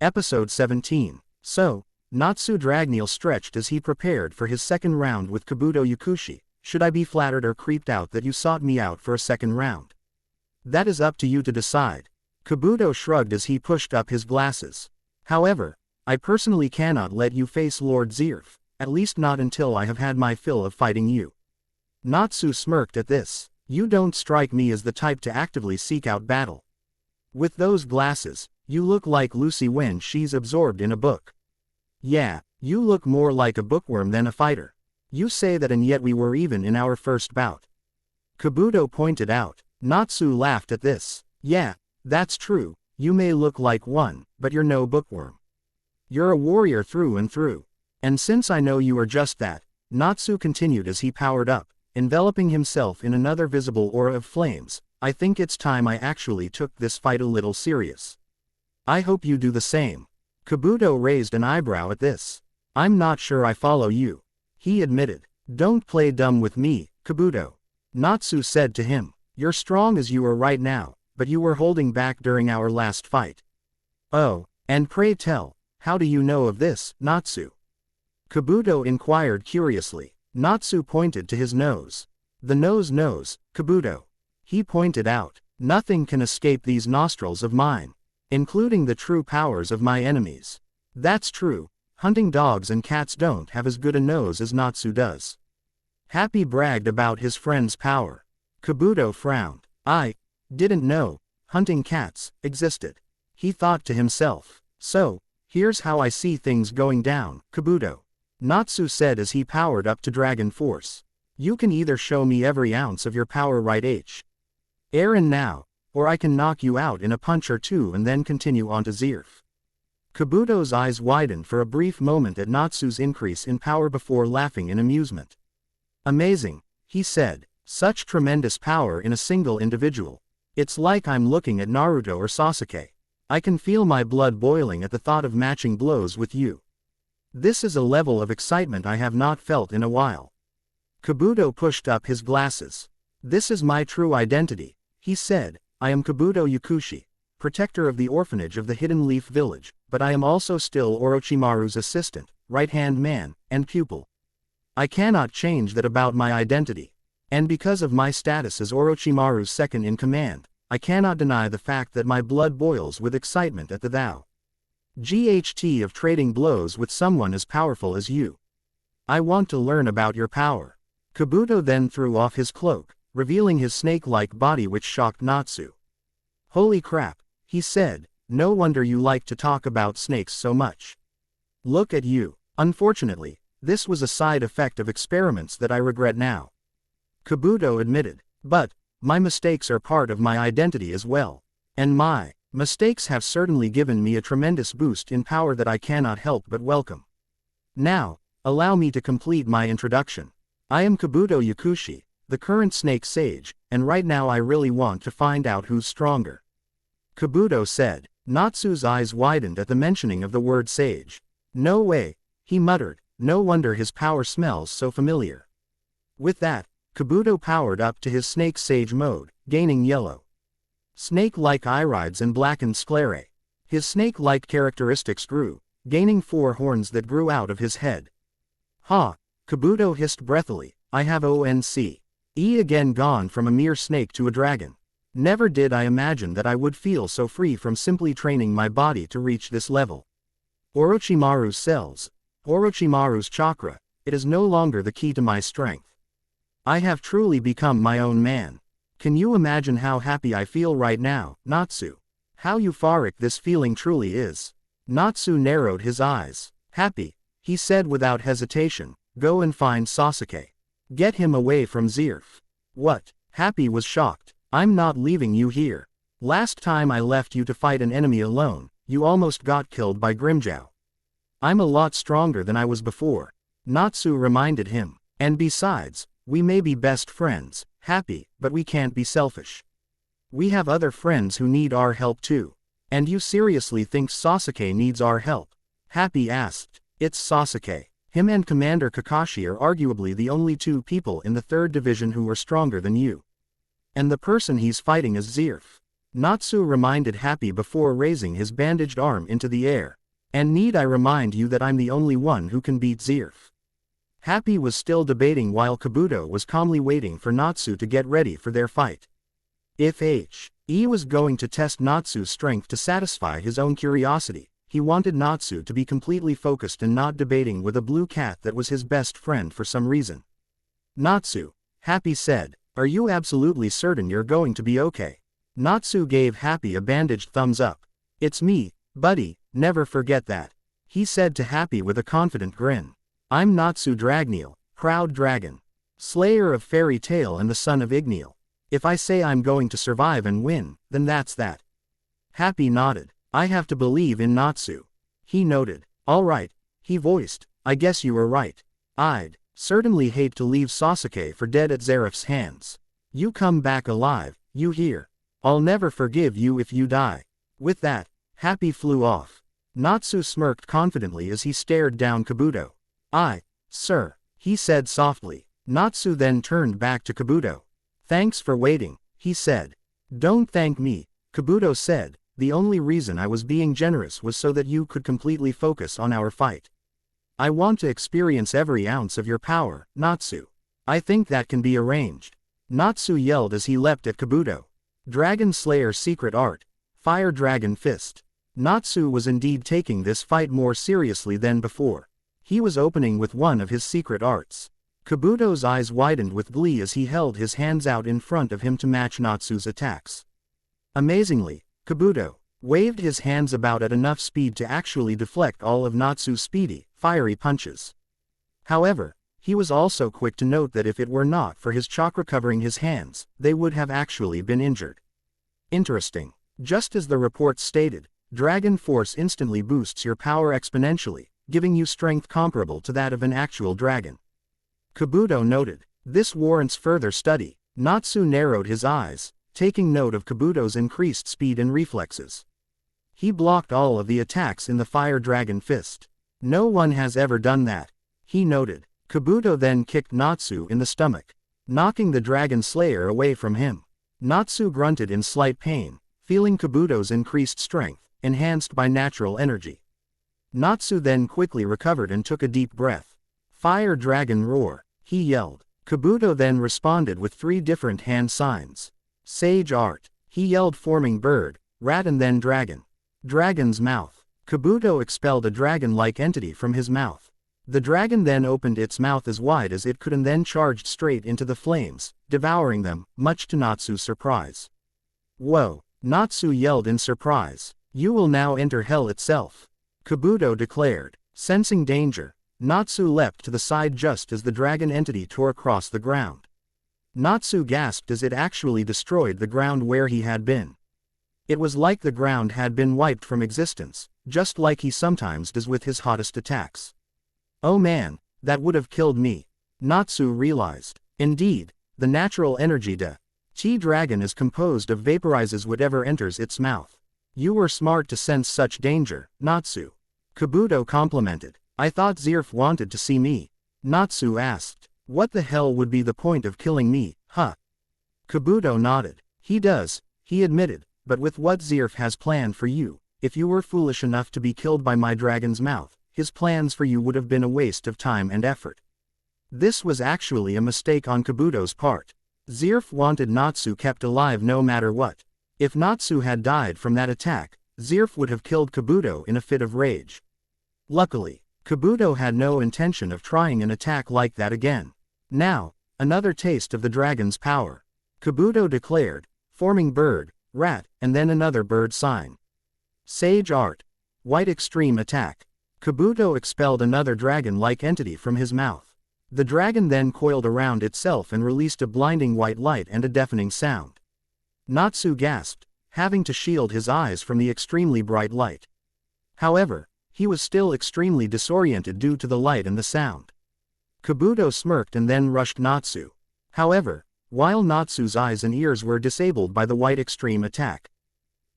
Episode 17. So, Natsu Dragneel stretched as he prepared for his second round with Kabuto Yakushi. Should I be flattered or creeped out that you sought me out for a second round? That is up to you to decide. Kabuto shrugged as he pushed up his glasses. However, I personally cannot let you face Lord Zirf, at least not until I have had my fill of fighting you. Natsu smirked at this. You don't strike me as the type to actively seek out battle. With those glasses, you look like Lucy when she's absorbed in a book. Yeah, you look more like a bookworm than a fighter. You say that and yet we were even in our first bout. Kabuto pointed out. Natsu laughed at this. Yeah, that's true, you may look like one, but you're no bookworm. You're a warrior through and through. And since I know you are just that, Natsu continued as he powered up, enveloping himself in another visible aura of flames, I think it's time I actually took this fight a little serious. I hope you do the same. Kabuto raised an eyebrow at this. I'm not sure I follow you. He admitted. Don't play dumb with me, Kabuto. Natsu said to him. You're strong as you are right now, but you were holding back during our last fight. Oh, and pray tell, how do you know of this, Natsu? Kabuto inquired curiously. Natsu pointed to his nose. The nose, Kabuto. He pointed out. Nothing can escape these nostrils of mine, including the true powers of my enemies. That's true, hunting dogs and cats don't have as good a nose as Natsu does. Happy bragged about his friend's power. Kabuto frowned. I didn't know hunting cats existed. He thought to himself. So, here's how I see things going down, Kabuto. Natsu said as he powered up to Dragon Force. You can either show me every ounce of your power right Aaron now, or I can knock you out in a punch or two and then continue on to Zirf. Kabuto's eyes widened for a brief moment at Natsu's increase in power before laughing in amusement. Amazing, he said, such tremendous power in a single individual. It's like I'm looking at Naruto or Sasuke. I can feel my blood boiling at the thought of matching blows with you. This is a level of excitement I have not felt in a while. Kabuto pushed up his glasses. This is my true identity, he said. I am Kabuto Yakushi, protector of the orphanage of the Hidden Leaf Village, but I am also still Orochimaru's assistant, right-hand man, and pupil. I cannot change that about my identity. And because of my status as Orochimaru's second in command, I cannot deny the fact that my blood boils with excitement at the GHT of trading blows with someone as powerful as you. I want to learn about your power. Kabuto then threw off his cloak, revealing his snake-like body which shocked Natsu. Holy crap, he said, no wonder you like to talk about snakes so much. Look at you. Unfortunately, this was a side effect of experiments that I regret now. Kabuto admitted. But, my mistakes are part of my identity as well. And my mistakes have certainly given me a tremendous boost in power that I cannot help but welcome. Now, allow me to complete my introduction. I am Kabuto Yakushi, the current Snake Sage, and right now I really want to find out who's stronger. Kabuto said. Natsu's eyes widened at the mentioning of the word sage. No way, he muttered, no wonder his power smells so familiar. With that, Kabuto powered up to his Snake Sage mode, gaining yellow snake-like irides and blackened sclerae. His snake-like characteristics grew, gaining 4 horns that grew out of his head. Ha! Kabuto hissed breathily, I have ONC. Again gone from a mere snake to a dragon. Never did I imagine that I would feel so free from simply training my body to reach this level. Orochimaru's cells, Orochimaru's chakra, it is no longer the key to my strength. I have truly become my own man. Can you imagine how happy I feel right now, Natsu? How euphoric this feeling truly is. Natsu narrowed his eyes. Happy, he said without hesitation, go and find Sasuke. Get him away from Zirf. What? Happy was shocked. I'm not leaving you here. Last time I left you to fight an enemy alone, you almost got killed by Grimmjow. I'm a lot stronger than I was before. Natsu reminded him. And besides, we may be best friends, Happy, but we can't be selfish. We have other friends who need our help too. And you seriously think Sasuke needs our help? Happy asked. It's Sasuke. Him and Commander Kakashi are arguably the only 2 people in the 3rd division who are stronger than you. And the person he's fighting is Zirf. Natsu reminded Happy before raising his bandaged arm into the air. And need I remind you that I'm the only one who can beat Zirf? Happy was still debating while Kabuto was calmly waiting for Natsu to get ready for their fight. If He was going to test Natsu's strength to satisfy his own curiosity, he wanted Natsu to be completely focused and not debating with a blue cat that was his best friend for some reason. Natsu, Happy said, are you absolutely certain you're going to be okay? Natsu gave Happy a bandaged thumbs up. It's me, buddy, never forget that. He said to Happy with a confident grin. I'm Natsu Dragneel, proud dragon. Slayer of Fairy Tale and the son of Igneel. If I say I'm going to survive and win, then that's that. Happy nodded. I have to believe in Natsu. He noted. All right, he voiced. I guess you were right. I'd certainly hate to leave Sasuke for dead at Zeref's hands. You come back alive, you hear? I'll never forgive you if you die. With that, Happy flew off. Natsu smirked confidently as he stared down Kabuto. Sir, he said softly. Natsu then turned back to Kabuto. Thanks for waiting, he said. Don't thank me, Kabuto said. The only reason I was being generous was so that you could completely focus on our fight. I want to experience every ounce of your power, Natsu. I think that can be arranged. Natsu yelled as he leapt at Kabuto. Dragon Slayer Secret Art. Fire Dragon Fist. Natsu was indeed taking this fight more seriously than before. He was opening with one of his secret arts. Kabuto's eyes widened with glee as he held his hands out in front of him to match Natsu's attacks. Amazingly, Kabuto waved his hands about at enough speed to actually deflect all of Natsu's speedy, fiery punches. However, he was also quick to note that if it were not for his chakra covering his hands, they would have actually been injured. Interesting. Just as the report stated, Dragon Force instantly boosts your power exponentially, giving you strength comparable to that of an actual dragon. Kabuto noted. This warrants further study. Natsu narrowed his eyes, taking note of Kabuto's increased speed and reflexes. He blocked all of the attacks in the Fire Dragon Fist. No one has ever done that, he noted. Kabuto then kicked Natsu in the stomach, knocking the Dragon Slayer away from him. Natsu grunted in slight pain, feeling Kabuto's increased strength, enhanced by natural energy. Natsu then quickly recovered and took a deep breath. Fire Dragon Roar, he yelled. Kabuto then responded with 3 different hand signs. Sage Art, he yelled, forming bird, rat and then dragon. Dragon's Mouth. Kabuto expelled a dragon-like entity from his mouth. The dragon then opened its mouth as wide as it could and then charged straight into the flames, devouring them, much to Natsu's surprise. Whoa, Natsu yelled in surprise. You will now enter hell itself, Kabuto declared. Sensing danger, Natsu leapt to the side just as the dragon entity tore across the ground. Natsu gasped as it actually destroyed the ground where he had been. It was like the ground had been wiped from existence, just like he sometimes does with his hottest attacks. Oh man, that would have killed me, Natsu realized. Indeed, the natural energy T-Dragon is composed of vaporizes whatever enters its mouth. You were smart to sense such danger, Natsu. Kabuto complimented. I thought Zirf wanted to see me. Natsu asked. What the hell would be the point of killing me, huh? Kabuto nodded. He does, he admitted, but with what Zirf has planned for you, if you were foolish enough to be killed by my dragon's mouth, his plans for you would have been a waste of time and effort. This was actually a mistake on Kabuto's part. Zirf wanted Natsu kept alive no matter what. If Natsu had died from that attack, Zirf would have killed Kabuto in a fit of rage. Luckily, Kabuto had no intention of trying an attack like that again. Now, another taste of the dragon's power, Kabuto declared, forming bird, rat, and then another bird sign. Sage Art. White Extreme Attack. Kabuto expelled another dragon-like entity from his mouth. The dragon then coiled around itself and released a blinding white light and a deafening sound. Natsu gasped, having to shield his eyes from the extremely bright light. However, he was still extremely disoriented due to the light and the sound. Kabuto smirked and then rushed Natsu. However, while Natsu's eyes and ears were disabled by the white extreme attack,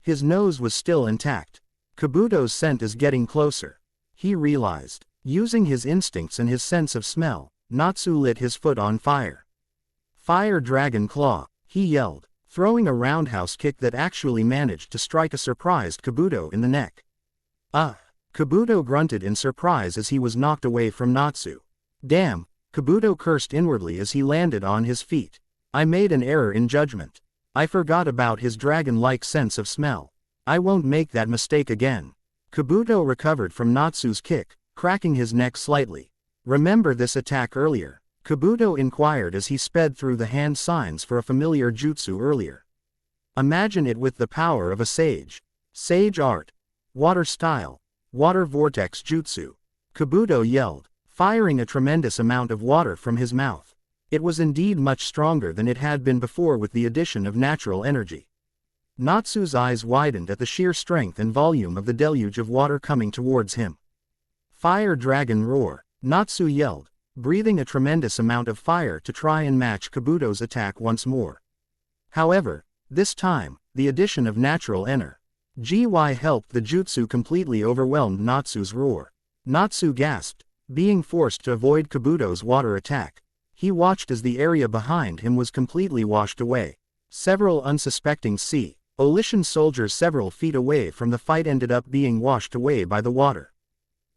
his nose was still intact. Kabuto's scent is getting closer, he realized. Using his instincts and his sense of smell, Natsu lit his foot on fire. Fire Dragon Claw, he yelled. throwing a roundhouse kick that actually managed to strike a surprised Kabuto in the neck. Ah! Kabuto grunted in surprise as he was knocked away from Natsu. Damn! Kabuto cursed inwardly as he landed on his feet. I made an error in judgment. I forgot about his dragon-like sense of smell. I won't make that mistake again. Kabuto recovered from Natsu's kick, cracking his neck slightly. Remember this attack earlier? Kabuto inquired as he sped through the hand signs for a familiar jutsu earlier. Imagine it with the power of a sage. Sage art. Water style. Water vortex jutsu. Kabuto yelled, firing a tremendous amount of water from his mouth. It was indeed much stronger than it had been before with the addition of natural energy. Natsu's eyes widened at the sheer strength and volume of the deluge of water coming towards him. Fire Dragon Roar, Natsu yelled, breathing a tremendous amount of fire to try and match Kabuto's attack once more. However, this time, the addition of natural energy helped the jutsu completely overwhelmed Natsu's roar. Natsu gasped, being forced to avoid Kabuto's water attack. He watched as the area behind him was completely washed away. Several unsuspecting Coalition soldiers several feet away from the fight ended up being washed away by the water.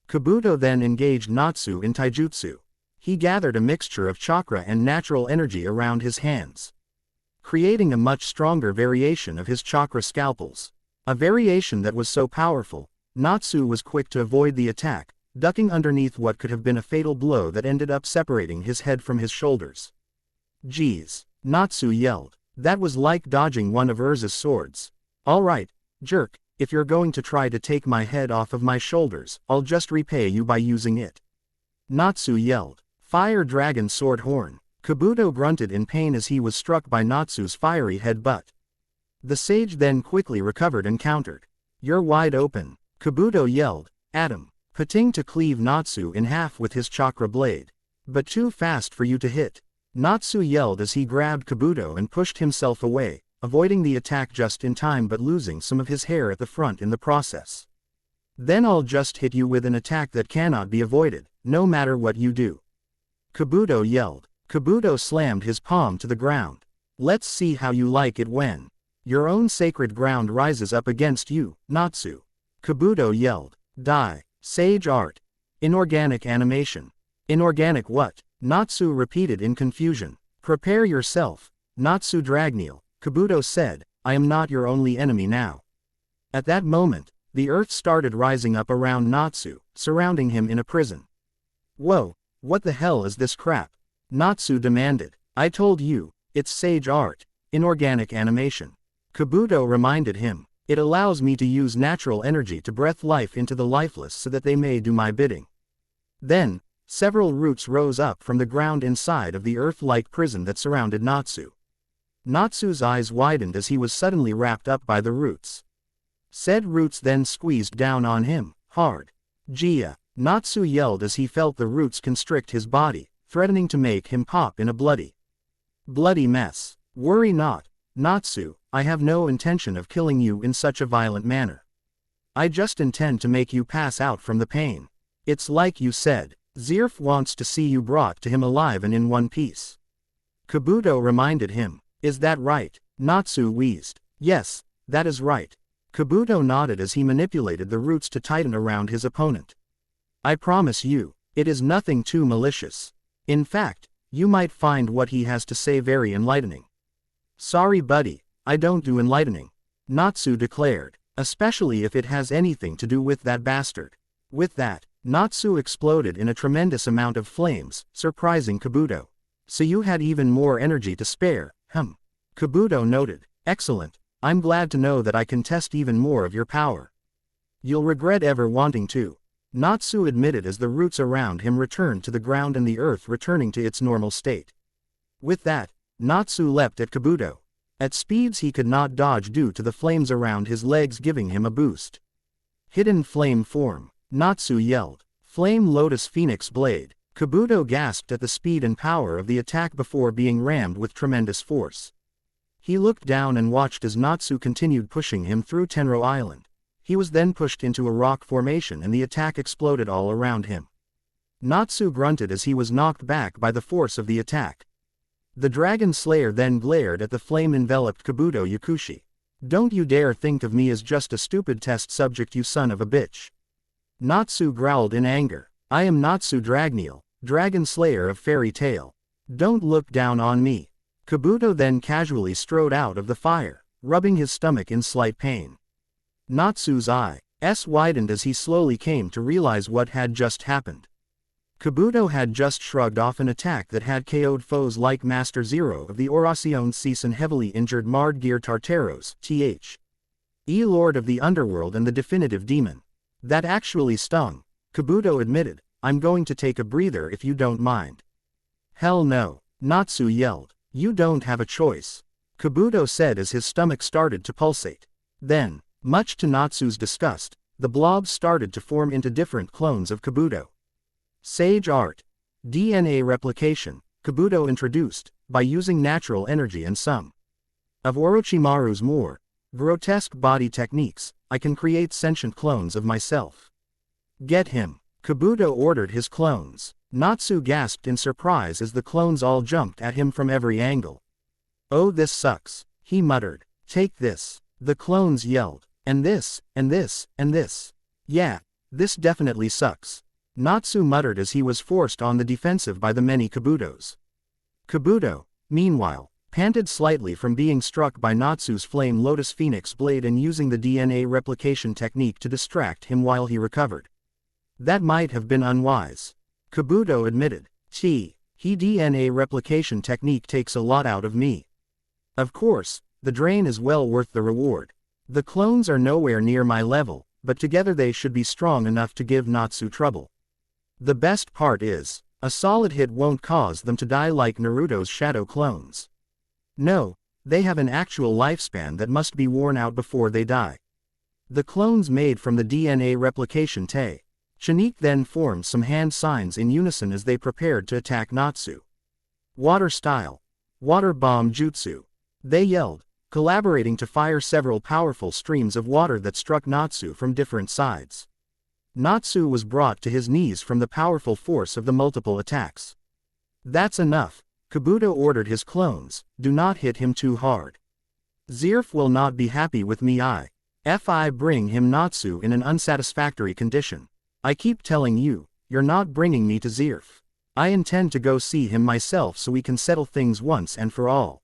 Kabuto then engaged Natsu in taijutsu. He gathered a mixture of chakra and natural energy around his hands, creating a much stronger variation of his chakra scalpels. A variation that was so powerful, Natsu was quick to avoid the attack, ducking underneath what could have been a fatal blow that ended up separating his head from his shoulders. Geez, Natsu yelled. That was like dodging one of Urza's swords. Alright, jerk, if you're going to try to take my head off of my shoulders, I'll just repay you by using it. Natsu yelled. Fire Dragon Sword Horn. Kabuto grunted in pain as he was struck by Natsu's fiery headbutt. The sage then quickly recovered and countered. You're wide open. Kabuto yelled, at him, putting to cleave Natsu in half with his chakra blade. But too fast for you to hit. Natsu yelled as he grabbed Kabuto and pushed himself away, avoiding the attack just in time but losing some of his hair at the front in the process. Then I'll just hit you with an attack that cannot be avoided, no matter what you do. Kabuto yelled. Kabuto slammed his palm to the ground. Let's see how you like it when your own sacred ground rises up against you, Natsu. Kabuto yelled. Die. Sage art. Inorganic animation. Inorganic what? Natsu repeated in confusion. Prepare yourself, Natsu Dragneel, Kabuto said, I am not your only enemy now. At that moment, the earth started rising up around Natsu, surrounding him in a prison. Whoa, what the hell is this crap? Natsu demanded. I told you, it's sage art, inorganic animation. Kabuto reminded him. It allows me to use natural energy to breathe life into the lifeless so that they may do my bidding. Then, several roots rose up from the ground inside of the earth-like prison that surrounded Natsu. Natsu's eyes widened as he was suddenly wrapped up by the roots. Said roots then squeezed down on him, hard. Gia, Natsu yelled as he felt the roots constrict his body, threatening to make him pop in a bloody mess. Worry not, Natsu, I have no intention of killing you in such a violent manner. I just intend to make you pass out from the pain. It's like you said, Zirf wants to see you brought to him alive and in one piece. Kabuto reminded him. Is that right? Natsu wheezed. Yes, that is right. Kabuto nodded as he manipulated the roots to tighten around his opponent. I promise you, it is nothing too malicious. In fact, you might find what he has to say very enlightening. Sorry buddy, I don't do enlightening, Natsu declared, especially if it has anything to do with that bastard. With that, Natsu exploded in a tremendous amount of flames, surprising Kabuto. So you had even more energy to spare, Kabuto noted. Excellent, I'm glad to know that I can test even more of your power. You'll regret ever wanting to, Natsu admitted as the roots around him returned to the ground and the earth returning to its normal state. With that, Natsu leapt at Kabuto. At speeds he could not dodge due to the flames around his legs giving him a boost. Hidden flame form, Natsu yelled. Flame Lotus Phoenix Blade. Kabuto gasped at the speed and power of the attack before being rammed with tremendous force. He looked down and watched as Natsu continued pushing him through Tenro Island. He was then pushed into a rock formation and the attack exploded all around him. Natsu grunted as he was knocked back by the force of the attack. The dragon slayer then glared at the flame-enveloped Kabuto Yakushi. Don't you dare think of me as just a stupid test subject, you son of a bitch. Natsu growled in anger. I am Natsu Dragneil, dragon slayer of fairy tale. Don't look down on me. Kabuto then casually strode out of the fire, rubbing his stomach in slight pain. Natsu's eyes widened as he slowly came to realize what had just happened. Kabuto had just shrugged off an attack that had KO'd foes like Master Zero of the Oración Season, heavily injured Mardgeir Tartaros, Lord of the Underworld and the Definitive Demon. That actually stung, Kabuto admitted. I'm going to take a breather if you don't mind. Hell no, Natsu yelled. You don't have a choice, Kabuto said as his stomach started to pulsate. Then, much to Natsu's disgust, the blobs started to form into different clones of Kabuto. Sage Art. DNA replication, Kabuto introduced, by using natural energy and some of Orochimaru's more grotesque body techniques, I can create sentient clones of myself. Get him, Kabuto ordered his clones. Natsu gasped in surprise as the clones all jumped at him from every angle. Oh, this sucks, he muttered. Take this, the clones yelled. And this, and this, and this. Yeah, this definitely sucks, Natsu muttered as he was forced on the defensive by the many Kabutos. Kabuto, meanwhile, panted slightly from being struck by Natsu's flame lotus phoenix blade and using the DNA replication technique to distract him while he recovered. That might have been unwise, Kabuto admitted. He DNA replication technique takes a lot out of me. Of course, the drain is well worth the reward. The clones are nowhere near my level, but together they should be strong enough to give Natsu trouble. The best part is, a solid hit won't cause them to die like Naruto's shadow clones. No, they have an actual lifespan that must be worn out before they die. The clones made from the DNA replication technique then formed some hand signs in unison as they prepared to attack Natsu. Water style. Water bomb jutsu. They yelled, collaborating to fire several powerful streams of water that struck Natsu from different sides. Natsu was brought to his knees from the powerful force of the multiple attacks. That's enough, Kabuto ordered his clones, do not hit him too hard. Zirf will not be happy with me if I bring him Natsu in an unsatisfactory condition. I keep telling you, you're not bringing me to Zirf. I intend to go see him myself so we can settle things once and for all.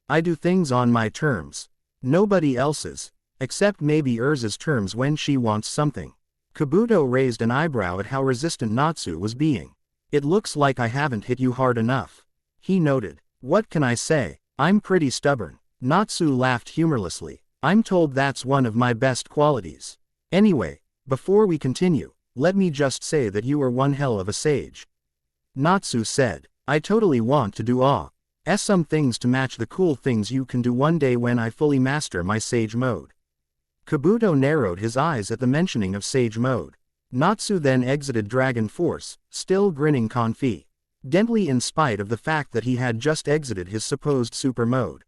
I do things on my terms. Nobody else's, except maybe Urza's terms when she wants something. Kabuto raised an eyebrow at how resistant Natsu was being. It looks like I haven't hit you hard enough, he noted. What can I say? I'm pretty stubborn. Natsu laughed humorlessly. I'm told that's one of my best qualities. Anyway, before we continue, let me just say that you are one hell of a sage. Natsu said. I totally want to do some things to match the cool things you can do one day when I fully master my sage mode. Kabuto narrowed his eyes at the mentioning of sage mode. Natsu then exited Dragon Force, still grinning confidently in spite of the fact that he had just exited his supposed super mode.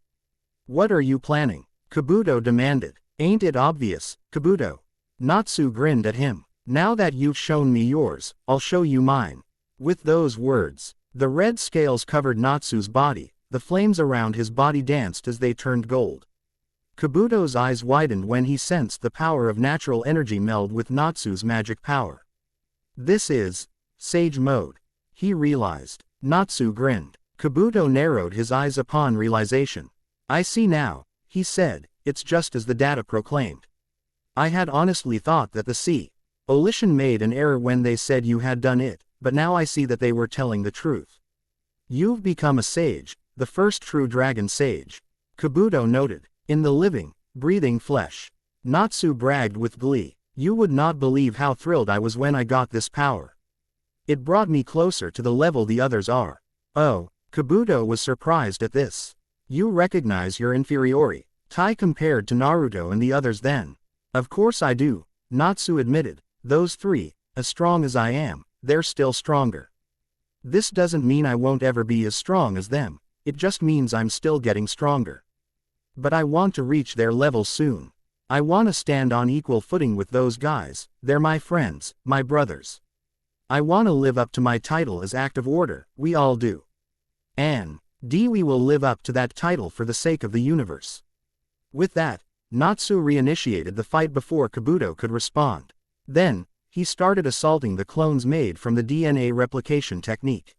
What are you planning? Kabuto demanded. Ain't it obvious, Kabuto? Natsu grinned at him. Now that you've shown me yours, I'll show you mine. With those words, the red scales covered Natsu's body, the flames around his body danced as they turned gold. Kabuto's eyes widened when he sensed the power of natural energy meld with Natsu's magic power. This is Sage Mode, he realized. Natsu grinned. Kabuto narrowed his eyes upon realization. I see now, he said, it's just as the data proclaimed. I had honestly thought that the Coalition made an error when they said you had done it, but now I see that they were telling the truth. You've become a sage, the first true dragon sage, Kabuto noted. In the living, breathing flesh. Natsu bragged with glee. You would not believe how thrilled I was when I got this power. It brought me closer to the level the others are. Oh, Kabuto was surprised at this. You recognize your inferiority compared to Naruto and the others then? Of course I do, Natsu admitted. Those three, as strong as I am, they're still stronger. This doesn't mean I won't ever be as strong as them, it just means I'm still getting stronger. But I want to reach their level soon. I want to stand on equal footing with those guys, they're my friends, my brothers. I want to live up to my title as Active Order, we all do. And We will live up to that title for the sake of the universe. With that, Natsu reinitiated the fight before Kabuto could respond. Then, he started assaulting the clones made from the DNA replication technique.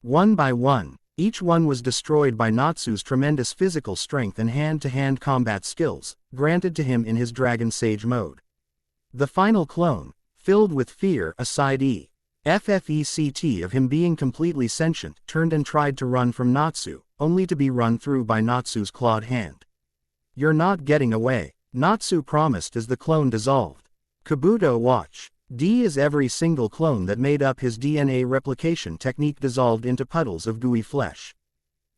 One by one, each one was destroyed by Natsu's tremendous physical strength and hand-to-hand combat skills, granted to him in his Dragon Sage mode. The final clone, filled with fear, aside FFECT of him being completely sentient, turned and tried to run from Natsu, only to be run through by Natsu's clawed hand. "You're not getting away," Natsu promised as the clone dissolved. Kabuto, watch. Is every single clone that made up his DNA replication technique dissolved into puddles of gooey flesh.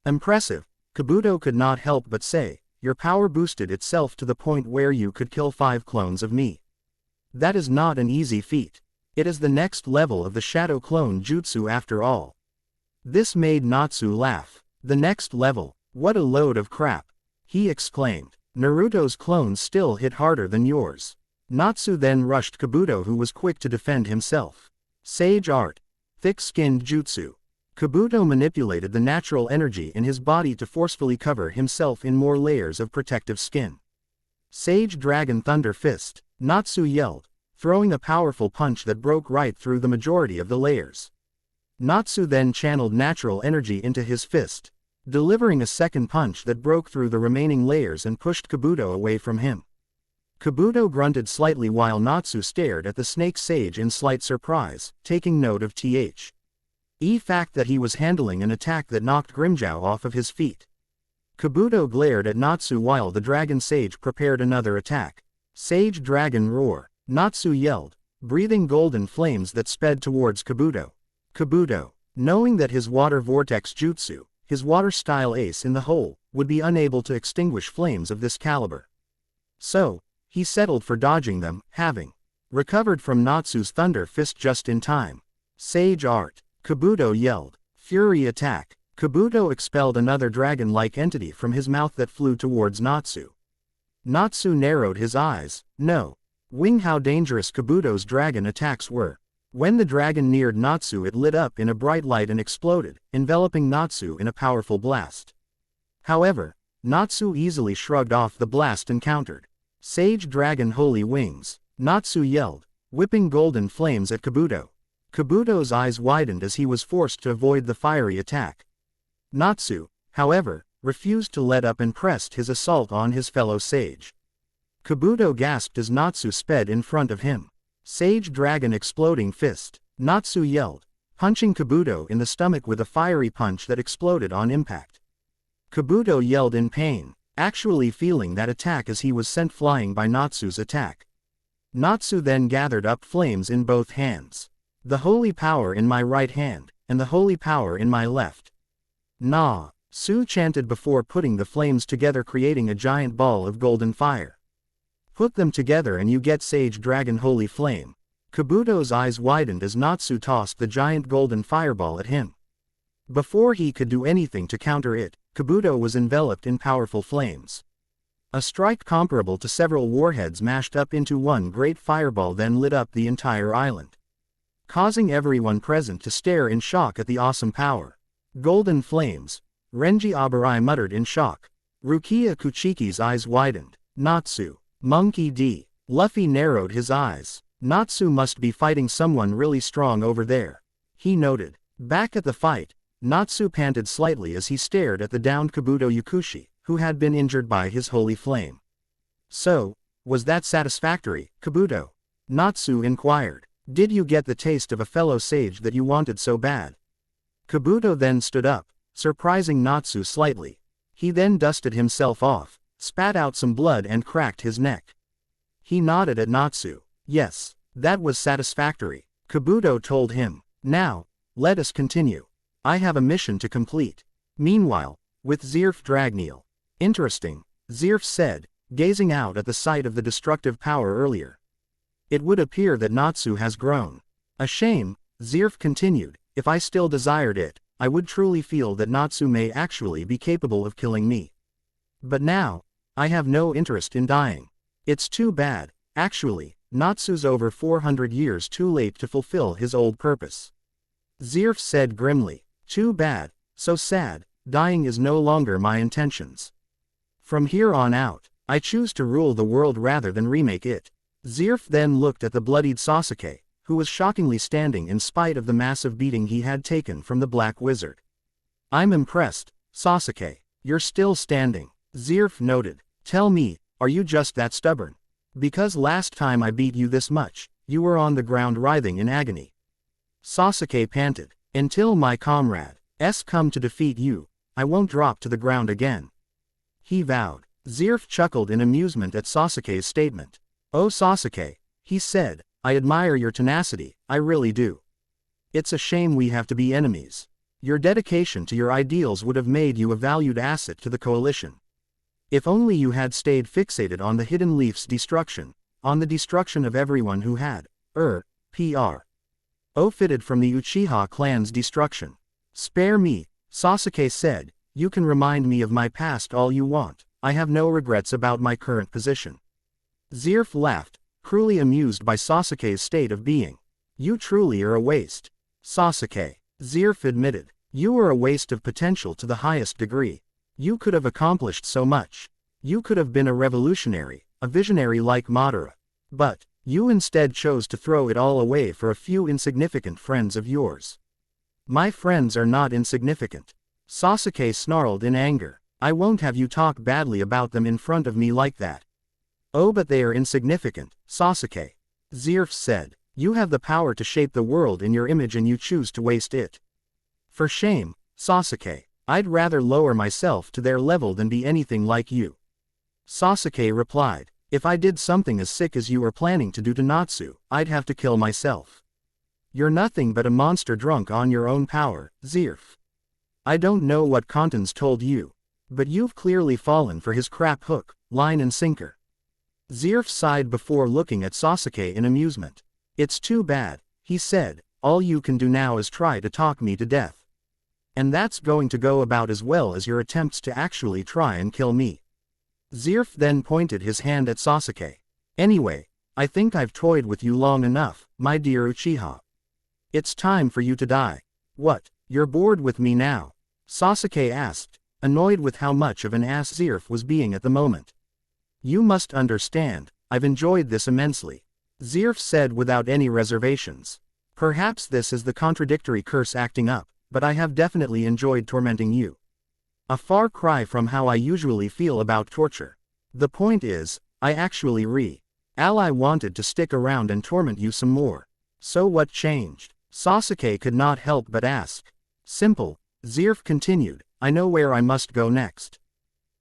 Impressive, Kabuto could not help but say. Your power boosted itself to the point where you could kill 5 clones of me. That is not an easy feat. It is the next level of the Shadow Clone Jutsu after all. This made Natsu laugh. The next level? What a load of crap, he exclaimed. Naruto's clones still hit harder than yours. Natsu then rushed Kabuto, who was quick to defend himself. Sage Art. Thick-skinned Jutsu. Kabuto manipulated the natural energy in his body to forcefully cover himself in more layers of protective skin. Sage Dragon Thunder Fist. Natsu yelled, throwing a powerful punch that broke right through the majority of the layers. Natsu then channeled natural energy into his fist, delivering a second punch that broke through the remaining layers and pushed Kabuto away from him. Kabuto grunted slightly while Natsu stared at the Snake Sage in slight surprise, taking note of fact that he was handling an attack that knocked Grimmjow off of his feet. Kabuto glared at Natsu while the Dragon Sage prepared another attack. Sage Dragon Roar. Natsu yelled, breathing golden flames that sped towards Kabuto. Kabuto, knowing that his water vortex jutsu, his water-style ace in the hole, would be unable to extinguish flames of this caliber. So, he settled for dodging them, having recovered from Natsu's Thunder Fist just in time. Sage Art. Kabuto yelled. Fury Attack. Kabuto expelled another dragon-like entity from his mouth that flew towards Natsu. Natsu narrowed his eyes. No. Wing, how dangerous Kabuto's dragon attacks were. When the dragon neared Natsu, it lit up in a bright light and exploded, enveloping Natsu in a powerful blast. However, Natsu easily shrugged off the blast and countered. Sage Dragon Holy Wings. Natsu yelled, whipping golden flames at Kabuto. Kabuto's eyes widened as he was forced to avoid the fiery attack. Natsu, however, refused to let up and pressed his assault on his fellow sage. Kabuto gasped as Natsu sped in front of him. Sage Dragon Exploding Fist. Natsu yelled, punching Kabuto in the stomach with a fiery punch that exploded on impact. Kabuto yelled in pain, actually feeling that attack as he was sent flying by Natsu's attack. Natsu then gathered up flames in both hands. The holy power in my right hand, and the holy power in my left. Su chanted before putting the flames together, creating a giant ball of golden fire. Put them together and you get Sage Dragon Holy Flame. Kabuto's eyes widened as Natsu tossed the giant golden fireball at him. Before he could do anything to counter it, Kabuto was enveloped in powerful flames. A strike comparable to several warheads mashed up into one great fireball then lit up the entire island, causing everyone present to stare in shock at the awesome power. Golden flames. Renji Abarai muttered in shock. Rukia Kuchiki's eyes widened. Natsu. Monkey D. Luffy narrowed his eyes. Natsu must be fighting someone really strong over there, he noted. Back at the fight, Natsu panted slightly as he stared at the downed Kabuto Yukushi, who had been injured by his holy flame. So, was that satisfactory, Kabuto? Natsu inquired. Did you get the taste of a fellow sage that you wanted so bad? Kabuto then stood up, surprising Natsu slightly. He then dusted himself off, spat out some blood and cracked his neck. He nodded at Natsu. Yes, that was satisfactory, Kabuto told him. Now, let us continue. I have a mission to complete. Meanwhile, with Zirf Dragneel. Interesting, Zirf said, gazing out at the site of the destructive power earlier. It would appear that Natsu has grown. A shame, Zirf continued. If I still desired it, I would truly feel that Natsu may actually be capable of killing me. But now, I have no interest in dying. It's too bad, actually, Natsu's over 400 years too late to fulfill his old purpose. Zirf said grimly. Too bad, so sad, dying is no longer my intentions. From here on out, I choose to rule the world rather than remake it. Zirf then looked at the bloodied Sasuke, who was shockingly standing in spite of the massive beating he had taken from the Black Wizard. I'm impressed, Sasuke. You're still standing, Zirf noted. Tell me, are you just that stubborn? Because last time I beat you this much, you were on the ground writhing in agony. Sasuke panted. Until my comrades come to defeat you, I won't drop to the ground again. He vowed. Zirf chuckled in amusement at Sasuke's statement. Oh Sasuke, he said, I admire your tenacity, I really do. It's a shame we have to be enemies. Your dedication to your ideals would have made you a valued asset to the coalition. If only you had stayed fixated on the Hidden Leaf's destruction, on the destruction of everyone who had, fitted from the Uchiha clan's destruction. Spare me, Sasuke said, you can remind me of my past all you want, I have no regrets about my current position. Zirf laughed, cruelly amused by Sasuke's state of being. You truly are a waste. Sasuke, Zirf admitted, you are a waste of potential to the highest degree. You could have accomplished so much. You could have been a revolutionary, a visionary like Madara. But, you instead chose to throw it all away for a few insignificant friends of yours. My friends are not insignificant. Sasuke snarled in anger. I won't have you talk badly about them in front of me like that. Oh but they are insignificant, Sasuke. Zirf said. You have the power to shape the world in your image and you choose to waste it. For shame, Sasuke. I'd rather lower myself to their level than be anything like you. Sasuke replied. If I did something as sick as you are planning to do to Natsu, I'd have to kill myself. You're nothing but a monster drunk on your own power, Zirf. I don't know what Kanten's told you, but you've clearly fallen for his crap hook, line and sinker. Zirf sighed before looking at Sasuke in amusement. It's too bad, he said, all you can do now is try to talk me to death. And that's going to go about as well as your attempts to actually try and kill me. Zirf then pointed his hand at Sasuke. Anyway, I think I've toyed with you long enough, my dear Uchiha. It's time for you to die. What, you're bored with me now? Sasuke asked, annoyed with how much of an ass Zirf was being at the moment. You must understand, I've enjoyed this immensely. Zirf said without any reservations. Perhaps this is the contradictory curse acting up, but I have definitely enjoyed tormenting you. A far cry from how I usually feel about torture. The point is, I actually ally wanted to stick around and torment you some more. So what changed? Sasuke could not help but ask. Simple, Zirf continued, I know where I must go next.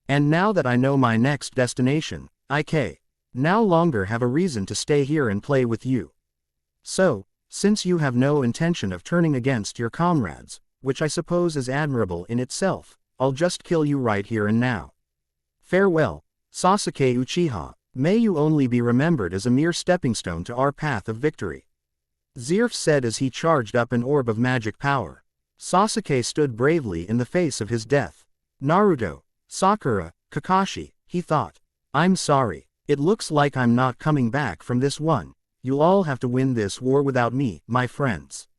And now that I know my next destination, I no longer have a reason to stay here and play with you. So, since you have no intention of turning against your comrades, which I suppose is admirable in itself, I'll just kill you right here and now. Farewell, Sasuke Uchiha, may you only be remembered as a mere stepping stone to our path of victory. Zirf said as he charged up an orb of magic power. Sasuke stood bravely in the face of his death. Naruto, Sakura, Kakashi, he thought. I'm sorry, it looks like I'm not coming back from this one. You'll all have to win this war without me, my friends.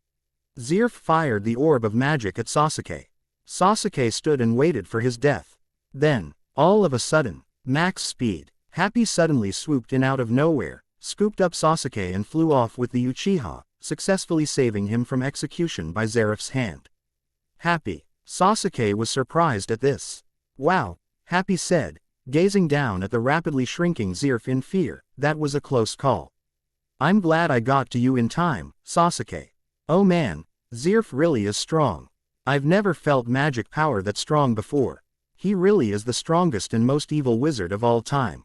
Zirf fired the orb of magic at Sasuke. Sasuke stood and waited for his death. Then, all of a sudden, max speed, Happy suddenly swooped in out of nowhere, scooped up Sasuke and flew off with the Uchiha, successfully saving him from execution by Zeref's hand. Happy. Sasuke was surprised at this. Wow, Happy said, gazing down at the rapidly shrinking Zeref in fear, that was a close call. I'm glad I got to you in time, Sasuke. Oh man, Zeref really is strong. I've never felt magic power that strong before. He really is the strongest and most evil wizard of all time.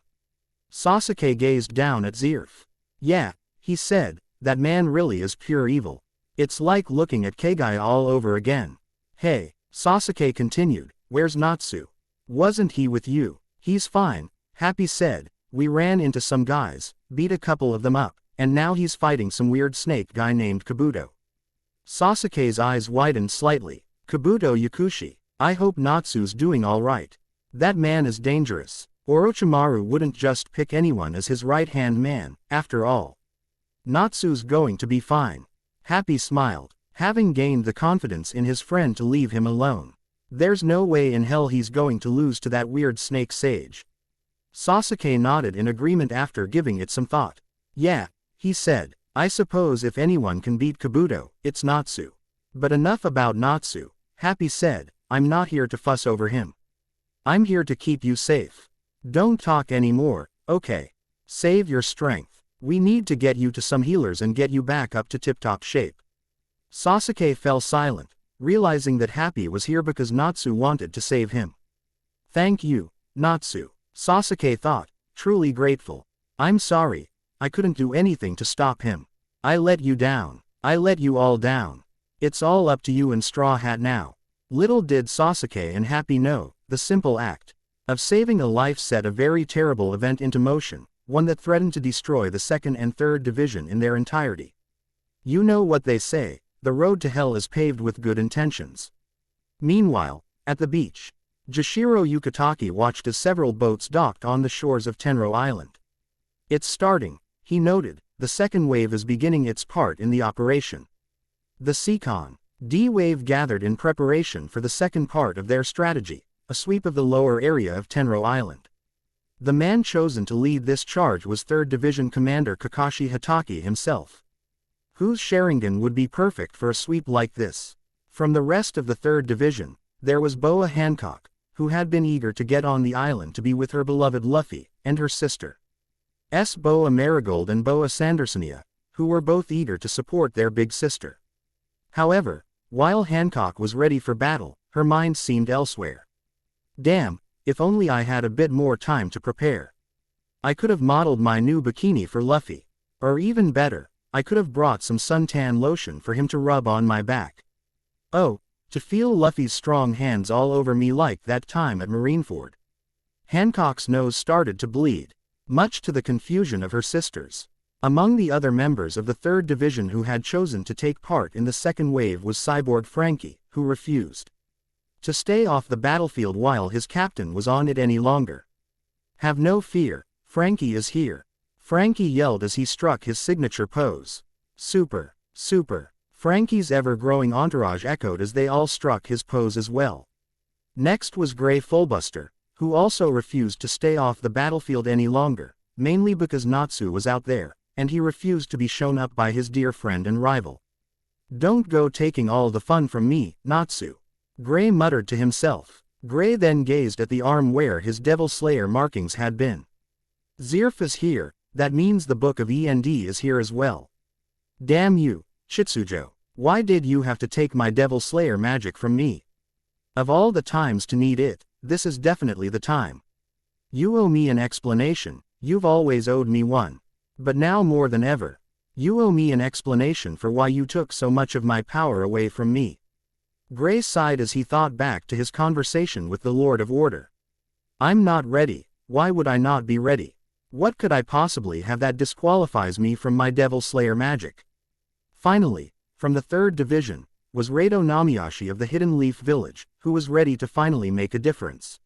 Sasuke gazed down at Zeref. Yeah, he said, that man really is pure evil. It's like looking at Kagaya all over again. Hey, Sasuke continued, where's Natsu? Wasn't he with you? He's fine, Happy said, we ran into some guys, beat a couple of them up, and now he's fighting some weird snake guy named Kabuto. Sasuke's eyes widened slightly. Kabuto Yakushi, I hope Natsu's doing alright. That man is dangerous. Orochimaru wouldn't just pick anyone as his right-hand man, after all. Natsu's going to be fine. Happy smiled, having gained the confidence in his friend to leave him alone. There's no way in hell he's going to lose to that weird snake sage. Sasuke nodded in agreement after giving it some thought. Yeah, he said, I suppose if anyone can beat Kabuto, it's Natsu. But enough about Natsu, Happy said, I'm not here to fuss over him. I'm here to keep you safe. Don't talk anymore, okay? Save your strength. We need to get you to some healers and get you back up to tip-top shape. Sasuke fell silent, realizing that Happy was here because Natsu wanted to save him. Thank you, Natsu, Sasuke thought, truly grateful. I'm sorry, I couldn't do anything to stop him. I let you down. I let you all down. It's all up to you and Straw Hat now. Little did Sasuke and Happy know, the simple act of saving a life set a very terrible event into motion, one that threatened to destroy the 2nd and 3rd Division in their entirety. You know what they say, the road to hell is paved with good intentions. Meanwhile, at the beach, Jashiro Yukitake watched as several boats docked on the shores of Tenro Island. It's starting, he noted, the second wave is beginning its part in the operation. The Seacon D wave gathered in preparation for the second part of their strategy, a sweep of the lower area of Tenro Island. The man chosen to lead this charge was 3rd Division Commander Kakashi Hatake himself. Whose Sharingan would be perfect for a sweep like this? From the rest of the 3rd Division, there was Boa Hancock, who had been eager to get on the island to be with her beloved Luffy, and her sister. Boa Marigold and Boa Sandersonia, who were both eager to support their big sister. However, while Hancock was ready for battle, her mind seemed elsewhere. Damn, if only I had a bit more time to prepare. I could have modeled my new bikini for Luffy. Or even better, I could have brought some suntan lotion for him to rub on my back. Oh, to feel Luffy's strong hands all over me like that time at Marineford. Hancock's nose started to bleed, much to the confusion of her sisters. Among the other members of the 3rd Division who had chosen to take part in the second wave was Cyborg Frankie, who refused to stay off the battlefield while his captain was on it any longer. Have no fear, Frankie is here. Frankie yelled as he struck his signature pose. Super, super. Frankie's ever-growing entourage echoed as they all struck his pose as well. Next was Grey Fullbuster, who also refused to stay off the battlefield any longer, mainly because Natsu was out there, and he refused to be shown up by his dear friend and rival. Don't go taking all the fun from me, Natsu. Grey muttered to himself. Grey then gazed at the arm where his Devil Slayer markings had been. Zerf is here, that means the Book of END is here as well. Damn you, Chitsujo, why did you have to take my Devil Slayer magic from me? Of all the times to need it, this is definitely the time. You owe me an explanation, you've always owed me one. But now more than ever, you owe me an explanation for why you took so much of my power away from me. Grey sighed as he thought back to his conversation with the Lord of Order. I'm not ready, why would I not be ready? What could I possibly have that disqualifies me from my Devil Slayer magic? Finally, from the 3rd Division, was Rado Namiyashi of the Hidden Leaf Village, who was ready to finally make a difference.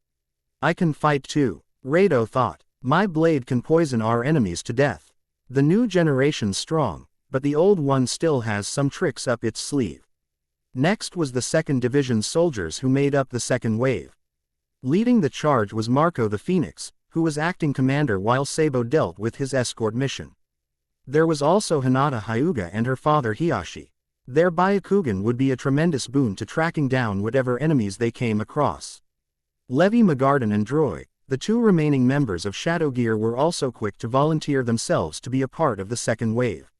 I can fight too, Rado thought. My blade can poison our enemies to death. The new generation's strong, but the old one still has some tricks up its sleeve. Next was the 2nd Division's soldiers who made up the second wave. Leading the charge was Marco the Phoenix, who was acting commander while Sabo dealt with his escort mission. There was also Hinata Hyuga and her father Hiyashi. Their Byakugan would be a tremendous boon to tracking down whatever enemies they came across. Levi Magarden and Droy, the two remaining members of Shadow Gear, were also quick to volunteer themselves to be a part of the second wave.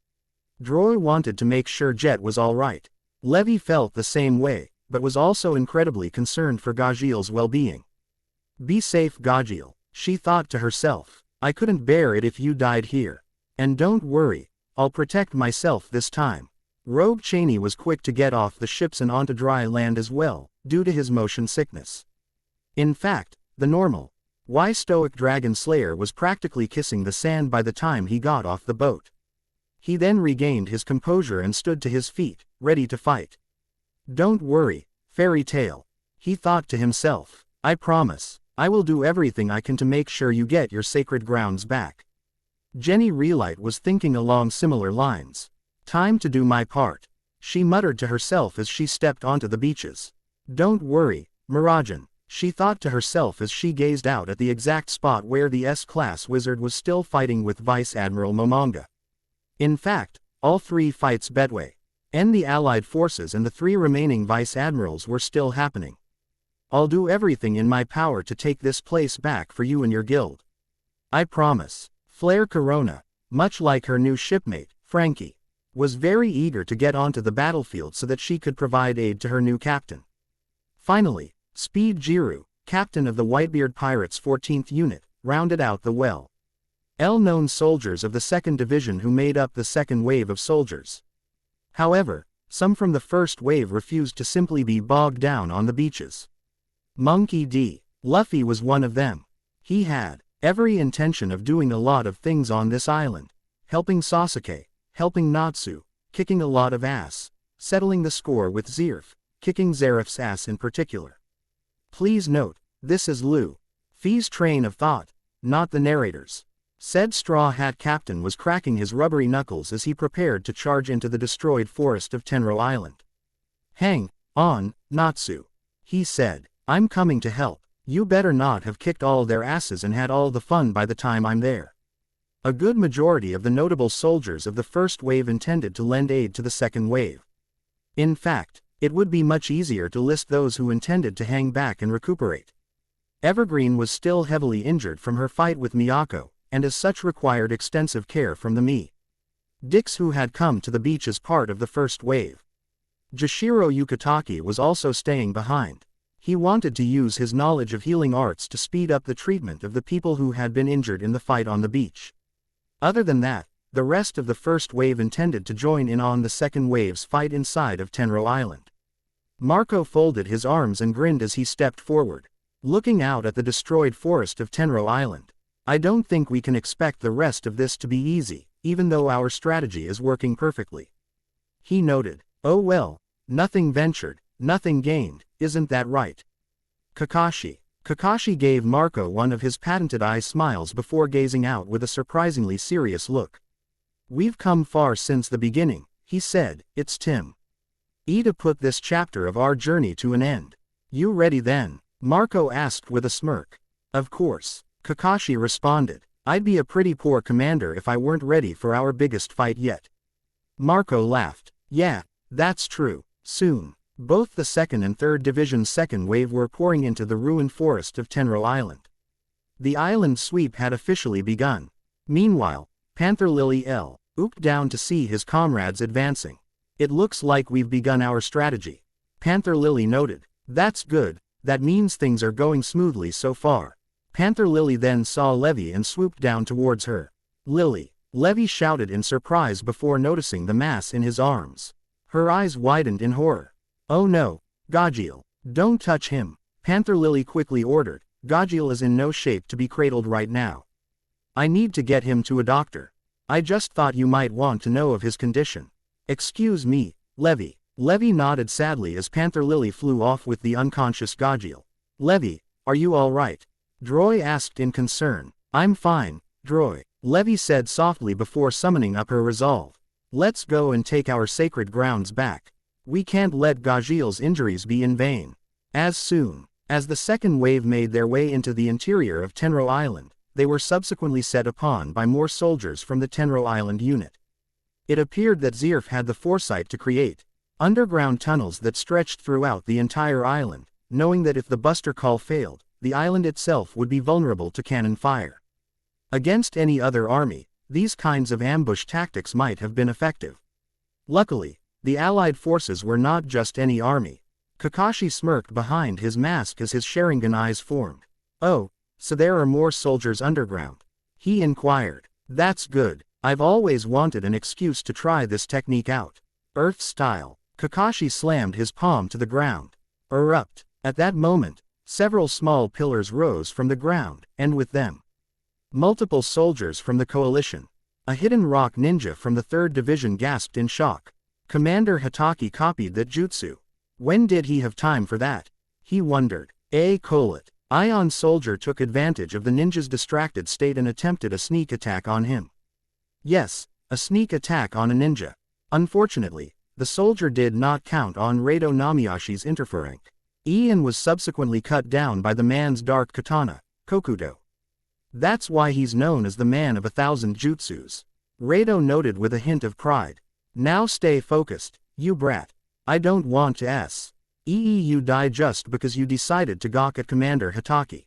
Droy wanted to make sure Jet was alright. Levi felt the same way, but was also incredibly concerned for Gajil's well-being. Be safe, Gajil, she thought to herself. I couldn't bear it if you died here. And don't worry, I'll protect myself this time. Rogue Cheney was quick to get off the ships and onto dry land as well, due to his motion sickness. In fact, the normal, stoic Dragon Slayer was practically kissing the sand by the time he got off the boat. He then regained his composure and stood to his feet, ready to fight. Don't worry, Fairy Tail, he thought to himself. I promise, I will do everything I can to make sure you get your sacred grounds back. Jenny Relight was thinking along similar lines. Time to do my part, she muttered to herself as she stepped onto the beaches. Don't worry, Miragen, she thought to herself as she gazed out at the exact spot where the S-class wizard was still fighting with Vice Admiral Momonga. In fact, all three fights betway, and the Allied forces and the three remaining Vice Admirals were still happening. I'll do everything in my power to take this place back for you and your guild. I promise. Flare Corona, much like her new shipmate, Frankie, was very eager to get onto the battlefield so that she could provide aid to her new captain. Finally, Speed Jiru, captain of the Whitebeard Pirates' 14th unit, rounded out the well-known soldiers of the 2nd Division who made up the second wave of soldiers. However, some from the first wave refused to simply be bogged down on the beaches. Monkey D. Luffy was one of them. He had every intention of doing a lot of things on this island, helping Sasuke, helping Natsu, kicking a lot of ass, settling the score with Zerf, kicking Zeref's ass in particular. Please note, this is Luffy's train of thought, not the narrator's. Said Straw Hat Captain was cracking his rubbery knuckles as he prepared to charge into the destroyed forest of Tenro Island. Hang on, Natsu, he said. I'm coming to help. You better not have kicked all their asses and had all the fun by the time I'm there. A good majority of the notable soldiers of the first wave intended to lend aid to the second wave. In fact, it would be much easier to list those who intended to hang back and recuperate. Evergreen was still heavily injured from her fight with Miyako, and as such required extensive care from the Dix who had come to the beach as part of the first wave. Jashiro Yukitake was also staying behind. He wanted to use his knowledge of healing arts to speed up the treatment of the people who had been injured in the fight on the beach. Other than that, the rest of the first wave intended to join in on the second wave's fight inside of Tenro Island. Marco folded his arms and grinned as he stepped forward, looking out at the destroyed forest of Tenro Island. I don't think we can expect the rest of this to be easy, even though our strategy is working perfectly. He noted. Oh well, nothing ventured, nothing gained, isn't that right? Kakashi. Kakashi gave Marco one of his patented eye smiles before gazing out with a surprisingly serious look. We've come far since the beginning, he said. It's time to put this chapter of our journey to an end. You ready then? Marco asked with a smirk. Of course, Kakashi responded. I'd be a pretty poor commander if I weren't ready for our biggest fight yet. Marco laughed. Yeah, that's true. Soon, both the 2nd and 3rd Division's second wave were pouring into the ruined forest of Tenro Island. The island sweep had officially begun. Meanwhile, Panther Lily looked down to see his comrades advancing. It looks like we've begun our strategy. Panther Lily noted. That's good, that means things are going smoothly so far. Panther Lily then saw Levi and swooped down towards her. Lily. Levi shouted in surprise before noticing the mass in his arms. Her eyes widened in horror. Oh no, Gajeel. Don't touch him, Panther Lily quickly ordered. Gajeel is in no shape to be cradled right now. I need to get him to a doctor. I just thought you might want to know of his condition. Excuse me, Levi. Levi nodded sadly as Panther Lily flew off with the unconscious Gajeel. Levi, are you all right? Droy asked in concern. I'm fine, Droy, Levi said softly before summoning up her resolve. Let's go and take our sacred grounds back. We can't let Gajeel's injuries be in vain. As soon as the second wave made their way into the interior of Tenro Island, they were subsequently set upon by more soldiers from the Tenro Island unit. It appeared that Zerf had the foresight to create underground tunnels that stretched throughout the entire island, knowing that if the buster call failed, the island itself would be vulnerable to cannon fire. Against any other army, these kinds of ambush tactics might have been effective. Luckily, the Allied forces were not just any army. Kakashi smirked behind his mask as his Sharingan eyes formed. Oh, so there are more soldiers underground? He inquired. That's good. I've always wanted an excuse to try this technique out. Earth style. Kakashi slammed his palm to the ground. Erupt. At that moment, several small pillars rose from the ground, and with them, multiple soldiers from the coalition. A hidden rock ninja from the 3rd Division gasped in shock. Commander Hatake copied that jutsu. When did he have time for that? He wondered. Ion soldier took advantage of the ninja's distracted state and attempted a sneak attack on him. Yes, a sneak attack on a ninja. Unfortunately, the soldier did not count on Rado Namiyashi's interference. Ian was subsequently cut down by the man's dark katana, Kokudo. That's why he's known as the man of 1,000 jutsus. Rado noted with a hint of pride. Now stay focused, you brat. I don't want to you die just because you decided to gawk at Commander Hitaki.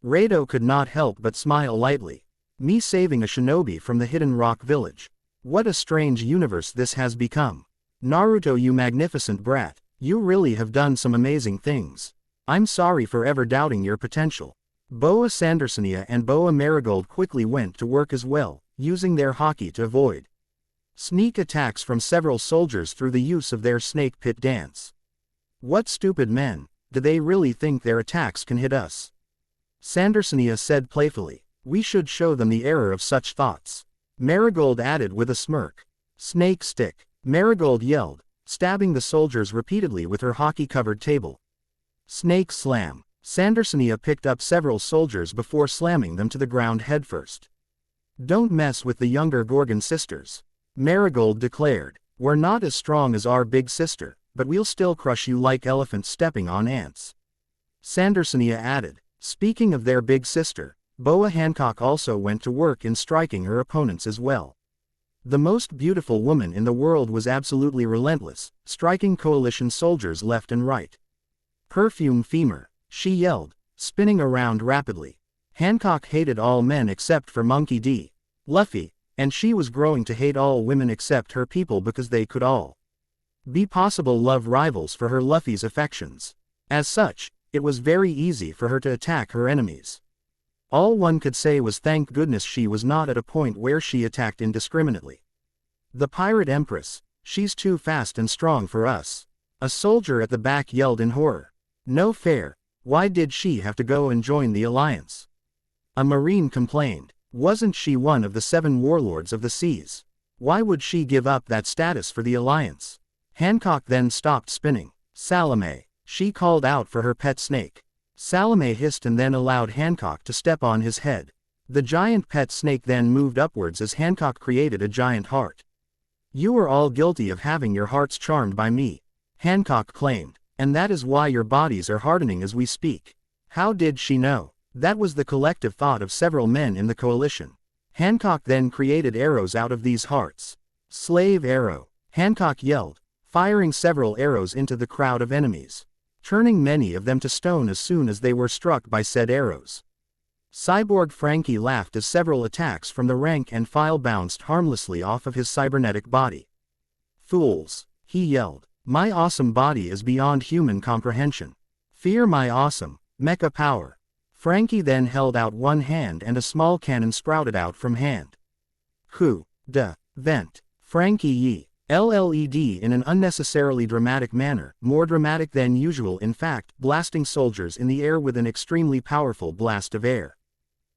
Rado could not help but smile lightly. Me saving a shinobi from the hidden rock village. What a strange universe this has become. Naruto, you magnificent brat, you really have done some amazing things. I'm sorry for ever doubting your potential. Boa Sandersonia and Boa Marigold quickly went to work as well, using their haki to avoid sneak attacks from several soldiers through the use of their snake pit dance. What stupid men, do they really think their attacks can hit us? Sandersonia said playfully. We should show them the error of such thoughts. Marigold added with a smirk. Snake stick, Marigold yelled, stabbing the soldiers repeatedly with her haki-covered table. Snake slam. Sandersonia picked up several soldiers before slamming them to the ground headfirst. Don't mess with the younger Gorgon sisters. Marigold declared. We're not as strong as our big sister, but we'll still crush you like elephants stepping on ants. Sandersonia added. Speaking of their big sister, Boa Hancock also went to work in striking her opponents as well. The most beautiful woman in the world was absolutely relentless, striking coalition soldiers left and right. Perfume femur, she yelled, spinning around rapidly. Hancock hated all men except for Monkey D. Luffy, and she was growing to hate all women except her people because they could all be possible love rivals for her Luffy's affections. As such, it was very easy for her to attack her enemies. All one could say was thank goodness she was not at a point where she attacked indiscriminately. The Pirate Empress, she's too fast and strong for us. A soldier at the back yelled in horror. No fair, why did she have to go and join the alliance? A Marine complained. Wasn't she one of the 7 warlords of the seas? Why would she give up that status for the alliance? Hancock then stopped spinning. Salome, she called out for her pet snake. Salome hissed and then allowed Hancock to step on his head. The giant pet snake then moved upwards as Hancock created a giant heart. You are all guilty of having your hearts charmed by me, Hancock claimed, and that is why your bodies are hardening as we speak. How did she know? That was the collective thought of several men in the coalition. Hancock then created arrows out of these hearts. Slave arrow, Hancock yelled, firing several arrows into the crowd of enemies, turning many of them to stone as soon as they were struck by said arrows. Cyborg Frankie laughed as several attacks from the rank and file bounced harmlessly off of his cybernetic body. Fools, he yelled, my awesome body is beyond human comprehension. Fear my awesome, mecha power. Frankie then held out one hand and a small cannon sprouted out from hand. Who, duh, vent, Frankie ye. LLED in an unnecessarily dramatic manner, more dramatic than usual in fact, blasting soldiers in the air with an extremely powerful blast of air.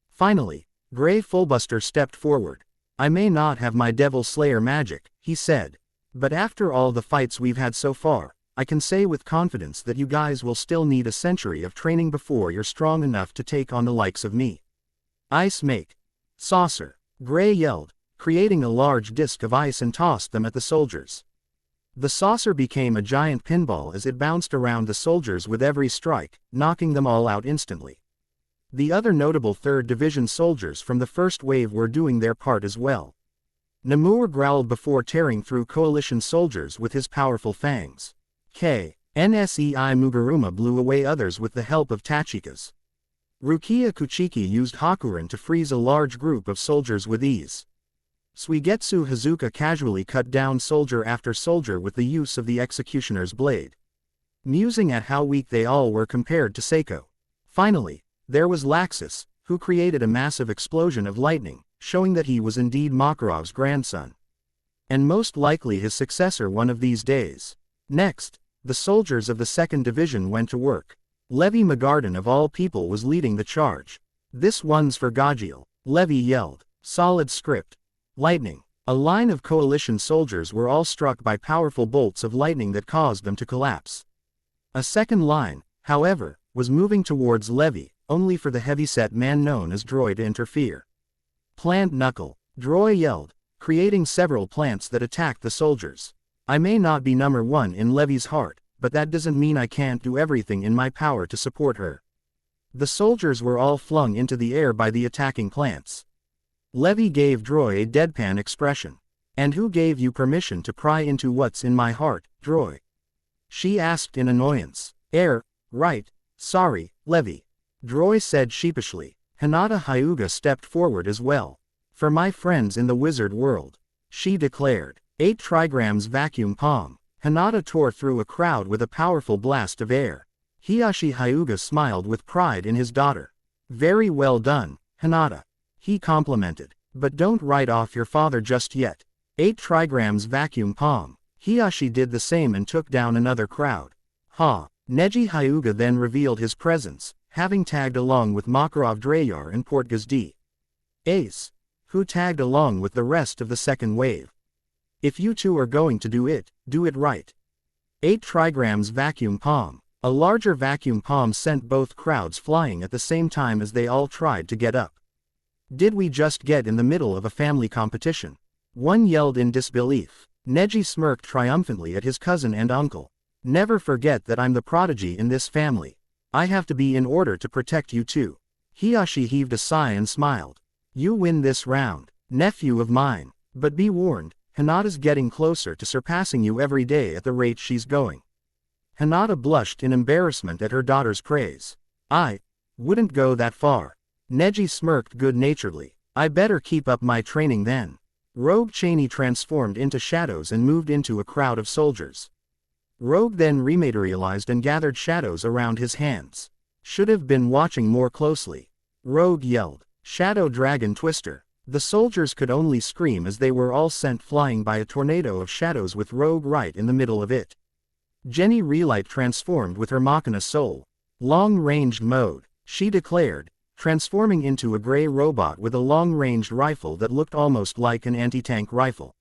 Finally, Grey Fullbuster stepped forward. I may not have my Devil Slayer magic, he said. But after all the fights we've had so far, I can say with confidence that you guys will still need a century of training before you're strong enough to take on the likes of me. Ice make. Saucer, Grey yelled, creating a large disc of ice and tossed them at the soldiers. The saucer became a giant pinball as it bounced around the soldiers with every strike, knocking them all out instantly. The other notable 3rd Division soldiers from the first wave were doing their part as well. Namur growled before tearing through coalition soldiers with his powerful fangs. Nsei Mugaruma blew away others with the help of Tachika's. Rukia Kuchiki used Hakuren to freeze a large group of soldiers with ease. Suigetsu Hazuka casually cut down soldier after soldier with the use of the executioner's blade. Musing at how weak they all were compared to Seiko. Finally, there was Laxus, who created a massive explosion of lightning, showing that he was indeed Makarov's grandson. And most likely his successor one of these days. Next, the soldiers of the 2nd Division went to work. Levi Magarden of all people was leading the charge. This one's for Gajiel, Levi yelled. Solid script. Lightning. A line of coalition soldiers were all struck by powerful bolts of lightning that caused them to collapse. A second line, however, was moving towards Levi, only for the heavyset man known as Droid to interfere. Plant knuckle, Droid yelled, creating several plants that attacked the soldiers. I may not be number 1 in Levi's heart, but that doesn't mean I can't do everything in my power to support her. The soldiers were all flung into the air by the attacking plants. Levi gave Droy a deadpan expression. And who gave you permission to pry into what's in my heart, Droy? She asked in annoyance. Right, sorry, Levi. Droy said sheepishly. Hinata Hyuga stepped forward as well. For my friends in the wizard world, she declared. 8 trigrams vacuum palm. Hinata tore through a crowd with a powerful blast of air. Hiyashi Hyuga smiled with pride in his daughter. Very well done, Hinata. He complimented. But don't write off your father just yet. 8 trigrams vacuum palm. Hiyashi did the same and took down another crowd. Neji Hyuga then revealed his presence, having tagged along with Makarov Drayar and Portgas D. Ace, who tagged along with the rest of the second wave. If you two are going to do it right. 8 trigrams vacuum palm. A larger vacuum palm sent both crowds flying at the same time as they all tried to get up. Did we just get in the middle of a family competition? One yelled in disbelief. Neji smirked triumphantly at his cousin and uncle. Never forget that I'm the prodigy in this family. I have to be in order to protect you too. Hiyashi heaved a sigh and smiled. You win this round, nephew of mine. But be warned, Hinata's getting closer to surpassing you every day at the rate she's going. Hinata blushed in embarrassment at her daughter's praise. I wouldn't go that far. Neji smirked good-naturedly. I better keep up my training then. Rogue Cheney transformed into shadows and moved into a crowd of soldiers. Rogue then rematerialized and gathered shadows around his hands. Should have been watching more closely. Rogue yelled. Shadow Dragon Twister. The soldiers could only scream as they were all sent flying by a tornado of shadows with Rogue right in the middle of it. Jenny Relight transformed with her Machina Soul. Long-ranged mode, she declared, transforming into a gray robot with a long-ranged rifle that looked almost like an anti-tank rifle.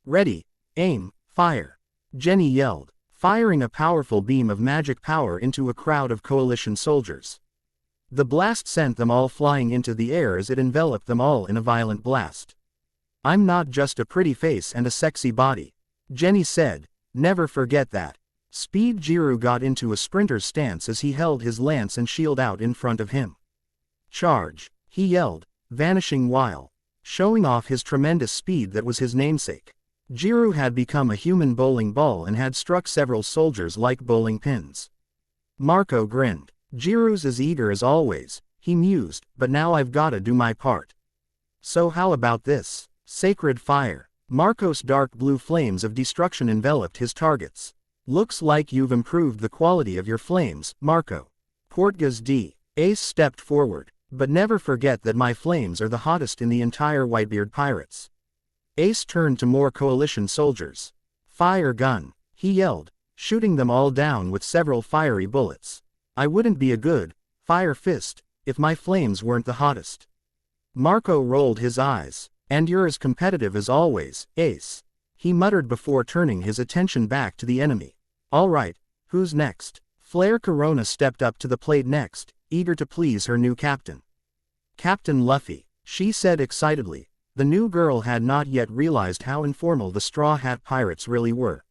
Ready, aim, fire. Jenny yelled, firing a powerful beam of magic power into a crowd of coalition soldiers. The blast sent them all flying into the air as it enveloped them all in a violent blast. I'm not just a pretty face and a sexy body. Jenny said, never forget that. Speed Jiru got into a sprinter's stance as he held his lance and shield out in front of him. Charge, he yelled, vanishing while showing off his tremendous speed that was his namesake. Jiru had become a human bowling ball and had struck several soldiers like bowling pins. Marco grinned. Jiru's as eager as always, he mused, but now I've gotta do my part. So how about this? Sacred fire. Marco's dark blue flames of destruction enveloped his targets. Looks like you've improved the quality of your flames, Marco. Portgas D. Ace stepped forward, but never forget that my flames are the hottest in the entire Whitebeard Pirates. Ace turned to more coalition soldiers. Fire gun, he yelled, shooting them all down with several fiery bullets. I wouldn't be a good fire fist if my flames weren't the hottest. Marco rolled his eyes. And you're as competitive as always, Ace. He muttered before turning his attention back to the enemy. All right, who's next? Flare Corona stepped up to the plate next, eager to please her new captain. Captain Luffy, she said excitedly. The new girl had not yet realized how informal the Straw Hat Pirates really were.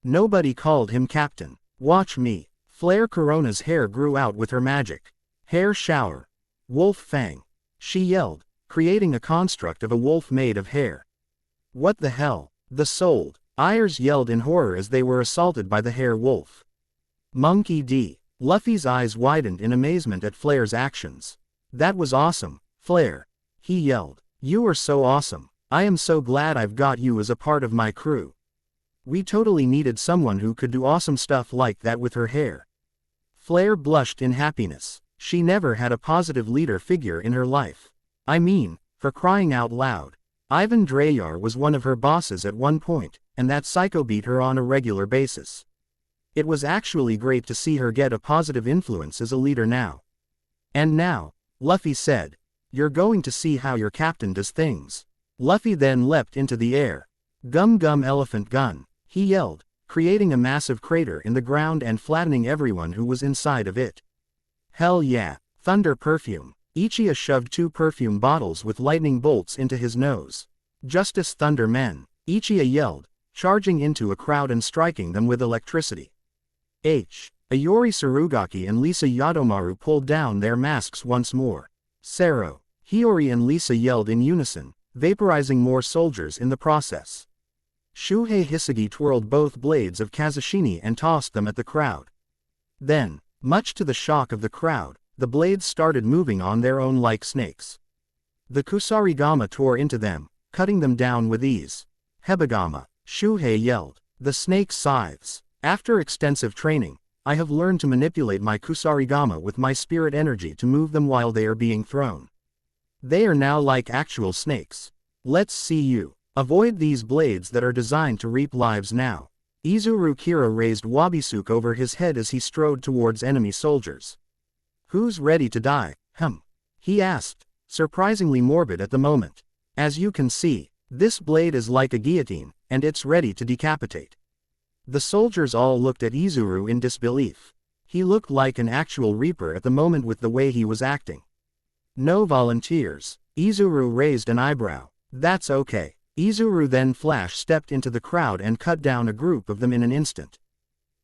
Nobody called him captain. Watch me. Flare Corona's hair grew out with her magic. Hair shower. Wolf Fang. She yelled, creating a construct of a wolf made of hair. What the hell? The sold. Ayers yelled in horror as they were assaulted by the hair wolf. Monkey D. Luffy's eyes widened in amazement at Flare's actions. That was awesome, Flare. He yelled. You are so awesome. I am so glad I've got you as a part of my crew. We totally needed someone who could do awesome stuff like that with her hair. Flare blushed in happiness. She never had a positive leader figure in her life. I mean, for crying out loud. Ivan Drayar was one of her bosses at one point, and that psycho beat her on a regular basis. It was actually great to see her get a positive influence as a leader now. And now, Luffy said, you're going to see how your captain does things. Luffy then leapt into the air. Gum Gum Elephant Gun, he yelled, creating a massive crater in the ground and flattening everyone who was inside of it. Hell yeah, Thunder Perfume. Ichiya shoved 2 perfume bottles with lightning bolts into his nose. Justice Thunder Men, Ichiya yelled, charging into a crowd and striking them with electricity. Ayori Surugaki and Lisa Yadomaru pulled down their masks once more. Sero, Hiyori and Lisa yelled in unison, vaporizing more soldiers in the process. Shuhei Hisagi twirled both blades of Kazushini and tossed them at the crowd. Then, much to the shock of the crowd, the blades started moving on their own like snakes. The Kusarigama tore into them, cutting them down with ease. Hebagama, Shuhei yelled. The snake scythes. After extensive training, I have learned to manipulate my Kusarigama with my spirit energy to move them while they are being thrown. They are now like actual snakes. Let's see you. Avoid these blades that are designed to reap lives now. Izuru Kira raised Wabisuke over his head as he strode towards enemy soldiers. Who's ready to die, he asked, surprisingly morbid at the moment. As you can see, this blade is like a guillotine, and it's ready to decapitate. The soldiers all looked at Izuru in disbelief. He looked like an actual reaper at the moment with the way he was acting. No volunteers. Izuru raised an eyebrow. That's okay. Izuru then flash-stepped into the crowd and cut down a group of them in an instant.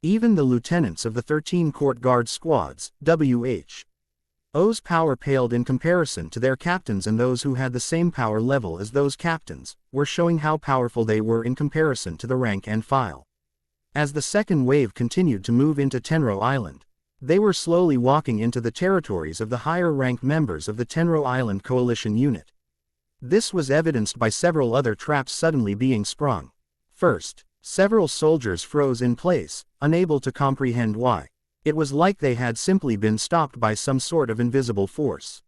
Even the lieutenants of the 13 court guard squads, WHO's power paled in comparison to their captains, and those who had the same power level as those captains were showing how powerful they were in comparison to the rank and file. As the second wave continued to move into Tenro Island, they were slowly walking into the territories of the higher-ranked members of the Tenro Island Coalition unit. This was evidenced by several other traps suddenly being sprung. First, several soldiers froze in place, unable to comprehend why. It was like they had simply been stopped by some sort of invisible force.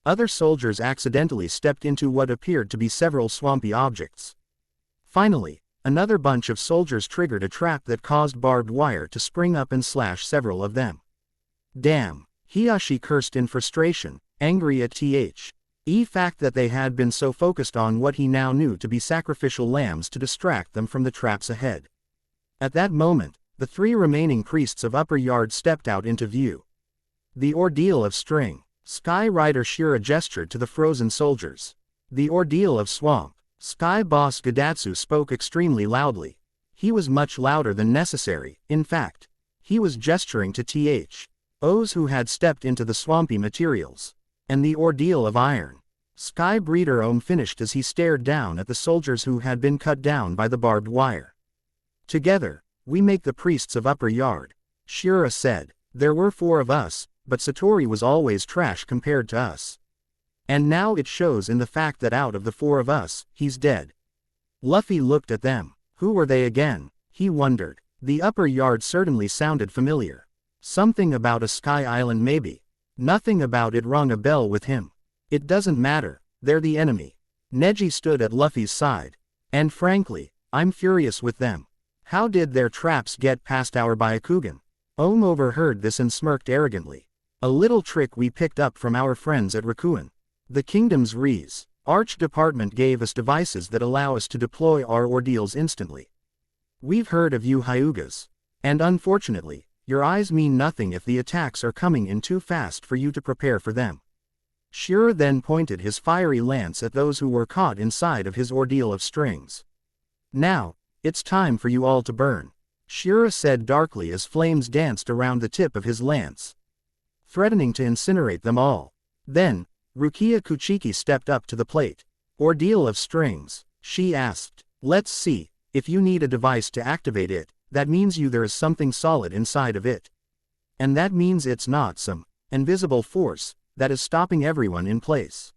Other soldiers accidentally stepped into what appeared to be several swampy objects. Finally, another bunch of soldiers triggered a trap that caused barbed wire to spring up and slash several of them. Damn, Hiyashi cursed in frustration, angry at the fact that they had been so focused on what he now knew to be sacrificial lambs to distract them from the traps ahead. At that moment, the 3 remaining priests of Upper Yard stepped out into view. The ordeal of String. Sky Rider Shira gestured to the frozen soldiers. The ordeal of Swamp. Sky Boss Gadatsu spoke extremely loudly. He was much louder than necessary. In fact, he was gesturing to THOs who had stepped into the swampy materials. And the ordeal of Iron. Sky Breeder finished as he stared down at the soldiers who had been cut down by the barbed wire. Together, we make the priests of Upper Yard, Shira said. There were 4 of us, but Satori was always trash compared to us. And now it shows in the fact that out of the 4 of us, he's dead. Luffy looked at them. Who were they again? He wondered. The Upper Yard certainly sounded familiar. Something about a Sky Island maybe. Nothing about it rung a bell with him. It doesn't matter, they're the enemy. Neji stood at Luffy's side. And frankly, I'm furious with them. How did their traps get past our Byakugan? Overheard this and smirked arrogantly. A little trick we picked up from our friends at Rakuen. The Kingdom's Rees. Arch Department gave us devices that allow us to deploy our ordeals instantly. We've heard of you Hyugas. And unfortunately, your eyes mean nothing if the attacks are coming in too fast for you to prepare for them. Shira then pointed his fiery lance at those who were caught inside of his ordeal of strings. Now, it's time for you all to burn, Shira said darkly as flames danced around the tip of his lance, threatening to incinerate them all. Then, Rukia Kuchiki stepped up to the plate. Ordeal of strings, she asked. Let's see, if you need a device to activate it, that means there is something solid inside of it. And that means it's not some invisible force that is stopping everyone in place.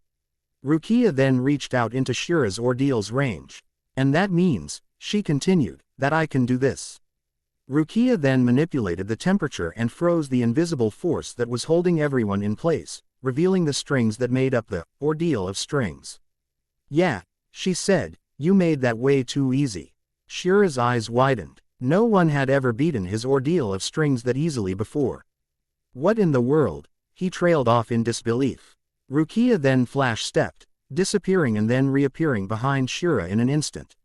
Rukia then reached out into Shira's ordeal's range. And that means, she continued, that I can do this. Rukia then manipulated the temperature and froze the invisible force that was holding everyone in place, revealing the strings that made up the ordeal of strings. Yeah, she said, you made that way too easy. Shira's eyes widened. No one had ever beaten his ordeal of strings that easily before. What in the world? He trailed off in disbelief. Rukia then flash-stepped, disappearing and then reappearing behind Shira in an instant.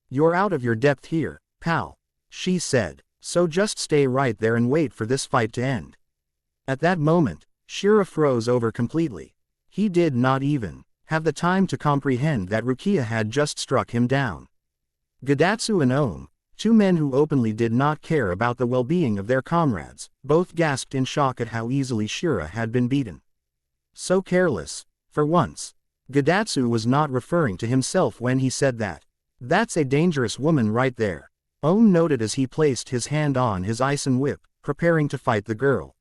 You're out of your depth here, pal, she said, so just stay right there and wait for this fight to end. At that moment, Shira froze over completely. He did not even have the time to comprehend that Rukia had just struck him down. Gadatsu and Two men who openly did not care about the well-being of their comrades, both gasped in shock at how easily Shira had been beaten. So careless, for once. Gadatsu was not referring to himself when he said that. That's a dangerous woman right there. Ohm noted as he placed his hand on his Ison whip, preparing to fight the girl.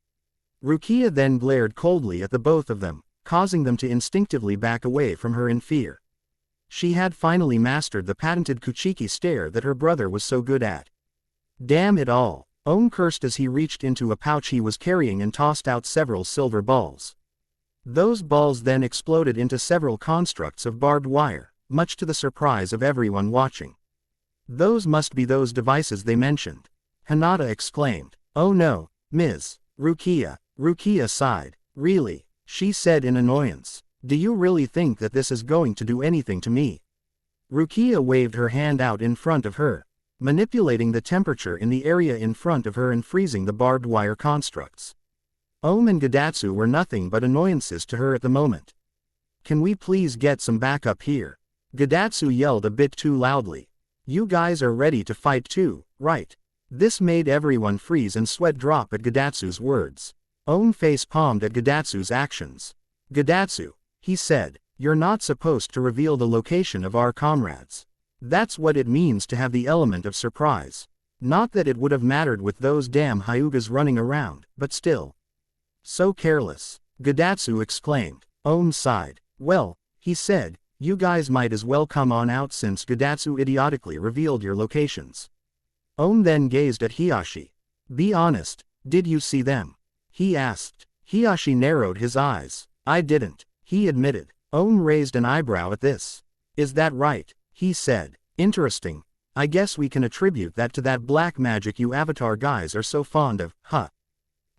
Rukia then glared coldly at the both of them, causing them to instinctively back away from her in fear. She had finally mastered the patented Kuchiki stare that her brother was so good at. Damn it all, Ohm cursed as he reached into a pouch he was carrying and tossed out several silver balls. Those balls then exploded into several constructs of barbed wire, much to the surprise of everyone watching. Those must be those devices they mentioned. Hinata exclaimed. Oh no, Ms. Rukia. Rukia sighed. Really? She said in annoyance. Do you really think that this is going to do anything to me? Rukia waved her hand out in front of her, manipulating the temperature in the area in front of her and freezing the barbed wire constructs. Ohm and Gadatsu were nothing but annoyances to her at the moment. Can we please get some backup here? Gadatsu yelled a bit too loudly. You guys are ready to fight too, right? This made everyone freeze and sweat drop at Gadatsu's words. Ohm face-palmed at Gadatsu's actions. Gadatsu, he said, you're not supposed to reveal the location of our comrades. That's what it means to have the element of surprise. Not that it would have mattered with those damn Hyugas running around, but still. So careless, Gadatsu exclaimed. Ohm sighed. Well, he said, you guys might as well come on out since Gadatsu idiotically revealed your locations. Ohm then gazed at Hiyashi. Be honest, did you see them? He asked. Hiyashi narrowed his eyes. I didn't, he admitted. Ohm raised an eyebrow at this. Is that right? He said. Interesting. I guess we can attribute that to that black magic you Avatar guys are so fond of, huh?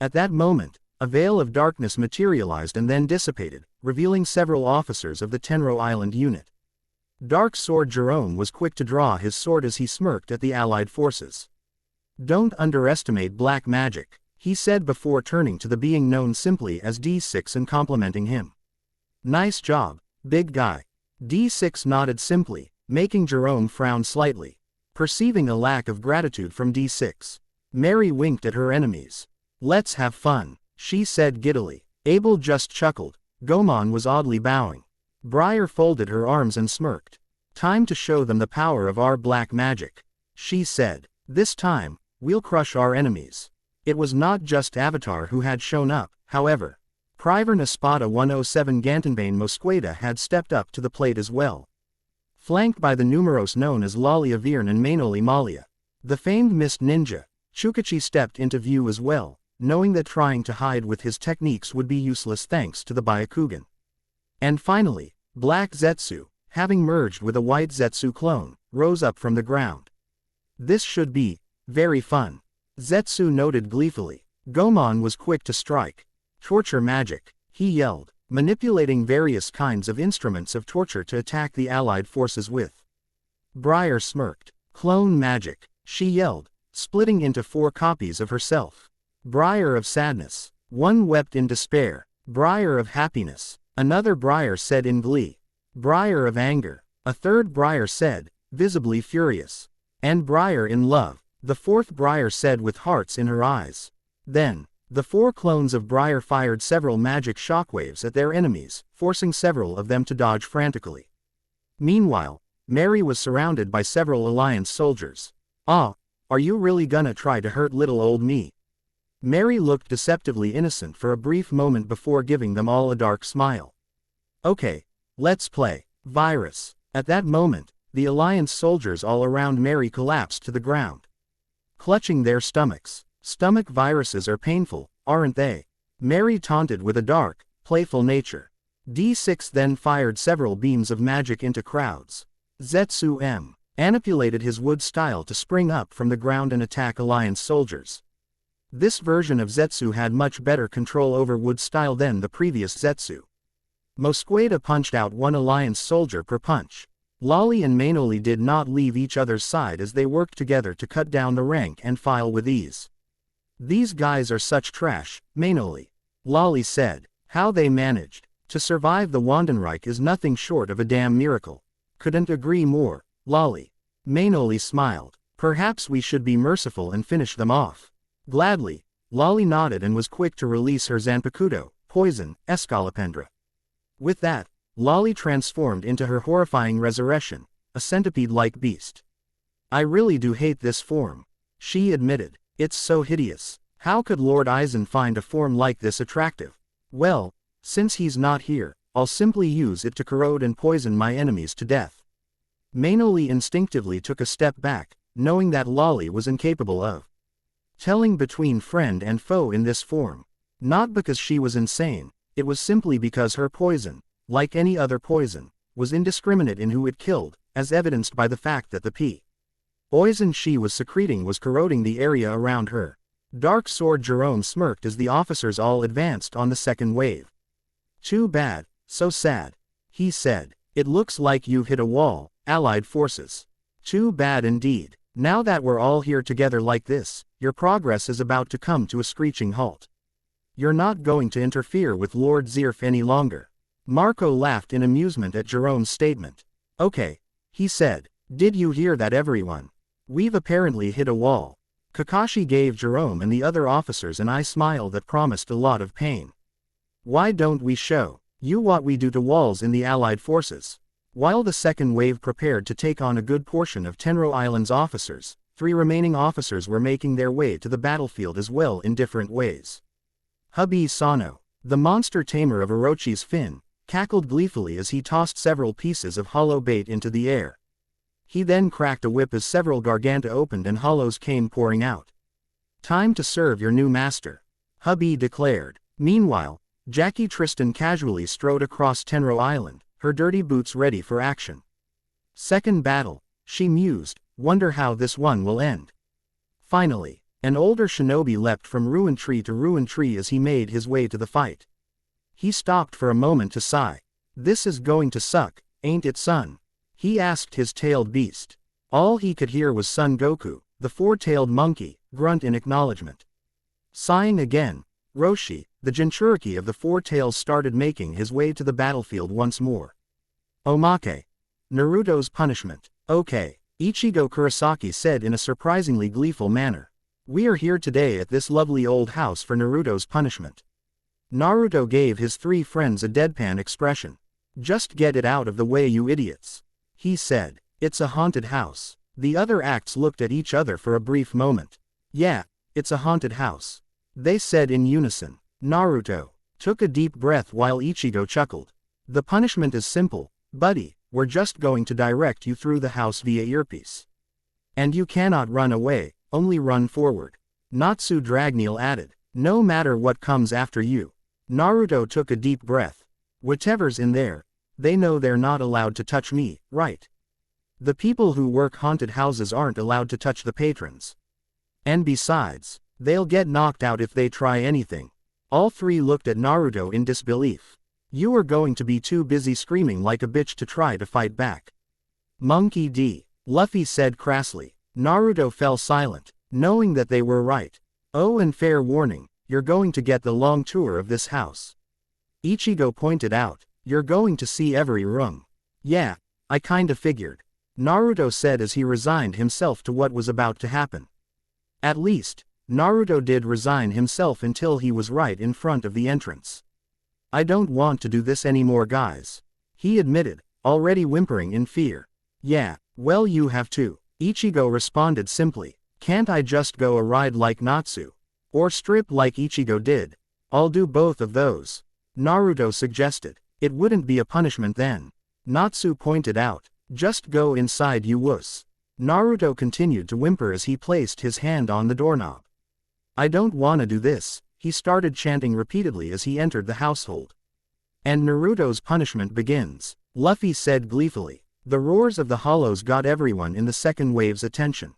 At that moment, a veil of darkness materialized and then dissipated, revealing several officers of the Tenro Island unit. Dark Sword Jerome was quick to draw his sword as he smirked at the allied forces. Don't underestimate black magic, he said before turning to the being known simply as D6 and complimenting him. Nice job, big guy. D6 nodded simply, making Jerome frown slightly. Perceiving a lack of gratitude from D6, Mary winked at her enemies. Let's have fun, she said giddily. Abel just chuckled. Gomon was oddly bowing. Briar folded her arms and smirked. Time to show them the power of our black magic, she said. This time, we'll crush our enemies. It was not just Avatar who had shown up, however. Priver Naspada 107 Gantenbane Mosqueda had stepped up to the plate as well. Flanked by the numeros known as Lalia Virn and Mainoli Malia, the famed mist ninja, Chukachi stepped into view as well, knowing that trying to hide with his techniques would be useless thanks to the Byakugan. And finally, Black Zetsu, having merged with a white Zetsu clone, rose up from the ground. This should be very fun, Zetsu noted gleefully. Gomon was quick to strike. Torture magic, he yelled, manipulating various kinds of instruments of torture to attack the allied forces with. Briar smirked. Clone magic, she yelled, splitting into 4 copies of herself. Briar of sadness. One wept in despair. Briar of happiness. Another Briar said in glee. Briar of anger. A third Briar said, visibly furious. And Briar in love. The fourth Briar said with hearts in her eyes. Then, the 4 clones of Briar fired several magic shockwaves at their enemies, forcing several of them to dodge frantically. Meanwhile, Mary was surrounded by several Alliance soldiers. Ah, are you really gonna try to hurt little old me? Mary looked deceptively innocent for a brief moment before giving them all a dark smile. Okay, let's play. Virus. At that moment, the Alliance soldiers all around Mary collapsed to the ground, clutching their stomachs. Stomach viruses are painful, aren't they? Mary taunted with a dark, playful nature. D6 then fired several beams of magic into crowds. Zetsu M. manipulated his wood style to spring up from the ground and attack Alliance soldiers. This version of Zetsu had much better control over wood style than the previous Zetsu. Mosqueda punched out 1 Alliance soldier per punch. Lolly and Mainoli did not leave each other's side as they worked together to cut down the rank and file with ease. These guys are such trash, Mainoli. Lolly said. How they managed to survive the Wandenreich is nothing short of a damn miracle. Couldn't agree more, Lolly. Mainoli smiled. Perhaps we should be merciful and finish them off. Gladly, Lolly nodded and was quick to release her Zanpakuto, poison, escalopendra. With that, Lolly transformed into her horrifying resurrection, a centipede-like beast. I really do hate this form, she admitted. It's so hideous. How could Lord Aizen find a form like this attractive? Well, since he's not here, I'll simply use it to corrode and poison my enemies to death. Mainoli instinctively took a step back, knowing that Lolly was incapable of telling between friend and foe in this form. Not because she was insane, it was simply because her poison, like any other poison, was indiscriminate in who it killed, as evidenced by the fact that the poison she was secreting was corroding the area around her. Dark Sword Jerome smirked as the officers all advanced on the second wave. Too bad, so sad, he said. It looks like you've hit a wall, Allied forces. Too bad indeed. Now that we're all here together like this, your progress is about to come to a screeching halt. You're not going to interfere with Lord Zirf any longer. Marco laughed in amusement at Jerome's statement. Okay, he said. Did you hear that, everyone? We've apparently hit a wall. Kakashi gave Jerome and the other officers an eye smile that promised a lot of pain. Why don't we show you what we do to walls in the Allied forces? While the second wave prepared to take on a good portion of Tenro Island's officers, 3 remaining officers were making their way to the battlefield as well in different ways. Hubby Sano, the monster tamer of Orochi's fin, cackled gleefully as he tossed several pieces of hollow bait into the air. He then cracked a whip as several garganta opened and hollows came pouring out. Time to serve your new master, Hubby declared. Meanwhile, Jackie Tristan casually strode across Tenro Island, her dirty boots ready for action. Second battle, she mused, wonder how this one will end. Finally, an older shinobi leapt from ruined tree to ruined tree as he made his way to the fight. He stopped for a moment to sigh. This is going to suck, ain't it, son? He asked his tailed beast. All he could hear was Son Goku, the four-tailed monkey, grunt in acknowledgement. Sighing again, Roshi, the Jinchuriki of the Four Tails, started making his way to the battlefield once more. Omake. Naruto's punishment. Okay, Ichigo Kurosaki said in a surprisingly gleeful manner. We are here today at this lovely old house for Naruto's punishment. Naruto gave his 3 friends a deadpan expression. Just get it out of the way, you idiots, he said. It's a haunted house. The other acts looked at each other for a brief moment. Yeah, it's a haunted house, they said in unison. Naruto took a deep breath while Ichigo chuckled. The punishment is simple, buddy, we're just going to direct you through the house via earpiece. And you cannot run away, only run forward. Natsu Dragneel added. No matter what comes after you. Naruto took a deep breath. Whatever's in there, they know they're not allowed to touch me, right? The people who work haunted houses aren't allowed to touch the patrons. And besides, they'll get knocked out if they try anything. All 3 looked at Naruto in disbelief. You are going to be too busy screaming like a bitch to try to fight back. Monkey D. Luffy said crassly. Naruto fell silent, knowing that they were right. Oh, and fair warning, you're going to get the long tour of this house. Ichigo pointed out, you're going to see every room. Yeah, I kinda figured, Naruto said as he resigned himself to what was about to happen. At least, Naruto did resign himself until he was right in front of the entrance. I don't want to do this anymore, guys, he admitted, already whimpering in fear. Yeah, well, you have to, Ichigo responded simply. Can't I just go a ride like Natsu? Or strip like Ichigo did? I'll do both of those, Naruto suggested. It wouldn't be a punishment then, Natsu pointed out. Just go inside, you wuss. Naruto continued to whimper as he placed his hand on the doorknob. I don't wanna do this, he started chanting repeatedly as he entered the household. And Naruto's punishment begins, Luffy said gleefully. The roars of the hollows got everyone in the second wave's attention.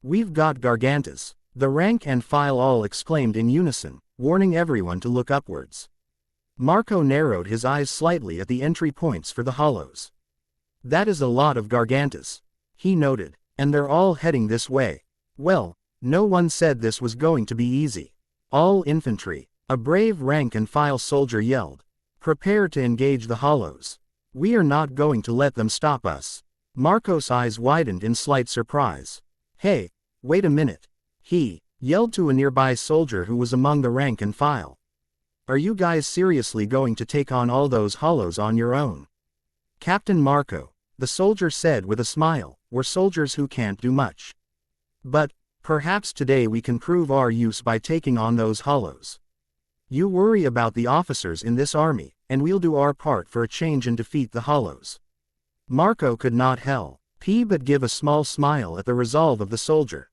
We've got Gargantas, the rank and file all exclaimed in unison, warning everyone to look upwards. Marco narrowed his eyes slightly at the entry points for the hollows. That is a lot of Gargantas, he noted, and they're all heading this way. Well, no one said this was going to be easy. All infantry, a brave rank and file soldier yelled. Prepare to engage the hollows. We are not going to let them stop us. Marco's eyes widened in slight surprise. Hey, wait a minute. He yelled to a nearby soldier who was among the rank and file. Are you guys seriously going to take on all those hollows on your own? Captain Marco, the soldier said with a smile, we're soldiers who can't do much. But, perhaps today we can prove our use by taking on those hollows. You worry about the officers in this army, and we'll do our part for a change and defeat the hollows. Marco could not help but give a small smile at the resolve of the soldier.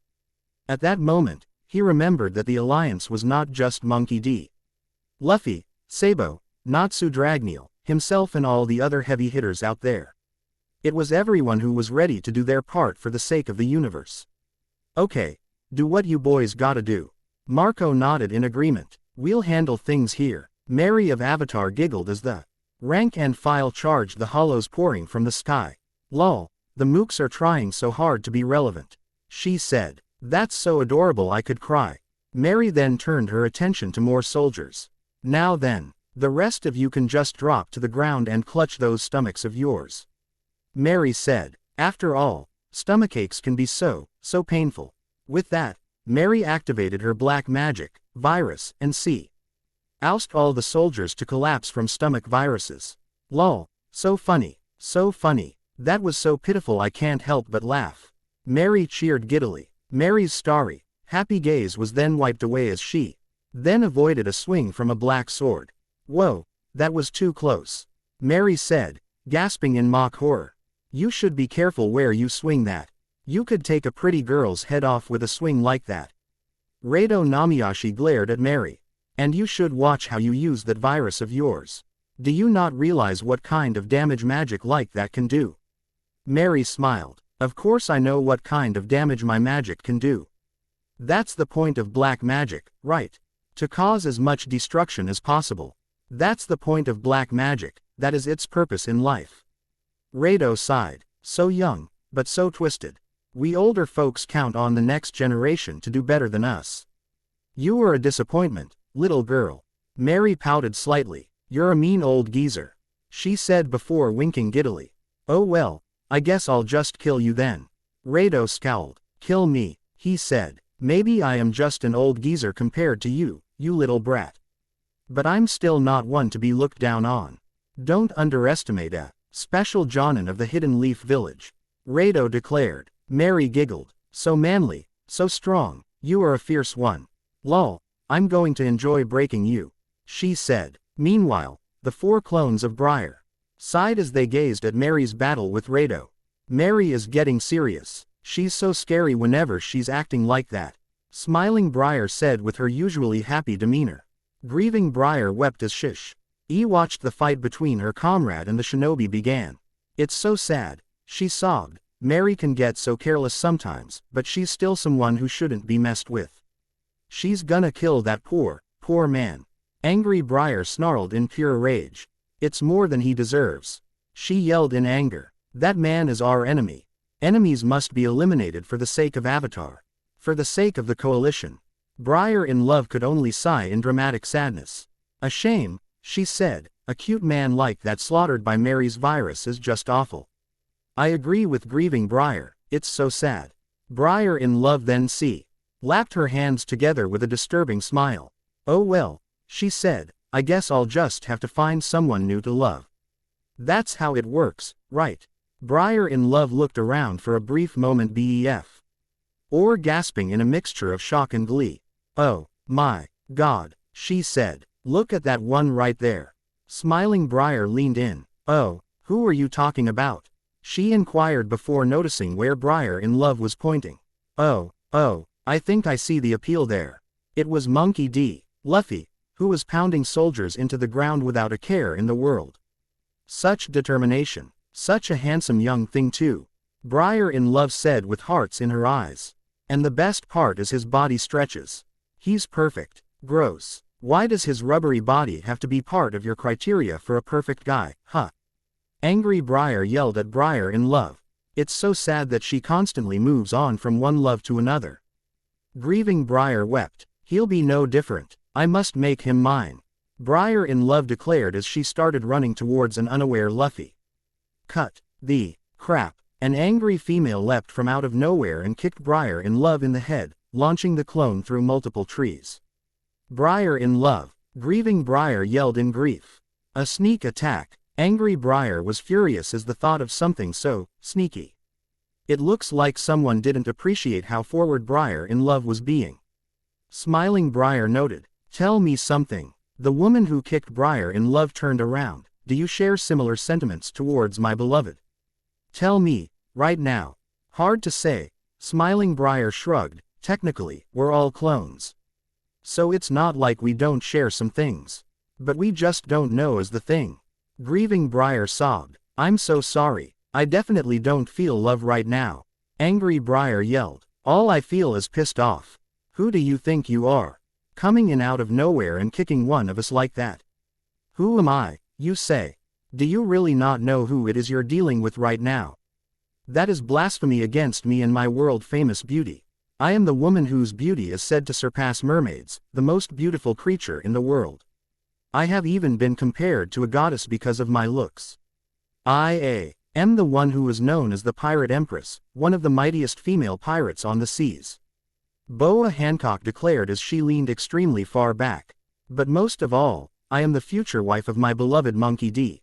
At that moment, he remembered that the alliance was not just Monkey D. Luffy, Sabo, Natsu Dragneel, himself and all the other heavy hitters out there. It was everyone who was ready to do their part for the sake of the universe. Okay, do what you boys gotta do. Marco nodded in agreement. We'll handle things here. Mary of Avatar giggled as the rank and file charged the hollows pouring from the sky. Lol, the mooks are trying so hard to be relevant. She said. That's so adorable I could cry. Mary then turned her attention to more soldiers. Now then, the rest of you can just drop to the ground and clutch those stomachs of yours. Mary said. After all, stomachaches can be so painful. With that, Mary activated her black magic, virus, and oust all the soldiers to collapse from stomach viruses. Lol, so funny, so funny. That was so pitiful I can't help but laugh. Mary cheered giddily. Mary's starry, happy gaze was then wiped away as she then avoided a swing from a black sword. Whoa, that was too close. Mary said, gasping in mock horror. You should be careful where you swing that. You could take a pretty girl's head off with a swing like that. Rado Namiyashi glared at Mary. And you should watch how you use that virus of yours. Do you not realize what kind of damage magic like that can do? Mary smiled. Of course I know what kind of damage my magic can do. That's the point of black magic, right? To cause as much destruction as possible. That's the point of black magic, that is its purpose in life. Rado sighed. So young, but so twisted. We older folks count on the next generation to do better than us. You were a disappointment, little girl. Mary pouted slightly. You're a mean old geezer. She said before winking giddily. Oh well, I guess I'll just kill you then. Rado scowled. Kill me, he said. Maybe I am just an old geezer compared to you, you little brat. But I'm still not one to be looked down on. Don't underestimate a special Jonin of the Hidden Leaf Village. Rado declared. Mary giggled. So manly, so strong, you are a fierce one. Lol, I'm going to enjoy breaking you. She said. Meanwhile, the four clones of Briar sighed as they gazed at Mary's battle with Rado. Mary is getting serious. She's so scary whenever she's acting like that. Smiling Briar said with her usually happy demeanor. Grieving Briar wept as watched the fight between her comrade and the shinobi began. It's so sad, she sobbed. Mary can get so careless sometimes, but she's still someone who shouldn't be messed with. She's gonna kill that poor man. Angry Briar snarled in pure rage. It's more than he deserves. She yelled in anger. That man is our enemy. Enemies must be eliminated for the sake of Avatar. For the sake of the coalition. Briar in love could only sigh in dramatic sadness. A shame, she said, a cute man like that slaughtered by Mary's virus is just awful. I agree with grieving Briar, it's so sad. Briar in love then lapped her hands together with a disturbing smile. Oh well, she said, I guess I'll just have to find someone new to love. That's how it works, right? Briar in love looked around for a brief moment or gasping in a mixture of shock and glee. Oh, my God, she said. Look at that one right there. Smiling Briar leaned in. Oh, who are you talking about? She inquired before noticing where Briar in love was pointing. Oh, I think I see the appeal there. It was Monkey D. Luffy, who was pounding soldiers into the ground without a care in the world. Such determination. Such a handsome young thing too. Briar in love said with hearts in her eyes. And the best part is his body stretches. He's perfect. Gross. Why does his rubbery body have to be part of your criteria for a perfect guy, huh? Angry Briar yelled at Briar in love. It's so sad that she constantly moves on from one love to another. Grieving Briar wept. He'll be no different. I must make him mine. Briar in love declared as she started running towards an unaware Luffy. Cut the crap. An angry female leapt from out of nowhere and kicked Briar in Love in the head, launching the clone through multiple trees. Briar in Love. Grieving Briar yelled in grief. A sneak attack. Angry Briar was furious as the thought of something so sneaky. It looks like someone didn't appreciate how forward Briar in Love was being. Smiling Briar noted. Tell me something. The woman who kicked Briar in Love turned around. Do you share similar sentiments towards my beloved? Tell me, right now. Hard to say. Smiling Briar shrugged. Technically, we're all clones. So it's not like we don't share some things. But we just don't know is the thing. Grieving Briar sobbed. I'm so sorry. I definitely don't feel love right now. Angry Briar yelled. All I feel is pissed off. Who do you think you are? Coming in out of nowhere and kicking one of us like that. Who am I, you say? Do you really not know who it is you're dealing with right now? That is blasphemy against me and my world-famous beauty. I am the woman whose beauty is said to surpass mermaids, the most beautiful creature in the world. I have even been compared to a goddess because of my looks. I am the one who is known as the Pirate Empress, one of the mightiest female pirates on the seas. Boa Hancock declared as she leaned extremely far back. But most of all, I am the future wife of my beloved Monkey D.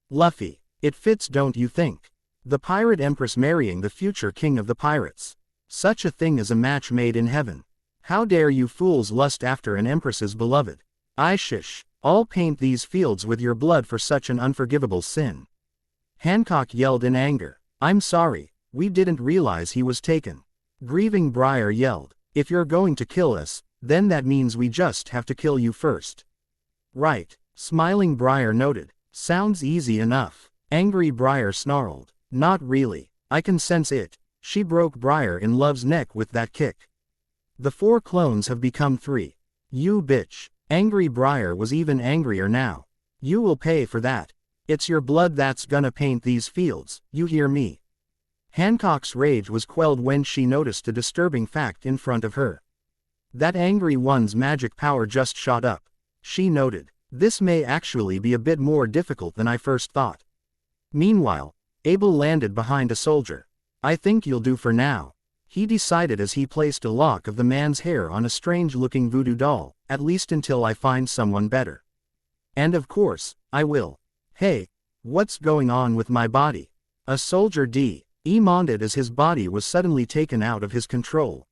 Luffy. It fits, don't you think? The Pirate Empress marrying the future king of the pirates. Such a thing as a match made in heaven. How dare you fools lust after an empress's beloved? I shish. I'll paint these fields with your blood for such an unforgivable sin. Hancock yelled in anger. I'm sorry, we didn't realize he was taken. Grieving Briar yelled. If you're going to kill us, then that means we just have to kill you first. Right. Smiling Briar noted. Sounds easy enough. Angry Briar snarled. Not really. I can sense it. She broke Briar in Love's neck with that kick. The 4 clones have become 3. You bitch. Angry Briar was even angrier now. You will pay for that. It's your blood that's gonna paint these fields, you hear me? Hancock's rage was quelled when she noticed a disturbing fact in front of her. That angry one's magic power just shot up. She noted. This may actually be a bit more difficult than I first thought. Meanwhile, Abel landed behind a soldier. I think you'll do for now. He decided as he placed a lock of the man's hair on a strange-looking voodoo doll, at least until I find someone better. And of course, I will. Hey, what's going on with my body? A soldier demanded as his body was suddenly taken out of his control.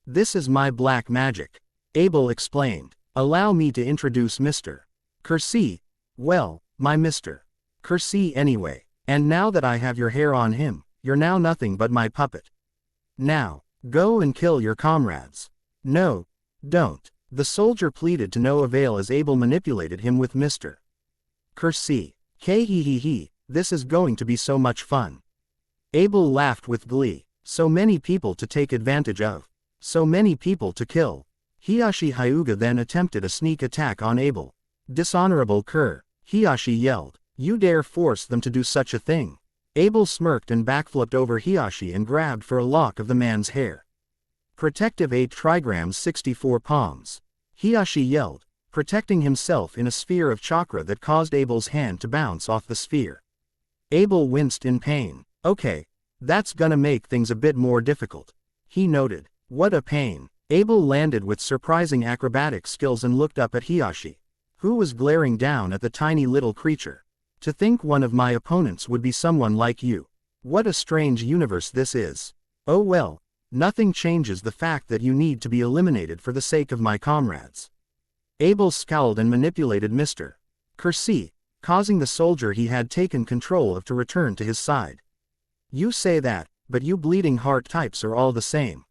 This is my black magic. Abel explained. Allow me to introduce Mr. Kersey. Well, my Mr. Kersey anyway. And now that I have your hair on him, you're now nothing but my puppet. Now, go and kill your comrades. No, don't. The soldier pleaded to no avail as Abel manipulated him with Mr. Kersey. He, this is going to be so much fun. Abel laughed with glee. So many people to take advantage of. So many people to kill. Hiashi Hyuga then attempted a sneak attack on Abel. Dishonorable cur. Hiashi yelled. You dare force them to do such a thing? Abel smirked and backflipped over Hiashi and grabbed for a lock of the man's hair. Protective 8 trigrams 64 palms. Hiashi yelled, protecting himself in a sphere of chakra that caused Abel's hand to bounce off the sphere. Abel winced in pain. Okay, that's gonna make things a bit more difficult. He noted. What a pain. Abel landed with surprising acrobatic skills and looked up at Hiashi, who was glaring down at the tiny little creature. To think one of my opponents would be someone like you. What a strange universe this is. Oh well, nothing changes the fact that you need to be eliminated for the sake of my comrades. Abel scowled and manipulated Mr. Kersey, causing the soldier he had taken control of to return to his side. You say that, but you bleeding heart types are all the same.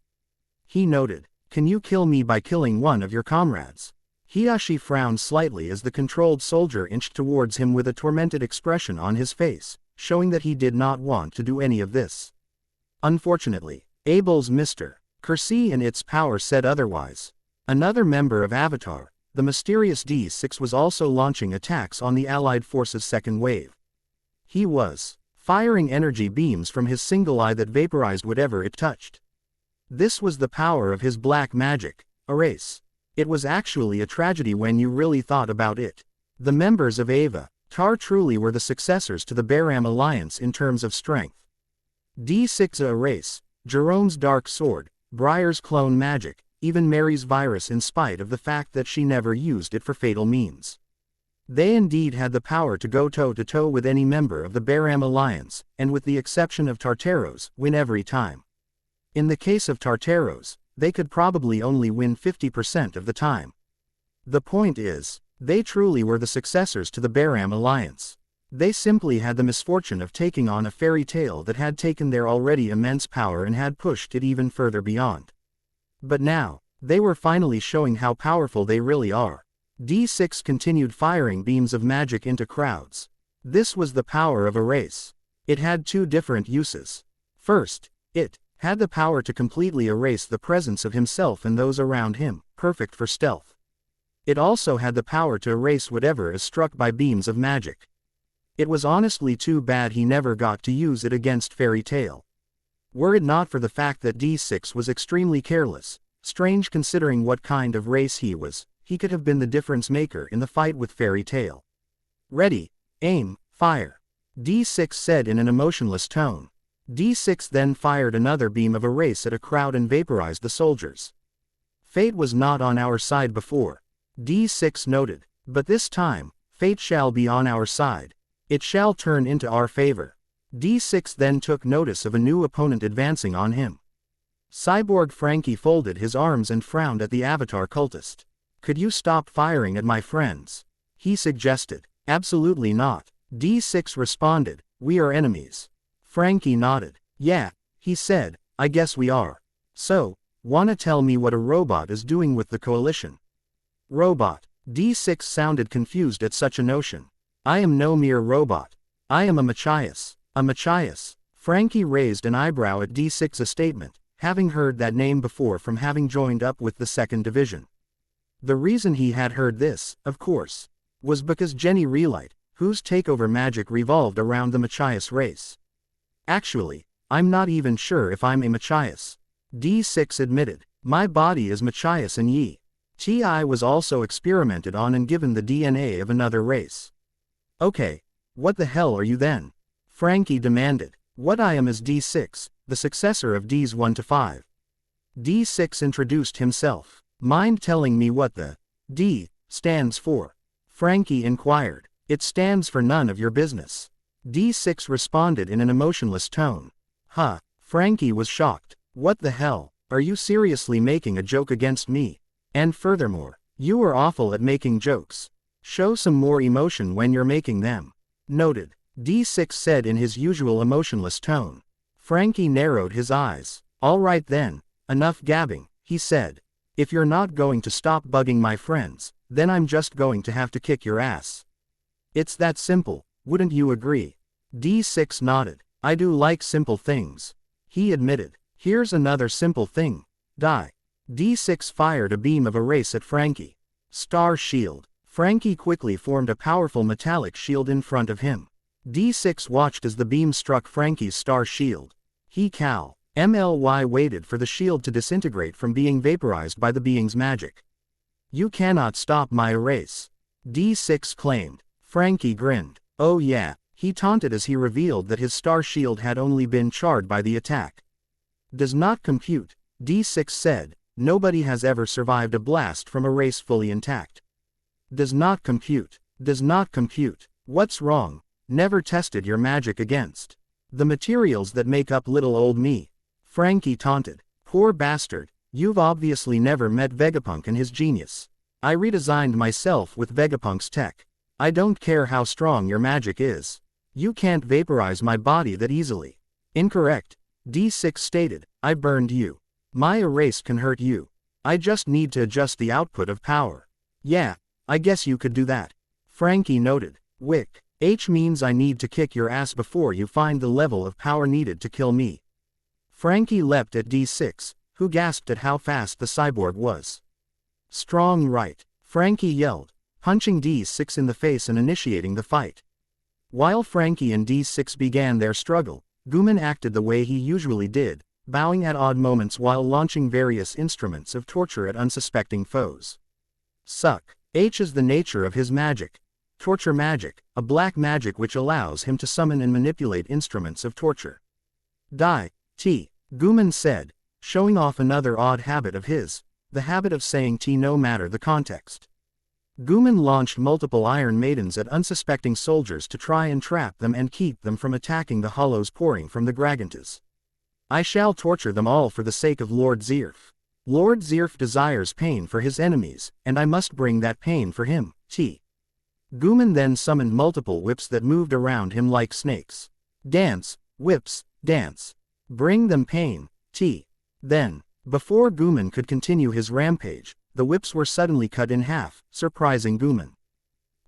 He noted. Can you kill me by killing one of your comrades? Hiashi frowned slightly as the controlled soldier inched towards him with a tormented expression on his face, showing that he did not want to do any of this. Unfortunately, Abel's Mr. Kersey and its power said otherwise. Another member of Avatar, the mysterious D6, was also launching attacks on the Allied forces' second wave. He was firing energy beams from his single eye that vaporized whatever it touched. This was the power of his black magic, Erase. It was actually a tragedy when you really thought about it. The members of Avatar truly were the successors to the Baram Alliance in terms of strength. D6 erase, Jerome's dark sword, Briar's clone magic, even Mary's virus in spite of the fact that she never used it for fatal means. They indeed had the power to go toe-to-toe with any member of the Baram Alliance, and with the exception of Tartaros, win every time. In the case of Tartaros, they could probably only win 50% of the time. The point is, they truly were the successors to the Baram Alliance. They simply had the misfortune of taking on a fairy tale that had taken their already immense power and had pushed it even further beyond. But now, they were finally showing how powerful they really are. D6 continued firing beams of magic into crowds. This was the power of erase. It had two different uses. First, it had the power to completely erase the presence of himself and those around him, perfect for stealth. It also had the power to erase whatever is struck by beams of magic. It was honestly too bad he never got to use it against Fairy Tail. Were it not for the fact that D6 was extremely careless, strange considering what kind of race he was, he could have been the difference maker in the fight with Fairy Tail. Ready, aim, fire, D6 said in an emotionless tone. D6 then fired another beam of erase at a crowd and vaporized the soldiers. Fate was not on our side before, D6 noted, but this time, fate shall be on our side. It shall turn into our favor. D6 then took notice of a new opponent advancing on him. Cyborg Frankie folded his arms and frowned at the Avatar cultist. Could you stop firing at my friends? He suggested. Absolutely not. D6 responded, we are enemies. Frankie nodded. Yeah, he said, I guess we are. So, wanna tell me what a robot is doing with the coalition? Robot. D6 sounded confused at such a notion. I am no mere robot. I am a Machias. A Machias. Frankie raised an eyebrow at D6's statement, having heard that name before from having joined up with the 2nd Division. The reason he had heard this, of course, was because Jenny Relight, whose takeover magic revolved around the Machias race. Actually, I'm not even sure if I'm a Machias. D6 admitted. My body is Machias and Yi. TI was also experimented on and given the DNA of another race. Okay, what the hell are you then? Frankie demanded. What I am is D6, the successor of Ds 1 to 5. D6 introduced himself. Mind telling me what the D stands for? Frankie inquired. It stands for none of your business. D6 responded in an emotionless tone. Huh, Frankie was shocked. What the hell, are you seriously making a joke against me? And furthermore, you are awful at making jokes. Show some more emotion when you're making them. Noted. D6 said in his usual emotionless tone. Frankie narrowed his eyes. All right then, enough gabbing, he said. If you're not going to stop bugging my friends, then I'm just going to have to kick your ass. It's that simple, wouldn't you agree? D6 nodded. I do like simple things. He admitted. Here's another simple thing. Die. D6 fired a beam of erase at Frankie. Star Shield. Frankie quickly formed a powerful metallic shield in front of him. D6 watched as the beam struck Frankie's star shield. He Cal. MLY waited for the shield to disintegrate from being vaporized by the being's magic. You cannot stop my erase. D6 claimed. Frankie grinned. Oh yeah, he taunted as he revealed that his star shield had only been charred by the attack. Does not compute, D6 said. Nobody has ever survived a blast from erase fully intact. Does not compute. Does not compute. What's wrong? Never tested your magic against the materials that make up little old me. Frankie taunted. Poor bastard, you've obviously never met Vegapunk and his genius. I redesigned myself with Vegapunk's tech. I don't care how strong your magic is. You can't vaporize my body that easily. Incorrect. D6 stated. I burned you. My erase can hurt you. I just need to adjust the output of power. Yeah, I guess you could do that. Frankie noted. Wick. H means I need to kick your ass before you find the level of power needed to kill me. Frankie leapt at D6, who gasped at how fast the cyborg was. Strong right. Frankie yelled, punching D6 in the face and initiating the fight. While Frankie and D6 began their struggle, Guman acted the way he usually did, bowing at odd moments while launching various instruments of torture at unsuspecting foes. Suck. H is the nature of his magic. Torture magic, a black magic which allows him to summon and manipulate instruments of torture. Die, T. Guman said, showing off another odd habit of his, the habit of saying T no matter the context. Guman launched multiple Iron Maidens at unsuspecting soldiers to try and trap them and keep them from attacking the hollows pouring from the Gragantas. I shall torture them all for the sake of Lord Zirf. Lord Zirf desires pain for his enemies, and I must bring that pain for him, T. Guman then summoned multiple whips that moved around him like snakes. Dance, whips, dance. Bring them pain, T. Then, before Guman could continue his rampage, the whips were suddenly cut in half, surprising Guman.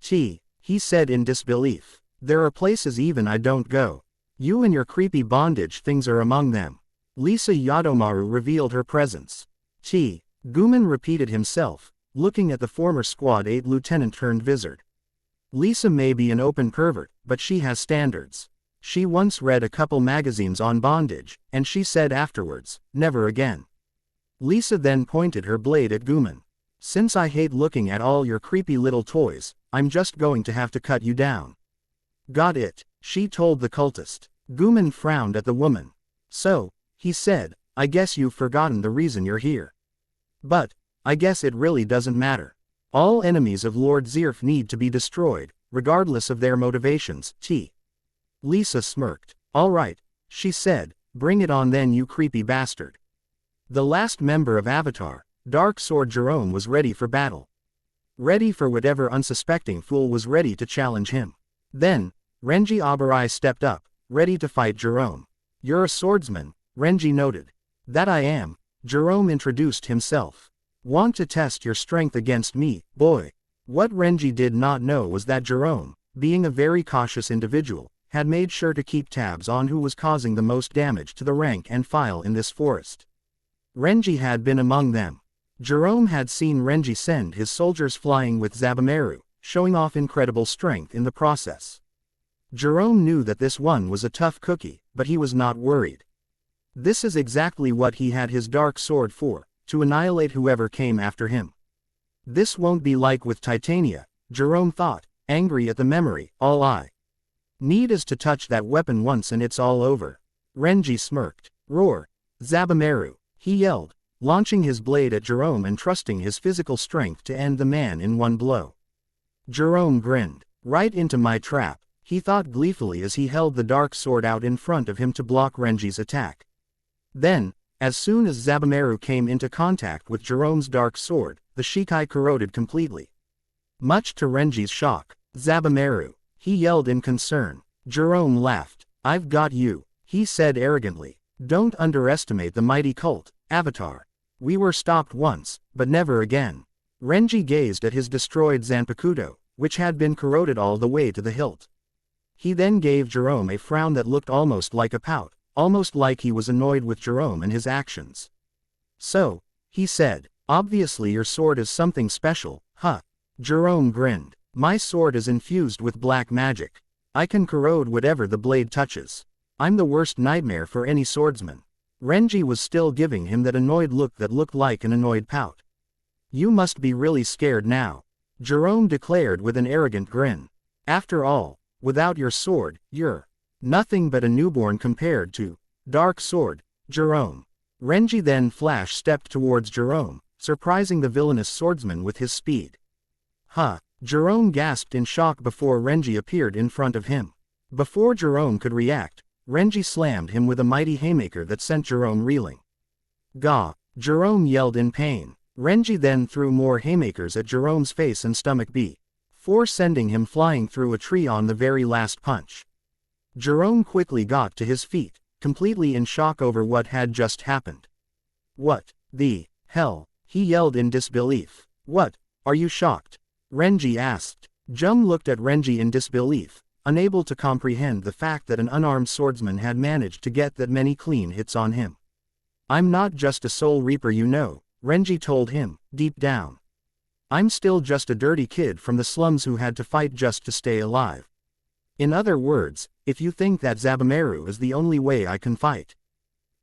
T. He said in disbelief. There are places even I don't go. You and your creepy bondage things are among them. Lisa Yadomaru revealed her presence. T. Guman repeated himself, looking at the former Squad 8 lieutenant turned wizard. Lisa may be an open pervert, but she has standards. She once read a couple magazines on bondage, and she said afterwards, never again. Lisa then pointed her blade at Guman. Since I hate looking at all your creepy little toys, I'm just going to have to cut you down. Got it, she told the cultist. Guman frowned at the woman. So, he said, I guess you've forgotten the reason you're here. But, I guess it really doesn't matter. All enemies of Lord Zirf need to be destroyed, regardless of their motivations, T. Lisa smirked. All right, she said, bring it on then you creepy bastard. The last member of Avatar, Dark Sword Jerome was ready for battle. Ready for whatever unsuspecting fool was ready to challenge him. Then, Renji Abarai stepped up, ready to fight Jerome. You're a swordsman, Renji noted. That I am, Jerome introduced himself. Want to test your strength against me, boy? What Renji did not know was that Jerome, being a very cautious individual, had made sure to keep tabs on who was causing the most damage to the rank and file in this forest. Renji had been among them. Jerome had seen Renji send his soldiers flying with Zabumaru, showing off incredible strength in the process. Jerome knew that this one was a tough cookie, but he was not worried. This is exactly what he had his dark sword for, to annihilate whoever came after him. This won't be like with Titania, Jerome thought, angry at the memory. All I need is to touch that weapon once and it's all over. Renji smirked. Roar! Zabumaru! He yelled, launching his blade at Jerome and trusting his physical strength to end the man in one blow. Jerome grinned. Right into my trap, he thought gleefully as he held the dark sword out in front of him to block Renji's attack. Then, as soon as Zabumaru came into contact with Jerome's dark sword, the Shikai corroded completely. Much to Renji's shock, Zabumaru, he yelled in concern. Jerome laughed. I've got you, he said arrogantly. Don't underestimate the mighty cult, Avatar. We were stopped once, but never again. Renji gazed at his destroyed Zanpakuto, which had been corroded all the way to the hilt. He then gave Jerome a frown that looked almost like a pout, almost like he was annoyed with Jerome and his actions. So, he said, obviously your sword is something special, huh? Jerome grinned. My sword is infused with black magic. I can corrode whatever the blade touches. I'm the worst nightmare for any swordsman. Renji was still giving him that annoyed look that looked like an annoyed pout. You must be really scared now, Jerome declared with an arrogant grin. After all, without your sword, you're nothing but a newborn compared to Dark Sword, Jerome. Renji then flash-stepped towards Jerome, surprising the villainous swordsman with his speed. Huh, Jerome gasped in shock before Renji appeared in front of him. Before Jerome could react, Renji slammed him with a mighty haymaker that sent Jerome reeling. Gah! Jerome yelled in pain. Renji then threw more haymakers at Jerome's face and stomach before sending him flying through a tree on the very last punch. Jerome quickly got to his feet, completely in shock over what had just happened. What the hell? He yelled in disbelief. What, are you shocked? Renji asked. Jum looked at Renji in disbelief, unable to comprehend the fact that an unarmed swordsman had managed to get that many clean hits on him. I'm not just a soul reaper, you know, Renji told him, deep down. I'm still just a dirty kid from the slums who had to fight just to stay alive. In other words, if you think that Zabumaru is the only way I can fight.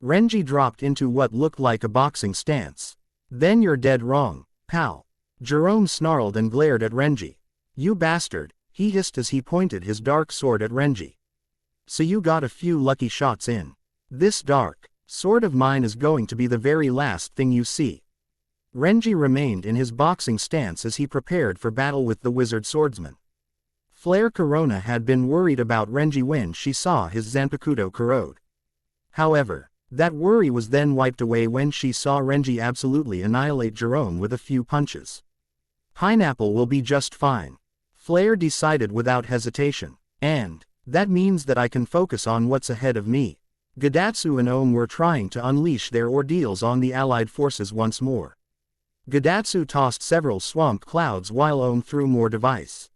Renji dropped into what looked like a boxing stance. Then you're dead wrong, pal. Jerome snarled and glared at Renji. You bastard, he hissed as he pointed his dark sword at Renji. So you got a few lucky shots in. This dark sword of mine is going to be the very last thing you see. Renji remained in his boxing stance as he prepared for battle with the wizard swordsman. Flare Corona had been worried about Renji when she saw his Zanpakuto corrode. However, that worry was then wiped away when she saw Renji absolutely annihilate Jerome with a few punches. Pineapple will be just fine, Flare decided without hesitation. And that means that I can focus on what's ahead of me. Gadatsu and Ohm were trying to unleash their ordeals on the allied forces once more. Gadatsu tossed several swamp clouds while Ohm threw more devices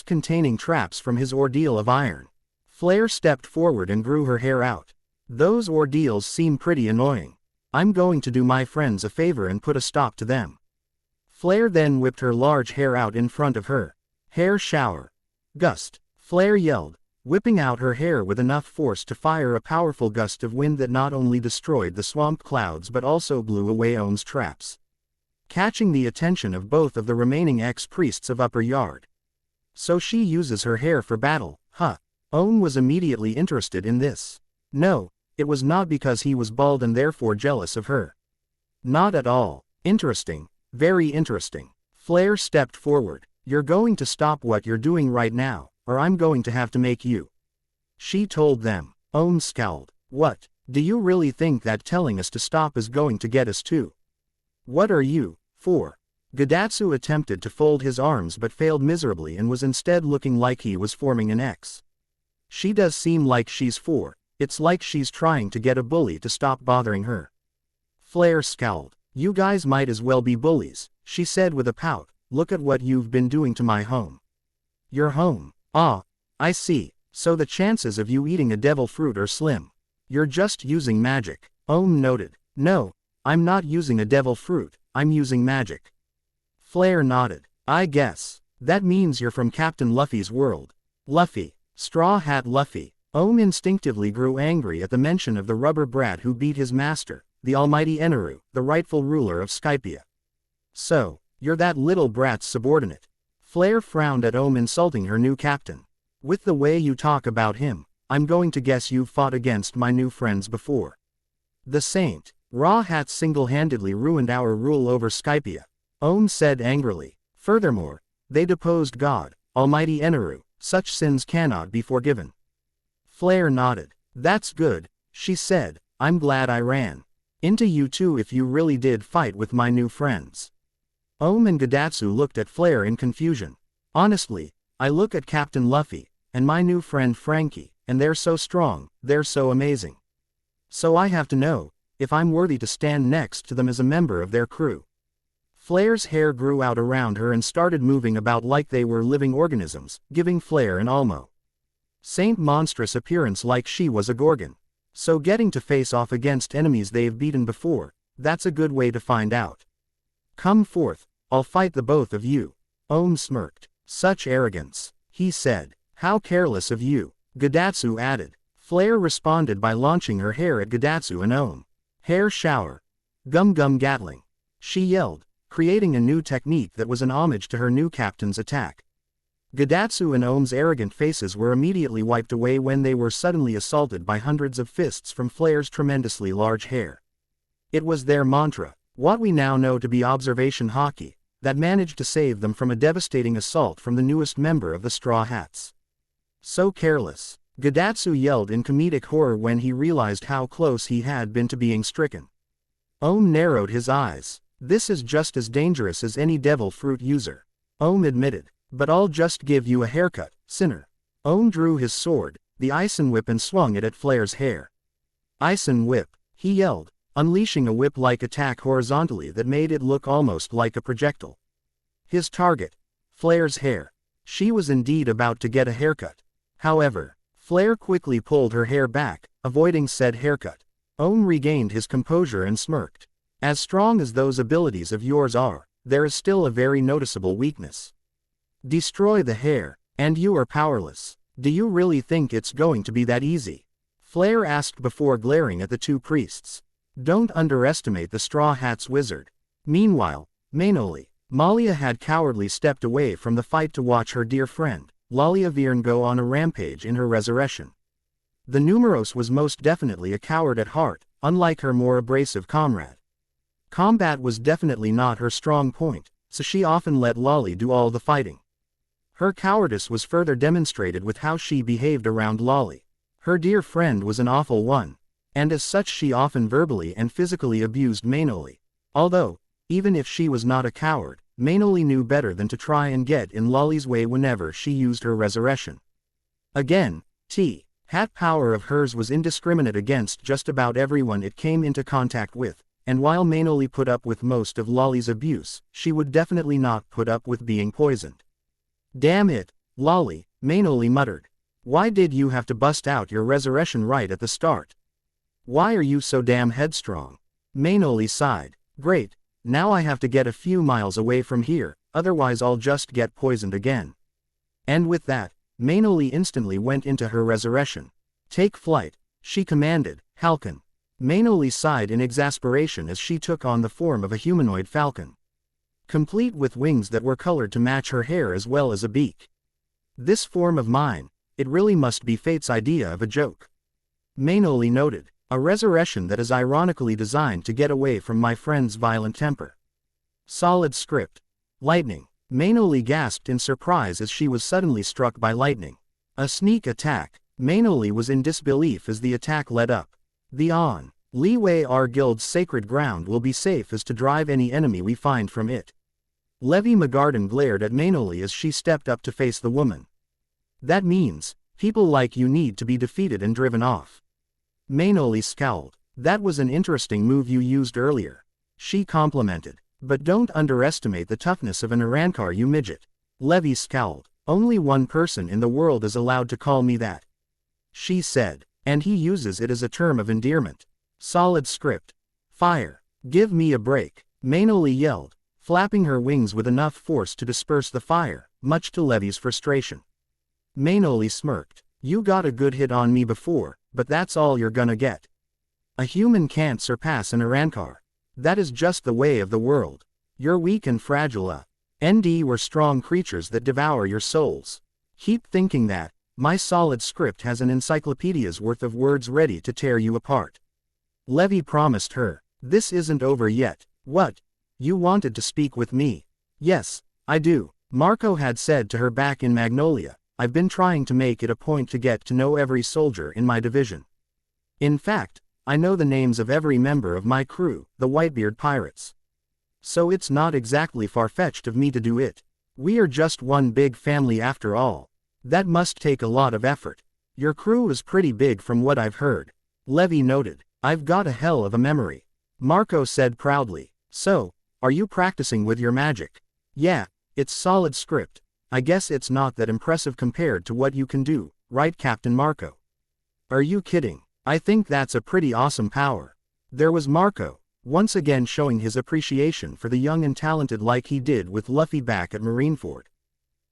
containing traps from his ordeal of iron. Flare stepped forward and grew her hair out. Those ordeals seem pretty annoying. I'm going to do my friends a favor and put a stop to them. Flare then whipped her large hair out in front of her. Hair shower. Gust. Flare yelled, whipping out her hair with enough force to fire a powerful gust of wind that not only destroyed the swamp clouds but also blew away Ohm's traps, catching the attention of both of the remaining ex-priests of Upper Yard. So she uses her hair for battle, huh? Ohm was immediately interested in this. No, it was not because he was bald and therefore jealous of her. Not at all. Interesting, very interesting. Flare stepped forward. You're going to stop what you're doing right now, or I'm going to have to make you. She told them. Ohm scowled. What? Do you really think that telling us to stop is going to get us to? What are you for? Gadatsu attempted to fold his arms but failed miserably and was instead looking like he was forming an X. She does seem like she's for. It's like she's trying to get a bully to stop bothering her. Flare scowled. You guys might as well be bullies, she said with a pout. Look at what you've been doing to my home. Your home? Ah, I see. So the chances of you eating a devil fruit are slim. You're just using magic. Ohm noted. No, I'm not using a devil fruit, I'm using magic. Flare nodded. I guess. That means you're from Captain Luffy's world. Luffy. Straw Hat Luffy. Ohm instinctively grew angry at the mention of the rubber brat who beat his master, the almighty Eneru, the rightful ruler of Skypia. So, you're that little brat's subordinate. Flare frowned at Ohm insulting her new captain. With the way you talk about him, I'm going to guess you've fought against my new friends before. The Saint. Raw Hat single-handedly ruined our rule over Skypia, Ohm said angrily. Furthermore, they deposed God, almighty Eneru. Such sins cannot be forgiven. Flare nodded. That's good, she said. I'm glad I ran into you too if you really did fight with my new friends. Ohm and Gadatsu looked at Flare in confusion. Honestly, I look at Captain Luffy, and my new friend Frankie, and they're so strong, they're so amazing. So I have to know if I'm worthy to stand next to them as a member of their crew. Flare's hair grew out around her and started moving about like they were living organisms, giving Flare an almost Saint monstrous appearance like she was a Gorgon. So getting to face off against enemies they've beaten before, that's a good way to find out. Come forth, I'll fight the both of you. Ohm smirked. Such arrogance, he said. How careless of you, Gadatsu added. Flare responded by launching her hair at Gadatsu and Ohm. Hair shower. Gum Gum Gatling. She yelled, creating a new technique that was an homage to her new captain's attack. Gadatsu and Ohm's arrogant faces were immediately wiped away when they were suddenly assaulted by hundreds of fists from Flare's tremendously large hair. It was their mantra, what we now know to be observation hockey, that managed to save them from a devastating assault from the newest member of the Straw Hats. So careless, Gadatsu yelled in comedic horror when he realized how close he had been to being stricken. Ohm narrowed his eyes. This is just as dangerous as any devil fruit user. Ohm admitted. But I'll just give you a haircut, sinner. Ohm drew his sword, the Ison Whip, and swung it at Flare's hair. Ison Whip, he yelled, unleashing a whip-like attack horizontally that made it look almost like a projectile. His target, Flare's hair. She was indeed about to get a haircut. However, Flare quickly pulled her hair back, avoiding said haircut. Ohm regained his composure and smirked. As strong as those abilities of yours are, there is still a very noticeable weakness. Destroy the hair, and you are powerless. Do you really think it's going to be that easy? Flare asked before glaring at the two priests. Don't underestimate the Straw Hats wizard. Meanwhile, Mainoli, Malia had cowardly stepped away from the fight to watch her dear friend, Lalia Vierne, go on a rampage in her resurrection. The Numeros was most definitely a coward at heart, unlike her more abrasive comrade. Combat was definitely not her strong point, so she often let Lolly do all the fighting. Her cowardice was further demonstrated with how she behaved around Lolly. Her dear friend was an awful one, and as such she often verbally and physically abused Mainoli. Although, even if she was not a coward, Mainoli knew better than to try and get in Lolly's way whenever she used her resurrection. Again, Hat power of hers was indiscriminate against just about everyone it came into contact with, and while Mainoli put up with most of Lolly's abuse, she would definitely not put up with being poisoned. "Damn it, Lolly," Mainoli muttered. "Why did you have to bust out your resurrection right at the start? Why are you so damn headstrong?" Mainoli sighed. "Great, now I have to get a few miles away from here, otherwise I'll just get poisoned again." And with that, Mainoli instantly went into her resurrection. "Take flight," she commanded, Halcon. Mainoli sighed in exasperation as she took on the form of a humanoid falcon, complete with wings that were colored to match her hair as well as a beak. "This form of mine, it really must be fate's idea of a joke," Mainoli noted. "A resurrection that is ironically designed to get away from my friend's violent temper." Solid script. Lightning. Mainoli gasped in surprise as she was suddenly struck by lightning. A sneak attack. Mainoli was in disbelief as the attack led up. "The on. Leeway our guild's sacred ground will be safe as to drive any enemy we find from it." Levi McGarden glared at Mainoli as she stepped up to face the woman. "That means, people like you need to be defeated and driven off." Mainoli scowled. "That was an interesting move you used earlier," she complimented. "But don't underestimate the toughness of an Arankar, you midget." Levi scowled. "Only one person in the world is allowed to call me that," she said, "and he uses it as a term of endearment." Solid script. Fire. "Give me a break," Mainoli yelled, flapping her wings with enough force to disperse the fire, much to Levi's frustration. Mainoli smirked. "You got a good hit on me before, but that's all you're gonna get. A human can't surpass an Arankar. That is just the way of the world. You're weak and fragile. ND were strong creatures that devour your souls. Keep thinking that. My solid script has an encyclopedia's worth of words ready to tear you apart." Levi promised her. "This isn't over yet." "What? You wanted to speak with me?" "Yes, I do," Marco had said to her back in Magnolia. "I've been trying to make it a point to get to know every soldier in my division. In fact, I know the names of every member of my crew, the Whitebeard Pirates. So it's not exactly far-fetched of me to do it. We are just one big family after all. That must take a lot of effort. Your crew is pretty big from what I've heard," Levi noted. "I've got a hell of a memory," Marco said proudly. "So, are you practicing with your magic?" "Yeah, it's solid script. I guess it's not that impressive compared to what you can do, right, Captain Marco?" "Are you kidding? I think that's a pretty awesome power." There was Marco, once again showing his appreciation for the young and talented like he did with Luffy back at Marineford.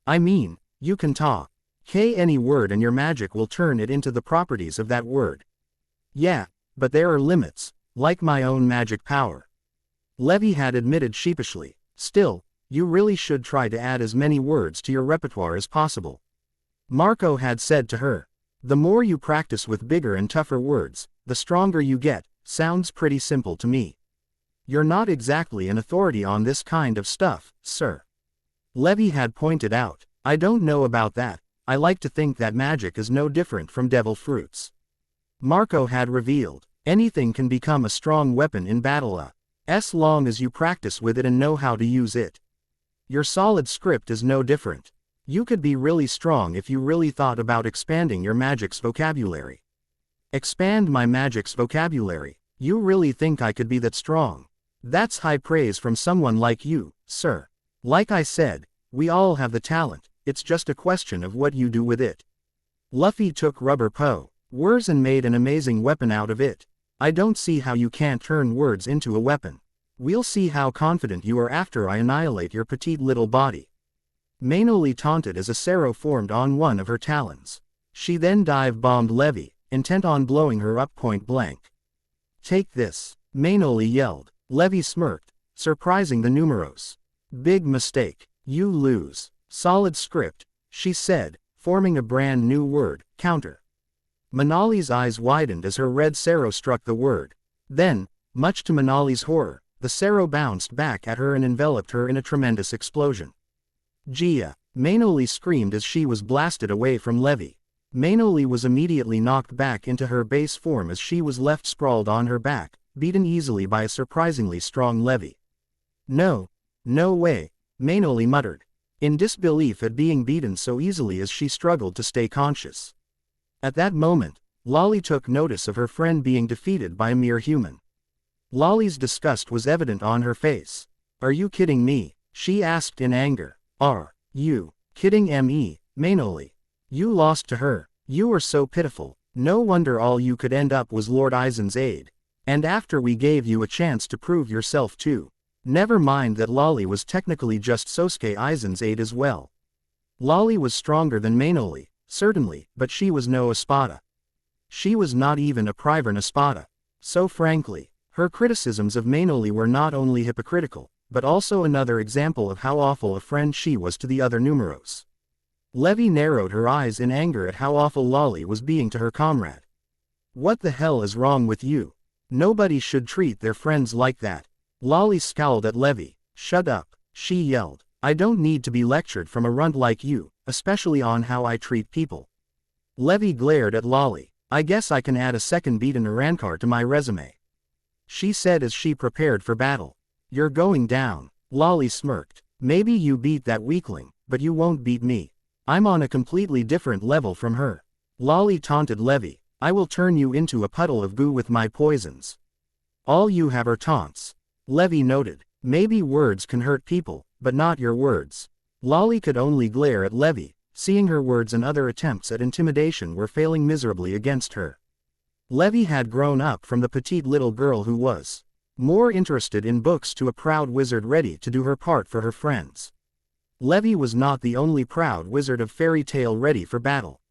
"I mean, you can talk any word and your magic will turn it into the properties of that word." "Yeah, but there are limits, like my own magic power," Levi had admitted sheepishly. "Still, you really should try to add as many words to your repertoire as possible," Marco had said to her. "The more you practice with bigger and tougher words, the stronger you get." "Sounds pretty simple to me." "You're not exactly an authority on this kind of stuff, sir," Levi had pointed out. "I don't know about that. I like to think that magic is no different from devil fruits," Marco had revealed. "Anything can become a strong weapon in battle, as long as you practice with it and know how to use it. Your solid script is no different. You could be really strong if you really thought about expanding your magic's vocabulary." "Expand my magic's vocabulary? You really think I could be that strong?" "That's high praise from someone like you, sir. Like I said, we all have the talent, it's just a question of what you do with it." Luffy took rubber words and made an amazing weapon out of it. "I don't see how you can't turn words into a weapon. We'll see how confident you are after I annihilate your petite little body." Mainoli taunted as a Sero formed on one of her talons. She then dive-bombed Levi, intent on blowing her up point blank. "Take this," Mainoli yelled. Levi smirked, surprising the Numeros. "Big mistake. You lose." "Solid script," she said, forming a brand new word, counter. Manali's eyes widened as her red Sero struck the word. Then, much to Manali's horror, the Sero bounced back at her and enveloped her in a tremendous explosion. Gia! Manoli screamed as she was blasted away from Levi. Manoli was immediately knocked back into her base form as she was left sprawled on her back, beaten easily by a surprisingly strong Levi. No way, Manoli muttered, in disbelief at being beaten so easily as she struggled to stay conscious. At that moment, Lolly took notice of her friend being defeated by a mere human. Lolly's disgust was evident on her face. Are you kidding me? She asked in anger. Are you kidding me, Manoli? You lost to her. You were so pitiful. No wonder all you could end up was Lord Aizen's aide. And after we gave you a chance to prove yourself too. Never mind that Lolly was technically just Sosuke Aizen's aide as well. Lolly was stronger than Manoli, certainly, but she was no Espada. She was not even a Privern Espada. So frankly, her criticisms of Manoli were not only hypocritical, but also another example of how awful a friend she was to the other numeros. Levi narrowed her eyes in anger at how awful Lolly was being to her comrade. What the hell is wrong with you? Nobody should treat their friends like that. Lolly scowled at Levi. Shut up, she yelled. I don't need to be lectured from a runt like you, especially on how I treat people. Levi glared at Lolly. I guess I can add a second beat in Arankar to my resume, she said as she prepared for battle. You're going down. Lolly smirked. Maybe you beat that weakling, but you won't beat me. I'm on a completely different level from her. Lolly taunted Levi. I will turn you into a puddle of goo with my poisons. All you have are taunts. Levi noted. Maybe words can hurt people, but not your words. Lolly could only glare at Levi, seeing her words and other attempts at intimidation were failing miserably against her. Levi had grown up from the petite little girl who was more interested in books to a proud wizard ready to do her part for her friends. Levi was not the only proud wizard of fairy tale ready for battle.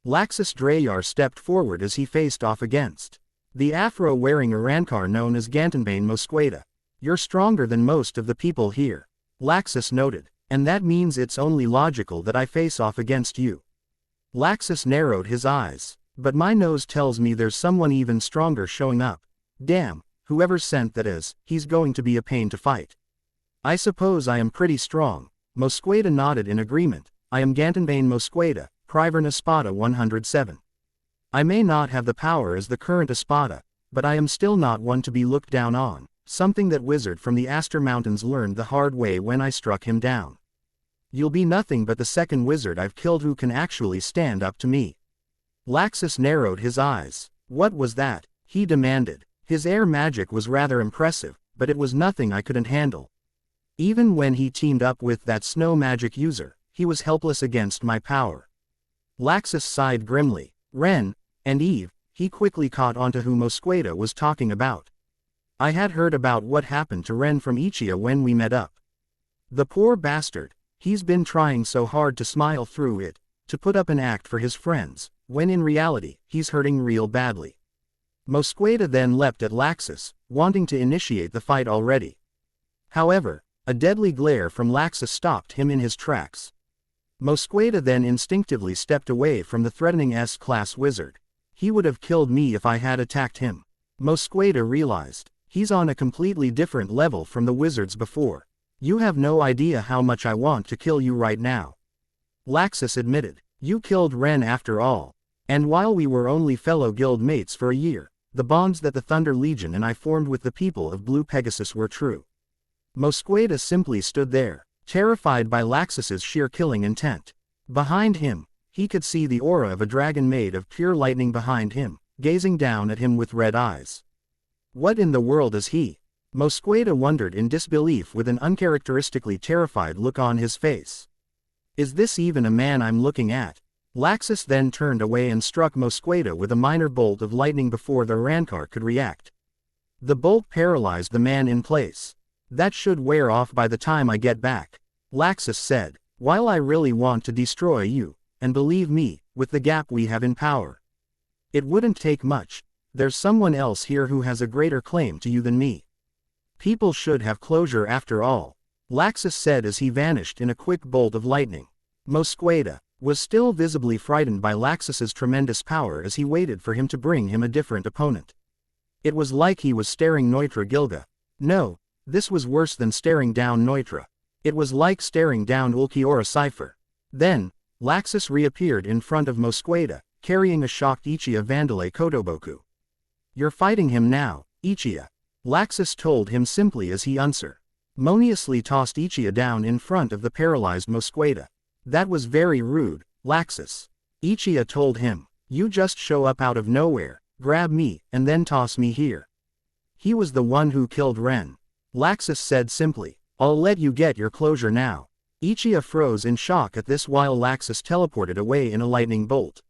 Laxus Drayar stepped forward as he faced off against the afro-wearing Arankar known as Gantenbane Mosqueda. You're stronger than most of the people here, Laxus noted, and that means it's only logical that I face off against you. Laxus narrowed his eyes. But my nose tells me there's someone even stronger showing up. Damn, whoever sent that is, he's going to be a pain to fight. I suppose I am pretty strong. Mosqueda nodded in agreement. I am Gantenbane Mosqueda, Privern Espada 107. I may not have the power as the current Espada, but I am still not one to be looked down on, something that wizard from the Aster Mountains learned the hard way when I struck him down. You'll be nothing but the second wizard I've killed who can actually stand up to me. Laxus narrowed his eyes. What was that? He demanded. His air magic was rather impressive, but it was nothing I couldn't handle. Even when he teamed up with that snow magic user, he was helpless against my power. Laxus sighed grimly. Ren and Eve, he quickly caught onto who Mosqueda was talking about. I had heard about what happened to Ren from Ichia when we met up. The poor bastard, he's been trying so hard to smile through it, to put up an act for his friends, when in reality, he's hurting real badly. Mosqueda then leapt at Laxus, wanting to initiate the fight already. However, a deadly glare from Laxus stopped him in his tracks. Mosqueda then instinctively stepped away from the threatening S-class wizard. He would have killed me if I had attacked him. Mosqueda realized. He's on a completely different level from the wizards before. You have no idea how much I want to kill you right now. Laxus admitted. You killed Ren after all. And while we were only fellow guild mates for a year, the bonds that the Thunder Legion and I formed with the people of Blue Pegasus were true. Mosqueda simply stood there, terrified by Laxus's sheer killing intent. Behind him, he could see the aura of a dragon made of pure lightning behind him, gazing down at him with red eyes. What in the world is he? Mosqueda wondered in disbelief with an uncharacteristically terrified look on his face. Is this even a man I'm looking at? Laxus then turned away and struck Mosqueda with a minor bolt of lightning before the Arankar could react. The bolt paralyzed the man in place. That should wear off by the time I get back, Laxus said. While I really want to destroy you, and believe me, with the gap we have in power, it wouldn't take much. There's someone else here who has a greater claim to you than me. People should have closure after all, Laxus said as he vanished in a quick bolt of lightning. Mosqueda, was still visibly frightened by Laxus's tremendous power as he waited for him to bring him a different opponent. It was like he was staring Neutra Gilga. No, this was worse than staring down Neutra. It was like staring down Ulquiorra Cipher. Then, Laxus reappeared in front of Mosqueda, carrying a shocked Ichiya Vandale Kotoboku. "You're fighting him now, Ichiya," Laxus told him simply as he unceremoniously tossed Ichiya down in front of the paralyzed Mosqueda. "That was very rude, Laxus," Ichiya told him. "You just show up out of nowhere, grab me, and then toss me here." "He was the one who killed Ren," Laxus said simply. "I'll let you get your closure now." Ichiya froze in shock at this while Laxus teleported away in a lightning bolt.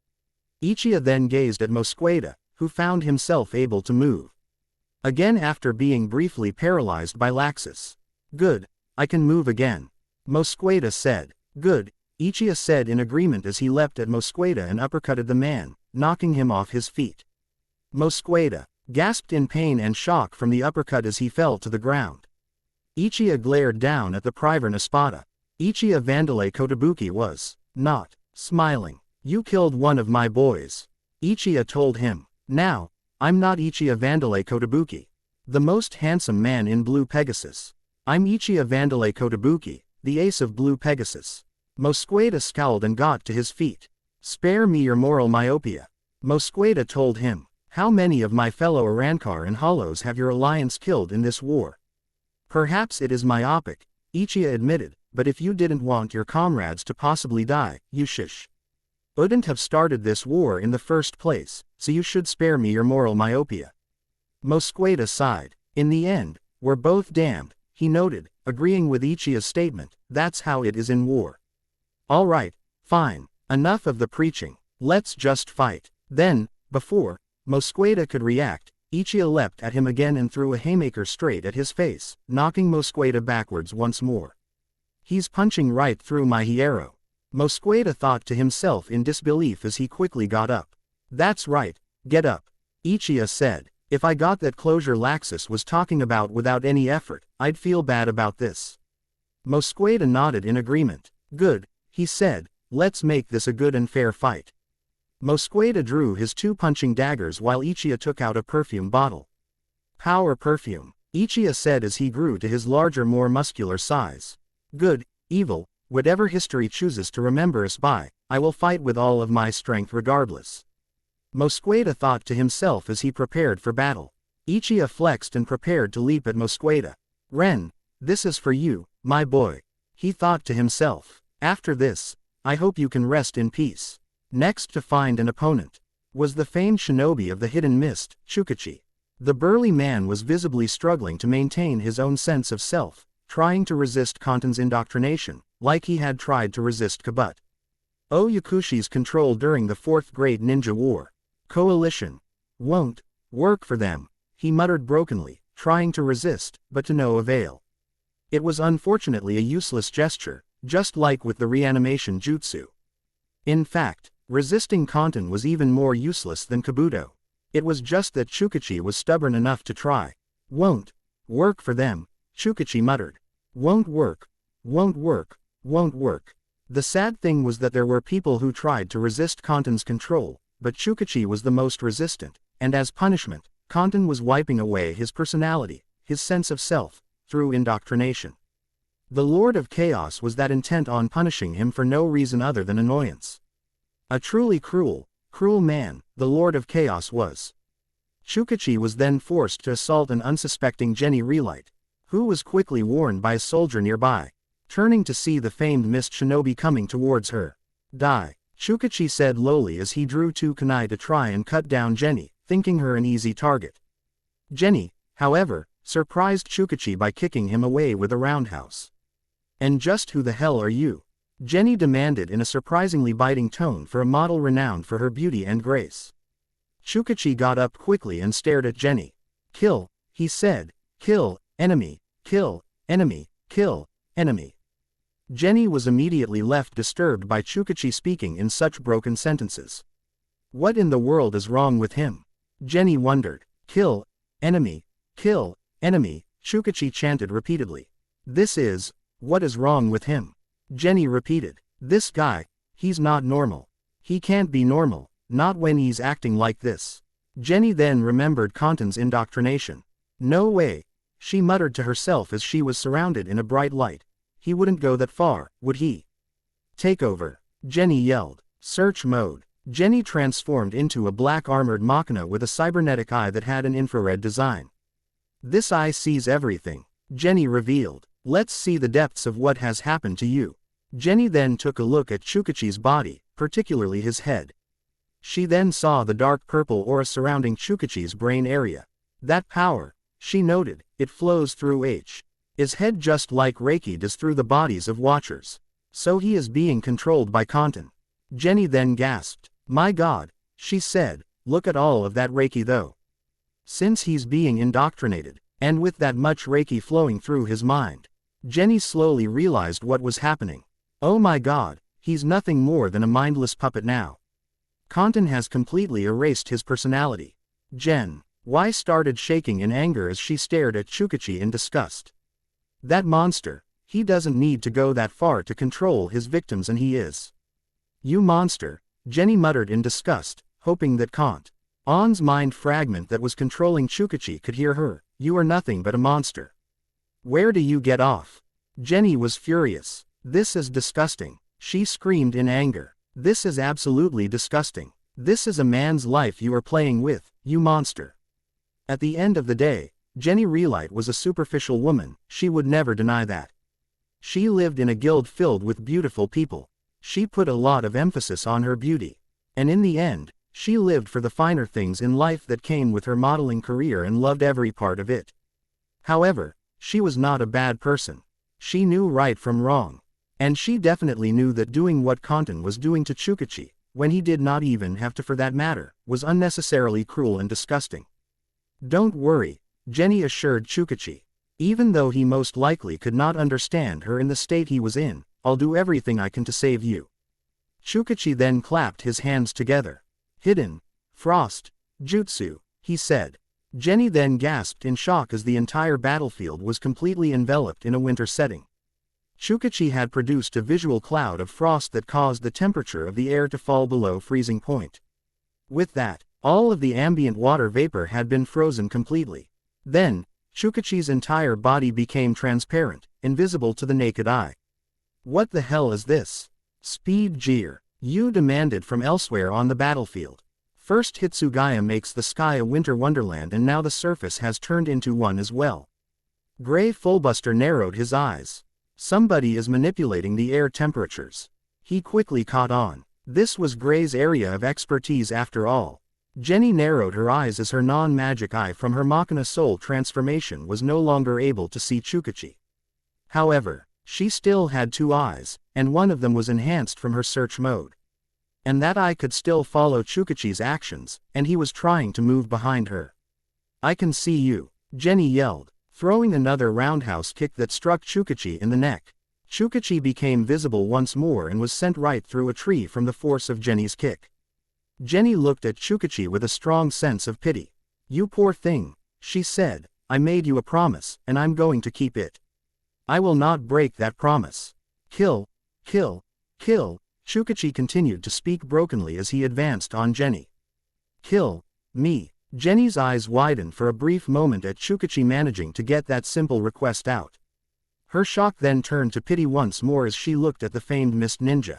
Ichiya then gazed at Mosqueda, who found himself able to move again after being briefly paralyzed by Laxus. "Good, I can move again," Mosqueda said. "Good," Ichiya said in agreement as he leapt at Mosqueda and uppercutted the man, knocking him off his feet. Mosqueda gasped in pain and shock from the uppercut as he fell to the ground. Ichiya glared down at the Privarna Espada. Ichiya Vandale Kotobuki was not smiling. "You killed one of my boys," Ichiya told him. "Now, I'm not Ichiya Vandale Kotobuki, the most handsome man in Blue Pegasus. I'm Ichiya Vandale Kotobuki, the ace of Blue Pegasus." Mosqueda scowled and got to his feet. "Spare me your moral myopia," Mosqueda told him. "How many of my fellow Arankar and Hollows have your alliance killed in this war?" "Perhaps it is myopic," Ichiya admitted, "but if you didn't want your comrades to possibly die, you wouldn't have started this war in the first place, so you should spare me your moral myopia." Mosqueda sighed. "In the end, we're both damned," he noted, agreeing with Ichiya's statement. "That's how it is in war." "All right, fine, enough of the preaching, let's just fight." Then, before Mosqueda could react, Ichiya leapt at him again and threw a haymaker straight at his face, knocking Mosqueda backwards once more. "He's punching right through my hierro," Mosqueda thought to himself in disbelief as he quickly got up. "That's right, get up," Ichiya said. "If I got that closure Laxus was talking about without any effort, I'd feel bad about this." Mosqueda nodded in agreement. "Good," he said, "let's make this a good and fair fight." Mosqueda drew his two punching daggers while Ichiya took out a perfume bottle. "Power perfume," Ichiya said as he grew to his larger, more muscular size. "Good, evil, whatever history chooses to remember us by, I will fight with all of my strength regardless." Mosqueda thought to himself as he prepared for battle. Ichiya flexed and prepared to leap at Mosqueda. "Ren, this is for you, my boy," he thought to himself. "After this, I hope you can rest in peace." Next to find an opponent was the famed shinobi of the hidden mist, Shukachi. The burly man was visibly struggling to maintain his own sense of self, trying to resist Kanten's indoctrination, like he had tried to resist Yakushi's control during the Fourth Great Ninja War. "Coalition won't work for them," he muttered brokenly, trying to resist, but to no avail. It was unfortunately a useless gesture, just like with the reanimation jutsu. In fact, resisting Kanten was even more useless than Kabuto. It was just that Shukachi was stubborn enough to try. "Won't work for them," Shukachi muttered. "Won't work, won't work, won't work." The sad thing was that there were people who tried to resist Kanten's control, but Shukachi was the most resistant, and as punishment, Kanten was wiping away his personality, his sense of self, through indoctrination. The Lord of Chaos was that intent on punishing him for no reason other than annoyance. A truly cruel man, the Lord of Chaos was. Shukachi was then forced to assault an unsuspecting Jenny Relight, who was quickly warned by a soldier nearby. Turning to see the famed mist shinobi coming towards her. "Die," Shukachi said lowly as he drew two kunai to try and cut down Jenny, thinking her an easy target. Jenny, however, surprised Shukachi by kicking him away with a roundhouse. "And just who the hell are you?" Jenny demanded in a surprisingly biting tone for a model renowned for her beauty and grace. Shukachi got up quickly and stared at Jenny. "Kill," he said. "Kill, enemy, kill, enemy, kill, enemy." Jenny was immediately left disturbed by Shukachi speaking in such broken sentences. What in the world is wrong with him? Jenny wondered. "Kill, enemy, Shukachi chanted repeatedly. What is wrong with him? Jenny repeated. "This guy, He's not normal. He can't be normal, not when he's acting like this. Jenny then remembered Kantan's indoctrination. No way, she muttered to herself as she was surrounded in a bright light. He wouldn't go that far, would he? Take over, Jenny yelled. Search mode. Jenny transformed into a black armored machina with a cybernetic eye that had an infrared design. This eye sees everything, Jenny revealed. Let's see the depths of what has happened to you. Jenny then took a look at Chukachi's body, particularly his head. She then saw the dark purple aura surrounding Chukachi's brain area. That power, she noted, it flows through his head just like Reiki does through the bodies of watchers. So he is being controlled by Kantan. Jenny then gasped. My God, she said, look at all of that Reiki though. Since he's being indoctrinated, and with that much Reiki flowing through his mind, Jenny slowly realized what was happening. Oh my God, he's nothing more than a mindless puppet now. Kantan has completely erased his personality. Jen, why started shaking in anger as she stared at Chukachi in disgust. That monster, he doesn't need to go that far to control his victims and he is. You monster, Jenny muttered in disgust, hoping that Kantan's mind fragment that was controlling Chukachi could hear her. You are nothing but a monster. Where do you get off? Jenny was furious. This is disgusting, she screamed in anger. This is absolutely disgusting. This is a man's life you are playing with, you monster. At the end of the day, Jenny Relight was a superficial woman, she would never deny that. She lived in a guild filled with beautiful people. She put a lot of emphasis on her beauty. And in the end, she lived for the finer things in life that came with her modeling career and loved every part of it. However, she was not a bad person. She knew right from wrong. And she definitely knew that doing what Kantan was doing to Chukachi, when he did not even have to for that matter, was unnecessarily cruel and disgusting. Don't worry, Jenny assured Chukachi. Even though he most likely could not understand her in the state he was in, I'll do everything I can to save you. Chukachi then clapped his hands together. Hidden Frost Jutsu, he said. Jenny then gasped in shock as the entire battlefield was completely enveloped in a winter setting. Chukachi had produced a visual cloud of frost that caused the temperature of the air to fall below freezing point. With that, all of the ambient water vapor had been frozen completely. Then, Chukachi's entire body became transparent, invisible to the naked eye. What the hell is this? Speed Jeer, you demanded from elsewhere on the battlefield. First Hitsugaya makes the sky a winter wonderland and now the surface has turned into one as well. Gray Fullbuster narrowed his eyes. Somebody is manipulating the air temperatures. He quickly caught on. This was Gray's area of expertise after all. Jenny narrowed her eyes as her non-magic eye from her Machina soul transformation was no longer able to see Chukachi. However, she still had two eyes, and one of them was enhanced from her search mode. And that eye could still follow Chukachi's actions, and he was trying to move behind her. I can see you, Jenny yelled, throwing another roundhouse kick that struck Chukachi in the neck. Chukachi became visible once more and was sent right through a tree from the force of Jenny's kick. Jenny looked at Chukachi with a strong sense of pity. You poor thing, she said, I made you a promise, and I'm going to keep it. I will not break that promise. Kill, kill, kill, Chukachi continued to speak brokenly as he advanced on Jenny. Kill me. Jenny's eyes widened for a brief moment at Chukachi managing to get that simple request out. Her shock then turned to pity once more as she looked at the famed mist ninja.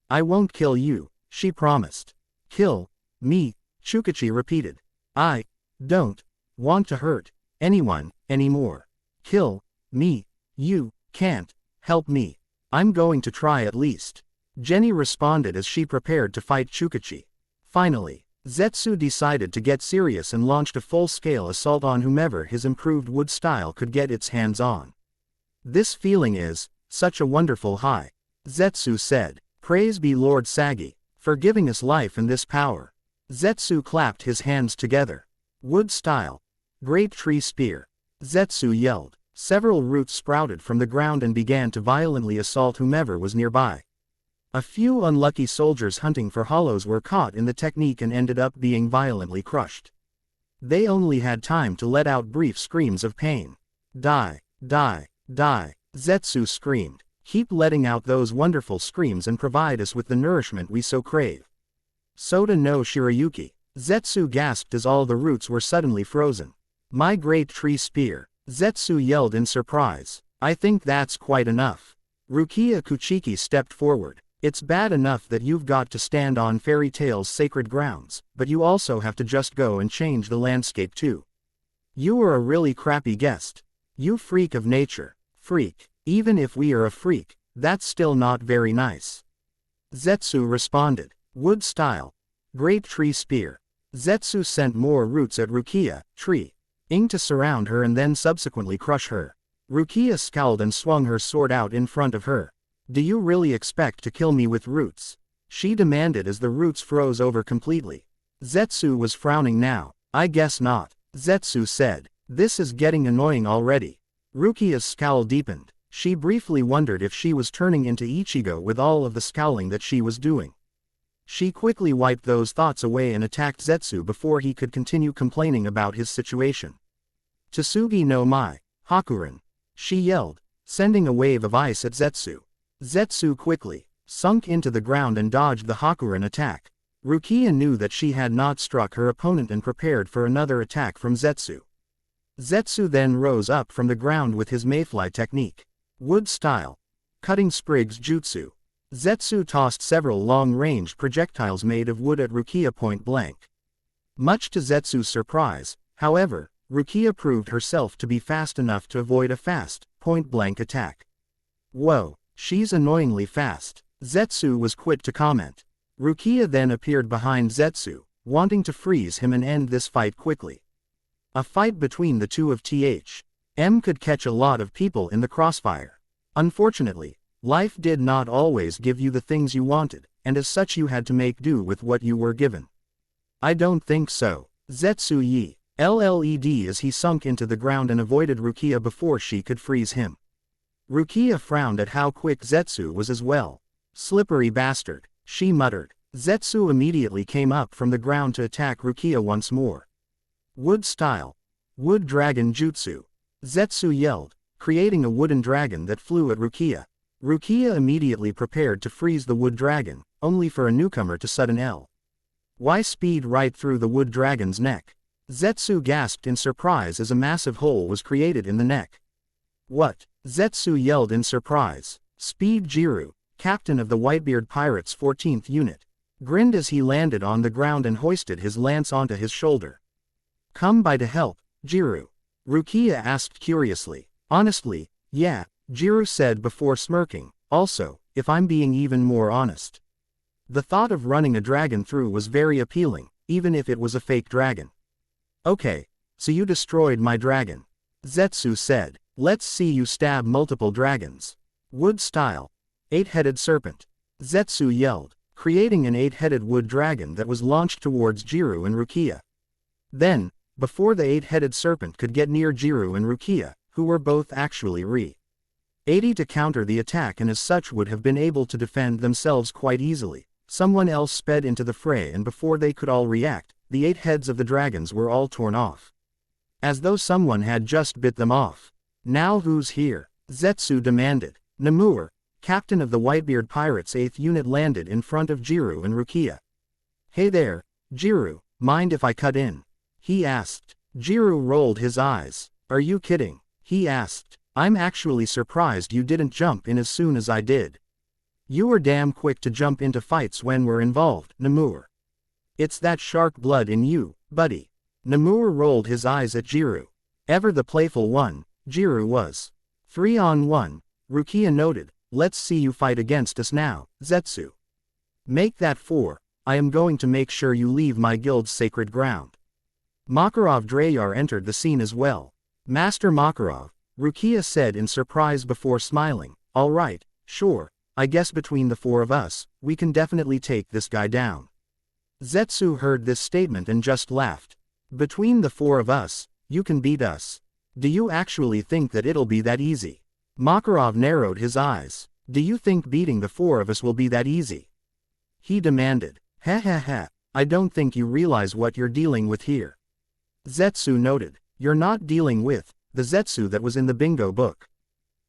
I won't kill you, she promised. Kill me, Chukachi repeated. I don't want to hurt anyone anymore. Kill me, you can't help me. I'm going to try at least. Jenny responded as she prepared to fight Chukachi. Finally, Zetsu decided to get serious and launched a full-scale assault on whomever his improved wood style could get its hands on. This feeling is such a wonderful high, Zetsu said. Praise be Lord Sagi, for giving us life and this power. Zetsu clapped his hands together. Wood style. Great tree spear. Zetsu yelled. Several roots sprouted from the ground and began to violently assault whomever was nearby. A few unlucky soldiers hunting for hollows were caught in the technique and ended up being violently crushed. They only had time to let out brief screams of pain. Die, die, die, Zetsu screamed. Keep letting out those wonderful screams and provide us with the nourishment we so crave. Soda no Shirayuki. Zetsu gasped as all the roots were suddenly frozen. My great tree spear. Zetsu yelled in surprise. I think that's quite enough. Rukia Kuchiki stepped forward. It's bad enough that you've got to stand on fairy tale's sacred grounds, but you also have to just go and change the landscape too. You were a really crappy guest. You freak of nature. Freak. Even if we are a freak, that's still not very nice. Zetsu responded. Wood style. Great tree spear. Zetsu sent more roots at Rukia, tree. Ing to surround her and then subsequently crush her. Rukia scowled and swung her sword out in front of her. Do you really expect to kill me with roots? She demanded as the roots froze over completely. Zetsu was frowning now. I guess not. Zetsu said. This is getting annoying already. Rukia's scowl deepened. She briefly wondered if she was turning into Ichigo with all of the scowling that she was doing. She quickly wiped those thoughts away and attacked Zetsu before he could continue complaining about his situation. Tsugi no Mai, Hakuren. She yelled, sending a wave of ice at Zetsu. Zetsu quickly sunk into the ground and dodged the Hakuren attack. Rukia knew that she had not struck her opponent and prepared for another attack from Zetsu. Zetsu then rose up from the ground with his mayfly technique. Wood style. Cutting sprigs jutsu. Zetsu tossed several long-range projectiles made of wood at Rukia point blank. Much to Zetsu's surprise, however, Rukia proved herself to be fast enough to avoid a fast, point-blank attack. Whoa, she's annoyingly fast, Zetsu was quick to comment. Rukia then appeared behind Zetsu, wanting to freeze him and end this fight quickly. A fight between the two of THM could catch a lot of people in the crossfire. Unfortunately, life did not always give you the things you wanted, and as such you had to make do with what you were given. I don't think so. Zetsu yelled as he sunk into the ground and avoided Rukia before she could freeze him. Rukia frowned at how quick Zetsu was as well. Slippery bastard, she muttered. Zetsu immediately came up from the ground to attack Rukia once more. Wood style. Wood dragon jutsu. Zetsu yelled, creating a wooden dragon that flew at Rukia. Rukia immediately prepared to freeze the wood dragon, only for a newcomer to sudden Y speed right through the wood dragon's neck. Zetsu gasped in surprise as a massive hole was created in the neck. What? Zetsu yelled in surprise. Speed Jiru, captain of the Whitebeard Pirates' 14th unit, grinned as he landed on the ground and hoisted his lance onto his shoulder. Come by to help, Jiru? Rukia asked curiously. Honestly, yeah, Jiru said before smirking. Also, if I'm being even more honest. The thought of running a dragon through was very appealing, even if it was a fake dragon. Okay, so you destroyed my dragon. Zetsu said. Let's see you stab multiple dragons. Wood style. 8-headed serpent. Zetsu yelled, creating an 8-headed wood dragon that was launched towards Jiru and Rukia. Then, before the 8-headed serpent could get near Jiru and Rukia, who were both actually Re-80 to counter the attack and as such would have been able to defend themselves quite easily, someone else sped into the fray and before they could all react, the 8 heads of the dragons were all torn off. As though someone had just bit them off. Now who's here? Zetsu demanded. Namur, captain of the Whitebeard Pirates' 8th unit landed in front of Jiru and Rukia. Hey there, Jiru, mind if I cut in? He asked. Jiru rolled his eyes. Are you kidding? He asked. I'm actually surprised you didn't jump in as soon as I did. You were damn quick to jump into fights when we're involved, Namur. It's that shark blood in you, buddy. Namur rolled his eyes at Jiru. Ever the playful one, Jiru was. 3-on-1, Rukia noted. Let's see you fight against us now, Zetsu. Make that 4, I am going to make sure you leave my guild's sacred ground. Makarov Drayar entered the scene as well. Master Makarov, Rukia said in surprise before smiling. All right, sure, I guess between the 4 of us, we can definitely take this guy down. Zetsu heard this statement and just laughed. Between the 4 of us, you can beat us. Do you actually think that it'll be that easy? Makarov narrowed his eyes. Do you think beating the 4 of us will be that easy? He demanded. Ha, I don't think you realize what you're dealing with here. Zetsu noted. You're not dealing with the Zetsu that was in the bingo book.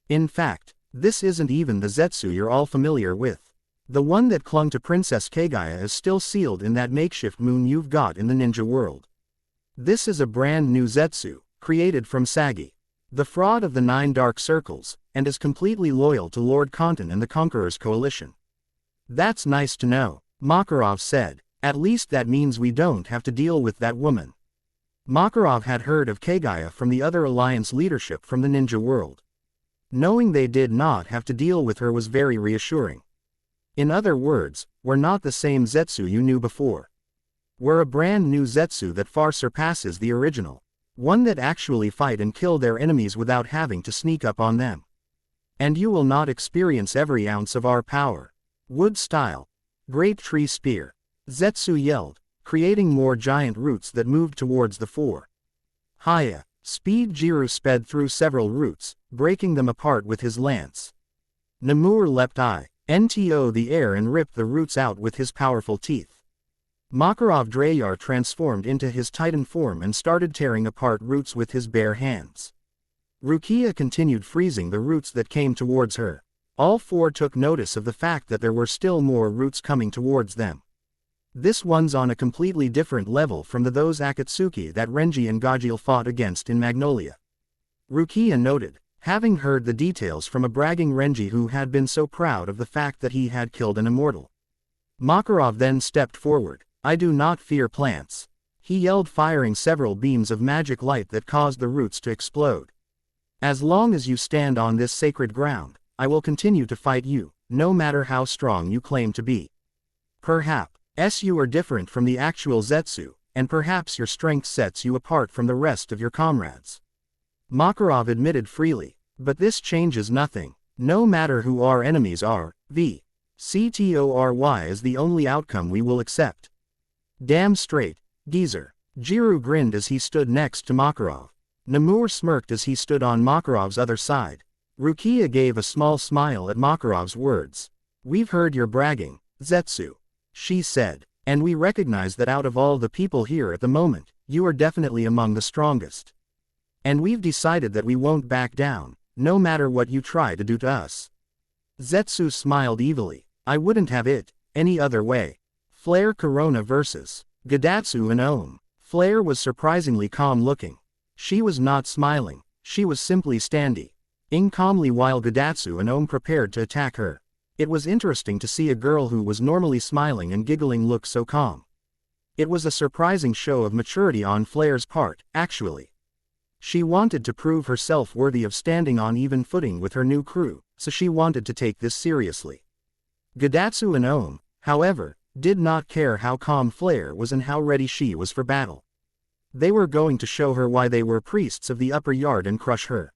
In fact, This isn't even the Zetsu you're all familiar with. The one that clung to Princess Kaguya is still sealed in that makeshift moon you've got in the ninja world. This is a brand new Zetsu, created from Sagi, the fraud of the 9 dark circles, and is completely loyal to Lord Kanton and the Conqueror's coalition. That's nice to know, Makarov said. At least that means we don't have to deal with that woman. Makarov had heard of Kaguya from the other alliance leadership from the ninja world. Knowing they did not have to deal with her was very reassuring. In other words, we're not the same Zetsu you knew before. We're a brand new Zetsu that far surpasses the original. One that actually fight and kill their enemies without having to sneak up on them. And you will not experience every ounce of our power. Wood style. Great tree spear. Zetsu yelled, creating more giant roots that moved towards the 4. Hiya. Speed Jiru sped through several roots, breaking them apart with his lance. Namur leapt into the air and ripped the roots out with his powerful teeth. Makarov Dreyar transformed into his titan form and started tearing apart roots with his bare hands. Rukia continued freezing the roots that came towards her. All 4 took notice of the fact that there were still more roots coming towards them. This one's on a completely different level from those Akatsuki that Renji and Gajeel fought against in Magnolia. Rukia noted, having heard the details from a bragging Renji who had been so proud of the fact that he had killed an immortal. Makarov then stepped forward. I do not fear plants. He yelled, firing several beams of magic light that caused the roots to explode. As long as you stand on this sacred ground, I will continue to fight you, no matter how strong you claim to be. Perhaps you are different from the actual Zetsu, and perhaps your strength sets you apart from the rest of your comrades. Makarov admitted freely, but this changes nothing. No matter who our enemies are, the CTORY is the only outcome we will accept. Damn straight, geezer. Jiru grinned as he stood next to Makarov. Namur smirked as he stood on Makarov's other side. Rukia gave a small smile at Makarov's words. We've heard your bragging, Zetsu, she said, and we recognize that out of all the people here at the moment, you are definitely among the strongest. And we've decided that we won't back down, no matter what you try to do to us. Zetsu smiled evilly. I wouldn't have it any other way. Flare Corona vs. Gadatsu and Ohm. Flare was surprisingly calm looking. She was not smiling, she was simply standing calmly while Gadatsu and Ohm prepared to attack her. It was interesting to see a girl who was normally smiling and giggling look so calm. It was a surprising show of maturity on Flare's part, actually. She wanted to prove herself worthy of standing on even footing with her new crew, so she wanted to take this seriously. Gadatsu and Ohm, however, did not care how calm Flare was and how ready she was for battle. They were going to show her why they were priests of the upper yard and crush her.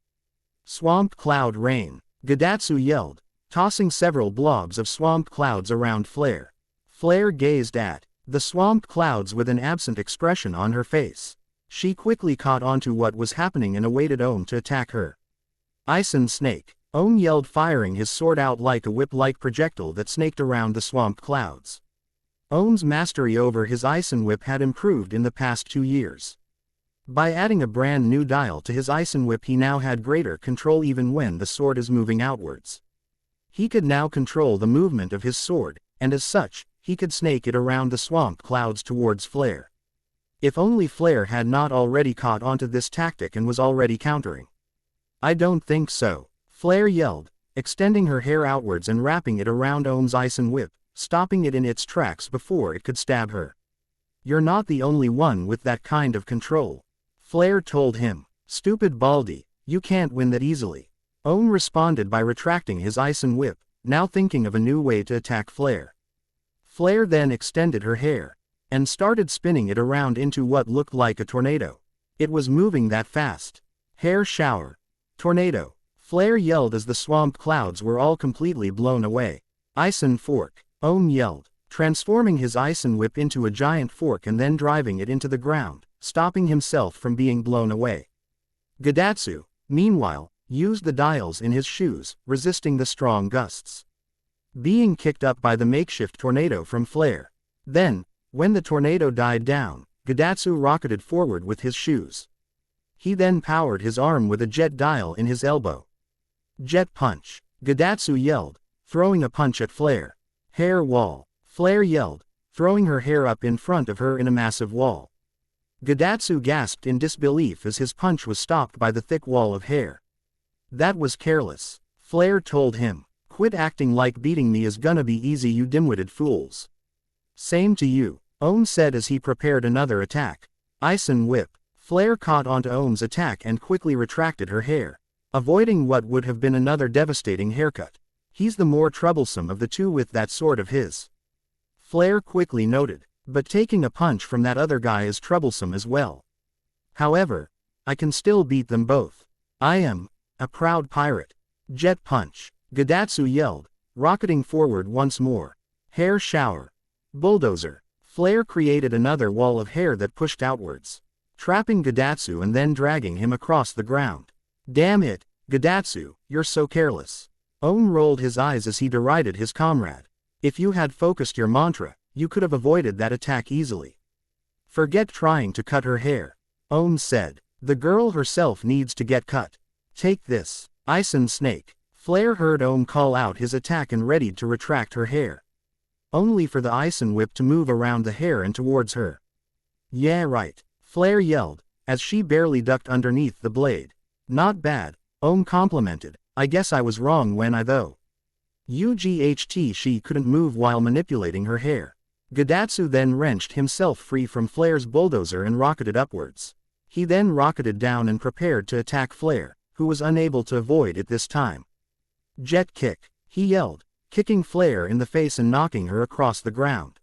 Swamp Cloud Rain. Gadatsu yelled, tossing several blobs of swamp clouds around Flare. Flare gazed at the swamp clouds with an absent expression on her face. She quickly caught onto what was happening and awaited Ohm to attack her. Ison Snake. Ohm yelled, firing his sword out like a whip-like projectile that snaked around the swamp clouds. Ohm's mastery over his Ison Whip had improved in the past 2 years. By adding a brand new dial to his Ison Whip, he now had greater control even when the sword is moving outwards. He could now control the movement of his sword, and as such, he could snake it around the swamp clouds towards Flare. If only Flare had not already caught onto this tactic and was already countering. I don't think so, Flare yelled, extending her hair outwards and wrapping it around Ohm's Ison Whip, stopping it in its tracks before it could stab her. You're not the only one with that kind of control, Flare told him. Stupid Baldy, you can't win that easily. Ohm responded by retracting his Ison Whip, now thinking of a new way to attack Flare. Flare then extended her hair and started spinning it around into what looked like a tornado. It was moving that fast. Hair shower. Tornado. Flare yelled as the swamp clouds were all completely blown away. Ison Fork. Ohm yelled, transforming his Ison Whip into a giant fork and then driving it into the ground, stopping himself from being blown away. Gadatsu, meanwhile, used the dials in his shoes, resisting the strong gusts. Being kicked up by the makeshift tornado from Flare. Then, when the tornado died down, Gadatsu rocketed forward with his shoes. He then powered his arm with a jet dial in his elbow. Jet punch. Gadatsu yelled, throwing a punch at Flare. Hair wall. Flare yelled, throwing her hair up in front of her in a massive wall. Gadatsu gasped in disbelief as his punch was stopped by the thick wall of hair. That was careless. Flare told him. Quit acting like beating me is gonna be easy, you dim-witted fools. Same to you, Ohm said as he prepared another attack. Ison whip. Flare caught onto Ohm's attack and quickly retracted her hair, avoiding what would have been another devastating haircut. He's the more troublesome of the two with that sword of his. Flare quickly noted, but taking a punch from that other guy is troublesome as well. However, I can still beat them both. I am a proud pirate. Jet punch. Gadatsu yelled, rocketing forward once more. Hair shower. Bulldozer. Flare created another wall of hair that pushed outwards, trapping Gadatsu and then dragging him across the ground. Damn it, Gadatsu, you're so careless. Ohm rolled his eyes as he derided his comrade. If you had focused your mantra, you could have avoided that attack easily. Forget trying to cut her hair, Ohm said. The girl herself needs to get cut. Take this, Ison Snake. Flare heard Ohm call out his attack and readied to retract her hair, only for the Ison whip to move around the hair and towards her. Yeah right, Flare yelled, as she barely ducked underneath the blade. Not bad, Ohm complimented. I guess I was wrong when I though. UGHT she couldn't move while manipulating her hair. Gadatsu then wrenched himself free from Flare's bulldozer and rocketed upwards. He then rocketed down and prepared to attack Flare, who was unable to avoid it this time. Jet kick, he yelled, kicking Flare in the face and knocking her across the ground.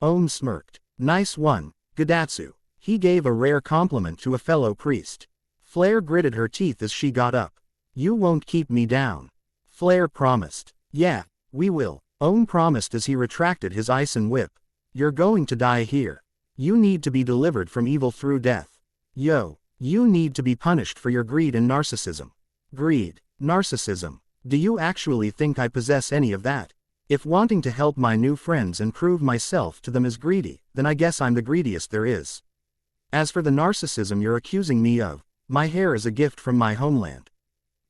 Ohm smirked. Nice one, Gadatsu. He gave a rare compliment to a fellow priest. Flare gritted her teeth as she got up. You won't keep me down. Flare promised. Yeah, we will, Ohm promised as he retracted his Ison whip. You're going to die here. You need to be delivered from evil through death. Yo, you need to be punished for your greed and narcissism. Greed, narcissism. Do you actually think I possess any of that? If wanting to help my new friends and prove myself to them is greedy, then I guess I'm the greediest there is. As for the narcissism you're accusing me of, my hair is a gift from my homeland.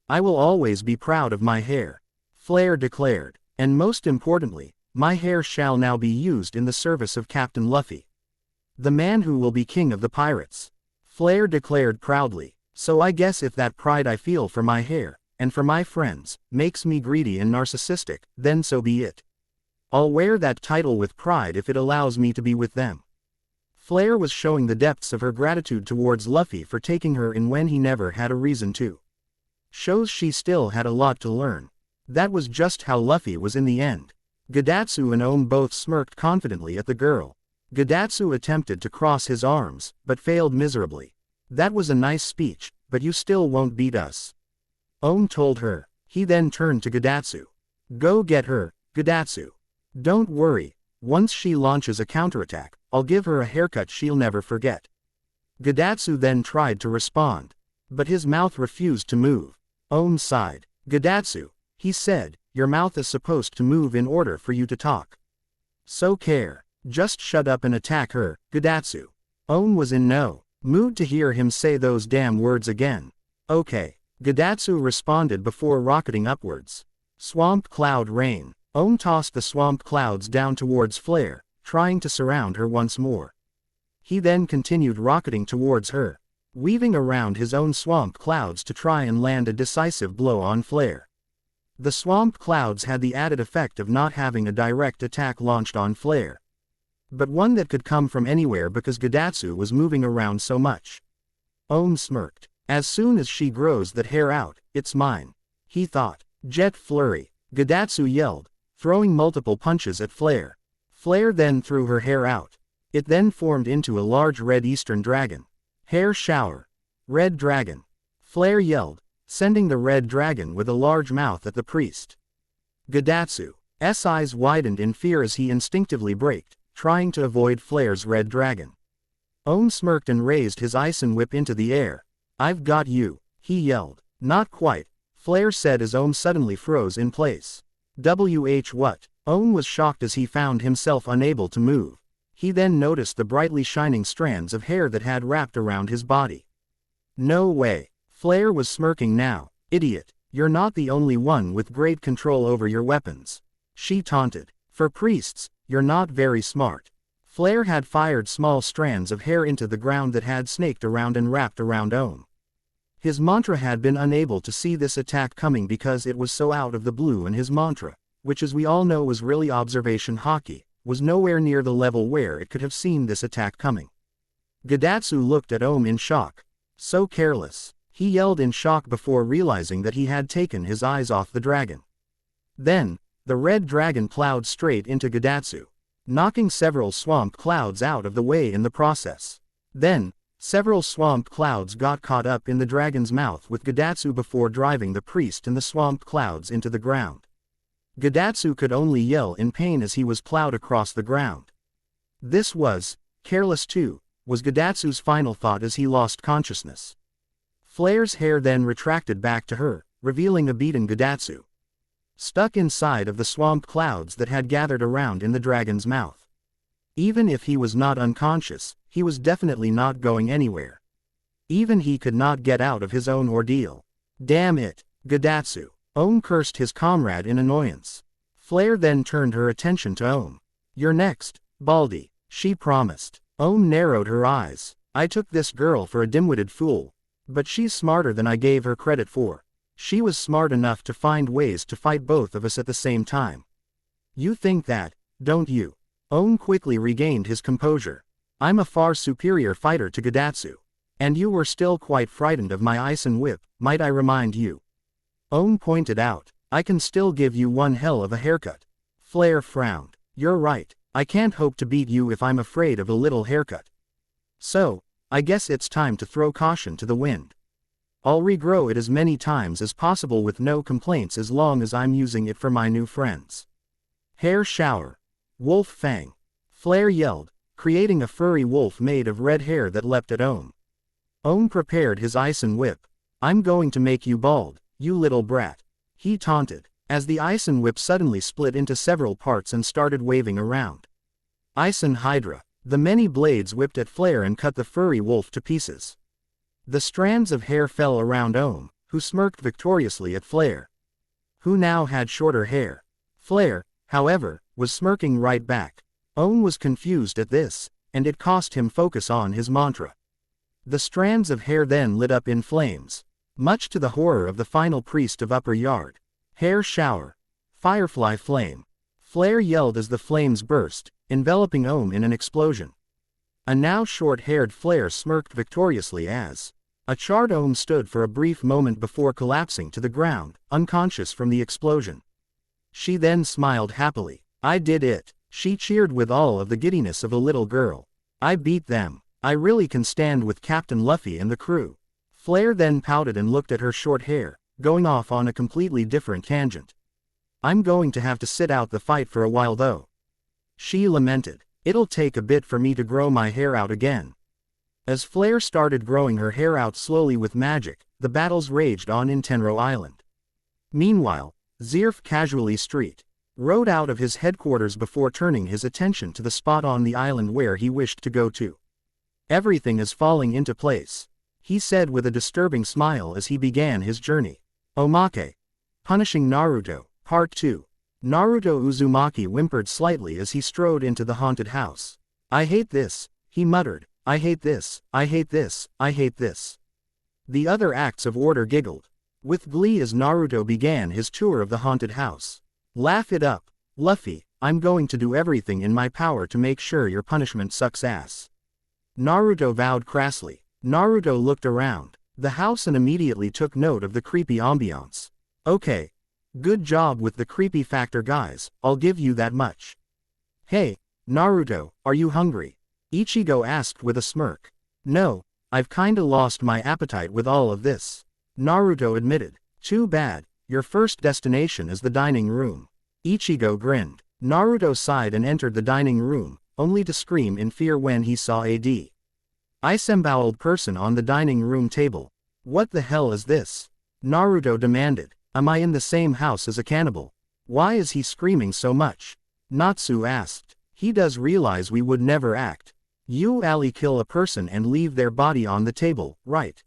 I will always be proud of my hair, Flare declared, and most importantly, my hair shall now be used in the service of Captain Luffy, the man who will be king of the pirates. Flare declared proudly. So I guess if that pride I feel for my hair, and for my friends, makes me greedy and narcissistic, then so be it. I'll wear that title with pride if it allows me to be with them. Flare was showing the depths of her gratitude towards Luffy for taking her in when he never had a reason to. Shows she still had a lot to learn. That was just how Luffy was in the end. Gadatsu and Ohm both smirked confidently at the girl. Gadatsu attempted to cross his arms, but failed miserably. That was a nice speech, but you still won't beat us, Ohm told her. He then turned to Gadatsu. Go get her, Gadatsu. Don't worry, once she launches a counterattack, I'll give her a haircut she'll never forget. Gadatsu then tried to respond, but his mouth refused to move. Ohm sighed. Gadatsu, he said, your mouth is supposed to move in order for you to talk. So care. Just shut up and attack her, Gadatsu. Ohm was in no mood to hear him say those damn words again. Okay, Gadatsu responded before rocketing upwards. Swamp Cloud Rain. Ohm tossed the swamp clouds down towards Flare, trying to surround her once more. He then continued rocketing towards her, weaving around his own swamp clouds to try and land a decisive blow on Flare. The swamp clouds had the added effect of not having a direct attack launched on Flare, but one that could come from anywhere because Gadatsu was moving around so much. Ohm smirked. As soon as she grows that hair out, it's mine, he thought. Jet Flurry. Gadatsu yelled, throwing multiple punches at Flare. Flare then threw her hair out. It then formed into a large red eastern dragon. Hair shower. Red dragon. Flare yelled, sending the red dragon with a large mouth at the priest. Gadatsu's eyes widened in fear as he instinctively braked, trying to avoid Flare's red dragon. Ohm smirked and raised his Ison whip into the air. I've got you, he yelled. Not quite, Flare said as Ohm suddenly froze in place. What? Ohm was shocked as he found himself unable to move. He then noticed the brightly shining strands of hair that had wrapped around his body. No way. Flare was smirking now. Idiot. You're not the only one with great control over your weapons. She taunted. For priests, you're not very smart. Flare had fired small strands of hair into the ground that had snaked around and wrapped around Ohm. His mantra had been unable to see this attack coming because it was so out of the blue, and his mantra, which as we all know was really observation hockey, was nowhere near the level where it could have seen this attack coming. Gadatsu looked at Ohm in shock. So careless. He yelled in shock before realizing that he had taken his eyes off the dragon. Then, the red dragon plowed straight into Gadatsu, knocking several swamp clouds out of the way in the process. Then, several swamp clouds got caught up in the dragon's mouth with Gadatsu before driving the priest and the swamp clouds into the ground. Gadatsu could only yell in pain as he was plowed across the ground. This was, careless too, was Gadatsu's final thought as he lost consciousness. Flare's hair then retracted back to her, revealing a beaten Gadatsu, stuck inside of the swamp clouds that had gathered around in the dragon's mouth. Even if he was not unconscious, he was definitely not going anywhere. Even he could not get out of his own ordeal. Damn it, Gadatsu. Ohm cursed his comrade in annoyance. Flare then turned her attention to Ohm. You're next, Baldy, she promised. Ohm narrowed her eyes. I took this girl for a dim-witted fool. But she's smarter than I gave her credit for. She was smart enough to find ways to fight both of us at the same time. You think that, don't you? Ohm quickly regained his composure. I'm a far superior fighter to Gadatsu. And you were still quite frightened of my ice and whip, might I remind you? Ohm pointed out. I can still give you one hell of a haircut. Flare frowned. You're right, I can't hope to beat you if I'm afraid of a little haircut. So, I guess it's time to throw caution to the wind. I'll regrow it as many times as possible with no complaints as long as I'm using it for my new friends. Hair shower. Wolf fang. Flare yelled, creating a furry wolf made of red hair that leapt at Ohm. Ohm prepared his ice and whip. I'm going to make you bald, you little brat. He taunted, as the ice and whip suddenly split into several parts and started waving around. Ice and Hydra. The many blades whipped at Flare and cut the furry wolf to pieces. The strands of hair fell around Ohm, who smirked victoriously at Flare, who now had shorter hair. Flare, however, was smirking right back. Ohm was confused at this, and it cost him focus on his mantra. The strands of hair then lit up in flames, much to the horror of the final priest of Upper Yard. Hair shower. Firefly flame. Flare yelled as the flames burst, enveloping Ohm in an explosion. A now short-haired Flare smirked victoriously as a charred Ohm stood for a brief moment before collapsing to the ground, unconscious from the explosion. She then smiled happily. I did it. She cheered with all of the giddiness of a little girl. I beat them. I really can stand with Captain Luffy and the crew. Flare then pouted and looked at her short hair, going off on a completely different tangent. I'm going to have to sit out the fight for a while though. She lamented. It'll take a bit for me to grow my hair out again. As Flare started growing her hair out slowly with magic, the battles raged on in Tenro Island. Meanwhile, Zerf casually rode out of his headquarters before turning his attention to the spot on the island where he wished to go to. Everything is falling into place, he said with a disturbing smile as he began his journey. Omake. Punishing Naruto, Part 2. Naruto Uzumaki whimpered slightly as he strode into the haunted house. I hate this, he muttered. I hate this, I hate this, I hate this. The other acts of order giggled with glee as Naruto began his tour of the haunted house. Laugh it up, Luffy, I'm going to do everything in my power to make sure your punishment sucks ass. Naruto vowed crassly. Naruto looked around the house and immediately took note of the creepy ambiance. Okay. Good job with the creepy factor guys, I'll give you that much. Hey, Naruto, are you hungry? Ichigo asked with a smirk. No, I've kinda lost my appetite with all of this. Naruto admitted. Too bad, your first destination is the dining room. Ichigo grinned. Naruto sighed and entered the dining room, only to scream in fear when he saw a disemboweled person on the dining room table. What the hell is this? Naruto demanded. Am I in the same house as a cannibal? Why is he screaming so much? Natsu asked. He does realize we would never act. You alley kill a person and leave their body on the table, right?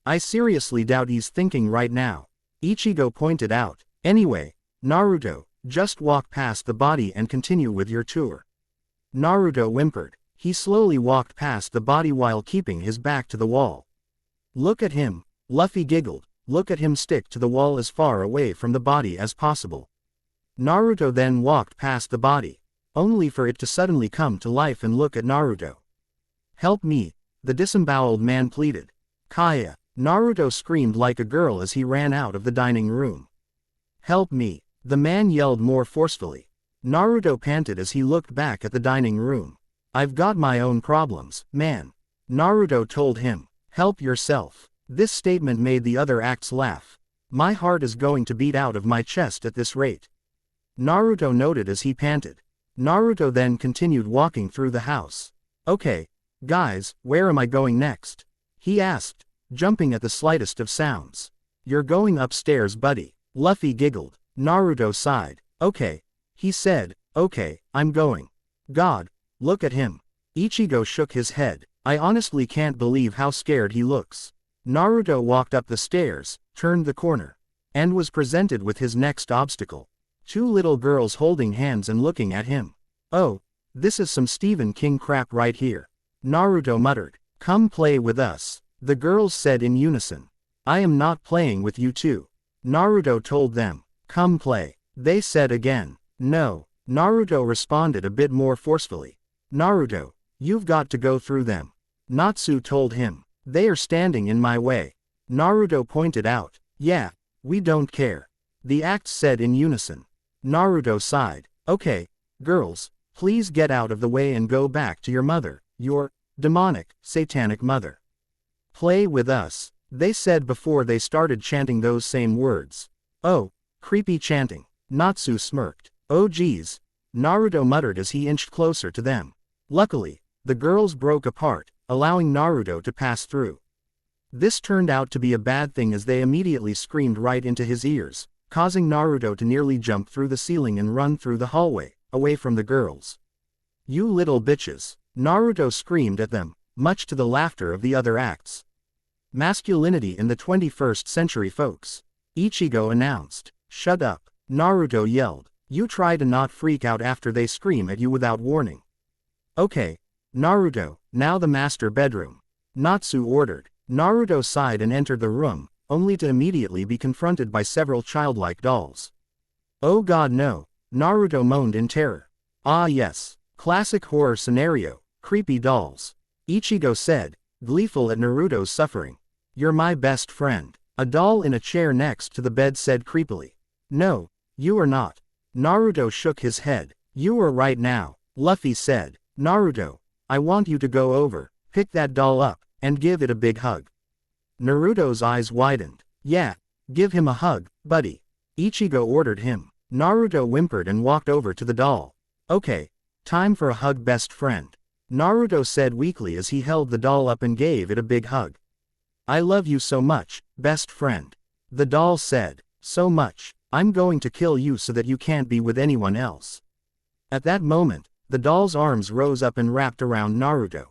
I seriously doubt he's thinking right now. Ichigo pointed out. Anyway, Naruto, just walk past the body and continue with your tour. Naruto whimpered. He slowly walked past the body while keeping his back to the wall. Look at him, Luffy giggled. Look at him stick to the wall as far away from the body as possible. Naruto then walked past the body, only for it to suddenly come to life and look at Naruto. Help me, the disemboweled man pleaded. Kaya, Naruto screamed like a girl as he ran out of the dining room. Help me, the man yelled more forcefully. Naruto panted as he looked back at the dining room. I've got my own problems, man. Naruto told him. Help yourself. This statement made the other acts laugh. My heart is going to beat out of my chest at this rate. Naruto noted as he panted. Naruto then continued walking through the house. Okay, guys, where am I going next? He asked, jumping at the slightest of sounds. You're going upstairs, buddy. Luffy giggled. Naruto sighed. Okay. He said, okay, I'm going. God, look at him. Ichigo shook his head. I honestly can't believe how scared he looks. Naruto walked up the stairs, turned the corner, and was presented with his next obstacle. Two little girls holding hands and looking at him. Oh, this is some Stephen King crap right here. Naruto muttered. Come play with us. The girls said in unison. I am not playing with you two. Naruto told them. Come play. They said again. No. Naruto responded a bit more forcefully. Naruto, you've got to go through them. Natsu told him. They are standing in my way. Naruto pointed out. Yeah, we don't care. The acts said in unison. Naruto sighed. Okay, girls, please get out of the way and go back to your mother, your demonic, satanic mother. Play with us, they said before they started chanting those same words. Oh, creepy chanting. Natsu smirked. Oh geez. Naruto muttered as he inched closer to them. Luckily, the girls broke apart, allowing Naruto to pass through. This turned out to be a bad thing as they immediately screamed right into his ears, causing Naruto to nearly jump through the ceiling and run through the hallway, away from the girls. You little bitches, Naruto screamed at them, much to the laughter of the other acts. Masculinity in the 21st century, folks. Ichigo announced. Shut up, Naruto yelled. You try to not freak out after they scream at you without warning. Okay, Naruto, now the master bedroom. Natsu ordered. Naruto sighed and entered the room, only to immediately be confronted by several childlike dolls. Oh god no, Naruto moaned in terror. Ah yes, classic horror scenario, creepy dolls. Ichigo said, gleeful at Naruto's suffering. You're my best friend. A doll in a chair next to the bed said creepily. No, you are not. Naruto shook his head. You are right now, Luffy said. Naruto, I want you to go over, pick that doll up, and give it a big hug. Naruto's eyes widened. Yeah, give him a hug, buddy. Ichigo ordered him. Naruto whimpered and walked over to the doll. Okay, time for a hug, best friend. Naruto said weakly as he held the doll up and gave it a big hug. I love you so much, best friend. The doll said. So much, I'm going to kill you so that you can't be with anyone else. At that moment, the doll's arms rose up and wrapped around Naruto.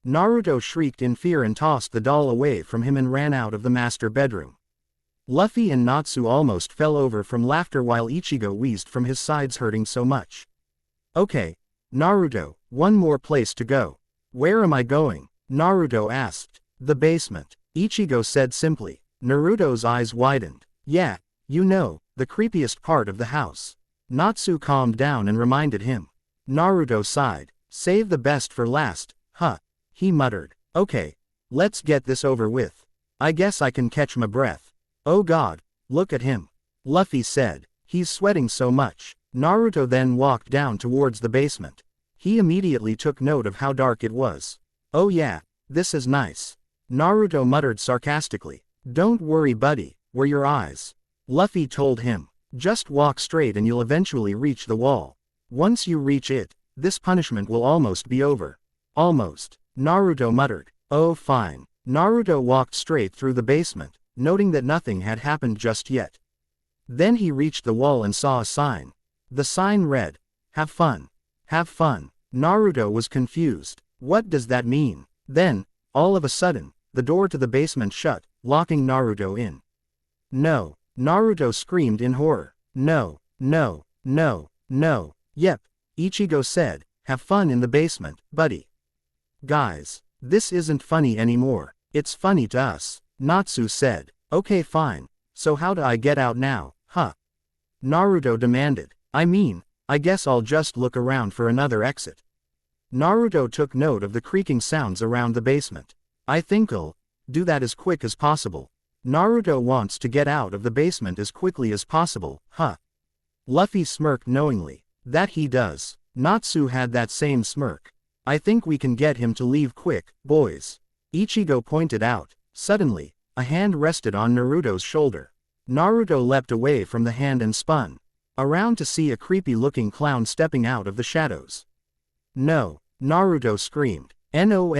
Naruto shrieked in fear and tossed the doll away from him and ran out of the master bedroom. Luffy and Natsu almost fell over from laughter while Ichigo wheezed from his sides, hurting so much. Okay, Naruto, one more place to go. Where am I going? Naruto asked. The basement, Ichigo said simply. Naruto's eyes widened. Yeah, you know, the creepiest part of the house. Natsu calmed down and reminded him. Naruto sighed. Save the best for last, huh? He muttered. Okay, let's get this over with. I guess I can catch my breath. Oh god, look at him. Luffy said. He's sweating so much. Naruto then walked down towards the basement. He immediately took note of how dark it was. Oh yeah, this is nice. Naruto muttered sarcastically. Don't worry buddy, we're your eyes. Luffy told him. Just walk straight and you'll eventually reach the wall. Once you reach it, this punishment will almost be over. Almost, Naruto muttered. Oh fine. Naruto walked straight through the basement, noting that nothing had happened just yet. Then he reached the wall and saw a sign. The sign read, "Have fun. Have fun." Naruto was confused. What does that mean? Then, all of a sudden, the door to the basement shut, locking Naruto in. No, Naruto screamed in horror. No, no, no, no. Yep, Ichigo said, have fun in the basement, buddy. Guys, this isn't funny anymore. It's funny to us. Natsu said. Okay fine, so how do I get out now, huh? Naruto demanded. I guess I'll just look around for another exit. Naruto took note of the creaking sounds around the basement. I think I'll do that as quick as possible. Naruto wants to get out of the basement as quickly as possible, huh? Luffy smirked knowingly. That he does. Natsu had that same smirk. I think we can get him to leave quick, boys. Ichigo pointed out. Suddenly, a hand rested on Naruto's shoulder. Naruto leapt away from the hand and spun around to see a creepy-looking clown stepping out of the shadows. No, Naruto screamed. No.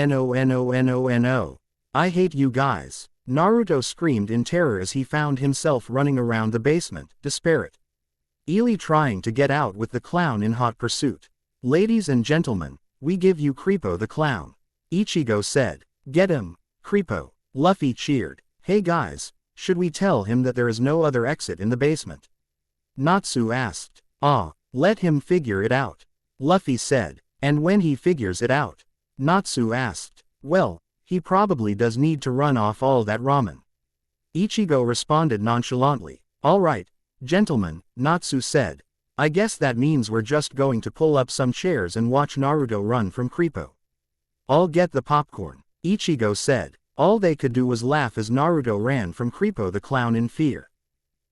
I hate you guys. Naruto screamed in terror as he found himself running around the basement, desperate. Ely trying to get out with the clown in hot pursuit. Ladies and gentlemen, we give you Creepo the clown. Ichigo said. Get him, Creepo. Luffy cheered. Hey guys, should we tell him that there is no other exit in the basement? Natsu asked. Let him figure it out. Luffy said. And when he figures it out? Natsu asked. Well, he probably does need to run off all that ramen. Ichigo responded nonchalantly. Alright, gentlemen, Natsu said. I guess that means we're just going to pull up some chairs and watch Naruto run from Creepo. I'll get the popcorn, Ichigo said. All they could do was laugh as Naruto ran from Creepo the clown in fear.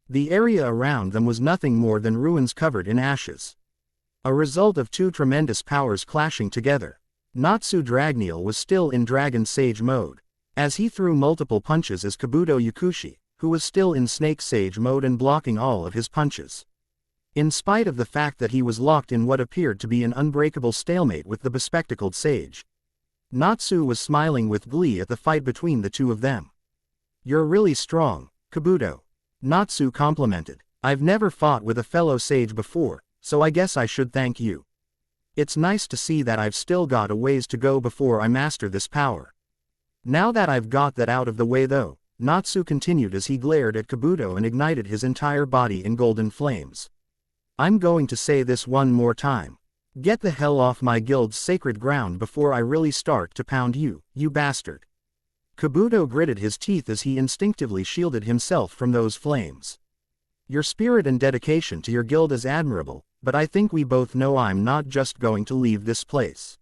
The area around them was nothing more than ruins covered in ashes. A result of two tremendous powers clashing together. Natsu Dragneel was still in Dragon Sage mode, as he threw multiple punches as Kabuto Yakushi, who was still in Snake Sage mode and blocking all of his punches. In spite of the fact that he was locked in what appeared to be an unbreakable stalemate with the bespectacled sage. Natsu was smiling with glee at the fight between the two of them. You're really strong, Kabuto. Natsu complimented. I've never fought with a fellow sage before, so I guess I should thank you. It's nice to see that I've still got a ways to go before I master this power. Now that I've got that out of the way though, Natsu continued as he glared at Kabuto and ignited his entire body in golden flames. I'm going to say this one more time. Get the hell off my guild's sacred ground before I really start to pound you, you bastard. Kabuto gritted his teeth as he instinctively shielded himself from those flames. Your spirit and dedication to your guild is admirable, but I think we both know I'm not just going to leave this place.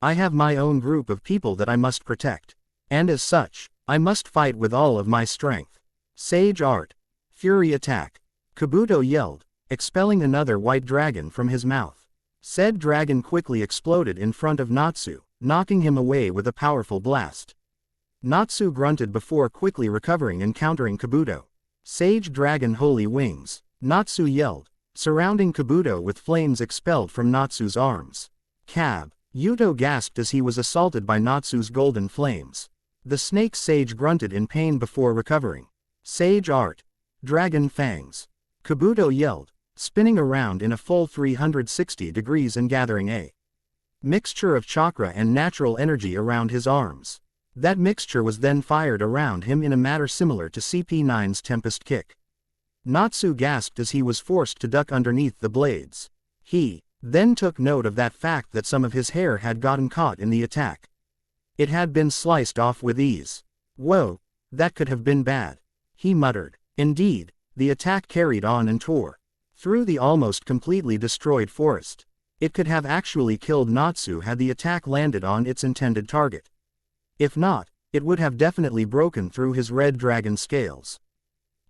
I have my own group of people that I must protect. And as such, I must fight with all of my strength. Sage Art. Fury Attack. Kabuto yelled, expelling another white dragon from his mouth. Said dragon quickly exploded in front of Natsu, knocking him away with a powerful blast. Natsu grunted before quickly recovering and countering Kabuto. Sage Dragon Holy Wings. Natsu yelled, surrounding Kabuto with flames expelled from Natsu's arms. Cab. Yuto gasped as he was assaulted by Natsu's golden flames. The snake sage grunted in pain before recovering. Sage Art. Dragon Fangs. Kabuto yelled, spinning around in a full 360 degrees and gathering a mixture of chakra and natural energy around his arms. That mixture was then fired around him in a manner similar to CP9's Tempest Kick. Natsu gasped as he was forced to duck underneath the blades. He then took note of that fact that some of his hair had gotten caught in the attack. It had been sliced off with ease. Whoa, that could have been bad, he muttered. Indeed, the attack carried on and tore through the almost completely destroyed forest. It could have actually killed Natsu had the attack landed on its intended target. If not, it would have definitely broken through his red dragon scales.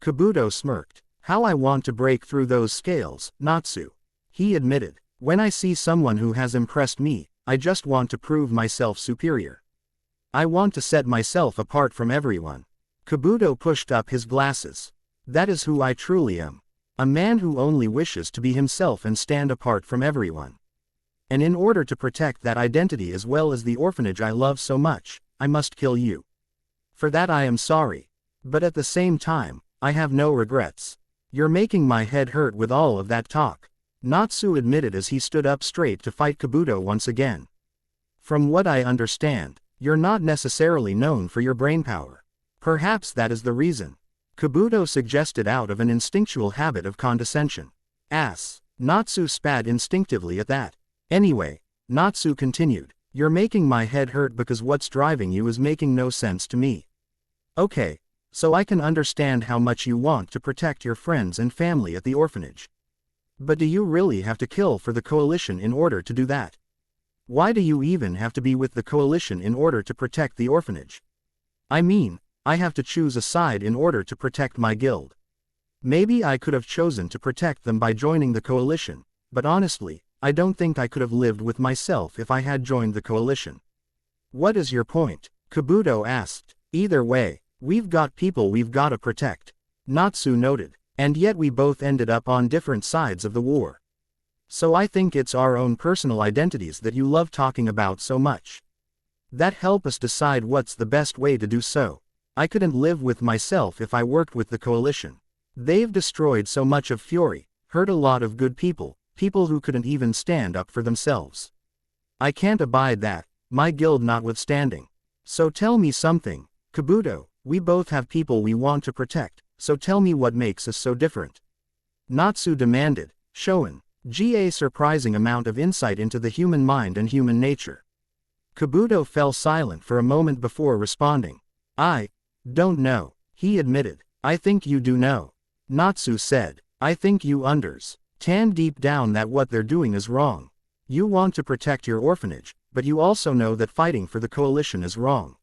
Kabuto smirked. How I want to break through those scales, Natsu. He admitted. When I see someone who has impressed me, I just want to prove myself superior. I want to set myself apart from everyone. Kabuto pushed up his glasses. That is who I truly am. A man who only wishes to be himself and stand apart from everyone. And in order to protect that identity as well as the orphanage I love so much, I must kill you. For that I am sorry. But at the same time, I have no regrets. You're making my head hurt with all of that talk, Natsu admitted as he stood up straight to fight Kabuto once again. From what I understand, you're not necessarily known for your brainpower. Perhaps that is the reason. Kabuto suggested out of an instinctual habit of condescension. Ass. Natsu spat instinctively at that. Anyway, Natsu continued, you're making my head hurt because what's driving you is making no sense to me. Okay, so I can understand how much you want to protect your friends and family at the orphanage. But do you really have to kill for the coalition in order to do that? Why do you even have to be with the coalition in order to protect the orphanage? I mean, I have to choose a side in order to protect my guild. Maybe I could have chosen to protect them by joining the coalition, but honestly, I don't think I could have lived with myself if I had joined the coalition. What is your point? Kabuto asked. Either way, we've got people we've gotta protect, Natsu noted, and yet we both ended up on different sides of the war. So I think it's our own personal identities that you love talking about so much. That help us decide what's the best way to do so. I couldn't live with myself if I worked with the coalition. They've destroyed so much of Fury, hurt a lot of good people, people who couldn't even stand up for themselves. I can't abide that, my guild notwithstanding. So tell me something, Kabuto, we both have people we want to protect, so tell me what makes us so different. Natsu demanded, showing a surprising amount of insight into the human mind and human nature. Kabuto fell silent for a moment before responding. I don't know, he admitted. I think you do know. Natsu said, I think you understand deep down that what they're doing is wrong. You want to protect your orphanage, but you also know that fighting for the coalition is wrong.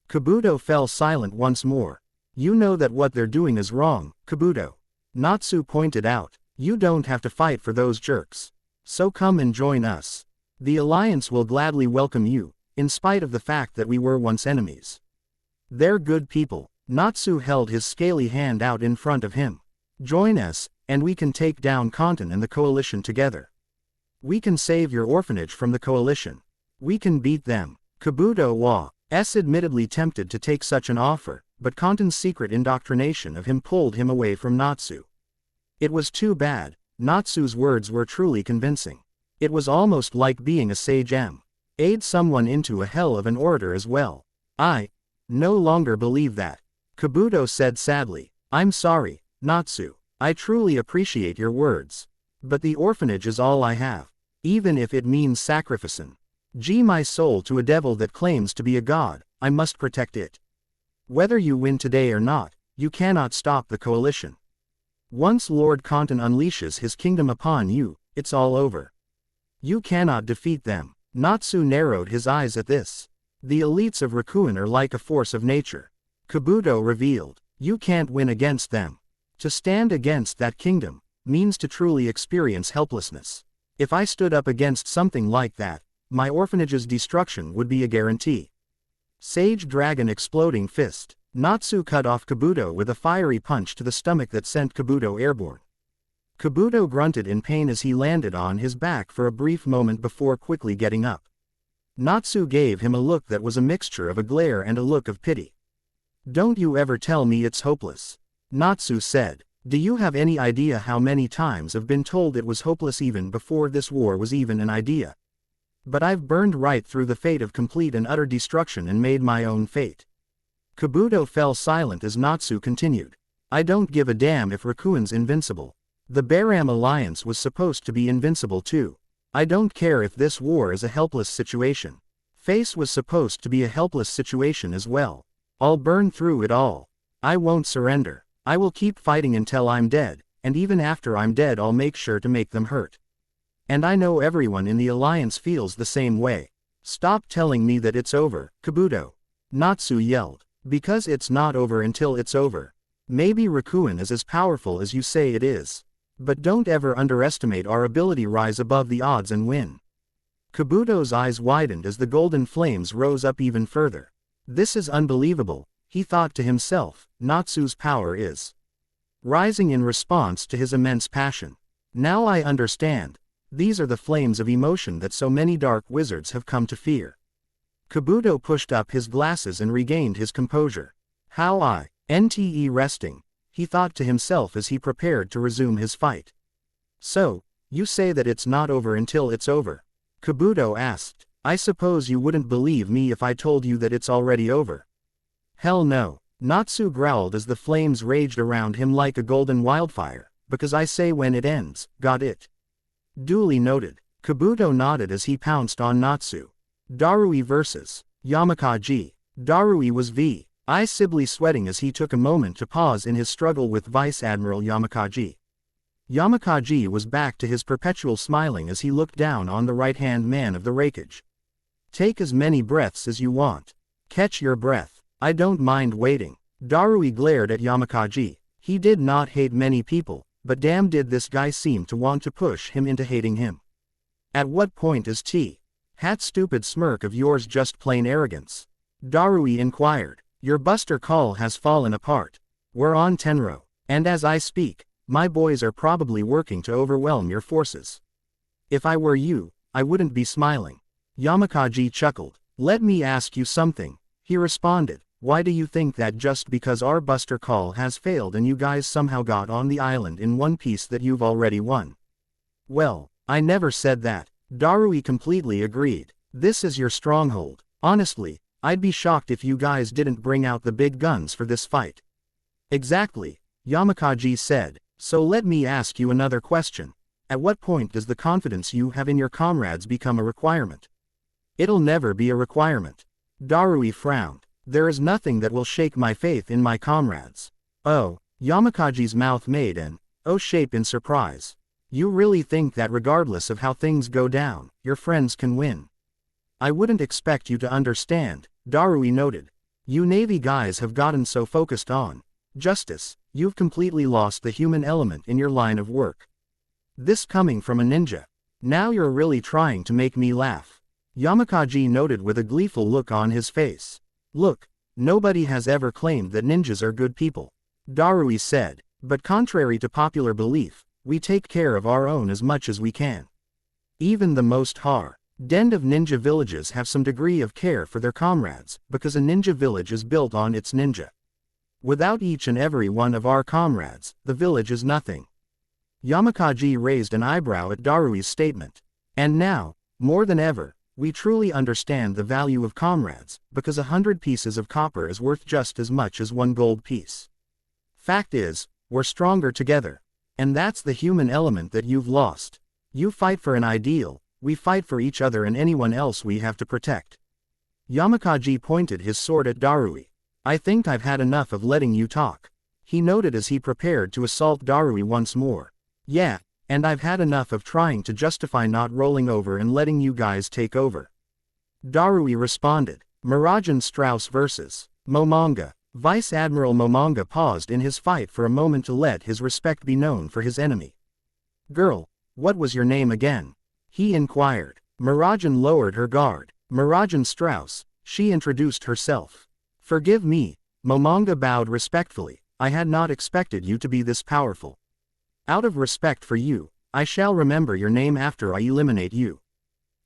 Kabuto fell silent once more. You know that what they're doing is wrong, Kabuto. Natsu pointed out, you don't have to fight for those jerks. So come and join us. The Alliance will gladly welcome you, in spite of the fact that we were once enemies. They're good people. Natsu held his scaly hand out in front of him. Join us, and we can take down Kanton and the coalition together. We can save your orphanage from the coalition. We can beat them. Kabuto was admittedly tempted to take such an offer, but Kanton's secret indoctrination of him pulled him away from Natsu. It was too bad. Natsu's words were truly convincing. It was almost like being a sage aid someone into a hell of an orator as well. I no longer believe that. Kabuto said sadly, I'm sorry, Natsu. I truly appreciate your words. But the orphanage is all I have. Even if it means sacrificing my soul to a devil that claims to be a god, I must protect it. Whether you win today or not, you cannot stop the coalition. Once Lord Kanton unleashes his kingdom upon you, it's all over. You cannot defeat them. Natsu narrowed his eyes at this. The elites of Raccoon are like a force of nature. Kabuto revealed, you can't win against them. To stand against that kingdom means to truly experience helplessness. If I stood up against something like that, my orphanage's destruction would be a guarantee. Sage Dragon exploding fist. Natsu cut off Kabuto with a fiery punch to the stomach that sent Kabuto airborne. Kabuto grunted in pain as he landed on his back for a brief moment before quickly getting up. Natsu gave him a look that was a mixture of a glare and a look of pity. Don't you ever tell me it's hopeless. Natsu said. Do you have any idea how many times I've been told it was hopeless even before this war was even an idea? But I've burned right through the fate of complete and utter destruction and made my own fate. Kabuto fell silent as Natsu continued. I don't give a damn if Raccoon's invincible. The Baram Alliance was supposed to be invincible too. I don't care if this war is a helpless situation. Face was supposed to be a helpless situation as well. I'll burn through it all. I won't surrender. I will keep fighting until I'm dead, and even after I'm dead I'll make sure to make them hurt. And I know everyone in the Alliance feels the same way. Stop telling me that it's over, Kabuto. Natsu yelled. Because it's not over until it's over. Maybe Raccoon is as powerful as you say it is. But don't ever underestimate our ability to rise above the odds and win. Kabuto's eyes widened as the golden flames rose up even further. This is unbelievable, he thought to himself. Natsu's power is rising in response to his immense passion. Now I understand. These are the flames of emotion that so many dark wizards have come to fear. Kabuto pushed up his glasses and regained his composure. How I.N.T.E. resting, he thought to himself as he prepared to resume his fight. So, you say that it's not over until it's over? Kabuto asked. I suppose you wouldn't believe me if I told you that it's already over. Hell no. Natsu growled as the flames raged around him like a golden wildfire, because I say when it ends, got it? Duly noted. Kabuto nodded as he pounced on Natsu. Darui vs. Yamakaji. Darui was visibly sweating as he took a moment to pause in his struggle with Vice Admiral Yamakaji. Yamakaji was back to his perpetual smiling as he looked down on the right-hand man of the rakeage. Take as many breaths as you want. Catch your breath. I don't mind waiting. Darui glared at Yamakaji. He did not hate many people, but damn did this guy seem to want to push him into hating him. At what point is that stupid smirk of yours just plain arrogance? Darui inquired. Your buster call has fallen apart. We're on Tenro, and as I speak, my boys are probably working to overwhelm your forces. If I were you, I wouldn't be smiling. Yamakaji chuckled. Let me ask you something, he responded. Why do you think that just because our buster call has failed and you guys somehow got on the island in one piece that you've already won? Well, I never said that. Darui completely agreed. This is your stronghold. Honestly, I'd be shocked if you guys didn't bring out the big guns for this fight. Exactly, Yamakaji said. So let me ask you another question. At what point does the confidence you have in your comrades become a requirement? It'll never be a requirement. Darui frowned. There is nothing that will shake my faith in my comrades. Oh, Yamakaji's mouth made an O shape in surprise. You really think that regardless of how things go down, your friends can win? I wouldn't expect you to understand, Darui noted. You Navy guys have gotten so focused on justice, you've completely lost the human element in your line of work. This coming from a ninja. Now you're really trying to make me laugh. Yamakaji noted with a gleeful look on his face. Look, nobody has ever claimed that ninjas are good people, Darui said, but contrary to popular belief, we take care of our own as much as we can. Even the most hardened of ninja villages have some degree of care for their comrades, because a ninja village is built on its ninja. Without each and every one of our comrades, the village is nothing. Yamakaji raised an eyebrow at Darui's statement. And now, more than ever, we truly understand the value of comrades, because 100 pieces of copper is worth just as much as 1 gold piece. Fact is, we're stronger together. And that's the human element that you've lost. You fight for an ideal, we fight for each other and anyone else we have to protect. Yamakaji pointed his sword at Darui. I think I've had enough of letting you talk, he noted as he prepared to assault Darui once more. Yeah. And I've had enough of trying to justify not rolling over and letting you guys take over. Darui responded. Mirajan Strauss vs. Momonga. Vice Admiral Momonga paused in his fight for a moment to let his respect be known for his enemy. Girl, what was your name again? He inquired. Mirajan lowered her guard. Mirajan Strauss, she introduced herself. Forgive me, Momonga bowed respectfully, I had not expected you to be this powerful. Out of respect for you, I shall remember your name after I eliminate you.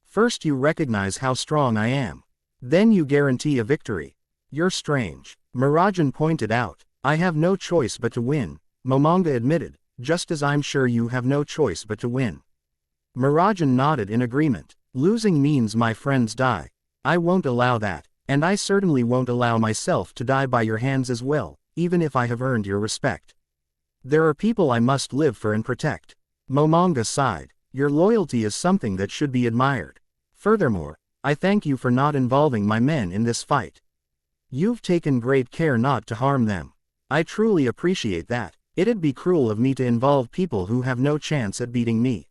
First you recognize how strong I am. Then you guarantee a victory. You're strange, Mirajan pointed out. I have no choice but to win, Momonga admitted, just as I'm sure you have no choice but to win. Mirajan nodded in agreement. Losing means my friends die. I won't allow that, and I certainly won't allow myself to die by your hands as well, even if I have earned your respect. There are people I must live for and protect. Momonga sighed. Your loyalty is something that should be admired. Furthermore, I thank you for not involving my men in this fight. You've taken great care not to harm them. I truly appreciate that. It'd be cruel of me to involve people who have no chance at beating me.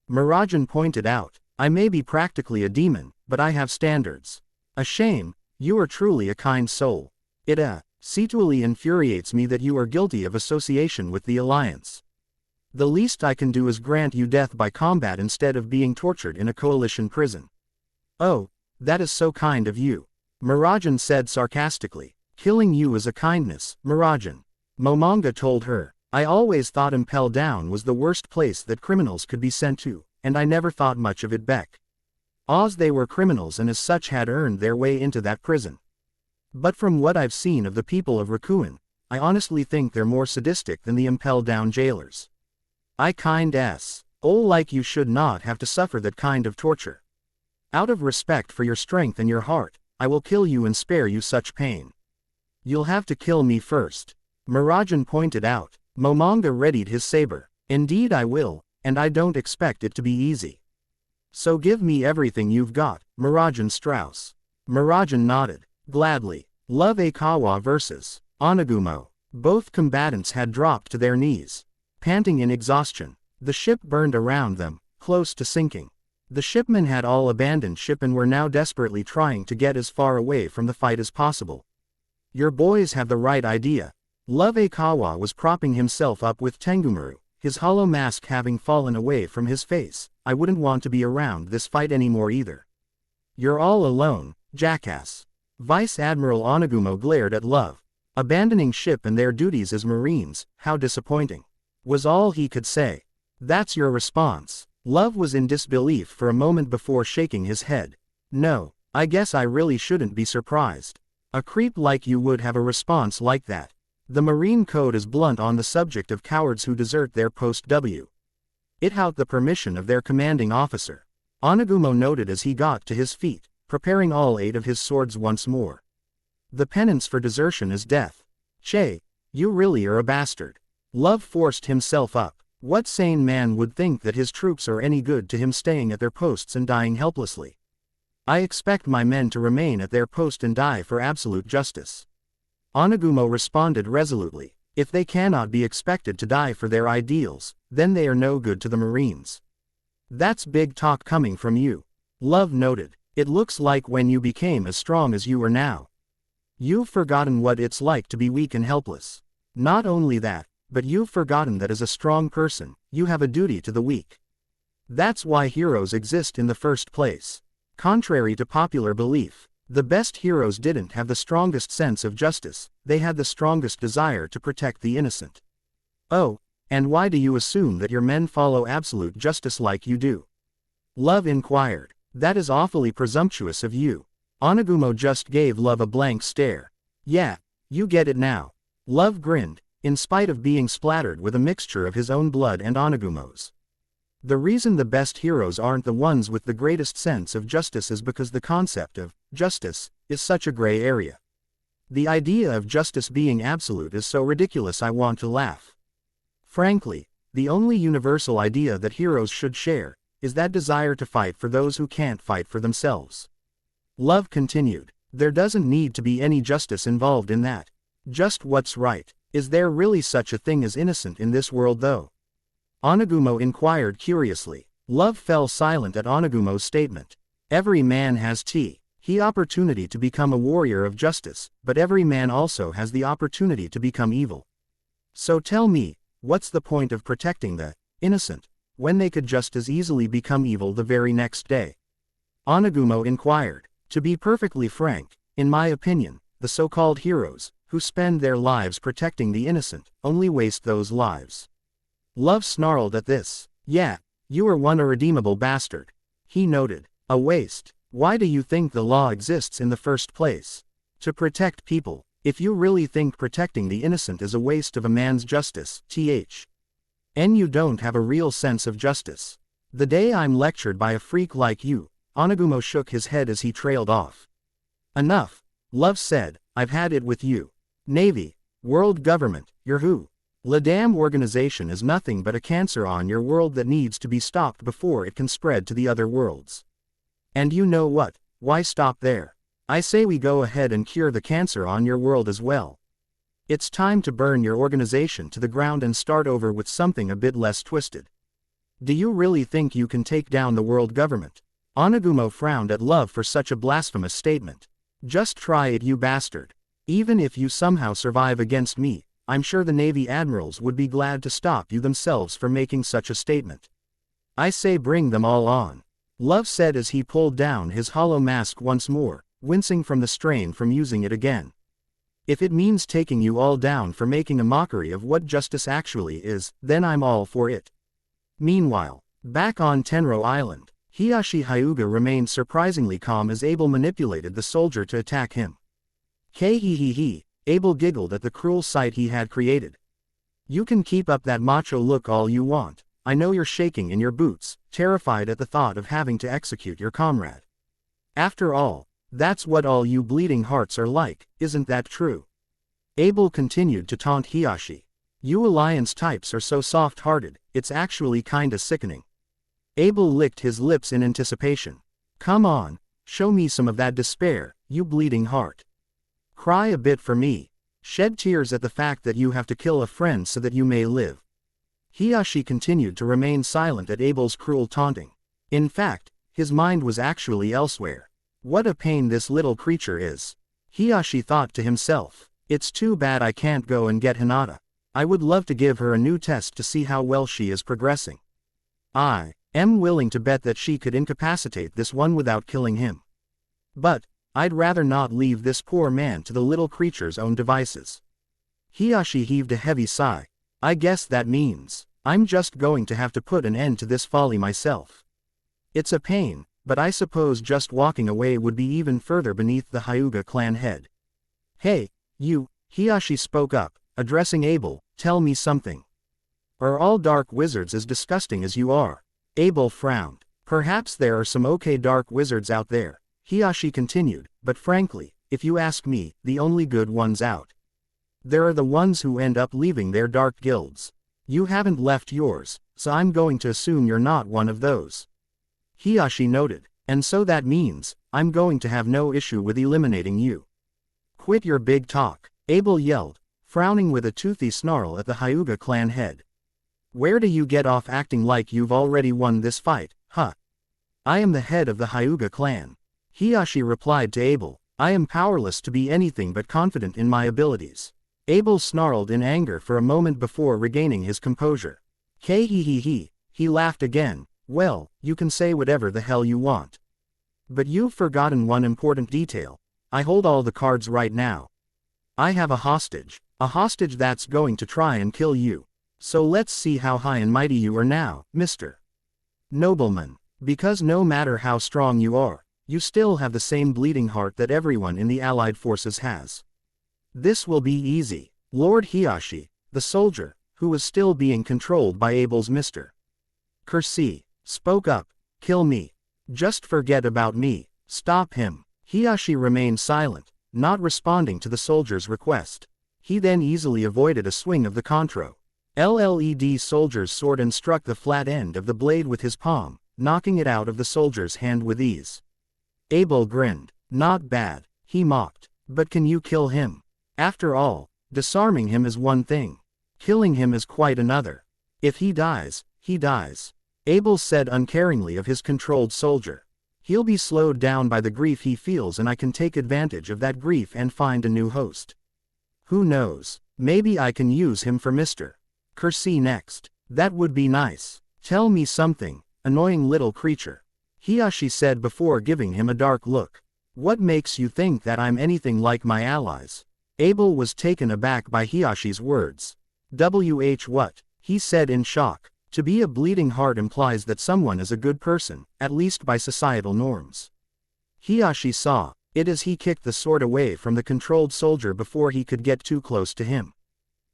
Mirajan pointed out. I may be practically a demon, but I have standards. A shame, you are truly a kind soul. It Situally infuriates me that you are guilty of association with the Alliance. The least I can do is grant you death by combat instead of being tortured in a coalition prison. Oh, that is so kind of you, Mirajan said sarcastically. Killing you is a kindness, Mirajan. Momonga told her. I always thought Impel Down was the worst place that criminals could be sent to, and I never thought much of it back. They were criminals and as such had earned their way into that prison. But from what I've seen of the people of Raccoon, I honestly think they're more sadistic than the Impel Down jailers. I like you should not have to suffer that kind of torture. Out of respect for your strength and your heart, I will kill you and spare you such pain. You'll have to kill me first. Murajan pointed out. Momonga readied his saber. Indeed I will, and I don't expect it to be easy. So give me everything you've got, Murajan Strauss. Murajan nodded. Gladly. Love Aikawa versus Onagumo. Both combatants had dropped to their knees. Panting in exhaustion. The ship burned around them, close to sinking. The shipmen had all abandoned ship and were now desperately trying to get as far away from the fight as possible. Your boys have the right idea. Love Aikawa was propping himself up with Tengumaru, his hollow mask having fallen away from his face. I wouldn't want to be around this fight anymore either. You're all alone, jackass. Vice Admiral Onagumo glared at Love. Abandoning ship and their duties as Marines, how disappointing. Was all he could say. That's your response. Love was in disbelief for a moment before shaking his head. No, I guess I really shouldn't be surprised. A creep like you would have a response like that. The Marine Code is blunt on the subject of cowards who desert their post W. Without the permission of their commanding officer. Onagumo noted as he got to his feet, preparing all 8 of his swords once more. The penance for desertion is death. Che, you really are a bastard. Love forced himself up. What sane man would think that his troops are any good to him staying at their posts and dying helplessly? I expect my men to remain at their post and die for absolute justice. Onagumo responded resolutely. If they cannot be expected to die for their ideals, then they are no good to the Marines. That's big talk coming from you. Love noted. It looks like when you became as strong as you are now. You've forgotten what it's like to be weak and helpless. Not only that, but you've forgotten that as a strong person, you have a duty to the weak. That's why heroes exist in the first place. Contrary to popular belief, the best heroes didn't have the strongest sense of justice, they had the strongest desire to protect the innocent. Oh, and why do you assume that your men follow absolute justice like you do? Love inquired. That is awfully presumptuous of you. Onagumo just gave Love a blank stare. Yeah, you get it now. Love grinned, in spite of being splattered with a mixture of his own blood and Onagumo's. The reason the best heroes aren't the ones with the greatest sense of justice is because the concept of justice is such a gray area. The idea of justice being absolute is so ridiculous I want to laugh. Frankly, the only universal idea that heroes should share is that desire to fight for those who can't fight for themselves. Love continued. There doesn't need to be any justice involved in that. Just what's right. Is there really such a thing as innocent in this world though? Onagumo inquired curiously. Love fell silent at Onagumo's statement. Every man has the opportunity to become a warrior of justice, but every man also has the opportunity to become evil. So tell me, what's the point of protecting the innocent, when they could just as easily become evil the very next day? Onagumo inquired. To be perfectly frank, in my opinion, the so-called heroes, who spend their lives protecting the innocent, only waste those lives. Love snarled at this. Yeah, you are one irredeemable bastard. He noted. A waste. Why do you think the law exists in the first place? To protect people. If you really think protecting the innocent is a waste of a man's justice, and you don't have a real sense of justice. The day I'm lectured by a freak like you. Onagumo shook his head as he trailed off. Enough. Love said, I've had it with you. Navy, world government, you're who? La damn organization is nothing but a cancer on your world that needs to be stopped before it can spread to the other worlds. And you know what? Why stop there? I say we go ahead and cure the cancer on your world as well. It's time to burn your organization to the ground and start over with something a bit less twisted. Do you really think you can take down the world government? Onagumo frowned at Love for such a blasphemous statement. Just try it, you bastard. Even if you somehow survive against me, I'm sure the Navy admirals would be glad to stop you themselves for making such a statement. I say bring them all on. Love said as he pulled down his hollow mask once more, wincing from the strain from using it again. If it means taking you all down for making a mockery of what justice actually is, then I'm all for it. Meanwhile, back on Tenro Island, Hiyashi Hyuga remained surprisingly calm as Abel manipulated the soldier to attack him. He, Abel giggled at the cruel sight he had created. You can keep up that macho look all you want, I know you're shaking in your boots, terrified at the thought of having to execute your comrade. After all, that's what all you bleeding hearts are like, isn't that true? Abel continued to taunt Hiyashi. You alliance types are so soft-hearted, it's actually kinda sickening. Abel licked his lips in anticipation. Come on, show me some of that despair, you bleeding heart. Cry a bit for me. Shed tears at the fact that you have to kill a friend so that you may live. Hiyashi continued to remain silent at Abel's cruel taunting. In fact, his mind was actually elsewhere. What a pain this little creature is. Hiyashi thought to himself. It's too bad I can't go and get Hinata. I would love to give her a new test to see how well she is progressing. I am willing to bet that she could incapacitate this one without killing him. But I'd rather not leave this poor man to the little creature's own devices. Hiyashi heaved a heavy sigh. I guess that means I'm just going to have to put an end to this folly myself. It's a pain, but I suppose just walking away would be even further beneath the Hyuga clan head. Hey, you, Hiyashi spoke up, addressing Abel, tell me something. Are all dark wizards as disgusting as you are? Abel frowned. Perhaps there are some okay dark wizards out there, Hiyashi continued, but frankly, if you ask me, the only good ones out there are the ones who end up leaving their dark guilds. You haven't left yours, so I'm going to assume you're not one of those. Hiyashi noted, and so that means, I'm going to have no issue with eliminating you. Quit your big talk, Abel yelled, frowning with a toothy snarl at the Hyuga clan head. Where do you get off acting like you've already won this fight, huh? I am the head of the Hyuga clan. Hiyashi replied to Abel, I am powerless to be anything but confident in my abilities. Abel snarled in anger for a moment before regaining his composure. He laughed again. Well, you can say whatever the hell you want. But you've forgotten one important detail. I hold all the cards right now. I have a hostage that's going to try and kill you. So let's see how high and mighty you are now, Mr. Nobleman. Because no matter how strong you are, you still have the same bleeding heart that everyone in the Allied forces has. This will be easy. Lord Hiyashi, the soldier, who was still being controlled by Abel's Mr. Kersey, spoke up. Kill me. Just forget about me. Stop him. Hiyashi remained silent, not responding to the soldier's request. He then easily avoided a swing of the contro. LLED soldier's sword and struck the flat end of the blade with his palm, knocking it out of the soldier's hand with ease. Abel grinned. Not bad, he mocked. But can you kill him? After all, disarming him is one thing. Killing him is quite another. If he dies, he dies. Abel said uncaringly of his controlled soldier. He'll be slowed down by the grief he feels, and I can take advantage of that grief and find a new host. Who knows, maybe I can use him for Mr. Kersey next. That would be nice. Tell me something, annoying little creature. Hiyashi said before giving him a dark look. What makes you think that I'm anything like my allies? Abel was taken aback by Hiyashi's words. What? He said in shock. To be a bleeding heart implies that someone is a good person, at least by societal norms. Hiyashi saw it as he kicked the sword away from the controlled soldier before he could get too close to him.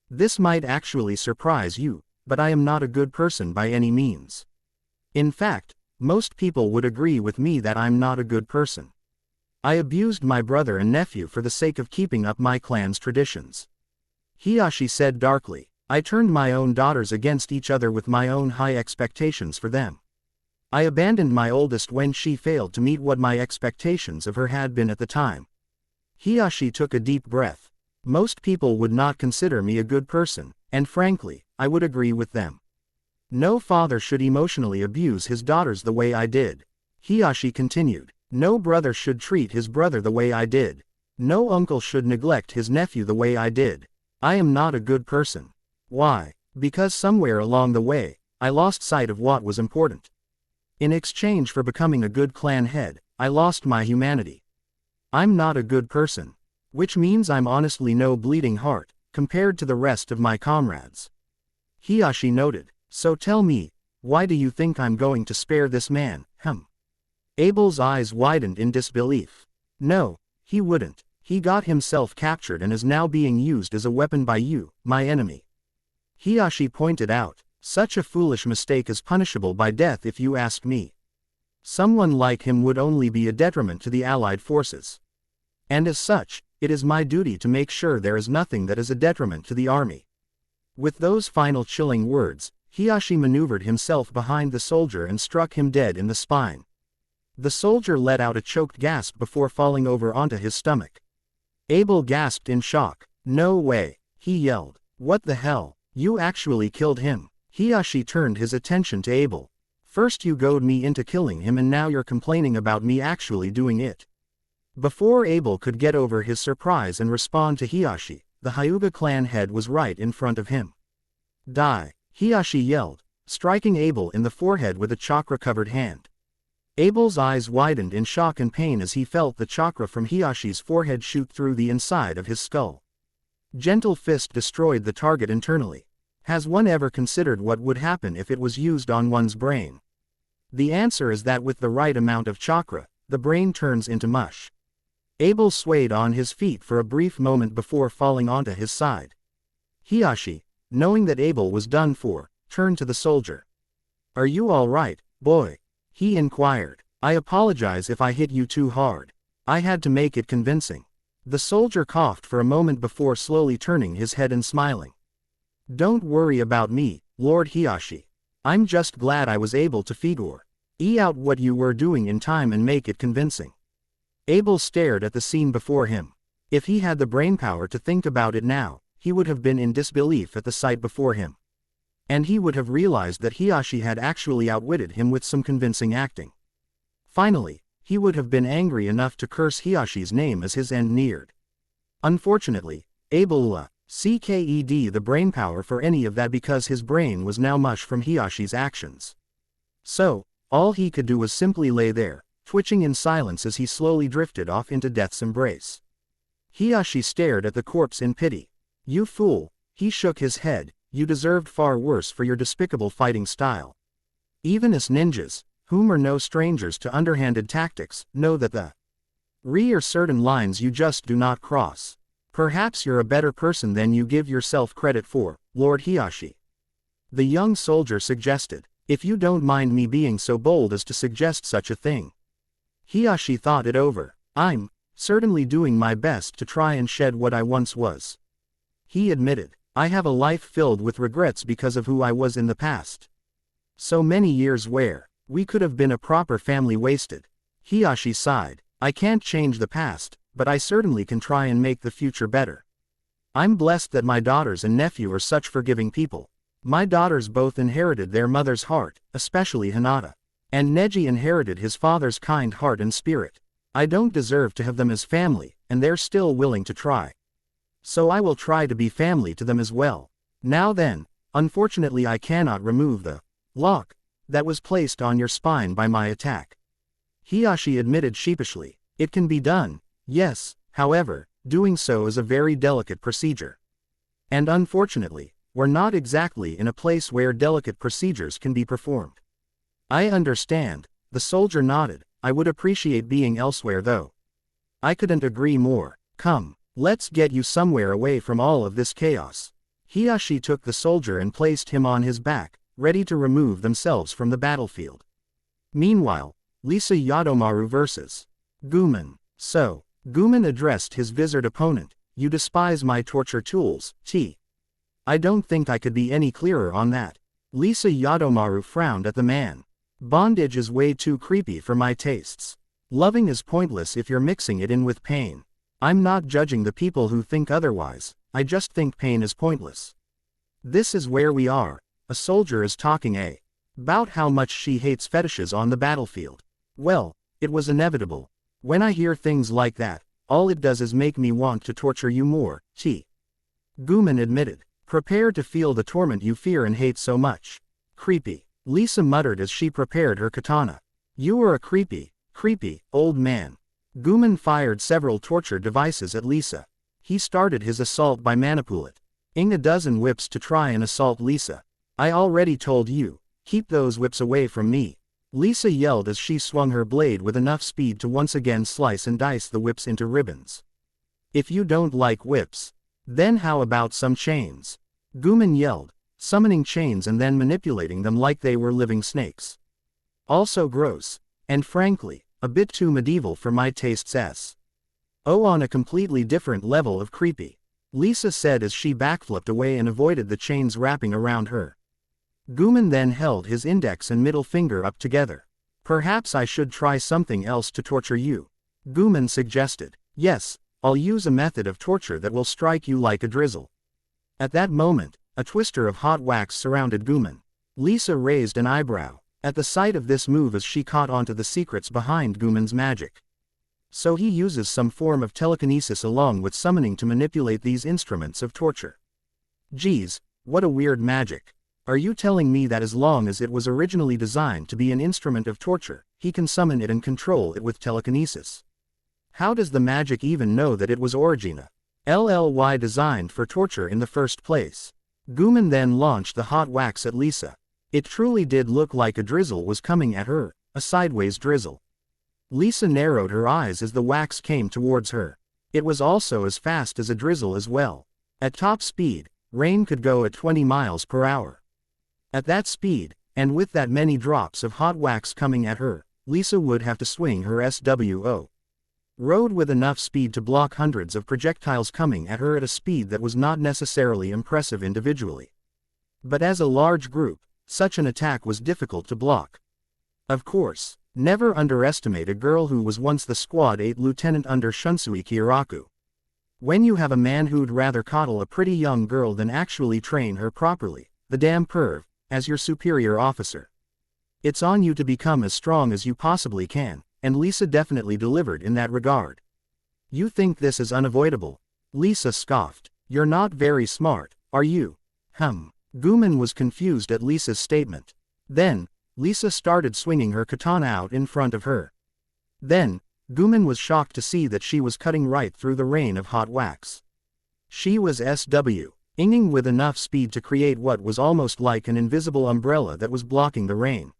This might actually surprise you, but I am not a good person by any means. In fact, most people would agree with me that I'm not a good person. I abused my brother and nephew for the sake of keeping up my clan's traditions. Hiyashi said darkly, I turned my own daughters against each other with my own high expectations for them. I abandoned my oldest when she failed to meet what my expectations of her had been at the time. Hiyashi took a deep breath. Most people would not consider me a good person, and frankly, I would agree with them. No father should emotionally abuse his daughters the way I did. Hiyashi continued. No brother should treat his brother the way I did. No uncle should neglect his nephew the way I did. I am not a good person. Why? Because somewhere along the way, I lost sight of what was important. In exchange for becoming a good clan head, I lost my humanity. I'm not a good person. Which means I'm honestly no bleeding heart, compared to the rest of my comrades. Hiyashi noted. So tell me, why do you think I'm going to spare this man, Abel's eyes widened in disbelief. No, he wouldn't. He got himself captured and is now being used as a weapon by you, my enemy. Hiyashi pointed out, such a foolish mistake is punishable by death if you ask me. Someone like him would only be a detriment to the Allied forces. And as such, it is my duty to make sure there is nothing that is a detriment to the army." With those final chilling words, Hiyashi maneuvered himself behind the soldier and struck him dead in the spine. The soldier let out a choked gasp before falling over onto his stomach. Abel gasped in shock. "No way," he yelled. "What the hell? You actually killed him." Hiyashi turned his attention to Abel. "First you goaded me into killing him and now you're complaining about me actually doing it." Before Abel could get over his surprise and respond to Hiyashi, the Hyuga clan head was right in front of him. "Die!" Hiyashi yelled, striking Abel in the forehead with a chakra-covered hand. Abel's eyes widened in shock and pain as he felt the chakra from Hiyashi's forehead shoot through the inside of his skull. Gentle Fist destroyed the target internally. Has one ever considered what would happen if it was used on one's brain? The answer is that with the right amount of chakra, the brain turns into mush. Abel swayed on his feet for a brief moment before falling onto his side. Hiyashi, knowing that Abel was done for, turned to the soldier. "Are you all right, boy?" he inquired. "I apologize if I hit you too hard. I had to make it convincing." The soldier coughed for a moment before slowly turning his head and smiling. "Don't worry about me, Lord Hiyashi. I'm just glad I was able to figure out what you were doing in time and make it convincing." Abel stared at the scene before him. If he had the brainpower to think about it now, he would have been in disbelief at the sight before him. And he would have realized that Hiyashi had actually outwitted him with some convincing acting. Finally, he would have been angry enough to curse Hiyashi's name as his end neared. Unfortunately, Abel lacked the brainpower for any of that because his brain was now mush from Hiyashi's actions. So, all he could do was simply lay there, twitching in silence as he slowly drifted off into death's embrace. Hiyashi stared at the corpse in pity. "You fool," he shook his head, "you deserved far worse for your despicable fighting style. Even us ninjas, whom are no strangers to underhanded tactics, know that the are certain lines you just do not cross. Perhaps you're a better person than you give yourself credit for, Lord Hiyashi." The young soldier suggested, "If you don't mind me being so bold as to suggest such a thing." Hiyashi thought it over. "I'm certainly doing my best to try and shed what I once was," he admitted. "I have a life filled with regrets because of who I was in the past. So many years where we could have been a proper family wasted." Hiyashi sighed. "I can't change the past, but I certainly can try and make the future better. I'm blessed that my daughters and nephew are such forgiving people. My daughters both inherited their mother's heart, especially Hinata. And Neji inherited his father's kind heart and spirit. I don't deserve to have them as family, and they're still willing to try. So I will try to be family to them as well. Now then, unfortunately I cannot remove the lock that was placed on your spine by my attack." Hiyashi admitted sheepishly. "It can be done, yes, however, doing so is a very delicate procedure. And unfortunately, we're not exactly in a place where delicate procedures can be performed." "I understand," the soldier nodded. "I would appreciate being elsewhere though." "I couldn't agree more. Come, let's get you somewhere away from all of this chaos." Hiyashi took the soldier and placed him on his back, ready to remove themselves from the battlefield. Meanwhile, Lisa Yadomaru vs. Guman. "So," Guman addressed his visored opponent, "you despise my torture tools, T. I don't think I could be any clearer on that." Lisa Yadomaru frowned at the man. "Bondage is way too creepy for my tastes. Loving is pointless if you're mixing it in with pain. I'm not judging the people who think otherwise, I just think pain is pointless. This is where we are. A soldier is talking about how much she hates fetishes on the battlefield. Well, it was inevitable. When I hear things like that, all it does is make me want to torture you more, T." Guman admitted. "Prepare to feel the torment you fear and hate so much." "Creepy," Lisa muttered as she prepared her katana. "You are a creepy, old man." Guman fired several torture devices at Lisa. He started his assault by manipulating a dozen whips to try and assault Lisa. "I already told you, keep those whips away from me," Lisa yelled as she swung her blade with enough speed to once again slice and dice the whips into ribbons. "If you don't like whips, then how about some chains?" Guman yelled, summoning chains and then manipulating them like they were living snakes. "Also gross. And frankly, a bit too medieval for my tastes. Oh, on a completely different level of creepy, Lisa said as she backflipped away and avoided the chains wrapping around her. Guman then held his index and middle finger up together. Perhaps I should try something else to torture you, Guman suggested. Yes, I'll use a method of torture that will strike you like a drizzle. At that moment, a twister of hot wax surrounded Guman. Lisa raised an eyebrow at the sight of this move as she caught onto the secrets behind Guman's magic. So he uses some form of telekinesis along with summoning to manipulate these instruments of torture. Geez, what a weird magic. Are you telling me that as long as it was originally designed to be an instrument of torture, he can summon it and control it with telekinesis? How does the magic even know that it was Origina LLY designed for torture in the first place? Guman then launched the hot wax at Lisa. It truly did look like a drizzle was coming at her, a sideways drizzle. Lisa narrowed her eyes as the wax came towards her. It was also as fast as a drizzle as well. At top speed, rain could go at 20 miles per hour. At that speed, and with that many drops of hot wax coming at her, Lisa would have to swing her SWO road with enough speed to block hundreds of projectiles coming at her at a speed that was not necessarily impressive individually. But as a large group, such an attack was difficult to block. Of course, never underestimate a girl who was once the Squad 8 lieutenant under Shunsui Kyoraku. When you have a man who'd rather coddle a pretty young girl than actually train her properly, the damn perv, as your superior officer, it's on you to become as strong as you possibly can, and Lisa definitely delivered in that regard. You think this is unavoidable? Lisa scoffed. You're not very smart, are you? Guman was confused at Lisa's statement. Then, Lisa started swinging her katana out in front of her. Then, Guman was shocked to see that she was cutting right through the rain of hot wax. She was SW-ing with enough speed to create what was almost like an invisible umbrella that was blocking the rain.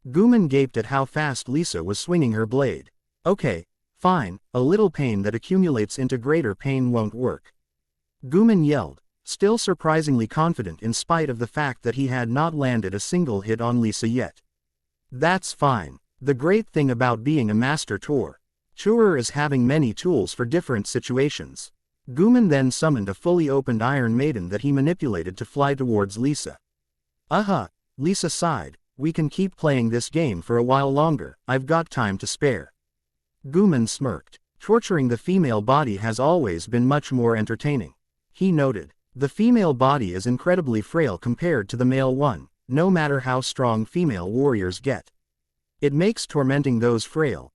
Guman gaped at how fast Lisa was swinging her blade. Okay, fine, a little pain that accumulates into greater pain won't work. Guman yelled, still surprisingly confident in spite of the fact that he had not landed a single hit on Lisa yet. That's fine. The great thing about being a master torturer is having many tools for different situations. Guman then summoned a fully opened Iron Maiden that he manipulated to fly towards Lisa. Lisa sighed. We can keep playing this game for a while longer, I've got time to spare. Guman smirked. Torturing the female body has always been much more entertaining. He noted. The female body is incredibly frail compared to the male one, no matter how strong female warriors get. It makes tormenting those frail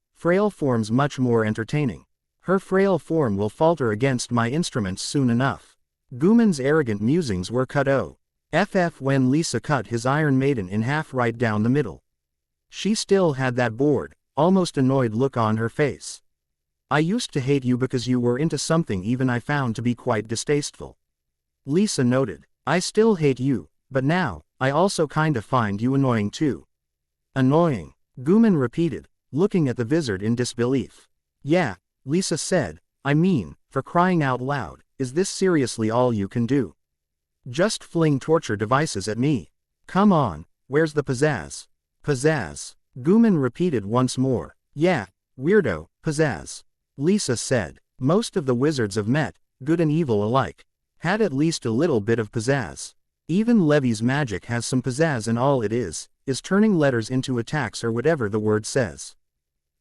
forms much more entertaining. Her frail form will falter against my instruments soon enough. Guman's arrogant musings were cut off when Lisa cut his Iron Maiden in half right down the middle. She still had that bored, almost annoyed look on her face. I used to hate you because you were into something even I found to be quite distasteful. Lisa noted. I still hate you, but now, I also kinda find you annoying too. Annoying, Guman repeated, looking at the wizard in disbelief. Yeah, Lisa said, I mean, for crying out loud, is this seriously all you can do? Just fling torture devices at me. Come on, where's the pizzazz? Pizzazz, Guman repeated once more. Yeah, weirdo, pizzazz. Lisa said. Most of the wizards I've met, good and evil alike, had at least a little bit of pizzazz. Even Levy's magic has some pizzazz, and all it is turning letters into attacks or whatever the word says.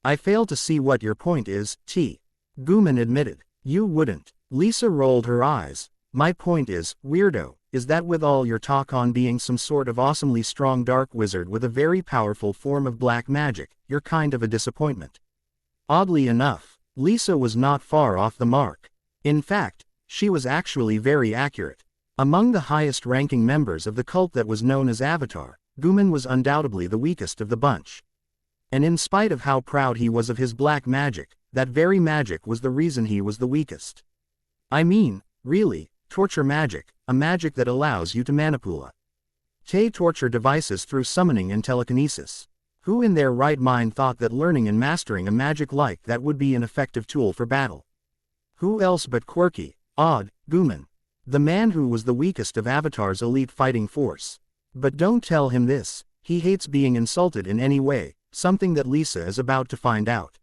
I fail to see what your point is, Guman admitted. You wouldn't. Lisa rolled her eyes. My point is, weirdo, is that with all your talk on being some sort of awesomely strong dark wizard with a very powerful form of black magic, you're kind of a disappointment. Oddly enough, Lisa was not far off the mark. In fact, she was actually very accurate. Among the highest-ranking members of the cult that was known as Avatar, Guman was undoubtedly the weakest of the bunch. And in spite of how proud he was of his black magic, that very magic was the reason he was the weakest. I mean, really, torture magic, a magic that allows you to manipulate torture devices through summoning and telekinesis. Who in their right mind thought that learning and mastering a magic like that would be an effective tool for battle? Who else but quirky, odd, Guman, the man who was the weakest of Avatar's elite fighting force. But don't tell him this, he hates being insulted in any way, something that Lisa is about to find out.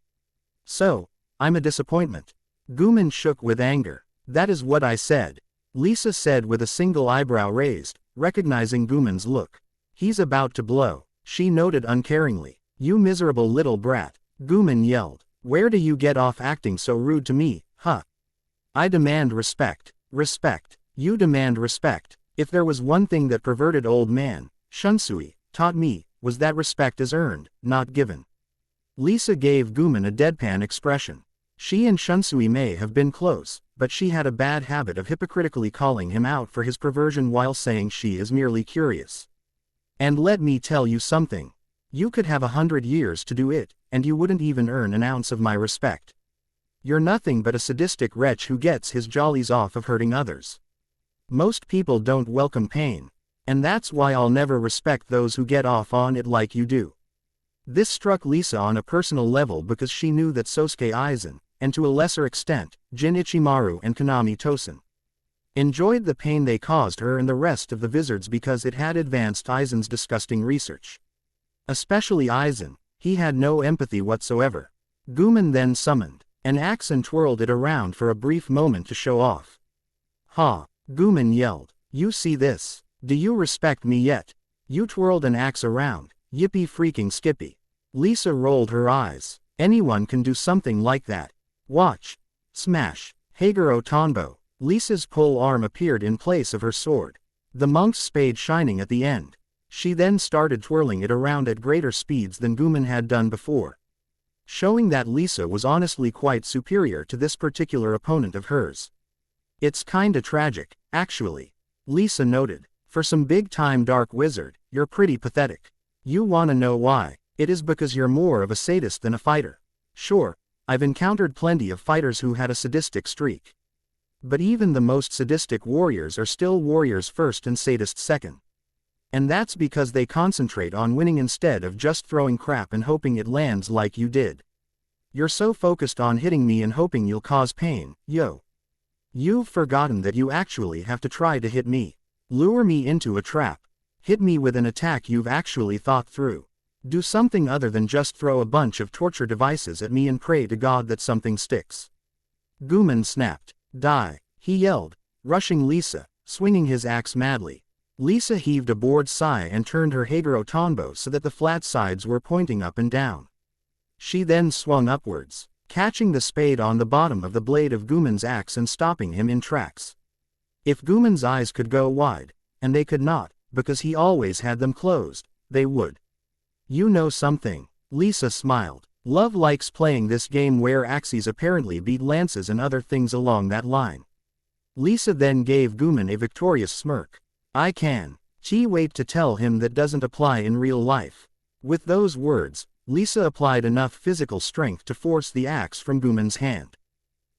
So, I'm a disappointment. Guman shook with anger. That is what I said. Lisa said with a single eyebrow raised, recognizing Guman's look. He's about to blow, she noted uncaringly. You miserable little brat, Guman yelled. Where do you get off acting so rude to me, huh? I demand respect. Respect. You demand respect. If there was one thing that perverted old man, Shunsui, taught me, was that respect is earned, not given. Lisa gave Guman a deadpan expression. She and Shunsui may have been close, but she had a bad habit of hypocritically calling him out for his perversion while saying she is merely curious. And let me tell you something. You could have 100 years to do it, and you wouldn't even earn an ounce of my respect. You're nothing but a sadistic wretch who gets his jollies off of hurting others. Most people don't welcome pain, and that's why I'll never respect those who get off on it like you do. This struck Lisa on a personal level because she knew that Sosuke Aizen, and to a lesser extent, Jin Ichimaru and Konami Tosen, enjoyed the pain they caused her and the rest of the Vizards because it had advanced Aizen's disgusting research. Especially Aizen, he had no empathy whatsoever. Guman then summoned an axe and twirled it around for a brief moment to show off. Ha! Guman yelled. You see this? Do you respect me yet? You twirled an axe around, yippee freaking skippy. Lisa rolled her eyes. Anyone can do something like that. Watch. Smash. Haguro Tonbo. Lisa's pole arm appeared in place of her sword, the monk's spade shining at the end. She then started twirling it around at greater speeds than Guman had done before, showing that Lisa was honestly quite superior to this particular opponent of hers. It's kinda tragic, actually, Lisa noted. For some big-time dark wizard, you're pretty pathetic. You wanna know why? It is because you're more of a sadist than a fighter. Sure, I've encountered plenty of fighters who had a sadistic streak. But even the most sadistic warriors are still warriors first and sadists second. And that's because they concentrate on winning instead of just throwing crap and hoping it lands like you did. You're so focused on hitting me and hoping you'll cause pain, yo. You've forgotten that you actually have to try to hit me. Lure me into a trap. Hit me with an attack you've actually thought through. Do something other than just throw a bunch of torture devices at me and pray to God that something sticks. Guman snapped. Die, he yelled, rushing Lisa, swinging his axe madly. Lisa heaved a bored sigh and turned her Haguro Tonbo so that the flat sides were pointing up and down. She then swung upwards, catching the spade on the bottom of the blade of Guman's axe and stopping him in tracks. If Guman's eyes could go wide, and they could not, because he always had them closed, they would. You know something? Lisa smiled. Love likes playing this game where axes apparently beat lances and other things along that line. Lisa then gave Guman a victorious smirk. I can. Wait to tell him that doesn't apply in real life. With those words, Lisa applied enough physical strength to force the axe from Guman's hand.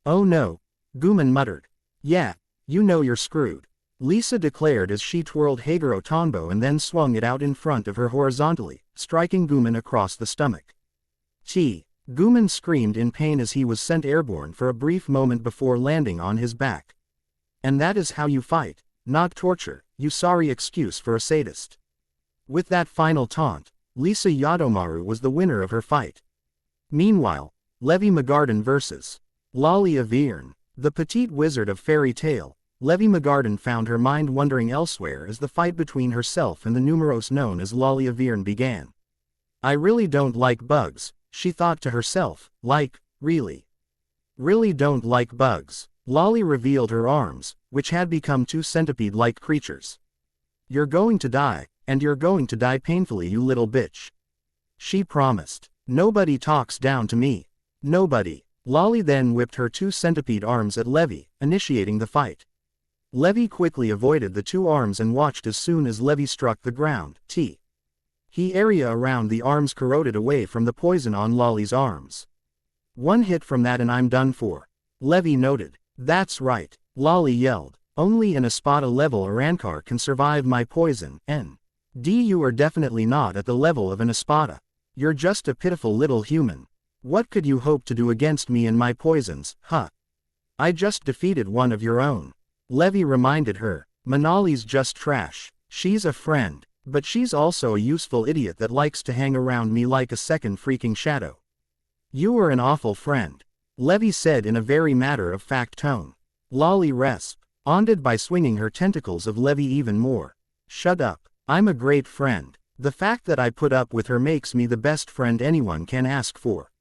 Oh no, Guman muttered. Yeah, you know you're screwed, Lisa declared as she twirled Haguro Tonbo and then swung it out in front of her horizontally, striking Guman across the stomach. Guman screamed in pain as he was sent airborne for a brief moment before landing on his back. And that is how you fight, not torture, you sorry excuse for a sadist. With that final taunt, Lisa Yadomaru was the winner of her fight. Meanwhile, Levi Magarden vs. Lolly Avirn, the petite wizard of fairy tale. Levi Magarden found her mind wandering elsewhere as the fight between herself and the numerose known as Lolly Avirn began. I really don't like bugs, she thought to herself, really don't like bugs. Lolly revealed her arms, which had become two centipede-like creatures. You're going to die, and you're going to die painfully, you little bitch. She promised. Nobody talks down to me. Nobody. Lolly then whipped her two centipede arms at Levi, initiating the fight. Levi quickly avoided the two arms and watched as soon as Levi struck the ground. He area around the arms corroded away from the poison on Lolly's arms. One hit from that and I'm done for, Levi noted. That's right, Lolly yelled. Only an Espada level Arankar can survive my poison, you are definitely not at the level of an Espada. You're just a pitiful little human. What could you hope to do against me and my poisons, huh? I just defeated one of your own. Levi reminded her. Manali's just trash. She's a friend, but she's also a useful idiot that likes to hang around me like a second freaking shadow. You are an awful friend. Levy said in a very matter-of-fact tone. Lolly responded by swinging her tentacles of Levy even more. Shut up. I'm a great friend. The fact that I put up with her makes me the best friend anyone can ask for.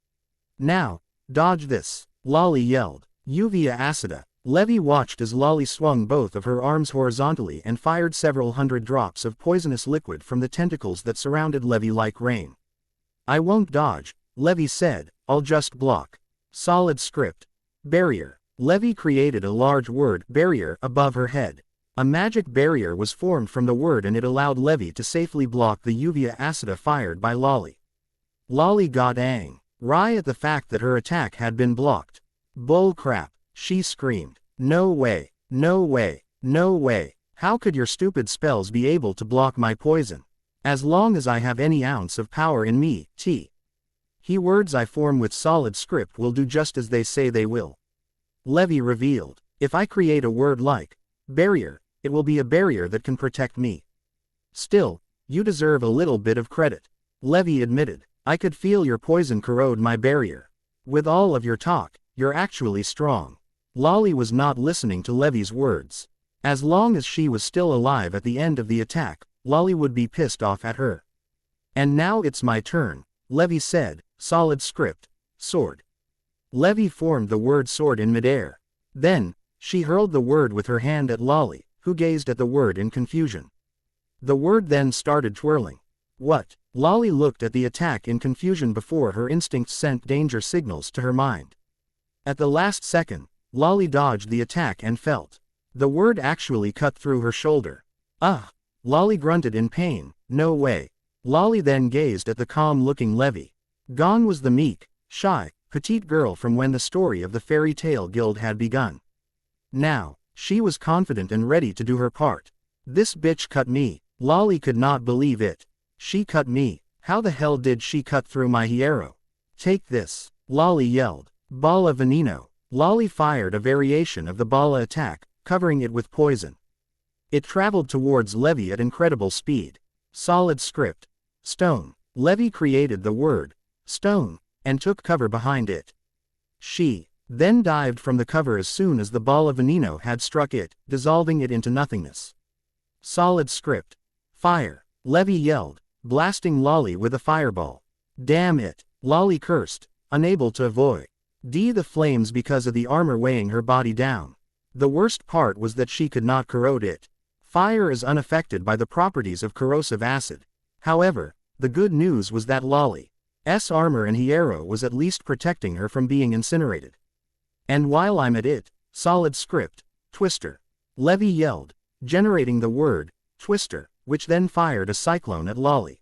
Now, dodge this, Lolly yelled. Uvia acida. Levy watched as Lolly swung both of her arms horizontally and fired several hundred drops of poisonous liquid from the tentacles that surrounded Levy like rain. I won't dodge, Levy said, I'll just block. Solid script. Barrier. Levy created a large word barrier above her head. A magic barrier was formed from the word and it allowed Levy to safely block the Uvia acida fired by Lolly. Lolly got angry at the fact that her attack had been blocked. Bull crap, she screamed. No way, no way, no way. How could your stupid spells be able to block my poison? As long as I have any ounce of power in me, words I form with solid script will do just as they say they will. Levy revealed. If I create a word like barrier, it will be a barrier that can protect me. Still, you deserve a little bit of credit. Levy admitted. I could feel your poison corrode my barrier. With all of your talk, you're actually strong. Lolly was not listening to Levy's words. As long as she was still alive at the end of the attack, Lolly would be pissed off at her. And now it's my turn, Levy said. Solid script. Sword. Levy formed the word sword in midair. Then, she hurled the word with her hand at Lolly, who gazed at the word in confusion. The word then started twirling. What? Lolly looked at the attack in confusion before her instincts sent danger signals to her mind. At the last second, Lolly dodged the attack and felt. The word actually cut through her shoulder. Ugh! Lolly grunted in pain. No way. Lolly then gazed at the calm-looking Levy. Gone was the meek, shy, petite girl from when the story of the fairy tale guild had begun. Now, she was confident and ready to do her part. This bitch cut me. Lolly could not believe it. She cut me. How the hell did she cut through my hierro? Take this, Lolly yelled. Bala veneno. Lolly fired a variation of the Bala attack, covering it with poison. It traveled towards Levy at incredible speed. Solid script. Stone. Levy created the word stone, and took cover behind it. She then dived from the cover as soon as the Bala veneno had struck it, dissolving it into nothingness. Solid script. Fire. Levy yelled, blasting Lolly with a fireball. Damn it, Lolly cursed, unable to avoid the flames because of the armor weighing her body down. The worst part was that she could not corrode it. Fire is unaffected by the properties of corrosive acid. However, the good news was that Lolly's armor and hierro was at least protecting her from being incinerated. And while I'm at it, solid script, twister. Levy yelled, generating the word twister, which then fired a cyclone at Lolly.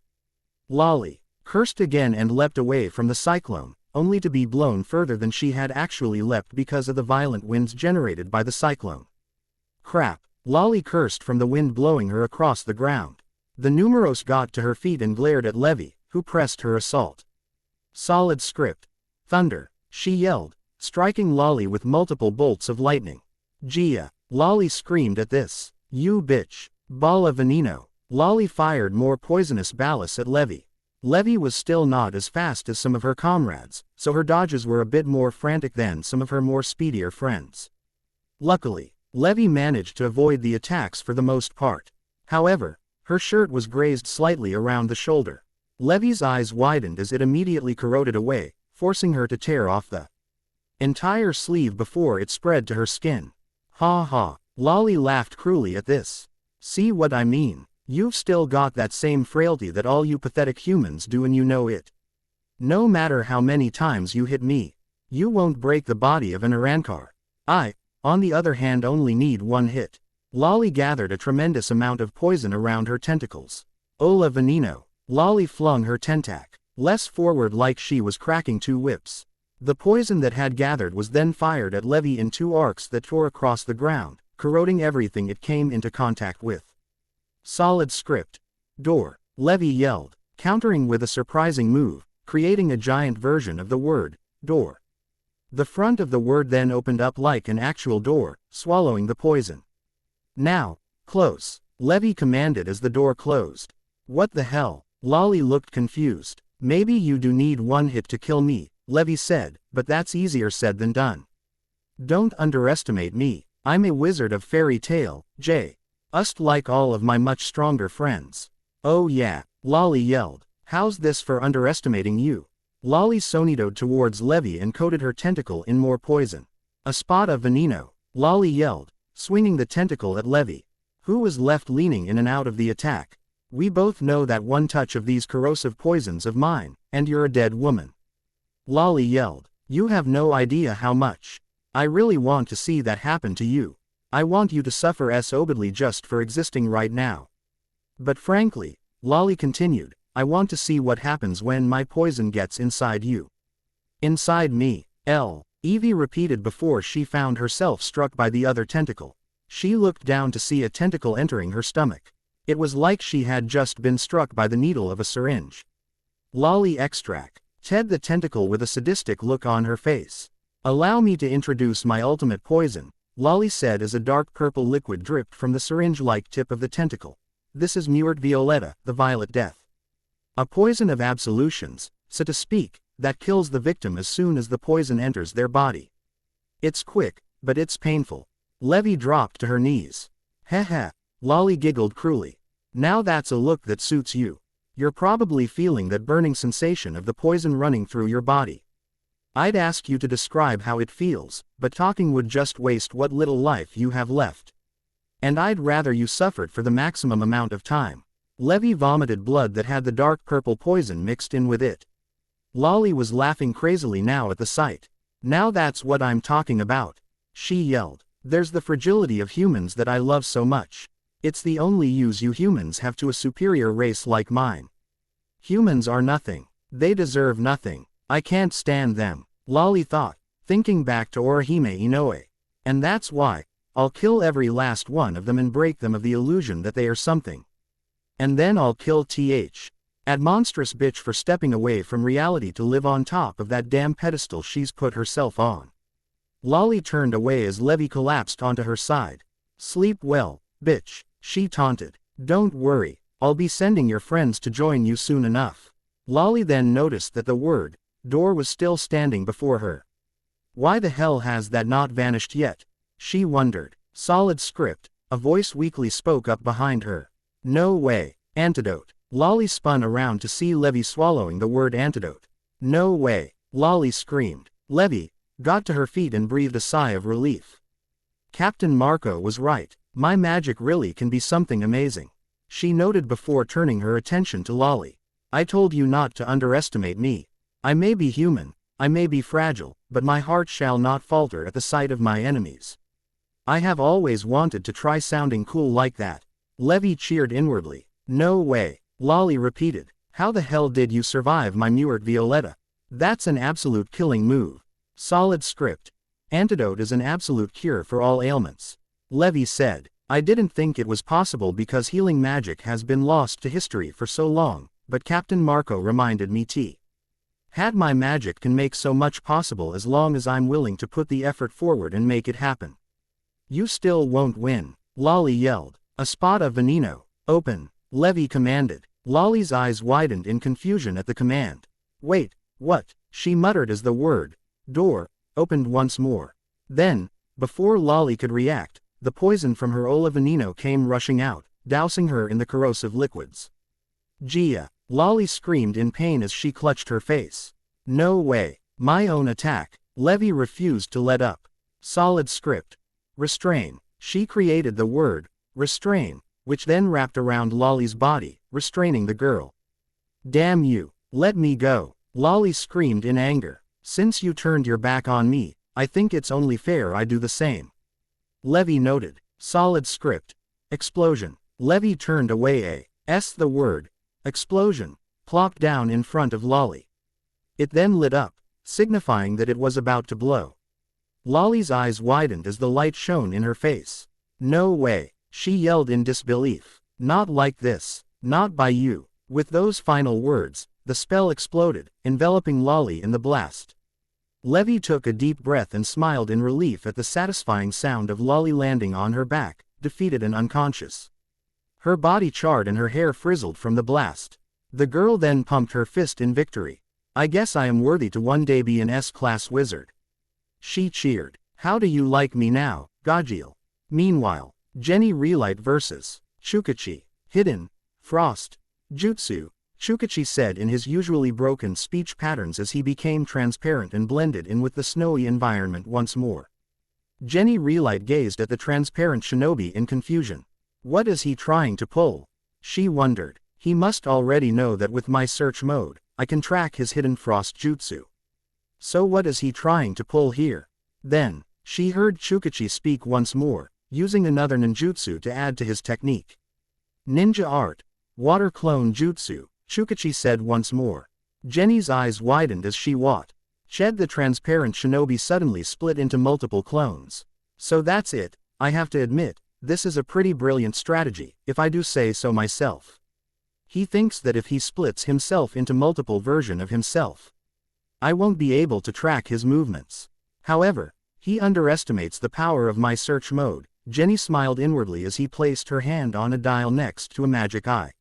Lolly cursed again and leapt away from the cyclone, only to be blown further than she had actually leapt because of the violent winds generated by the cyclone. Crap, Lolly cursed from the wind blowing her across the ground. The Numeros got to her feet and glared at Levy, who pressed her assault. Solid script. Thunder, she yelled, striking Lolly with multiple bolts of lightning. Gia. Lolly screamed at this. You bitch. Bala veneno. Lolly fired more poisonous ballas at Levy. Levy was still not as fast as some of her comrades, so her dodges were a bit more frantic than some of her more speedier friends. Luckily, Levy managed to avoid the attacks for the most part. However, her shirt was grazed slightly around the shoulder. Levy's eyes widened as it immediately corroded away, forcing her to tear off the entire sleeve before it spread to her skin. Ha ha, Lolly laughed cruelly at this. See what I mean? You've still got that same frailty that all you pathetic humans do and you know it. No matter how many times you hit me, you won't break the body of an Arankar. I, on the other hand, only need one hit. Lolly gathered a tremendous amount of poison around her tentacles. Ola veneno. Lolly flung her tentac less forward like she was cracking two whips. The poison that had gathered was then fired at Levy in two arcs that tore across the ground, corroding everything it came into contact with. Solid script. Door. Levy yelled, countering with a surprising move, creating a giant version of the word door. The front of the word then opened up like an actual door, swallowing the poison. Now, close, Levy commanded as the door closed. What the hell? Lolly looked confused. Maybe you do need one hit to kill me, Levy said, but that's easier said than done. Don't underestimate me. I'm a wizard of fairy tale, just like all of my much stronger friends. Oh yeah, Lolly yelled. How's this for underestimating you? Lolly sonitoed towards Levy and coated her tentacle in more poison. A spot of veneno, Lolly yelled, swinging the tentacle at Levy, who was left leaning in and out of the attack. We both know that one touch of these corrosive poisons of mine, and you're a dead woman. Lolly yelled. You have no idea how much. I really want to see that happen to you. I want you to suffer so badly just for existing right now. But frankly, Lolly continued, I want to see what happens when my poison gets inside you. Inside me, Evie repeated before she found herself struck by the other tentacle. She looked down to see a tentacle entering her stomach. It was like she had just been struck by the needle of a syringe. Lolly extract. Ted the tentacle with a sadistic look on her face. Allow me to introduce my ultimate poison, Lolly said as a dark purple liquid dripped from the syringe-like tip of the tentacle. This is Muert Violetta, the Violet Death. A poison of absolutions, so to speak, that kills the victim as soon as the poison enters their body. It's quick, but it's painful. Levy dropped to her knees. Heh, Lolly giggled cruelly. Now that's a look that suits you. You're probably feeling that burning sensation of the poison running through your body. I'd ask you to describe how it feels, but talking would just waste what little life you have left. And I'd rather you suffered for the maximum amount of time. Levy vomited blood that had the dark purple poison mixed in with it. Lolly was laughing crazily now at the sight. Now that's what I'm talking about, she yelled. There's the fragility of humans that I love so much. It's the only use you humans have to a superior race like mine. Humans are nothing. They deserve nothing. I can't stand them, Lolly thought, thinking back to Orihime Inoue. And that's why, I'll kill every last one of them and break them of the illusion that they are something. And then I'll kill that monstrous bitch for stepping away from reality to live on top of that damn pedestal she's put herself on. Lolly turned away as Levy collapsed onto her side. Sleep well, bitch, she taunted. Don't worry, I'll be sending your friends to join you soon enough. Lolly then noticed that the door was still standing before her. Why the hell has that not vanished yet? She wondered. Solid script, a voice weakly spoke up behind her. No way. Antidote. Lolly spun around to see Levy swallowing the word antidote. No way. Lolly screamed. Levy got to her feet and breathed a sigh of relief. Captain Marco was right. My magic really can be something amazing, she noted before turning her attention to Lolly. I told you not to underestimate me. I may be human, I may be fragile, but my heart shall not falter at the sight of my enemies. I have always wanted to try sounding cool like that. Levy cheered inwardly. No way, Lolly repeated. How the hell did you survive my Muert Violetta? That's an absolute killing move. Solid script. Antidote is an absolute cure for all ailments, Levy said. I didn't think it was possible because healing magic has been lost to history for so long, but Captain Marco reminded me had my magic can make so much possible as long as I'm willing to put the effort forward and make it happen. You still won't win, Lolly yelled. A spot of veneno. Open, Levy commanded. Lolly's eyes widened in confusion at the command. Wait, what? She muttered as the door opened once more. Then, before Lolly could react, the poison from her Ola veneno came rushing out, dousing her in the corrosive liquids. Gia, Lolly screamed in pain as she clutched her face. No way. My own attack. Levy refused to let up. Solid script. Restrain. She created the word restrain, which then wrapped around Lolly's body, restraining the girl. Damn you. Let me go. Lolly screamed in anger. Since you turned your back on me, I think it's only fair I do the same. Levy noted. Solid script. Explosion. Levy turned away the word explosion plopped down in front of Lolly. It then lit up, signifying that it was about to blow. Lolly's eyes widened as the light shone in her face. No way, she yelled in disbelief. Not like this, not by you. With those final words, the spell exploded, enveloping Lolly in the blast. Levy took a deep breath and smiled in relief at the satisfying sound of Lolly landing on her back, defeated and unconscious. Her body charred and her hair frizzled from the blast. The girl then pumped her fist in victory. I guess I am worthy to one day be an S-class wizard. She cheered. How do you like me now, Gajeel? Meanwhile, Jenny Relight versus Chukachi. Hidden, Frost, Jutsu, Chukachi said in his usually broken speech patterns as he became transparent and blended in with the snowy environment once more. Jenny Relight gazed at the transparent shinobi in confusion. What is he trying to pull? She wondered. He must already know that with my search mode, I can track his hidden frost jutsu. So what is he trying to pull here? Then, she heard Chukachi speak once more, using another ninjutsu to add to his technique. Ninja art. Water clone jutsu, Chukachi said once more. Jenny's eyes widened as she watched. The transparent shinobi suddenly split into multiple clones. So that's it, I have to admit, this is a pretty brilliant strategy, if I do say so myself. He thinks that if he splits himself into multiple versions of himself, I won't be able to track his movements. However, he underestimates the power of my search mode. Jenny smiled inwardly as he placed her hand on a dial next to a magic eye.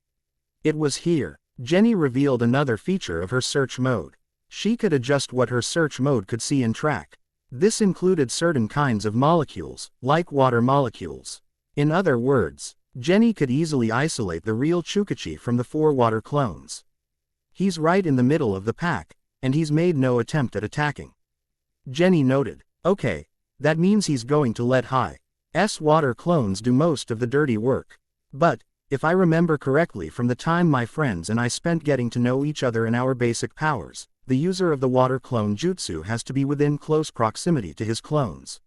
It was here. Jenny revealed another feature of her search mode. She could adjust what her search mode could see and track. This included certain kinds of molecules, like water molecules. In other words, Jenny could easily isolate the real Chukachi from the 4 water clones. He's right in the middle of the pack, and he's made no attempt at attacking. Jenny noted. Okay, that means he's going to let high-S water clones do most of the dirty work. But, if I remember correctly from the time my friends and I spent getting to know each other and our basic powers, the user of the water clone jutsu has to be within close proximity to his clones.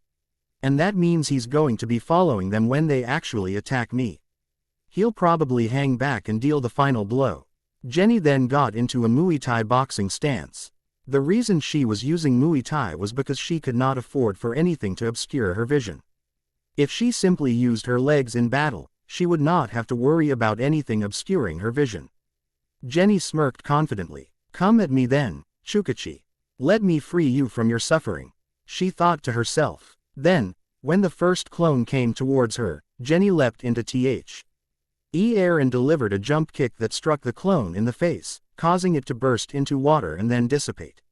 And that means he's going to be following them when they actually attack me. He'll probably hang back and deal the final blow. Jenny then got into a Muay Thai boxing stance. The reason she was using Muay Thai was because she could not afford for anything to obscure her vision. If she simply used her legs in battle, she would not have to worry about anything obscuring her vision. Jenny smirked confidently. Come at me then, Chukachi. Let me free you from your suffering. She thought to herself. Then, when the first clone came towards her, Jenny leapt into air and delivered a jump kick that struck the clone in the face, causing it to burst into water and then dissipate.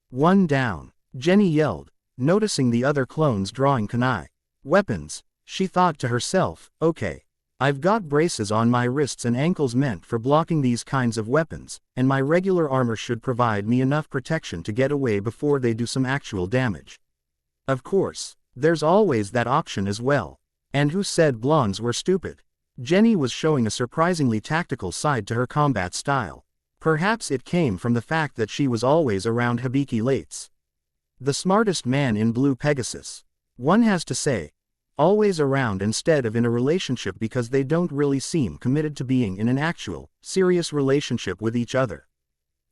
One down, Jenny yelled, noticing the other clones drawing kunai weapons. She thought to herself, okay, I've got braces on my wrists and ankles meant for blocking these kinds of weapons, and my regular armor should provide me enough protection to get away before they do some actual damage. Of course, there's always that option as well. And who said blondes were stupid? Jenny was showing a surprisingly tactical side to her combat style. Perhaps it came from the fact that she was always around Hibiki Lates, the smartest man in Blue Pegasus. One has to say, always around instead of in a relationship, because they don't really seem committed to being in an actual, serious relationship with each other.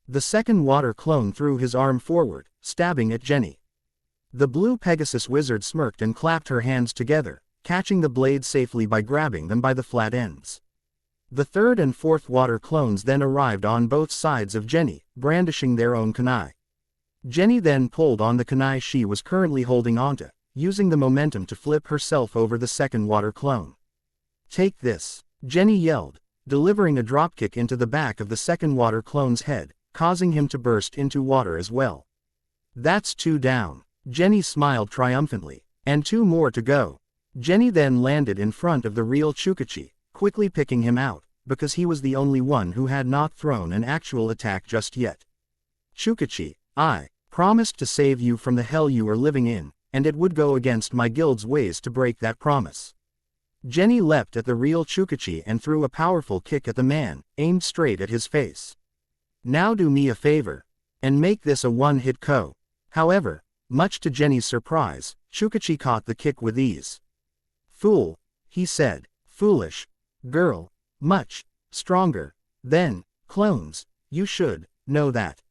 The second water clone threw his arm forward, stabbing at Jenny. The Blue Pegasus wizard smirked and clapped her hands together, catching the blade safely by grabbing them by the flat ends. The third and fourth water clones then arrived on both sides of Jenny, brandishing their own kunai. Jenny then pulled on the kunai she was currently holding onto, using the momentum to flip herself over the second water clone. Take this, Jenny yelled, delivering a dropkick into the back of the second water clone's head, causing him to burst into water as well. That's 2 down. Jenny smiled triumphantly. And 2 more to go. Jenny then landed in front of the real Chukachi, quickly picking him out, because he was the only one who had not thrown an actual attack just yet. Chukachi, I promised to save you from the hell you are living in, and it would go against my guild's ways to break that promise. Jenny leapt at the real Chukachi and threw a powerful kick at the man, aimed straight at his face. Now do me a favor, and make this a one-hit KO. However, much to Jenny's surprise, Chukachi caught the kick with ease. Fool, he said. Foolish girl, much stronger than clones, you should know that.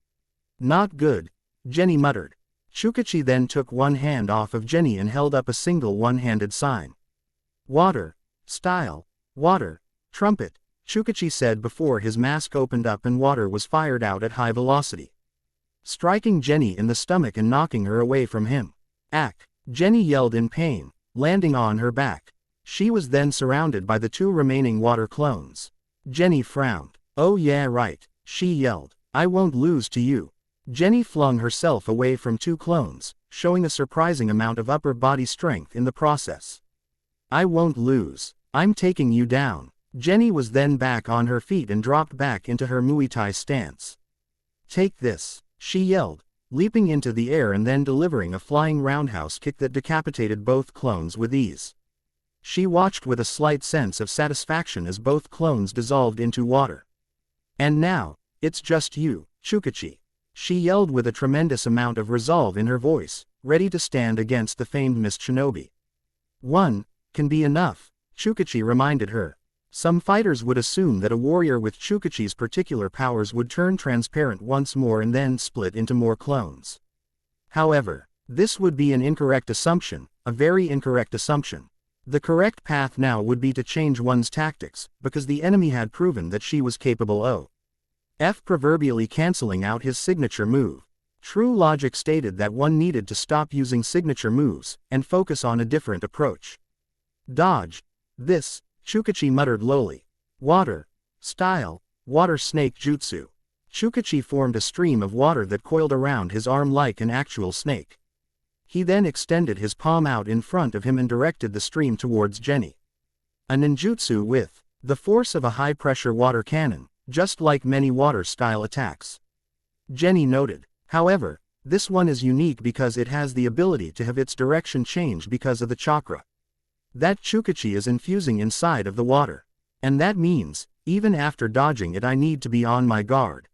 Not good, Jenny muttered. Chukachi then took one hand off of Jenny and held up a single one-handed sign. Water, style, water, trumpet, Chukachi said before his mask opened up and water was fired out at high velocity, striking Jenny in the stomach and knocking her away from him. Ack! Jenny yelled in pain, landing on her back. She was then surrounded by the 2 remaining water clones. Jenny frowned. Oh yeah right, she yelled. I won't lose to you. Jenny flung herself away from 2 clones, showing a surprising amount of upper body strength in the process. I won't lose. I'm taking you down. Jenny was then back on her feet and dropped back into her Muay Thai stance. Take this, she yelled, leaping into the air and then delivering a flying roundhouse kick that decapitated both clones with ease. She watched with a slight sense of satisfaction as both clones dissolved into water. And now, it's just you, Chukachi, she yelled with a tremendous amount of resolve in her voice, ready to stand against the famed Miss Shinobi. One can be enough, Chukachi reminded her. Some fighters would assume that a warrior with Chukachi's particular powers would turn transparent once more and then split into more clones. However, this would be an incorrect assumption, a very incorrect assumption. The correct path now would be to change one's tactics, because the enemy had proven that she was capable of proverbially cancelling out his signature move. True logic stated that one needed to stop using signature moves, and focus on a different approach. Dodge. This, Chukachi muttered lowly. Water. Style. Water snake jutsu. Chukachi formed a stream of water that coiled around his arm like an actual snake. He then extended his palm out in front of him and directed the stream towards Jenny. A ninjutsu with the force of a high-pressure water cannon, just like many water-style attacks. Jenny noted. However, this one is unique because it has the ability to have its direction change because of the chakra that Chukachi is infusing inside of the water. And that means, even after dodging it, I need to be on my guard.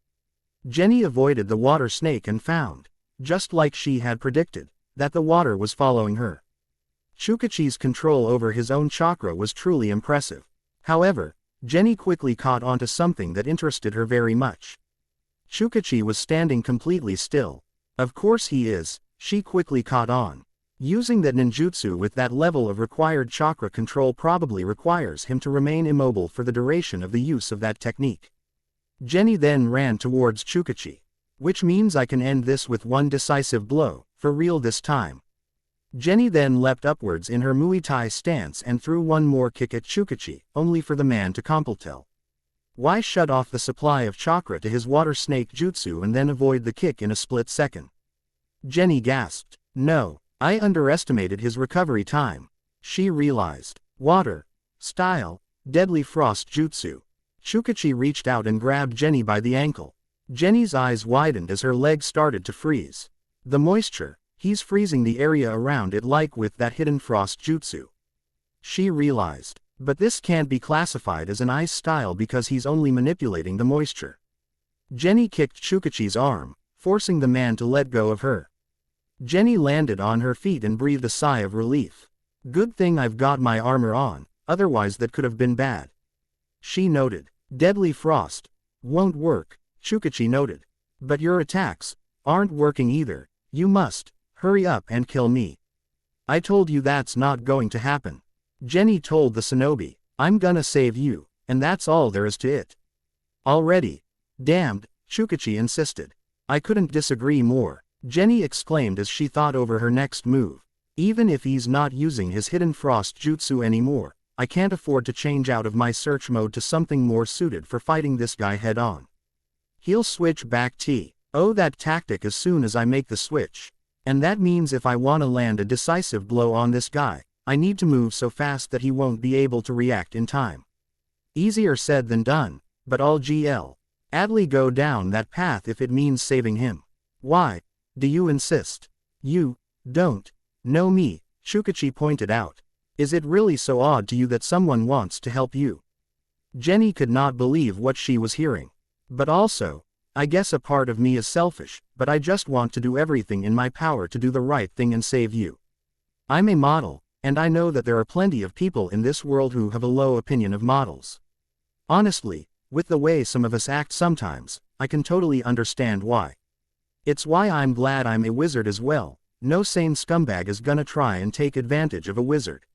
Jenny avoided the water snake and found, just like she had predicted, that the water was following her. Chukachi's control over his own chakra was truly impressive. However, Jenny quickly caught onto something that interested her very much. Chukachi was standing completely still. Of course he is, she quickly caught on. Using that ninjutsu with that level of required chakra control probably requires him to remain immobile for the duration of the use of that technique. Jenny then ran towards Chukachi. Which means I can end this with one decisive blow, for real this time. Jenny then leapt upwards in her Muay Thai stance and threw one more kick at Chukachi, only for the man to completely why shut off the supply of chakra to his water snake jutsu and then avoid the kick in a split second. Jenny gasped. No, I underestimated his recovery time. She realized. Water. Style. Deadly frost jutsu. Chukachi reached out and grabbed Jenny by the ankle. Jenny's eyes widened as her leg started to freeze. The moisture, he's freezing the area around it like with that hidden frost jutsu. She realized. But this can't be classified as an ice style because he's only manipulating the moisture. Jenny kicked Chukachi's arm, forcing the man to let go of her. Jenny landed on her feet and breathed a sigh of relief. Good thing I've got my armor on, otherwise that could have been bad. She noted. Deadly frost. Won't work, Chukachi noted. But your attacks aren't working either. You must hurry up and kill me. I told you that's not going to happen. Jenny told the shinobi, I'm gonna save you, and that's all there is to it. Already. Damned, Chukachi insisted. I couldn't disagree more, Jenny exclaimed as she thought over her next move. Even if he's not using his hidden frost jutsu anymore, I can't afford to change out of my search mode to something more suited for fighting this guy head on. He'll switch back that tactic as soon as I make the switch. And that means if I want to land a decisive blow on this guy, I need to move so fast that he won't be able to react in time. Easier said than done, but I'll gladly go down that path if it means saving him. Why do you insist? You don't know me, Chukachi pointed out. Is it really so odd to you that someone wants to help you? Jenny could not believe what she was hearing. But also, I guess a part of me is selfish, but I just want to do everything in my power to do the right thing and save you. I'm a model. And I know that there are plenty of people in this world who have a low opinion of models. Honestly, with the way some of us act sometimes, I can totally understand why. It's why I'm glad I'm a wizard as well. No sane scumbag is gonna try and take advantage of a wizard.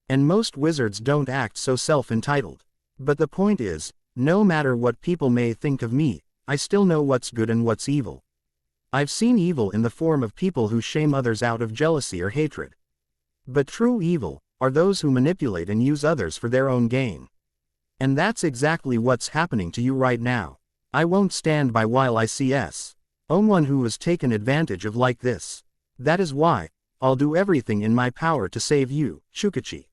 And most wizards don't act so self-entitled. But the point is, no matter what people may think of me, I still know what's good and what's evil. I've seen evil in the form of people who shame others out of jealousy or hatred. But true evil are those who manipulate and use others for their own gain. And that's exactly what's happening to you right now. I won't stand by while I see own one who was taken advantage of like this. That is why, I'll do everything in my power to save you, Shukachi.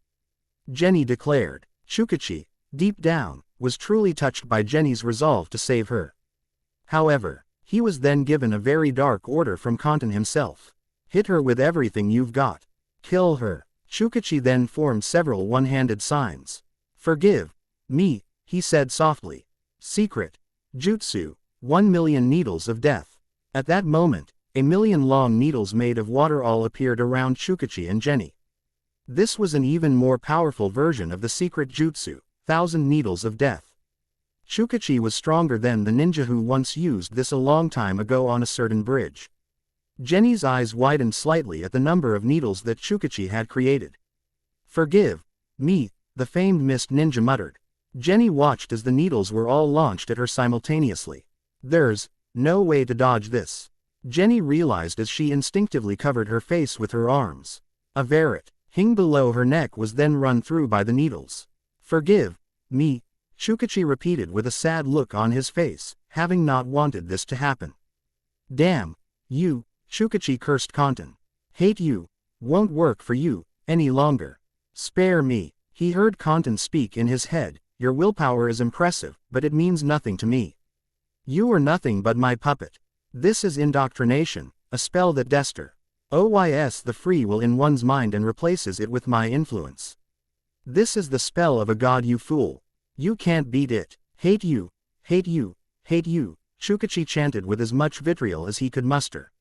Jenny declared. Shukachi, deep down, was truly touched by Jenny's resolve to save her. However, he was then given a very dark order from Kantan himself. Hit her with everything you've got. Kill her. Shukachi then formed several one-handed signs. Forgive me, he said softly. Secret. Jutsu. 1,000,000 needles of death. At that moment, 1,000,000 long needles made of water all appeared around Shukachi and Jenny. This was an even more powerful version of the secret jutsu, 1,000 needles of death. Shukachi was stronger than the ninja who once used this a long time ago on a certain bridge. Jenny's eyes widened slightly at the number of needles that Shukachi had created. Forgive me, the famed mist ninja muttered. Jenny watched as the needles were all launched at her simultaneously. There's no way to dodge this. Jenny realized as she instinctively covered her face with her arms. A verret hing below her neck was then run through by the needles. Forgive me, Shukachi repeated with a sad look on his face, having not wanted this to happen. Damn you, Shukachi cursed Kantan. Hate you, won't work for you any longer. Spare me, he heard Kantan speak in his head. Your willpower is impressive, but it means nothing to me. You are nothing but my puppet. This is indoctrination, a spell that destroys the free will in one's mind and replaces it with my influence. This is the spell of a god, you fool. You can't beat it. Hate you, hate you, hate you, Shukachi chanted with as much vitriol as he could muster.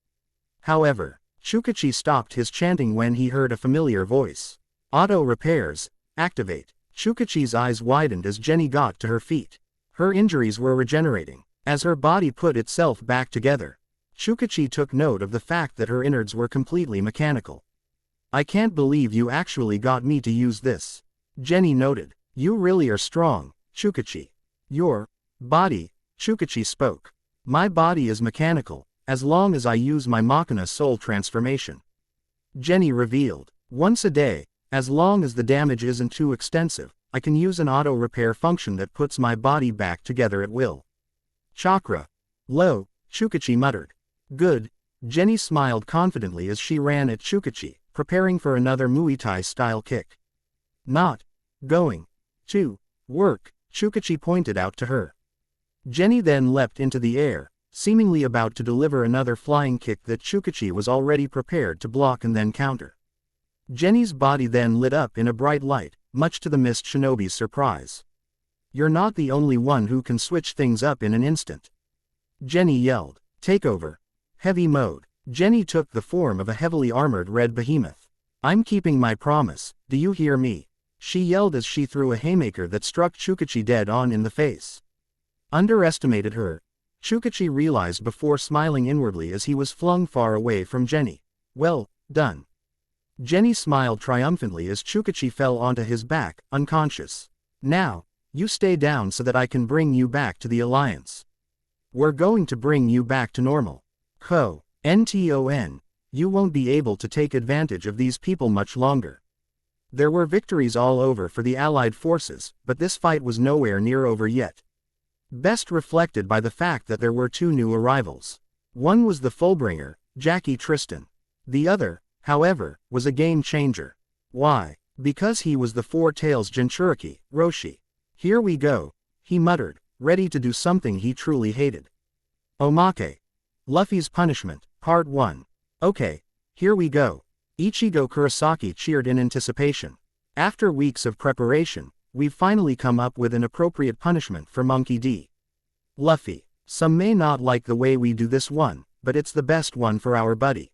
However, Shukachi stopped his chanting when he heard a familiar voice. Auto repairs, activate. Shukachi's eyes widened as Jenny got to her feet. Her injuries were regenerating. As her body put itself back together, Shukachi took note of the fact that her innards were completely mechanical. I can't believe you actually got me to use this. Jenny noted. You really are strong, Shukachi. Your body, Shukachi spoke. My body is mechanical, as long as I use my Machina soul transformation. Jenny revealed. Once a day, as long as the damage isn't too extensive, I can use an auto repair function that puts my body back together at will. Chakra. Low, Shukachi muttered. Good. Jenny smiled confidently as she ran at Shukachi, preparing for another Muay Thai style kick. Not going to work, Shukachi pointed out to her. Jenny then leapt into the air, seemingly about to deliver another flying kick that Shukachi was already prepared to block and then counter. Jenny's body then lit up in a bright light, much to the mist shinobi's surprise. You're not the only one who can switch things up in an instant. Jenny yelled. Takeover. Heavy mode. Jenny took the form of a heavily armored red behemoth. I'm keeping my promise, do you hear me? She yelled as she threw a haymaker that struck Shukachi dead on in the face. Underestimated her, Shukachi realized before smiling inwardly as he was flung far away from Jenny. Well done. Jenny smiled triumphantly as Shukachi fell onto his back, unconscious. Now, you stay down so that I can bring you back to the Alliance. We're going to bring you back to normal. Nton, you won't be able to take advantage of these people much longer. There were victories all over for the Allied forces, but this fight was nowhere near over yet. Best reflected by the fact that there were two new arrivals. One was the Fullbringer, Jackie Tristan. The other, however, was a game changer. Why? Because he was the Four Tails Jinchuriki, Roshi. Here we go, he muttered, ready to do something he truly hated. Omake. Luffy's Punishment, Part 1. Okay, here we go. Ichigo Kurosaki cheered in anticipation. After weeks of preparation, we've finally come up with an appropriate punishment for Monkey D. Luffy. Some may not like the way we do this one, but it's the best one for our buddy.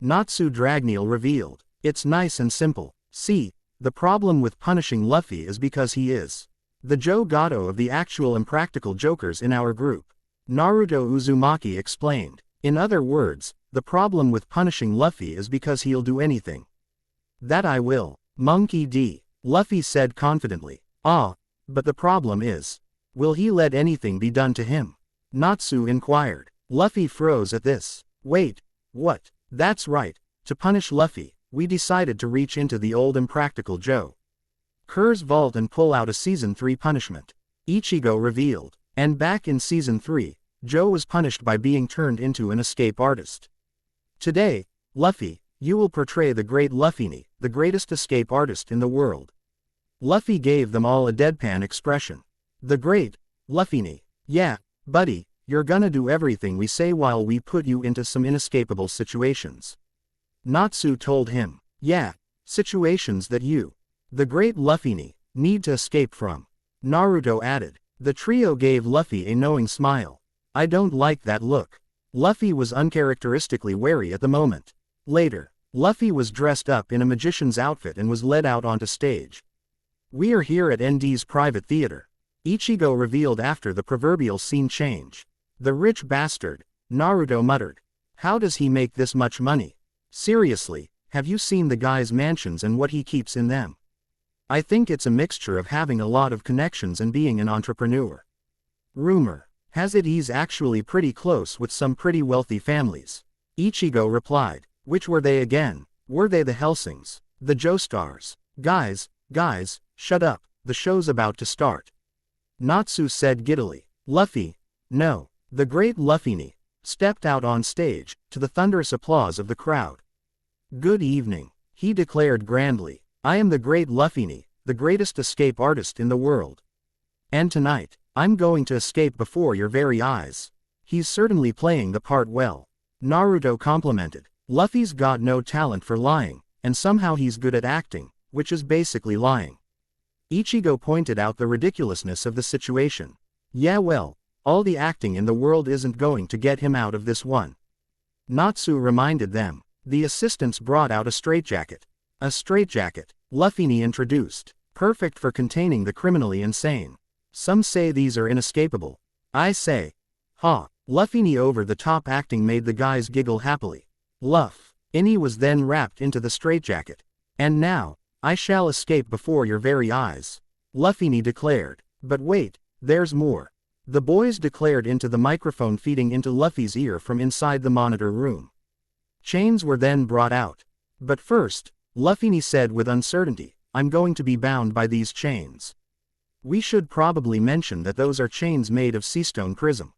Natsu Dragneel revealed. It's nice and simple. See, the problem with punishing Luffy is because he is the Joe Gatto of the actual impractical jokers in our group. Naruto Uzumaki explained. In other words, the problem with punishing Luffy is because he'll do anything. That I will. Monkey D. Luffy said confidently. Ah, but the problem is, will he let anything be done to him? Natsu inquired. Luffy froze at this. Wait, what? That's right, to punish Luffy, we decided to reach into the old impractical Joe Kerr's vault and pull out a Season 3 punishment. Ichigo revealed. And back in Season 3, Joe was punished by being turned into an escape artist. Today, Luffy, you will portray the great Luffy, the greatest escape artist in the world. Luffy gave them all a deadpan expression. The great Luffy. Yeah, buddy, you're gonna do everything we say while we put you into some inescapable situations. Natsu told him. Yeah, situations that you, the great Luffy, need to escape from. Naruto added. The trio gave Luffy a knowing smile. I don't like that look. Luffy was uncharacteristically wary at the moment. Later, Luffy was dressed up in a magician's outfit and was led out onto stage. We are here at ND's private theater, Ichigo revealed after the proverbial scene change. The rich bastard, Naruto muttered. How does he make this much money? Seriously, have you seen the guy's mansions and what he keeps in them? I think it's a mixture of having a lot of connections and being an entrepreneur. Rumor has it he's actually pretty close with some pretty wealthy families. Ichigo replied. Which were they again? Were they the Helsings? The Joestars? Guys, shut up, the show's about to start. Natsu said giddily. Luffy, no. The great Luffy stepped out on stage, to the thunderous applause of the crowd. Good evening, he declared grandly. I am the great Luffy, the greatest escape artist in the world. And tonight, I'm going to escape before your very eyes. He's certainly playing the part well. Naruto complimented. Luffy's got no talent for lying, and somehow he's good at acting, which is basically lying. Ichigo pointed out the ridiculousness of the situation. Yeah well, all the acting in the world isn't going to get him out of this one. Natsu reminded them. The assistants brought out a straitjacket. A straitjacket, Luffy introduced. Perfect for containing the criminally insane. Some say these are inescapable. I say. Ha, Luffy over-the-top acting made the guys giggle happily. Luffy was then wrapped into the straitjacket. And now, I shall escape before your very eyes. Luffy declared. But wait, there's more. The boys declared into the microphone feeding into Luffy's ear from inside the monitor room. Chains were then brought out. But first, Luffy said with uncertainty, I'm going to be bound by these chains. We should probably mention that those are chains made of seastone prism.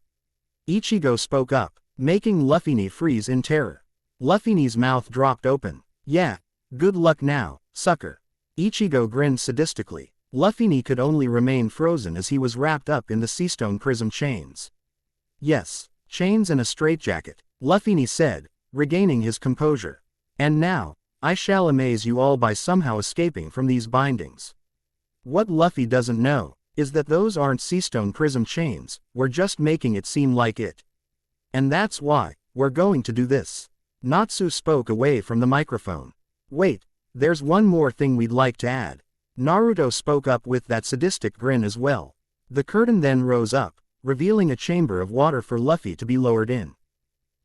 Ichigo spoke up, making Luffy freeze in terror. Luffy's mouth dropped open. Yeah, good luck now, sucker. Ichigo grinned sadistically. Luffy could only remain frozen as he was wrapped up in the seastone prism chains. Yes, chains and a straitjacket, Luffy said, regaining his composure. And now, I shall amaze you all by somehow escaping from these bindings. What Luffy doesn't know, is that those aren't seastone prism chains, we're just making it seem like it. And that's why, we're going to do this. Natsu spoke away from the microphone. Wait, there's one more thing we'd like to add. Naruto spoke up with that sadistic grin as well. The curtain then rose up, revealing a chamber of water for Luffy to be lowered in.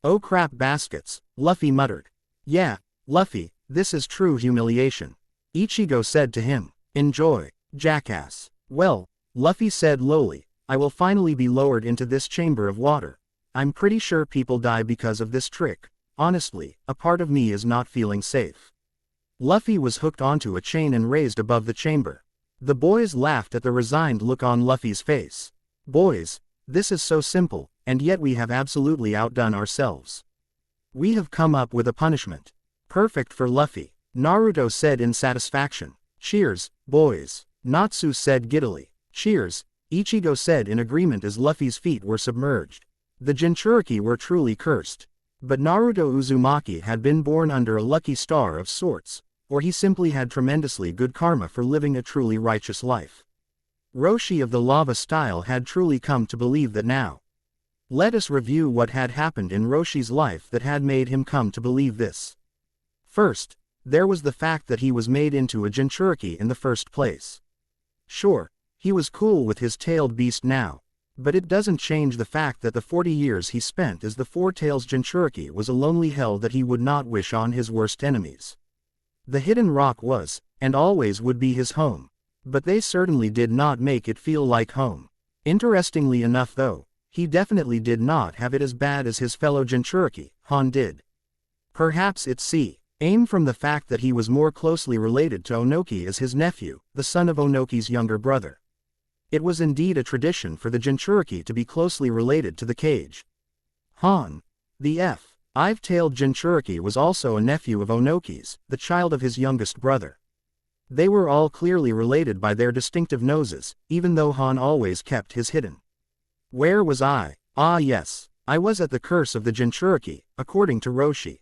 Oh crap baskets, Luffy muttered. Yeah, Luffy, this is true humiliation. Ichigo said to him. Enjoy, jackass. Well, Luffy said lowly, I will finally be lowered into this chamber of water. I'm pretty sure people die because of this trick. Honestly, a part of me is not feeling safe. Luffy was hooked onto a chain and raised above the chamber. The boys laughed at the resigned look on Luffy's face. Boys, this is so simple, and yet we have absolutely outdone ourselves. We have come up with a punishment. Perfect for Luffy, Naruto said in satisfaction. Cheers, boys, Natsu said giddily. Cheers, Ichigo said in agreement as Luffy's feet were submerged. The Jinchuriki were truly cursed. But Naruto Uzumaki had been born under a lucky star of sorts, or he simply had tremendously good karma for living a truly righteous life. Roshi of the lava style had truly come to believe that now. Let us review what had happened in Roshi's life that had made him come to believe this. First, there was the fact that he was made into a Jinchuriki in the first place. Sure, he was cool with his tailed beast now, but it doesn't change the fact that the 40 years he spent as the Four Tails Jinchuriki was a lonely hell that he would not wish on his worst enemies. The hidden rock was, and always would be his home, but they certainly did not make it feel like home. Interestingly enough though, he definitely did not have it as bad as his fellow Jinchuriki, Han did. Perhaps it's aim from the fact that he was more closely related to Onoki as his nephew, the son of Onoki's younger brother. It was indeed a tradition for the Jinchuriki to be closely related to the cage. Han, the five-tailed Jinchuriki, was also a nephew of Onoki's, the child of his youngest brother. They were all clearly related by their distinctive noses, even though Han always kept his hidden. Where was I? Ah yes, I was at the curse of the Jinchuriki, according to Roshi.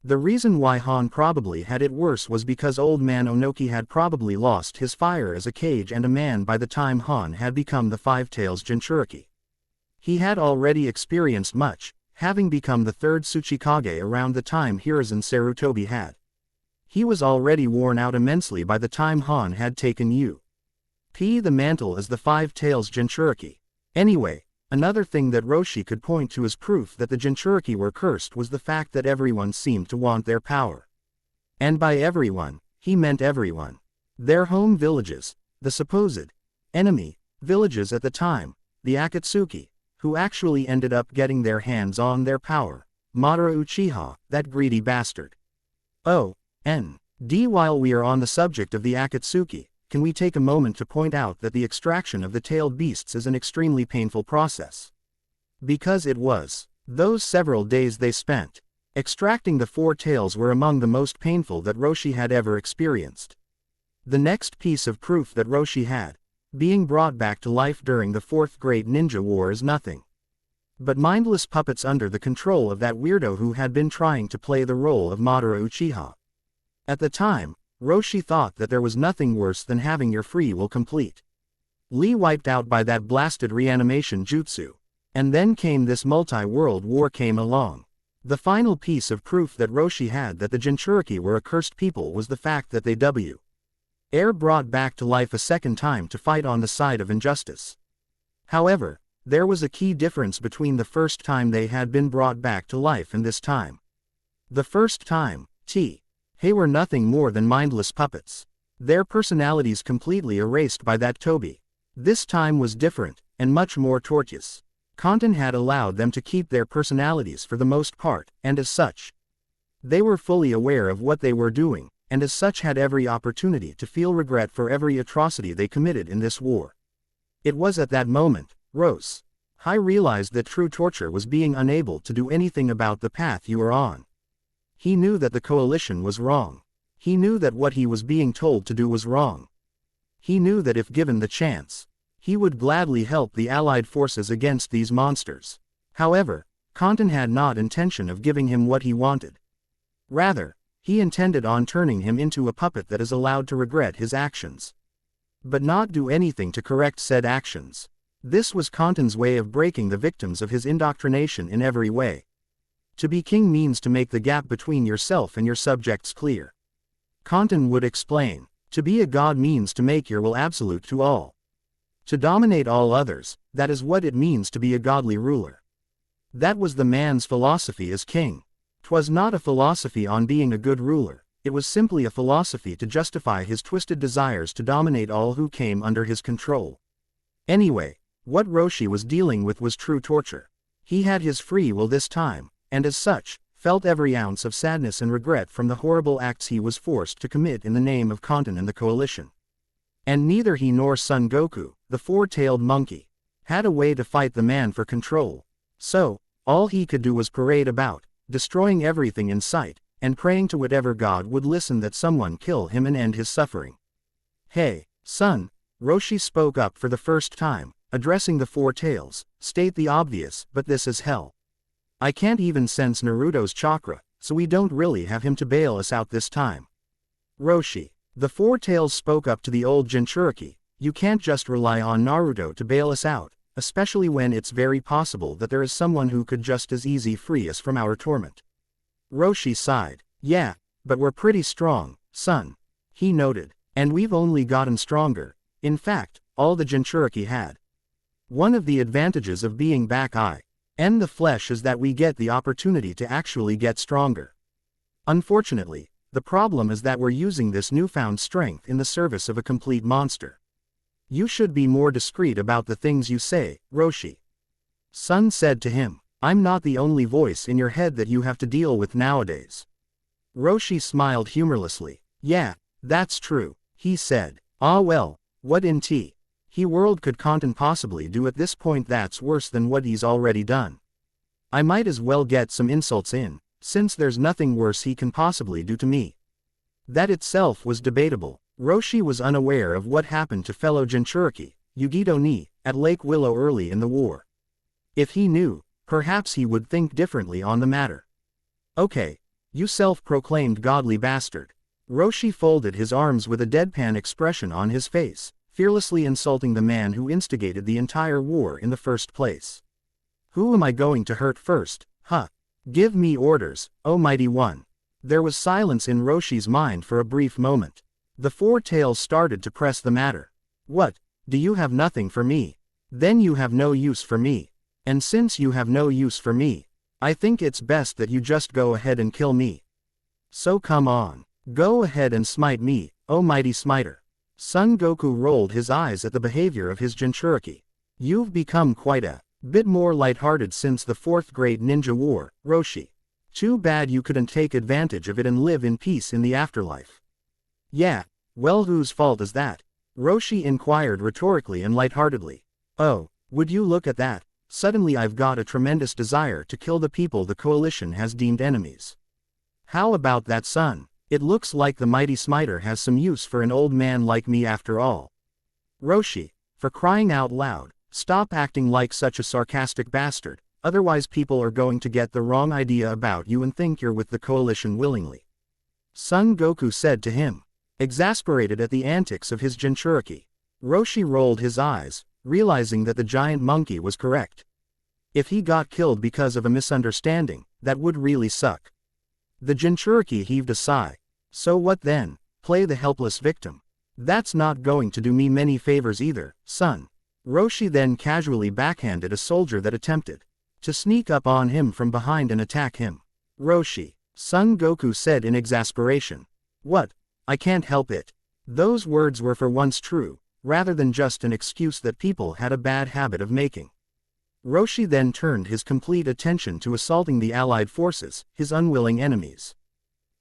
The reason why Han probably had it worse was because old man Onoki had probably lost his fire as a cage and a man by the time Han had become the Five Tails Jinchuriki. He had already experienced much, having become the third Tsuchikage around the time Hiruzen Sarutobi had. He was already worn out immensely by the time Han had taken the mantle as the Five Tails Jinchuriki. Anyway, another thing that Roshi could point to as proof that the Jinchuriki were cursed was the fact that everyone seemed to want their power. And by everyone, he meant everyone. Their home villages, the supposed enemy villages at the time, the Akatsuki, who actually ended up getting their hands on their power, Madara Uchiha, that greedy bastard. While we are on the subject of the Akatsuki, can we take a moment to point out that the extraction of the tailed beasts is an extremely painful process? Because it was. Those several days they spent extracting the four tails were among the most painful that Roshi had ever experienced. The next piece of proof that Roshi had, being brought back to life during the Fourth Great Ninja War, is nothing but mindless puppets under the control of that weirdo who had been trying to play the role of Madara Uchiha. At the time, Roshi thought that there was nothing worse than having your free will completely wiped out by that blasted reanimation jutsu. And then came this multi-world war came along. The final piece of proof that Roshi had that the Jinchuriki were a cursed people was the fact that they were brought back to life a second time to fight on the side of injustice. However, there was a key difference between the first time they had been brought back to life and this time. The first time, they were nothing more than mindless puppets. Their personalities completely erased by that Toby. This time was different, and much more tortuous. Kanten had allowed them to keep their personalities for the most part, and as such, they were fully aware of what they were doing, and as such had every opportunity to feel regret for every atrocity they committed in this war. It was at that moment, Roshi realized that true torture was being unable to do anything about the path you are on. He knew that the coalition was wrong. He knew that what he was being told to do was wrong. He knew that if given the chance, he would gladly help the Allied forces against these monsters. However, Kanten had not intention of giving him what he wanted. Rather, he intended on turning him into a puppet that is allowed to regret his actions, but not do anything to correct said actions. This was Kanten's way of breaking the victims of his indoctrination in every way. To be king means to make the gap between yourself and your subjects clear. Kanten would explain. To be a god means to make your will absolute to all. To dominate all others, that is what it means to be a godly ruler. That was the man's philosophy as king. 'Twas not a philosophy on being a good ruler, it was simply a philosophy to justify his twisted desires to dominate all who came under his control. Anyway, what Roshi was dealing with was true torture. He had his free will this time, and as such, felt every ounce of sadness and regret from the horrible acts he was forced to commit in the name of Kanten and the coalition. And neither he nor Son Goku, the four-tailed monkey, had a way to fight the man for control. So, all he could do was parade about, destroying everything in sight, and praying to whatever god would listen that someone kill him and end his suffering. Hey, son, Roshi spoke up for the first time, addressing the four tails. State the obvious, but this is hell. I can't even sense Naruto's chakra, so we don't really have him to bail us out this time. Roshi. The four tails spoke up to the old Jinchuriki. You can't just rely on Naruto to bail us out, especially when it's very possible that there is someone who could just as easy free us from our torment. Roshi sighed. Yeah, but we're pretty strong, son. He noted. And we've only gotten stronger. In fact, all the Jinchuriki had. One of the advantages of being back in the flesh is that we get the opportunity to actually get stronger. Unfortunately, the problem is that we're using this newfound strength in the service of a complete monster. You should be more discreet about the things you say, Roshi. Son said to him, I'm not the only voice in your head that you have to deal with nowadays. Roshi smiled humorlessly. Yeah, that's true, he said. Ah well, what in He world could content possibly do at this point that's worse than what he's already done. I might as well get some insults in, since there's nothing worse he can possibly do to me. That itself was debatable. Roshi was unaware of what happened to fellow Jinchuriki, Yugito Ni, at Lake Willow early in the war. If he knew, perhaps he would think differently on the matter. Okay, you self-proclaimed godly bastard. Roshi folded his arms with a deadpan expression on his face, fearlessly insulting the man who instigated the entire war in the first place. Who am I going to hurt first, huh? Give me orders, oh mighty one. There was silence in Roshi's mind for a brief moment. The four tails started to press the matter. What, do you have nothing for me? Then you have no use for me. And since you have no use for me, I think it's best that you just go ahead and kill me. So come on. Go ahead and smite me, oh mighty smiter. Son Goku rolled his eyes at the behavior of his Jinchuriki. You've become quite a bit more lighthearted since the fourth great ninja war, Roshi. Too bad you couldn't take advantage of it and live in peace in the afterlife. Yeah, well whose fault is that? Roshi inquired rhetorically and lightheartedly. Oh, would you look at that, suddenly I've got a tremendous desire to kill the people the coalition has deemed enemies. How about that, son? It looks like the mighty smiter has some use for an old man like me after all. Roshi, for crying out loud, stop acting like such a sarcastic bastard, otherwise people are going to get the wrong idea about you and think you're with the coalition willingly. Son Goku said to him, exasperated at the antics of his Jinchuriki. Roshi rolled his eyes, realizing that the giant monkey was correct. If he got killed because of a misunderstanding, that would really suck. The Jinchuriki heaved a sigh. So what then? Play the helpless victim. That's not going to do me many favors either, son. Roshi then casually backhanded a soldier that attempted to sneak up on him from behind and attack him. Roshi, Son Goku said in exasperation. What? I can't help it. Those words were for once true, rather than just an excuse that people had a bad habit of making. Roshi then turned his complete attention to assaulting the allied forces, his unwilling enemies.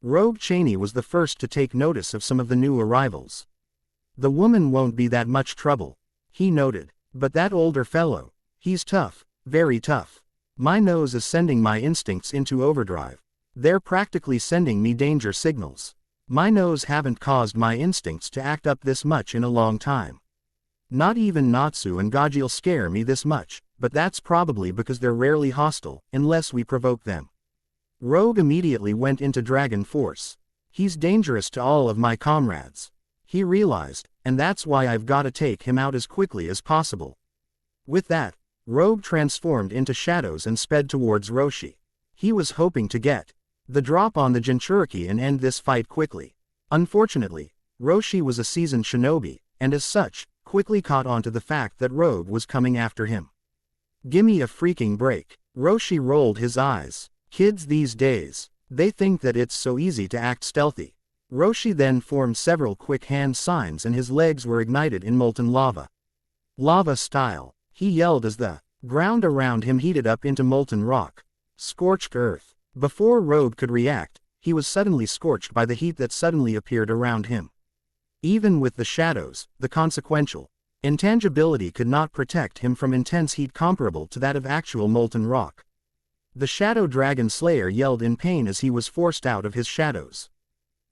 Rogue Cheney was the first to take notice of some of the new arrivals. The woman won't be that much trouble, he noted, but that older fellow, he's tough, very tough. My nose is sending my instincts into overdrive. They're practically sending me danger signals. My nose haven't caused my instincts to act up this much in a long time. Not even Natsu and Gaji'll scare me this much, but that's probably because they're rarely hostile, unless we provoke them. Rogue immediately went into Dragon Force. He's dangerous to all of my comrades. He realized, and that's why I've gotta take him out as quickly as possible. With that, Rogue transformed into shadows and sped towards Roshi. He was hoping to get the drop on the Jinchuriki and end this fight quickly. Unfortunately, Roshi was a seasoned shinobi, and as such, quickly caught on to the fact that Rogue was coming after him. Gimme a freaking break. Roshi rolled his eyes. Kids these days, they think that it's so easy to act stealthy. Roshi then formed several quick hand signs and his legs were ignited in molten lava. Lava style, he yelled as the ground around him heated up into molten rock. Scorched earth. Before Rogue could react, he was suddenly scorched by the heat that suddenly appeared around him. Even with the shadows, the consequential intangibility could not protect him from intense heat comparable to that of actual molten rock. The Shadow Dragon Slayer yelled in pain as he was forced out of his shadows.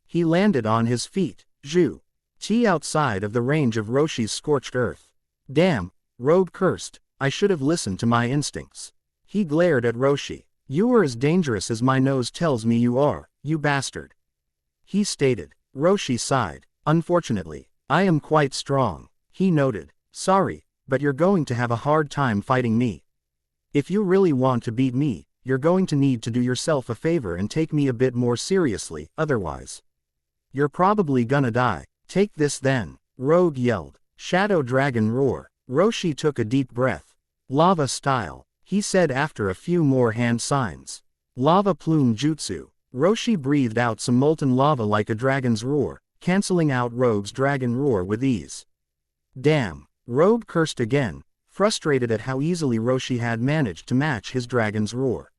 He landed on his feet, Zhu Ti outside of the range of Roshi's scorched earth. Damn, Rogue cursed, I should have listened to my instincts. He glared at Roshi. You are as dangerous as my nose tells me you are, you bastard. He stated. Roshi sighed. Unfortunately, I am quite strong, he noted. Sorry, but you're going to have a hard time fighting me. If you really want to beat me, you're going to need to do yourself a favor and take me a bit more seriously, otherwise you're probably gonna die. Take this then, Rogue yelled. Shadow Dragon roar. Roshi took a deep breath. Lava style, he said after a few more hand signs. Lava plume jutsu. Roshi breathed out some molten lava like a dragon's roar, canceling out Rogue's dragon roar with ease. Damn, Rogue cursed again, frustrated at how easily Roshi had managed to match his dragon's roar.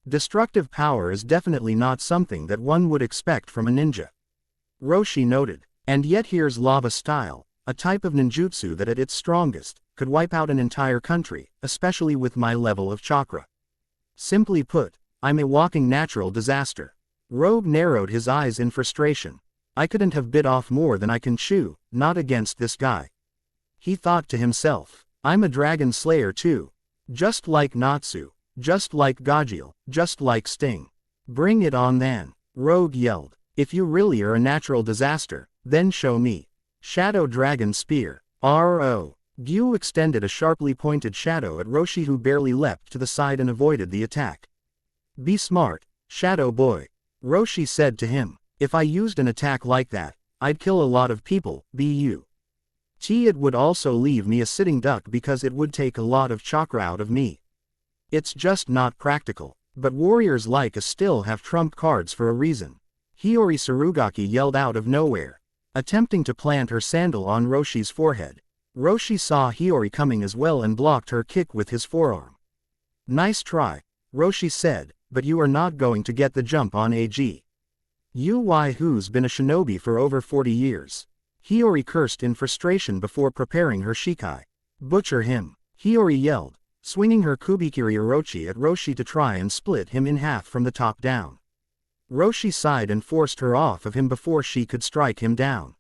Destructive power is definitely not something that one would expect from a ninja. Roshi noted. And yet here's lava style, A type of ninjutsu that at its strongest, could wipe out an entire country, especially with my level of chakra. Simply put, I'm a walking natural disaster. Rogue narrowed his eyes in frustration. I couldn't have bit off more than I can chew, not against this guy. He thought to himself, I'm a dragon slayer too. Just like Natsu, just like Gajeel, just like Sting. Bring it on then, Rogue yelled. If you really are a natural disaster, then show me. Shadow Dragon Spear. R.O. Gyu extended a sharply pointed shadow at Roshi, who barely leapt to the side and avoided the attack. Be smart, Shadow Boy. Roshi said to him. If I used an attack like that, I'd kill a lot of people, it would also leave me a sitting duck because it would take a lot of chakra out of me. It's just not practical, but warriors like us still have trump cards for a reason. Hiyori Surugaki yelled out of nowhere, attempting to plant her sandal on Roshi's forehead. Roshi saw Hiyori coming as well and blocked her kick with his forearm. Nice try, Roshi said, but you are not going to get the jump on AG. Who's been a shinobi for over 40 years. Hiyori cursed in frustration before preparing her shikai. Butcher him, Hiyori yelled, swinging her Kubikiri Orochi at Roshi to try and split him in half from the top down. Roshi sighed and forced her off of him before she could strike him down.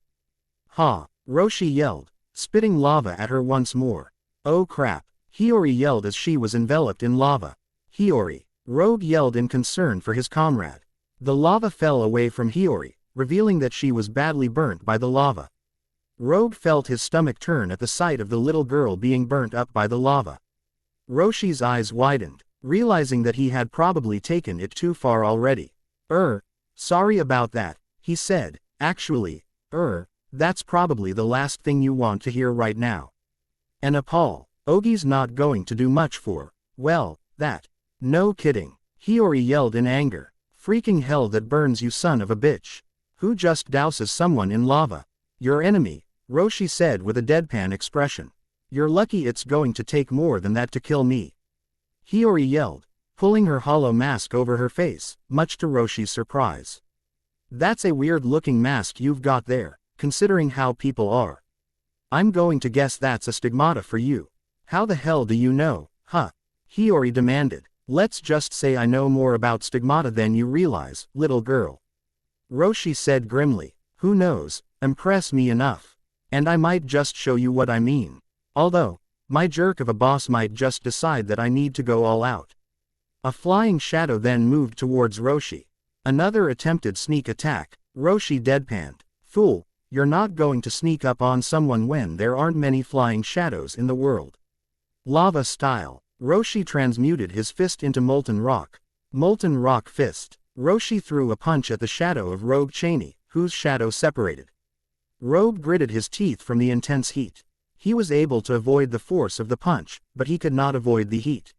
Ha! Roshi yelled, spitting lava at her once more. Oh crap! Hiyori yelled as she was enveloped in lava. Hiyori! Rogue yelled in concern for his comrade. The lava fell away from Hiyori, revealing that she was badly burnt by the lava. Rogue felt his stomach turn at the sight of the little girl being burnt up by the lava. Roshi's eyes widened, realizing that he had probably taken it too far already. Sorry about that, he said. Actually, that's probably the last thing you want to hear right now. An appall. Ogi's not going to do much for, well, that. No kidding. Hiyori yelled in anger. Freaking hell, that burns, you son of a bitch. Who just douses someone in lava? Your enemy, Roshi said with a deadpan expression. You're lucky it's going to take more than that to kill me. Hiyori yelled, pulling her hollow mask over her face, much to Roshi's surprise. That's a weird-looking mask you've got there, considering how people are. I'm going to guess that's a stigmata for you. How the hell do you know, huh? Hiyori demanded. Let's just say I know more about stigmata than you realize, little girl. Roshi said grimly. Who knows, impress me enough. And I might just show you what I mean. Although, my jerk of a boss might just decide that I need to go all out. A flying shadow then moved towards Roshi. Another attempted sneak attack. Roshi deadpanned. Fool, you're not going to sneak up on someone when there aren't many flying shadows in the world. Lava style. Roshi transmuted his fist into molten rock. Molten rock fist. Roshi threw a punch at the shadow of Rogue Cheney, whose shadow separated. Rogue gritted his teeth from the intense heat. He was able to avoid the force of the punch, but he could not avoid the heat.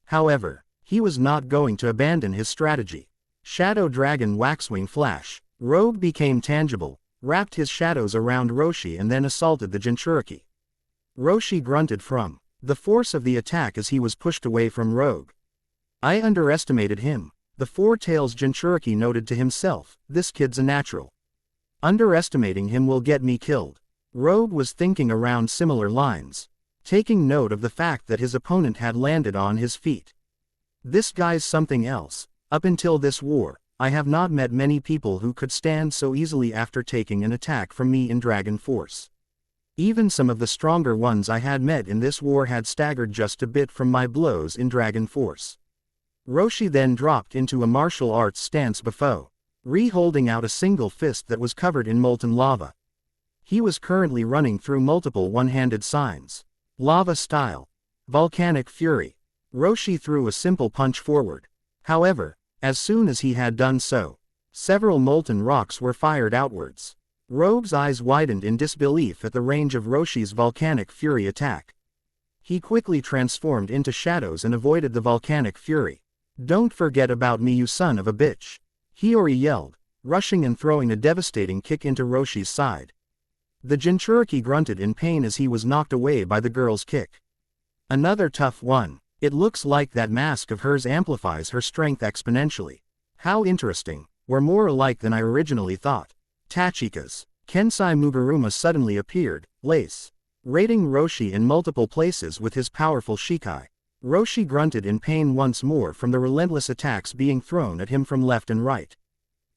However, he was not going to abandon his strategy. Shadow Dragon Waxwing Flash. Rogue became tangible, wrapped his shadows around Roshi and then assaulted the Jinchuriki. Roshi grunted from the force of the attack as he was pushed away from Rogue. I underestimated him, the Four Tails Jinchuriki noted to himself. This kid's a natural. Underestimating him will get me killed. Rogue was thinking around similar lines, taking note of the fact that his opponent had landed on his feet. This guy's something else. Up until this war, I have not met many people who could stand so easily after taking an attack from me in Dragon Force. Even some of the stronger ones I had met in this war had staggered just a bit from my blows in Dragon Force. Roshi then dropped into a martial arts stance before holding out a single fist that was covered in molten lava. He was currently running through multiple one-handed signs. Lava style. Volcanic fury. Roshi threw a simple punch forward. However, as soon as he had done so, several molten rocks were fired outwards. Rogue's eyes widened in disbelief at the range of Roshi's volcanic fury attack. He quickly transformed into shadows and avoided the volcanic fury. Don't forget about me, you son of a bitch. Hiyori yelled, rushing and throwing a devastating kick into Roshi's side. The Jinchuriki grunted in pain as he was knocked away by the girl's kick. Another tough one. It looks like that mask of hers amplifies her strength exponentially. How interesting. We're more alike than I originally thought. Tachika's Kensai Mugaruma suddenly appeared, lace. Raiding Roshi in multiple places with his powerful Shikai. Roshi grunted in pain once more from the relentless attacks being thrown at him from left and right.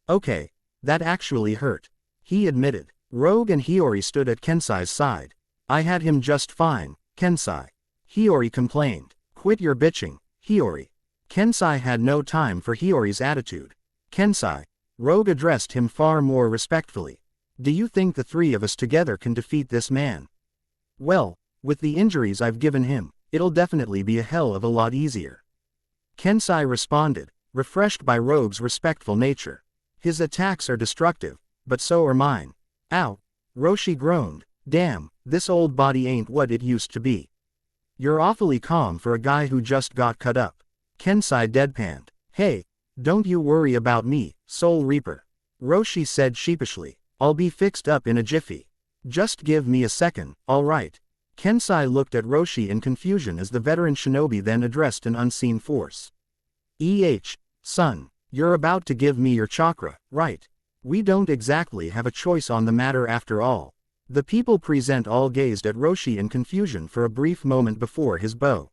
Okay, that actually hurt, he admitted. Rogue and Hiyori stood at Kensai's side. I had him just fine, Kensai. Hiyori complained. Quit your bitching, Hiyori. Kensai had no time for Hiyori's attitude. Kensai, Rogue addressed him far more respectfully. Do you think the three of us together can defeat this man? Well, with the injuries I've given him, it'll definitely be a hell of a lot easier. Kensai responded, refreshed by Rogue's respectful nature. His attacks are destructive, but so are mine. Ow! Roshi groaned. Damn, this old body ain't what it used to be. You're awfully calm for a guy who just got cut up. Kensai deadpanned. Hey, don't you worry about me, Soul Reaper. Roshi said sheepishly. I'll be fixed up in a jiffy. Just give me a second, alright. Kensai looked at Roshi in confusion as the veteran shinobi then addressed an unseen force. Son, you're about to give me your chakra, right? We don't exactly have a choice on the matter after all. The people present all gazed at Roshi in confusion for a brief moment before his bow.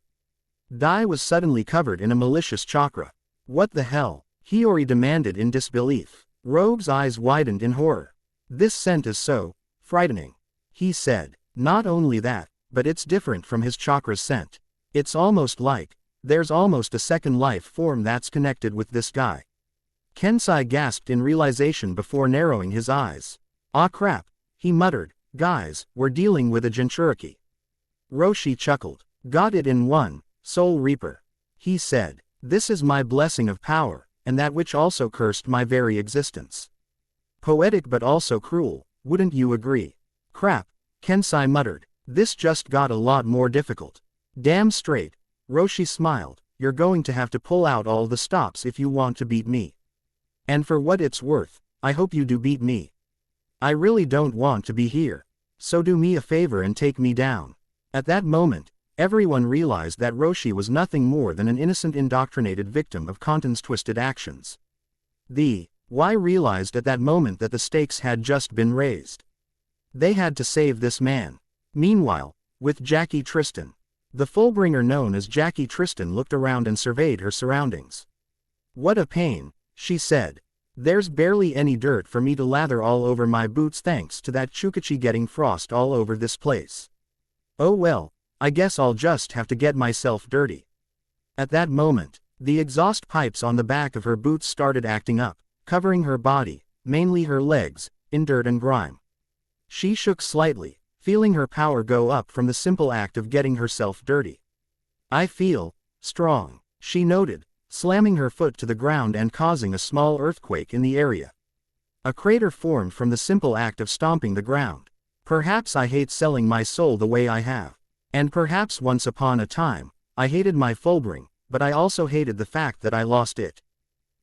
Dai was suddenly covered in a malicious chakra. What the hell? Hiyori demanded in disbelief. Rogue's eyes widened in horror. This scent is so frightening, he said. Not only that, but it's different from his chakra's scent. It's almost like there's almost a second life form that's connected with this guy. Kensai gasped in realization before narrowing his eyes. Ah crap, he muttered. Guys, we're dealing with a Jinchuriki. Roshi chuckled. Got it in one, Soul Reaper. He said. This is my blessing of power, and that which also cursed my very existence. Poetic but also cruel, wouldn't you agree? Crap, Kensai muttered. This just got a lot more difficult. Damn straight. Roshi smiled. You're going to have to pull out all the stops if you want to beat me. And for what it's worth, I hope you do beat me. I really don't want to be here. So do me a favor and take me down. At that moment, everyone realized that Roshi was nothing more than an innocent indoctrinated victim of Kanton's twisted actions. Y realized at that moment that the stakes had just been raised. They had to save this man. Meanwhile, with Jackie Tristan. The Fullbringer known as Jackie Tristan looked around and surveyed her surroundings. What a pain, she said. There's barely any dirt for me to lather all over my boots thanks to that Chukachi getting frost all over this place. Oh well, I guess I'll just have to get myself dirty. At that moment, the exhaust pipes on the back of her boots started acting up, covering her body, mainly her legs, in dirt and grime. She shook slightly, feeling her power go up from the simple act of getting herself dirty. I feel strong, she noted, slamming her foot to the ground and causing a small earthquake in the area. A crater formed from the simple act of stomping the ground. Perhaps I hate selling my soul the way I have. And perhaps once upon a time, I hated my Fullbring, but I also hated the fact that I lost it.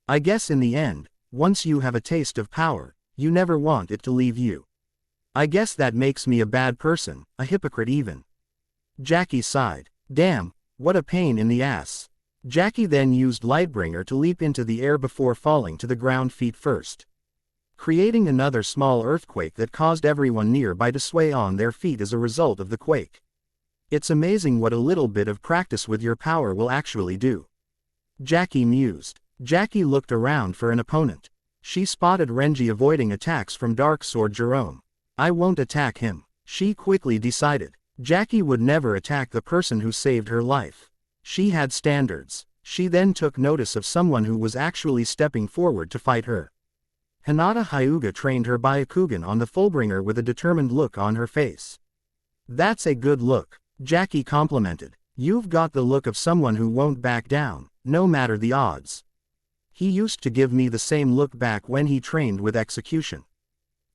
I guess in the end, once you have a taste of power, you never want it to leave you. I guess that makes me a bad person, a hypocrite even. Jackie sighed. Damn, what a pain in the ass. Jackie then used Lightbringer to leap into the air before falling to the ground feet first, creating another small earthquake that caused everyone nearby to sway on their feet as a result of the quake. It's amazing what a little bit of practice with your power will actually do. Jackie mused. Jackie looked around for an opponent. She spotted Renji avoiding attacks from Dark Sword Jerome. I won't attack him, she quickly decided. Jackie would never attack the person who saved her life. She had standards. She then took notice of someone who was actually stepping forward to fight her. Hinata Hyuga trained her Byakugan on the Fullbringer with a determined look on her face. That's a good look, Jackie complimented. You've got the look of someone who won't back down, no matter the odds. He used to give me the same look back when he trained with execution.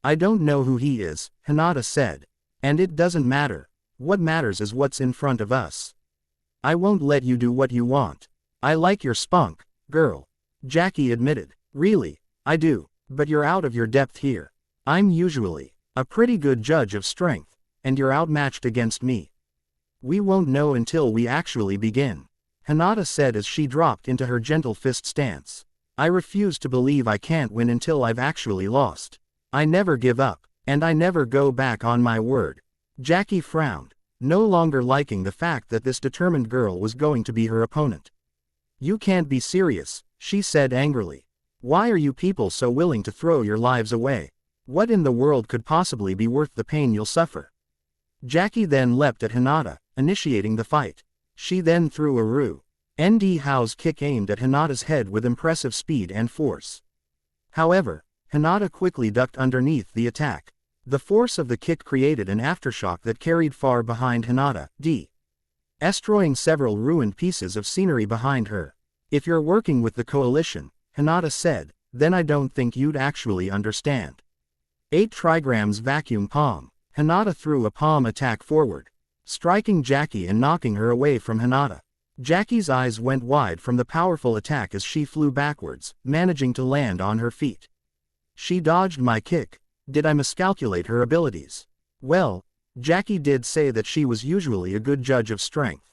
I don't know who he is, Hinata said. And it doesn't matter. What matters is what's in front of us. I won't let you do what you want. I like your spunk, girl. Jackie admitted. Really, I do, but you're out of your depth here. I'm usually a pretty good judge of strength, and you're outmatched against me. We won't know until we actually begin, Hinata said as she dropped into her gentle fist stance. I refuse to believe I can't win until I've actually lost. I never give up, and I never go back on my word. Jackie frowned, no longer liking the fact that this determined girl was going to be her opponent. You can't be serious, she said angrily. Why are you people so willing to throw your lives away? What in the world could possibly be worth the pain you'll suffer? Jackie then leapt at Hinata, initiating the fight. She then threw a Nd Hao's kick aimed at Hinata's head with impressive speed and force. However, Hinata quickly ducked underneath the attack. The force of the kick created an aftershock that carried far behind Hinata, destroying several ruined pieces of scenery behind her. If you're working with the coalition, Hinata said, then I don't think you'd actually understand. 8 trigrams vacuum palm. Hinata threw a palm attack forward, striking Jackie and knocking her away from Hinata. Jackie's eyes went wide from the powerful attack as she flew backwards, managing to land on her feet. She dodged my kick. Did I miscalculate her abilities? Well, Jackie did say that she was usually a good judge of strength.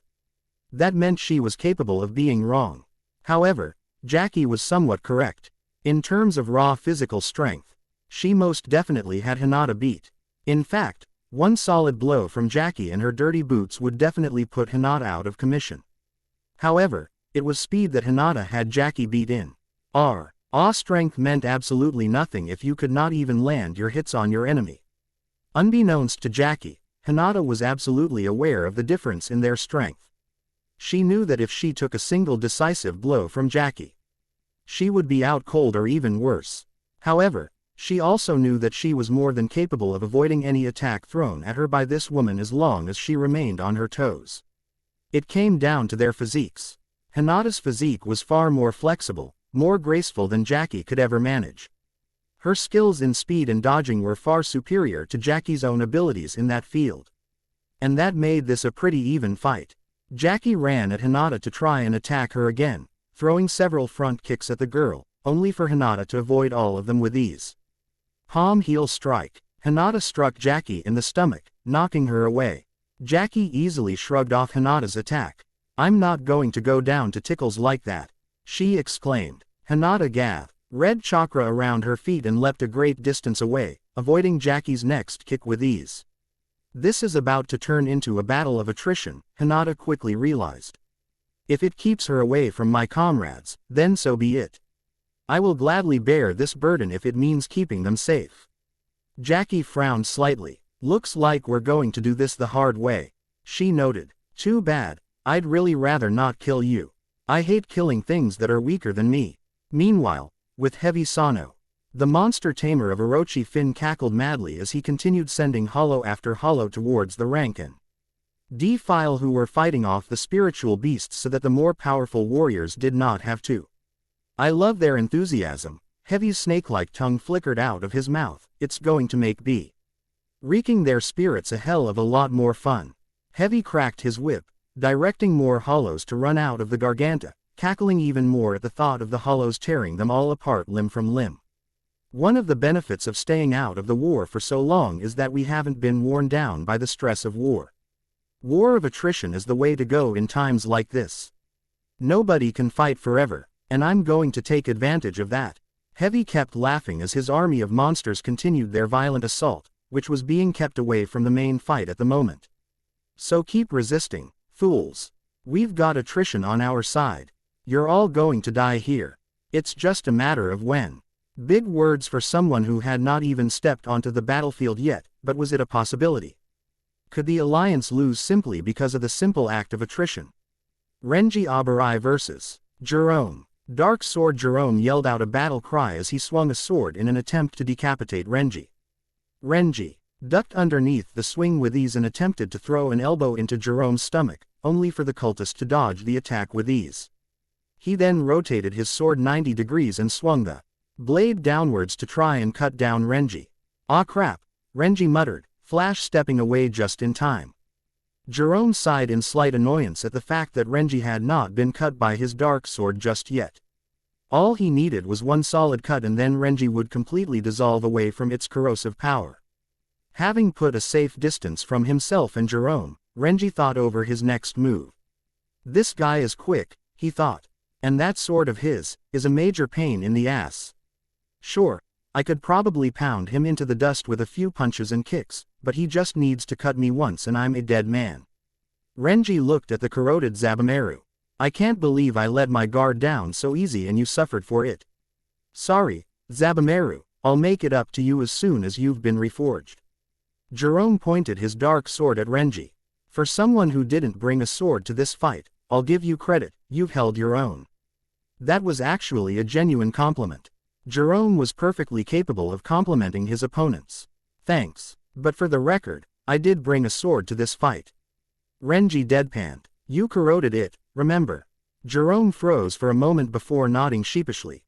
That meant she was capable of being wrong. However, Jackie was somewhat correct. In terms of raw physical strength, she most definitely had Hinata beat. In fact, one solid blow from Jackie and her dirty boots would definitely put Hinata out of commission. However, it was speed that Hinata had Jackie beat in. Strength meant absolutely nothing if you could not even land your hits on your enemy. Unbeknownst to Jackie, Hinata was absolutely aware of the difference in their strength. She knew that if she took a single decisive blow from Jackie, she would be out cold or even worse. However, she also knew that she was more than capable of avoiding any attack thrown at her by this woman as long as she remained on her toes. It came down to their physiques. Hinata's physique was far more flexible, more graceful than Jackie could ever manage. Her skills in speed and dodging were far superior to Jackie's own abilities in that field. And that made this a pretty even fight. Jackie ran at Hinata to try and attack her again, throwing several front kicks at the girl, only for Hinata to avoid all of them with ease. Palm heel strike. Hinata struck Jackie in the stomach, knocking her away. Jackie easily shrugged off Hinata's attack. I'm not going to go down to tickles like that, she exclaimed. Hinata gasped, red chakra around her feet and leapt a great distance away, avoiding Jackie's next kick with ease. This is about to turn into a battle of attrition, Hinata quickly realized. If it keeps her away from my comrades, then so be it. I will gladly bear this burden if it means keeping them safe. Jackie frowned slightly. Looks like we're going to do this the hard way, she noted. Too bad, I'd really rather not kill you. I hate killing things that are weaker than me. Meanwhile, with Heavy Sano, the monster tamer of Orochi Finn cackled madly as he continued sending hollow after hollow towards the Rankin D file who were fighting off the spiritual beasts so that the more powerful warriors did not have to. I love their enthusiasm. Heavy's snake-like tongue flickered out of his mouth. It's going to make wreaking their spirits a hell of a lot more fun. Heavy cracked his whip, directing more hollows to run out of the Garganta, cackling even more at the thought of the hollows tearing them all apart limb from limb. One of the benefits of staying out of the war for so long is that we haven't been worn down by the stress of war. War of attrition is the way to go in times like this. Nobody can fight forever, and I'm going to take advantage of that. Heavy kept laughing as his army of monsters continued their violent assault, which was being kept away from the main fight at the moment. So keep resisting, fools. We've got attrition on our side. You're all going to die here. It's just a matter of when. Big words for someone who had not even stepped onto the battlefield yet, but was it a possibility? Could the Alliance lose simply because of the simple act of attrition? Renji Abarai vs. Jerome. Dark Sword Jerome yelled out a battle cry as he swung a sword in an attempt to decapitate Renji. Renji ducked underneath the swing with ease and attempted to throw an elbow into Jerome's stomach, only for the cultist to dodge the attack with ease. He then rotated his sword 90 degrees and swung the blade downwards to try and cut down Renji. Ah crap, Renji muttered, Flash stepping away just in time. Jerome sighed in slight annoyance at the fact that Renji had not been cut by his dark sword just yet. All he needed was one solid cut and then Renji would completely dissolve away from its corrosive power. Having put a safe distance from himself and Jerome, Renji thought over his next move. This guy is quick, he thought. And that sword of his is a major pain in the ass. Sure, I could probably pound him into the dust with a few punches and kicks, but he just needs to cut me once and I'm a dead man. Renji looked at the corroded Zabumaru. I can't believe I let my guard down so easy and you suffered for it. Sorry, Zabumaru, I'll make it up to you as soon as you've been reforged. Jerome pointed his dark sword at Renji. For someone who didn't bring a sword to this fight, I'll give you credit, you've held your own. That was actually a genuine compliment. Jerome was perfectly capable of complimenting his opponents. Thanks, but for the record, I did bring a sword to this fight. Renji deadpanned. You corroded it, remember? Jerome froze for a moment before nodding sheepishly.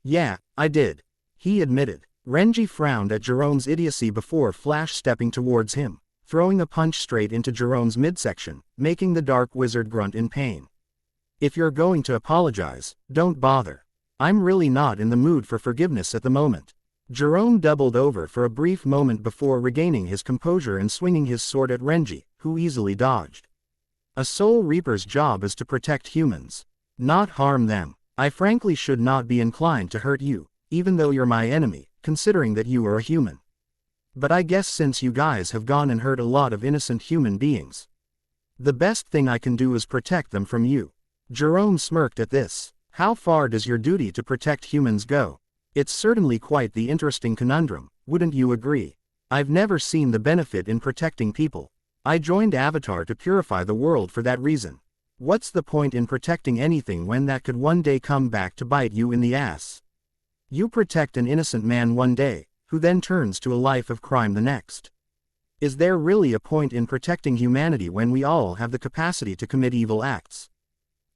Yeah, I did. He admitted. Renji frowned at Jerome's idiocy before flash stepping towards him, throwing a punch straight into Jerome's midsection, making the dark wizard grunt in pain. If you're going to apologize, don't bother. I'm really not in the mood for forgiveness at the moment. Jerome doubled over for a brief moment before regaining his composure and swinging his sword at Renji, who easily dodged. A Soul Reaper's job is to protect humans, not harm them. I frankly should not be inclined to hurt you, even though you're my enemy, considering that you are a human. But I guess since you guys have gone and hurt a lot of innocent human beings, the best thing I can do is protect them from you. Jerome smirked at this. How far does your duty to protect humans go? It's certainly quite the interesting conundrum, wouldn't you agree? I've never seen the benefit in protecting people. I joined Avatar to purify the world for that reason. What's the point in protecting anything when that could one day come back to bite you in the ass? You protect an innocent man one day, who then turns to a life of crime the next. Is there really a point in protecting humanity when we all have the capacity to commit evil acts?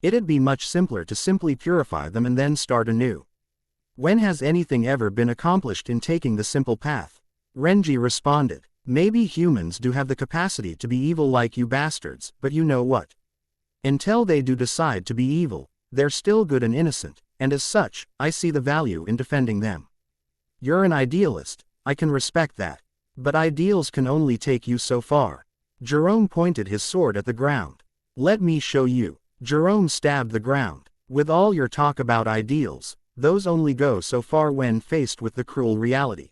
It'd be much simpler to simply purify them and then start anew. When has anything ever been accomplished in taking the simple path? Renji responded. Maybe humans do have the capacity to be evil like you bastards, but you know what? Until they do decide to be evil, they're still good and innocent, and as such, I see the value in defending them. You're an idealist, I can respect that. But ideals can only take you so far. Jerome pointed his sword at the ground. Let me show you. Jerome stabbed the ground. With all your talk about ideals, those only go so far when faced with the cruel reality.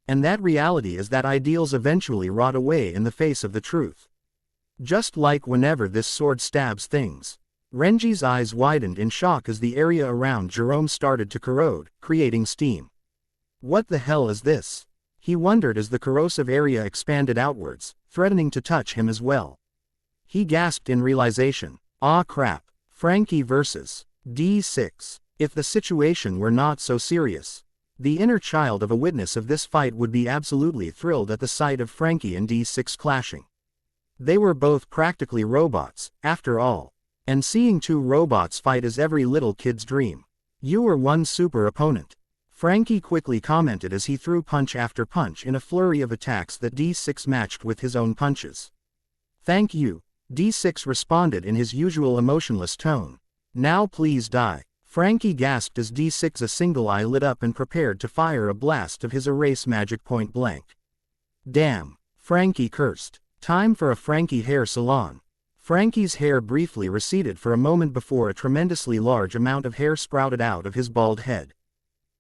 And that reality is that ideals eventually rot away in the face of the truth. Just like whenever this sword stabs things. Renji's eyes widened in shock as the area around Jerome started to corrode, creating steam. What the hell is this? He wondered as the corrosive area expanded outwards, threatening to touch him as well. He gasped in realization. Ah crap. Frankie versus D6. If the situation were not so serious, the inner child of a witness of this fight would be absolutely thrilled at the sight of Frankie and D6 clashing. They were both practically robots, after all. And seeing two robots fight is every little kid's dream. You were one super opponent. Frankie quickly commented as he threw punch after punch in a flurry of attacks that D6 matched with his own punches. Thank you, D6 responded in his usual emotionless tone. Now please die. Frankie gasped as D6's single eye lit up and prepared to fire a blast of his erase magic point blank. Damn, Frankie cursed. Time for a Frankie hair salon. Frankie's hair briefly receded for a moment before a tremendously large amount of hair sprouted out of his bald head.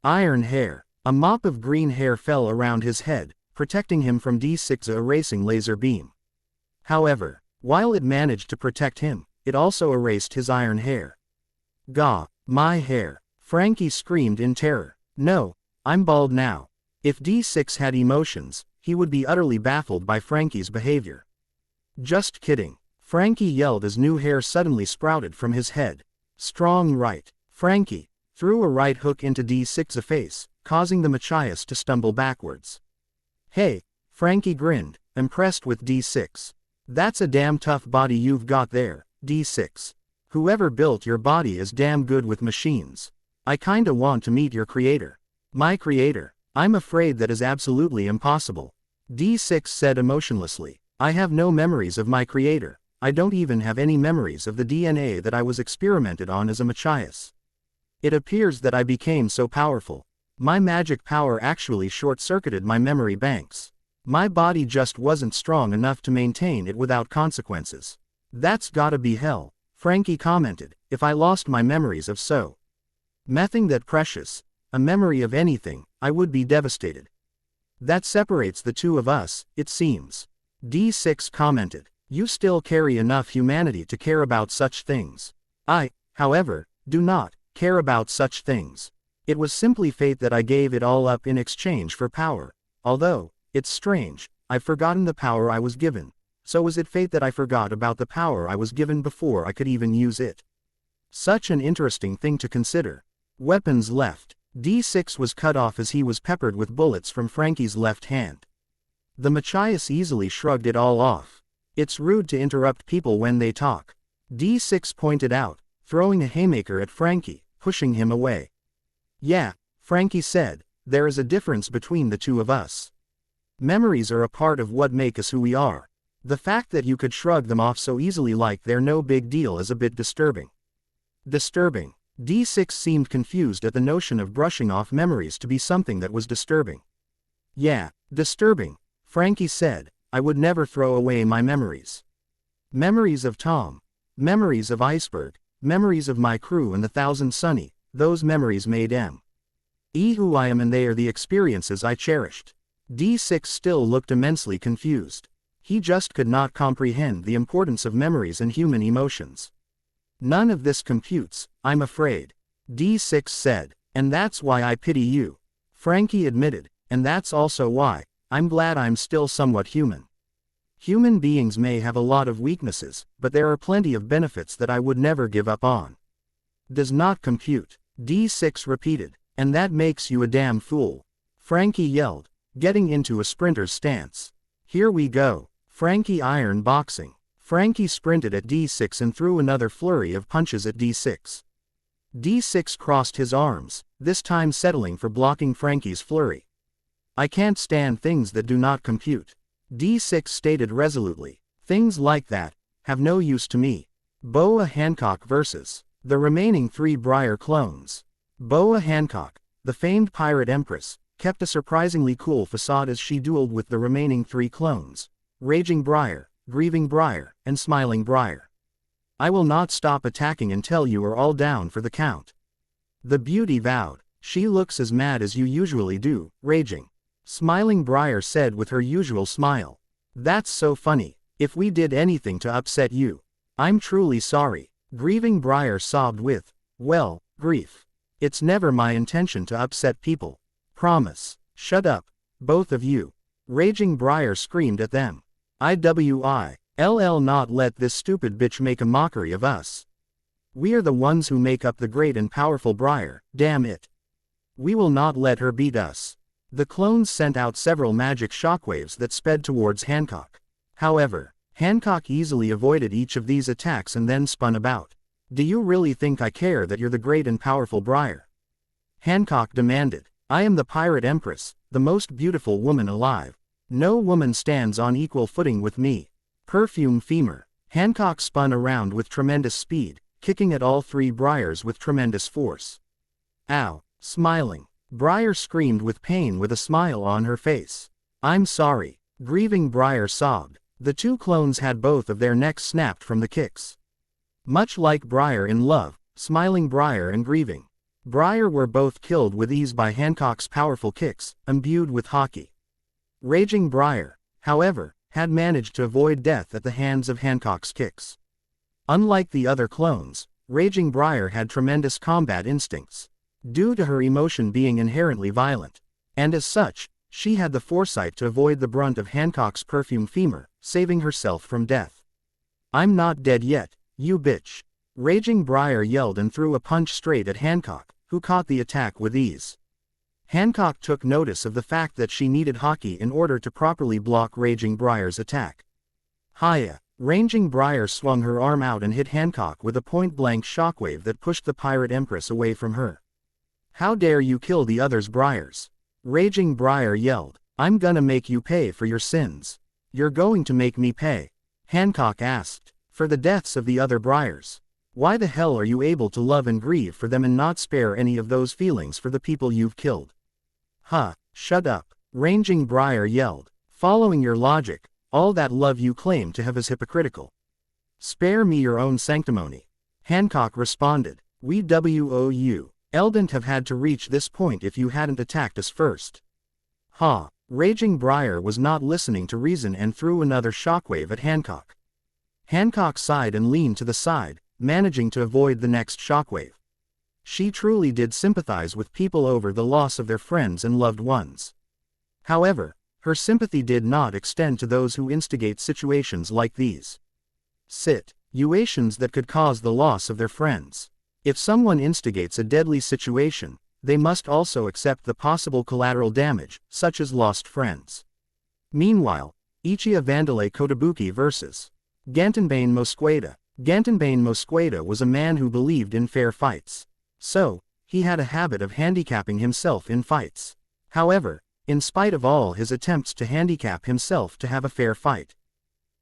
Iron hair. A mop of green hair fell around his head, protecting him from D6's erasing laser beam. However, while it managed to protect him, it also erased his iron hair. Gah, my hair. Frankie screamed in terror. No, I'm bald now. If D6 had emotions, he would be utterly baffled by Frankie's behavior. Just kidding. Frankie yelled as new hair suddenly sprouted from his head. Strong right. Frankie threw a right hook into D6's face, causing the Machias to stumble backwards. Hey, Frankie grinned, impressed with D6. That's a damn tough body you've got there, D6. Whoever built your body is damn good with machines. I kinda want to meet your creator. My creator? I'm afraid that is absolutely impossible. D6 said emotionlessly. I have no memories of my creator. I don't even have any memories of the DNA that I was experimented on as a Machias. It appears that I became so powerful. My magic power actually short-circuited my memory banks. My body just wasn't strong enough to maintain it without consequences. That's gotta be hell, Frankie commented, if I lost my memories of nothing that precious, a memory of anything, I would be devastated. That separates the two of us, it seems. D6 commented. You still carry enough humanity to care about such things. I, however, do not care about such things. It was simply fate that I gave it all up in exchange for power. Although, it's strange, I've forgotten the power I was given. So was it fate that I forgot about the power I was given before I could even use it? Such an interesting thing to consider. Weapons left. D6 was cut off as he was peppered with bullets from Frankie's left hand. The Machias easily shrugged it all off. It's rude to interrupt people when they talk. D6 pointed out, throwing a haymaker at Frankie, pushing him away. Yeah, Frankie said, there is a difference between the two of us. Memories are a part of what make us who we are. The fact that you could shrug them off so easily like they're no big deal is a bit disturbing. Disturbing. D6 seemed confused at the notion of brushing off memories to be something that was disturbing. Yeah, disturbing, Frankie said. I would never throw away my memories. Memories of Tom. Memories of Iceberg. Memories of my crew and the Thousand Sunny. Those memories made who I am, and they are the experiences I cherished. D6 still looked immensely confused. He just could not comprehend the importance of memories and human emotions. None of this computes, I'm afraid. D6 said. And that's why I pity you. Frankie admitted. And that's also why I'm glad I'm still somewhat human. Human beings may have a lot of weaknesses, but there are plenty of benefits that I would never give up on. Does not compute. D6 repeated. And that makes you a damn fool. Frankie yelled, getting into a sprinter's stance. Here we go. Frankie iron boxing. Frankie sprinted at D6 and threw another flurry of punches at D6. D6 crossed his arms, this time settling for blocking Frankie's flurry. I can't stand things that do not compute. D6 stated resolutely. Things like that have no use to me. Boa Hancock versus the remaining 3 Briar clones. Boa Hancock, the famed pirate empress, kept a surprisingly cool facade as she dueled with the remaining 3 clones. Raging Briar, Grieving Briar, and Smiling Briar. I will not stop attacking until you are all down for the count. The beauty vowed. She looks as mad as you usually do, Raging. Smiling Briar said with her usual smile. That's so funny. If we did anything to upset you, I'm truly sorry. Grieving Briar sobbed with, well, grief. It's never my intention to upset people. Promise. Shut up, both of you. Raging Briar screamed at them. IWILL not let this stupid bitch make a mockery of us. We are the ones who make up the great and powerful Briar, damn it. We will not let her beat us. The clones sent out several magic shockwaves that sped towards Hancock. However, Hancock easily avoided each of these attacks and then spun about. Do you really think I care that you're the great and powerful Briar? Hancock demanded. I am the Pirate Empress, the most beautiful woman alive. No woman stands on equal footing with me. Perfume Femur. Hancock spun around with tremendous speed, kicking at all 3 Briars with tremendous force. Ow. Smiling. Briar screamed with pain with a smile on her face. I'm sorry. Grieving Briar sobbed. The 2 clones had both of their necks snapped from the kicks. Much like Briar in love, Smiling Briar and Grieving Briar were both killed with ease by Hancock's powerful kicks, imbued with hockey. Raging Briar, however, had managed to avoid death at the hands of Hancock's kicks. Unlike the other clones, Raging Briar had tremendous combat instincts, due to her emotion being inherently violent, and as such, she had the foresight to avoid the brunt of Hancock's perfume femur, saving herself from death. I'm not dead yet, you bitch. Raging Briar yelled and threw a punch straight at Hancock, who caught the attack with ease. Hancock took notice of the fact that she needed hockey in order to properly block Raging Briar's attack. Hiya! Raging Briar swung her arm out and hit Hancock with a point-blank shockwave that pushed the Pirate Empress away from her. How dare you kill the others Briars? Raging Briar yelled. I'm gonna make you pay for your sins. You're going to make me pay? Hancock asked. For the deaths of the other Briars. Why the hell are you able to love and grieve for them and not spare any of those feelings for the people you've killed? Huh, shut up, Raging Briar yelled. Following your logic, all that love you claim to have is hypocritical. Spare me your own sanctimony. Hancock responded. We wouldn't have had to reach this point if you hadn't attacked us first. Ha, Raging Briar was not listening to reason and threw another shockwave at Hancock. Hancock sighed and leaned to the side, managing to avoid the next shockwave. She truly did sympathize with people over the loss of their friends and loved ones. However, her sympathy did not extend to those who instigate situations like these. Situations that could cause the loss of their friends. If someone instigates a deadly situation, they must also accept the possible collateral damage, such as lost friends. Meanwhile, Ichiya Vandalay Kotobuki vs. Gantenbane Mosqueda. Gantenbane Mosqueda was a man who believed in fair fights. So, he had a habit of handicapping himself in fights. However, in spite of all his attempts to handicap himself to have a fair fight,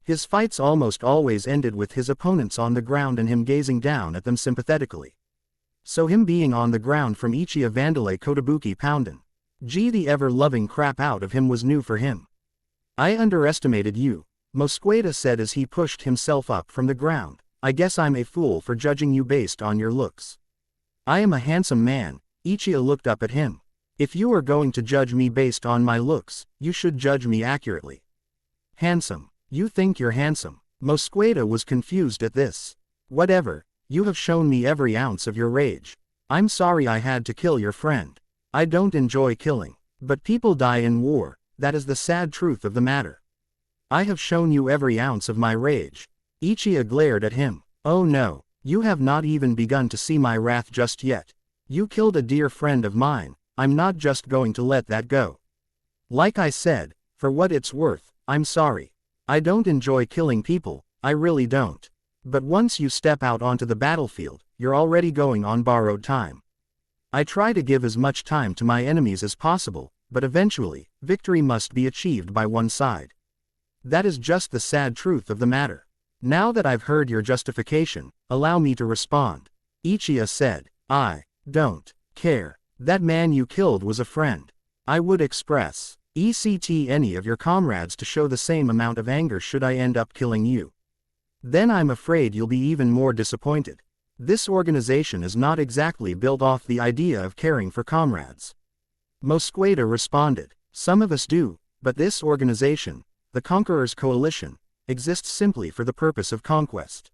his fights almost always ended with his opponents on the ground and him gazing down at them sympathetically. So him being on the ground from Ichiya Vandalay Kotobuki poundin' the ever-loving crap out of him was new for him. I underestimated you, Mosqueda said as he pushed himself up from the ground. I guess I'm a fool for judging you based on your looks. I am a handsome man. Ichiya looked up at him. If you are going to judge me based on my looks, you should judge me accurately. Handsome. You think you're handsome? Mosqueda was confused at this. Whatever, you have shown me every ounce of your rage. I'm sorry I had to kill your friend. I don't enjoy killing, but people die in war, that is the sad truth of the matter. I have shown you every ounce of my rage. Ichiya glared at him. Oh no, you have not even begun to see my wrath just yet. You killed a dear friend of mine, I'm not just going to let that go. Like I said, for what it's worth, I'm sorry. I don't enjoy killing people, I really don't. But once you step out onto the battlefield, you're already going on borrowed time. I try to give as much time to my enemies as possible, but eventually, victory must be achieved by one side. That is just the sad truth of the matter. Now that I've heard your justification, allow me to respond. Ichiya said, I don't care. That man you killed was a friend. I would express any of your comrades to show the same amount of anger should I end up killing you. Then I'm afraid you'll be even more disappointed. This organization is not exactly built off the idea of caring for comrades. Mosqueda responded, some of us do, but this organization, the Conquerors Coalition, exists simply for the purpose of conquest.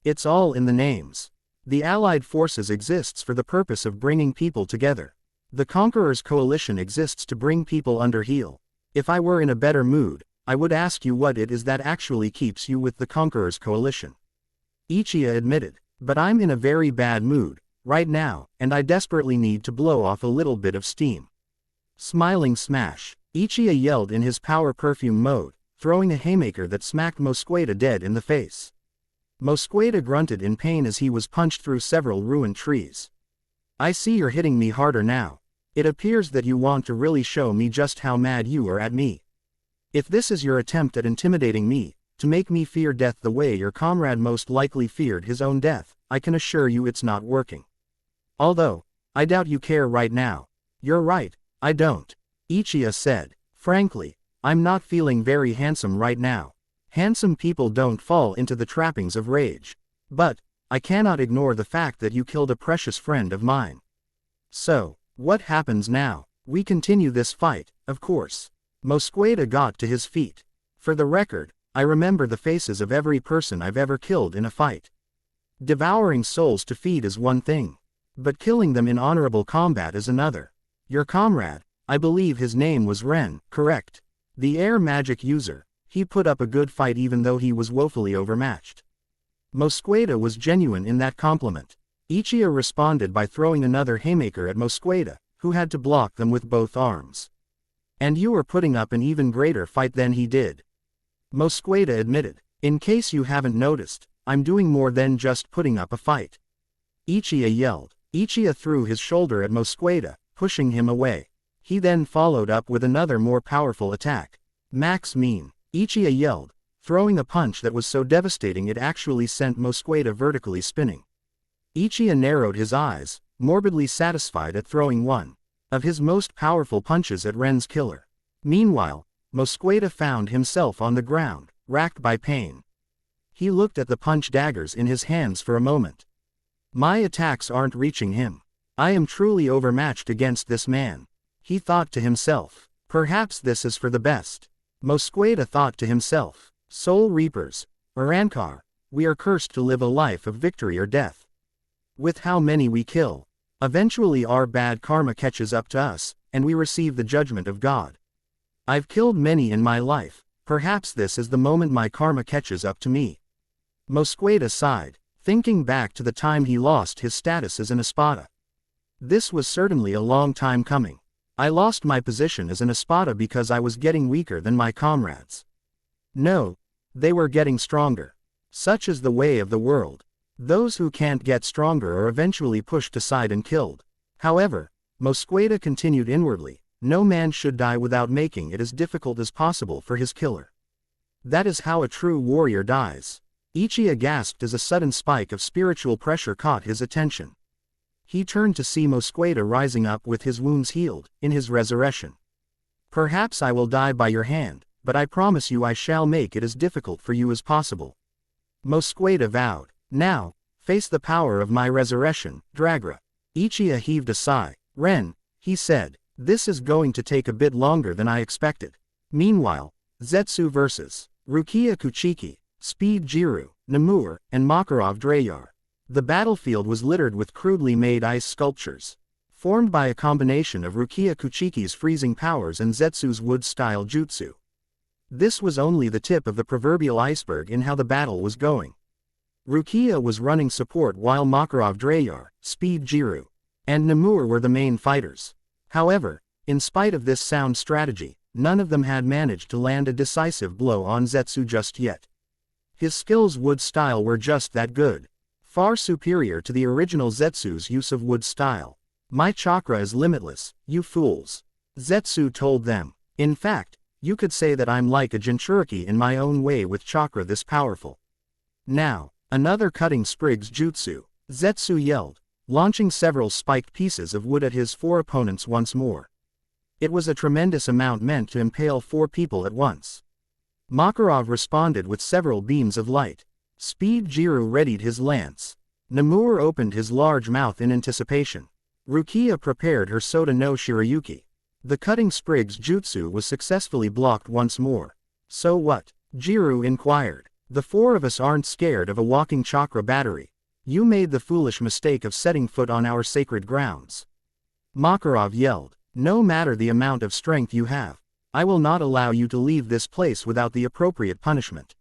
It's all in the names. The Allied Forces exists for the purpose of bringing people together. The Conquerors Coalition exists to bring people under heel. If I were in a better mood, I would ask you what it is that actually keeps you with the Conquerors Coalition. Ichiya admitted, but I'm in a very bad mood, right now, and I desperately need to blow off a little bit of steam. Smiling smash. Ichiya yelled in his power perfume mode, throwing a haymaker that smacked Mosqueda dead in the face. Mosqueda grunted in pain as he was punched through several ruined trees. I see you're hitting me harder now. It appears that you want to really show me just how mad you are at me. If this is your attempt at intimidating me, to make me fear death the way your comrade most likely feared his own death, I can assure you it's not working. Although, I doubt you care right now. You're right, I don't. Ichiya said, frankly, I'm not feeling very handsome right now. Handsome people don't fall into the trappings of rage. But, I cannot ignore the fact that you killed a precious friend of mine. So, what happens now? We continue this fight, of course. Mosqueda got to his feet. For the record, I remember the faces of every person I've ever killed in a fight. Devouring souls to feed is one thing. But killing them in honorable combat is another. Your comrade, I believe his name was Ren, correct? The air magic user. He put up a good fight even though he was woefully overmatched. Mosqueda was genuine in that compliment. Ichiya responded by throwing another haymaker at Mosqueda, who had to block them with both arms. And you were putting up an even greater fight than he did. Mosqueda admitted, in case you haven't noticed, I'm doing more than just putting up a fight. Ichiya yelled. Ichiya threw his shoulder at Mosqueda, pushing him away. He then followed up with another more powerful attack. Max mean. Ichiya yelled, throwing a punch that was so devastating it actually sent Mosqueda vertically spinning. Ichiya narrowed his eyes, morbidly satisfied at throwing one of his most powerful punches at Ren's killer. Meanwhile, Mosqueda found himself on the ground, racked by pain. He looked at the punch daggers in his hands for a moment. My attacks aren't reaching him. I am truly overmatched against this man. He thought to himself. Perhaps this is for the best. Mosqueda thought to himself. Soul Reapers, Arankar, we are cursed to live a life of victory or death. With how many we kill, eventually our bad karma catches up to us, and we receive the judgment of God. I've killed many in my life, perhaps this is the moment my karma catches up to me. Mosqueda sighed, thinking back to the time he lost his status as an espada. This was certainly a long time coming. I lost my position as an espada because I was getting weaker than my comrades. No, they were getting stronger. Such is the way of the world. Those who can't get stronger are eventually pushed aside and killed. However, Mosqueda continued inwardly, no man should die without making it as difficult as possible for his killer. That is how a true warrior dies. Ichiya gasped as a sudden spike of spiritual pressure caught his attention. He turned to see Mosqueda rising up with his wounds healed, in his resurrection. Perhaps I will die by your hand, but I promise you I shall make it as difficult for you as possible. Mosqueda vowed. Now, face the power of my resurrection, Dragra. Ichiya heaved a sigh. Ren, he said, this is going to take a bit longer than I expected. Meanwhile, Zetsu vs. Rukia Kuchiki, Speed Jiru, Namur, and Makarov Dreyar. The battlefield was littered with crudely made ice sculptures. Formed by a combination of Rukia Kuchiki's freezing powers and Zetsu's wood-style jutsu. This was only the tip of the proverbial iceberg in how the battle was going. Rukia was running support while Makarov Dreyar, Speed Jiru, and Namur were the main fighters. However, in spite of this sound strategy, none of them had managed to land a decisive blow on Zetsu just yet. His skills wood style were just that good. Far superior to the original Zetsu's use of wood style. My chakra is limitless, you fools. Zetsu told them. In fact, you could say that I'm like a Jinchuriki in my own way with chakra this powerful. Now, another cutting sprigs jutsu, Zetsu yelled, launching several spiked pieces of wood at his 4 opponents once more. It was a tremendous amount meant to impale 4 people at once. Makarov responded with several beams of light. Speed Jiru readied his lance. Namur opened his large mouth in anticipation. Rukia prepared her Soda no Shirayuki. The cutting sprigs jutsu was successfully blocked once more. So what? Jiru inquired. The 4 of us aren't scared of a walking chakra battery. You made the foolish mistake of setting foot on our sacred grounds. Makarov yelled. No matter the amount of strength you have, I will not allow you to leave this place without the appropriate punishment.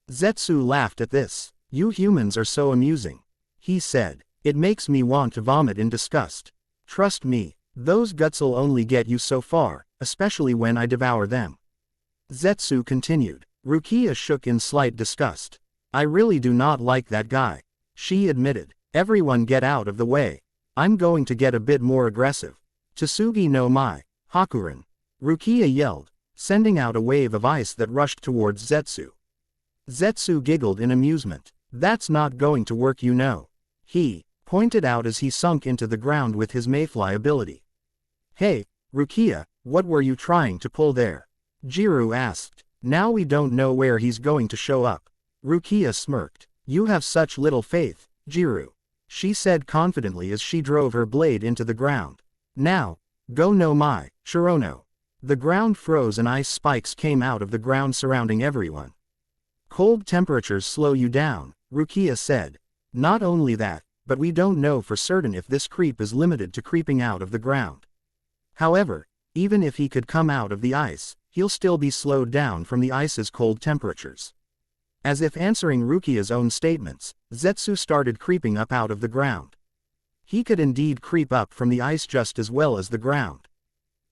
Zetsu laughed at this. You humans are so amusing. He said. It makes me want to vomit in disgust. Trust me, those guts'll only get you so far, especially when I devour them. Zetsu continued. Rukia shook in slight disgust. I really do not like that guy. She admitted. Everyone get out of the way. I'm going to get a bit more aggressive. Tsugi no Mai, Hakuren. Rukia yelled, sending out a wave of ice that rushed towards Zetsu. Zetsu giggled in amusement. That's not going to work, you know. He pointed out as he sunk into the ground with his mayfly ability. Hey, Rukia, what were you trying to pull there? Jiru asked. Now we don't know where he's going to show up. Rukia smirked. You have such little faith, Jiru. She said confidently as she drove her blade into the ground. Now, go no Mai, Shirono. The ground froze and ice spikes came out of the ground surrounding everyone. Cold temperatures slow you down, Rukia said. Not only that, but we don't know for certain if this creep is limited to creeping out of the ground. However, even if he could come out of the ice, he'll still be slowed down from the ice's cold temperatures. As if answering Rukia's own statements, Zetsu started creeping up out of the ground. He could indeed creep up from the ice just as well as the ground.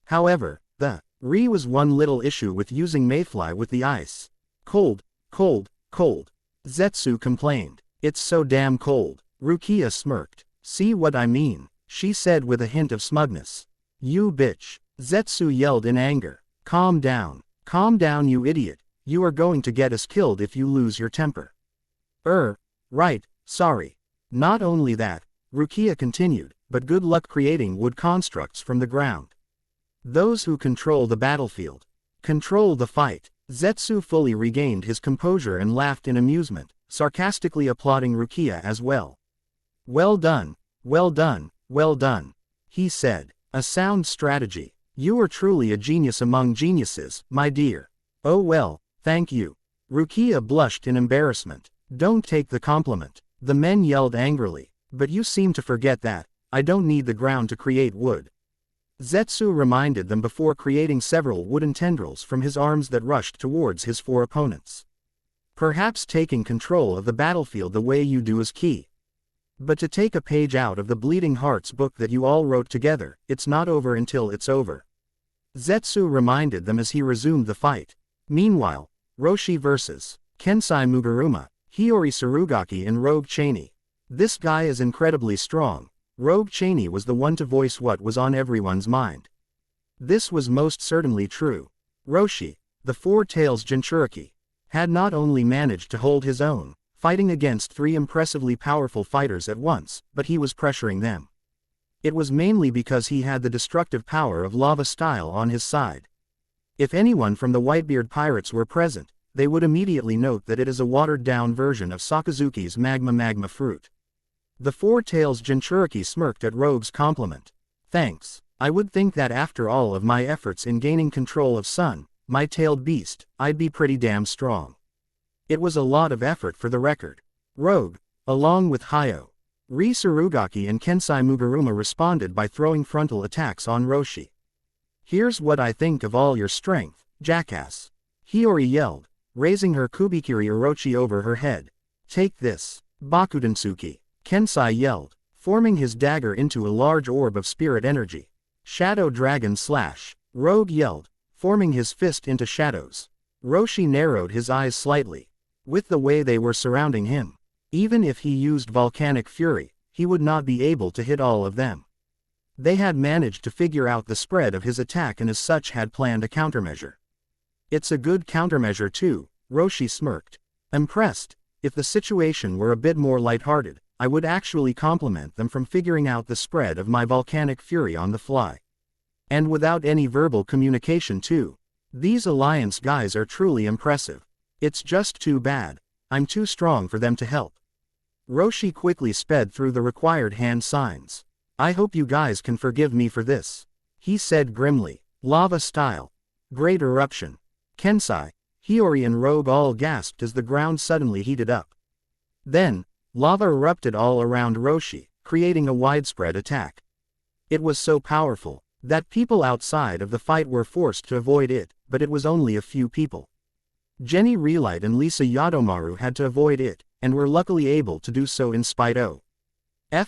However, the Re was one little issue with using mayfly with the ice. Cold, cold, cold. Zetsu complained. It's so damn cold. Rukia smirked. See what I mean? She said with a hint of smugness. You bitch. Zetsu yelled in anger. Calm down, you idiot. You are going to get us killed if you lose your temper. Right, sorry. Not only that, Rukia continued, but good luck creating wood constructs from the ground. Those who control the battlefield control the fight. Zetsu fully regained his composure and laughed in amusement, sarcastically applauding Rukia as well. Well done, well done, well done. He said. A sound strategy. You are truly a genius among geniuses, my dear. Oh well, thank you. Rukia blushed in embarrassment. Don't take the compliment. The men yelled angrily. But you seem to forget that, I don't need the ground to create wood. Zetsu reminded them before creating several wooden tendrils from his arms that rushed towards his four opponents. Perhaps taking control of the battlefield the way you do is key. But to take a page out of the Bleeding Hearts book that you all wrote together, it's not over until it's over. Zetsu reminded them as he resumed the fight. Meanwhile, Roshi vs. Kensai Mugaruma, Hiyori Surugaki and Rogue Cheney. This guy is incredibly strong. Rogue Cheney was the one to voice what was on everyone's mind. This was most certainly true. Roshi, the Four Tails Jinchuriki, had not only managed to hold his own, fighting against three impressively powerful fighters at once, but he was pressuring them. It was mainly because he had the destructive power of lava style on his side. If anyone from the Whitebeard Pirates were present, they would immediately note that it is a watered-down version of Sakazuki's magma fruit. The Four Tails Jinchuriki smirked at Rogue's compliment. Thanks. I would think that after all of my efforts in gaining control of Sun, my tailed beast, I'd be pretty damn strong. It was a lot of effort for the record. Rogue, along with Hayo, Ri Surugaki and Kensai Mugaruma responded by throwing frontal attacks on Roshi. Here's what I think of all your strength, jackass. Hiyori yelled, raising her Kubikiri Orochi over her head. Take this, Bakudentsuki. Kensai yelled, forming his dagger into a large orb of spirit energy. Shadow Dragon Slash. Rogue yelled, forming his fist into shadows. Roshi narrowed his eyes slightly. With the way they were surrounding him, even if he used Volcanic Fury, he would not be able to hit all of them. They had managed to figure out the spread of his attack and as such had planned a countermeasure. It's a good countermeasure too, Roshi smirked. Impressed. If the situation were a bit more lighthearted, I would actually compliment them from figuring out the spread of my volcanic fury on the fly. And without any verbal communication too. These Alliance guys are truly impressive. It's just too bad. I'm too strong for them to help. Roshi quickly sped through the required hand signs. I hope you guys can forgive me for this, he said grimly. Lava style. Great eruption. Kensai, Hiyori and Rogue all gasped as the ground suddenly heated up. Then, lava erupted all around Roshi, creating a widespread attack. It was so powerful that people outside of the fight were forced to avoid it, but it was only a few people. Jenny Relight and Lisa Yadomaru had to avoid it, and were luckily able to do so in spite of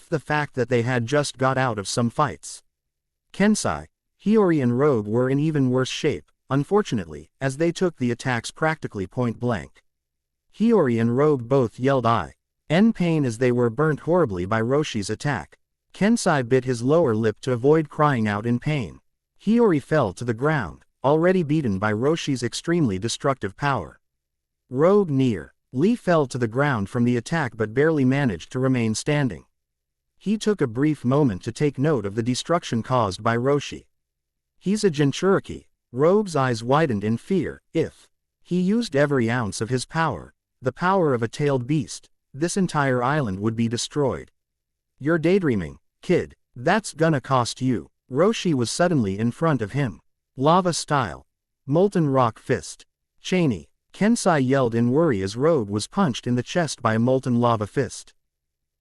the fact that they had just got out of some fights. Kensai, Hiyori and Rogue were in even worse shape, unfortunately, as they took the attacks practically point blank. Hiyori and Rogue both yelled in pain as they were burnt horribly by Roshi's attack. Kensai bit his lower lip to avoid crying out in pain. Hiyori fell to the ground, already beaten by Roshi's extremely destructive power. Rogue Lee fell to the ground from the attack but barely managed to remain standing. He took a brief moment to take note of the destruction caused by Roshi. He's a Jinchuriki. Rogue's eyes widened in fear. If he used every ounce of his power, the power of a tailed beast, this entire island would be destroyed. You're daydreaming, kid. That's gonna cost you. Roshi was suddenly in front of him. Lava style. Molten rock fist. Cheney. Kensai yelled in worry as Rogue was punched in the chest by a molten lava fist.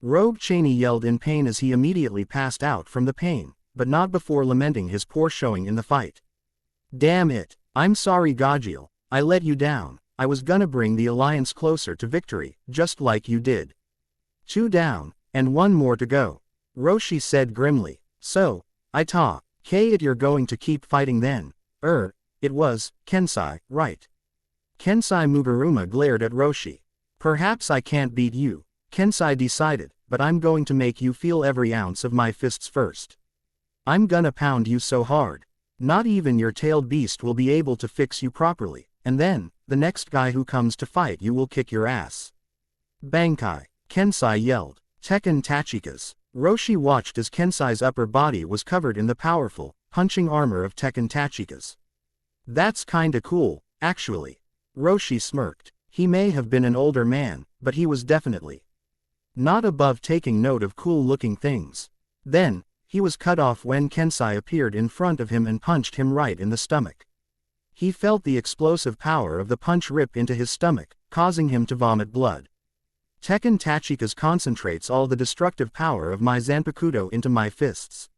Rogue Cheney yelled in pain as he immediately passed out from the pain, but not before lamenting his poor showing in the fight. Damn it. I'm sorry Gajiel, I let you down. I was gonna bring the Alliance closer to victory, just like you did. 2 down, and 1 more to go. Roshi said grimly. So, you're going to keep fighting then? It was, Kensai, right? Kensai Mugaruma glared at Roshi. Perhaps I can't beat you, Kensai decided, but I'm going to make you feel every ounce of my fists first. I'm gonna pound you so hard. Not even your tailed beast will be able to fix you properly, and then, the next guy who comes to fight you will kick your ass. Bankai, Kensai yelled. Tekken Tachikas. Roshi watched as Kensai's upper body was covered in the powerful, punching armor of Tekken Tachikas. That's kinda cool, actually. Roshi smirked. He may have been an older man, but he was definitely not above taking note of cool-looking things. Then, He was cut off when Kensai appeared in front of him and punched him right in the stomach. He felt the explosive power of the punch rip into his stomach, causing him to vomit blood. Tekken Tachika's concentrates all the destructive power of my Zanpakuto into my fists.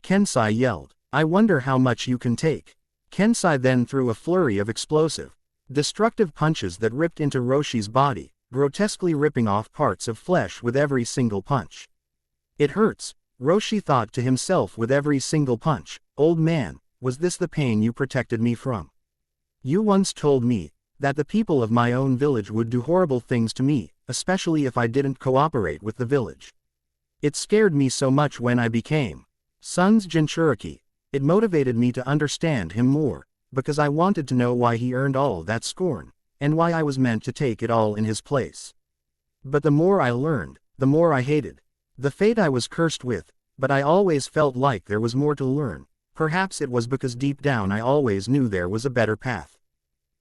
Kensai yelled. I wonder how much you can take. Kensai then threw a flurry of explosive, destructive punches that ripped into Roshi's body, grotesquely ripping off parts of flesh with every single punch. It hurts, Roshi thought to himself with every single punch. Old man, was this the pain you protected me from? You once told me that the people of my own village would do horrible things to me, especially if I didn't cooperate with the village. It scared me so much when I became Son's Jinchuriki. It motivated me to understand him more, because I wanted to know why he earned all that scorn, and why I was meant to take it all in his place. But the more I learned, the more I hated the fate I was cursed with, but I always felt like there was more to learn. Perhaps it was because deep down I always knew there was a better path.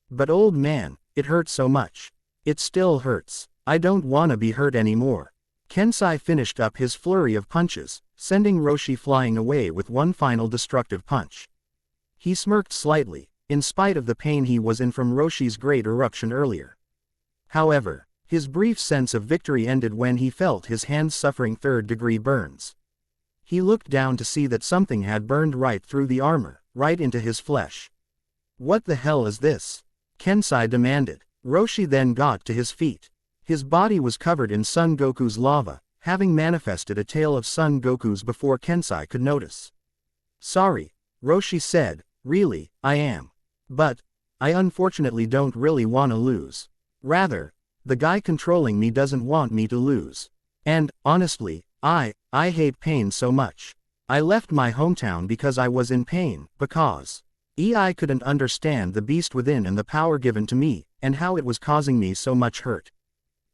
But old man, it hurt so much. It still hurts. I don't wanna be hurt anymore. Kensai finished up his flurry of punches, sending Roshi flying away with one final destructive punch. He smirked slightly, in spite of the pain he was in from Roshi's great eruption earlier. However, his brief sense of victory ended when he felt his hands suffering third-degree burns. He looked down to see that something had burned right through the armor, right into his flesh. What the hell is this? Kensai demanded. Roshi then got to his feet. His body was covered in Son Goku's lava, having manifested a tail of Son Goku's before Kensai could notice. Sorry, Roshi said, really, I am. But I unfortunately don't really want to lose. Rather, the guy controlling me doesn't want me to lose. And, honestly, I hate pain so much. I left my hometown because I was in pain, because I couldn't understand the beast within and the power given to me, and how it was causing me so much hurt.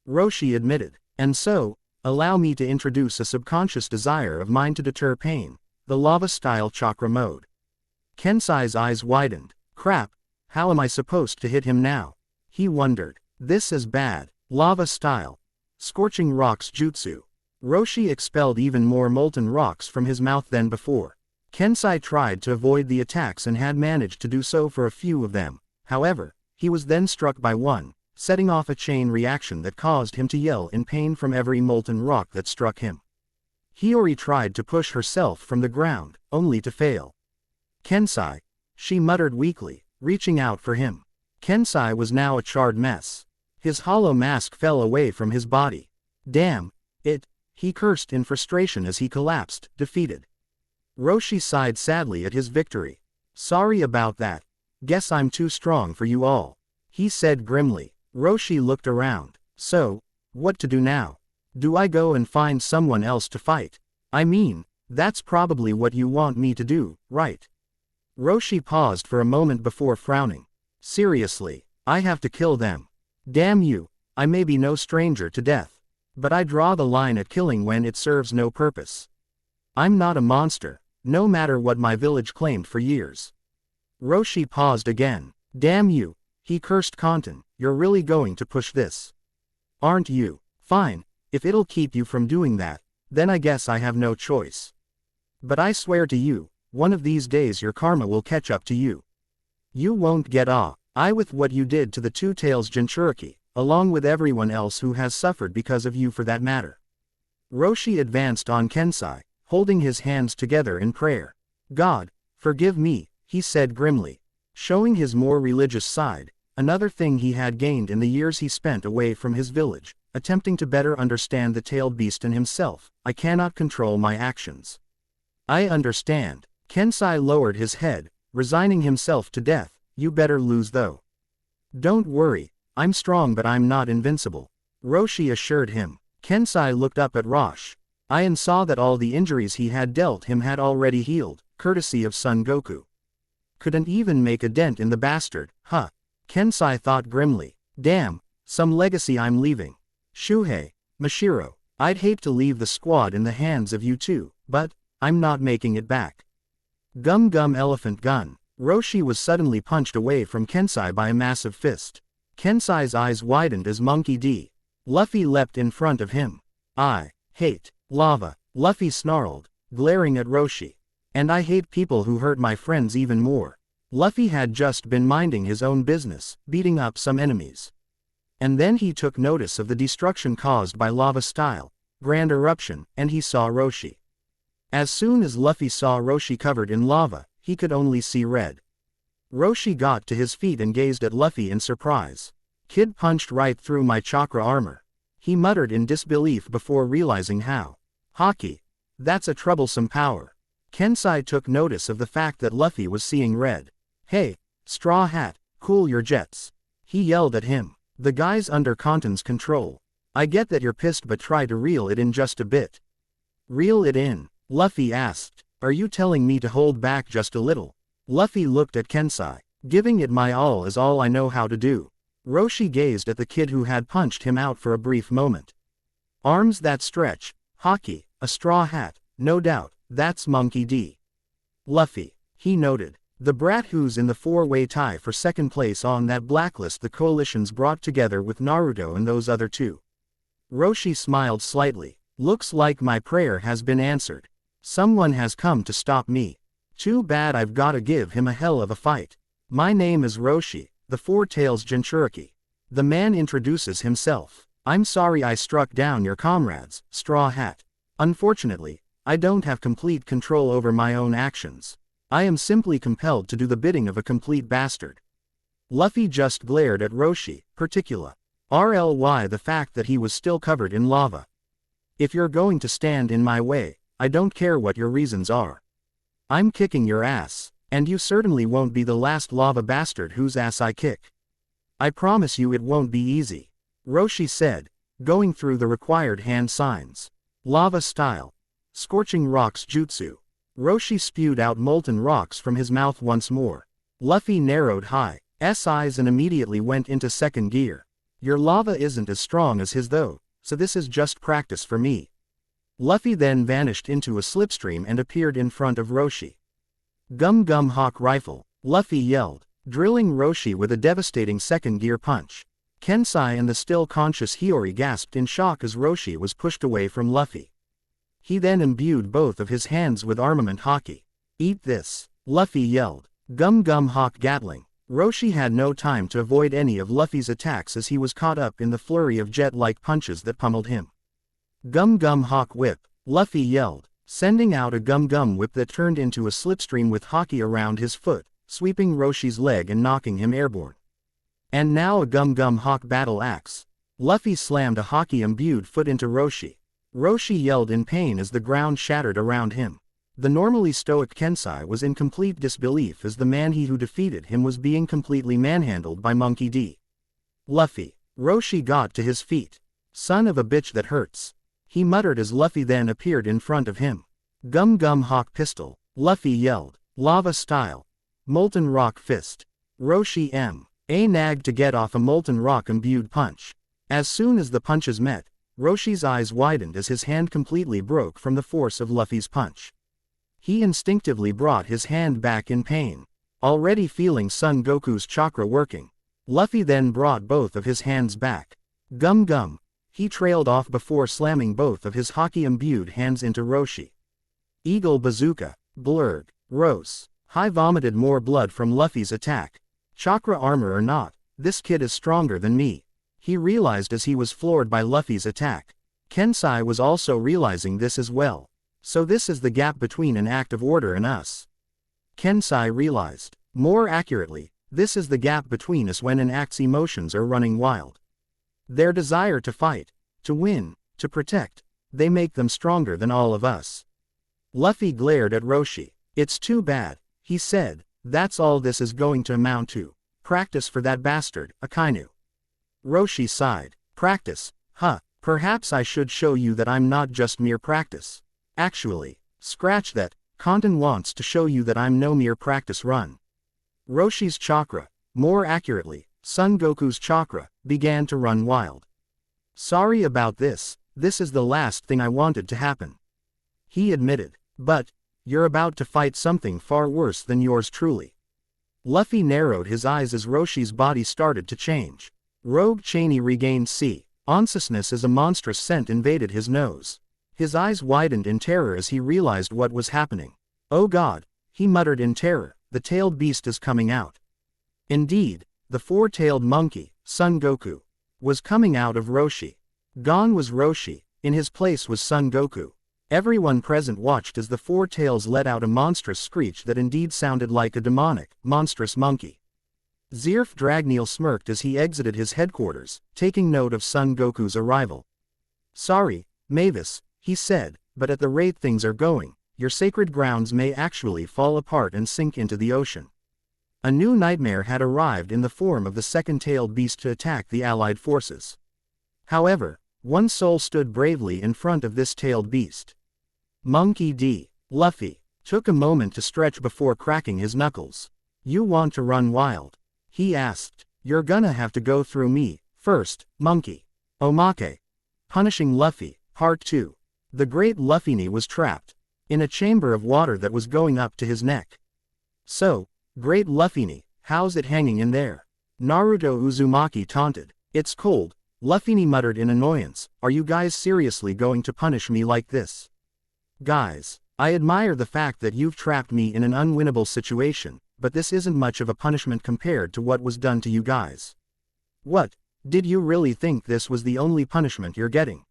Roshi admitted. And so, allow me to introduce a subconscious desire of mine to deter pain, the lava-style chakra mode. Kensai's eyes widened. Crap, how am I supposed to hit him now? He wondered. This is bad. Lava-style. Scorching rocks jutsu. Roshi expelled even more molten rocks from his mouth than before. Kensai tried to avoid the attacks and had managed to do so for a few of them. However, he was then struck by one, setting off a chain reaction that caused him to yell in pain from every molten rock that struck him. Hiyori tried to push herself from the ground, only to fail. Kensai, she muttered weakly, reaching out for him. Kensai was now a charred mess. His hollow mask fell away from his body. Damn, he cursed in frustration as he collapsed, defeated. Roshi sighed sadly at his victory. Sorry about that. Guess I'm too strong for you all, he said grimly. Roshi looked around. So, what to do now? Do I go and find someone else to fight? I mean, that's probably what you want me to do, right? Roshi paused for a moment before frowning. Seriously, I have to kill them. Damn you, I may be no stranger to death. But I draw the line at killing when it serves no purpose. I'm not a monster, no matter what my village claimed for years. Roshi paused again. Damn you, he cursed Kanten, you're really going to push this? Aren't you? Fine, if it'll keep you from doing that, then I guess I have no choice. But I swear to you, one of these days your karma will catch up to you. You won't get with what you did to the Two Tails Jinchuriki, along with everyone else who has suffered because of you for that matter. Roshi advanced on Kensai, holding his hands together in prayer. God, forgive me, he said grimly. Showing his more religious side, another thing he had gained in the years he spent away from his village, attempting to better understand the tailed beast and himself. I cannot control my actions. I understand. Kensai lowered his head, resigning himself to death. You better lose though. Don't worry, I'm strong but I'm not invincible, Roshi assured him. Kensai looked up at Rosh. And saw that all the injuries he had dealt him had already healed, courtesy of Son Goku. Couldn't even make a dent in the bastard, huh? Kensai thought grimly. Damn, some legacy I'm leaving. Shuhei, Mashiro, I'd hate to leave the squad in the hands of you two, but I'm not making it back. Gum gum elephant gun. Roshi was suddenly punched away from Kensai by a massive fist. Kensai's eyes widened as Monkey D. Luffy leapt in front of him. I hate lava. Luffy snarled. glaring at Roshi. And I hate people who hurt my friends even more. Luffy had just been minding his own business, beating up some enemies. And then he took notice of the destruction caused by lava style, grand eruption, and he saw Roshi. As soon as Luffy saw Roshi covered in lava, he could only see red. Roshi got to his feet and gazed at Luffy in surprise. Kid punched right through my chakra armor. He muttered in disbelief before realizing how. Haki. That's a troublesome power. Kensai took notice of the fact that Luffy was seeing red. Hey, Straw Hat, cool your jets. He yelled at him. The guy's under Kantan's control. I get that you're pissed, but try to reel it in just a bit. Reel it in? Luffy asked. Are you telling me to hold back just a little? Luffy looked at Kensai. Giving it my all is all I know how to do. Roshi gazed at the kid who had punched him out for a brief moment. Arms that stretch. Haki, a straw hat, no doubt, that's Monkey D. Luffy, he noted. The brat who's in the four-way tie for second place on that blacklist the coalition's brought together with Naruto and those other two. Roshi smiled slightly. Looks like my prayer has been answered. Someone has come to stop me. Too bad I've gotta give him a hell of a fight. My name is Roshi, the Four-Tails Jinchuriki. The man introduces himself. I'm sorry I struck down your comrades, Straw Hat. Unfortunately, I don't have complete control over my own actions. I am simply compelled to do the bidding of a complete bastard. Luffy just glared at Roshi, particular. RLY the fact that he was still covered in lava. If you're going to stand in my way, I don't care what your reasons are. I'm kicking your ass, and you certainly won't be the last lava bastard whose ass I kick. I promise you it won't be easy. Roshi said, going through the required hand signs. Lava style. Scorching rocks jutsu. Roshi spewed out molten rocks from his mouth once more. Luffy narrowed his eyes and immediately went into second gear. Your lava isn't as strong as his though, so this is just practice for me. Luffy then vanished into a slipstream and appeared in front of Roshi. Gum Gum Hawk Rifle, Luffy yelled, drilling Roshi with a devastating second gear punch. Kensai and the still conscious Hiyori gasped in shock as Roshi was pushed away from Luffy. He then imbued both of his hands with armament Haki. Eat this, Luffy yelled. Gum Gum Hawk Gatling. Roshi had no time to avoid any of Luffy's attacks as he was caught up in the flurry of jet-like punches that pummeled him. Gum Gum Hawk Whip, Luffy yelled, sending out a Gum Gum Whip that turned into a slipstream with Haki around his foot, sweeping Roshi's leg and knocking him airborne. And now a Gum Gum Hawk Battle Axe. Luffy slammed a Haki-imbued foot into Roshi. Roshi yelled in pain as the ground shattered around him. The normally stoic Kensai was in complete disbelief as the man who defeated him was being completely manhandled by Monkey D. Luffy. Roshi got to his feet. Son of a bitch that hurts. He muttered as Luffy then appeared in front of him. Gum Gum Hawk Pistol. Luffy yelled. Lava style. Molten Rock Fist. Roshi a nag to get off a molten rock imbued punch. As soon as the punches met, Roshi's eyes widened as his hand completely broke from the force of Luffy's punch. He instinctively brought his hand back in pain. Already feeling Son Goku's chakra working, Luffy then brought both of his hands back. Gum Gum. He trailed off before slamming both of his Haki-imbued hands into Roshi. Eagle Bazooka. Blurg. Rose. High vomited more blood from Luffy's attack. Chakra armor or not, this kid is stronger than me. He realized as he was floored by Luffy's attack. Kensai was also realizing this as well. So this is the gap between an act of order and us. Kensai realized. More accurately, this is the gap between us when an act's emotions are running wild. Their desire to fight, to win, to protect, they make them stronger than all of us. Luffy glared at Roshi. It's too bad, he said, that's all this is going to amount to. Practice for that bastard, Akainu. Roshi sighed. Practice, huh, perhaps I should show you that I'm not just mere practice. Actually, scratch that, Kantan wants to show you that I'm no mere practice run. Roshi's chakra, more accurately, Son Goku's chakra, began to run wild. Sorry about this is the last thing I wanted to happen. He admitted, but, you're about to fight something far worse than yours truly. Luffy narrowed his eyes as Roshi's body started to change. Rogue Cheney regained consciousness as a monstrous scent invaded his nose. His eyes widened in terror as he realized what was happening. Oh God, he muttered in terror, the tailed beast is coming out. Indeed, the four-tailed monkey, Son Goku, was coming out of Roshi. Gone was Roshi, in his place was Son Goku. Everyone present watched as the four tails let out a monstrous screech that indeed sounded like a demonic, monstrous monkey. Zerf Dragneel smirked as he exited his headquarters, taking note of Son Goku's arrival. Sorry, Mavis, he said, but at the rate things are going, your sacred grounds may actually fall apart and sink into the ocean. A new nightmare had arrived in the form of the second-tailed beast to attack the allied forces. However, one soul stood bravely in front of this tailed beast. Monkey D. Luffy took a moment to stretch before cracking his knuckles. You want to run wild? He asked. You're gonna have to go through me, first, monkey. Omake. Punishing Luffy, Part 2. The great Luffy was trapped in a chamber of water that was going up to his neck. So, great Luffy, how's it hanging in there? Naruto Uzumaki taunted. It's cold, Luffy muttered in annoyance. Are you guys seriously going to punish me like this? Guys, I admire the fact that you've trapped me in an unwinnable situation, but this isn't much of a punishment compared to what was done to you guys. What, did you really think this was the only punishment you're getting?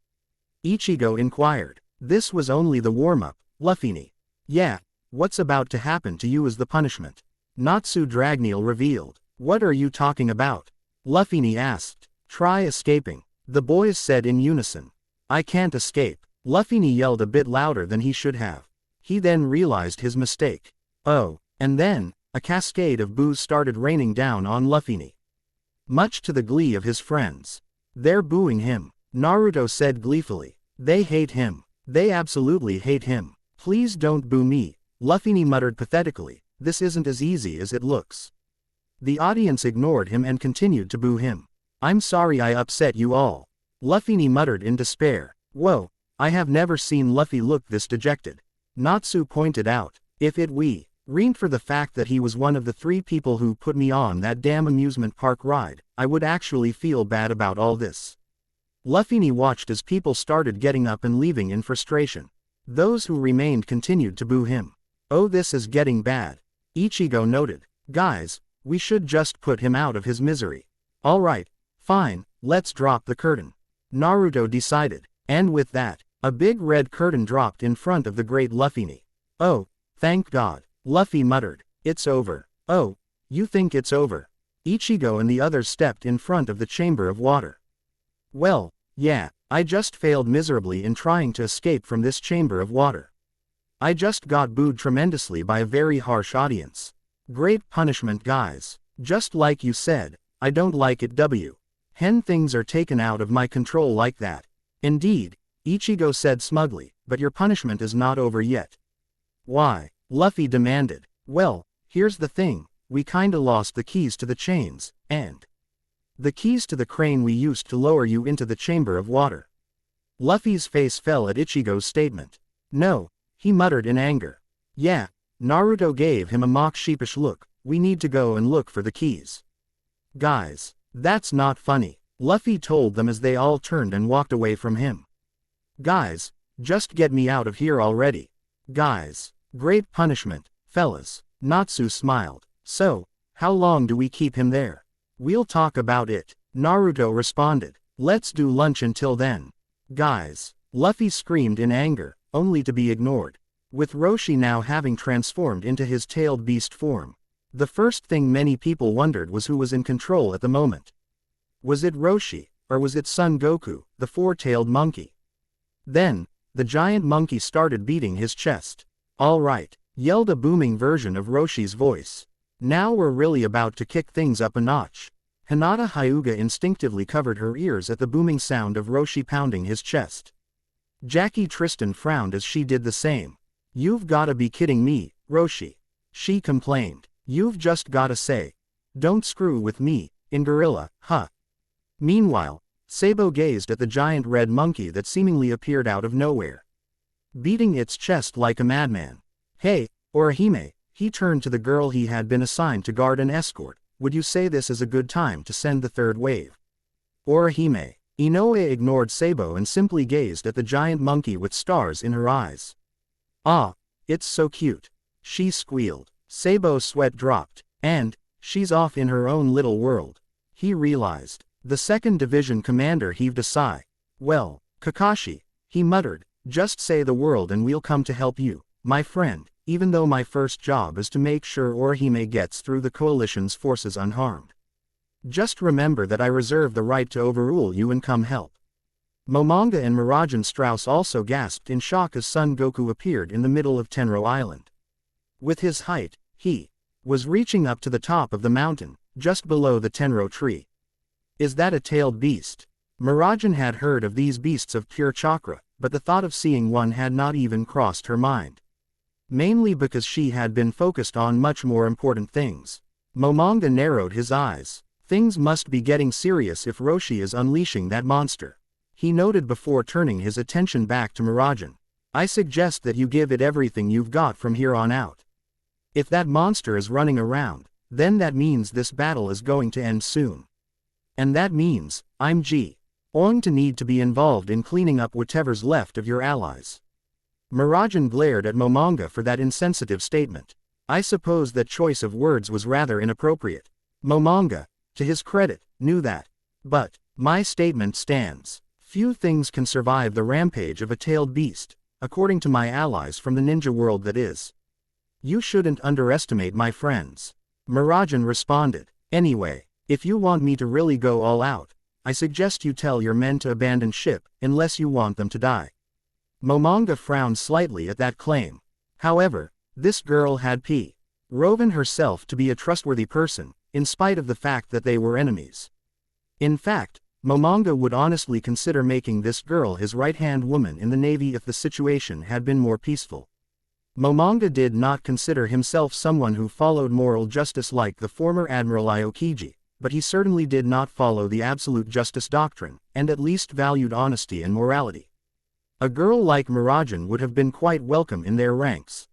Ichigo inquired. This was only the warm-up, Luffy. Yeah, what's about to happen to you is the punishment. Natsu Dragneel revealed. What are you talking about? Luffy asked. Try escaping, the boys said in unison. I can't escape. Luffy yelled a bit louder than he should have. He then realized his mistake. Oh, and then, a cascade of boos started raining down on Luffy. Much to the glee of his friends. They're booing him, Naruto said gleefully. They hate him. They absolutely hate him. Please don't boo me, Luffy muttered pathetically. This isn't as easy as it looks. The audience ignored him and continued to boo him. I'm sorry I upset you all, Luffy muttered in despair. Whoa, I have never seen Luffy look this dejected. Natsu pointed out. If it weren't for the fact that he was one of the 3 people who put me on that damn amusement park ride, I would actually feel bad about all this. Luffy watched as people started getting up and leaving in frustration. Those who remained continued to boo him. Oh, this is getting bad, Ichigo noted. Guys, we should just put him out of his misery. Alright, fine, let's drop the curtain, Naruto decided. And with that, a big red curtain dropped in front of the great Luffy. Oh, thank God, Luffy muttered. It's over. Oh, you think it's over? Ichigo and the others stepped in front of the chamber of water. Well, yeah, I just failed miserably in trying to escape from this chamber of water. I just got booed tremendously by a very harsh audience. Great punishment, guys. Just like you said, I don't like it. Things are taken out of my control like that. Indeed, Ichigo said smugly, but your punishment is not over yet. Why? Luffy demanded. Well, here's the thing, we kinda lost the keys to the chains, and the keys to the crane we used to lower you into the chamber of water. Luffy's face fell at Ichigo's statement. No, he muttered in anger. Yeah, Naruto gave him a mock sheepish look, we need to go and look for the keys. Guys, that's not funny, Luffy told them as they all turned and walked away from him. Guys, just get me out of here already. Guys, great punishment, fellas, Natsu smiled. So, how long do we keep him there? We'll talk about it, Naruto responded. Let's do lunch until then. Guys, Luffy screamed in anger, only to be ignored. With Roshi now having transformed into his tailed beast form, the first thing many people wondered was who was in control at the moment. Was it Roshi, or was it Son Goku, the four-tailed monkey? Then, the giant monkey started beating his chest. All right, yelled a booming version of Roshi's voice. Now we're really about to kick things up a notch. Hinata Hyuga instinctively covered her ears at the booming sound of Roshi pounding his chest. Jackie Tristan frowned as she did the same. You've gotta be kidding me, Roshi, she complained. You've just gotta say, don't screw with me, in gorilla, huh? Meanwhile, Sabo gazed at the giant red monkey that seemingly appeared out of nowhere, beating its chest like a madman. Hey, Orihime, he turned to the girl he had been assigned to guard and escort. Would you say this is a good time to send the third wave? Orihime, Inoue ignored Sabo and simply gazed at the giant monkey with stars in her eyes. "Ah, it's so cute," she squealed. Sabo's sweat dropped. "And she's off in her own little world," he realized. The 2nd Division commander heaved a sigh. "Well, Kakashi," he muttered, "just say the word and we'll come to help you, my friend, even though my first job is to make sure Orihime gets through the coalition's forces unharmed. Just remember that I reserve the right to overrule you and come help." Momonga and Miragen Strauss also gasped in shock as Son Goku appeared in the middle of Tenro Island. With his height, he was reaching up to the top of the mountain, just below the Tenro tree. "Is that a tailed beast?" Miragen had heard of these beasts of pure chakra, but the thought of seeing one had not even crossed her mind. Mainly because she had been focused on much more important things. Momonga narrowed his eyes. Things must be getting serious if Roshi is unleashing that monster. He noted before turning his attention back to Miragen. "I suggest that you give it everything you've got from here on out. If that monster is running around, then that means this battle is going to end soon. And that means, I'm going to need to be involved in cleaning up whatever's left of your allies." Miragen glared at Momonga for that insensitive statement. I suppose that choice of words was rather inappropriate. Momonga, to his credit, knew that. "But my statement stands. Few things can survive the rampage of a tailed beast, according to my allies from the ninja world that is. You shouldn't underestimate my friends." Miragen responded. "Anyway, if you want me to really go all out, I suggest you tell your men to abandon ship, unless you want them to die." Momonga frowned slightly at that claim. However, this girl had proven herself to be a trustworthy person, in spite of the fact that they were enemies. In fact, Momonga would honestly consider making this girl his right-hand woman in the Navy if the situation had been more peaceful. Momonga did not consider himself someone who followed moral justice like the former Admiral Aokiji, but he certainly did not follow the absolute justice doctrine, and at least valued honesty and morality. A girl like Miragen would have been quite welcome in their ranks.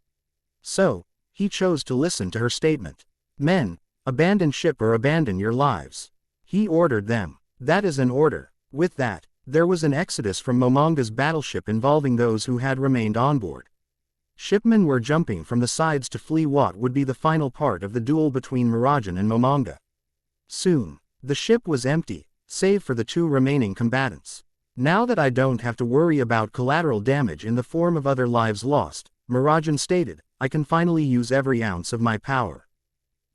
So, he chose to listen to her statement. "Men, abandon ship or abandon your lives," he ordered them. "That is an order." With that, there was an exodus from Momonga's battleship involving those who had remained on board. Shipmen were jumping from the sides to flee what would be the final part of the duel between Miragen and Momonga. Soon, the ship was empty, save for the 2 remaining combatants. "Now that I don't have to worry about collateral damage in the form of other lives lost," Miragen stated, "I can finally use every ounce of my power."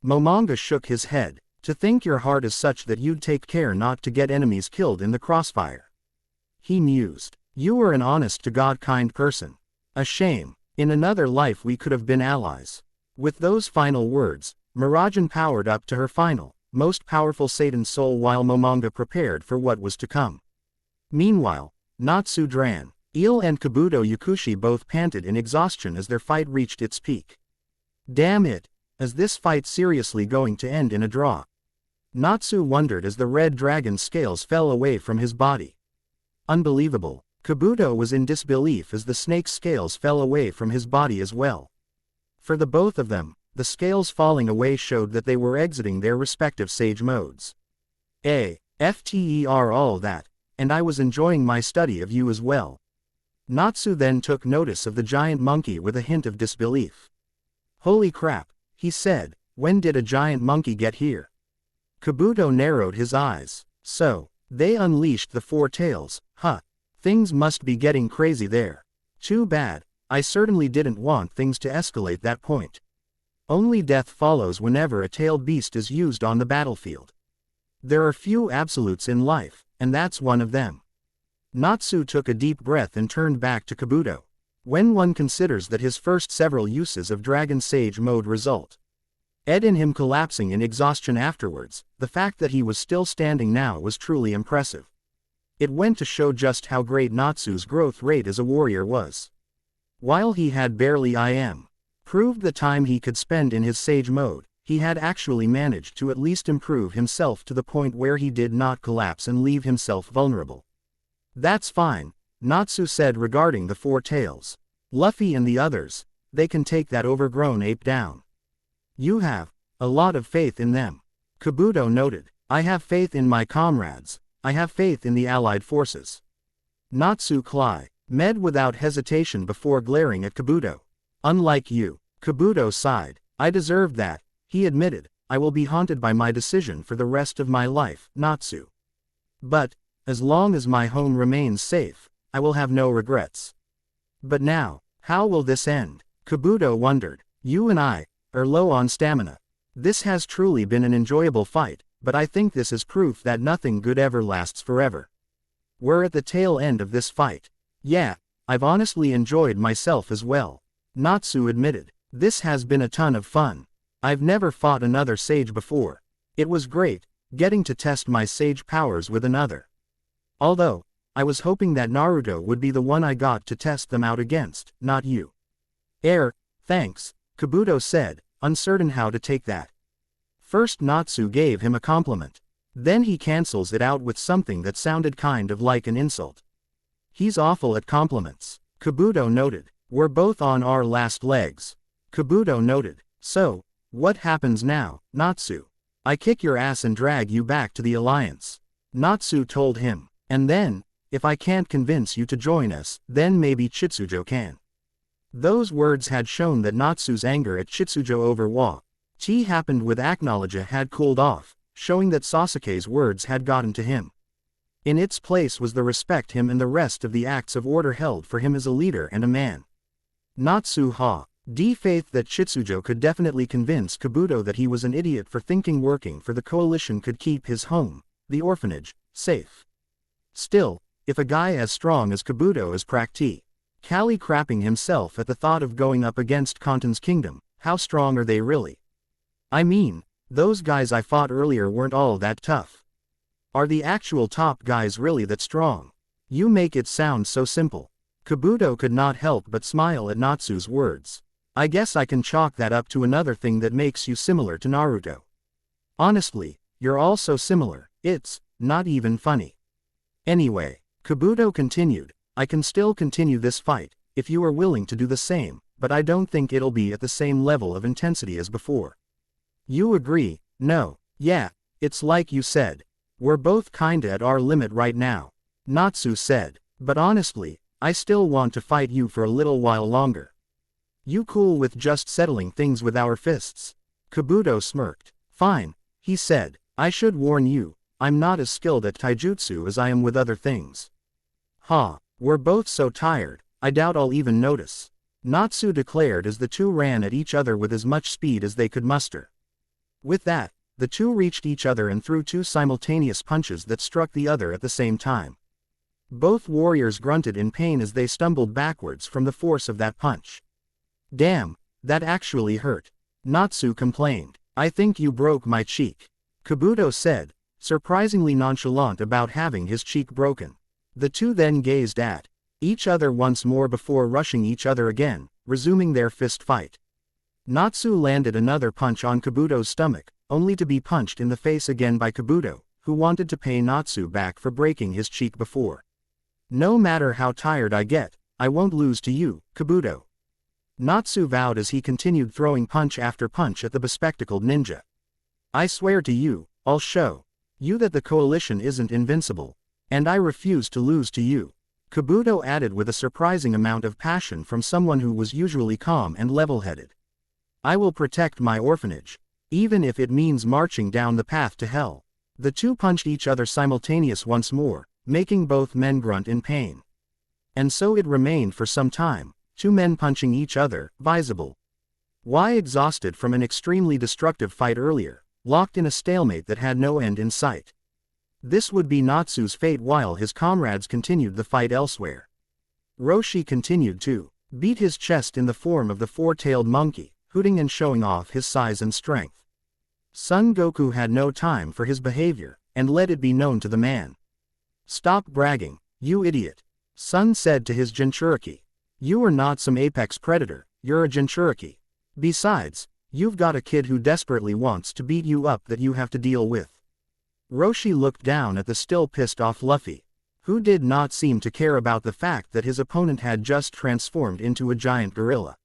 Momonga shook his head. "To think your heart is such that you'd take care not to get enemies killed in the crossfire," he mused. "You were an honest-to-God kind person. A shame. In another life we could have been allies." With those final words, Miragen powered up to her final, most powerful Satan soul while Momonga prepared for what was to come. Meanwhile, Natsu Dran, Il and Kabuto Yakushi both panted in exhaustion as their fight reached its peak. "Damn it, is this fight seriously going to end in a draw?" Natsu wondered as the red dragon's scales fell away from his body. "Unbelievable." Kabuto was in disbelief as the snake's scales fell away from his body as well. For the both of them, the scales falling away showed that they were exiting their respective sage modes. "FTER all that, and I was enjoying my study of you as well." Natsu then took notice of the giant monkey with a hint of disbelief. "Holy crap," he said, "when did a giant monkey get here?" Kabuto narrowed his eyes. "So, they unleashed the 4 tails, huh? Things must be getting crazy there. Too bad, I certainly didn't want things to escalate that point. Only death follows whenever a tailed beast is used on the battlefield. There are few absolutes in life, and that's one of them." Natsu took a deep breath and turned back to Kabuto. When one considers that his first several uses of Dragon Sage mode result in him collapsing in exhaustion afterwards, the fact that he was still standing now was truly impressive. It went to show just how great Natsu's growth rate as a warrior was. While he had barely proved the time he could spend in his sage mode, he had actually managed to at least improve himself to the point where he did not collapse and leave himself vulnerable. "That's fine," Natsu said regarding the 4 tails. "Luffy and the others, they can take that overgrown ape down." "You have a lot of faith in them," Kabuto noted. "I have faith in my comrades," I have faith in the Allied forces. Natsu med without hesitation before glaring at Kabuto. Unlike you. Kabuto sighed. I deserved that, he admitted. I will be haunted by my decision for the rest of my life, Natsu. But, as long as my home remains safe, I will have no regrets. But now, how will this end? Kabuto wondered. You and I are low on stamina. This has truly been an enjoyable fight, but I think this is proof that nothing good ever lasts forever. We're at the tail end of this fight. Yeah, I've honestly enjoyed myself as well. Natsu admitted. This has been a ton of fun. I've never fought another sage before. It was great, getting to test my sage powers with another. Although, I was hoping that Naruto would be the one I got to test them out against, not you. Thanks, Kabuto said, uncertain how to take that. First Natsu gave him a compliment. Then he cancels it out with something that sounded kind of like an insult. He's awful at compliments, Kabuto noted. We're both on our last legs. Kabuto noted. So, what happens now, Natsu? I kick your ass and drag you back to the Alliance. Natsu told him. And then, if I can't convince you to join us, then maybe Chitsujo can. Those words had shown that Natsu's anger at Chitsujo over what happened with Aknologia had cooled off, showing that Sasuke's words had gotten to him. In its place was the respect him and the rest of the acts of order held for him as a leader and a man. Natsu faith that Chitsujo could definitely convince Kabuto that he was an idiot for thinking working for the coalition could keep his home, the orphanage, safe. Still, if a guy as strong as Kabuto is practically crapping himself at the thought of going up against Kanton's kingdom, how strong are they really? I mean, those guys I fought earlier weren't all that tough. Are the actual top guys really that strong? You make it sound so simple. Kabuto could not help but smile at Natsu's words. I guess I can chalk that up to another thing that makes you similar to Naruto. Honestly, you're all so similar, it's not even funny. Anyway, Kabuto continued, I can still continue this fight, if you are willing to do the same, but I don't think it'll be at the same level of intensity as before. You agree? No. Yeah, it's like you said. We're both kinda at our limit right now. Natsu said. But honestly, I still want to fight you for a little while longer. You cool with just settling things with our fists? Kabuto smirked. Fine, he said. I should warn you, I'm not as skilled at taijutsu as I am with other things. We're both so tired, I doubt I'll even notice. Natsu declared as the two ran at each other with as much speed as they could muster. With that, the two reached each other and threw two simultaneous punches that struck the other at the same time. Both warriors grunted in pain as they stumbled backwards from the force of that punch. Damn, that actually hurt. Natsu complained. I think you broke my cheek. Kabuto said, surprisingly nonchalant about having his cheek broken. The two then gazed at each other once more before rushing each other again, resuming their fist fight. Natsu landed another punch on Kabuto's stomach, only to be punched in the face again by Kabuto, who wanted to pay Natsu back for breaking his cheek before. No matter how tired I get, I won't lose to you, Kabuto. Natsu vowed as he continued throwing punch after punch at the bespectacled ninja. I swear to you, I'll show you that the coalition isn't invincible. And I refuse to lose to you. Kabuto added with a surprising amount of passion from someone who was usually calm and level-headed. I will protect my orphanage, even if it means marching down the path to hell. The two punched each other simultaneous once more, making both men grunt in pain. And so it remained for some time, two men punching each other, visible. Why exhausted from an extremely destructive fight earlier, locked in a stalemate that had no end in sight. This would be Natsu's fate while his comrades continued the fight elsewhere. Roshi continued to beat his chest in the form of the four-tailed monkey, hooting and showing off his size and strength. Son Goku had no time for his behavior, and let it be known to the man. Stop bragging, you idiot. Son said to his Jinchuriki. You are not some apex predator, you're a Jinchuriki. Besides, you've got a kid who desperately wants to beat you up that you have to deal with. Roshi looked down at the still pissed off Luffy, who did not seem to care about the fact that his opponent had just transformed into a giant gorilla.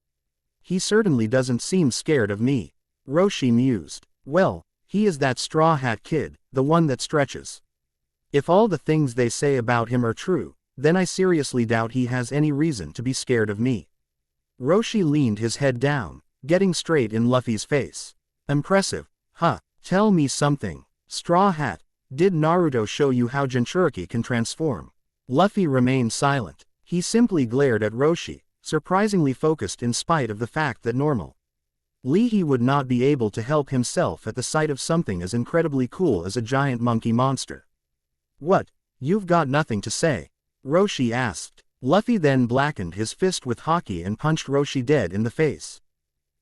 He certainly doesn't seem scared of me. Roshi mused. Well, he is that straw hat kid, the one that stretches. If all the things they say about him are true, then I seriously doubt he has any reason to be scared of me. Roshi leaned his head down, getting straight in Luffy's face. Impressive, huh? Tell me something. Straw Hat, did Naruto show you how Jinchuriki can transform? Luffy remained silent. He simply glared at Roshi, surprisingly focused in spite of the fact that normal Lee would not be able to help himself at the sight of something as incredibly cool as a giant monkey monster. What? You've got nothing to say? Roshi asked. Luffy then blackened his fist with haki and punched Roshi dead in the face,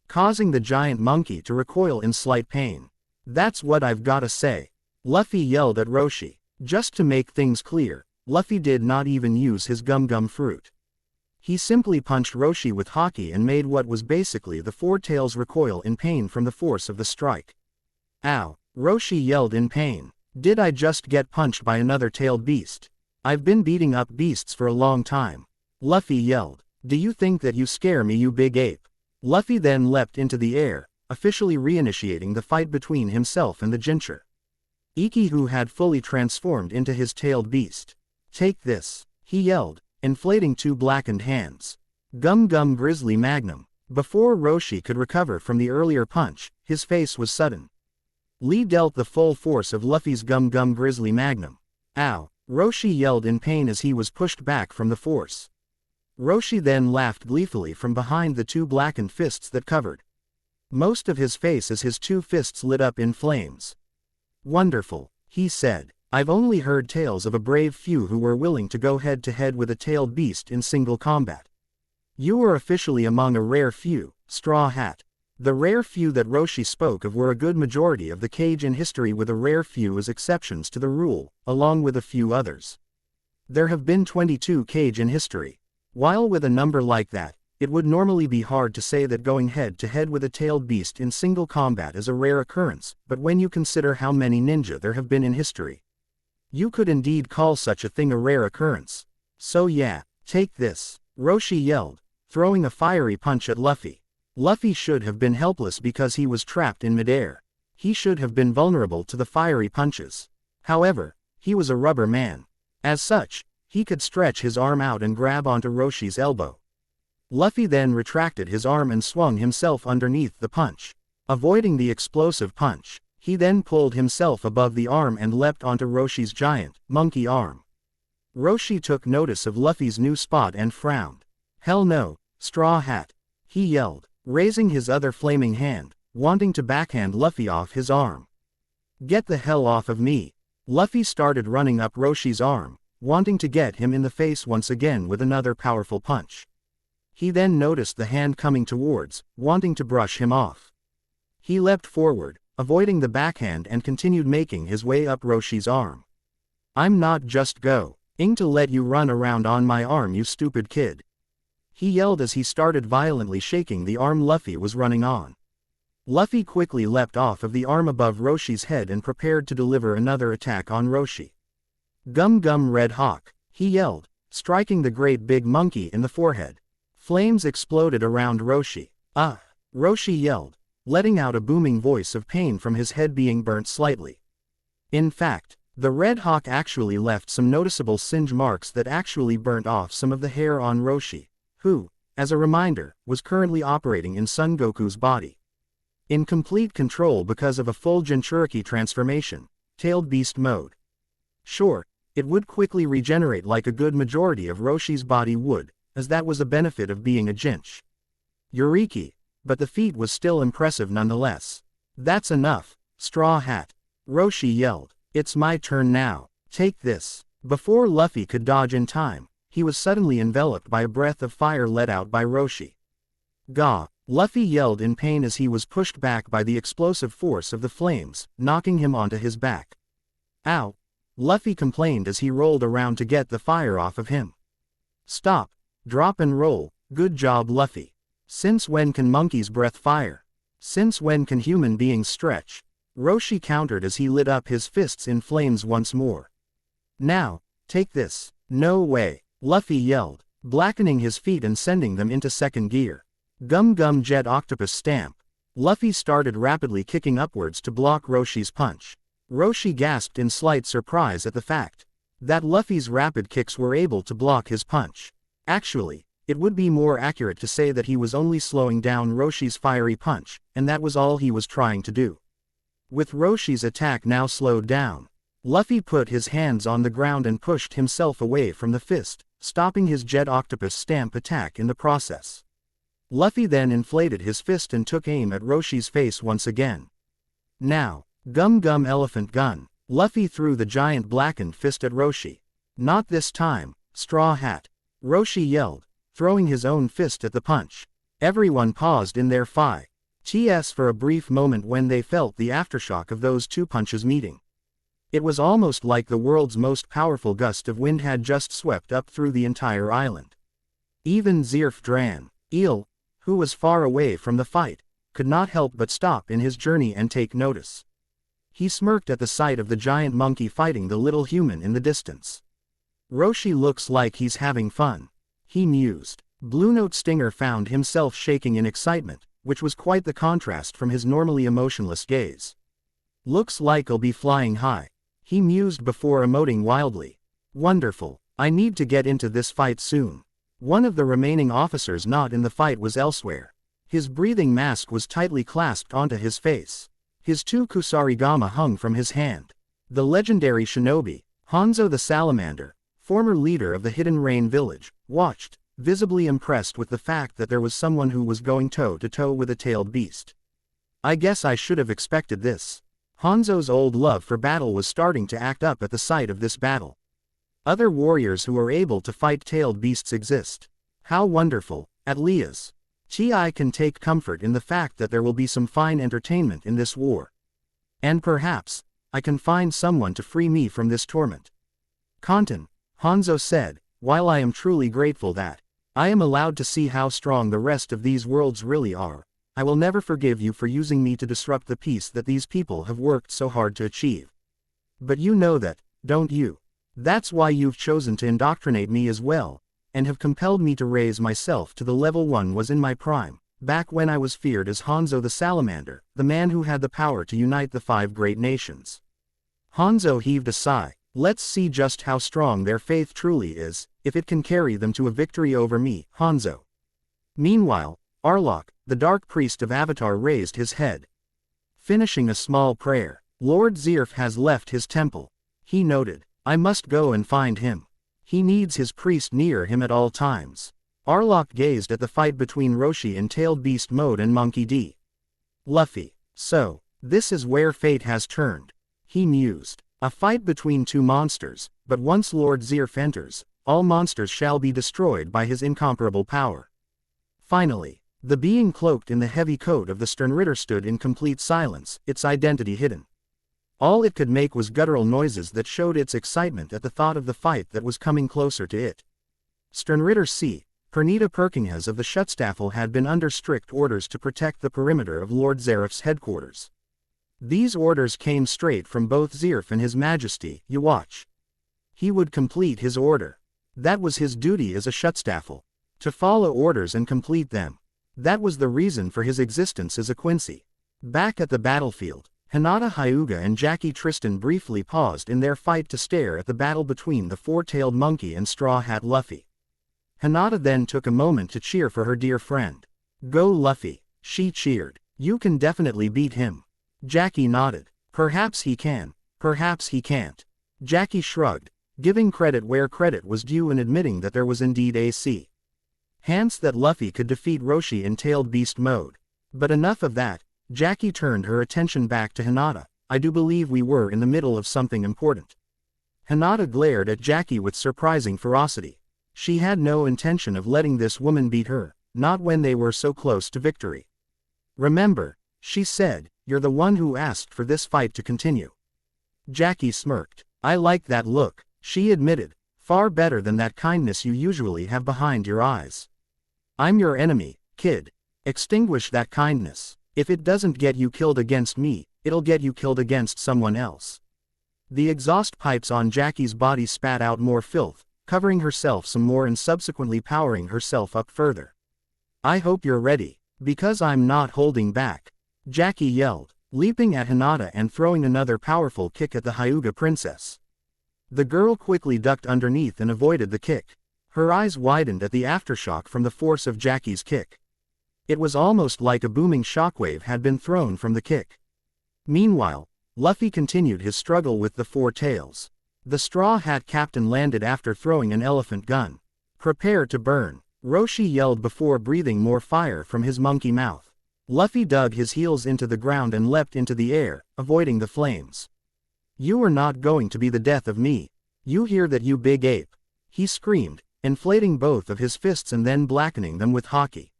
causing the giant monkey to recoil in slight pain. That's what I've gotta say. Luffy yelled at Roshi. Just to make things clear, Luffy did not even use his gum fruit. He simply punched Roshi with haki and made what was basically the four tails recoil in pain from the force of the strike. Ow! Roshi yelled in pain. Did I just get punched by another tailed beast? I've been beating up beasts for a long time. Luffy yelled. Do you think that you scare me, you big ape? Luffy then leapt into the air, officially reinitiating the fight between himself and the Jinchur Iki, who had fully transformed into his tailed beast. Take this, he yelled, inflating two blackened hands. Gum Grizzly Magnum. Before Roshi could recover from the earlier punch, his face was sudden. Lee dealt the full force of Luffy's Gum Grizzly Magnum. Ow! Roshi yelled in pain as he was pushed back from the force. Roshi then laughed gleefully from behind the two blackened fists that covered most of his face as his two fists lit up in flames. Wonderful, he said. I've only heard tales of a brave few who were willing to go head to head with a tailed beast in single combat. You are officially among a rare few, Straw Hat. The rare few that Roshi spoke of were a good majority of the Cage in history, with a rare few as exceptions to the rule, along with a few others. There have been 22 Cage in history. While with a number like that, it would normally be hard to say that going head to head with a tailed beast in single combat is a rare occurrence, but when you consider how many ninja there have been in history, you could indeed call such a thing a rare occurrence. So yeah, take this, Roshi yelled, throwing a fiery punch at Luffy. Luffy should have been helpless because he was trapped in midair. He should have been vulnerable to the fiery punches. However, he was a rubber man. As such, he could stretch his arm out and grab onto Roshi's elbow. Luffy then retracted his arm and swung himself underneath the punch. Avoiding the explosive punch, he then pulled himself above the arm and leapt onto Roshi's giant, monkey arm. Roshi took notice of Luffy's new spot and frowned. Hell no, Straw Hat, he yelled, raising his other flaming hand, wanting to backhand Luffy off his arm. Get the hell off of me. Luffy started running up Roshi's arm, wanting to get him in the face once again with another powerful punch. He then noticed the hand coming towards, wanting to brush him off. He leapt forward, avoiding the backhand, and continued making his way up Roshi's arm. I'm not just going to let you run around on my arm, you stupid kid. He yelled as he started violently shaking the arm Luffy was running on. Luffy quickly leapt off of the arm above Roshi's head and prepared to deliver another attack on Roshi. Gum Red Hawk, he yelled, striking the great big monkey in the forehead. Flames exploded around Roshi. Ah! Roshi yelled, letting out a booming voice of pain from his head being burnt slightly. In fact, the Red Hawk actually left some noticeable singe marks that actually burnt off some of the hair on Roshi, who, as a reminder, was currently operating in Son Goku's body, in complete control because of a full Jinchuriki transformation, tailed beast mode. Sure, it would quickly regenerate like a good majority of Roshi's body would, as that was a benefit of being a Jinch Uriki, but the feat was still impressive nonetheless. That's enough, Straw Hat, Roshi yelled. It's my turn now. Take this. Before Luffy could dodge in time, he was suddenly enveloped by a breath of fire let out by Roshi. Gah! Luffy yelled in pain as he was pushed back by the explosive force of the flames, knocking him onto his back. Ow! Luffy complained as he rolled around to get the fire off of him. Stop! Drop and roll. Good job, Luffy. Since when can monkeys breath fire? Since when can human beings stretch? Roshi countered as he lit up his fists in flames once more. Now, take this. No way, Luffy yelled, blackening his feet and sending them into second gear. Gum Jet Octopus Stamp. Luffy started rapidly kicking upwards to block Roshi's punch. Roshi gasped in slight surprise at the fact that Luffy's rapid kicks were able to block his punch. Actually, it would be more accurate to say that he was only slowing down Roshi's fiery punch, and that was all he was trying to do. With Roshi's attack now slowed down, Luffy put his hands on the ground and pushed himself away from the fist, stopping his jet octopus stamp attack in the process. Luffy then inflated his fist and took aim at Roshi's face once again. Now, Gum Gum Elephant Gun. Luffy threw the giant blackened fist at Roshi. Not this time, Straw Hat. Roshi yelled, throwing his own fist at the punch. Everyone paused in their fights for a brief moment when they felt the aftershock of those two punches meeting. It was almost like the world's most powerful gust of wind had just swept up through the entire island. Even Zirf Dran, Eel, who was far away from the fight, could not help but stop in his journey and take notice. He smirked at the sight of the giant monkey fighting the little human in the distance. Roshi looks like he's having fun, he mused. Blue Note Stinger found himself shaking in excitement, which was quite the contrast from his normally emotionless gaze. Looks like I'll be flying high, he mused before emoting wildly. Wonderful, I need to get into this fight soon. One of the remaining officers not in the fight was elsewhere. His breathing mask was tightly clasped onto his face. His two kusarigama hung from his hand. The legendary shinobi, Hanzo the Salamander, former leader of the Hidden Rain village, watched, visibly impressed with the fact that there was someone who was going toe-to-toe with a tailed beast. I guess I should have expected this. Hanzo's old love for battle was starting to act up at the sight of this battle. Other warriors who are able to fight tailed beasts exist. How wonderful, at least. I can take comfort in the fact that there will be some fine entertainment in this war. And perhaps, I can find someone to free me from this torment. Kanton, Hanzo said, while I am truly grateful that I am allowed to see how strong the rest of these worlds really are, I will never forgive you for using me to disrupt the peace that these people have worked so hard to achieve. But you know that, don't you? That's why you've chosen to indoctrinate me as well, and have compelled me to raise myself to the level one was in my prime, back when I was feared as Hanzo the Salamander, the man who had the power to unite the 5 great nations. Hanzo heaved a sigh. Let's see just how strong their faith truly is, if it can carry them to a victory over me, Hanzo. Meanwhile, Arlok, the Dark Priest of Avatar raised his head. Finishing a small prayer, Lord Zirf has left his temple. He noted, I must go and find him. He needs his priest near him at all times. Arlok gazed at the fight between Roshi in Tailed Beast mode and Monkey D. Luffy. So, this is where fate has turned. He mused. A fight between two monsters, but once Lord Zirf enters, all monsters shall be destroyed by his incomparable power. Finally, the being cloaked in the heavy coat of the Sternritter stood in complete silence, its identity hidden. All it could make was guttural noises that showed its excitement at the thought of the fight that was coming closer to it. Sternritter C. Pernita Perkinghas of the Schutzstaffel had been under strict orders to protect the perimeter of Lord Zerif's headquarters. These orders came straight from both Zirf and His Majesty, you watch. He would complete his order. That was his duty as a Schutzstaffel. To follow orders and complete them. That was the reason for his existence as a Quincy. Back at the battlefield, Hinata Hyuga and Jackie Tristan briefly paused in their fight to stare at the battle between the four-tailed monkey and Straw Hat Luffy. Hinata then took a moment to cheer for her dear friend. Go Luffy, she cheered. You can definitely beat him. Jackie nodded. Perhaps he can, perhaps he can't. Jackie shrugged, giving credit where credit was due and admitting that there was indeed a chance that Luffy could defeat Roshi in Tailed Beast mode. But enough of that, Jackie turned her attention back to Hinata. I do believe we were in the middle of something important. Hinata glared at Jackie with surprising ferocity. She had no intention of letting this woman beat her, not when they were so close to victory. Remember, she said, you're the one who asked for this fight to continue. Jackie smirked. I like that look, she admitted, far better than that kindness you usually have behind your eyes. I'm your enemy, kid. Extinguish that kindness. If it doesn't get you killed against me, it'll get you killed against someone else. The exhaust pipes on Jackie's body spat out more filth, covering herself some more and subsequently powering herself up further. I hope you're ready, because I'm not holding back. Jackie yelled. leaping at Hinata and throwing another powerful kick at the Hyuga princess. The girl quickly ducked underneath and avoided the kick. Her eyes widened at the aftershock from the force of Jackie's kick. It was almost like a booming shockwave had been thrown from the kick. Meanwhile, Luffy continued his struggle with the four tails. The Straw Hat Captain landed after throwing an elephant gun. Prepare to burn, Roshi yelled before breathing more fire from his monkey mouth. Luffy dug his heels into the ground and leapt into the air, avoiding the flames. You are not going to be the death of me. You hear that, you big ape? He screamed, inflating both of his fists and then blackening them with haki.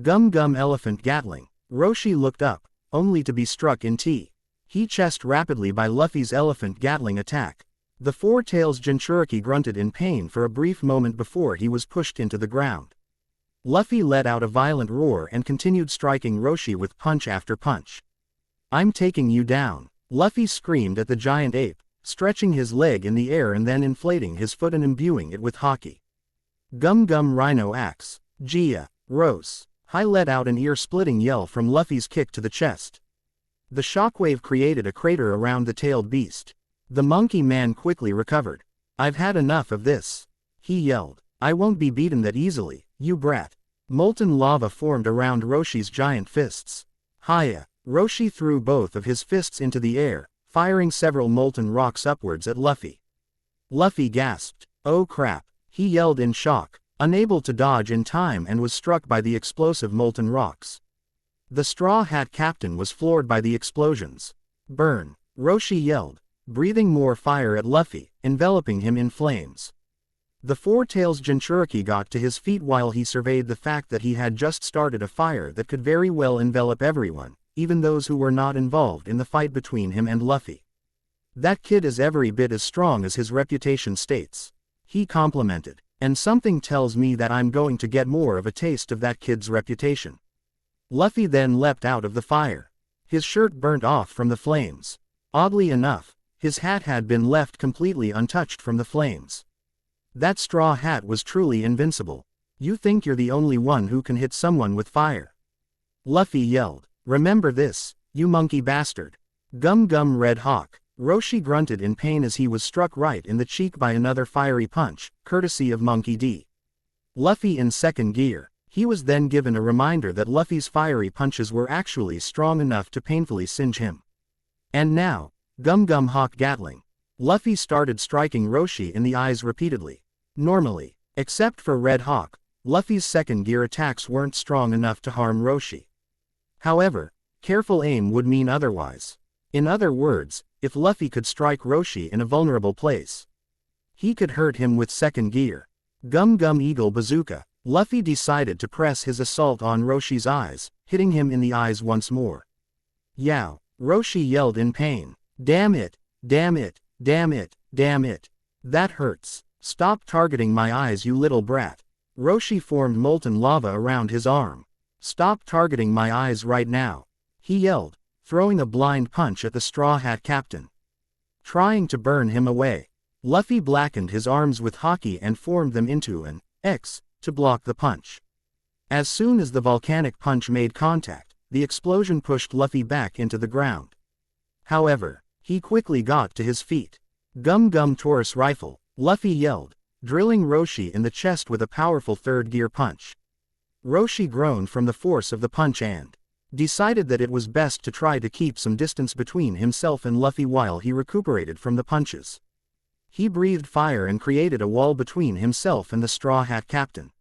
Gum gum elephant gatling. Roshi looked up, only to be struck in T. He chest rapidly by Luffy's elephant gatling attack. The Four Tails Jinchuriki grunted in pain for a brief moment before he was pushed into the ground. Luffy let out a violent roar and continued striking Roshi with punch after punch. I'm taking you down, Luffy screamed at the giant ape, stretching his leg in the air and then inflating his foot and imbuing it with haki. Gum gum rhino axe, Gia, Rose. Hai let out an ear-splitting yell from Luffy's kick to the chest. The shockwave created a crater around the tailed beast. The monkey man quickly recovered. I've had enough of this, he yelled. I won't be beaten that easily, you brat. Molten lava formed around Roshi's giant fists. Hiya! Roshi threw both of his fists into the air, firing several molten rocks upwards at Luffy. Luffy gasped. Oh crap, he yelled in shock, unable to dodge in time, and was struck by the explosive molten rocks. The Straw Hat Captain was floored by the explosions. Burn, Roshi yelled, breathing more fire at Luffy, enveloping him in flames. The Four Tails Jinchuriki got to his feet while he surveyed the fact that he had just started a fire that could very well envelop everyone, even those who were not involved in the fight between him and Luffy. That kid is every bit as strong as his reputation states, he complimented, and something tells me that I'm going to get more of a taste of that kid's reputation. Luffy then leapt out of the fire. His shirt burnt off from the flames. Oddly enough, his hat had been left completely untouched from the flames. That straw hat was truly invincible. You think you're the only one who can hit someone with fire? Luffy yelled. Remember this, you monkey bastard. Gum gum Red Hawk. Roshi grunted in pain as he was struck right in the cheek by another fiery punch, courtesy of Monkey D. Luffy in second gear. He was then given a reminder that Luffy's fiery punches were actually strong enough to painfully singe him. And now, Gum Gum Hawk Gatling. Luffy started striking Roshi in the eyes repeatedly. Normally, except for Red Hawk, Luffy's second gear attacks weren't strong enough to harm Roshi. However, careful aim would mean otherwise. In other words, if Luffy could strike Roshi in a vulnerable place, he could hurt him with second gear. Gum Gum Eagle Bazooka. Luffy decided to press his assault on Roshi's eyes, hitting him in the eyes once more. Yow! Roshi yelled in pain. Damn it! Damn it! Damn it! Damn it! That hurts! Stop targeting my eyes, you little brat! Roshi formed molten lava around his arm. Stop targeting my eyes right now! He yelled, throwing a blind punch at the Straw Hat Captain. Trying to burn him away, Luffy blackened his arms with haki and formed them into an X to block the punch. As soon as the volcanic punch made contact, the explosion pushed Luffy back into the ground. However, he quickly got to his feet. Gum Gum Taurus Rifle, Luffy yelled, drilling Roshi in the chest with a powerful third gear punch. Roshi groaned from the force of the punch and decided that it was best to try to keep some distance between himself and Luffy while he recuperated from the punches. He breathed fire and created a wall between himself and the Straw Hat Captain.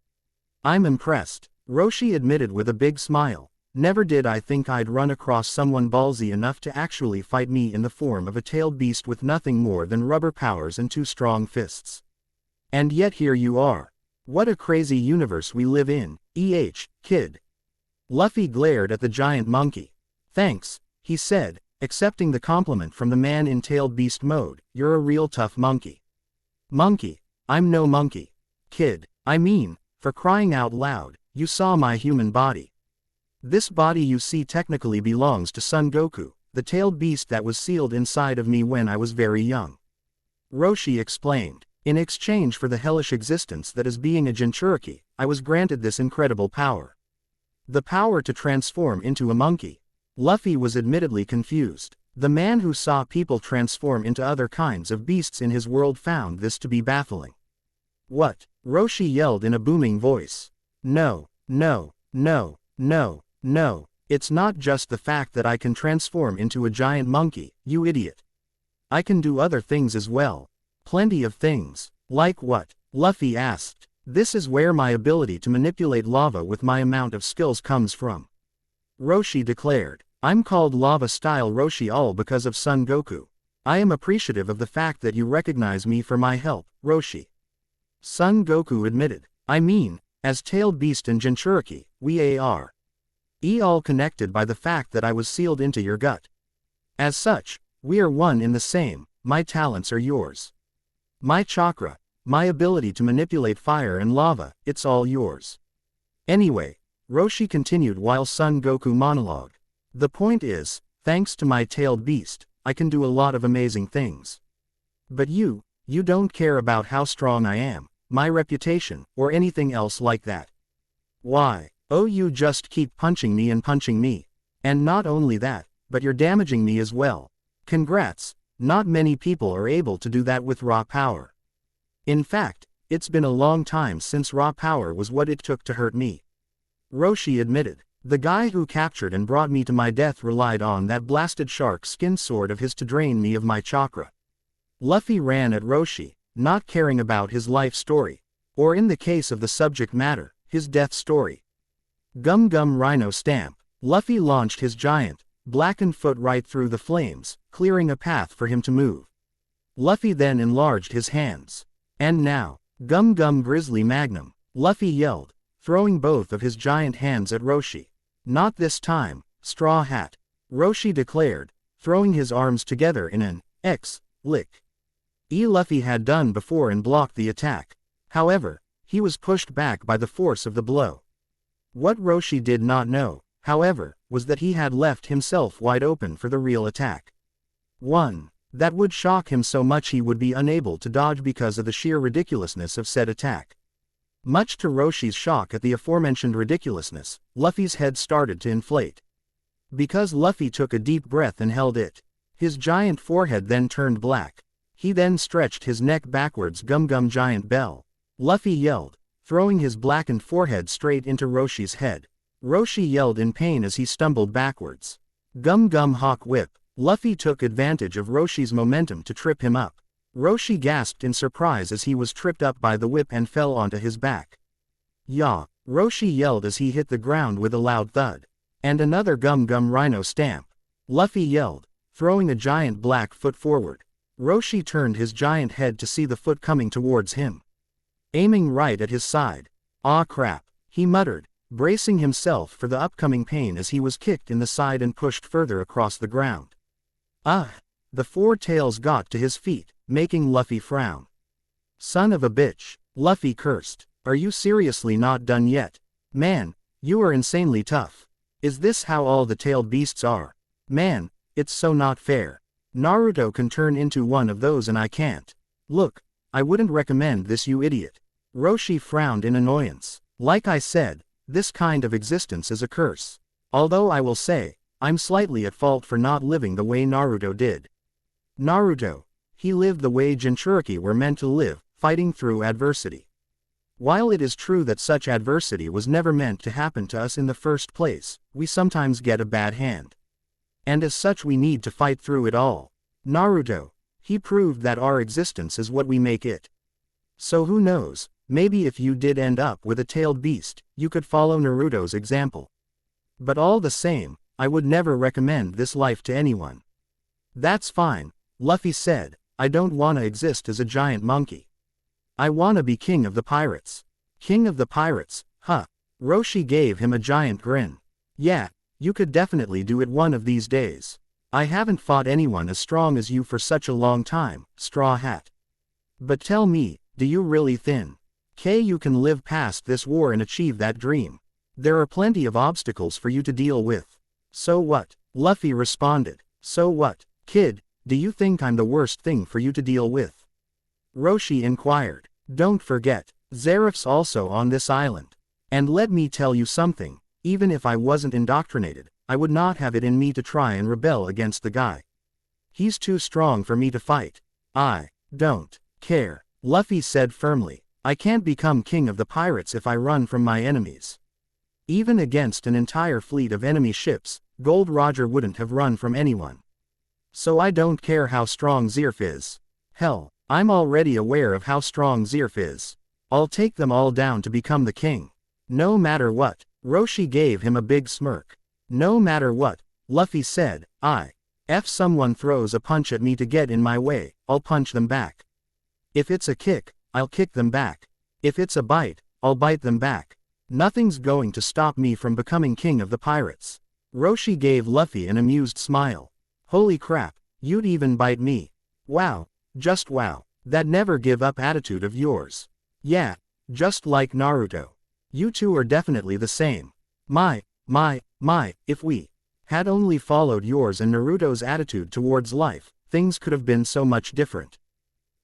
I'm impressed, Roshi admitted with a big smile. Never did I think I'd run across someone ballsy enough to actually fight me in the form of a tailed beast with nothing more than rubber powers and two strong fists. And yet here you are. What a crazy universe we live in, kid. Luffy glared at the giant monkey. Thanks, he said, accepting the compliment from the man in tailed beast mode. You're a real tough monkey. Monkey? I'm no monkey. Kid, I mean, for crying out loud, you saw my human body. This body you see technically belongs to Son Goku, the tailed beast that was sealed inside of me when I was very young. Roshi explained. In exchange for the hellish existence that is being a Jinchuriki, I was granted this incredible power. The power to transform into a monkey. Luffy was admittedly confused. The man who saw people transform into other kinds of beasts in his world found this to be baffling. What? Roshi yelled in a booming voice. No, no, no, no, no. It's not just the fact that I can transform into a giant monkey, you idiot. I can do other things as well. Plenty of things. Like what? Luffy asked. This is where my ability to manipulate lava with my amount of skills comes from. Roshi declared. I'm called Lava-style Roshi all because of Son Goku. I am appreciative of the fact that you recognize me for my help, Roshi. Son Goku admitted. I mean, as Tailed Beast and Jinchuriki, we are all connected by the fact that I was sealed into your gut. As such, we are one in the same. My talents are yours. My chakra, my ability to manipulate fire and lava, it's all yours. Anyway, Roshi continued while Son Goku monologued. The point is, thanks to my tailed beast, I can do a lot of amazing things. But you don't care about how strong I am, my reputation, or anything else like that. Why? Oh, you just keep punching me and punching me. And not only that, but you're damaging me as well. Congrats, not many people are able to do that with raw power. In fact, it's been a long time since raw power was what it took to hurt me. Roshi admitted. The guy who captured and brought me to my death relied on that blasted shark skin sword of his to drain me of my chakra. Luffy ran at Roshi, not caring about his life story, or in the case of the subject matter, his death story. Gum Gum Rhino Stamp. Luffy launched his giant, blackened foot right through the flames, clearing a path for him to move. Luffy then enlarged his hands. And now, Gum Gum Grizzly Magnum, Luffy yelled, throwing both of his giant hands at Roshi. Not this time, Straw Hat, Roshi declared, throwing his arms together in an lick. Luffy had done before and blocked the attack. However, he was pushed back by the force of the blow. What Roshi did not know, however, was that he had left himself wide open for the real attack. One that would shock him so much he would be unable to dodge because of the sheer ridiculousness of said attack. Much to Roshi's shock at the aforementioned ridiculousness, Luffy's head started to inflate. Because Luffy took a deep breath and held it, his giant forehead then turned black. He then stretched his neck backwards. Gum Gum Giant Bell, Luffy yelled, throwing his blackened forehead straight into Roshi's head. Roshi yelled in pain as he stumbled backwards. Gum Gum Hawk Whip, Luffy took advantage of Roshi's momentum to trip him up. Roshi gasped in surprise as he was tripped up by the whip and fell onto his back. Yah! Roshi yelled as he hit the ground with a loud thud. And another Gum Gum Rhino Stamp, Luffy yelled, throwing a giant black foot forward. Roshi turned his giant head to see the foot coming towards him, aiming right at his side. Aw crap, he muttered, bracing himself for the upcoming pain as he was kicked in the side and pushed further across the ground. The four tails got to his feet, making Luffy frown. Son of a bitch, Luffy cursed. Are you seriously not done yet? Man, you are insanely tough. Is this how all the tailed beasts are? Man, it's so not fair. Naruto can turn into one of those and I can't. Look, I wouldn't recommend this, you idiot. Roshi frowned in annoyance. Like I said, this kind of existence is a curse. Although I will say, I'm slightly at fault for not living the way Naruto did. Naruto, he lived the way Jinchuriki were meant to live, fighting through adversity. While it is true that such adversity was never meant to happen to us in the first place, we sometimes get a bad hand. And as such we need to fight through it all. Naruto, he proved that our existence is what we make it. So who knows, maybe if you did end up with a tailed beast, you could follow Naruto's example. But all the same, I would never recommend this life to anyone. That's fine, Luffy said, I don't wanna exist as a giant monkey. I wanna be king of the pirates. King of the pirates, huh? Roshi gave him a giant grin. Yeah, you could definitely do it one of these days. I haven't fought anyone as strong as you for such a long time, Straw Hat. But tell me, do you really think you can live past this war and achieve that dream? There are plenty of obstacles for you to deal with. So what? Luffy responded. So what, kid, do you think I'm the worst thing for you to deal with? Roshi inquired. Don't forget, Zeref's also on this island. And let me tell you something, even if I wasn't indoctrinated, I would not have it in me to try and rebel against the guy. He's too strong for me to fight. I don't care, Luffy said firmly. I can't become king of the pirates if I run from my enemies. Even against an entire fleet of enemy ships, Gold Roger wouldn't have run from anyone. So I don't care how strong Zerf is. Hell, I'm already aware of how strong Zerf is. I'll take them all down to become the king. No matter what. Roshi gave him a big smirk. No matter what, Luffy said, if someone throws a punch at me to get in my way, I'll punch them back. If it's a kick, I'll kick them back. If it's a bite, I'll bite them back. Nothing's going to stop me from becoming king of the pirates. Roshi gave Luffy an amused smile. Holy crap, you'd even bite me. Wow, just wow, that never give up attitude of yours. Yeah, just like Naruto. You two are definitely the same. My, if we had only followed yours and Naruto's attitude towards life, things could have been so much different.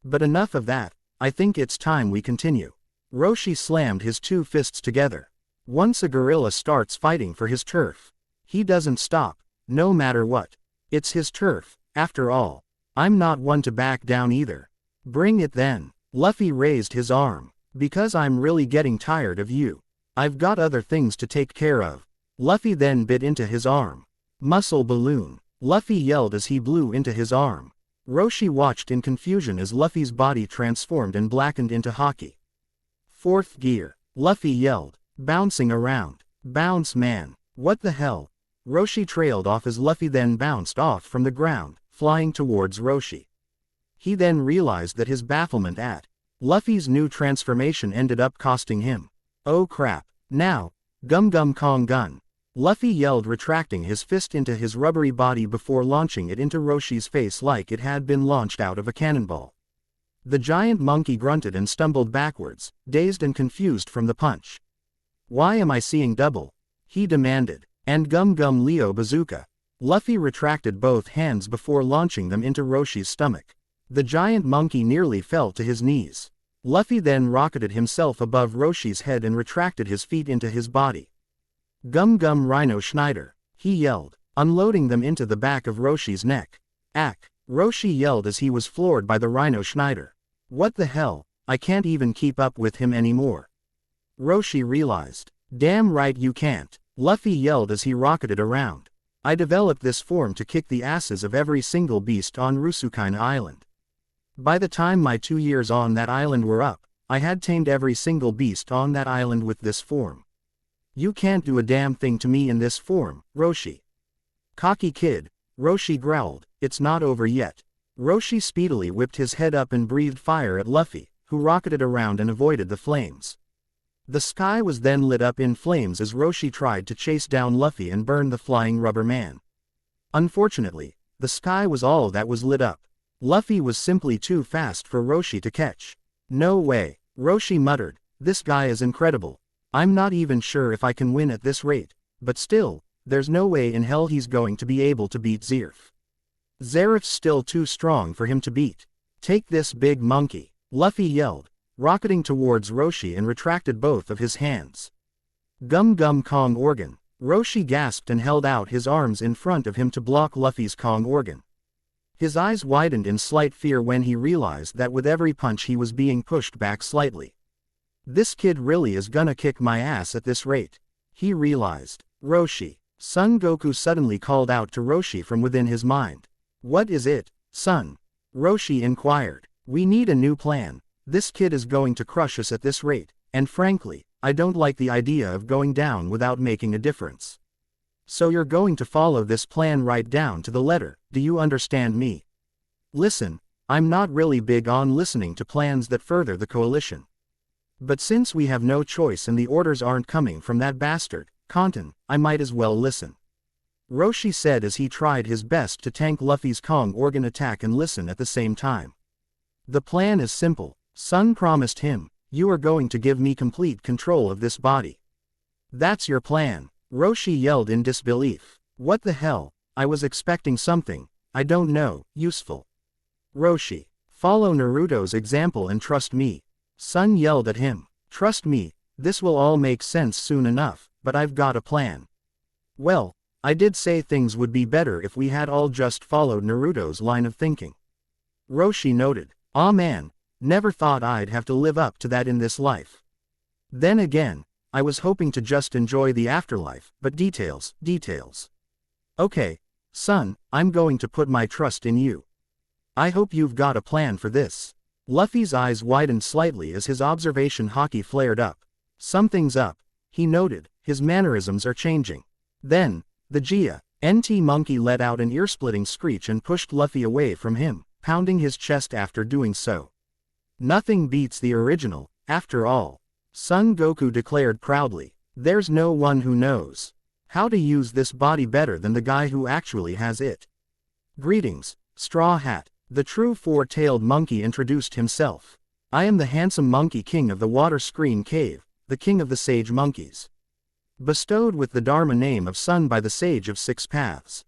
But enough of that, I think it's time we continue. Roshi slammed his two fists together. Once a gorilla starts fighting for his turf, he doesn't stop, no matter what. It's his turf, after all. I'm not one to back down either. Bring it then. Luffy raised his arm. Because I'm really getting tired of you. I've got other things to take care of. Luffy then bit into his arm. Muscle balloon. Luffy yelled as he blew into his arm. Roshi watched in confusion as Luffy's body transformed and blackened into hockey. Fourth gear. Luffy yelled, bouncing around. Bounce man. What the hell? Roshi trailed off as Luffy then bounced off from the ground, flying towards Roshi. He then realized that his bafflement at Luffy's new transformation ended up costing him. Oh crap. Now, Gum Gum Kong Gun. Luffy yelled, retracting his fist into his rubbery body before launching it into Roshi's face like it had been launched out of a cannonball. The giant monkey grunted and stumbled backwards, dazed and confused from the punch. Why am I seeing double? He demanded. And Gum Gum Leo Bazooka. Luffy retracted both hands before launching them into Roshi's stomach. The giant monkey nearly fell to his knees. Luffy then rocketed himself above Roshi's head and retracted his feet into his body. Gum Gum Rhino Schneider, he yelled, unloading them into the back of Roshi's neck. Ack! Roshi yelled as he was floored by the Rhino Schneider. What the hell, I can't even keep up with him anymore. Roshi realized. Damn right you can't. Luffy yelled as he rocketed around. I developed this form to kick the asses of every single beast on Rusukaina Island. By the time my 2 years on that island were up, I had tamed every single beast on that island with this form. You can't do a damn thing to me in this form, Roshi. Cocky kid, Roshi growled, it's not over yet. Roshi speedily whipped his head up and breathed fire at Luffy, who rocketed around and avoided the flames. The sky was then lit up in flames as Roshi tried to chase down Luffy and burn the flying rubber man. Unfortunately, the sky was all that was lit up. Luffy was simply too fast for Roshi to catch. No way, Roshi muttered, this guy is incredible. I'm not even sure if I can win at this rate, but still, there's no way in hell he's going to be able to beat Zerf. Zerf's still too strong for him to beat. Take this big monkey, Luffy yelled, rocketing towards Roshi and retracted both of his hands. Gum Gum Kong Organ. Roshi gasped and held out his arms in front of him to block Luffy's Kong Organ. His eyes widened in slight fear when he realized that with every punch he was being pushed back slightly. This kid really is gonna kick my ass at this rate. He realized. Roshi. Son Goku suddenly called out to Roshi from within his mind. What is it, son? Roshi inquired. We need a new plan. This kid is going to crush us at this rate, and frankly, I don't like the idea of going down without making a difference. So you're going to follow this plan right down to the letter, do you understand me? Listen, I'm not really big on listening to plans that further the coalition. But since we have no choice and the orders aren't coming from that bastard, Kanton, I might as well listen. Roshi said as he tried his best to tank Luffy's Kong Organ attack and listen at the same time. The plan is simple, Son promised him, you are going to give me complete control of this body. That's your plan. Roshi yelled in disbelief. What the hell, I was expecting something, I don't know, useful. Roshi, follow Naruto's example and trust me. Son yelled at him. Trust me, this will all make sense soon enough, but I've got a plan. Well, I did say things would be better if we had all just followed Naruto's line of thinking. Roshi noted. Aw man, never thought I'd have to live up to that in this life. Then again, I was hoping to just enjoy the afterlife, but details. Okay, son, I'm going to put my trust in you. I hope you've got a plan for this. Luffy's eyes widened slightly as his observation haki flared up. Something's up, he noted, his mannerisms are changing. Then, the GNT monkey let out an ear-splitting screech and pushed Luffy away from him, pounding his chest after doing so. Nothing beats the original, after all. Son Goku declared proudly. There's no one who knows how to use this body better than the guy who actually has it. Greetings, Straw Hat. The true four-tailed monkey introduced himself. I am the handsome monkey king of the water screen cave, the king of the sage monkeys. Bestowed with the Dharma name of Sun by the sage of six paths.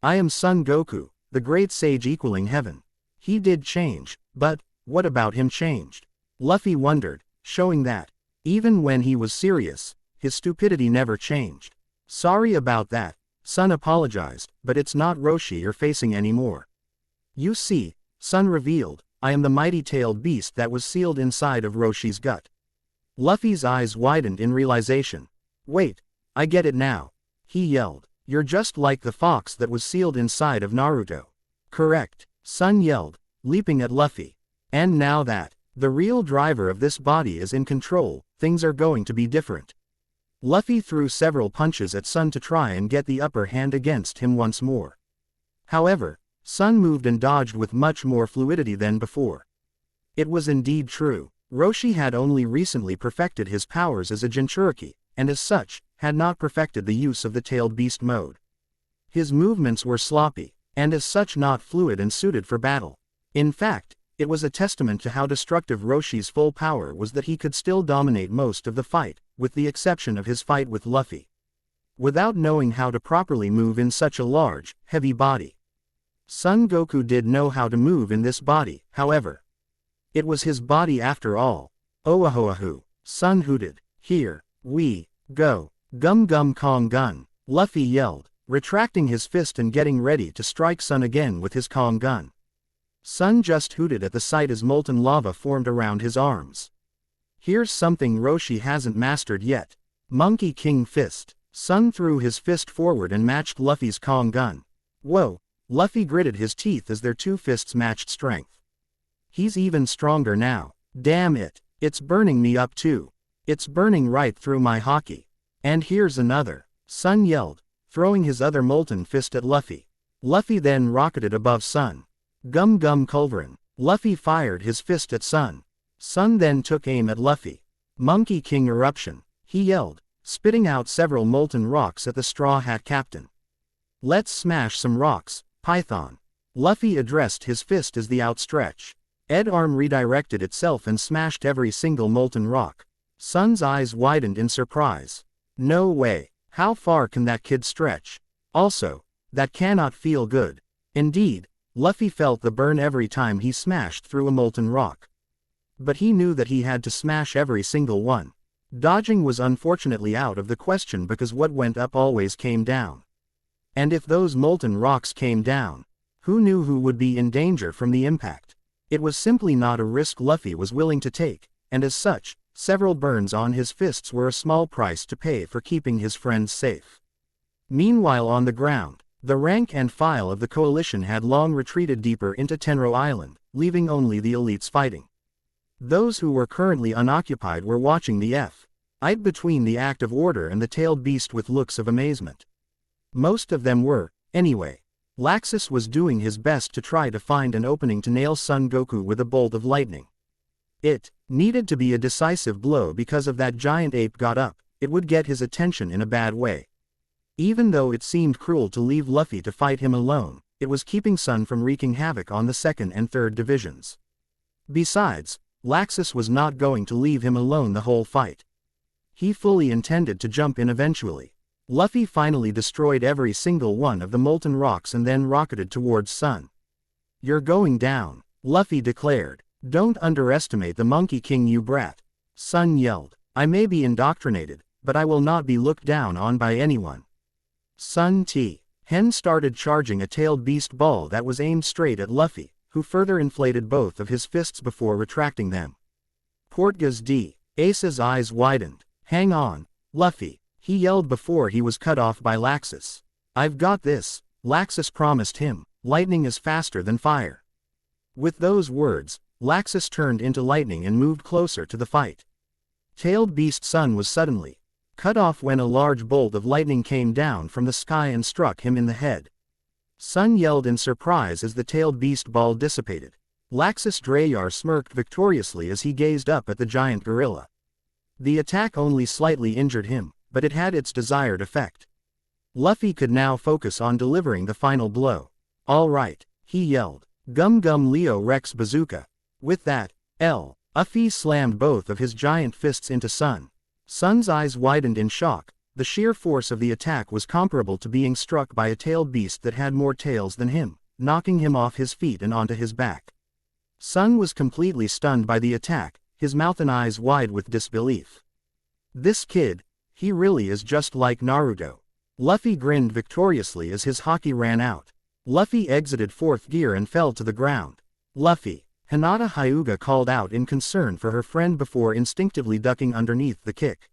I am Son Goku, the great sage equaling heaven. He did change, but what about him changed? Luffy wondered, showing that, even when he was serious, his stupidity never changed. Sorry about that, Sun apologized, but it's not Roshi you're facing anymore. You see, Sun revealed, I am the mighty-tailed beast that was sealed inside of Roshi's gut. Luffy's eyes widened in realization. Wait, I get it now. He yelled. You're just like the fox that was sealed inside of Naruto. Correct, Sun yelled, leaping at Luffy. And now that the real driver of this body is in control, things are going to be different. Luffy threw several punches at Sun to try and get the upper hand against him once more. However, Sun moved and dodged with much more fluidity than before. It was indeed true. Roshi had only recently perfected his powers as a Jinchuriki, and as such, had not perfected the use of the tailed beast mode. His movements were sloppy, and as such not fluid and suited for battle. In fact, it was a testament to how destructive Roshi's full power was that he could still dominate most of the fight, with the exception of his fight with Luffy. Without knowing how to properly move in such a large, heavy body. Son Goku did know how to move in this body, however. It was his body after all. Oahoahu, Sun hooted. Here we go. Gum gum Kong gun. Luffy yelled, retracting his fist and getting ready to strike Sun again with his Kong gun. Sun just hooted at the sight as molten lava formed around his arms. Here's something Roshi hasn't mastered yet. Monkey King Fist. Sun threw his fist forward and matched Luffy's Kong gun. Whoa, Luffy gritted his teeth as their two fists matched strength. He's even stronger now. Damn it, it's burning me up too. It's burning right through my haki. And here's another. Sun yelled, throwing his other molten fist at Luffy. Luffy then rocketed above Sun. Gum gum Culverin. Luffy fired his fist at Sun. Sun then took aim at Luffy. Monkey King Eruption. He yelled, spitting out several molten rocks at the Straw Hat Captain. Let's smash some rocks, Python. Luffy addressed his fist as the outstretch. Ed arm redirected itself and smashed every single molten rock. Sun's eyes widened in surprise. No way. How far can that kid stretch? Also, that cannot feel good. Indeed, Luffy felt the burn every time he smashed through a molten rock. But he knew that he had to smash every single one. Dodging was unfortunately out of the question because what went up always came down. And if those molten rocks came down, who knew who would be in danger from the impact? It was simply not a risk Luffy was willing to take, and as such, several burns on his fists were a small price to pay for keeping his friends safe. Meanwhile on the ground, the rank and file of the coalition had long retreated deeper into Tenro Island, leaving only the elites fighting. Those who were currently unoccupied were watching the fight between the Act of Order and the tailed beast with looks of amazement. Most of them were, anyway. Laxus was doing his best to try to find an opening to nail Son Goku with a bolt of lightning. It needed to be a decisive blow because if that giant ape got up, it would get his attention in a bad way. Even though it seemed cruel to leave Luffy to fight him alone, it was keeping Sun from wreaking havoc on the 2nd and 3rd divisions. Besides, Laxus was not going to leave him alone the whole fight. He fully intended to jump in eventually. Luffy finally destroyed every single one of the molten rocks and then rocketed towards Sun. You're going down, Luffy declared. Don't underestimate the Monkey King, you brat. Sun yelled. I may be indoctrinated, but I will not be looked down on by anyone. Sun T. Hen started charging a tailed beast ball that was aimed straight at Luffy, who further inflated both of his fists before retracting them. Portgas D. Ace's eyes widened. Hang on, Luffy, he yelled before he was cut off by Laxus. I've got this, Laxus promised him. Lightning is faster than fire. With those words, Laxus turned into lightning and moved closer to the fight. Tailed Beast Sun was suddenly cut off when a large bolt of lightning came down from the sky and struck him in the head. Sun yelled in surprise as the tailed beast ball dissipated. Laxus Drayar smirked victoriously as he gazed up at the giant gorilla. The attack only slightly injured him, but it had its desired effect. Luffy could now focus on delivering the final blow. All right, he yelled. Gum Gum Leo Rex Bazooka. With that, Luffy slammed both of his giant fists into Sun. Sun's eyes widened in shock. The sheer force of the attack was comparable to being struck by a tailed beast that had more tails than him, knocking him off his feet and onto his back. Sun was completely stunned by the attack, his mouth and eyes wide with disbelief. This kid, he really is just like Naruto. Luffy grinned victoriously as his haki ran out. Luffy exited fourth gear and fell to the ground. Luffy, Hinata Hyuga called out in concern for her friend before instinctively ducking underneath the kick.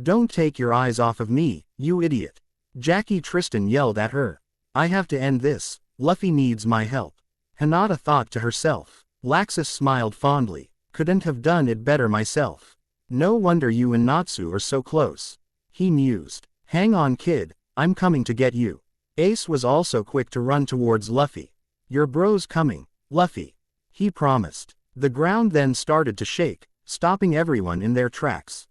Don't take your eyes off of me, you idiot. Jackie Tristan yelled at her. I have to end this, Luffy needs my help. Hinata thought to herself. Laxus smiled fondly. Couldn't have done it better myself. No wonder you and Natsu are so close. He mused. Hang on kid, I'm coming to get you. Ace was also quick to run towards Luffy. Your bro's coming, Luffy. He promised. The ground then started to shake, stopping everyone in their tracks.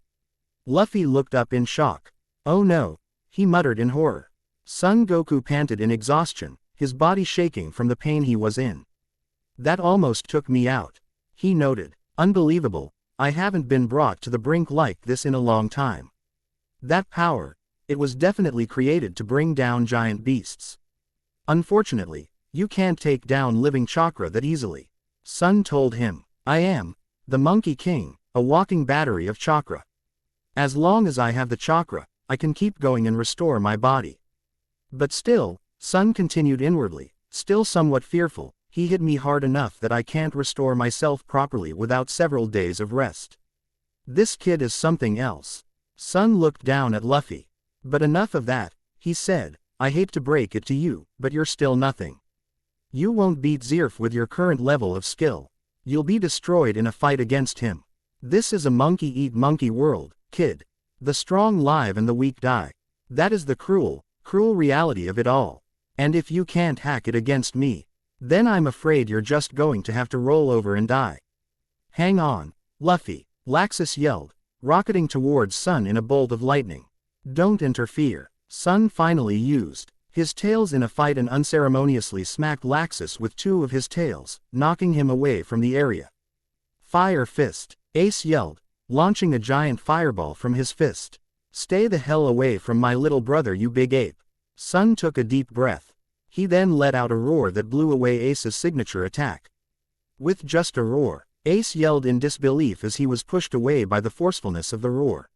Luffy looked up in shock. Oh no, he muttered in horror. Son Goku panted in exhaustion, his body shaking from the pain he was in. That almost took me out. He noted. Unbelievable, I haven't been brought to the brink like this in a long time. That power, it was definitely created to bring down giant beasts. Unfortunately, you can't take down living chakra that easily. Sun told him. I am the Monkey King, a walking battery of chakra. As long as I have the chakra, I can keep going and restore my body. But still, Sun continued inwardly, still somewhat fearful, he hit me hard enough that I can't restore myself properly without several days of rest. This kid is something else. Sun looked down at Luffy. But enough of that, he said, I hate to break it to you, but you're still nothing. You won't beat Zerf with your current level of skill. You'll be destroyed in a fight against him. This is a monkey-eat-monkey world, kid. The strong live and the weak die. That is the cruel reality of it all. And if you can't hack it against me, then I'm afraid you're just going to have to roll over and die. Hang on, Luffy, Laxus yelled, rocketing towards Sun in a bolt of lightning. Don't interfere. Sun finally used his tails in a fight and unceremoniously smacked Laxus with two of his tails, knocking him away from the area. Fire Fist, Ace yelled, launching a giant fireball from his fist. Stay the hell away from my little brother, you big ape. Sun took a deep breath. He then let out a roar that blew away Ace's signature attack. With just a roar, Ace yelled in disbelief as he was pushed away by the forcefulness of the roar.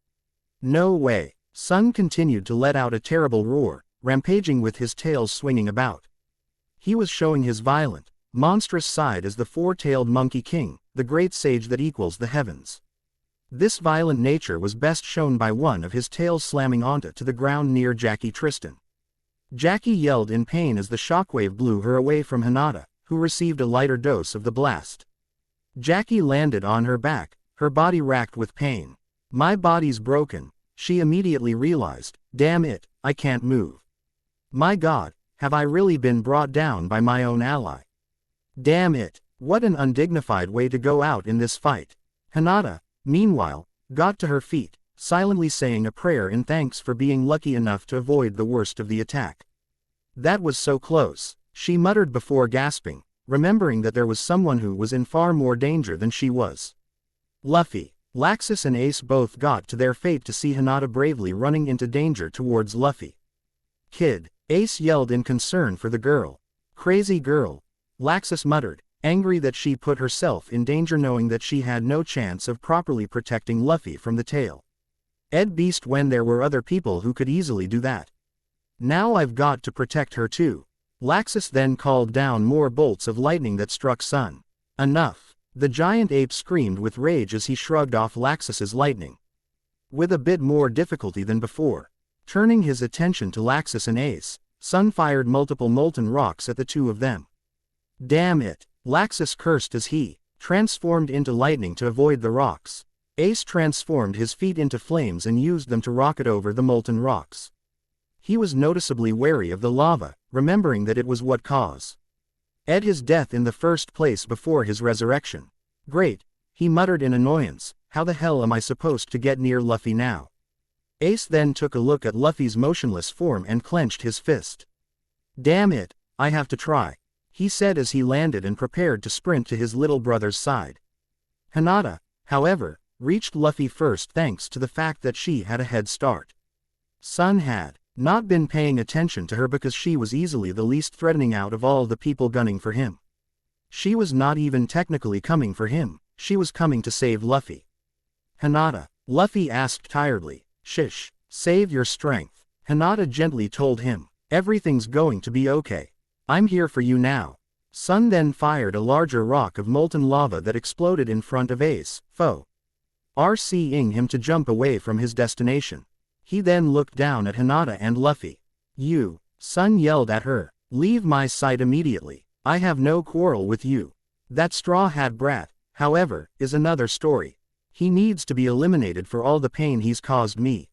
No way. Sun continued to let out a terrible roar, rampaging with his tails swinging about. He was showing his violent, monstrous side as the four-tailed Monkey King, the great sage that equals the heavens. This violent nature was best shown by one of his tails slamming onto the ground near Jackie Tristan. Jackie yelled in pain as the shockwave blew her away from Hinata, who received a lighter dose of the blast. Jackie landed on her back, her body racked with pain. My body's broken, she immediately realized. Damn it, I can't move. My God, have I really been brought down by my own ally? Damn it, what an undignified way to go out in this fight. Hinata, meanwhile, got to her feet, silently saying a prayer in thanks for being lucky enough to avoid the worst of the attack. That was so close, she muttered before gasping, remembering that there was someone who was in far more danger than she was. Luffy, Laxus and Ace both got to their fate to see Hinata bravely running into danger towards Luffy. Kid, Ace yelled in concern for the girl. Crazy girl, Laxus muttered, angry that she put herself in danger knowing that she had no chance of properly protecting Luffy from the tail. Ed beast when there were other people who could easily do that. Now I've got to protect her too. Laxus then called down more bolts of lightning that struck Sun. Enough! The giant ape screamed with rage as he shrugged off Laxus's lightning. With a bit more difficulty than before. Turning his attention to Laxus and Ace, Sun fired multiple molten rocks at the two of them. Damn it! Laxus cursed as he transformed into lightning to avoid the rocks. Ace transformed his feet into flames and used them to rocket over the molten rocks. He was noticeably wary of the lava, remembering that it was what caused his death in the first place before his resurrection. Great, he muttered in annoyance, how the hell am I supposed to get near Luffy now? Ace then took a look at Luffy's motionless form and clenched his fist. Damn it, I have to try, he said as he landed and prepared to sprint to his little brother's side. Hinata, however, reached Luffy first thanks to the fact that she had a head start. Sun had not been paying attention to her because she was easily the least threatening out of all the people gunning for him. She was not even technically coming for him, she was coming to save Luffy. Hinata, Luffy asked tiredly. Shish, save your strength. Hinata gently told him, everything's going to be okay. I'm here for you now. Sun then fired a larger rock of molten lava that exploded in front of Ace, forcing him to jump away from his destination. He then looked down at Hinata and Luffy. You, Sun yelled at her, leave my sight immediately. I have no quarrel with you. That Straw Hat brat, however, is another story. He needs to be eliminated for all the pain he's caused me.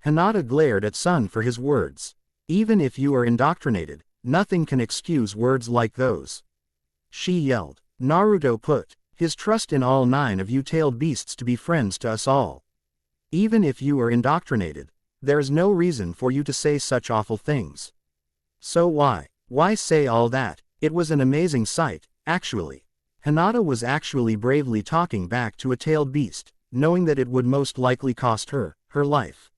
Hinata glared at Sun for his words. Even if you are indoctrinated, nothing can excuse words like those. She yelled. Naruto put his trust in all 9 of you tailed beasts to be friends to us all. Even if you are indoctrinated, there is no reason for you to say such awful things. So why say all that? It was an amazing sight, actually. Hinata was actually bravely talking back to a tailed beast, knowing that it would most likely cost her life.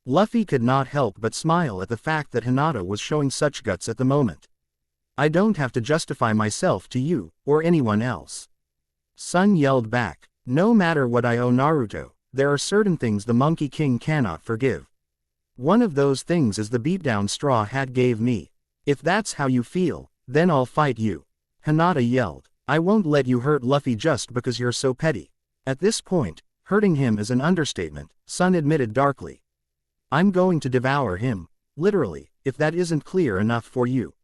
Luffy could not help but smile at the fact that Hinata was showing such guts at the moment. I don't have to justify myself to you, or anyone else. Sun yelled back, no matter what I owe Naruto, there are certain things the Monkey King cannot forgive. One of those things is the beatdown Straw Hat gave me. If that's how you feel, then I'll fight you. Hinata yelled, I won't let you hurt Luffy just because you're so petty. At this point, hurting him is an understatement, Sun admitted darkly. I'm going to devour him, literally, if that isn't clear enough for you.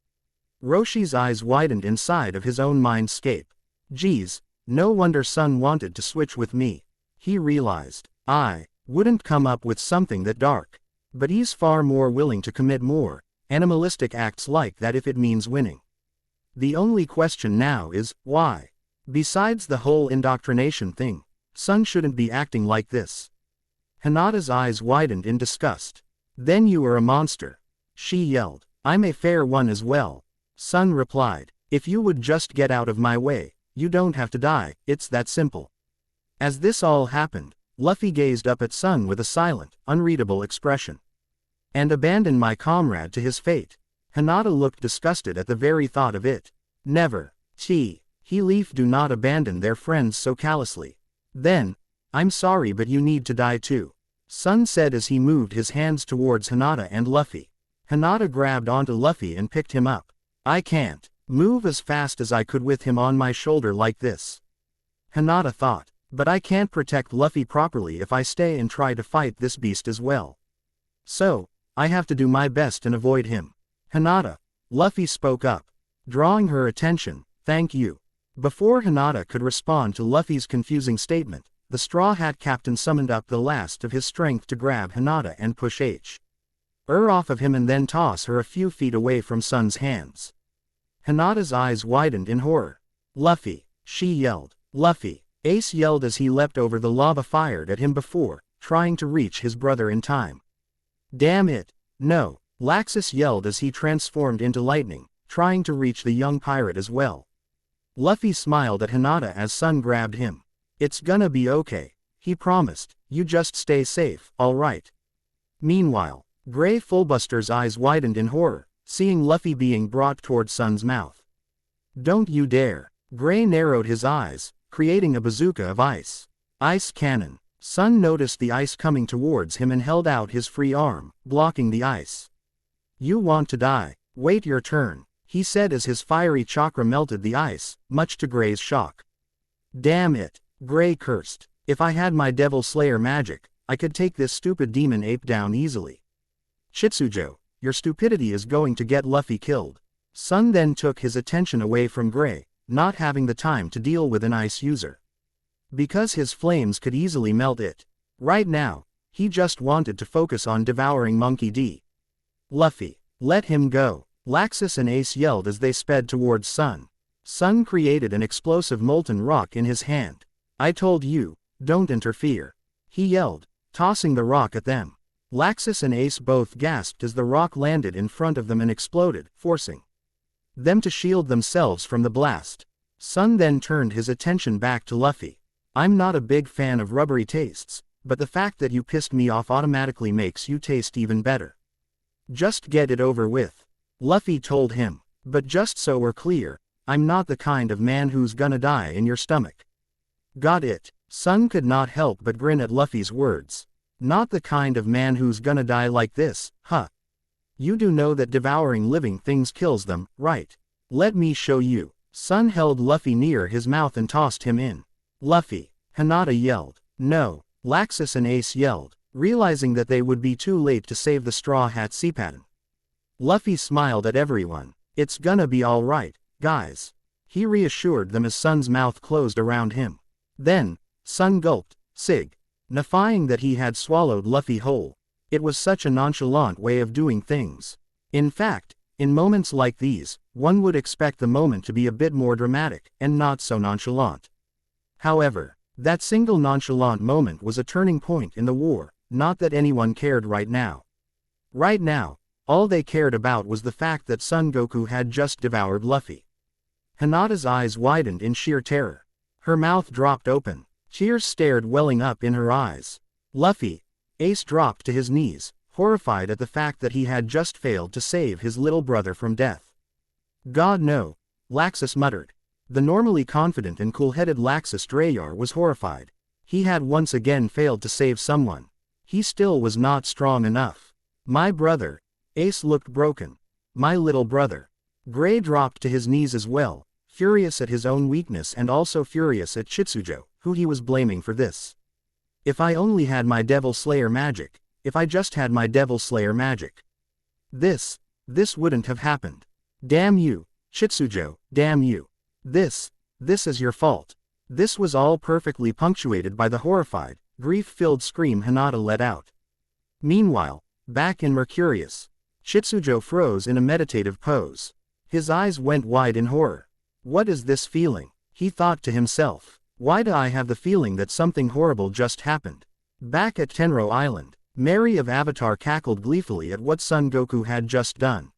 Roshi's eyes widened inside of his own mindscape. Geez, no wonder Sun wanted to switch with me. He realized, I wouldn't come up with something that dark. But he's far more willing to commit more animalistic acts like that if it means winning. The only question now is, why? Besides the whole indoctrination thing, Sun shouldn't be acting like this. Hinata's eyes widened in disgust. Then you are a monster. She yelled, I'm a fair one as well. Sun replied, if you would just get out of my way, you don't have to die, it's that simple. As this all happened, Luffy gazed up at Sun with a silent, unreadable expression. And abandoned my comrade to his fate. Hinata looked disgusted at the very thought of it. Never. He Leaf do not abandon their friends so callously. Then, I'm sorry but you need to die too. Sun said as he moved his hands towards Hinata and Luffy. Hinata grabbed onto Luffy and picked him up. I can't move as fast as I could with him on my shoulder like this. Hinata thought. But I can't protect Luffy properly if I stay and try to fight this beast as well. So, I have to do my best and avoid him. Hinata, Luffy spoke up, drawing her attention, thank you. Before Hinata could respond to Luffy's confusing statement, the Straw Hat captain summoned up the last of his strength to grab Hinata and push her off of him and then toss her a few feet away from Sun's hands. Hinata's eyes widened in horror. Luffy, she yelled. Luffy. Ace yelled as he leapt over the lava fired at him before, trying to reach his brother in time. Damn it, no, Laxus yelled as he transformed into lightning, trying to reach the young pirate as well. Luffy smiled at Hinata as Sun grabbed him. It's gonna be okay, he promised, you just stay safe, alright. Meanwhile, Gray Fullbuster's eyes widened in horror, seeing Luffy being brought toward Sun's mouth. Don't you dare. Gray narrowed his eyes, creating a bazooka of ice. Ice cannon. Sun noticed the ice coming towards him and held out his free arm, blocking the ice. You want to die. Wait your turn, he said as his fiery chakra melted the ice, much to Gray's shock. Damn it, Gray cursed. If I had my Devil Slayer magic, I could take this stupid demon ape down easily. Chitsujo, your stupidity is going to get Luffy killed. Sun then took his attention away from Gray, not having the time to deal with an ice user. Because his flames could easily melt it. Right now, he just wanted to focus on devouring Monkey D. Luffy, let him go, Laxus and Ace yelled as they sped towards Sun. Sun created an explosive molten rock in his hand. I told you, don't interfere, he yelled, tossing the rock at them. Laxus and Ace both gasped as the rock landed in front of them and exploded, forcing them to shield themselves from the blast. Sun then turned his attention back to Luffy. I'm not a big fan of rubbery tastes, but the fact that you pissed me off automatically makes you taste even better. Just get it over with, Luffy told him. But just so we're clear, I'm not the kind of man who's gonna die in your stomach. Got it? Sun could not help but grin at Luffy's words. Not the kind of man who's gonna die like this, huh? You do know that devouring living things kills them, right? Let me show you. Sun held Luffy near his mouth and tossed him in. Luffy, Hinata yelled. No, Laxus and Ace yelled, realizing that they would be too late to save the Straw Hat Seapadan. Luffy smiled at everyone. It's gonna be alright, guys. He reassured them as Sun's mouth closed around him. Then, Sun gulped, signifying that he had swallowed Luffy whole. It was such a nonchalant way of doing things. In fact, in moments like these, one would expect the moment to be a bit more dramatic, and not so nonchalant. However, that single nonchalant moment was a turning point in the war, not that anyone cared right now. Right now, all they cared about was the fact that Son Goku had just devoured Luffy. Hinata's eyes widened in sheer terror. Her mouth dropped open. Tears stared welling up in her eyes. Luffy, Ace dropped to his knees, horrified at the fact that he had just failed to save his little brother from death. God no, Laxus muttered. The normally confident and cool-headed Laxus Drayar was horrified. He had once again failed to save someone. He still was not strong enough. My brother. Ace looked broken. My little brother. Gray dropped to his knees as well, furious at his own weakness and also furious at Chitsujo, who he was blaming for this. If I only had my Devil Slayer magic, if I just had my Devil Slayer magic. This wouldn't have happened. Damn you, Chitsujo, damn you. This is your fault. This was all perfectly punctuated by the horrified, grief-filled scream Hinata let out. Meanwhile, back in Mercurius, Chitsujo froze in a meditative pose. His eyes went wide in horror. What is this feeling? He thought to himself. Why do I have the feeling that something horrible just happened? Back at Tenro Island, Mary of Avatar cackled gleefully at what Son Goku had just done.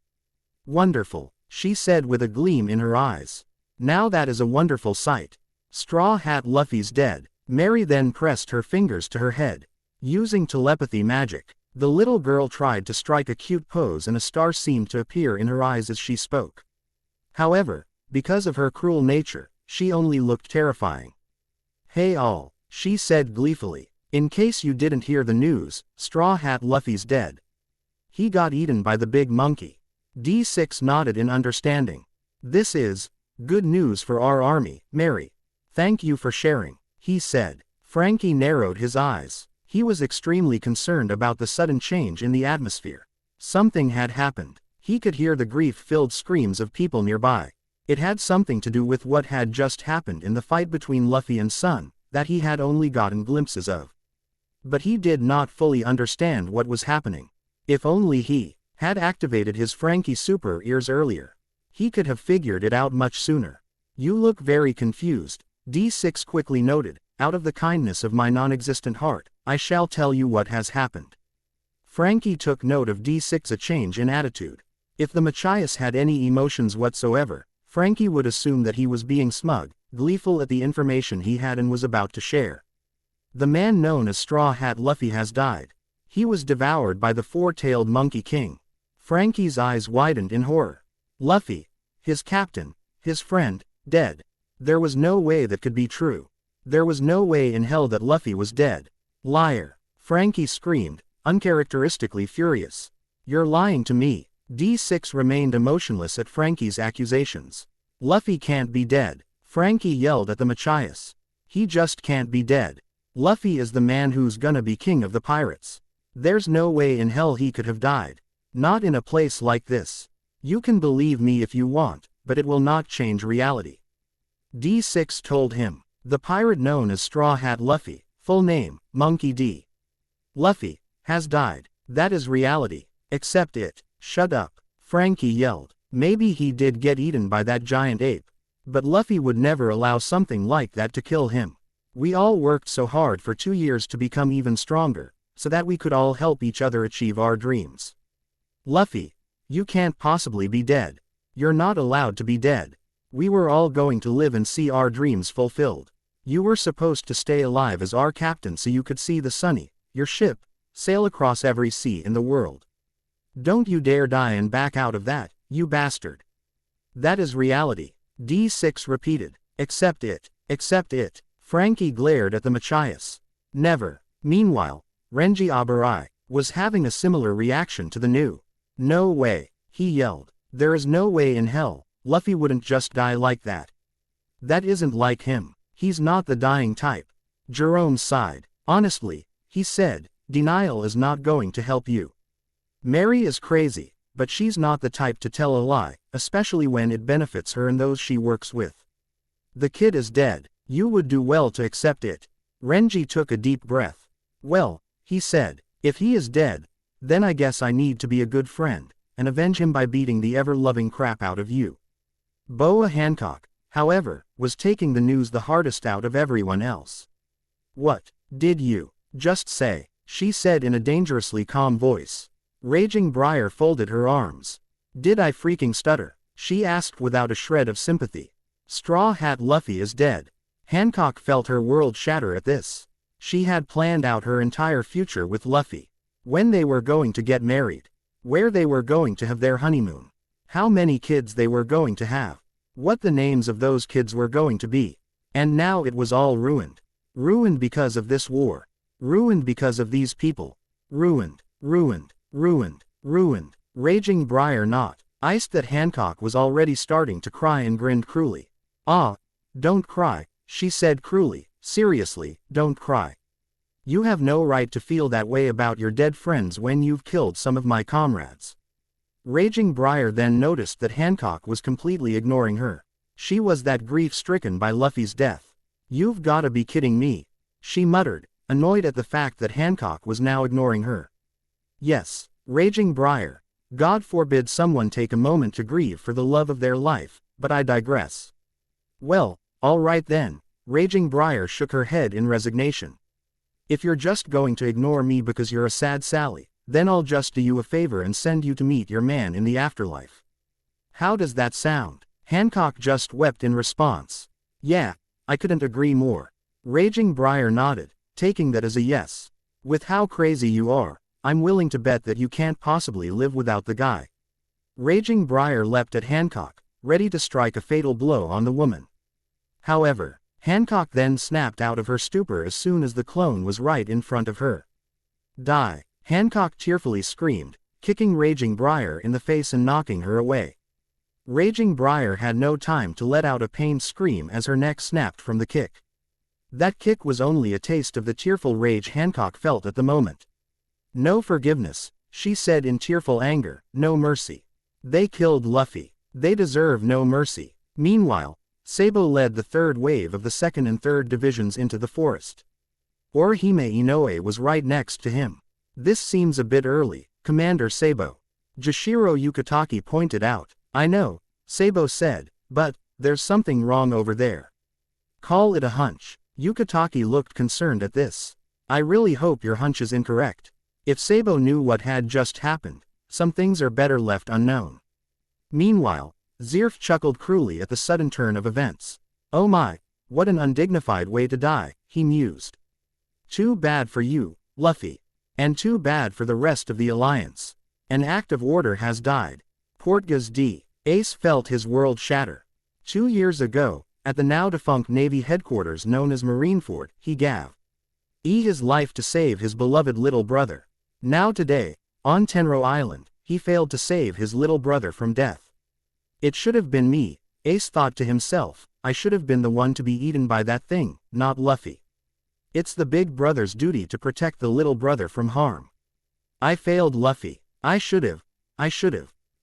Wonderful, she said with a gleam in her eyes. Now that is a wonderful sight. Straw Hat Luffy's dead. Mary then pressed her fingers to her head. Using telepathy magic, the little girl tried to strike a cute pose and a star seemed to appear in her eyes as she spoke. However, because of her cruel nature, she only looked terrifying. Hey all, she said gleefully. In case you didn't hear the news, Straw Hat Luffy's dead. He got eaten by the big monkey. D6 nodded in understanding. This is good news for our army, Mary. Thank you for sharing, he said. Frankie narrowed his eyes. He was extremely concerned about the sudden change in the atmosphere. Something had happened. He could hear the grief-filled screams of people nearby. It had something to do with what had just happened in the fight between Luffy and Sun, that he had only gotten glimpses of. But he did not fully understand what was happening. If only he had activated his Frankie super ears earlier, he could have figured it out much sooner. You look very confused, D6 quickly noted. Out of the kindness of my non-existent heart, I shall tell you what has happened. Frankie took note of D6's change in attitude. If the Machias had any emotions whatsoever, Frankie would assume that he was being smug, gleeful at the information he had and was about to share. The man known as Straw Hat Luffy has died. He was devoured by the four-tailed Monkey King. Frankie's eyes widened in horror. Luffy, his captain, his friend, dead. There was no way that could be true. There was no way in hell that Luffy was dead. Liar! Frankie screamed, uncharacteristically furious. You're lying to me. D6 remained emotionless at Frankie's accusations. Luffy can't be dead. Frankie yelled at the Machias. He just can't be dead. Luffy is the man who's gonna be king of the pirates. There's no way in hell he could have died. Not in a place like this. You can believe me if you want, but it will not change reality. D6 told him. The pirate known as Straw Hat Luffy, full name, Monkey D. Luffy, has died. That is reality. Accept it. Shut up. Frankie yelled. Maybe he did get eaten by that giant ape. But Luffy would never allow something like that to kill him. We all worked so hard for 2 years to become even stronger, so that we could all help each other achieve our dreams. Luffy, you can't possibly be dead. You're not allowed to be dead. We were all going to live and see our dreams fulfilled. You were supposed to stay alive as our captain so you could see the Sunny, your ship, sail across every sea in the world. Don't you dare die and back out of that, you bastard. That is reality. D6 repeated. Accept it. Accept it. Frankie glared at the Machias. Never. Meanwhile, Renji Abarai was having a similar reaction to the new. No way, he yelled. There is no way in hell, Luffy wouldn't just die like that. That isn't like him. He's not the dying type. Jerome sighed. Honestly, he said, denial is not going to help you. Mary is crazy, but she's not the type to tell a lie, especially when it benefits her and those she works with. The kid is dead. You would do well to accept it. Renji took a deep breath. Well, he said, if he is dead, then I guess I need to be a good friend, and avenge him by beating the ever-loving crap out of you. Boa Hancock, however, was taking the news the hardest out of everyone else. What did you just say? She said in a dangerously calm voice. Raging Briar folded her arms. Did I freaking stutter? She asked without a shred of sympathy. Straw Hat Luffy is dead. Hancock felt her world shatter at this. She had planned out her entire future with Luffy. When they were going to get married. Where they were going to have their honeymoon. How many kids they were going to have. What the names of those kids were going to be. And now it was all ruined. Ruined because of this war. Ruined because of these people. Ruined, ruined, ruined, ruined. Raging Briar not. Iced that Hancock was already starting to cry and grinned cruelly. Ah, don't cry, she said cruelly. Seriously, don't cry. You have no right to feel that way about your dead friends when you've killed some of my comrades. Raging Briar then noticed that Hancock was completely ignoring her. She was that grief-stricken by Luffy's death. You've gotta be kidding me, she muttered, annoyed at the fact that Hancock was now ignoring her. Yes, Raging Briar. God forbid someone take a moment to grieve for the love of their life, but I digress. Well, all right then, Raging Briar shook her head in resignation. If you're just going to ignore me because you're a sad Sally, then I'll just do you a favor and send you to meet your man in the afterlife. How does that sound? Hancock just wept in response. Yeah, I couldn't agree more. Raging Briar nodded, taking that as a yes. With how crazy you are, I'm willing to bet that you can't possibly live without the guy. Raging Briar leapt at Hancock, ready to strike a fatal blow on the woman. However, Hancock then snapped out of her stupor as soon as the clone was right in front of her. Die! Hancock tearfully screamed, kicking Raging Briar in the face and knocking her away. Raging Briar had no time to let out a pained scream as her neck snapped from the kick. That kick was only a taste of the tearful rage Hancock felt at the moment. No forgiveness, she said in tearful anger, no mercy. They killed Luffy. They deserve no mercy. Meanwhile, Sabo led the third wave of the 2nd and 3rd divisions into the forest. Orihime Inoue was right next to him. This seems a bit early, Commander Sabo. Jashiro Yukitaki pointed out. I know, Sabo said, but there's something wrong over there. Call it a hunch. Yukitaki looked concerned at this. I really hope your hunch is incorrect. If Sabo knew what had just happened, some things are better left unknown. Meanwhile, Zerf chuckled cruelly at the sudden turn of events. Oh my, what an undignified way to die, he mused. Too bad for you, Luffy. And too bad for the rest of the Alliance. An act of order has died. Portgas D. Ace felt his world shatter. 2 years ago, at the now-defunct Navy headquarters known as Marineford, he gave his life to save his beloved little brother. Now today, on Tenro Island, he failed to save his little brother from death. It should have been me, Ace thought to himself. I should have been the one to be eaten by that thing, not Luffy. It's the big brother's duty to protect the little brother from harm. I failed Luffy. I should have.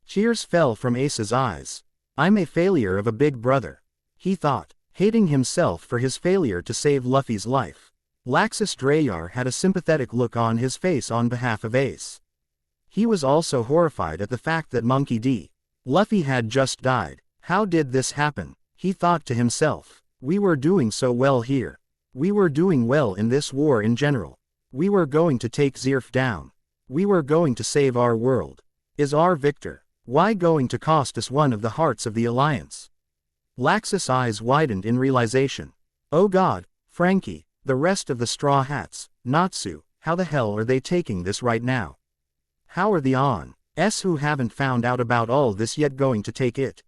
Tears fell from Ace's eyes. I'm a failure of a big brother, he thought, hating himself for his failure to save Luffy's life. Laxus Drayar had a sympathetic look on his face on behalf of Ace. He was also horrified at the fact that Monkey D. Luffy had just died. How did this happen? He thought to himself. We were doing so well here. We were doing well in this war in general. We were going to take Zerf down. We were going to save our world. Is our victor? Why going to cost us one of the hearts of the Alliance? Laxus' eyes widened in realization. Oh God, Frankie, the rest of the Straw Hats, Natsu, how the hell are they taking this right now? How are the ONs who haven't found out about all this yet going to take it?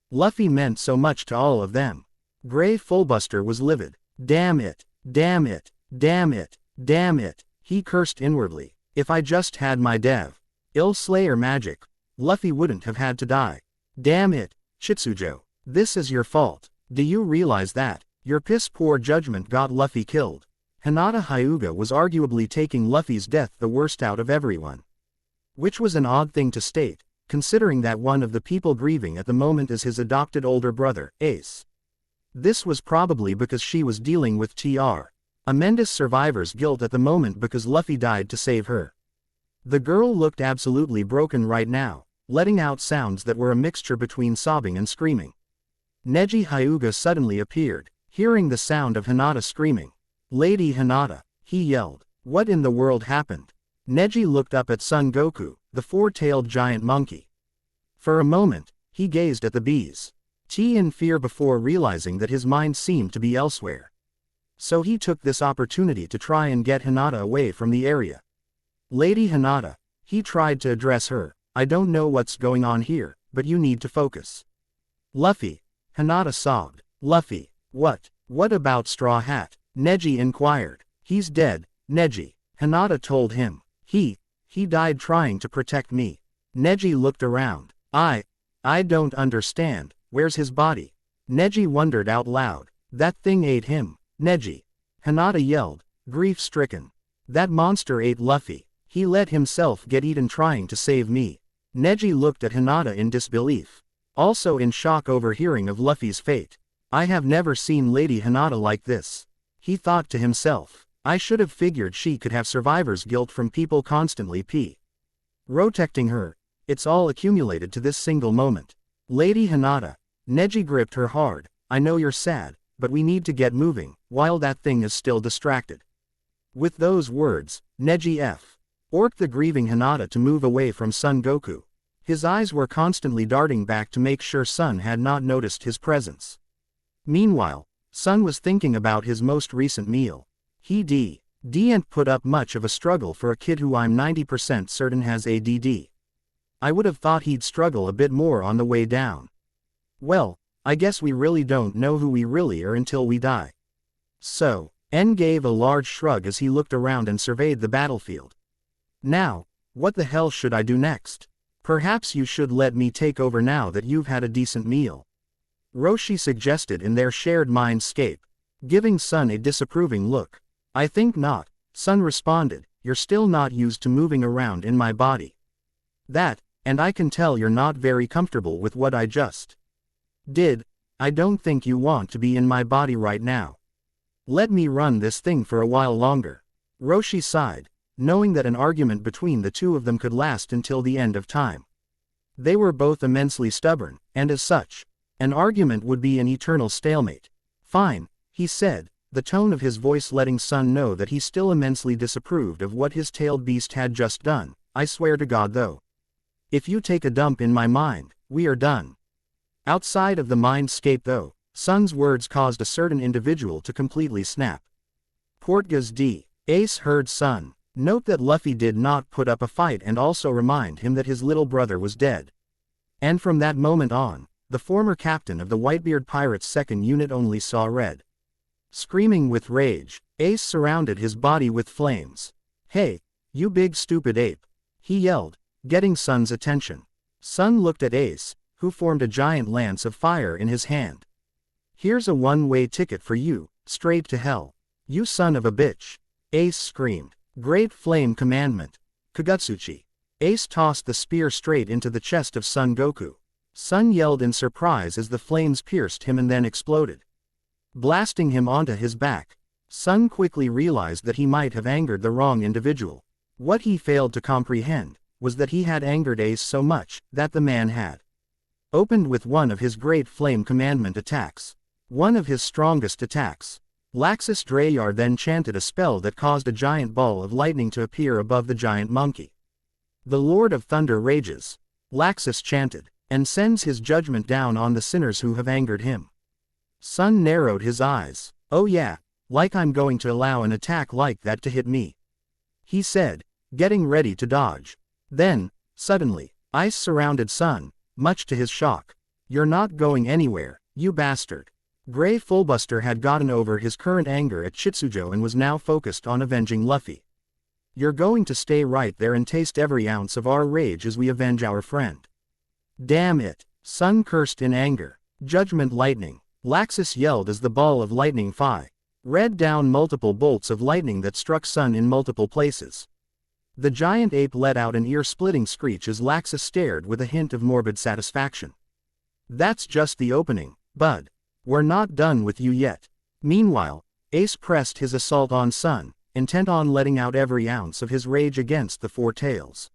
Luffy meant so much to all of them. Grey Fullbuster was livid. Damn it, damn it, damn it, damn it, he cursed inwardly. If I just had my Ill Slayer magic, Luffy wouldn't have had to die. Damn it, Chitsujo. This is your fault. Do you realize that? Your piss-poor judgment got Luffy killed. Hinata Hyuga was arguably taking Luffy's death the worst out of everyone. Which was an odd thing to state, considering that one of the people grieving at the moment is his adopted older brother, Ace. This was probably because she was dealing with Tremendous survivor's guilt at the moment because Luffy died to save her. The girl looked absolutely broken right now, letting out sounds that were a mixture between sobbing and screaming. Neji Hyuga suddenly appeared, hearing the sound of Hinata screaming. Lady Hinata, he yelled. What in the world happened? Neji looked up at Son Goku, the four-tailed giant monkey. For a moment, he gazed at the bees. In fear before realizing that his mind seemed to be elsewhere. So he took this opportunity to try and get Hinata away from the area. Lady Hinata, he tried to address her. I don't know what's going on here, but you need to focus. Luffy, Hinata sobbed. Luffy, what? What about Straw Hat? Neji inquired. He's dead, Neji, Hinata told him. He died trying to protect me. Neji looked around. I don't understand. Where's his body? Neji wondered out loud. That thing ate him, Neji. Hinata yelled, grief-stricken. That monster ate Luffy. He let himself get eaten trying to save me. Neji looked at Hinata in disbelief. Also in shock over hearing of Luffy's fate. I have never seen Lady Hinata like this. He thought to himself. I should have figured she could have survivor's guilt from people constantly protecting her. It's all accumulated to this single moment. Lady Hinata. Neji gripped her hard. I know you're sad, but we need to get moving, while that thing is still distracted. With those words, Neji orked the grieving Hinata to move away from Son Goku. His eyes were constantly darting back to make sure Son had not noticed his presence. Meanwhile, Son was thinking about his most recent meal. He didn't put up much of a struggle for a kid who I'm 90% certain has ADD. I would have thought he'd struggle a bit more on the way down. Well, I guess we really don't know who we really are until we die. So, N gave a large shrug as he looked around and surveyed the battlefield. Now, what the hell should I do next? Perhaps you should let me take over now that you've had a decent meal. Roshi suggested in their shared mindscape, giving Son a disapproving look. I think not, Son responded, you're still not used to moving around in my body. That, and I can tell you're not very comfortable with what I just did. I don't think you want to be in my body right now. Let me run this thing for a while longer. Roshi sighed, knowing that an argument between the two of them could last until the end of time. They were both immensely stubborn, and as such, an argument would be an eternal stalemate. Fine, he said, the tone of his voice letting Son know that he still immensely disapproved of what his tailed beast had just done. I swear to God though. If you take a dump in my mind, we are done. Outside of the mindscape though, Son's words caused a certain individual to completely snap. Portgas D. Ace heard Son note that Luffy did not put up a fight and also remind him that his little brother was dead. And from that moment on, the former captain of the Whitebeard Pirates' second unit only saw red. Screaming with rage, Ace surrounded his body with flames. Hey, you big stupid ape! He yelled, getting Sun's attention. Sun looked at Ace, who formed a giant lance of fire in his hand. "Here's a one-way ticket for you, straight to hell. You son of a bitch." Ace screamed. "Great Flame Commandment. Kagutsuchi." Ace tossed the spear straight into the chest of Son Goku. Sun yelled in surprise as the flames pierced him and then exploded, blasting him onto his back. Sun quickly realized that he might have angered the wrong individual. What he failed to comprehend was that he had angered Ace so much that the man had opened with one of his Great Flame Commandment attacks. One of his strongest attacks. Laxus Drayar then chanted a spell that caused a giant ball of lightning to appear above the giant monkey. "The Lord of Thunder rages," Laxus chanted, "and sends his judgment down on the sinners who have angered him." Sun narrowed his eyes. "Oh yeah, like I'm going to allow an attack like that to hit me," he said, getting ready to dodge. Then, suddenly, ice surrounded Sun, much to his shock. "You're not going anywhere, you bastard." Grey Fullbuster had gotten over his current anger at Chitsujo and was now focused on avenging Luffy. "You're going to stay right there and taste every ounce of our rage as we avenge our friend." "Damn it," Sun cursed in anger. "Judgment Lightning," Laxus yelled as the ball of lightning read down multiple bolts of lightning that struck Sun in multiple places. The giant ape let out an ear-splitting screech as Laxus stared with a hint of morbid satisfaction. "That's just the opening, bud. We're not done with you yet." Meanwhile, Ace pressed his assault on Sun, intent on letting out every ounce of his rage against the Four Tails.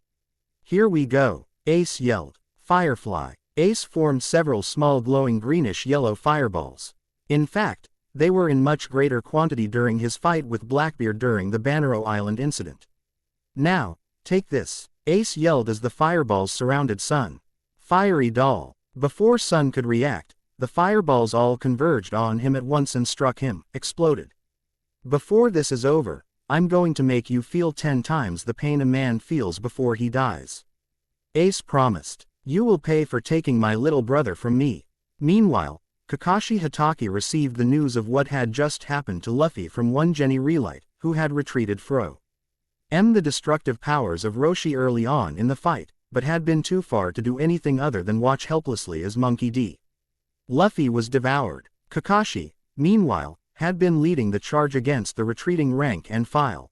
"Here we go," Ace yelled. "Firefly." Ace formed several small glowing greenish-yellow fireballs. In fact, they were in much greater quantity during his fight with Blackbeard during the Banero Island incident. "Now, take this," Ace yelled as the fireballs surrounded Sun. "Fiery doll." Before Sun could react, the fireballs all converged on him at once and struck him, exploded. "Before this is over, I'm going to make you feel 10 times the pain a man feels before he dies," Ace promised. "You will pay for taking my little brother from me." Meanwhile, Kakashi Hatake received the news of what had just happened to Luffy from one Jenny Relight, who had retreated from the destructive powers of Roshi early on in the fight, but had been too far to do anything other than watch helplessly as Monkey D. Luffy was devoured. Kakashi, meanwhile, had been leading the charge against the retreating rank and file,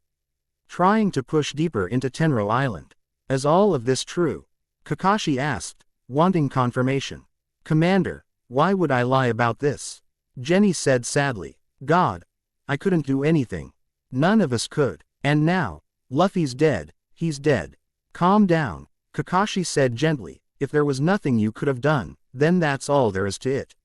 trying to push deeper into Tenro Island. "Is all of this true?" Kakashi asked, wanting confirmation. "Commander, why would I lie about this?" Jenny said sadly. "God, I couldn't do anything. None of us could. And now, Luffy's dead, he's dead." "Calm down," Kakashi said gently. "If there was nothing you could have done, then that's all there is to it.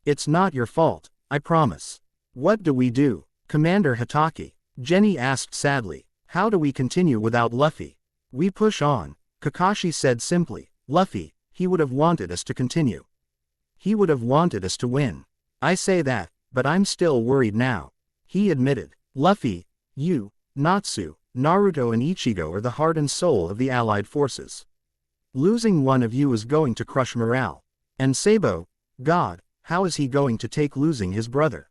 It's not your fault, I promise." "What do we do, Commander Hatake?" Jenny asked sadly. "How do we continue without Luffy?" "We push on," Kakashi said simply. "Luffy, he would have wanted us to continue. He would have wanted us to win." "I say that, but I'm still worried now," he admitted. "Luffy, you, Natsu, Naruto and Ichigo are the heart and soul of the Allied forces. Losing one of you is going to crush morale. And Sabo, God, how is he going to take losing his brother?"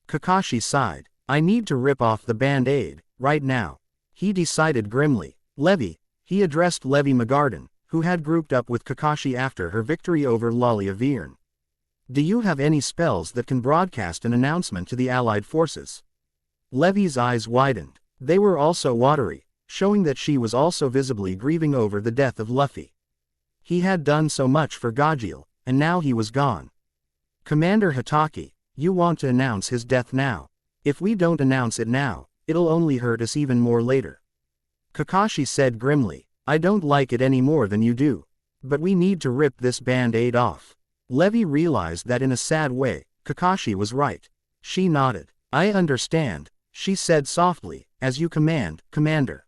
Kakashi sighed. "I need to rip off the band-aid, right now," he decided grimly. "Levi," he addressed Levi Magarden, who had grouped up with Kakashi after her victory over Lalia Vierne. "Do you have any spells that can broadcast an announcement to the Allied forces?" Levi's eyes widened. They were also watery, showing that she was also visibly grieving over the death of Luffy. He had done so much for Gajeel, and now he was gone. "Commander Hatake, you want to announce his death now. If we don't announce it now, it'll only hurt us even more later," Kakashi said grimly. "I don't like it any more than you do. But we need to rip this band-aid off." Levi realized that in a sad way, Kakashi was right. She nodded. "I understand," she said softly, "as you command, Commander."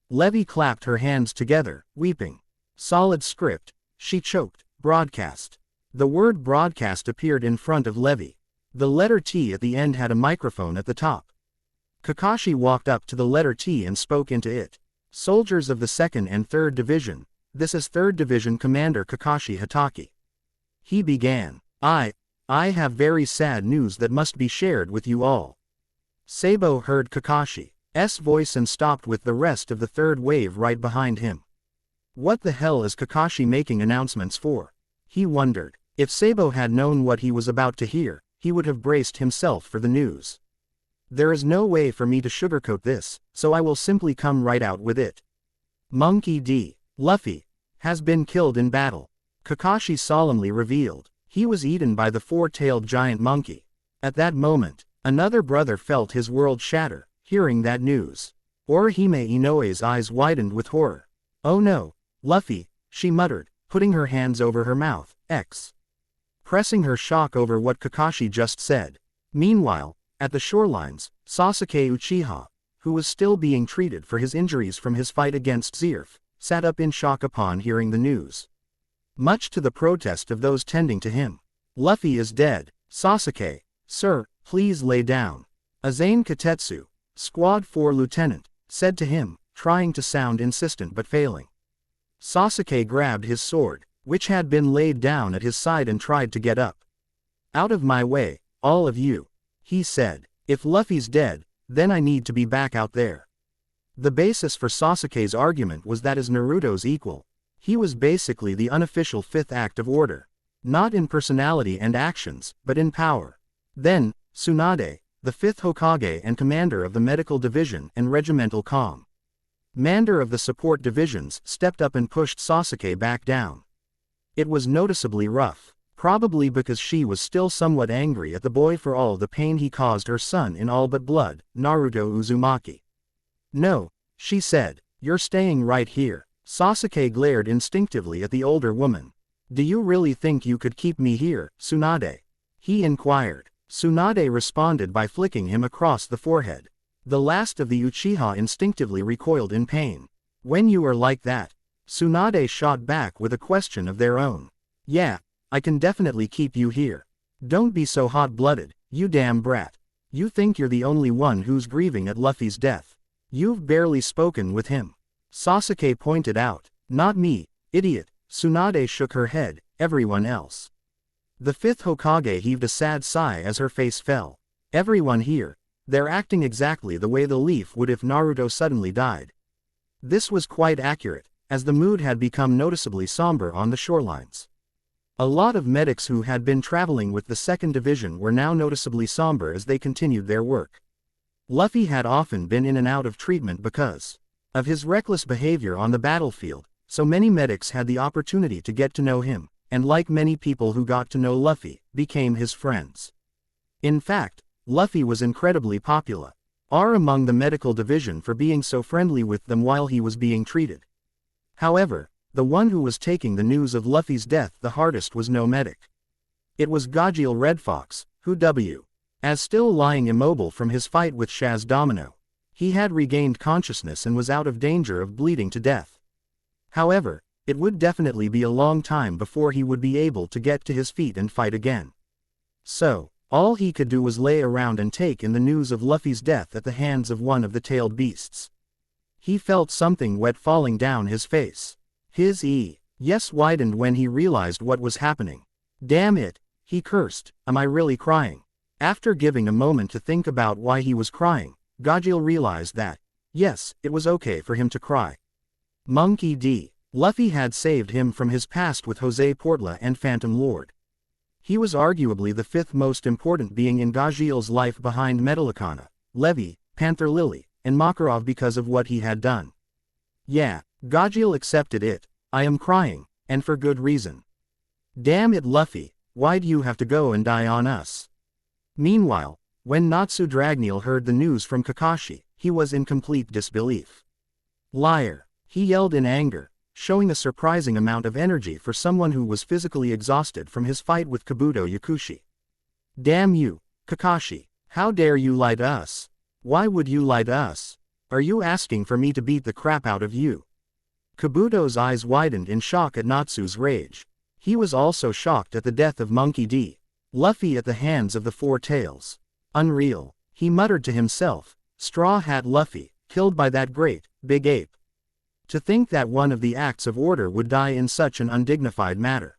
Levi clapped her hands together, weeping. "Solid script," she choked. "Broadcast." The word broadcast appeared in front of Levi. The letter T at the end had a microphone at the top. Kakashi walked up to the letter T and spoke into it. "Soldiers of the 2nd and 3rd Division, this is 3rd Division Commander Kakashi Hatake." He began. I have very sad news that must be shared with you all." Sabo heard Kakashi's voice and stopped with the rest of the third wave right behind him. What the hell is Kakashi making announcements for? He wondered. If Sabo had known what he was about to hear, he would have braced himself for the news. There is no way for me to sugarcoat this, so I will simply come right out with it. Monkey D. Luffy has been killed in battle. Kakashi solemnly revealed. He was eaten by the four-tailed giant monkey. At that moment, another brother felt his world shatter, hearing that news. Orihime Inoue's eyes widened with horror. Oh no, Luffy, she muttered, putting her hands over her mouth, pressing her shock over what Kakashi just said. Meanwhile, at the shorelines, Sasuke Uchiha, who was still being treated for his injuries from his fight against Zerf, sat up in shock upon hearing the news. Much to the protest of those tending to him. Luffy is dead. Sasuke, sir, please lay down. Azane Katetsu, Squad 4 Lieutenant, said to him, trying to sound insistent but failing. Sasuke grabbed his sword, which had been laid down at his side, and tried to get up. Out of my way, all of you, he said. If Luffy's dead, then I need to be back out there. The basis for Sasuke's argument was that as Naruto's equal, he was basically the unofficial fifth act of order. Not in personality and actions, but in power. Then, Tsunade, the fifth Hokage and commander of the medical division and regimental commander of the support divisions, stepped up and pushed Sasuke back down. It was noticeably rough, probably because she was still somewhat angry at the boy for all the pain he caused her son in all but blood, Naruto Uzumaki. No, she said, you're staying right here. Sasuke glared instinctively at the older woman. Do you really think you could keep me here, Tsunade? He inquired. Tsunade responded by flicking him across the forehead. The last of the Uchiha instinctively recoiled in pain. When you are like that, Tsunade shot back with a question of their own. Yeah, I can definitely keep you here. Don't be so hot-blooded, you damn brat. You think you're the only one who's grieving at Luffy's death. You've barely spoken with him. Sasuke pointed out. Not me, idiot. Tsunade shook her head, everyone else. The fifth Hokage heaved a sad sigh as her face fell. Everyone here, they're acting exactly the way the leaf would if Naruto suddenly died. This was quite accurate, as the mood had become noticeably somber on the shorelines. A lot of medics who had been traveling with the 2nd Division were now noticeably somber as they continued their work. Luffy had often been in and out of treatment because of his reckless behavior on the battlefield, so many medics had the opportunity to get to know him, and like many people who got to know Luffy, became his friends. In fact, Luffy was incredibly popular among the medical division for being so friendly with them while he was being treated. However, the one who was taking the news of Luffy's death the hardest was no medic. It was Gajeel Red Fox, who as still lying immobile from his fight with Shaz Domino. He had regained consciousness and was out of danger of bleeding to death. However, it would definitely be a long time before he would be able to get to his feet and fight again. So, all he could do was lay around and take in the news of Luffy's death at the hands of one of the tailed beasts. He felt something wet falling down his face. His eyes widened when he realized what was happening. Damn it, he cursed, am I really crying? After giving a moment to think about why he was crying, Gajeel realized that, yes, it was okay for him to cry. Monkey D. Luffy had saved him from his past with Jose Portla and Phantom Lord. He was arguably the 5th most important being in Gajeel's life behind Metallicana, Levi, Panther Lily, and Makarov because of what he had done. Yeah, Gajeel accepted it. I am crying, and for good reason. Damn it, Luffy, why'd you have to go and die on us? Meanwhile, when Natsu Dragneel heard the news from Kakashi, he was in complete disbelief. Liar, he yelled in anger, showing a surprising amount of energy for someone who was physically exhausted from his fight with Kabuto Yakushi. Damn you, Kakashi, how dare you lie to us? Why would you lie to us? Are you asking for me to beat the crap out of you? Kabuto's eyes widened in shock at Natsu's rage. He was also shocked at the death of Monkey D. Luffy at the hands of the Four Tails. Unreal, he muttered to himself. Straw Hat Luffy, killed by that great, big ape. To think that one of the acts of order would die in such an undignified manner.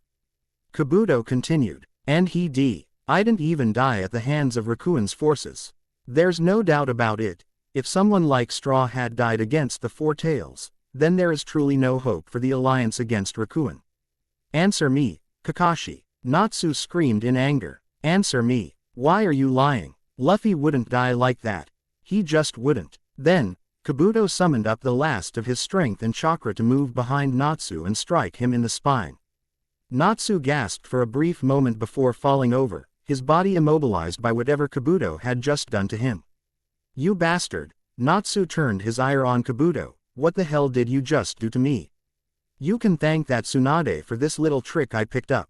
Kabuto continued, and he didn't even die at the hands of Rakuin's forces. There's no doubt about it, if someone like Straw Hat died against the Four Tails, then there is truly no hope for the alliance against Rakuen. Answer me, Kakashi. Natsu screamed in anger. Answer me. Why are you lying? Luffy wouldn't die like that. He just wouldn't. Then, Kabuto summoned up the last of his strength and chakra to move behind Natsu and strike him in the spine. Natsu gasped for a brief moment before falling over, his body immobilized by whatever Kabuto had just done to him. You bastard! Natsu turned his ire on Kabuto. What the hell did you just do to me? You can thank that Tsunade for this little trick I picked up.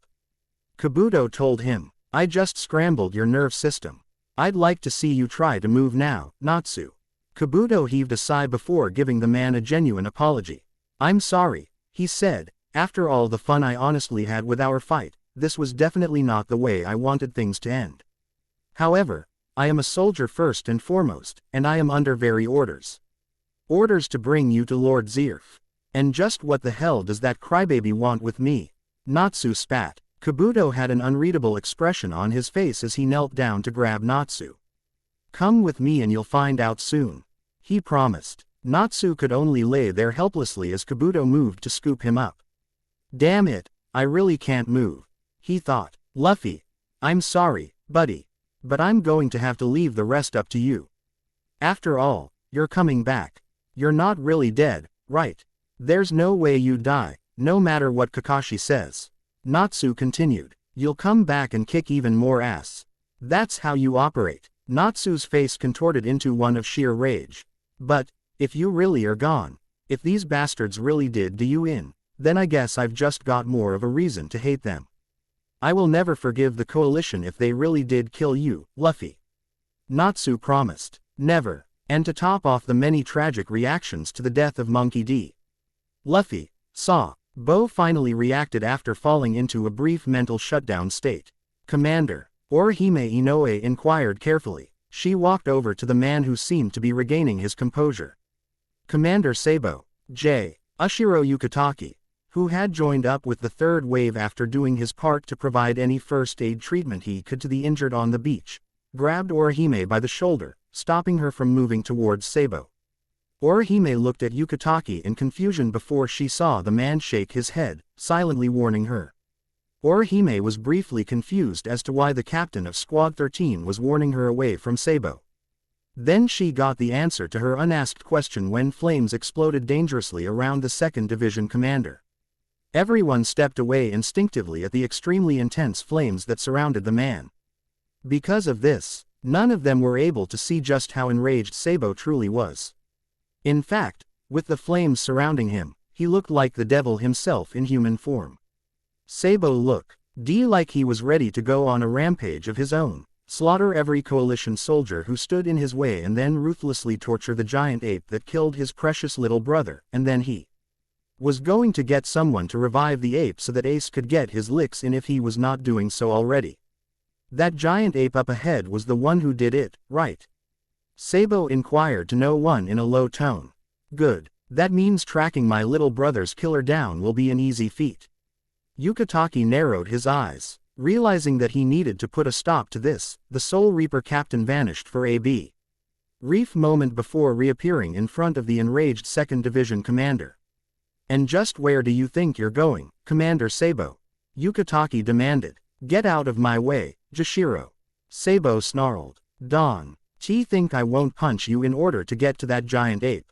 Kabuto told him. I just scrambled your nerve system. I'd like to see you try to move now, Natsu. Kabuto heaved a sigh before giving the man a genuine apology. I'm sorry, he said, after all the fun I honestly had with our fight, this was definitely not the way I wanted things to end. However, I am a soldier first and foremost, and I am under very orders. Orders to bring you to Lord Zerf. And just what the hell does that crybaby want with me? Natsu spat. Kabuto had an unreadable expression on his face as he knelt down to grab Natsu. Come with me and you'll find out soon. He promised. Natsu could only lay there helplessly as Kabuto moved to scoop him up. Damn it, I really can't move. He thought. Luffy. I'm sorry, buddy. But I'm going to have to leave the rest up to you. After all, you're coming back. You're not really dead, right? There's no way you die, no matter what Kakashi says. Natsu continued. You'll come back and kick even more ass. That's how you operate. Natsu's face contorted into one of sheer rage. But, if you really are gone, if these bastards really did do you in, then I guess I've just got more of a reason to hate them. I will never forgive the coalition if they really did kill you, Luffy. Natsu promised. Never. And to top off the many tragic reactions to the death of Monkey D. Luffy saw. Bo finally reacted after falling into a brief mental shutdown state. Commander. Orihime Inoue inquired carefully. She walked over to the man who seemed to be regaining his composure. Commander Sabo. J. Ushiro Yukitake, who had joined up with the third wave after doing his part to provide any first aid treatment he could to the injured on the beach, grabbed Orihime by the shoulder, stopping her from moving towards Sabo. Orihime looked at Yukitake in confusion before she saw the man shake his head, silently warning her. Orihime was briefly confused as to why the captain of Squad 13 was warning her away from Sabo. Then she got the answer to her unasked question when flames exploded dangerously around the 2nd Division commander. Everyone stepped away instinctively at the extremely intense flames that surrounded the man. Because of this, none of them were able to see just how enraged Sabo truly was. In fact, with the flames surrounding him, he looked like the devil himself in human form. Sabo looked like he was ready to go on a rampage of his own, slaughter every coalition soldier who stood in his way and then ruthlessly torture the giant ape that killed his precious little brother, and then he was going to get someone to revive the ape so that Ace could get his licks in if he was not doing so already. That giant ape up ahead was the one who did it, right? Sabo inquired to no one in a low tone. Good. That means tracking my little brother's killer down will be an easy feat. Yukitake narrowed his eyes. Realizing that he needed to put a stop to this, the Soul Reaper captain vanished for a brief moment before reappearing in front of the enraged 2nd Division commander. And just where do you think you're going, Commander Sabo? Yukitake demanded. Get out of my way, Jashiro. Sabo snarled. Don. Think I won't punch you in order to get to that giant ape?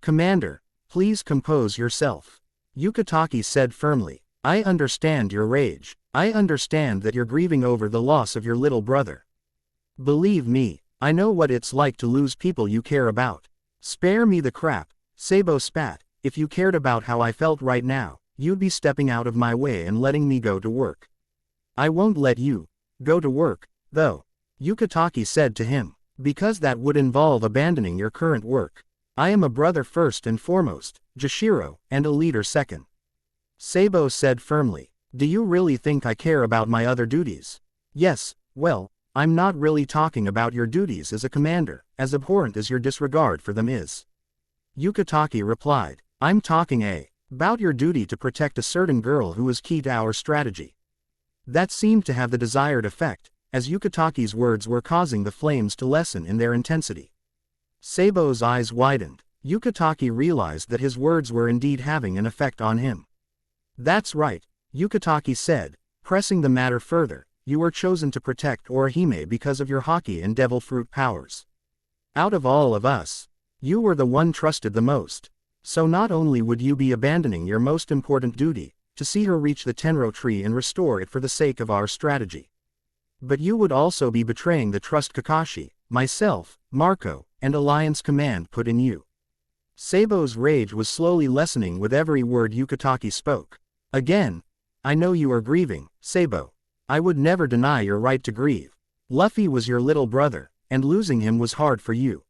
Commander, please compose yourself. Yukitake said firmly. I understand your rage. I understand that you're grieving over the loss of your little brother. Believe me, I know what it's like to lose people you care about. Spare me the crap, Sabo spat. If you cared about how I felt right now, you'd be stepping out of my way and letting me go to work. I won't let you go to work, though, Yukitake said to him, because that would involve abandoning your current work. I am a brother first and foremost, Jashiro, and a leader second. Sabo said firmly. Do you really think I care about my other duties? Yes, well, I'm not really talking about your duties as a commander, as abhorrent as your disregard for them is. Yukitake replied. I'm talking about your duty to protect a certain girl who is key to our strategy. That seemed to have the desired effect, as Yukitake's words were causing the flames to lessen in their intensity. Sabo's eyes widened. Yukatake realized that his words were indeed having an effect on him. That's right, Yukatake said, pressing the matter further, you were chosen to protect Orihime because of your Haki and Devil Fruit powers. Out of all of us, you were the one trusted the most. So not only would you be abandoning your most important duty, to see her reach the Tenro tree and restore it for the sake of our strategy, but you would also be betraying the trust Kakashi, myself, Marco, and Alliance Command put in you. Sabo's rage was slowly lessening with every word Yukatake spoke. Again, I know you are grieving, Sabo. I would never deny your right to grieve. Luffy was your little brother, and losing him was hard for you.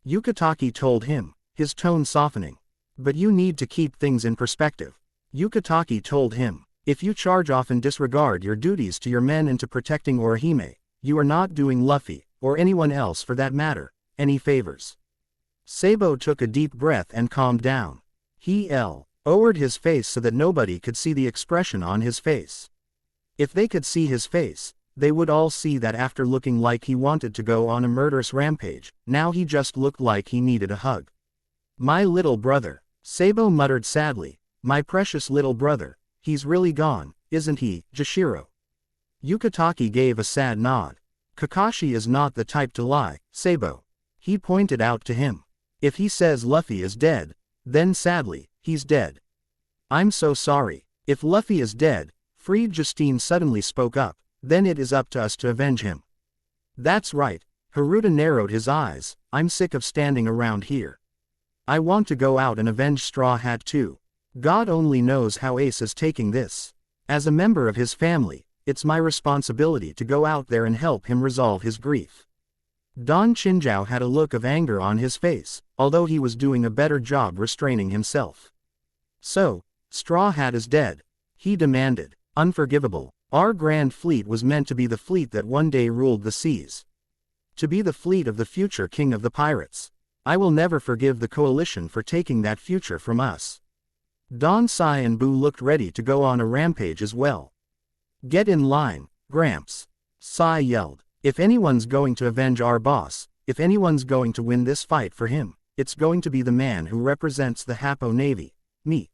Yukatake told him, his tone softening. But you need to keep things in perspective. Yukatake told him, if you charge off and disregard your duties to your men and to protecting Orihime, you are not doing Luffy, or anyone else for that matter, any favors. Sabo took a deep breath and calmed down. He lowered his face so that nobody could see the expression on his face. If they could see his face, they would all see that after looking like he wanted to go on a murderous rampage, now he just looked like he needed a hug. My little brother, Sabo muttered sadly, my precious little brother, he's really gone, isn't he, Jashiro? Yukatake gave a sad nod. Kakashi is not the type to lie, Sabo. He pointed out to him. If he says Luffy is dead, then sadly, he's dead. I'm so sorry. If Luffy is dead, Fried Justine suddenly spoke up, then it is up to us to avenge him. That's right, Haruta narrowed his eyes, I'm sick of standing around here. I want to go out and avenge Straw Hat too. God only knows how Ace is taking this. As a member of his family, it's my responsibility to go out there and help him resolve his grief. Don Chinjao had a look of anger on his face, although he was doing a better job restraining himself. So, Straw Hat is dead? He demanded. Unforgivable. Our Grand Fleet was meant to be the fleet that one day ruled the seas. To be the fleet of the future king of the pirates. I will never forgive the coalition for taking that future from us. Don Sai and Boo looked ready to go on a rampage as well. Get in line, Gramps. Sai yelled. If anyone's going to avenge our boss, if anyone's going to win this fight for him, it's going to be the man who represents the Happo Navy, me.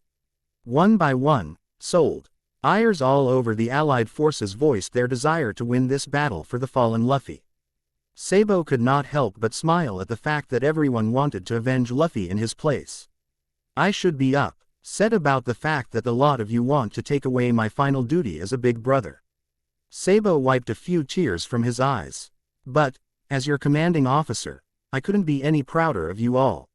One by one, sold. Eyres all over the Allied forces voiced their desire to win this battle for the fallen Luffy. Sabo could not help but smile at the fact that everyone wanted to avenge Luffy in his place. I should be upset about the fact that the lot of you want to take away my final duty as a big brother. Sabo wiped a few tears from his eyes. But, as your commanding officer, I couldn't be any prouder of you all.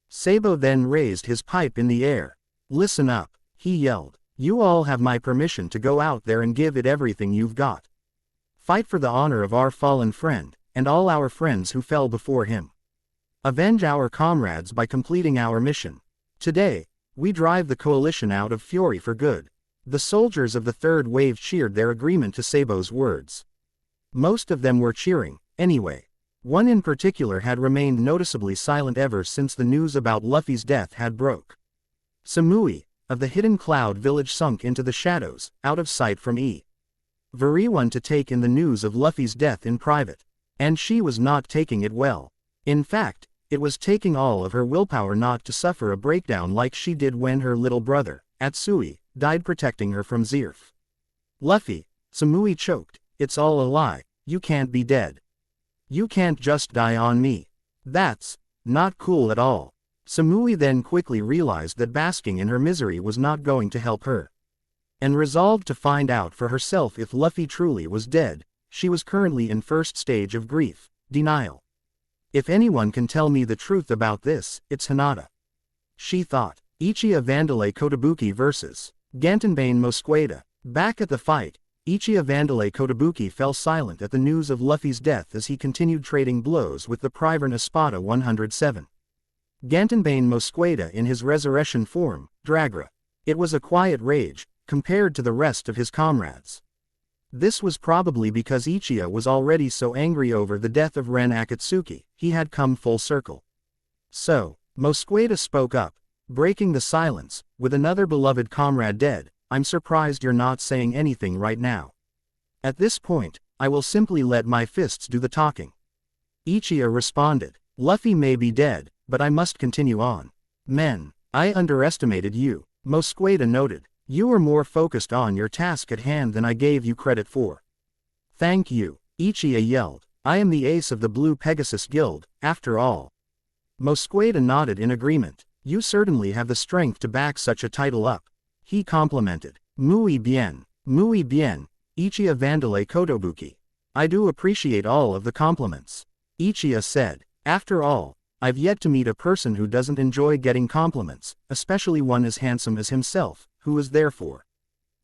Sabo then raised his pipe in the air. Listen up, he yelled. You all have my permission to go out there and give it everything you've got. Fight for the honor of our fallen friend, and all our friends who fell before him. Avenge our comrades by completing our mission. Today, we drive the coalition out of Fury for good. The soldiers of the third wave cheered their agreement to Sabo's words. Most of them were cheering, anyway. One in particular had remained noticeably silent ever since the news about Luffy's death had broke. Samui, of the Hidden Cloud Village, sunk into the shadows, out of sight from everyone to take in the news of Luffy's death in private. And she was not taking it well. In fact, it was taking all of her willpower not to suffer a breakdown like she did when her little brother, Atsui, died protecting her from Zerf. Luffy, Samui choked, it's all a lie, you can't be dead. You can't just die on me. That's not cool at all. Samui then quickly realized that basking in her misery was not going to help her. And resolved to find out for herself if Luffy truly was dead. She was currently in first stage of grief, denial. If anyone can tell me the truth about this, it's Hinata. She thought. Ichiya Vandalay Kotobuki vs. Gantenbane Mosqueda. Back at the fight, Ichiya Vandalay Kotobuki fell silent at the news of Luffy's death as he continued trading blows with the Privern Espada 107. Gantenbane Mosqueda in his resurrection form, Dragra. It was a quiet rage, compared to the rest of his comrades. This was probably because Ichiya was already so angry over the death of Ren Akatsuki, he had come full circle. So, Mosqueda spoke up, breaking the silence, with another beloved comrade dead, I'm surprised you're not saying anything right now. At this point, I will simply let my fists do the talking. Ichiya responded, Luffy may be dead, but I must continue on. Men, I underestimated you, Mosqueda noted. You were more focused on your task at hand than I gave you credit for. Thank you, Ichiya yelled. I am the ace of the Blue Pegasus Guild, after all. Mosqueda nodded in agreement. You certainly have the strength to back such a title up. He complimented. Muy bien, Ichiya Vandale Kotobuki. I do appreciate all of the compliments. Ichiya said. After all, I've yet to meet a person who doesn't enjoy getting compliments, especially one as handsome as himself, who is therefore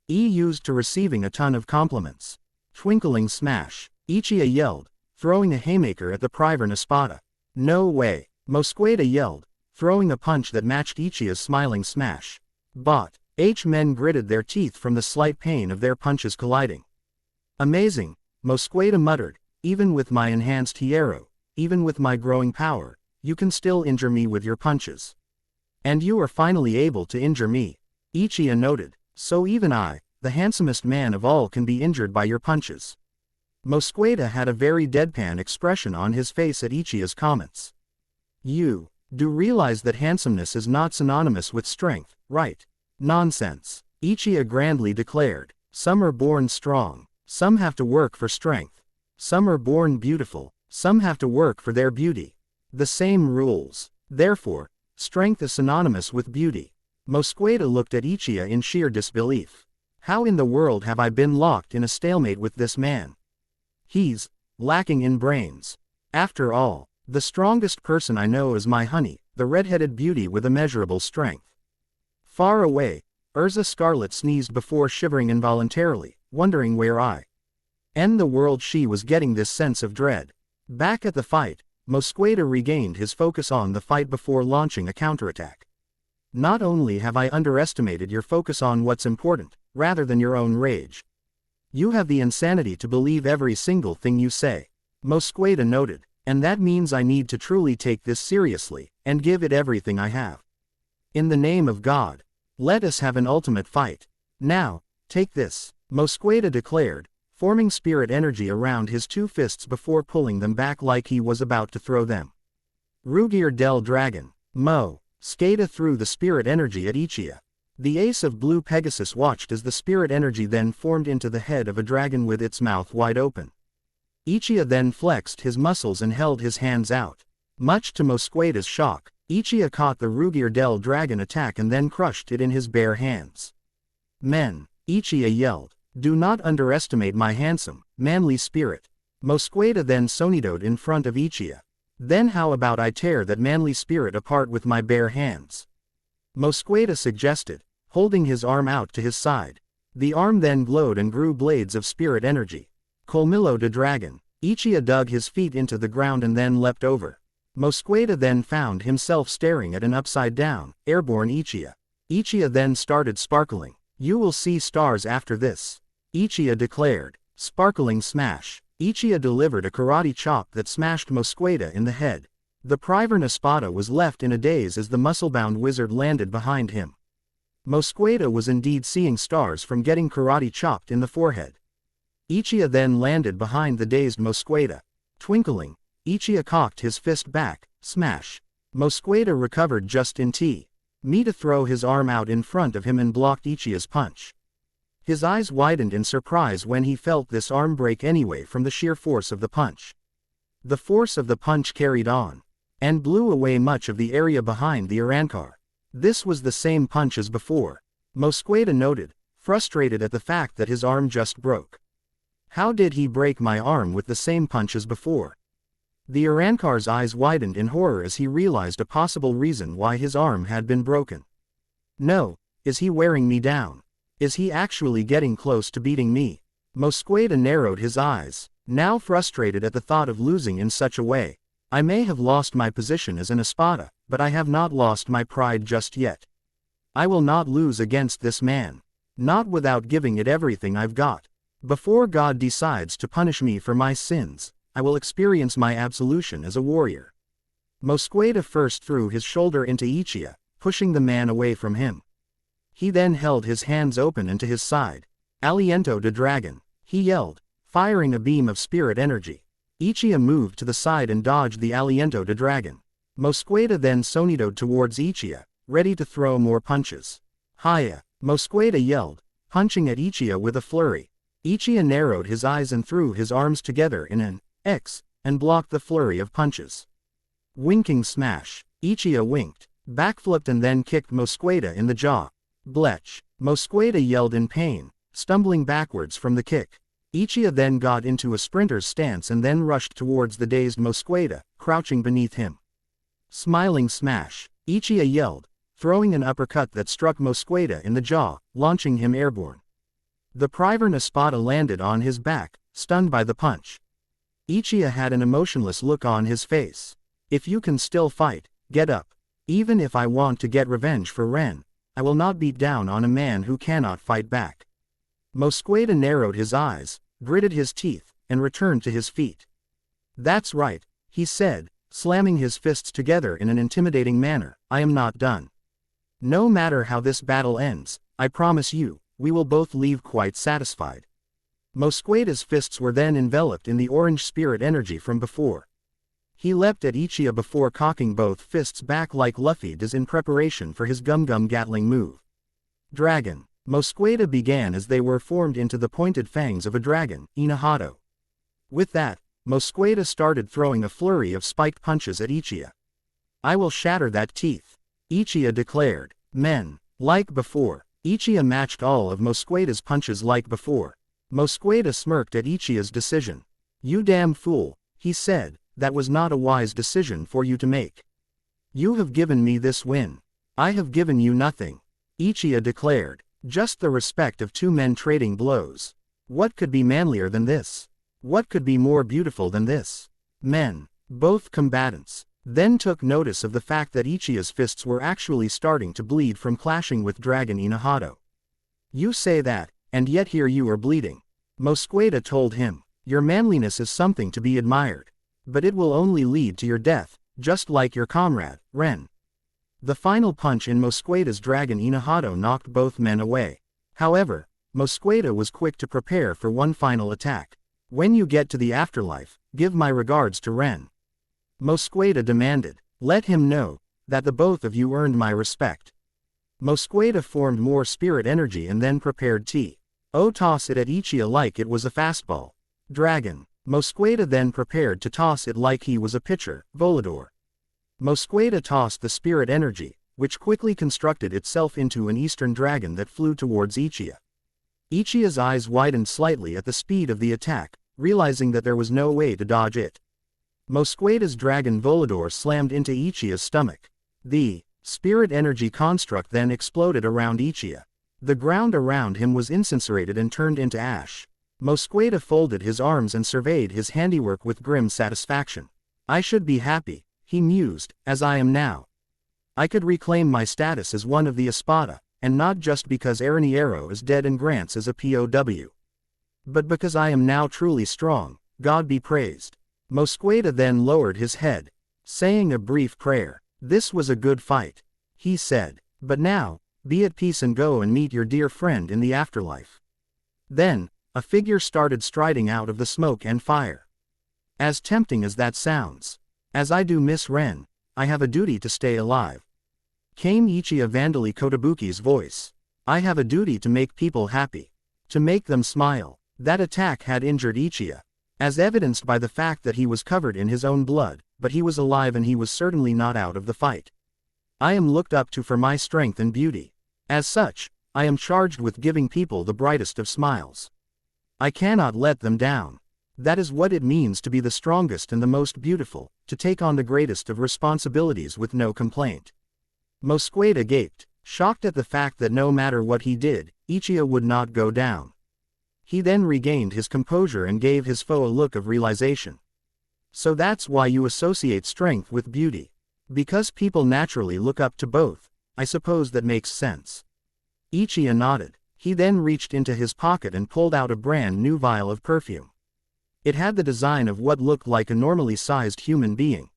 used to receiving a ton of compliments. Twinkling smash, Ichiya yelled, throwing a haymaker at the Privarna Espada. No way, Mosqueda yelled, throwing a punch that matched Ichiya's smiling smash. But, men gritted their teeth from the slight pain of their punches colliding. Amazing, Mosqueda muttered, even with my enhanced hierro, even with my growing power, you can still injure me with your punches. And you are finally able to injure me. Ichiya noted, so even I, the handsomest man of all, can be injured by your punches. Mosqueda had a very deadpan expression on his face at Ichiya's comments. You do realize that handsomeness is not synonymous with strength, right? Nonsense, Ichiya grandly declared. Some are born strong, some have to work for strength. Some are born beautiful, some have to work for their beauty. The same rules. Therefore, strength is synonymous with beauty. Mosqueda looked at Ichiya in sheer disbelief. How in the world have I been locked in a stalemate with this man? He's lacking in brains. After all, the strongest person I know is my honey, the red-headed beauty with immeasurable strength. Far away, Urza Scarlet sneezed before shivering involuntarily, wondering where in the world she was getting this sense of dread. Back at the fight, Mosqueda regained his focus on the fight before launching a counterattack. Not only have I underestimated your focus on what's important, rather than your own rage. You have the insanity to believe every single thing you say, Mosqueda noted, and that means I need to truly take this seriously, and give it everything I have. In the name of God, let us have an ultimate fight. Now, take this, Mosqueda declared, forming spirit energy around his two fists before pulling them back like he was about to throw them. Rugir del Dragon, Mosqueda threw the spirit energy at Ichiya. The ace of Blue Pegasus watched as the spirit energy then formed into the head of a dragon with its mouth wide open. Ichiya then flexed his muscles and held his hands out. Much to Mosqueda's shock, Ichiya caught the Rugir del Dragon attack and then crushed it in his bare hands. Men, Ichiya yelled, do not underestimate my handsome, manly spirit. Mosqueda then sonidoed in front of Ichiya. Then how about I tear that manly spirit apart with my bare hands? Mosqueda suggested, holding his arm out to his side. The arm then glowed and grew blades of spirit energy. Colmillo de Dragon. Ichiya dug his feet into the ground and then leapt over. Mosqueda then found himself staring at an upside-down, airborne Ichiya. Ichiya then started sparkling. You will see stars after this, Ichiya declared. Sparkling smash. Ichiya delivered a karate chop that smashed Mosqueda in the head. The Privarna Espada was left in a daze as the muscle-bound wizard landed behind him. Mosqueda was indeed seeing stars from getting karate chopped in the forehead. Ichiya then landed behind the dazed Mosqueda. Twinkling, Ichiya cocked his fist back, smash. Mosqueda recovered just in time to throw his arm out in front of him and blocked Ichiya's punch. His eyes widened in surprise when he felt this arm break anyway from the sheer force of the punch. The force of the punch carried on and blew away much of the area behind the Urankar. This was the same punch as before, Mosqueda noted, frustrated at the fact that his arm just broke. How did he break my arm with the same punch as before? The Urankar's eyes widened in horror as he realized a possible reason why his arm had been broken. No, is he wearing me down? Is he actually getting close to beating me? Mosqueda narrowed his eyes, now frustrated at the thought of losing in such a way. I may have lost my position as an Espada, but I have not lost my pride just yet. I will not lose against this man. Not without giving it everything I've got. Before God decides to punish me for my sins, I will experience my absolution as a warrior. Mosqueda first threw his shoulder into Ichiya, pushing the man away from him. He then held his hands open and to his side. Aliento de Dragon, he yelled, firing a beam of spirit energy. Ichiya moved to the side and dodged the Aliento de Dragon. Mosqueda then sonitoed towards Ichiya, ready to throw more punches. Hiya! Mosqueda yelled, punching at Ichiya with a flurry. Ichiya narrowed his eyes and threw his arms together in an X, and blocked the flurry of punches. Winking smash. Ichiya winked, backflipped and then kicked Mosqueda in the jaw. Blech. Mosqueda yelled in pain, stumbling backwards from the kick. Ichiya then got into a sprinter's stance and then rushed towards the dazed Mosqueda, crouching beneath him. Smiling smash. Ichiya yelled, throwing an uppercut that struck Mosqueda in the jaw, launching him airborne. The Priver Espada landed on his back, stunned by the punch. Ichiya had an emotionless look on his face. If you can still fight, get up. Even if I want to get revenge for Ren, I will not beat down on a man who cannot fight back. Mosqueda narrowed his eyes, gritted his teeth, and returned to his feet. That's right, he said, slamming his fists together in an intimidating manner, I am not done. No matter how this battle ends, I promise you, we will both leave quite satisfied. Mosqueda's fists were then enveloped in the orange spirit energy from before. He leapt at Ichiya before cocking both fists back like Luffy does in preparation for his Gum Gatling move. Dragon. Mosqueda began as they were formed into the pointed fangs of a dragon, Inahado. With that, Mosqueda started throwing a flurry of spiked punches at Ichiya. I will shatter that teeth, Ichiya declared. Men. Like before, Ichiya matched all of Mosqueda's punches like before. Mosqueda smirked at Ichiya's decision. You damn fool, he said, that was not a wise decision for you to make. You have given me this win. I have given you nothing, Ichiya declared. Just the respect of two men trading blows. What could be manlier than this? What could be more beautiful than this? Men, both combatants, then took notice of the fact that Ichiya's fists were actually starting to bleed from clashing with Dragon Inahado. You say that, and yet here you are bleeding. Mosqueda told him, your manliness is something to be admired. But it will only lead to your death, just like your comrade, Ren. The final punch in Mosqueda's Dragon Inahado knocked both men away. However, Mosqueda was quick to prepare for one final attack. When you get to the afterlife, give my regards to Ren. Mosqueda demanded. Let him know that the both of you earned my respect. Mosqueda formed more spirit energy and then prepared toss it at Ichiya like it was a fastball. Dragon. Mosqueda then prepared to toss it like he was a pitcher, Volador. Mosqueda tossed the spirit energy, which quickly constructed itself into an eastern dragon that flew towards Ichiya. Ichiya's eyes widened slightly at the speed of the attack, realizing that there was no way to dodge it. Mosqueda's dragon Volador slammed into Ichiya's stomach. The spirit energy construct then exploded around Ichiya. The ground around him was incinerated and turned into ash. Mosqueda folded his arms and surveyed his handiwork with grim satisfaction. I should be happy, he mused, as I am now. I could reclaim my status as one of the Espada, and not just because Araniero is dead and Grants is a POW. But because I am now truly strong, God be praised. Mosqueda then lowered his head, saying a brief prayer. This was a good fight, he said, but now, be at peace and go and meet your dear friend in the afterlife. Then, a figure started striding out of the smoke and fire. As tempting as that sounds, as I do miss Ren, I have a duty to stay alive. Came Ichiya Vandali Kotobuki's voice. I have a duty to make people happy. To make them smile. That attack had injured Ichiya, as evidenced by the fact that he was covered in his own blood, but he was alive and he was certainly not out of the fight. I am looked up to for my strength and beauty. As such, I am charged with giving people the brightest of smiles. I cannot let them down. That is what it means to be the strongest and the most beautiful, to take on the greatest of responsibilities with no complaint. Mosqueda gaped, shocked at the fact that no matter what he did, Ichiya would not go down. He then regained his composure and gave his foe a look of realization. So that's why you associate strength with beauty. Because people naturally look up to both, I suppose that makes sense. Ichiya nodded. He then reached into his pocket and pulled out a brand new vial of perfume. It had the design of what looked like a normally sized human being.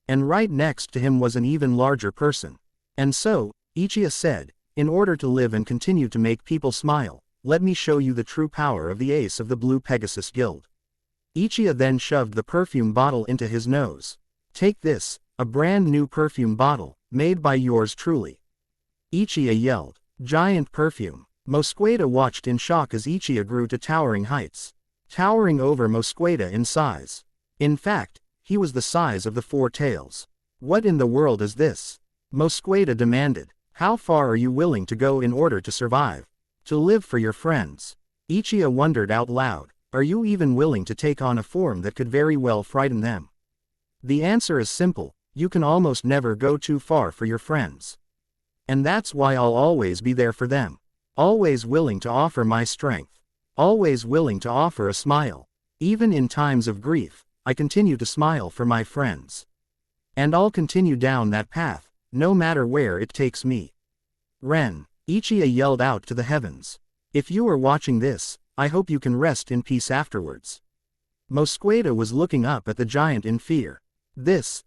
And right next to him was an even larger person. And so, Ichiya said, in order to live and continue to make people smile, let me show you the true power of the ace of the Blue Pegasus Guild. Ichiya then shoved the perfume bottle into his nose. Take this, a brand new perfume bottle, made by yours truly. Ichiya yelled. Giant perfume. Mosqueda watched in shock as Ichiya grew to towering heights. Towering over Mosqueda in size. In fact, he was the size of the Four Tails. What in the world is this? Mosqueda demanded. How far are you willing to go in order to survive? To live for your friends? Ichiya wondered out loud. Are you even willing to take on a form that could very well frighten them? The answer is simple, you can almost never go too far for your friends. And that's why I'll always be there for them. Always willing to offer my strength. Always willing to offer a smile. Even in times of grief, I continue to smile for my friends. And I'll continue down that path, no matter where it takes me. Ren, Ichiya yelled out to the heavens. If you are watching this, I hope you can rest in peace afterwards. Mosqueda was looking up at the giant in fear. This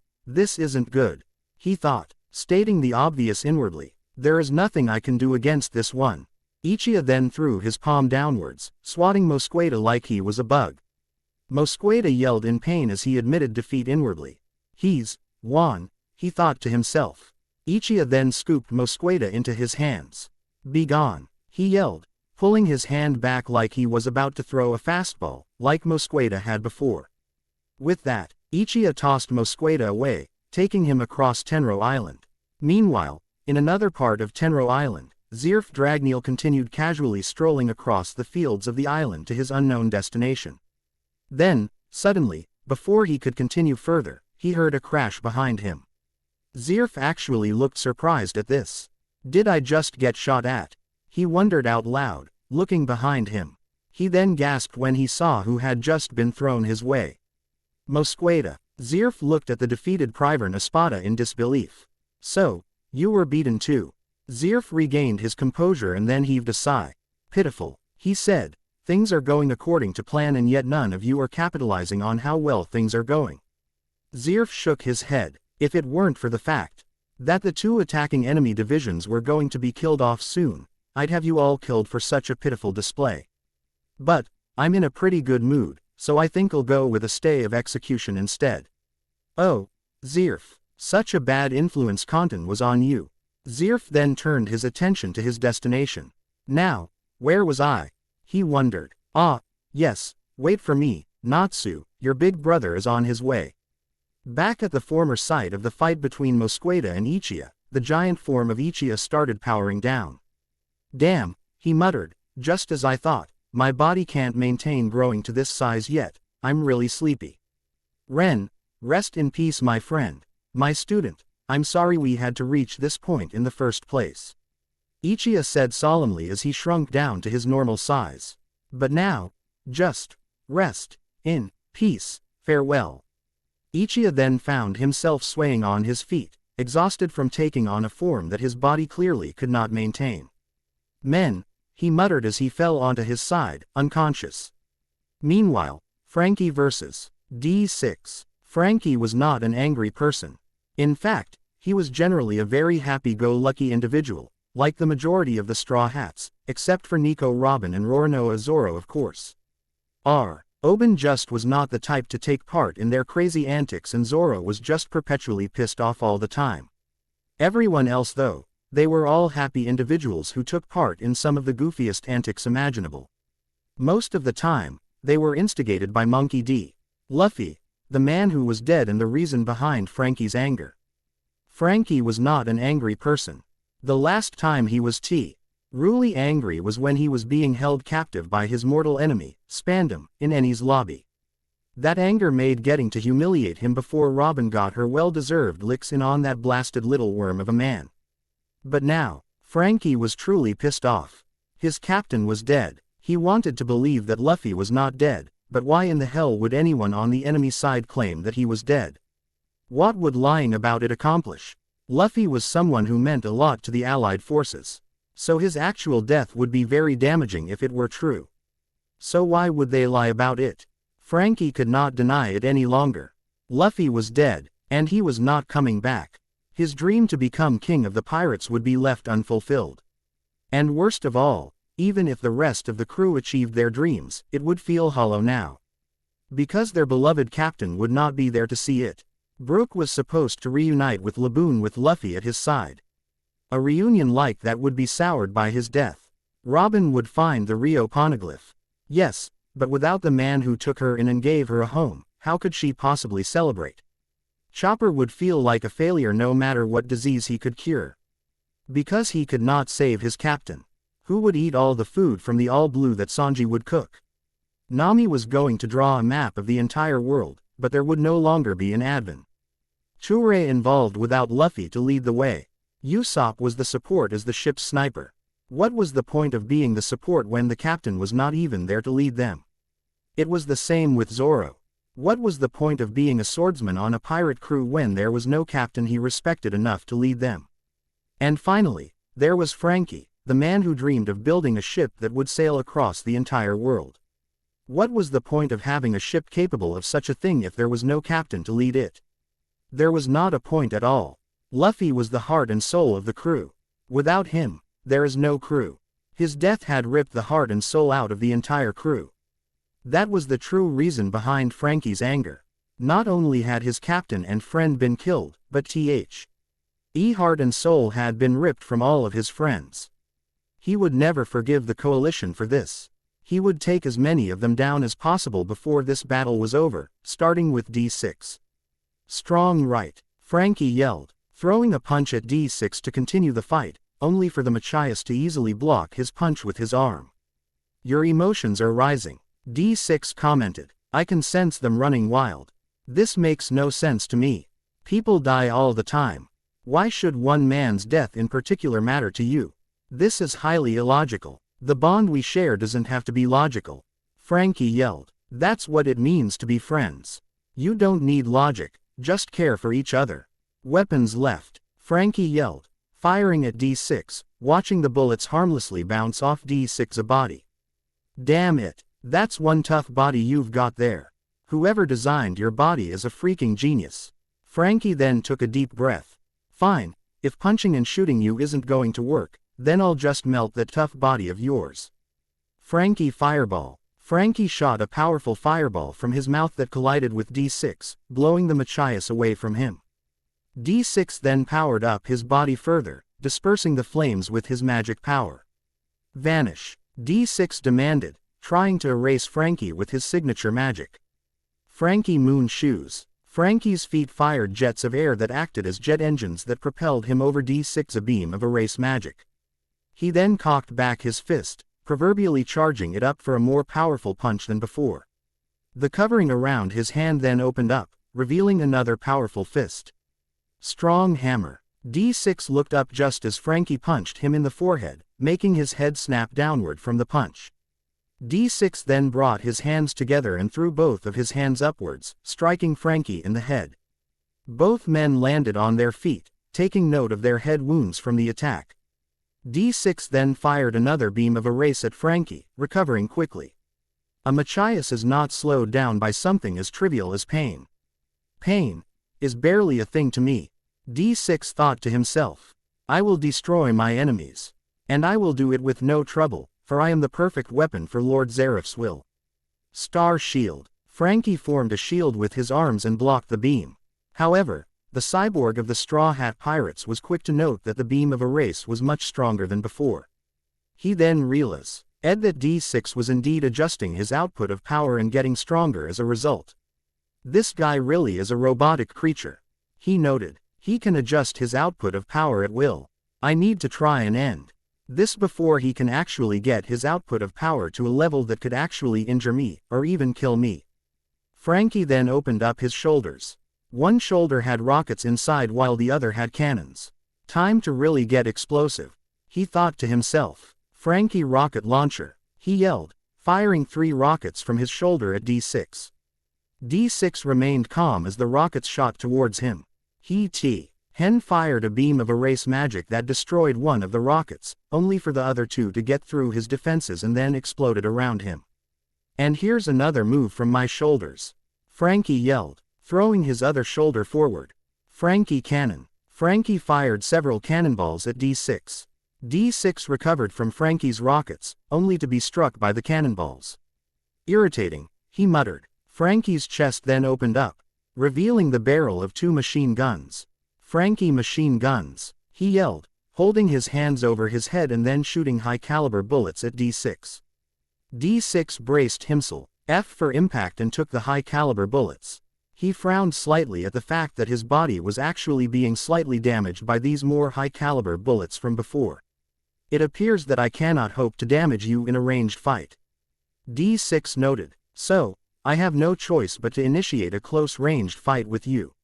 isn't good, he thought, stating the obvious inwardly. There is nothing I can do against this one. Ichiya then threw his palm downwards, swatting Mosqueda like he was a bug. Mosqueda yelled in pain as he admitted defeat inwardly. He's won, he thought to himself. Ichiya then scooped Mosqueda into his hands. Be gone, he yelled, pulling his hand back like he was about to throw a fastball, like Mosqueda had before. With that, Ichiya tossed Mosqueda away, taking him across Tenro Island. Meanwhile, in another part of Tenro Island, Zirf Dragneel continued casually strolling across the fields of the island to his unknown destination. Then, suddenly, before he could continue further, he heard a crash behind him. Zirf actually looked surprised at this. Did I just get shot at? He wondered out loud, looking behind him. He then gasped when he saw who had just been thrown his way. Mosqueda. Zirf looked at the defeated Privern Espada in disbelief. So, you were beaten too. Zirf regained his composure and then heaved a sigh. Pitiful, he said. Things are going according to plan and yet none of you are capitalizing on how well things are going. Zirf shook his head. If it weren't for the fact that the two attacking enemy divisions were going to be killed off soon, I'd have you all killed for such a pitiful display. But, I'm in a pretty good mood, so I think I'll go with a stay of execution instead. Oh, Zirf, such a bad influence Kantan was on you. Zirf then turned his attention to his destination. Now, where was I? He wondered. Ah, yes, wait for me, Natsu, your big brother is on his way. Back at the former site of the fight between Mosqueda and Ichiya, the giant form of Ichiya started powering down. Damn, he muttered, just as I thought, my body can't maintain growing to this size yet, I'm really sleepy. Ren, rest in peace my friend, my student, I'm sorry we had to reach this point in the first place. Ichiya said solemnly as he shrunk down to his normal size. But now, just rest in peace, farewell. Ichiya then found himself swaying on his feet, exhausted from taking on a form that his body clearly could not maintain. Men, he muttered as he fell onto his side, unconscious. Meanwhile, Frankie vs. D6. Frankie was not an angry person. In fact, he was generally a very happy-go-lucky individual, like the majority of the Straw Hats, except for Nico Robin and Roronoa Zoro of course. Oben just was not the type to take part in their crazy antics and Zoro was just perpetually pissed off all the time. Everyone else though, they were all happy individuals who took part in some of the goofiest antics imaginable. Most of the time, they were instigated by Monkey D. Luffy, the man who was dead and the reason behind Frankie's anger. Frankie was not an angry person. The last time he was really angry was when he was being held captive by his mortal enemy, Spandam, in Eni's lobby. That anger made getting to humiliate him before Robin got her well-deserved licks in on that blasted little worm of a man. But now, Frankie was truly pissed off. His captain was dead. He wanted to believe that Luffy was not dead, but why in the hell would anyone on the enemy side claim that he was dead? What would lying about it accomplish? Luffy was someone who meant a lot to the Allied forces. So his actual death would be very damaging if it were true. So why would they lie about it? Frankie could not deny it any longer. Luffy was dead, and he was not coming back. His dream to become king of the pirates would be left unfulfilled. And worst of all, even if the rest of the crew achieved their dreams, it would feel hollow now. Because their beloved captain would not be there to see it. Brooke was supposed to reunite with Laboon with Luffy at his side. A reunion like that would be soured by his death. Robin would find the Rio Poneglyph. Yes, but without the man who took her in and gave her a home, how could she possibly celebrate? Chopper would feel like a failure no matter what disease he could cure. Because he could not save his captain. Who would eat all the food from the All Blue that Sanji would cook? Nami was going to draw a map of the entire world, but there would no longer be an Advent Chure involved without Luffy to lead the way. Usopp was the support as the ship's sniper. What was the point of being the support when the captain was not even there to lead them? It was the same with Zoro. What was the point of being a swordsman on a pirate crew when there was no captain he respected enough to lead them? And finally, there was Frankie, the man who dreamed of building a ship that would sail across the entire world. What was the point of having a ship capable of such a thing if there was no captain to lead it? There was not a point at all. Luffy was the heart and soul of the crew. Without him, there is no crew. His death had ripped the heart and soul out of the entire crew. That was the true reason behind Frankie's anger. Not only had his captain and friend been killed, but heart and soul had been ripped from all of his friends. He would never forgive the coalition for this. He would take as many of them down as possible before this battle was over, starting with D6. Strong right, Frankie yelled, throwing a punch at D6 to continue the fight, only for the Machias to easily block his punch with his arm. Your emotions are rising, D6 commented. I can sense them running wild. This makes no sense to me. People die all the time. Why should one man's death in particular matter to you? This is highly illogical. The bond we share doesn't have to be logical. Frankie yelled. That's what it means to be friends. You don't need logic, just care for each other. Weapons left, Frankie yelled, firing at D6, watching the bullets harmlessly bounce off D6's body. Damn it, that's one tough body you've got there. Whoever designed your body is a freaking genius. Frankie then took a deep breath. Fine, if punching and shooting you isn't going to work, then I'll just melt that tough body of yours. Frankie fireball. Frankie shot a powerful fireball from his mouth that collided with D6, blowing the Machias away from him. D6 then powered up his body further, dispersing the flames with his magic power. Vanish, D6 demanded, trying to erase Frankie with his signature magic. Frankie Moon Shoes. Frankie's feet fired jets of air that acted as jet engines that propelled him over D6, a beam of erase magic. He then cocked back his fist, proverbially charging it up for a more powerful punch than before. The covering around his hand then opened up, revealing another powerful fist. Strong hammer. D6 looked up just as Frankie punched him in the forehead, making his head snap downward from the punch. D6 then brought his hands together and threw both of his hands upwards, striking Frankie in the head. Both men landed on their feet, taking note of their head wounds from the attack. D6 then fired another beam of erase at Frankie, recovering quickly. A Machias is not slowed down by something as trivial as pain. Pain is barely a thing to me. D6 thought to himself. I will destroy my enemies. And I will do it with no trouble, for I am the perfect weapon for Lord Zeref's will. Star Shield. Frankie formed a shield with his arms and blocked the beam. However, the cyborg of the Straw Hat Pirates was quick to note that the beam of erase was much stronger than before. He then realized that D6 was indeed adjusting his output of power and getting stronger as a result. This guy really is a robotic creature. He noted. He can adjust his output of power at will. I need to try and end this before he can actually get his output of power to a level that could actually injure me, or even kill me. Frankie then opened up his shoulders. One shoulder had rockets inside while the other had cannons. Time to really get explosive, he thought to himself. Frankie rocket launcher, he yelled, firing 3 rockets from his shoulder at D6. D6 remained calm as the rockets shot towards him. Hen fired a beam of erase magic that destroyed one of the rockets, only for the other 2 to get through his defenses and then exploded around him. And here's another move from my shoulders, Frankie yelled, throwing his other shoulder forward. Frankie cannon. Frankie fired several cannonballs at D6. D6 recovered from Frankie's rockets, only to be struck by the cannonballs. Irritating, he muttered. Frankie's chest then opened up, revealing the barrel of 2 machine guns. Frankie machine guns, he yelled, holding his hands over his head and then shooting high-caliber bullets at D6. D6 braced himself for impact and took the high-caliber bullets. He frowned slightly at the fact that his body was actually being slightly damaged by these more high-caliber bullets from before. It appears that I cannot hope to damage you in a ranged fight. D6 noted. So, I have no choice but to initiate a close-ranged fight with you.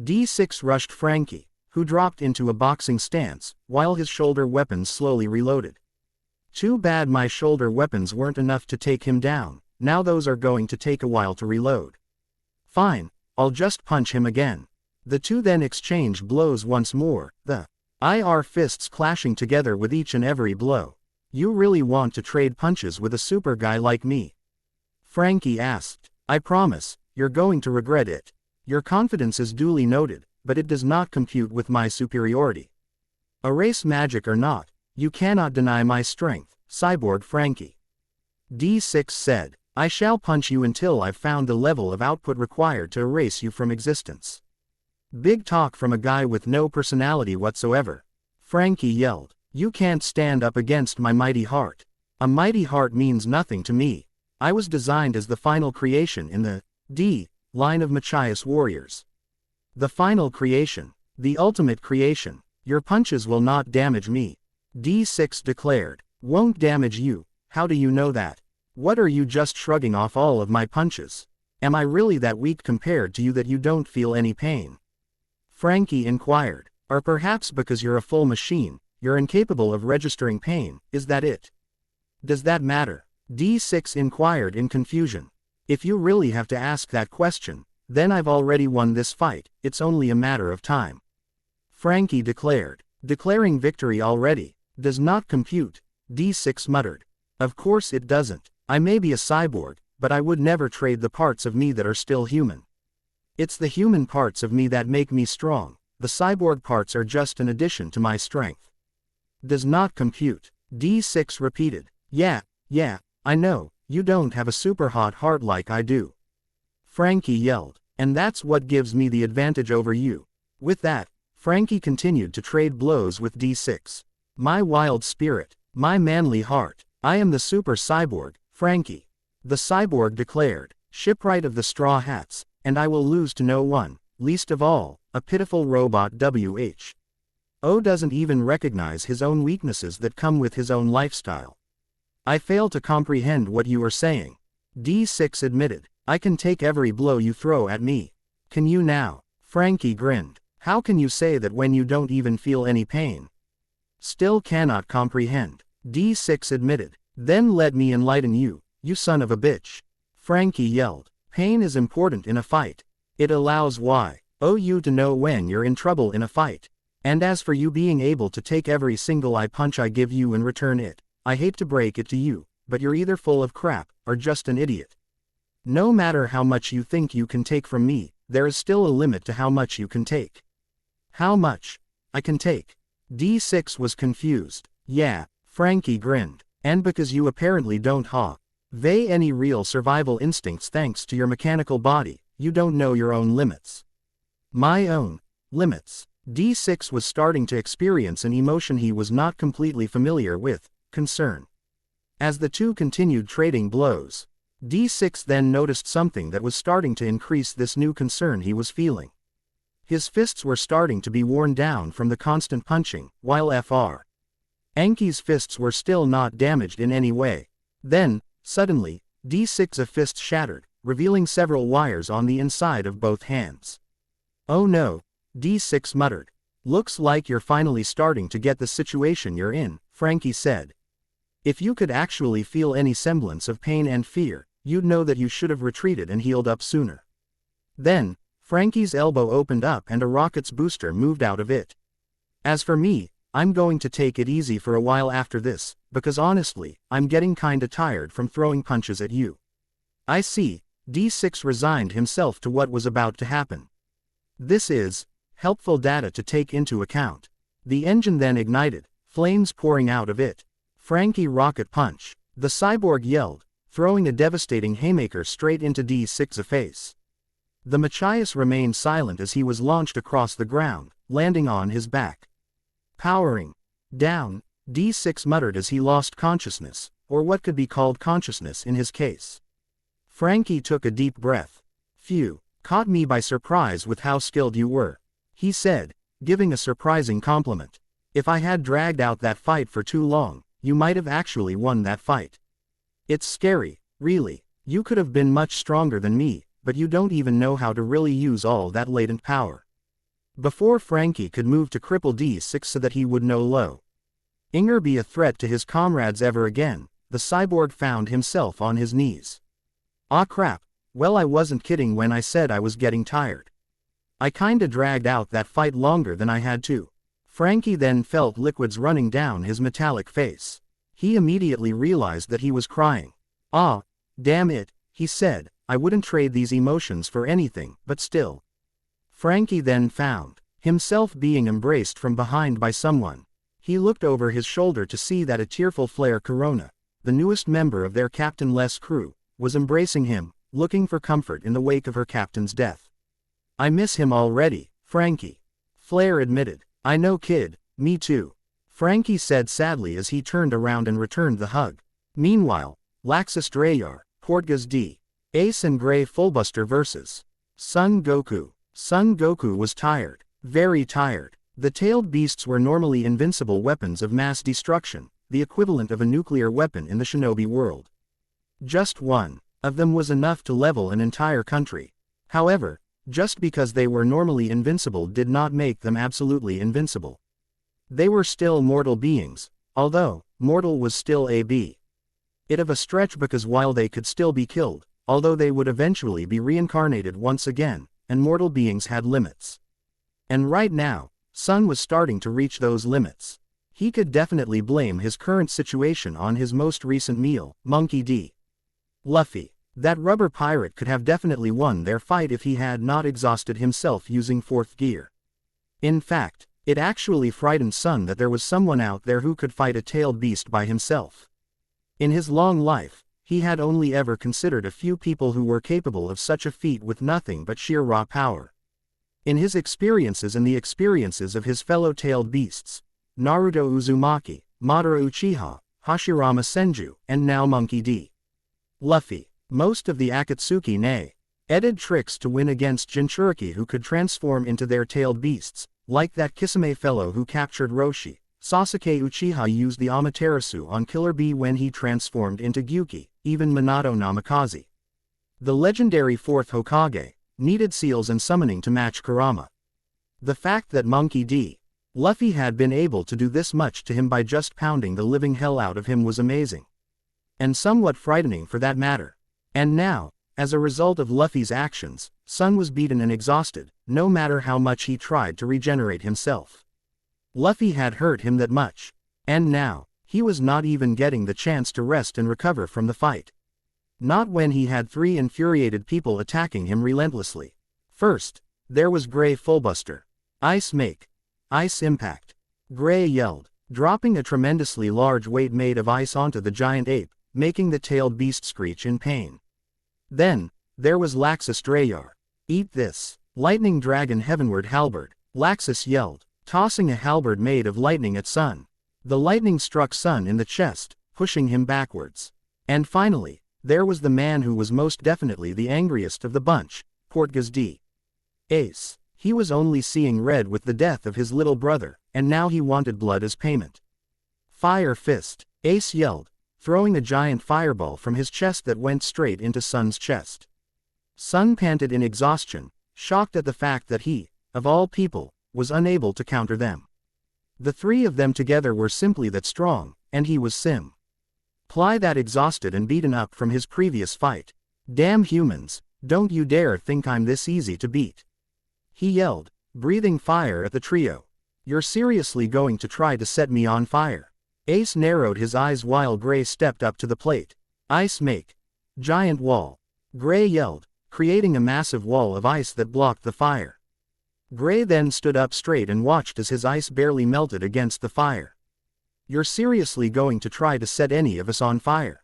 D6 rushed Frankie, who dropped into a boxing stance, while his shoulder weapons slowly reloaded. Too bad my shoulder weapons weren't enough to take him down, now those are going to take a while to reload. Fine, I'll just punch him again. The two then exchanged blows once more, the IR fists clashing together with each and every blow. You really want to trade punches with a super guy like me? Frankie asked. I promise, you're going to regret it. Your confidence is duly noted, but it does not compute with my superiority. Erase magic or not, you cannot deny my strength, cyborg Frankie. D6 said. I shall punch you until I've found the level of output required to erase you from existence. Big talk from a guy with no personality whatsoever. Frankie yelled. You can't stand up against my mighty heart. A mighty heart means nothing to me. I was designed as the final creation in the D line of Machias warriors. The final creation. The ultimate creation. Your punches will not damage me. D6 declared. Won't damage you. How do you know that? What are you just shrugging off all of my punches? Am I really that weak compared to you that you don't feel any pain? Frankie inquired. Or perhaps because you're a full machine, you're incapable of registering pain, is that it? Does that matter? D6 inquired in confusion. If you really have to ask that question, then I've already won this fight, it's only a matter of time. Frankie declared. Declaring victory already does not compute, D6 muttered. Of course it doesn't. I may be a cyborg, but I would never trade the parts of me that are still human. It's the human parts of me that make me strong, the cyborg parts are just an addition to my strength. Does not compute, D6 repeated. Yeah, I know, you don't have a super hot heart like I do. Frankie yelled. And that's what gives me the advantage over you. With that, Frankie continued to trade blows with D6. My wild spirit, my manly heart, I am the super cyborg, Frankie. The cyborg declared, shipwright of the Straw Hats, and I will lose to no one, least of all, a pitiful robot who doesn't even recognize his own weaknesses that come with his own lifestyle. I fail to comprehend what you are saying. D6 admitted, I can take every blow you throw at me. Can you now? Frankie grinned. How can you say that when you don't even feel any pain? Still cannot comprehend. D6 admitted. Then let me enlighten you, you son of a bitch. Frankie yelled. Pain is important in a fight. It allows you to know when you're in trouble in a fight. And as for you being able to take every single punch I give you and return it, I hate to break it to you, but you're either full of crap, or just an idiot. No matter how much you think you can take from me, there is still a limit to how much you can take. How much I can take? D6 was confused. Yeah, Frankie grinned. And because you apparently don't have any real survival instincts thanks to your mechanical body, you don't know your own limits. My own limits. D6 was starting to experience an emotion he was not completely familiar with, concern. As the two continued trading blows, D6 then noticed something that was starting to increase this new concern he was feeling. His fists were starting to be worn down from the constant punching, while Fr. Anki's fists were still not damaged in any way. Then, suddenly, D6's fist shattered, revealing several wires on the inside of both hands. Oh no, D6 muttered. Looks like you're finally starting to get the situation you're in, Frankie said. If you could actually feel any semblance of pain and fear, you'd know that you should have retreated and healed up sooner. Then, Frankie's elbow opened up and a rocket's booster moved out of it. As for me, I'm going to take it easy for a while after this, because honestly, I'm getting kinda tired from throwing punches at you. I see, D6 resigned himself to what was about to happen. This is helpful data to take into account. The engine then ignited, flames pouring out of it. Frankie rocket punch. The cyborg yelled, throwing a devastating haymaker straight into D6's face. The Machias remained silent as he was launched across the ground, landing on his back. Powering down, D6 muttered as he lost consciousness, or what could be called consciousness in his case. Frankie took a deep breath. Phew, caught me by surprise with how skilled you were, he said, giving a surprising compliment. If I had dragged out that fight for too long, you might have actually won that fight. It's scary, really. You could have been much stronger than me, but you don't even know how to really use all that latent power. Before Frankie could move to cripple D6 so that he would no longer be a threat to his comrades ever again, the cyborg found himself on his knees. Ah crap, well I wasn't kidding when I said I was getting tired. I kinda dragged out that fight longer than I had to. Frankie then felt liquids running down his metallic face. He immediately realized that he was crying. Ah, damn it, he said, I wouldn't trade these emotions for anything, but still. Frankie then found himself being embraced from behind by someone. He looked over his shoulder to see that a tearful Flare Corona, the newest member of their captainless crew, was embracing him, looking for comfort in the wake of her captain's death. I miss him already, Frankie. Flare admitted. I know kid, me too. Frankie said sadly as he turned around and returned the hug. Meanwhile, Laxus Drayar, Portgas D. Ace and Grey Fullbuster vs. Son Goku. Son Goku was tired. Very tired. The tailed beasts were normally invincible weapons of mass destruction, the equivalent of a nuclear weapon in the shinobi world. Just one of them was enough to level an entire country. However, just because they were normally invincible did not make them absolutely invincible. They were still mortal beings, although, mortal was still a bit of a stretch because while they could still be killed, although they would eventually be reincarnated once again, and mortal beings had limits. And right now, Sun was starting to reach those limits. He could definitely blame his current situation on his most recent meal, Monkey D. Luffy. That rubber pirate could have definitely won their fight if he had not exhausted himself using fourth gear. In fact, it actually frightened Sun that there was someone out there who could fight a tailed beast by himself. In his long life, he had only ever considered a few people who were capable of such a feat with nothing but sheer raw power. In his experiences and the experiences of his fellow tailed beasts, Naruto Uzumaki, Madara Uchiha, Hashirama Senju, and now Monkey D. Luffy. Most of the Akatsuki ne-edited tricks to win against Jinchuriki who could transform into their tailed beasts, like that Kisame fellow who captured Roshi. Sasuke Uchiha used the Amaterasu on Killer Bee when he transformed into Gyuki, even Minato Namikaze. The legendary 4th Hokage needed seals and summoning to match Kurama. The fact that Monkey D. Luffy had been able to do this much to him by just pounding the living hell out of him was amazing. And somewhat frightening for that matter. And now, as a result of Luffy's actions, Sun was beaten and exhausted, no matter how much he tried to regenerate himself. Luffy had hurt him that much. And now, he was not even getting the chance to rest and recover from the fight. Not when he had 3 infuriated people attacking him relentlessly. First, there was Grey Fullbuster. Ice Make. Ice Impact. Grey yelled, dropping a tremendously large weight made of ice onto the giant ape, making the tailed beast screech in pain. Then, there was Laxus Drayar. Eat this. Lightning Dragon Heavenward Halberd. Laxus yelled, tossing a halberd made of lightning at Sun. The lightning struck Sun in the chest, pushing him backwards. And finally, there was the man who was most definitely the angriest of the bunch, Portgas D. Ace. He was only seeing red with the death of his little brother, and now he wanted blood as payment. Fire Fist. Ace yelled, throwing a giant fireball from his chest that went straight into Sun's chest. Sun panted in exhaustion, shocked at the fact that he, of all people, was unable to counter them. The 3 of them together were simply that strong, and he was simply that exhausted and beaten up from his previous fight. Damn humans, don't you dare think I'm this easy to beat. He yelled, breathing fire at the trio. You're seriously going to try to set me on fire? Ace narrowed his eyes while Grey stepped up to the plate. Ice Make. Giant Wall. Grey yelled, creating a massive wall of ice that blocked the fire. Grey then stood up straight and watched as his ice barely melted against the fire. You're seriously going to try to set any of us on fire?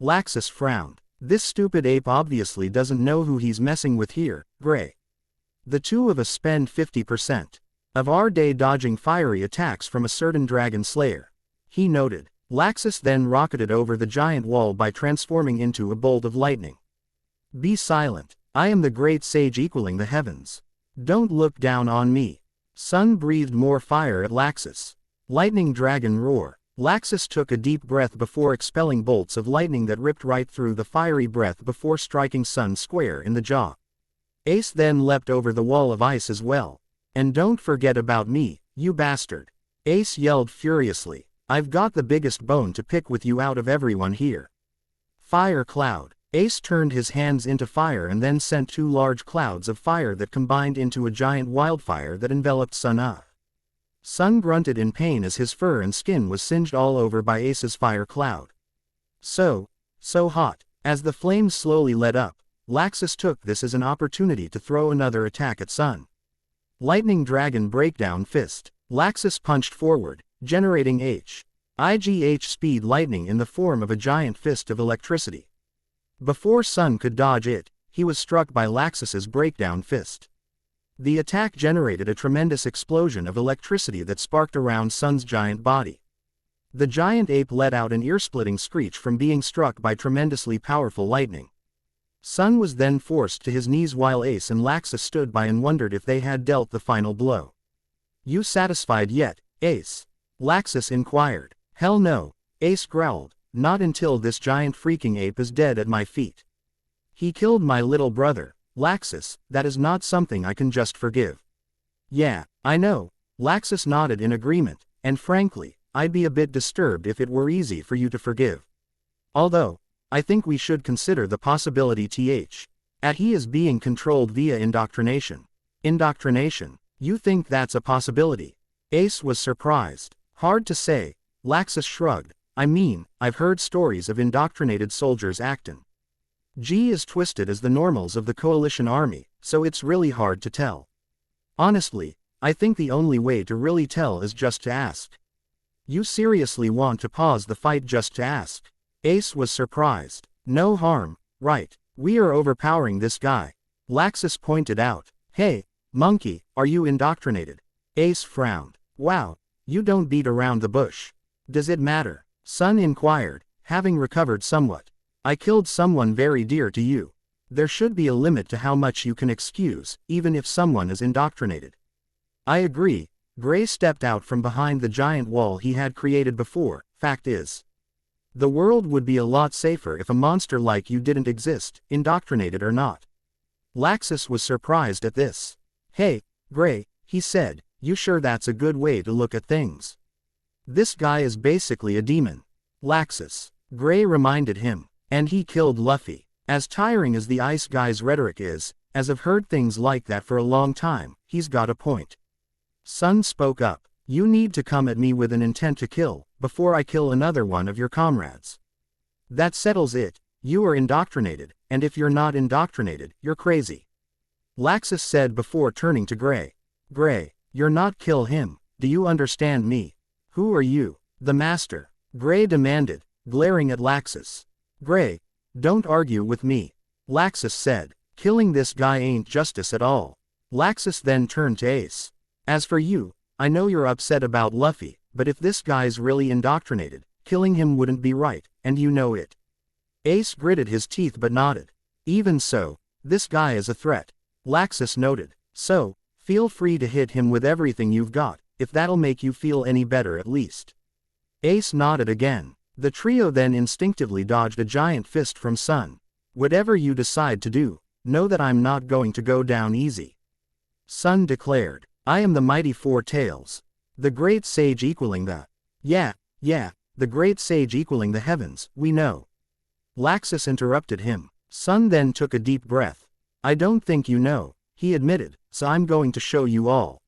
Laxus frowned. This stupid ape obviously doesn't know who he's messing with here, Gray. The two of us spend 50% of our day dodging fiery attacks from a certain dragon slayer, he noted. Laxus then rocketed over the giant wall by transforming into a bolt of lightning. Be silent. I am the great sage equaling the heavens. Don't look down on me. Sun breathed more fire at Laxus. Lightning dragon roar. Laxus took a deep breath before expelling bolts of lightning that ripped right through the fiery breath before striking Sun square in the jaw. Ace then leapt over the wall of ice as well. And don't forget about me, you bastard. Ace yelled furiously. I've got the biggest bone to pick with you out of everyone here. Fire cloud. Ace turned his hands into fire and then sent two large clouds of fire that combined into a giant wildfire that enveloped Sun. Sun grunted in pain as his fur and skin was singed all over by Ace's fire cloud. So hot. As the flames slowly let up, Laxus took this as an opportunity to throw another attack at Sun. Lightning Dragon Breakdown Fist. Laxus punched forward, generating IGH speed lightning in the form of a giant fist of electricity. Before Sun could dodge it, he was struck by Laxus's breakdown fist. The attack generated a tremendous explosion of electricity that sparked around Sun's giant body. The giant ape let out an ear-splitting screech from being struck by tremendously powerful lightning. Sun was then forced to his knees while Ace and Laxus stood by and wondered if they had dealt the final blow. You satisfied yet, Ace? Laxus inquired. Hell no, Ace growled, not until this giant freaking ape is dead at my feet. He killed my little brother. Laxus, that is not something I can just forgive. Yeah, I know, Laxus nodded in agreement, and frankly, I'd be a bit disturbed if it were easy for you to forgive. Although, I think we should consider the possibility that he is being controlled via indoctrination. Indoctrination? You think that's a possibility? Ace was surprised. Hard to say, Laxus shrugged. I mean, I've heard stories of indoctrinated soldiers acting as twisted as the normals of the coalition army, so it's really hard to tell. Honestly, I think the only way to really tell is just to ask. You seriously want to pause the fight just to ask? Ace was surprised. No harm, right? We are overpowering this guy. Laxus pointed out. Hey, monkey, are you indoctrinated? Ace frowned. Wow, you don't beat around the bush. Does it matter? Sun inquired, having recovered somewhat. I killed someone very dear to you. There should be a limit to how much you can excuse, even if someone is indoctrinated. I agree. Gray stepped out from behind the giant wall he had created before. Fact is, the world would be a lot safer if a monster like you didn't exist, indoctrinated or not. Laxus was surprised at this. Hey, Gray, he said, you sure that's a good way to look at things? This guy is basically a demon. Laxus. Gray reminded him. And he killed Luffy. As tiring as the ice guy's rhetoric is, as I've heard things like that for a long time, he's got a point. Sun spoke up. You need to come at me with an intent to kill, before I kill another one of your comrades. That settles it. You are indoctrinated, and if you're not indoctrinated, you're crazy. Laxus said before turning to Gray. Gray, you're not kill him, do you understand me? Who are you? The master. Gray demanded, glaring at Laxus. Gray, don't argue with me. Laxus said, killing this guy ain't justice at all. Laxus then turned to Ace. As for you, I know you're upset about Luffy, but if this guy's really indoctrinated, killing him wouldn't be right, and you know it. Ace gritted his teeth but nodded. Even so, this guy is a threat. Laxus noted. So, feel free to hit him with everything you've got, if that'll make you feel any better at least. Ace nodded again. The trio then instinctively dodged a giant fist from Sun. Whatever you decide to do, know that I'm not going to go down easy. Sun declared. I am the mighty Four Tails. The great sage equaling the. Yeah, the great sage equaling the heavens, we know. Laxus interrupted him. Sun then took a deep breath. I don't think you know, he admitted, so I'm going to show you all.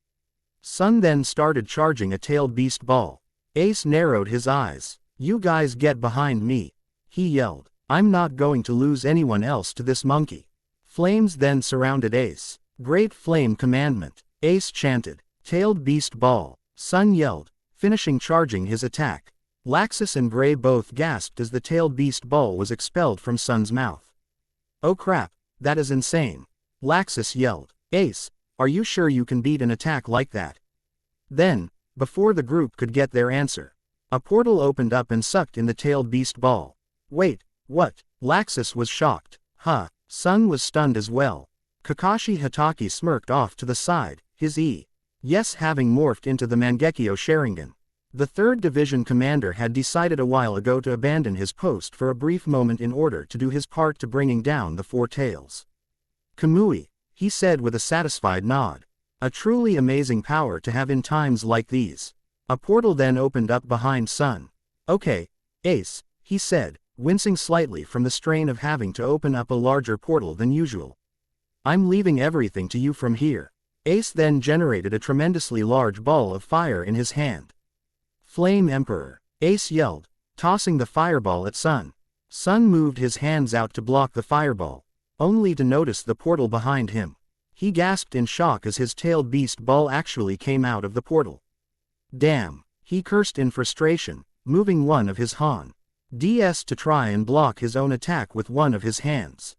Sun then started charging a tailed beast ball. Ace narrowed his eyes. You guys get behind me, he yelled. I'm not going to lose anyone else to this monkey. Flames then surrounded Ace. Great flame commandment, Ace chanted. Tailed beast ball, Sun yelled, finishing charging his attack. Laxus and Gray both gasped as the tailed beast ball was expelled from Sun's mouth. Oh crap, that is insane. Laxus yelled. Ace, are you sure you can beat an attack like that? Then, before the group could get their answer, a portal opened up and sucked in the tailed beast ball. Wait, what? Laxus was shocked. Huh. Sun was stunned as well. Kakashi Hatake smirked off to the side, his yes having morphed into the Mangekyo Sharingan. The 3rd Division commander had decided a while ago to abandon his post for a brief moment in order to do his part to bringing down the Four Tails. Kamui, he said with a satisfied nod. A truly amazing power to have in times like these. A portal then opened up behind Sun. Okay, Ace, he said, wincing slightly from the strain of having to open up a larger portal than usual. I'm leaving everything to you from here. Ace then generated a tremendously large ball of fire in his hand. Flame Emperor, Ace yelled, tossing the fireball at Sun. Sun moved his hands out to block the fireball, only to notice the portal behind him. He gasped in shock as his tailed beast ball actually came out of the portal. Damn, he cursed in frustration, moving one of his DS to try and block his own attack with one of his hands.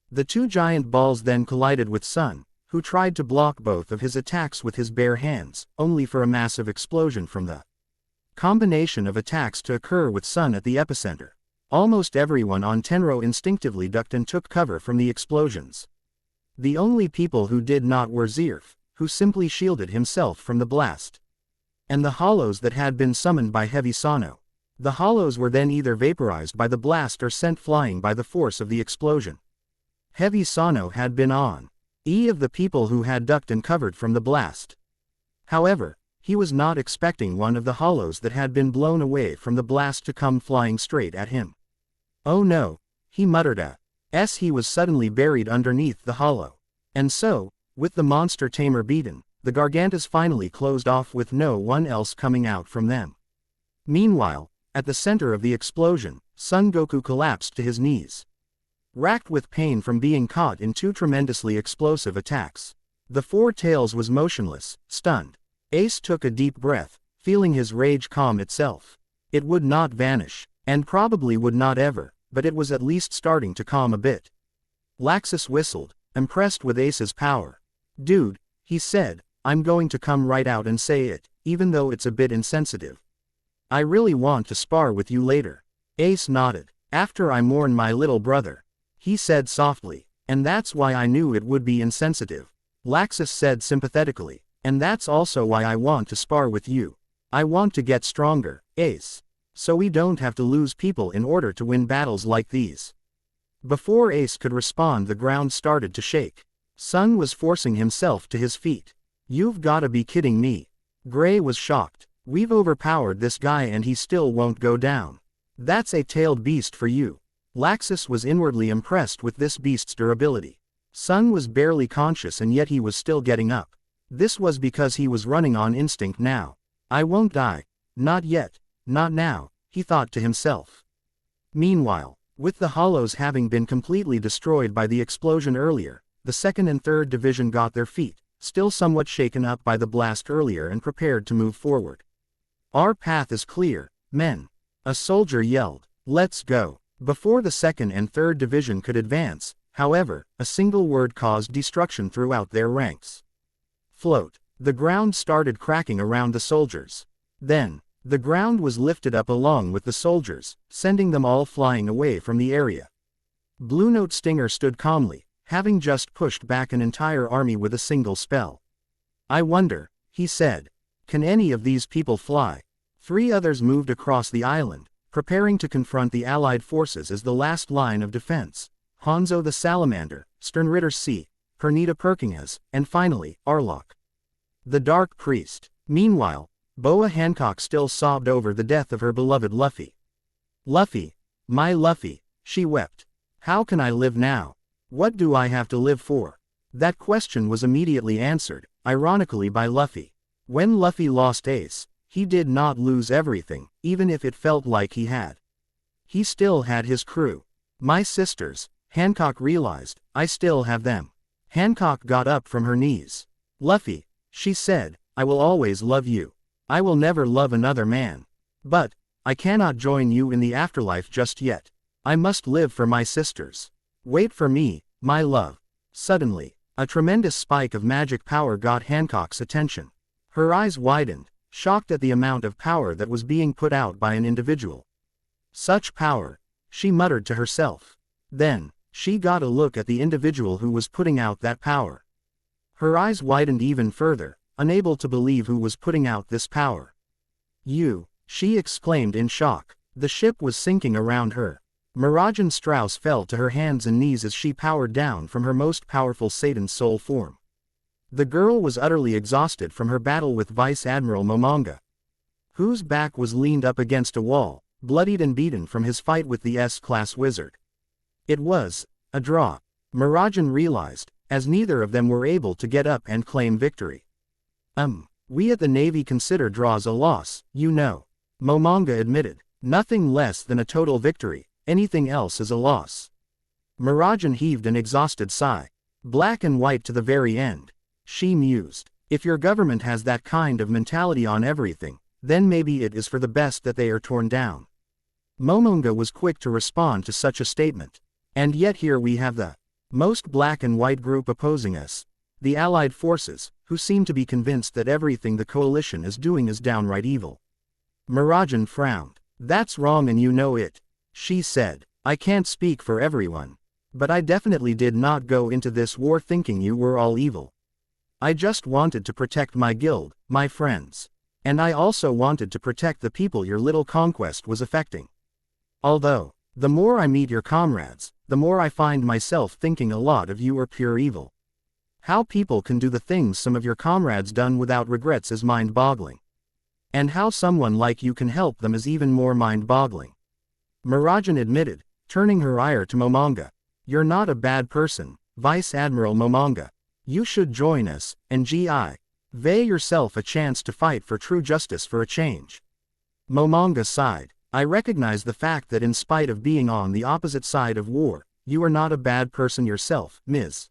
The 2 giant balls then collided with Sun, who tried to block both of his attacks with his bare hands, only for a massive explosion from the combination of attacks to occur with Sun at the epicenter. Almost everyone on Tenro instinctively ducked and took cover from the explosions. The only people who did not were Zerf, who simply shielded himself from the blast, and the hollows that had been summoned by Heavy Sano. The hollows were then either vaporized by the blast or sent flying by the force of the explosion. Heavy Sano had been on of the people who had ducked and covered from the blast. However, he was not expecting one of the hollows that had been blown away from the blast to come flying straight at him. Oh no, he muttered he was suddenly buried underneath the hollow. And so, with the monster tamer beaten, the Gargantas finally closed off with no one else coming out from them. Meanwhile, at the center of the explosion, Son Goku collapsed to his knees, racked with pain from being caught in 2 tremendously explosive attacks. The Four Tails was motionless, stunned. Ace took a deep breath, feeling his rage calm itself. It would not vanish, and probably would not ever, but it was at least starting to calm a bit. Laxus whistled, impressed with Ace's power. Dude, he said, I'm going to come right out and say it, even though it's a bit insensitive. I really want to spar with you later. Ace nodded. After I mourn my little brother, he said softly, and that's why I knew it would be insensitive. Laxus said sympathetically, and that's also why I want to spar with you. I want to get stronger, Ace. So we don't have to lose people in order to win battles like these. Before Ace could respond, the ground started to shake. Sun was forcing himself to his feet. You've gotta be kidding me. Gray was shocked. We've overpowered this guy and he still won't go down. That's a tailed beast for you. Laxus was inwardly impressed with this beast's durability. Sun was barely conscious and yet he was still getting up. This was because he was running on instinct now. I won't die. Not yet. Not now, he thought to himself. Meanwhile, with the hollows having been completely destroyed by the explosion earlier, the 2nd and 3rd Division got their feet, still somewhat shaken up by the blast earlier, and prepared to move forward. Our path is clear, men. A soldier yelled. Let's go. Before the 2nd and 3rd Division could advance, however, a single word caused destruction throughout their ranks. Float. The ground started cracking around the soldiers. Then, the ground was lifted up along with the soldiers, sending them all flying away from the area. Blue Note Stinger stood calmly, having just pushed back an entire army with a single spell. I wonder, he said. Can any of these people fly? 3 others moved across the island, preparing to confront the Allied forces as the last line of defense. Hanzo the Salamander, Sternritter C, Pernita Perkinges, and finally, Arlok, the Dark Priest. Meanwhile, Boa Hancock still sobbed over the death of her beloved Luffy. Luffy, my Luffy, she wept. How can I live now? What do I have to live for? That question was immediately answered, ironically, by Luffy. When Luffy lost Ace, he did not lose everything, even if it felt like he had. He still had his crew. My sisters, Hancock realized, I still have them. Hancock got up from her knees. Luffy, she said, I will always love you. I will never love another man. But, I cannot join you in the afterlife just yet. I must live for my sisters. Wait for me, my love. Suddenly, a tremendous spike of magic power got Hancock's attention. Her eyes widened, shocked at the amount of power that was being put out by an individual. Such power, she muttered to herself. Then, she got a look at the individual who was putting out that power. Her eyes widened even further, unable to believe who was putting out this power. You, she exclaimed in shock. The ship was sinking around her. Mirajan Strauss fell to her hands and knees as she powered down from her most powerful Satan's soul form. The girl was utterly exhausted from her battle with Vice Admiral Momonga, whose back was leaned up against a wall, bloodied and beaten from his fight with the S-class wizard. It was a draw, Mirajan realized, as neither of them were able to get up and claim victory. We at the Navy consider draws a loss, you know, Momonga admitted. Nothing less than a total victory, anything else is a loss. Mirajan heaved an exhausted sigh. Black and white to the very end. She mused. If your government has that kind of mentality on everything, then maybe it is for the best that they are torn down. Momonga was quick to respond to such a statement. And yet here we have the most black and white group opposing us, the Allied forces, who seem to be convinced that everything the coalition is doing is downright evil. Mirajan frowned. That's wrong and you know it, she said. I can't speak for everyone, but I definitely did not go into this war thinking you were all evil. I just wanted to protect my guild, my friends. And I also wanted to protect the people your little conquest was affecting. Although, the more I meet your comrades, the more I find myself thinking a lot of you are pure evil. How people can do the things some of your comrades done without regrets is mind-boggling. And how someone like you can help them is even more mind-boggling. Mirajan admitted, turning her ire to Momonga. You're not a bad person, Vice Admiral Momonga. You should join us, and give yourself a chance to fight for true justice for a change. Momonga sighed. I recognize the fact that in spite of being on the opposite side of war, you are not a bad person yourself, Ms.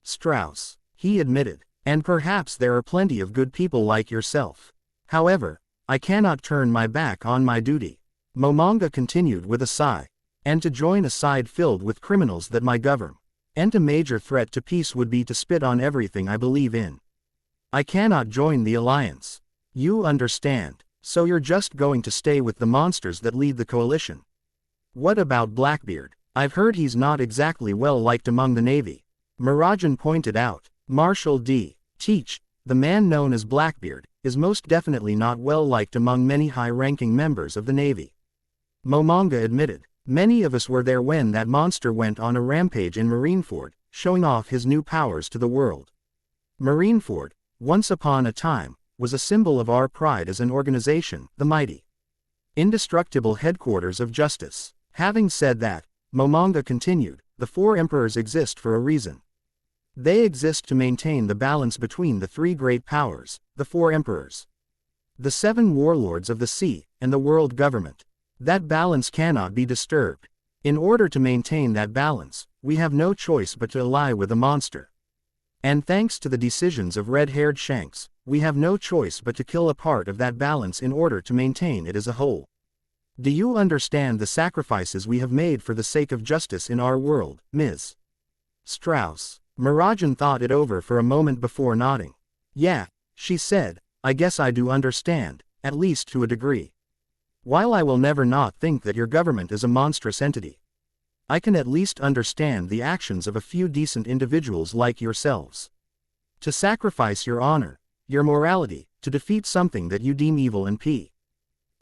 Strauss, he admitted, and perhaps there are plenty of good people like yourself. However, I cannot turn my back on my duty. Momonga continued with a sigh. And to join a side filled with criminals that my govern. And a major threat to peace would be to spit on everything I believe in. I cannot join the alliance. You understand, so you're just going to stay with the monsters that lead the coalition. What about Blackbeard? I've heard he's not exactly well liked among the Navy. Mirajan pointed out. Marshal D. Teach, the man known as Blackbeard, is most definitely not well liked among many high-ranking members of the Navy. Momonga admitted. Many of us were there when that monster went on a rampage in Marineford, showing off his new powers to the world. Marineford, once upon a time, was a symbol of our pride as an organization, the mighty, indestructible headquarters of justice. Having said that, Momonga continued, the four emperors exist for a reason. They exist to maintain the balance between the three great powers, the four emperors, the seven warlords of the sea, and the world government. That balance cannot be disturbed. In order to maintain that balance, we have no choice but to ally with the monster. And thanks to the decisions of red-haired Shanks, we have no choice but to kill a part of that balance in order to maintain it as a whole. Do you understand the sacrifices we have made for the sake of justice in our world, Ms. Strauss? Mirajan thought it over for a moment before nodding. Yeah, she said, I guess I do understand, at least to a degree. While I will never not think that your government is a monstrous entity, I can at least understand the actions of a few decent individuals like yourselves. To sacrifice your honor, your morality, to defeat something that you deem evil and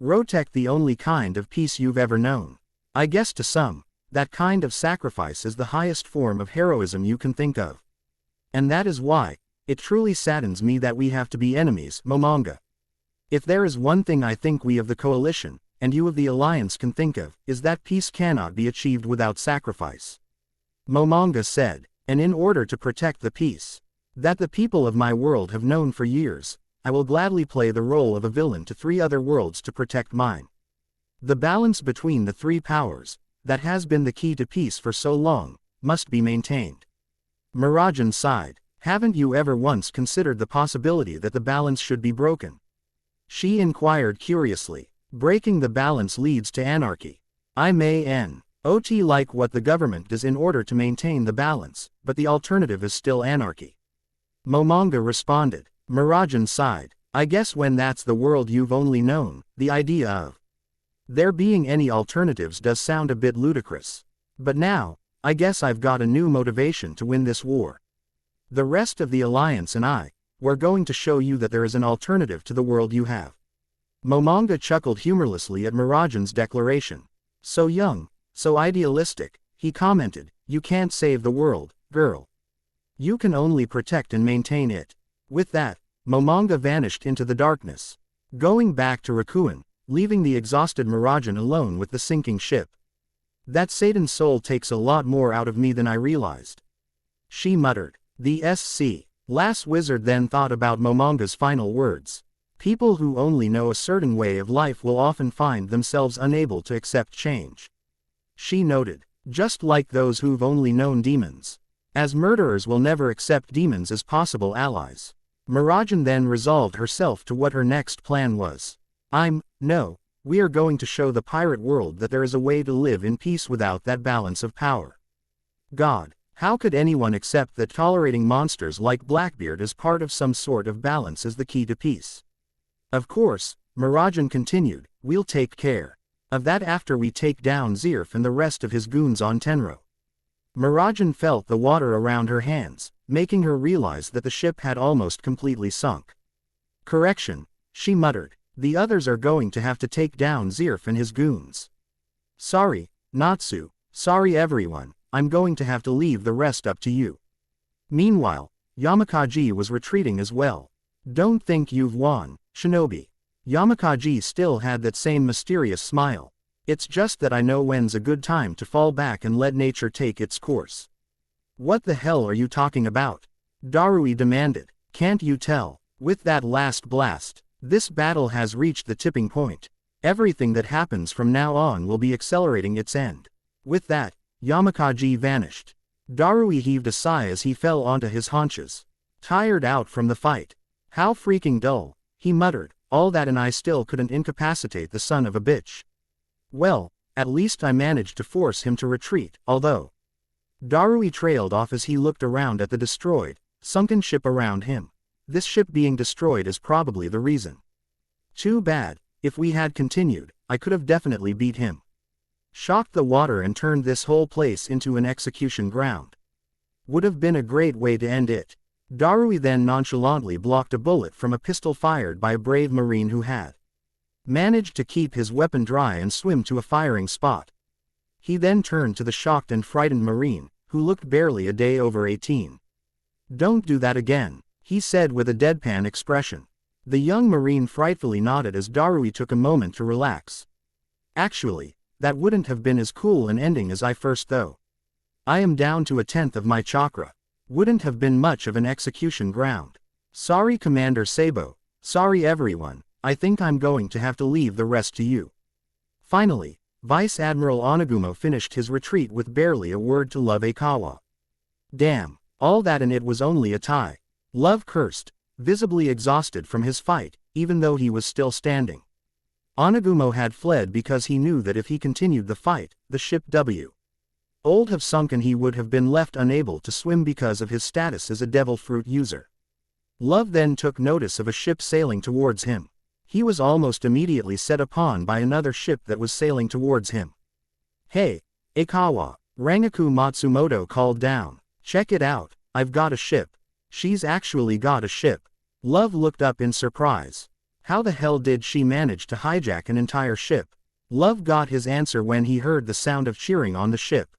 protect the only kind of peace you've ever known. I guess to some, that kind of sacrifice is the highest form of heroism you can think of. And that is why, it truly saddens me that we have to be enemies, Momonga. If there is one thing I think we of the coalition, and you of the alliance can think of, is that peace cannot be achieved without sacrifice. Momonga said, and in order to protect the peace that the people of my world have known for years, I will gladly play the role of a villain to three other worlds to protect mine. The balance between the three powers, that has been the key to peace for so long, must be maintained. Mirajan sighed. Haven't you ever once considered the possibility that the balance should be broken? She inquired curiously. Breaking the balance leads to anarchy. I may not like what the government does in order to maintain the balance, but the alternative is still anarchy. Momonga responded. Mirajan sighed. I guess when that's the world you've only known, the idea of there being any alternatives does sound a bit ludicrous. But now, I guess I've got a new motivation to win this war. The rest of the Alliance and we're going to show you that there is an alternative to the world you have. Momonga chuckled humorlessly at Mirajan's declaration. So young, so idealistic, he commented, you can't save the world, girl. You can only protect and maintain it. With that, Momonga vanished into the darkness, going back to Rakuen, leaving the exhausted Mirajan alone with the sinking ship. That Satan soul takes a lot more out of me than I realized, she muttered. The last wizard then thought about Momonga's final words. People who only know a certain way of life will often find themselves unable to accept change, she noted, just like those who've only known demons. As murderers will never accept demons as possible allies. Mirajan then resolved herself to what her next plan was. No, we are going to show the pirate world that there is a way to live in peace without that balance of power. God, how could anyone accept that tolerating monsters like Blackbeard as part of some sort of balance is the key to peace? Of course, Mirajan continued, we'll take care of that after we take down Zirf and the rest of his goons on Tenro. Mirajan felt the water around her hands, making her realize that the ship had almost completely sunk. Correction, she muttered, the others are going to have to take down Zirf and his goons. Sorry, Natsu, sorry everyone, I'm going to have to leave the rest up to you. Meanwhile, Yamakaji was retreating as well. Don't think you've won, Shinobi. Yamakaji still had that same mysterious smile. It's just that I know when's a good time to fall back and let nature take its course. What the hell are you talking about? Darui demanded. Can't you tell? With that last blast, this battle has reached the tipping point. Everything that happens from now on will be accelerating its end. With that, Yamakaji vanished. Darui heaved a sigh as he fell onto his haunches. Tired out from the fight. How freaking dull, he muttered, all that and I still couldn't incapacitate the son of a bitch. Well, at least I managed to force him to retreat, although. Darui trailed off as he looked around at the destroyed, sunken ship around him. This ship being destroyed is probably the reason. Too bad, if we had continued, I could have definitely beat him. Shocked the water and turned this whole place into an execution ground. Would have been a great way to end it. Darui then nonchalantly blocked a bullet from a pistol fired by a brave marine who had managed to keep his weapon dry and swim to a firing spot. He then turned to the shocked and frightened marine, who looked barely a day over 18. Don't do that again, he said with a deadpan expression. The young marine frightfully nodded as Darui took a moment to relax. Actually, that wouldn't have been as cool an ending as I first thought. I am down to 1/10 of my chakra. Wouldn't have been much of an execution ground. Sorry Commander Sabo, sorry everyone, I think I'm going to have to leave the rest to you. Finally, Vice Admiral Onagumo finished his retreat with barely a word to Love Aikawa. Damn, all that and it was only a tie. Love cursed, visibly exhausted from his fight, even though he was still standing. Onagumo had fled because he knew that if he continued the fight, the ship would have sunk and he would have been left unable to swim because of his status as a devil fruit user. Love then took notice of a ship sailing towards him. He was almost immediately set upon by another ship that was sailing towards him. Hey, Aikawa, Rangaku Matsumoto called down. Check it out, I've got a ship. She's actually got a ship. Love looked up in surprise. How the hell did she manage to hijack an entire ship? Love got his answer when he heard the sound of cheering on the ship.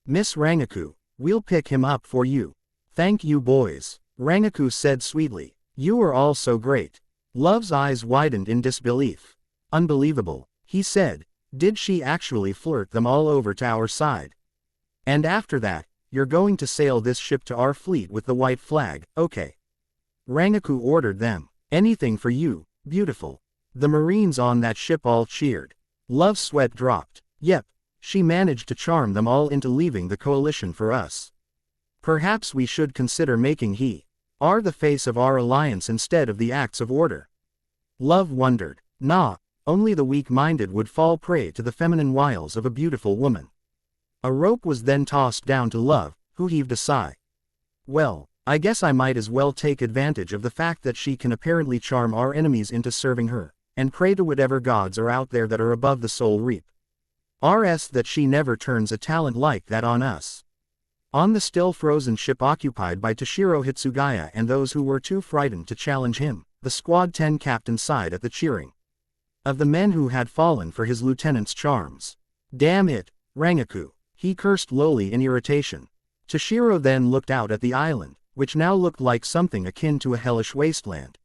Miss Rangaku, we'll pick him up for you. Thank you boys, Rangaku said sweetly. You are all so great. Love's eyes widened in disbelief. Unbelievable, he said. Did she actually flirt them all over to our side? And after that, you're going to sail this ship to our fleet with the white flag, okay? Rangaku ordered them. Anything for you, beautiful. The Marines on that ship all cheered. Love's sweat dropped. Yep, she managed to charm them all into leaving the coalition for us. Perhaps we should consider making her the face of our alliance instead of the acts of order. Love wondered. Nah, Only the weak-minded would fall prey to the feminine wiles of a beautiful woman. A rope was then tossed down to Love, who heaved a sigh. Well, I guess I might as well take advantage of the fact that she can apparently charm our enemies into serving her, and pray to whatever gods are out there that are above the soul reap. RS that she never turns a talent like that on us. On the still frozen ship occupied by Toshiro Hitsugaya and those who were too frightened to challenge him, the Squad 10 captain sighed at the cheering of the men who had fallen for his lieutenant's charms. Damn it, Rangaku, he cursed lowly in irritation. Toshiro then looked out at the island, which now looked like something akin to a hellish wasteland.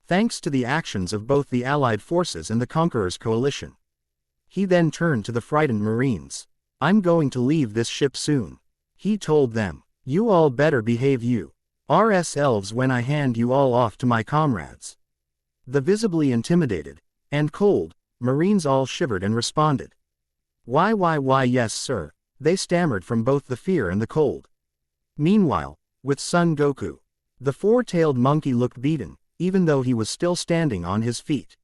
Thanks to the actions of both the Allied forces and the Conqueror's coalition. He then turned to the frightened Marines. I'm going to leave this ship soon. He told them. You all better behave RS elves when I hand you all off to my comrades. The visibly intimidated, and cold, Marines all shivered and responded. Why yes sir, they stammered from both the fear and the cold. Meanwhile, with Son Goku, the four-tailed monkey looked beaten, even though he was still standing on his feet.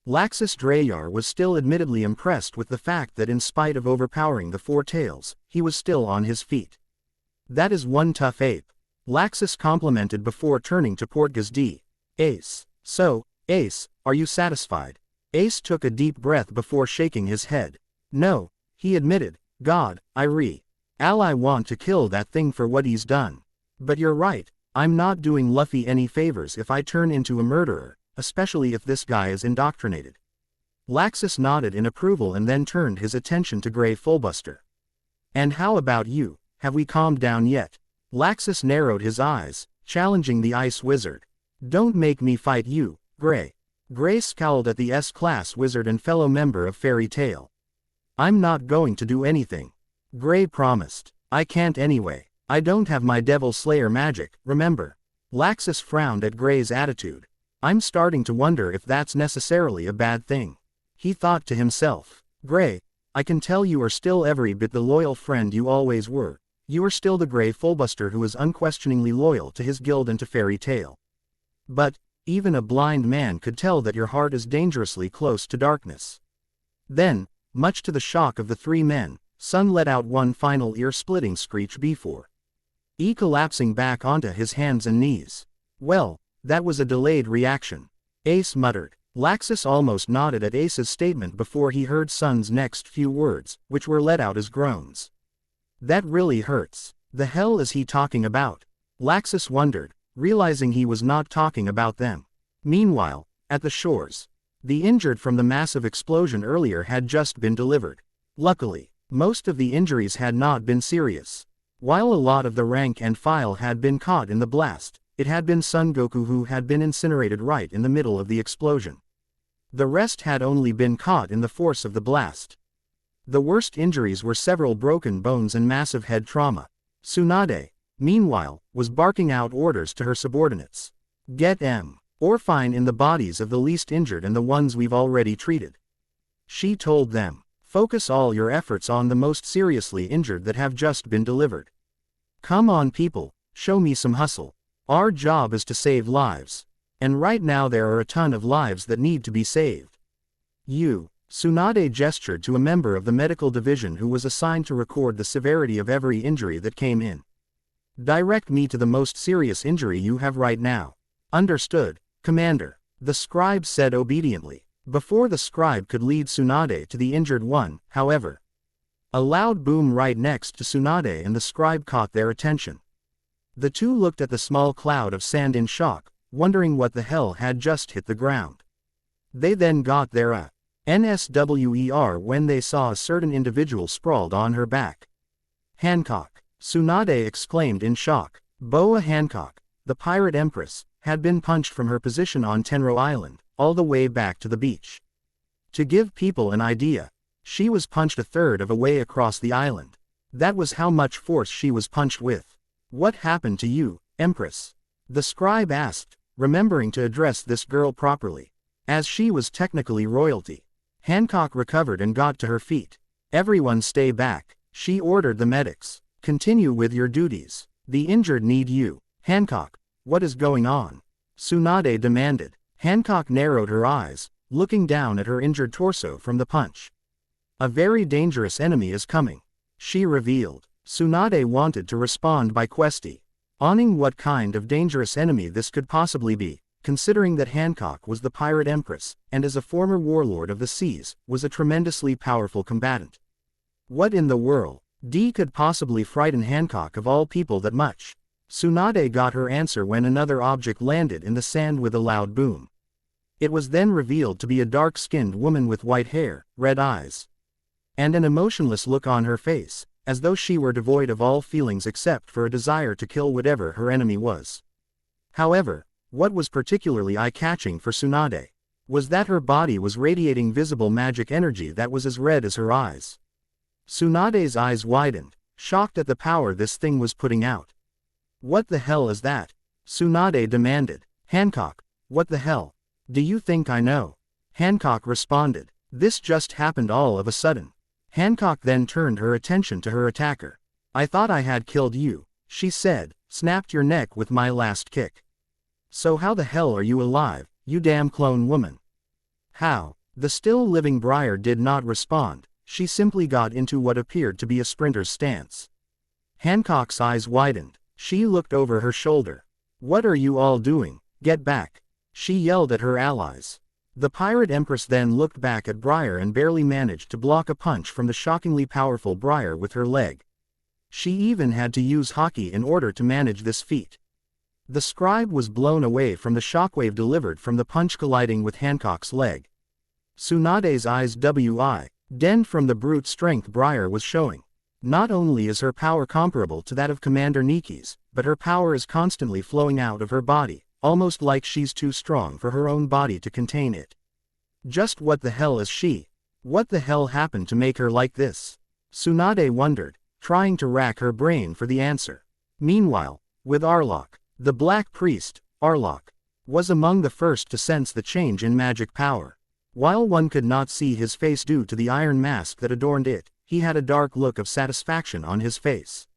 Laxus Drayar was still admittedly impressed with the fact that in spite of overpowering the four tails, he was still on his feet. That is one tough ape, Laxus complimented before turning to Portgas D. Ace. So, Ace, are you satisfied? Ace took a deep breath before shaking his head. No, he admitted, God, I want to kill that thing for what he's done. But you're right, I'm not doing Luffy any favors if I turn into a murderer, especially if this guy is indoctrinated. Laxus nodded in approval and then turned his attention to Grey Fullbuster. And how about you, have we calmed down yet? Laxus narrowed his eyes, challenging the Ice Wizard. Don't make me fight you, Grey. Grey scowled at the S-Class Wizard and fellow member of Fairy Tail. I'm not going to do anything. Grey promised. I can't anyway. I don't have my Devil Slayer magic, remember? Laxus frowned at Grey's attitude. I'm starting to wonder if that's necessarily a bad thing. He thought to himself. Grey, I can tell you are still every bit the loyal friend you always were. You are still the Grey Fullbuster who is unquestioningly loyal to his guild and to Fairy Tail. But, even a blind man could tell that your heart is dangerously close to darkness. Then, much to the shock of the three men, Sun let out one final ear-splitting screech before collapsing back onto his hands and knees. Well, that was a delayed reaction. Ace muttered. Laxus almost nodded at Ace's statement before he heard Sun's next few words, which were let out as groans. That really hurts. The hell is he talking about? Laxus wondered, realizing he was not talking about them. Meanwhile, at the shores, the injured from the massive explosion earlier had just been delivered. Luckily, most of the injuries had not been serious. While a lot of the rank and file had been caught in the blast, it had been Son Goku who had been incinerated right in the middle of the explosion. The rest had only been caught in the force of the blast. The worst injuries were several broken bones and massive head trauma. Tsunade, meanwhile, was barking out orders to her subordinates. Get or fine in the bodies of the least injured and the ones we've already treated. She told them. Focus all your efforts on the most seriously injured that have just been delivered. Come on people, show me some hustle. Our job is to save lives. And right now there are a ton of lives that need to be saved. Tsunade gestured to a member of the medical division who was assigned to record the severity of every injury that came in. Direct me to the most serious injury you have right now. Understood, Commander. The scribe said obediently. Before the scribe could lead Tsunade to the injured one, however, a loud boom right next to Tsunade and the scribe caught their attention. The two looked at the small cloud of sand in shock, wondering what the hell had just hit the ground. They then got their NSWER when they saw a certain individual sprawled on her back. Hancock! Tsunade exclaimed in shock. Boa Hancock, the pirate empress, had been punched from her position on Tenro Island, all the way back to the beach. To give people an idea, she was punched a third of a way across the island. That was how much force she was punched with. What happened to you, Empress? The scribe asked, remembering to address this girl properly, as she was technically royalty. Hancock recovered and got to her feet. Everyone stay back, she ordered the medics. Continue with your duties. The injured need you. Hancock, what is going on? Tsunade demanded. Hancock narrowed her eyes, looking down at her injured torso from the punch. A very dangerous enemy is coming, she revealed. Tsunade wanted to respond by questioning what kind of dangerous enemy this could possibly be, considering that Hancock was the pirate empress, and as a former warlord of the seas, was a tremendously powerful combatant. What in the world could possibly frighten Hancock of all people that much? Tsunade got her answer when another object landed in the sand with a loud boom. It was then revealed to be a dark-skinned woman with white hair, red eyes, and an emotionless look on her face, as though she were devoid of all feelings except for a desire to kill whatever her enemy was. However, what was particularly eye-catching for Tsunade was that her body was radiating visible magic energy that was as red as her eyes. Tsunade's eyes widened, shocked at the power this thing was putting out. What the hell is that? Tsunade demanded. Hancock, what the hell? Do you think I know? Hancock responded. This just happened all of a sudden. Hancock then turned her attention to her attacker. I thought I had killed you, she said, snapped your neck with my last kick. So how the hell are you alive, you damn clone woman? How? The still living Briar did not respond, she simply got into what appeared to be a sprinter's stance. Hancock's eyes widened, she looked over her shoulder. What are you all doing? Get back! She yelled at her allies. The pirate empress then looked back at Briar and barely managed to block a punch from the shockingly powerful Briar with her leg. She even had to use hockey in order to manage this feat. The scribe was blown away from the shockwave delivered from the punch colliding with Hancock's leg. Tsunade's eyes widened from the brute strength Briar was showing. Not only is her power comparable to that of Commander Niki's, but her power is constantly flowing out of her body, almost like she's too strong for her own body to contain it. Just what the hell is she? What the hell happened to make her like this? Tsunade wondered, trying to rack her brain for the answer. Meanwhile, with Arlok, the Black Priest, Arlok was among the first to sense the change in magic power. While one could not see his face due to the iron mask that adorned it, he had a dark look of satisfaction on his face.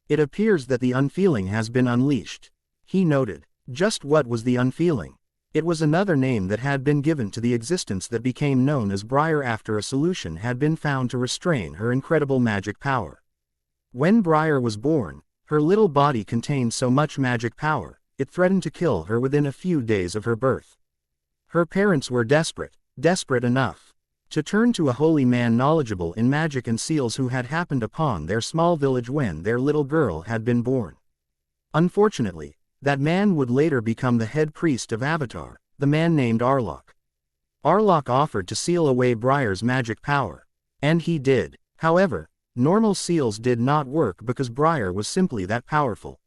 It appears that the unfeeling has been unleashed, he noted. Just what was the unfeeling? It was another name that had been given to the existence that became known as Briar after a solution had been found to restrain her incredible magic power. When Briar was born, her little body contained so much magic power, it threatened to kill her within a few days of her birth. Her parents were desperate enough to turn to a holy man knowledgeable in magic and seals who had happened upon their small village when their little girl had been born. Unfortunately, that man would later become the head priest of Avatar, the man named Arlok. Arlok offered to seal away Briar's magic power. And he did. However, normal seals did not work because Briar was simply that powerful.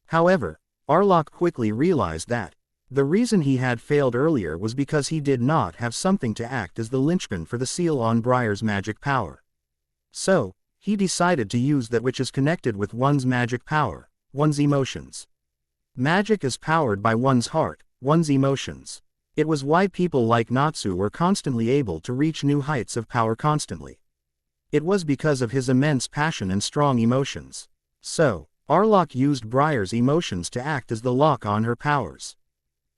However, Arlok quickly realized that the reason he had failed earlier was because he did not have something to act as the linchpin for the seal on Briar's magic power. So, he decided to use that which is connected with one's magic power, one's emotions. Magic is powered by one's heart, one's emotions. It was why people like Natsu were constantly able to reach new heights of power constantly. It was because of his immense passion and strong emotions. So, Arlok used Briar's emotions to act as the lock on her powers.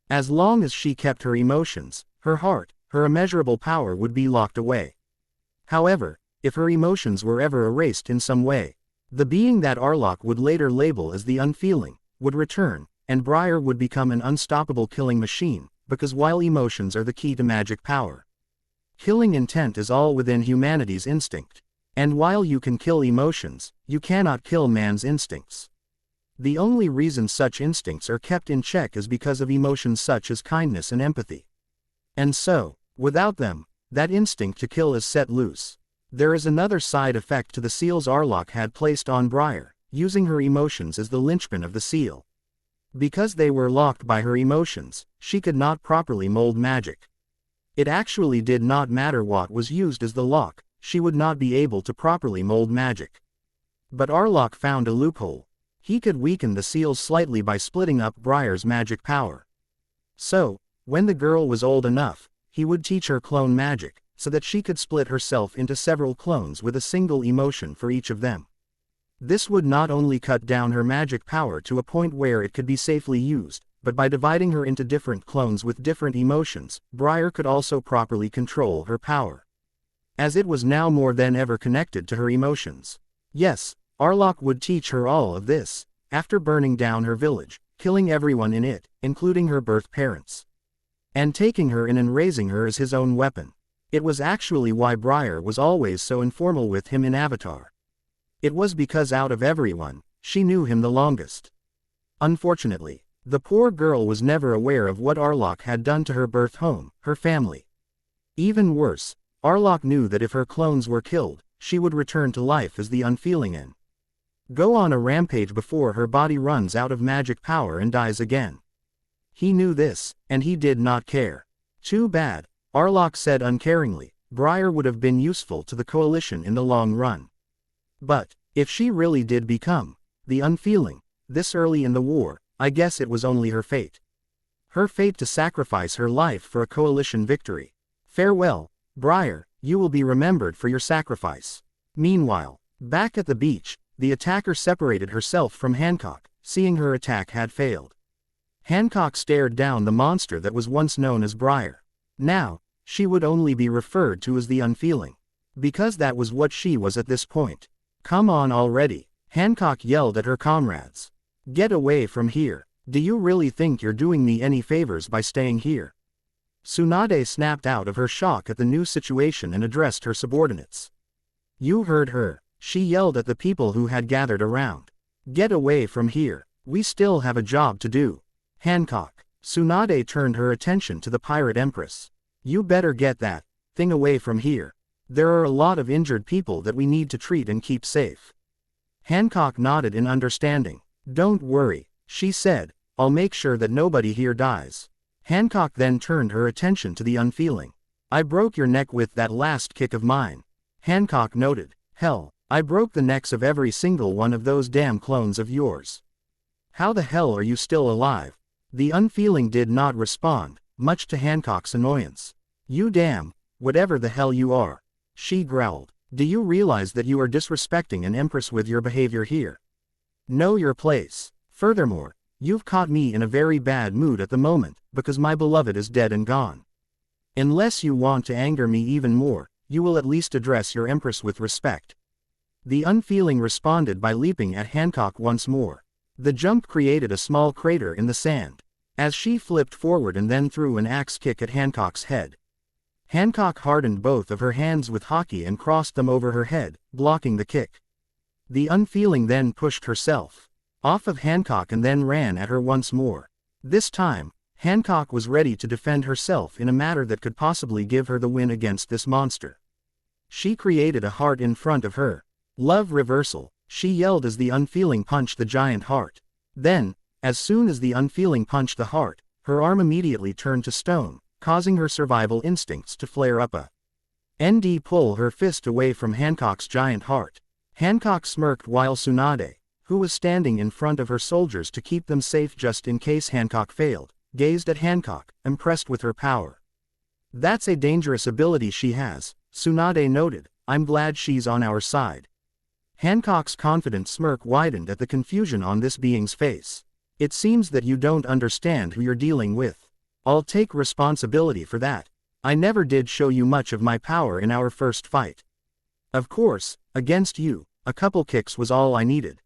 As long as she kept her emotions, her heart, her immeasurable power would be locked away. However, if her emotions were ever erased in some way, the being that Arlok would later label as the unfeeling would return, and Briar would become an unstoppable killing machine, because while emotions are the key to magic power, killing intent is all within humanity's instinct. And while you can kill emotions, you cannot kill man's instincts. The only reason such instincts are kept in check is because of emotions such as kindness and empathy. And so, without them, that instinct to kill is set loose. There is another side effect to the seals Arlok had placed on Briar, using her emotions as the linchpin of the seal. Because they were locked by her emotions, she could not properly mold magic. It actually did not matter what was used as the lock, she would not be able to properly mold magic. But Arlok found a loophole. He could weaken the seals slightly by splitting up Briar's magic power. So, when the girl was old enough, he would teach her clone magic, so that she could split herself into several clones with a single emotion for each of them. This would not only cut down her magic power to a point where it could be safely used, but by dividing her into different clones with different emotions, Briar could also properly control her power, as it was now more than ever connected to her emotions. Yes, Arlok would teach her all of this, after burning down her village, killing everyone in it, including her birth parents, and taking her in and raising her as his own weapon. It was actually why Briar was always so informal with him in Avatar. It was because out of everyone, she knew him the longest. Unfortunately, the poor girl was never aware of what Arlok had done to her birth home, her family. Even worse, Arlok knew that if her clones were killed, she would return to life as the Unfeeling and go on a rampage before her body runs out of magic power and dies again. He knew this, and he did not care. Too bad, Arlok said uncaringly. Briar would have been useful to the coalition in the long run. But, if she really did become the Unfeeling this early in the war, I guess it was only her fate. Her fate to sacrifice her life for a coalition victory. Farewell, Briar, you will be remembered for your sacrifice. Meanwhile, back at the beach, the attacker separated herself from Hancock, seeing her attack had failed. Hancock stared down the monster that was once known as Briar. Now, she would only be referred to as the Unfeeling, because that was what she was at this point. Come on already, Hancock yelled at her comrades. Get away from here. Do you really think you're doing me any favors by staying here? Tsunade snapped out of her shock at the new situation and addressed her subordinates. You heard her, she yelled at the people who had gathered around. Get away from here, we still have a job to do. Hancock. Tsunade turned her attention to the pirate empress. You better get that thing away from here. There are a lot of injured people that we need to treat and keep safe. Hancock nodded in understanding. Don't worry, she said, I'll make sure that nobody here dies. Hancock then turned her attention to the Unfeeling. I broke your neck with that last kick of mine. Hancock noted. Hell, I broke the necks of every single one of those damn clones of yours. How the hell are you still alive? The Unfeeling did not respond, much to Hancock's annoyance. You damn, whatever the hell you are, she growled. Do you realize that you are disrespecting an empress with your behavior here? Know your place. Furthermore, you've caught me in a very bad mood at the moment, because my beloved is dead and gone. Unless you want to anger me even more, you will at least address your empress with respect. The Unfeeling responded by leaping at Hancock once more. The jump created a small crater in the sand, as she flipped forward and then threw an axe kick at Hancock's head. Hancock hardened both of her hands with hockey and crossed them over her head, blocking the kick. The Unfeeling then pushed herself off of Hancock and then ran at her once more. This time, Hancock was ready to defend herself in a manner that could possibly give her the win against this monster. She created a heart in front of her. Love reversal, she yelled as the Unfeeling punched the giant heart. Then, as soon as the Unfeeling punched the heart, her arm immediately turned to stone, causing her survival instincts to flare up. ND pull her fist away from Hancock's giant heart. Hancock smirked while Tsunade, who was standing in front of her soldiers to keep them safe just in case Hancock failed, gazed at Hancock, impressed with her power. That's a dangerous ability she has, Tsunade noted. I'm glad she's on our side. Hancock's confident smirk widened at the confusion on this being's face. It seems that you don't understand who you're dealing with. I'll take responsibility for that. I never did show you much of my power in our first fight. Of course, against you, a couple kicks was all I needed.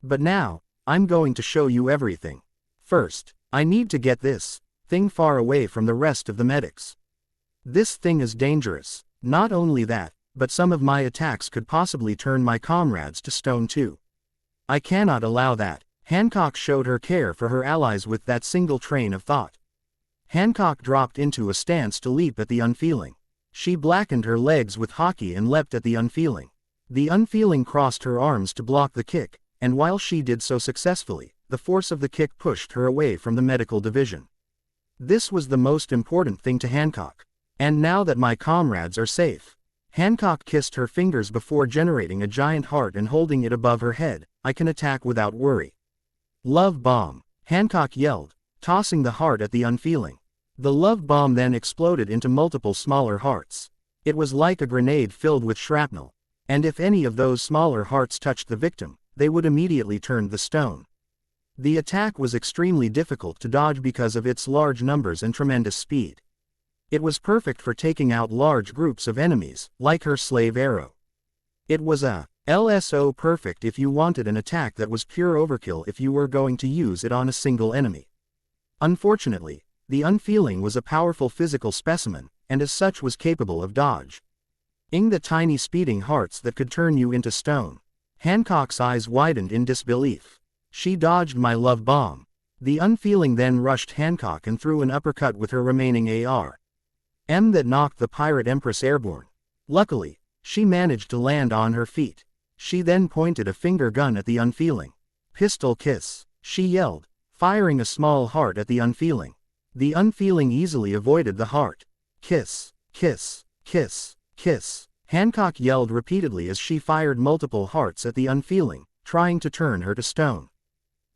But now, I'm going to show you everything. First, I need to get this thing far away from the rest of the medics. This thing is dangerous. Not only that, but some of my attacks could possibly turn my comrades to stone too. I cannot allow that. Hancock showed her care for her allies with that single train of thought. Hancock dropped into a stance to leap at the Unfeeling. She blackened her legs with hockey and leapt at the Unfeeling. The Unfeeling crossed her arms to block the kick, and while she did so successfully, the force of the kick pushed her away from the medical division. This was the most important thing to Hancock. And now that my comrades are safe. Hancock kissed her fingers before generating a giant heart and holding it above her head. I can attack without worry. Love bomb, Hancock yelled, tossing the heart at the Unfeeling. The love bomb then exploded into multiple smaller hearts. It was like a grenade filled with shrapnel, and if any of those smaller hearts touched the victim, they would immediately turn to stone. The attack was extremely difficult to dodge because of its large numbers and tremendous speed. It was perfect for taking out large groups of enemies, like her slave arrow. It was a LSO perfect if you wanted an attack that was pure overkill if you were going to use it on a single enemy. Unfortunately, the Unfeeling was a powerful physical specimen, and as such was capable of dodging the tiny speeding hearts that could turn you into stone. Hancock's eyes widened in disbelief. She dodged my love bomb. The Unfeeling then rushed Hancock and threw an uppercut with her remaining AR-M that knocked the Pirate Empress airborne. Luckily, she managed to land on her feet. She then pointed a finger gun at the Unfeeling. Pistol kiss, she yelled, firing a small heart at the Unfeeling. The Unfeeling easily avoided the heart. Kiss, kiss, kiss, kiss. Hancock yelled repeatedly as she fired multiple hearts at the Unfeeling, trying to turn her to stone.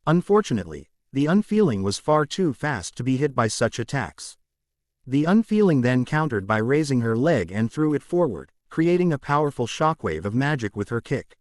Unfortunately, the Unfeeling was far too fast to be hit by such attacks. The Unfeeling then countered by raising her leg and threw it forward, creating a powerful shockwave of magic with her kick.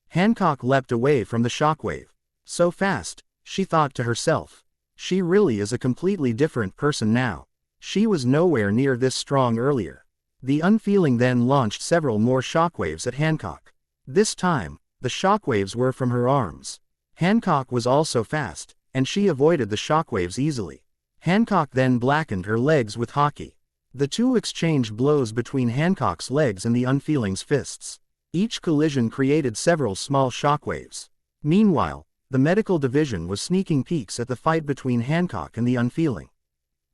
Hancock leapt away from the shockwave. So fast, she thought to herself. She really is a completely different person now. She was nowhere near this strong earlier. The Unfeeling then launched several more shockwaves at Hancock. This time, the shockwaves were from her arms. Hancock was also fast, and she avoided the shockwaves easily. Hancock then blackened her legs with hockey. The two exchanged blows between Hancock's legs and the Unfeeling's fists. Each collision created several small shockwaves. Meanwhile, the medical division was sneaking peeks at the fight between Hancock and the Unfeeling.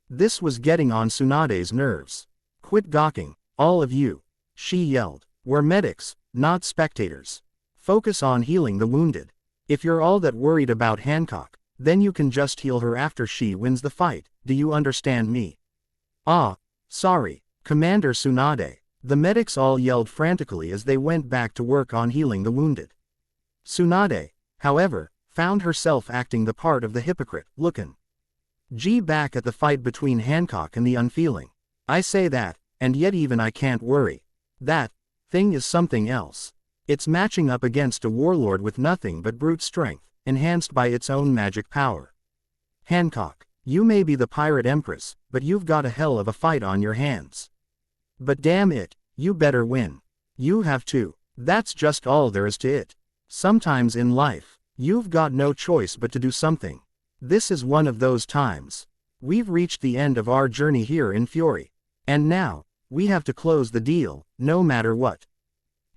This was getting on Tsunade's nerves. Quit gawking, all of you, she yelled. We're medics, not spectators. Focus on healing the wounded. If you're all that worried about Hancock, then you can just heal her after she wins the fight, do you understand me? Ah, sorry, Commander Tsunade. The medics all yelled frantically as they went back to work on healing the wounded. Tsunade, however, found herself acting the part of the hypocrite, looking back at the fight between Hancock and the Unfeeling. I say that, and yet even I can't worry. That thing is something else. It's matching up against a warlord with nothing but brute strength, enhanced by its own magic power. Hancock, you may be the Pirate Empress, but you've got a hell of a fight on your hands. But damn it, you better win. You have to. That's just all there is to it. Sometimes in life, you've got no choice but to do something. This is one of those times. We've reached the end of our journey here in Fury. And now, we have to close the deal, no matter what.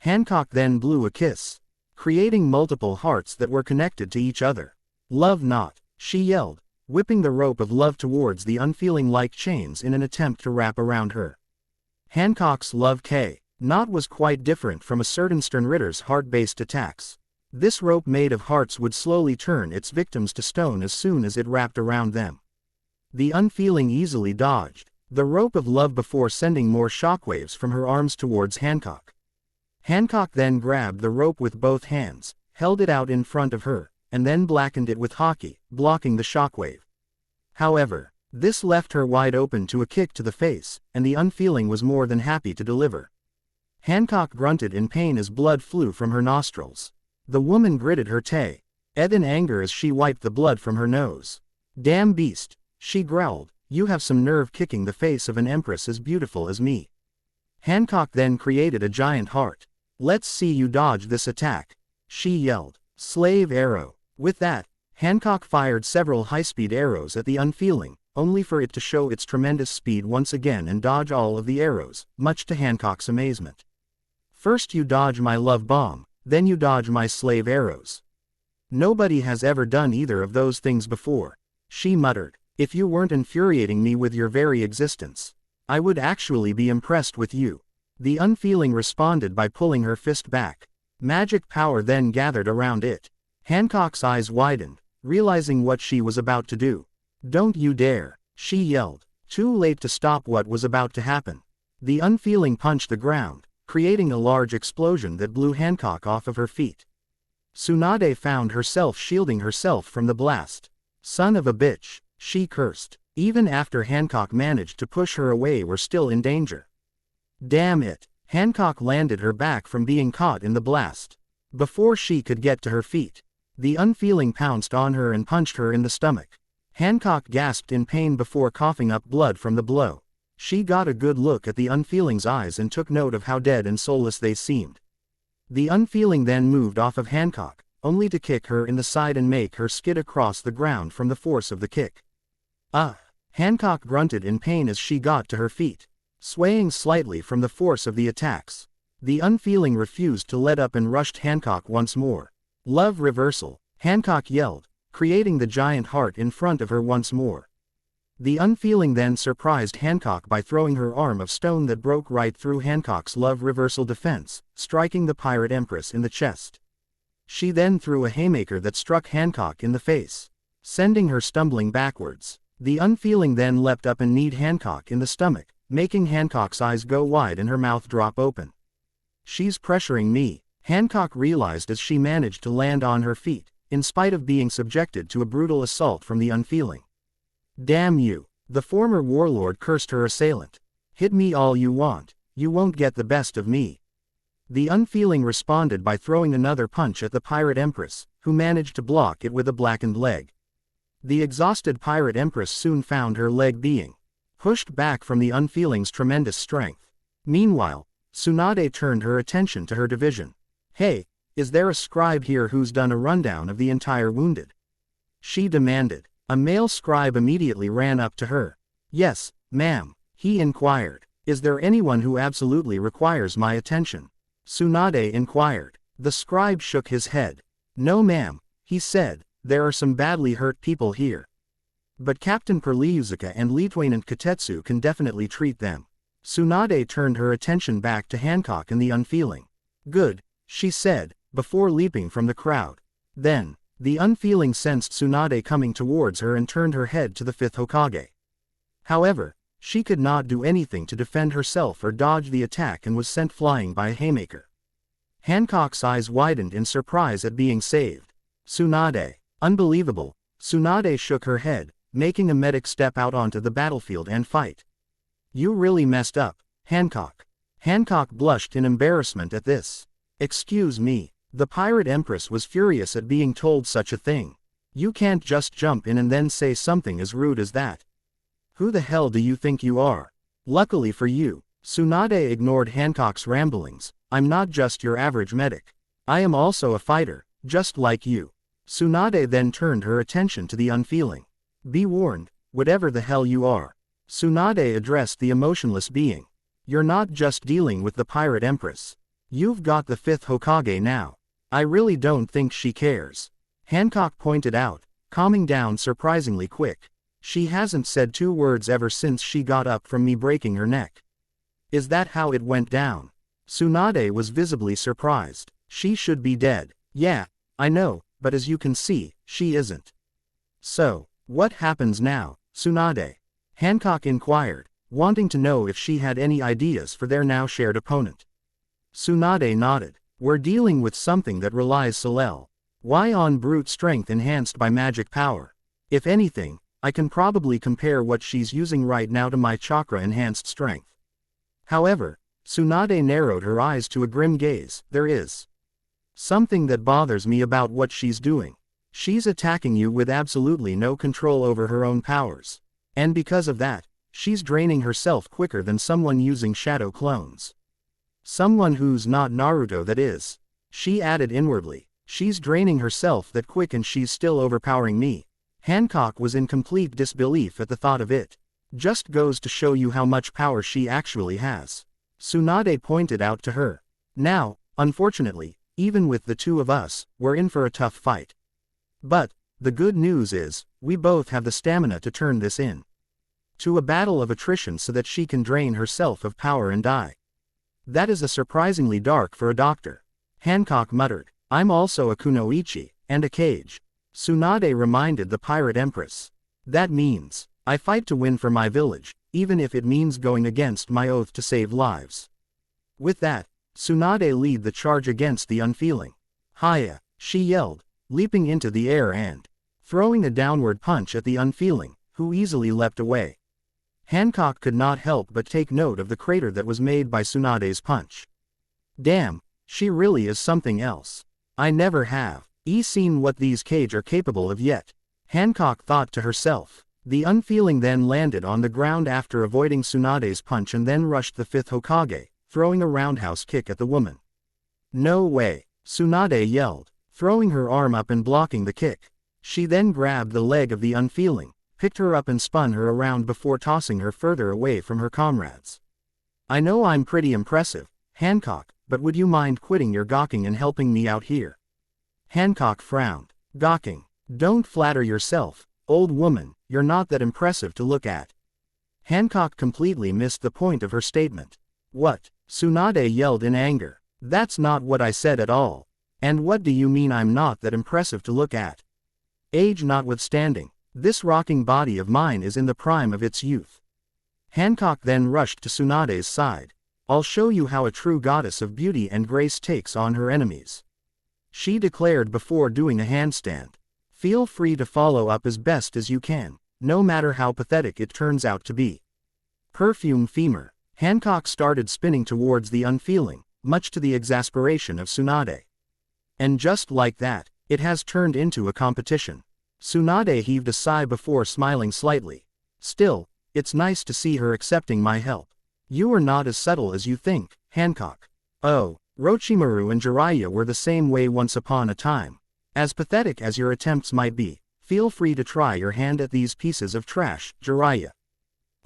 Hancock then blew a kiss, creating multiple hearts that were connected to each other. Love knot, she yelled, whipping the rope of love towards the Unfeeling like chains in an attempt to wrap around her. Hancock's love knot was quite different from a certain Sternritter's heart-based attacks. This rope made of hearts would slowly turn its victims to stone as soon as it wrapped around them. The Unfeeling easily dodged the rope of love before sending more shockwaves from her arms towards Hancock. Hancock then grabbed the rope with both hands, held it out in front of her, and then blackened it with hockey, blocking the shockwave. However, this left her wide open to a kick to the face, and the Unfeeling was more than happy to deliver. Hancock grunted in pain as blood flew from her nostrils. The woman gritted her teeth in anger as she wiped the blood from her nose. Damn beast, she growled, you have some nerve kicking the face of an empress as beautiful as me. Hancock then created a giant heart. Let's see you dodge this attack, she yelled. Slave arrow. With that, Hancock fired several high-speed arrows at the Unfeeling, only for it to show its tremendous speed once again and dodge all of the arrows, much to Hancock's amazement. First you dodge my love bomb, then you dodge my slave arrows. Nobody has ever done either of those things before, she muttered. If you weren't infuriating me with your very existence, I would actually be impressed with you. The Unfeeling responded by pulling her fist back. Magic power then gathered around it. Hancock's eyes widened, realizing what she was about to do. Don't you dare, she yelled, too late to stop what was about to happen. The Unfeeling punched the ground, creating a large explosion that blew Hancock off of her feet. Tsunade found herself shielding herself from the blast. Son of a bitch, she cursed. Even after Hancock managed to push her away, we're still in danger. Damn it, Hancock landed her back from being caught in the blast. Before she could get to her feet, The unfeeling pounced on her and punched her in the stomach. Hancock gasped in pain before coughing up blood from the blow. She got a good look at the unfeeling's eyes and took note of how dead and soulless they seemed. The unfeeling then moved off of Hancock, only to kick her in the side and make her skid across the ground from the force of the kick. Hancock grunted in pain as she got to her feet, swaying slightly from the force of the attacks. The unfeeling refused to let up and rushed Hancock once more. Love reversal, Hancock yelled, creating the giant heart in front of her once more. The unfeeling then surprised Hancock by throwing her arm of stone that broke right through Hancock's love reversal defense, striking the pirate empress in the chest. She then threw a haymaker that struck Hancock in the face, sending her stumbling backwards. The unfeeling then leapt up and kneed Hancock in the stomach, making Hancock's eyes go wide and her mouth drop open. She's pressuring me, Hancock realized as she managed to land on her feet, in spite of being subjected to a brutal assault from the unfeeling. Damn you, the former warlord cursed her assailant. Hit me all you want, you won't get the best of me. The unfeeling responded by throwing another punch at the pirate empress, who managed to block it with a blackened leg. The exhausted pirate empress soon found her leg being pushed back from the unfeeling's tremendous strength. Meanwhile, Tsunade turned her attention to her division. Hey, is there a scribe here who's done a rundown of the entire wounded? She demanded. A male scribe immediately ran up to her. Yes, ma'am, he inquired. Is there anyone who absolutely requires my attention? Tsunade inquired. The scribe shook his head. No ma'am, he said, there are some badly hurt people here. But Captain Perliuzuka and Lieutenant Katetsu can definitely treat them. Tsunade turned her attention back to Hancock and the unfeeling. Good, she said, before leaping from the crowd. Then, the unfeeling sensed Tsunade coming towards her and turned her head to the fifth Hokage. However, she could not do anything to defend herself or dodge the attack and was sent flying by a haymaker. Hancock's eyes widened in surprise at being saved. Tsunade. Unbelievable. Tsunade shook her head, making a medic step out onto the battlefield and fight. You really messed up, Hancock. Hancock blushed in embarrassment at this. Excuse me. The pirate empress was furious at being told such a thing. You can't just jump in and then say something as rude as that. Who the hell do you think you are? Luckily for you, Tsunade ignored Hancock's ramblings. I'm not just your average medic. I am also a fighter, just like you. Tsunade then turned her attention to the unfeeling. Be warned, whatever the hell you are. Tsunade addressed the emotionless being. You're not just dealing with the pirate empress. You've got the fifth Hokage now. I really don't think she cares. Hancock pointed out, calming down surprisingly quick. She hasn't said 2 words ever since she got up from me breaking her neck. Is that how it went down? Tsunade was visibly surprised. She should be dead. Yeah, I know, but as you can see, she isn't. So, what happens now, Tsunade? Hancock inquired, wanting to know if she had any ideas for their now shared opponent. Tsunade nodded. We're dealing with something that relies solely on brute strength enhanced by magic power. If anything, I can probably compare what she's using right now to my chakra-enhanced strength. However, Tsunade narrowed her eyes to a grim gaze. There is something that bothers me about what she's doing. She's attacking you with absolutely no control over her own powers. And because of that, she's draining herself quicker than someone using shadow clones. Someone who's not Naruto, that is. She added inwardly. She's draining herself that quick and she's still overpowering me. Hancock was in complete disbelief at the thought of it. Just goes to show you how much power she actually has. Tsunade pointed out to her. Now, unfortunately, even with the 2 of us, we're in for a tough fight. But, the good news is, we both have the stamina to turn this to a battle of attrition so that she can drain herself of power and die. That is a surprisingly dark for a doctor. Hancock muttered. I'm also a kunoichi, and a cage. Tsunade reminded the pirate empress. That means, I fight to win for my village, even if it means going against my oath to save lives. With that, Tsunade led the charge against the unfeeling. Hiya, she yelled, leaping into the air and throwing a downward punch at the unfeeling, who easily leapt away. Hancock could not help but take note of the crater that was made by Tsunade's punch. Damn, she really is something else. I never have Seen what these cage are capable of yet. Hancock thought to herself. The unfeeling then landed on the ground after avoiding Tsunade's punch and then rushed the fifth Hokage, throwing a roundhouse kick at the woman. No way, Tsunade yelled, throwing her arm up and blocking the kick. She then grabbed the leg of the unfeeling, picked her up and spun her around before tossing her further away from her comrades. I know I'm pretty impressive, Hancock, but would you mind quitting your gawking and helping me out here? Hancock frowned. Gawking? Don't flatter yourself, old woman, you're not that impressive to look at. Hancock completely missed the point of her statement. What? Tsunade yelled in anger. That's not what I said at all. And what do you mean I'm not that impressive to look at? Age notwithstanding, this rocking body of mine is in the prime of its youth. Hancock then rushed to Tsunade's side. I'll show you how a true goddess of beauty and grace takes on her enemies, she declared before doing a handstand. Feel free to follow up as best as you can, no matter how pathetic it turns out to be. Perfume femur. Hancock started spinning towards the unfeeling, much to the exasperation of Tsunade. And just like that, it has turned into a competition. Tsunade heaved a sigh before smiling slightly. Still, it's nice to see her accepting my help. You are not as subtle as you think, Hancock. Oh, Orochimaru and Jiraiya were the same way once upon a time. As pathetic as your attempts might be, feel free to try your hand at these pieces of trash, Jiraiya.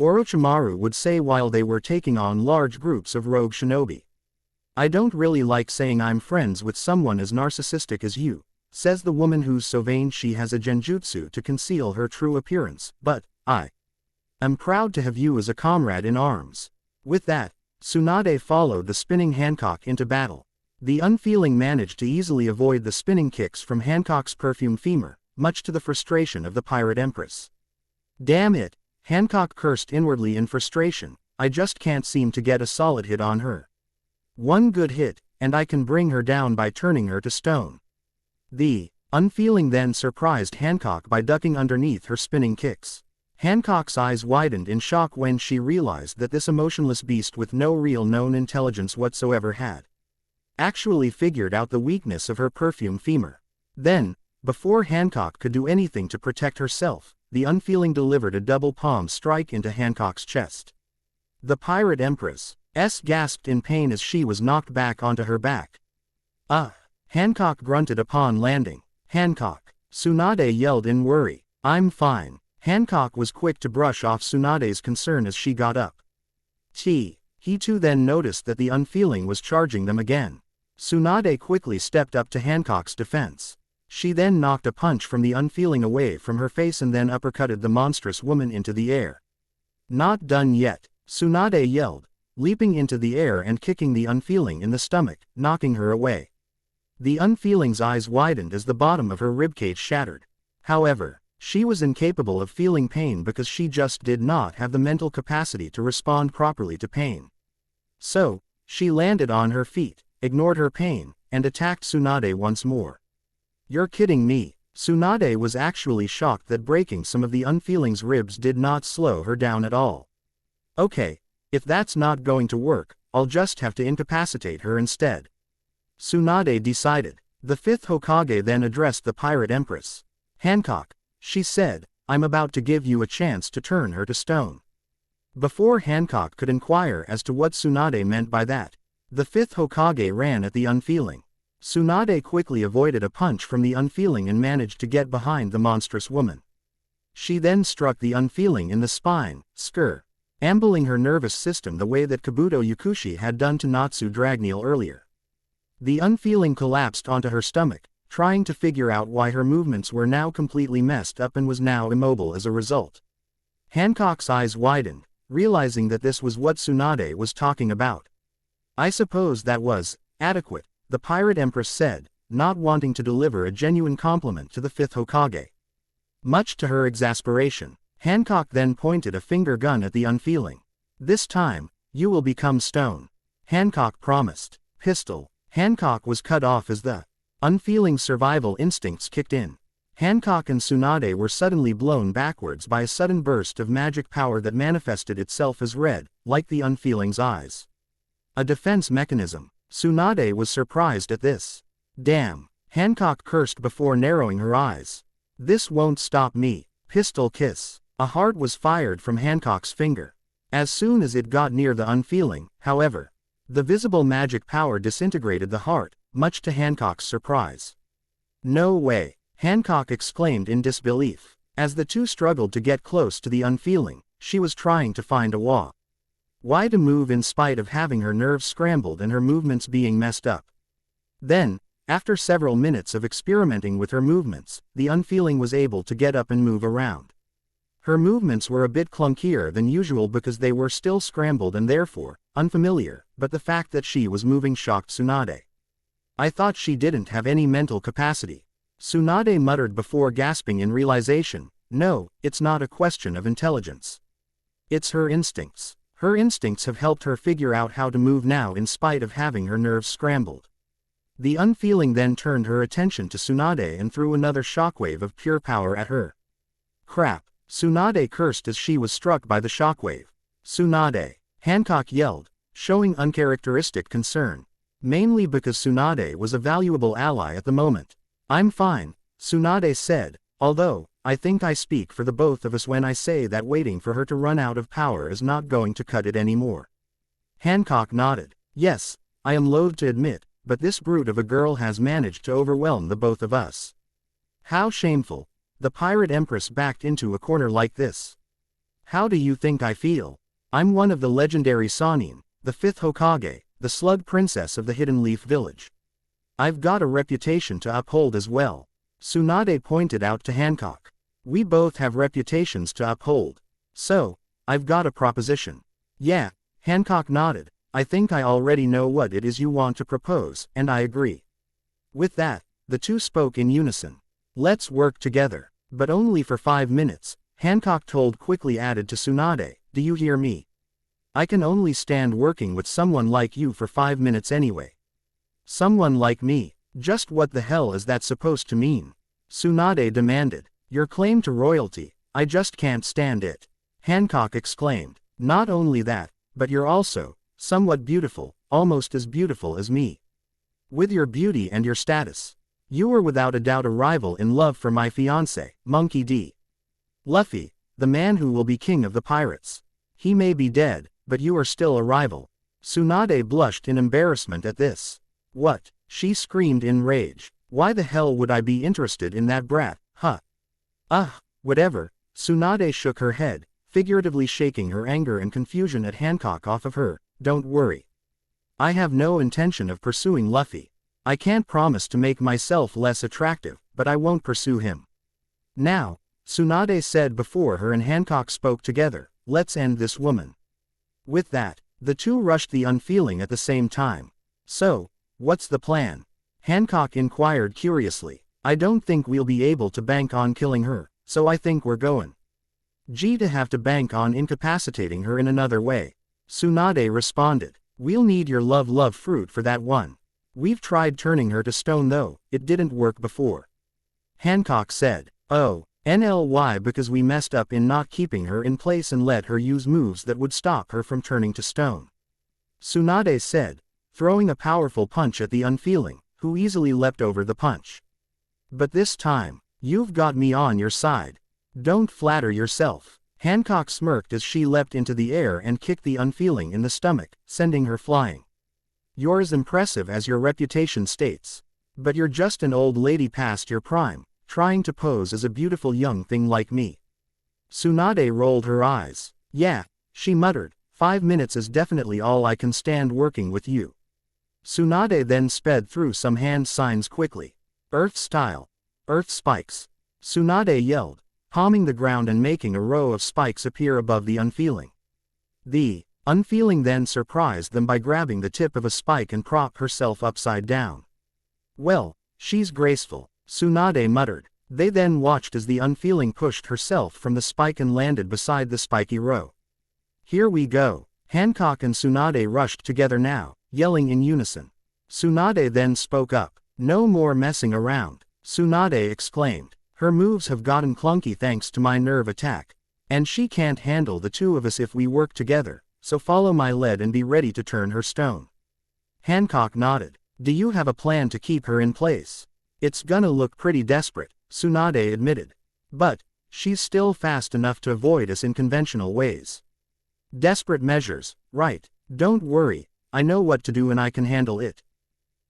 Orochimaru would say while they were taking on large groups of rogue shinobi. I don't really like saying I'm friends with someone as narcissistic as you, says the woman who's so vain she has a genjutsu to conceal her true appearance, but I am proud to have you as a comrade in arms. With that, Tsunade followed the spinning Hancock into battle. The unfeeling managed to easily avoid the spinning kicks from Hancock's perfume femur, much to the frustration of the pirate empress. Damn it, Hancock cursed inwardly in frustration, I just can't seem to get a solid hit on her. One good hit, and I can bring her down by turning her to stone. The unfeeling then surprised Hancock by ducking underneath her spinning kicks. Hancock's eyes widened in shock when she realized that this emotionless beast with no real known intelligence whatsoever had actually figured out the weakness of her perfume femur. Then, before Hancock could do anything to protect herself, the unfeeling delivered a double palm strike into Hancock's chest. The pirate empress gasped in pain as she was knocked back onto her back. Hancock grunted upon landing. Hancock, Tsunade yelled in worry. I'm fine. Hancock was quick to brush off Tsunade's concern as she got up. He too then noticed that the unfeeling was charging them again. Tsunade quickly stepped up to Hancock's defense. She then knocked a punch from the unfeeling away from her face and then uppercutted the monstrous woman into the air. Not done yet, Tsunade yelled, leaping into the air and kicking the unfeeling in the stomach, knocking her away. The unfeeling's eyes widened as the bottom of her ribcage shattered. However, she was incapable of feeling pain because she just did not have the mental capacity to respond properly to pain. So, she landed on her feet, ignored her pain, and attacked Tsunade once more. You're kidding me. Tsunade was actually shocked that breaking some of the unfeeling's ribs did not slow her down at all. Okay, if that's not going to work, I'll just have to incapacitate her instead, Tsunade decided. The fifth Hokage then addressed the pirate empress. Hancock, she said, I'm about to give you a chance to turn her to stone. Before Hancock could inquire as to what Tsunade meant by that, the fifth Hokage ran at the unfeeling. Tsunade quickly avoided a punch from the unfeeling and managed to get behind the monstrous woman. She then struck the unfeeling in the spine, ambling her nervous system the way that Kabuto Yakushi had done to Natsu Dragneel earlier. The unfeeling collapsed onto her stomach, trying to figure out why her movements were now completely messed up and was now immobile as a result. Hancock's eyes widened, realizing that this was what Tsunade was talking about. I suppose that was adequate, the pirate empress said, not wanting to deliver a genuine compliment to the fifth Hokage. Much to her exasperation, Hancock then pointed a finger gun at the unfeeling. This time, you will become stone, Hancock promised. Pistol. Hancock was cut off as the unfeeling survival instincts kicked in. Hancock and Tsunade were suddenly blown backwards by a sudden burst of magic power that manifested itself as red, like the unfeeling's eyes. A defense mechanism. Tsunade was surprised at this. Damn. Hancock cursed before narrowing her eyes. This won't stop me. Pistol kiss. A heart was fired from Hancock's finger. As soon as it got near the unfeeling, however, the visible magic power disintegrated the heart, much to Hancock's surprise. No way, Hancock exclaimed in disbelief. As the two struggled to get close to the unfeeling, she was trying to find a way to move in spite of having her nerves scrambled and her movements being messed up. Then, after several minutes of experimenting with her movements, the unfeeling was able to get up and move around. Her movements were a bit clunkier than usual because they were still scrambled and therefore unfamiliar, but the fact that she was moving shocked Tsunade. I thought she didn't have any mental capacity. Tsunade muttered before gasping in realization. No, it's not a question of intelligence. It's her instincts. Her instincts have helped her figure out how to move now in spite of having her nerves scrambled. The unfeeling then turned her attention to Tsunade and threw another shockwave of pure power at her. Crap! Tsunade cursed as she was struck by the shockwave. Tsunade! Hancock yelled, showing uncharacteristic concern. Mainly because Tsunade was a valuable ally at the moment. I'm fine, Tsunade said, although, I think I speak for the both of us when I say that waiting for her to run out of power is not going to cut it anymore. Hancock nodded. Yes, I am loath to admit, but this brute of a girl has managed to overwhelm the both of us. How shameful. The pirate empress backed into a corner like this. How do you think I feel? I'm one of the legendary Sannin, the 5th Hokage, the slug princess of the Hidden Leaf Village. I've got a reputation to uphold as well. Tsunade pointed out to Hancock. We both have reputations to uphold. So, I've got a proposition. Yeah, Hancock nodded. I think I already know what it is you want to propose, and I agree. With that, the two spoke in unison. Let's work together. But only for 5 minutes, Hancock quickly added to Tsunade, do you hear me? I can only stand working with someone like you for 5 minutes anyway. Someone like me? Just what the hell is that supposed to mean? Tsunade demanded. Your claim to royalty, I just can't stand it. Hancock exclaimed. Not only that, but you're also somewhat beautiful, almost as beautiful as me. With your beauty and your status, you are without a doubt a rival in love for my fiancé, Monkey D. Luffy, the man who will be king of the pirates. He may be dead, but you are still a rival. Tsunade blushed in embarrassment at this. What? She screamed in rage. Why the hell would I be interested in that brat, huh? Whatever. Tsunade shook her head, figuratively shaking her anger and confusion at Hancock off of her. Don't worry. I have no intention of pursuing Luffy. I can't promise to make myself less attractive, but I won't pursue him. Now, Tsunade said before her and Hancock spoke together, let's end this woman. With that, the two rushed the unfeeling at the same time. So, what's the plan? Hancock inquired curiously. I don't think we'll be able to bank on killing her, so I think we're going to have to bank on incapacitating her in another way. Tsunade responded. We'll need your love fruit for that one. We've tried turning her to stone though, it didn't work before. Hancock said. Oh, NLY because we messed up in not keeping her in place and let her use moves that would stop her from turning to stone. Tsunade said, throwing a powerful punch at the unfeeling, who easily leapt over the punch. But this time, you've got me on your side. Don't flatter yourself. Hancock smirked as she leapt into the air and kicked the unfeeling in the stomach, sending her flying. You're as impressive as your reputation states. But you're just an old lady past your prime, trying to pose as a beautiful young thing like me. Tsunade rolled her eyes. Yeah, she muttered, 5 minutes is definitely all I can stand working with you. Tsunade then sped through some hand signs quickly. Earth style. Earth spikes. Tsunade yelled, palming the ground and making a row of spikes appear above the unfeeling. The unfeeling then surprised them by grabbing the tip of a spike and prop herself upside down. Well, she's graceful, Tsunade muttered. They then watched as the unfeeling pushed herself from the spike and landed beside the spiky row. Here we go. Hancock and Tsunade rushed together now, yelling in unison. Tsunade then spoke up. No more messing around, Tsunade exclaimed. Her moves have gotten clunky thanks to my nerve attack. And she can't handle the two of us if we work together, so follow my lead and be ready to turn her stone. Hancock nodded. Do you have a plan to keep her in place? It's gonna look pretty desperate, Tsunade admitted. But, she's still fast enough to avoid us in conventional ways. Desperate measures, right. Don't worry, I know what to do and I can handle it.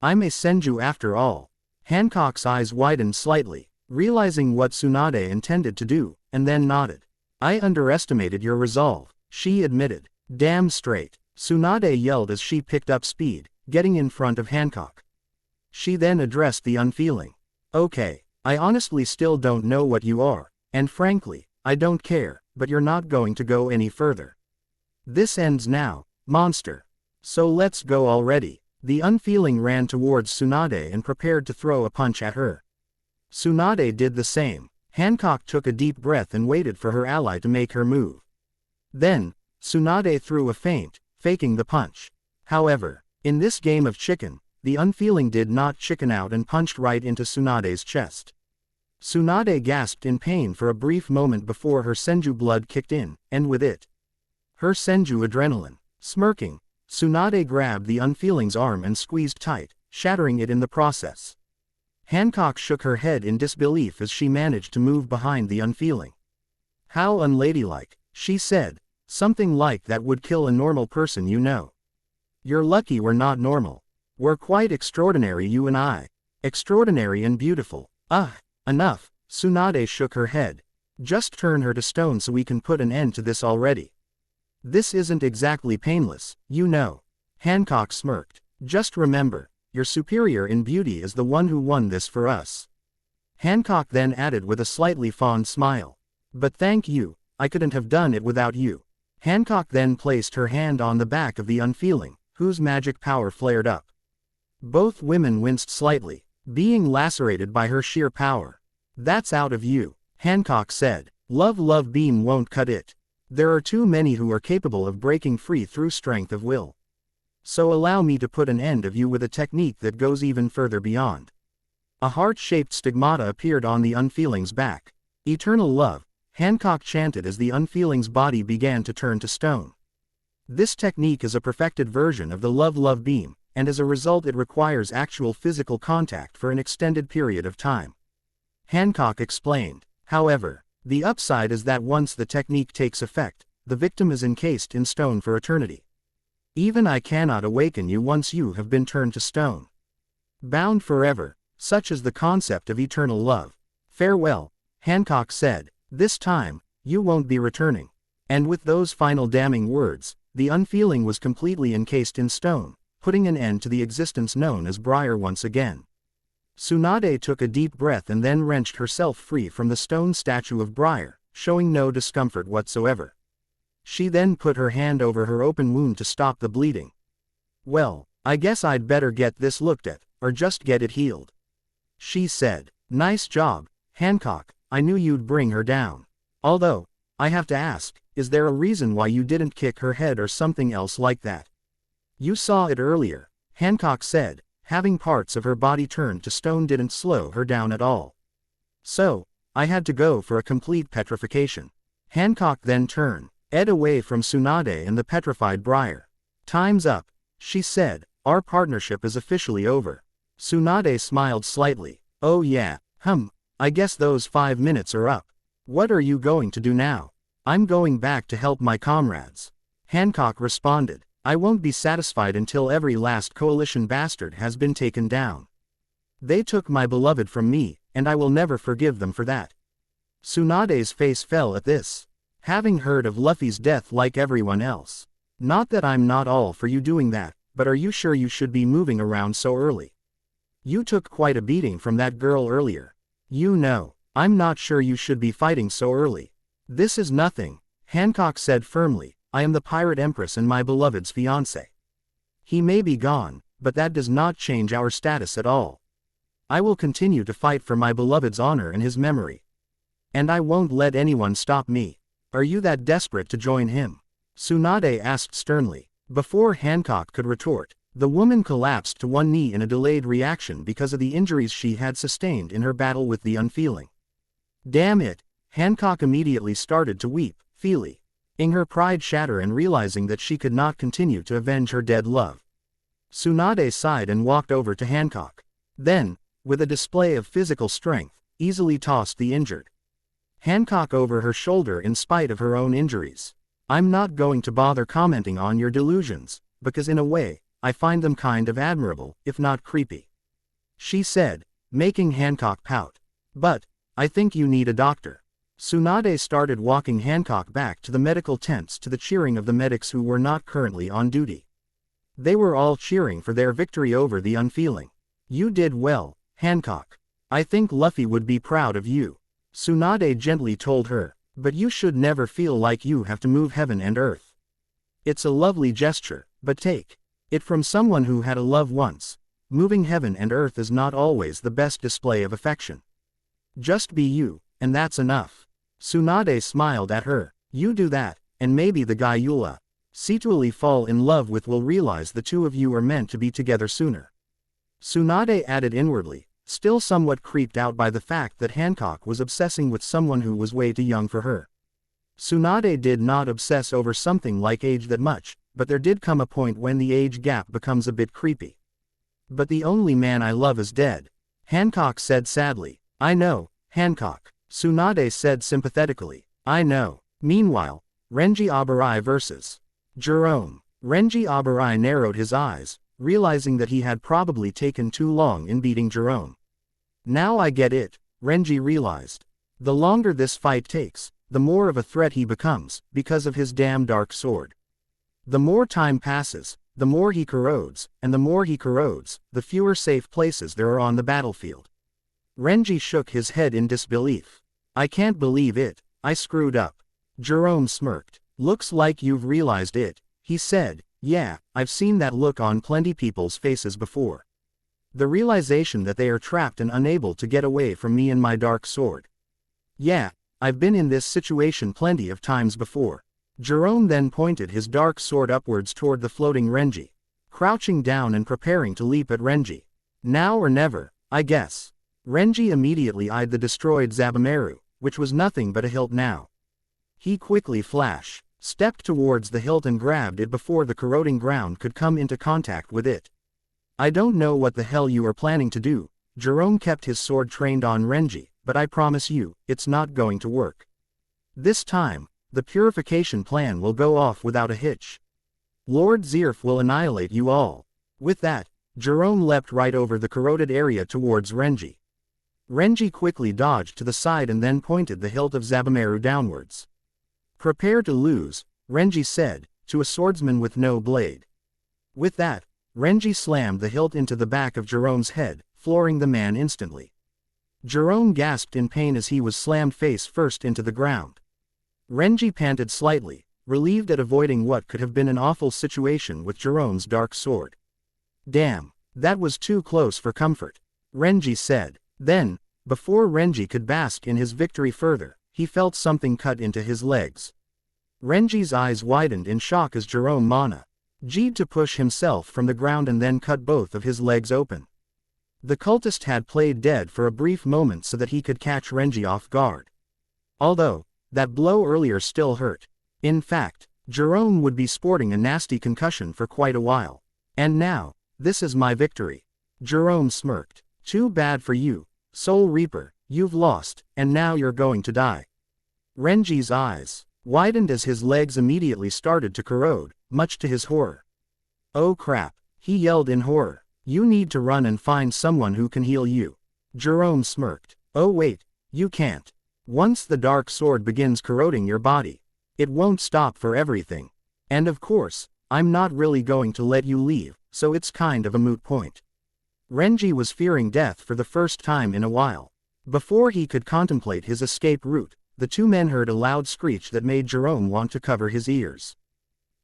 I may send you after all. Hancock's eyes widened slightly, realizing what Tsunade intended to do, and then nodded. I underestimated your resolve, she admitted. Damn straight, Tsunade yelled as she picked up speed, getting in front of Hancock. She then addressed the unfeeling. Okay, I honestly still don't know what you are, and frankly, I don't care, but you're not going to go any further. This ends now, monster. So let's go already. The unfeeling ran towards Tsunade and prepared to throw a punch at her. Tsunade did the same. Hancock took a deep breath and waited for her ally to make her move. Then, Tsunade threw a feint, faking the punch. However, in this game of chicken, the unfeeling did not chicken out and punched right into Tsunade's chest. Tsunade gasped in pain for a brief moment before her senju blood kicked in, and with it, her senju adrenaline. Smirking, Tsunade grabbed the unfeeling's arm and squeezed tight, shattering it in the process. Hancock shook her head in disbelief as she managed to move behind the unfeeling. How unladylike, she said, something like that would kill a normal person you know. You're lucky we're not normal. We're quite extraordinary you and I. Extraordinary and beautiful. Enough, Tsunade shook her head. Just turn her to stone so we can put an end to this already. This isn't exactly painless, you know. Hancock smirked. Just remember, your superior in beauty is the one who won this for us. Hancock then added with a slightly fond smile. But thank you, I couldn't have done it without you. Hancock then placed her hand on the back of the unfeeling, whose magic power flared up. Both women winced slightly, being lacerated by her sheer power. That's out of you, Hancock said. Love beam won't cut it. There are too many who are capable of breaking free through strength of will. So allow me to put an end of you with a technique that goes even further beyond. A heart-shaped stigmata appeared on the unfeeling's back. Eternal love, Hancock chanted as the unfeeling's body began to turn to stone. This technique is a perfected version of the love beam, and as a result it requires actual physical contact for an extended period of time. Hancock explained. However, the upside is that once the technique takes effect, the victim is encased in stone for eternity. Even I cannot awaken you once you have been turned to stone. Bound forever, such is the concept of eternal love. Farewell, Hancock said, this time, you won't be returning. And with those final damning words, the unfeeling was completely encased in stone, putting an end to the existence known as Briar once again. Tsunade took a deep breath and then wrenched herself free from the stone statue of Briar, showing no discomfort whatsoever. She then put her hand over her open wound to stop the bleeding. Well, I guess I'd better get this looked at, or just get it healed. She said. Nice job, Hancock, I knew you'd bring her down. Although, I have to ask, is there a reason why you didn't kick her head or something else like that? You saw it earlier, Hancock said. Having parts of her body turned to stone didn't slow her down at all. So, I had to go for a complete petrification. Hancock then turned, away from Tsunade and the petrified Briar. Time's up, she said, our partnership is officially over. Tsunade smiled slightly. Oh yeah, I guess those 5 minutes are up. What are you going to do now? I'm going back to help my comrades. Hancock responded. I won't be satisfied until every last coalition bastard has been taken down. They took my beloved from me, and I will never forgive them for that. Tsunade's face fell at this. Having heard of Luffy's death like everyone else. Not that I'm not all for you doing that, but are you sure you should be moving around so early? You took quite a beating from that girl earlier. You know, I'm not sure you should be fighting so early. This is nothing, Hancock said firmly. I am the Pirate Empress and my beloved's fiancé. He may be gone, but that does not change our status at all. I will continue to fight for my beloved's honor and his memory. And I won't let anyone stop me. Are you that desperate to join him? Tsunade asked sternly. Before Hancock could retort, the woman collapsed to one knee in a delayed reaction because of the injuries she had sustained in her battle with the unfeeling. Damn it, Hancock immediately started to weep, feeling her pride shatter and realizing that she could not continue to avenge her dead love. Tsunade sighed and walked over to Hancock. Then, with a display of physical strength, easily tossed the injured Hancock over her shoulder in spite of her own injuries. I'm not going to bother commenting on your delusions, because in a way, I find them kind of admirable, if not creepy, she said, making Hancock pout. But, I think you need a doctor. Tsunade started walking Hancock back to the medical tents to the cheering of the medics who were not currently on duty. They were all cheering for their victory over the unfeeling. You did well, Hancock. I think Luffy would be proud of you, Tsunade gently told her, but you should never feel like you have to move heaven and earth. It's a lovely gesture, but take it from someone who had a love once. Moving heaven and earth is not always the best display of affection. Just be you, and that's enough. Tsunade smiled at her. You do that, and maybe the guy you'll secretly fall in love with will realize the two of you are meant to be together sooner. Tsunade added inwardly, still somewhat creeped out by the fact that Hancock was obsessing with someone who was way too young for her. Tsunade did not obsess over something like age that much, but there did come a point when the age gap becomes a bit creepy. But the only man I love is dead, Hancock said sadly. I know, Hancock, Tsunade said sympathetically. I know. Meanwhile, Renji Abarai versus Jerome. Renji Abarai narrowed his eyes, realizing that he had probably taken too long in beating Jerome. Now I get it, Renji realized. The longer this fight takes, the more of a threat he becomes, because of his damn dark sword. The more time passes, the more he corrodes, and the more he corrodes, the fewer safe places there are on the battlefield. Renji shook his head in disbelief. I can't believe it, I screwed up. Jerome smirked. Looks like you've realized it, he said. Yeah, I've seen that look on plenty people's faces before. The realization that they are trapped and unable to get away from me and my dark sword. Yeah, I've been in this situation plenty of times before. Jerome then pointed his dark sword upwards toward the floating Renji, crouching down and preparing to leap at Renji. Now or never, I guess. Renji immediately eyed the destroyed Zabumaru, which was nothing but a hilt now. He quickly stepped towards the hilt and grabbed it before the corroding ground could come into contact with it. I don't know what the hell you are planning to do, Jerome kept his sword trained on Renji, but I promise you, it's not going to work. This time, the purification plan will go off without a hitch. Lord Zerf will annihilate you all. With that, Jerome leapt right over the corroded area towards Renji. Renji quickly dodged to the side and then pointed the hilt of Zabumaru downwards. Prepare to lose, Renji said, to a swordsman with no blade. With that, Renji slammed the hilt into the back of Jerome's head, flooring the man instantly. Jerome gasped in pain as he was slammed face first into the ground. Renji panted slightly, relieved at avoiding what could have been an awful situation with Jerome's dark sword. Damn, that was too close for comfort, Renji said. Then, before Renji could bask in his victory further, he felt something cut into his legs. Renji's eyes widened in shock as Jerome managed to push himself from the ground and then cut both of his legs open. The cultist had played dead for a brief moment so that he could catch Renji off guard. Although, that blow earlier still hurt. In fact, Jerome would be sporting a nasty concussion for quite a while. And now, this is my victory. Jerome smirked. Too bad for you, Soul Reaper, you've lost, and now you're going to die. Renji's eyes widened as his legs immediately started to corrode, much to his horror. Oh crap, he yelled in horror. You need to run and find someone who can heal you. Jerome smirked. Oh wait, you can't. Once the dark sword begins corroding your body, it won't stop for everything. And of course, I'm not really going to let you leave, so it's kind of a moot point. Renji was fearing death for the first time in a while. Before he could contemplate his escape route, the two men heard a loud screech that made Jerome want to cover his ears.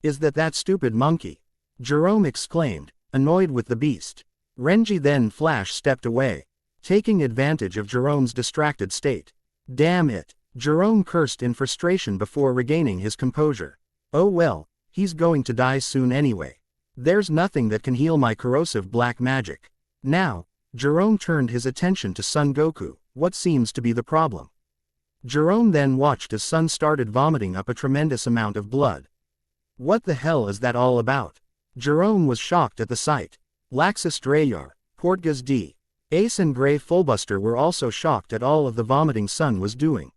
Is that stupid monkey? Jerome exclaimed, annoyed with the beast. Renji then stepped away, taking advantage of Jerome's distracted state. Damn it, Jerome cursed in frustration before regaining his composure. Oh well, he's going to die soon anyway. There's nothing that can heal my corrosive black magic. Now, Jerome turned his attention to Son Goku. What seems to be the problem? Jerome then watched as Son started vomiting up a tremendous amount of blood. What the hell is that all about? Jerome was shocked at the sight. Laxus Drayar, Portgas D. Ace and Grey Fullbuster were also shocked at all of the vomiting Sun was doing.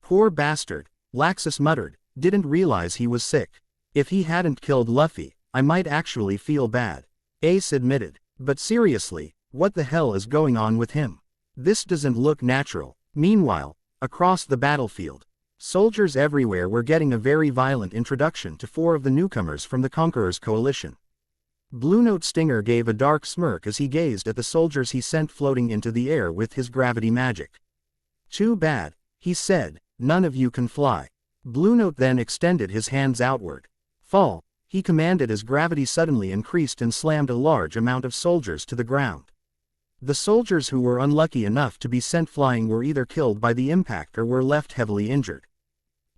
Poor bastard, Laxus muttered, didn't realize he was sick. If he hadn't killed Luffy, I might actually feel bad. Ace admitted. But seriously, what the hell is going on with him? This doesn't look natural. Meanwhile, across the battlefield, soldiers everywhere were getting a very violent introduction to 4 of the newcomers from the Conqueror's coalition. Blue Note Stinger gave a dark smirk as he gazed at the soldiers he sent floating into the air with his gravity magic. Too bad, he said, none of you can fly. Blue Note then extended his hands outward. Fall, he commanded as gravity suddenly increased and slammed a large amount of soldiers to the ground. The soldiers who were unlucky enough to be sent flying were either killed by the impact or were left heavily injured.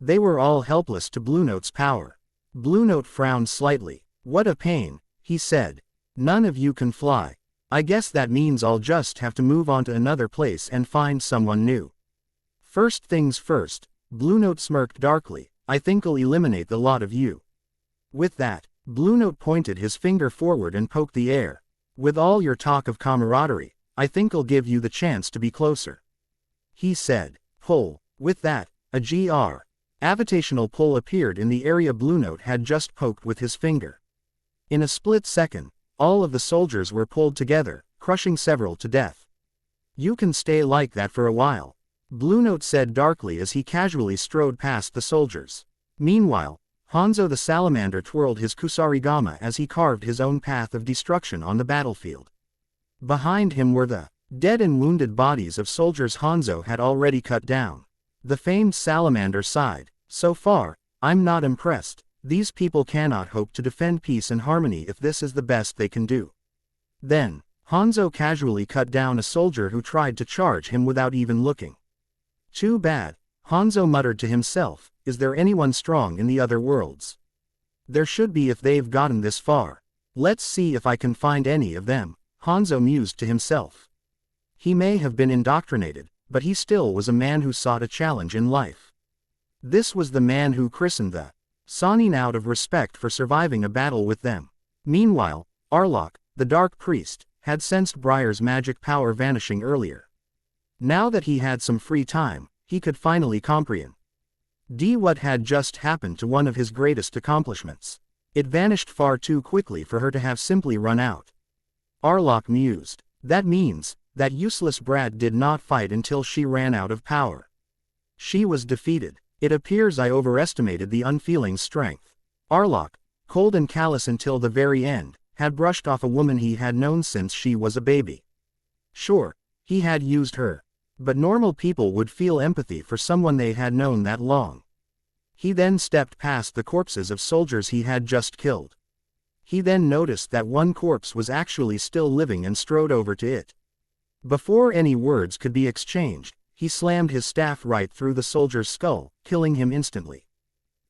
They were all helpless to Blue Note's power. Blue Note frowned slightly. What a pain, he said. None of you can fly. I guess that means I'll just have to move on to another place and find someone new. First things first, Blue Note smirked darkly, I think I'll eliminate the lot of you. With that, Blue Note pointed his finger forward and poked the air. With all your talk of camaraderie, I think I'll give you the chance to be closer. He said, pull. With that, a gravitational pull appeared in the area Blue Note had just poked with his finger. In a split second, all of the soldiers were pulled together, crushing several to death. You can stay like that for a while, Blue Note said darkly as he casually strode past the soldiers. Meanwhile, Hanzo the Salamander twirled his kusarigama as he carved his own path of destruction on the battlefield. Behind him were the dead and wounded bodies of soldiers Hanzo had already cut down. The famed Salamander sighed, so far, I'm not impressed. These people cannot hope to defend peace and harmony if this is the best they can do. Then, Hanzo casually cut down a soldier who tried to charge him without even looking. Too bad, Hanzo muttered to himself, is there anyone strong in the other worlds? There should be if they've gotten this far. Let's see if I can find any of them, Hanzo mused to himself. He may have been indoctrinated, but he still was a man who sought a challenge in life. This was the man who christened the Sannin out of respect for surviving a battle with them. Meanwhile, Arlok, the Dark Priest, had sensed Briar's magic power vanishing earlier. Now that he had some free time, he could finally comprehend what had just happened to one of his greatest accomplishments. It vanished far too quickly for her to have simply run out. Arlok mused. That means, that useless brat did not fight until she ran out of power. She was defeated. It appears I overestimated the unfeeling strength. Arlok, cold and callous until the very end, had brushed off a woman he had known since she was a baby. Sure, he had used her. But normal people would feel empathy for someone they had known that long. He then stepped past the corpses of soldiers he had just killed. He then noticed that one corpse was actually still living and strode over to it. Before any words could be exchanged, he slammed his staff right through the soldier's skull, killing him instantly.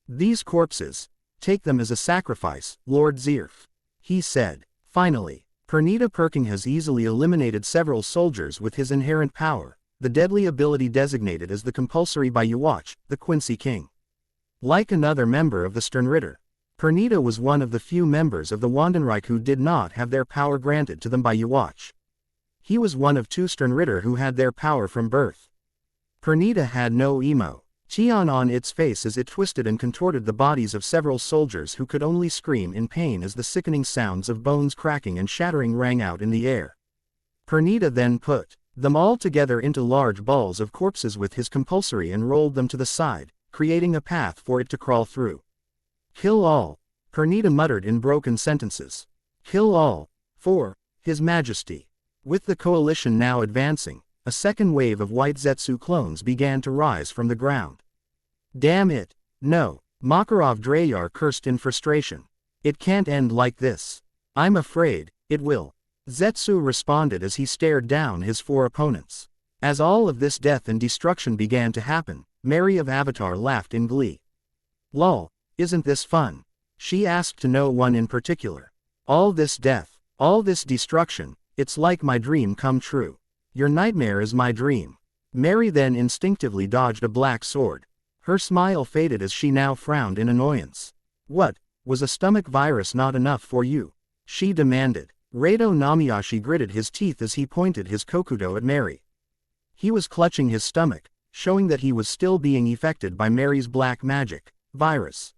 These corpses, take them as a sacrifice, Lord Zirf, he said. Finally, Pernita Perking has easily eliminated several soldiers with his inherent power, the deadly ability designated as the compulsory by Yuwatch, the Quincy King. Like another member of the Sternritter, Pernita was one of the few members of the Wandenreich who did not have their power granted to them by Yuwatch. He was one of 2 Sternritter who had their power from birth. Pernita had no emotion on its face as it twisted and contorted the bodies of several soldiers who could only scream in pain as the sickening sounds of bones cracking and shattering rang out in the air. Pernita then put them all together into large balls of corpses with his compulsory and rolled them to the side, creating a path for it to crawl through. Kill all, Pernita muttered in broken sentences. Kill all, for His Majesty. With the coalition now advancing, a second wave of white Zetsu clones began to rise from the ground. Damn it, no, Makarov Dreyar cursed in frustration. It can't end like this. I'm afraid it will. Zetsu responded as he stared down his 4 opponents. As all of this death and destruction began to happen, Mary of Avatar laughed in glee. Lol, isn't this fun? She asked to no one in particular. All this death, all this destruction, it's like my dream come true. Your nightmare is my dream. Mary then instinctively dodged a black sword. Her smile faded as she now frowned in annoyance. What, was a stomach virus not enough for you? She demanded. Rado Namiyashi gritted his teeth as he pointed his kokudo at Mary. He was clutching his stomach, showing that he was still being affected by Mary's black magic virus.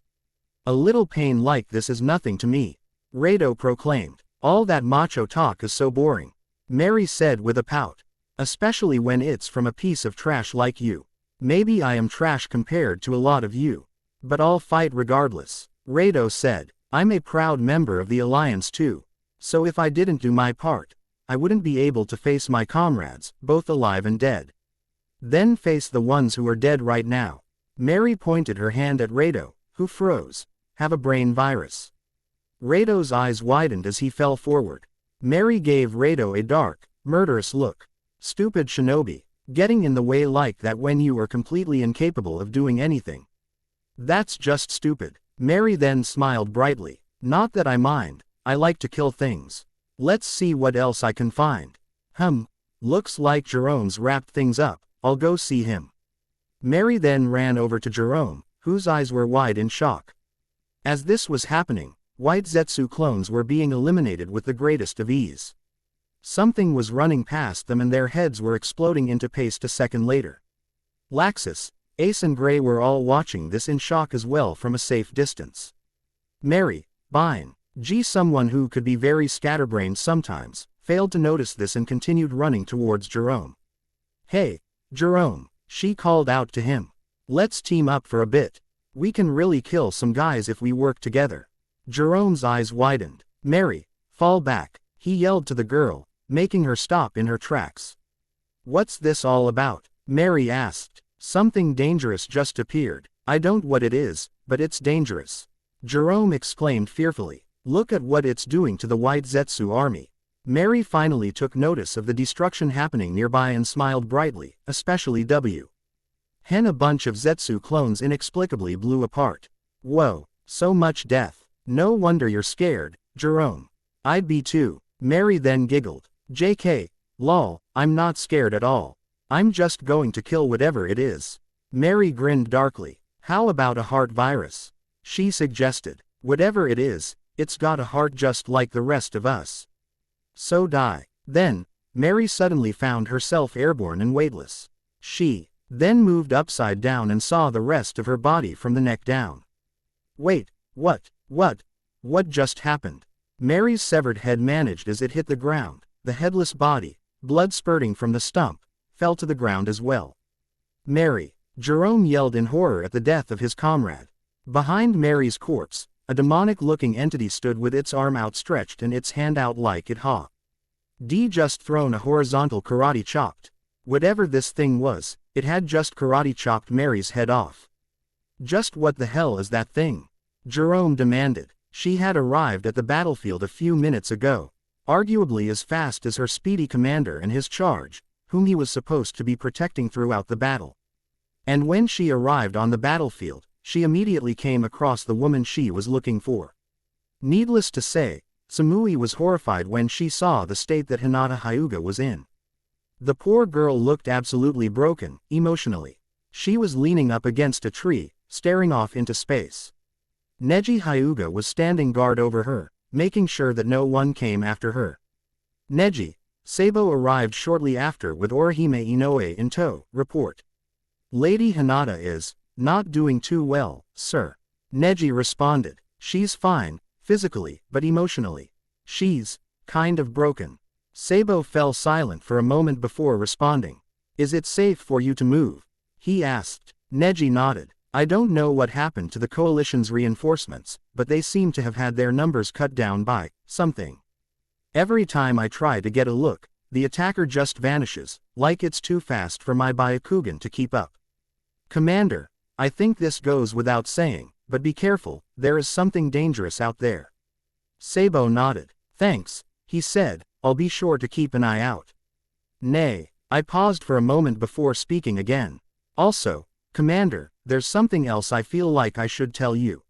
A little pain like this is nothing to me, Rado proclaimed. All that macho talk is so boring, Mary said with a pout. Especially when it's from a piece of trash like you. Maybe I am trash compared to a lot of you. But I'll fight regardless, Rado said. I'm a proud member of the alliance too. So if I didn't do my part, I wouldn't be able to face my comrades, both alive and dead. Then face the ones who are dead right now. Mary pointed her hand at Rado, who froze. Have a brain virus. Rado's eyes widened as he fell forward. Mary gave Rado a dark, murderous look. Stupid shinobi, getting in the way like that when you are completely incapable of doing anything. That's just stupid. Mary then smiled brightly. Not that I mind, I like to kill things. Let's see what else I can find. Looks like Jerome's wrapped things up, I'll go see him. Mary then ran over to Jerome, whose eyes were wide in shock. As this was happening, white Zetsu clones were being eliminated with the greatest of ease. Something was running past them and their heads were exploding into paste a second later. Laxus, Ace and Gray were all watching this in shock as well from a safe distance. Mary, Bine, someone who could be very scatterbrained sometimes, failed to notice this and continued running towards Jerome. Hey, Jerome, she called out to him. Let's team up for a bit. We can really kill some guys if we work together. Jerome's eyes widened. Mary, fall back, he yelled to the girl, making her stop in her tracks. What's this all about? Mary asked. Something dangerous just appeared. I don't know what it is, but it's dangerous. Jerome exclaimed fearfully. Look at what it's doing to the white Zetsu army. Mary finally took notice of the destruction happening nearby and smiled brightly, especially W. A bunch of Zetsu clones inexplicably blew apart. Whoa, so much death. No wonder you're scared, Jerome. I'd be too. Mary then giggled. JK, lol, I'm not scared at all. I'm just going to kill whatever it is. Mary grinned darkly. How about a heart virus? She suggested. Whatever it is, it's got a heart just like the rest of us. So die. Then, Mary suddenly found herself airborne and weightless. She then moved upside down and saw the rest of her body from the neck down. Wait, what just happened? Mary's severed head managed as it hit the ground. The headless body, blood spurting from the stump, fell to the ground as well. Mary, Jerome yelled in horror at the death of his comrade. Behind Mary's corpse, a demonic-looking entity stood with its arm outstretched and its hand out like it had just thrown a horizontal karate chopped. Whatever this thing was, it had just karate chopped Mary's head off. Just what the hell is that thing? Jerome demanded. She had arrived at the battlefield a few minutes ago, arguably as fast as her speedy commander and his charge, whom he was supposed to be protecting throughout the battle. And when she arrived on the battlefield, she immediately came across the woman she was looking for. Needless to say, Samui was horrified when she saw the state that Hinata Hyuga was in. The poor girl looked absolutely broken, emotionally. She was leaning up against a tree, staring off into space. Neji Hyuga was standing guard over her, making sure that no one came after her. Neji, Sabo arrived shortly after with Orihime Inoue in tow. Report. Lady Hinata is not doing too well, sir. Neji responded. She's fine, physically, but emotionally. She's kind of broken. Sabo fell silent for a moment before responding. Is it safe for you to move? He asked. Neji nodded. I don't know what happened to the coalition's reinforcements, but they seem to have had their numbers cut down by something. Every time I try to get a look, the attacker just vanishes, like it's too fast for my Byakugan to keep up. Commander, I think this goes without saying, but be careful, there is something dangerous out there. Sabo nodded. Thanks, he said, I'll be sure to keep an eye out. Nay, I paused for a moment before speaking again. Also, Commander, there's something else I feel like I should tell you.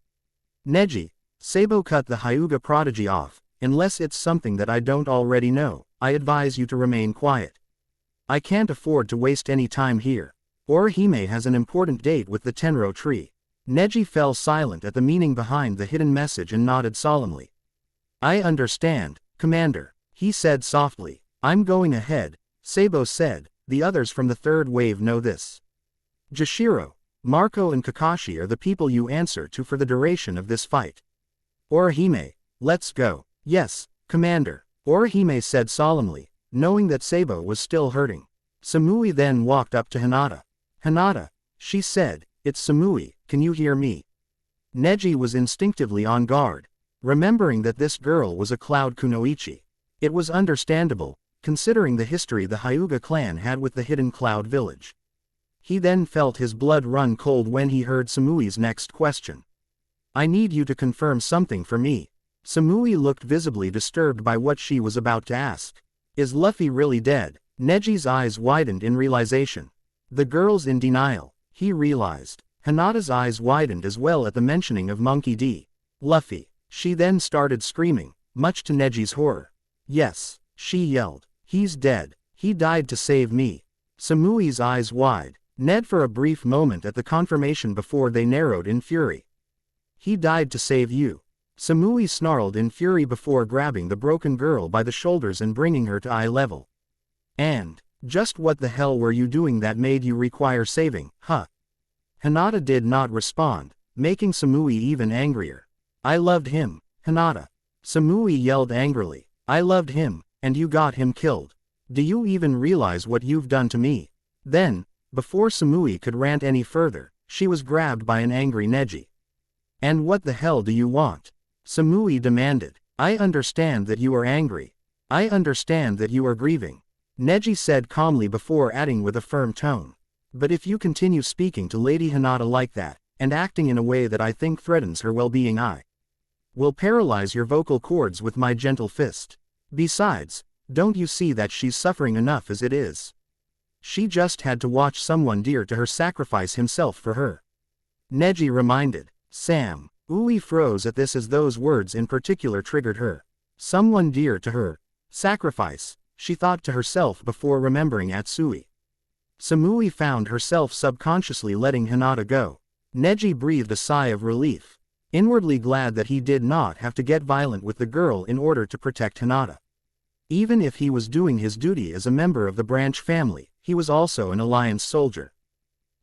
Neji, Sabo cut the Hyuga prodigy off. Unless it's something that I don't already know, I advise you to remain quiet. I can't afford to waste any time here. Orihime has an important date with the Tenro tree. Neji fell silent at the meaning behind the hidden message and nodded solemnly. I understand, Commander. he said softly. I'm going ahead, Sabo said, the others from the third wave know this. Jashiro, Marco and Kakashi are the people you answer to for the duration of this fight. Orihime, let's go. Yes, Commander, Orihime said solemnly, knowing that Sabo was still hurting. Samui then walked up to Hinata. Hinata, she said, it's Samui, can you hear me? Neji was instinctively on guard, remembering that this girl was a Cloud Kunoichi. It was understandable, considering the history the Hyuga clan had with the hidden Cloud village. He then felt his blood run cold when he heard Samui's next question. I need you to confirm something for me. Samui looked visibly disturbed by what she was about to ask. Is Luffy really dead? Neji's eyes widened in realization. The girl's in denial, he realized. Hinata's eyes widened as well at the mentioning of Monkey D. Luffy. She then started screaming, much to Neji's horror. Yes, she yelled. He's dead. He died to save me. Samui's eyes wide. Ned for a brief moment at the confirmation before they narrowed in fury. He died to save you. Samui snarled in fury before grabbing the broken girl by the shoulders and bringing her to eye level. And, just what the hell were you doing that made you require saving, huh? Hinata did not respond, making Samui even angrier. I loved him, Hinata. Samui yelled angrily. I loved him, and you got him killed. Do you even realize what you've done to me? Then, before Samui could rant any further, she was grabbed by an angry Neji. And what the hell do you want? Samui demanded. I understand that you are angry. I understand that you are grieving. Neji said calmly before adding with a firm tone. But if you continue speaking to Lady Hinata like that, and acting in a way that I think threatens her well-being, I will paralyze your vocal cords with my gentle fist. Besides, don't you see that she's suffering enough as it is? She just had to watch someone dear to her sacrifice himself for her. Neji reminded. Sam. Ui froze at this as those words in particular triggered her. Someone dear to her. Sacrifice, she thought to herself before remembering Atsui. Samui found herself subconsciously letting Hinata go. Neji breathed a sigh of relief, inwardly glad that he did not have to get violent with the girl in order to protect Hinata. Even if he was doing his duty as a member of the branch family, he was also an alliance soldier.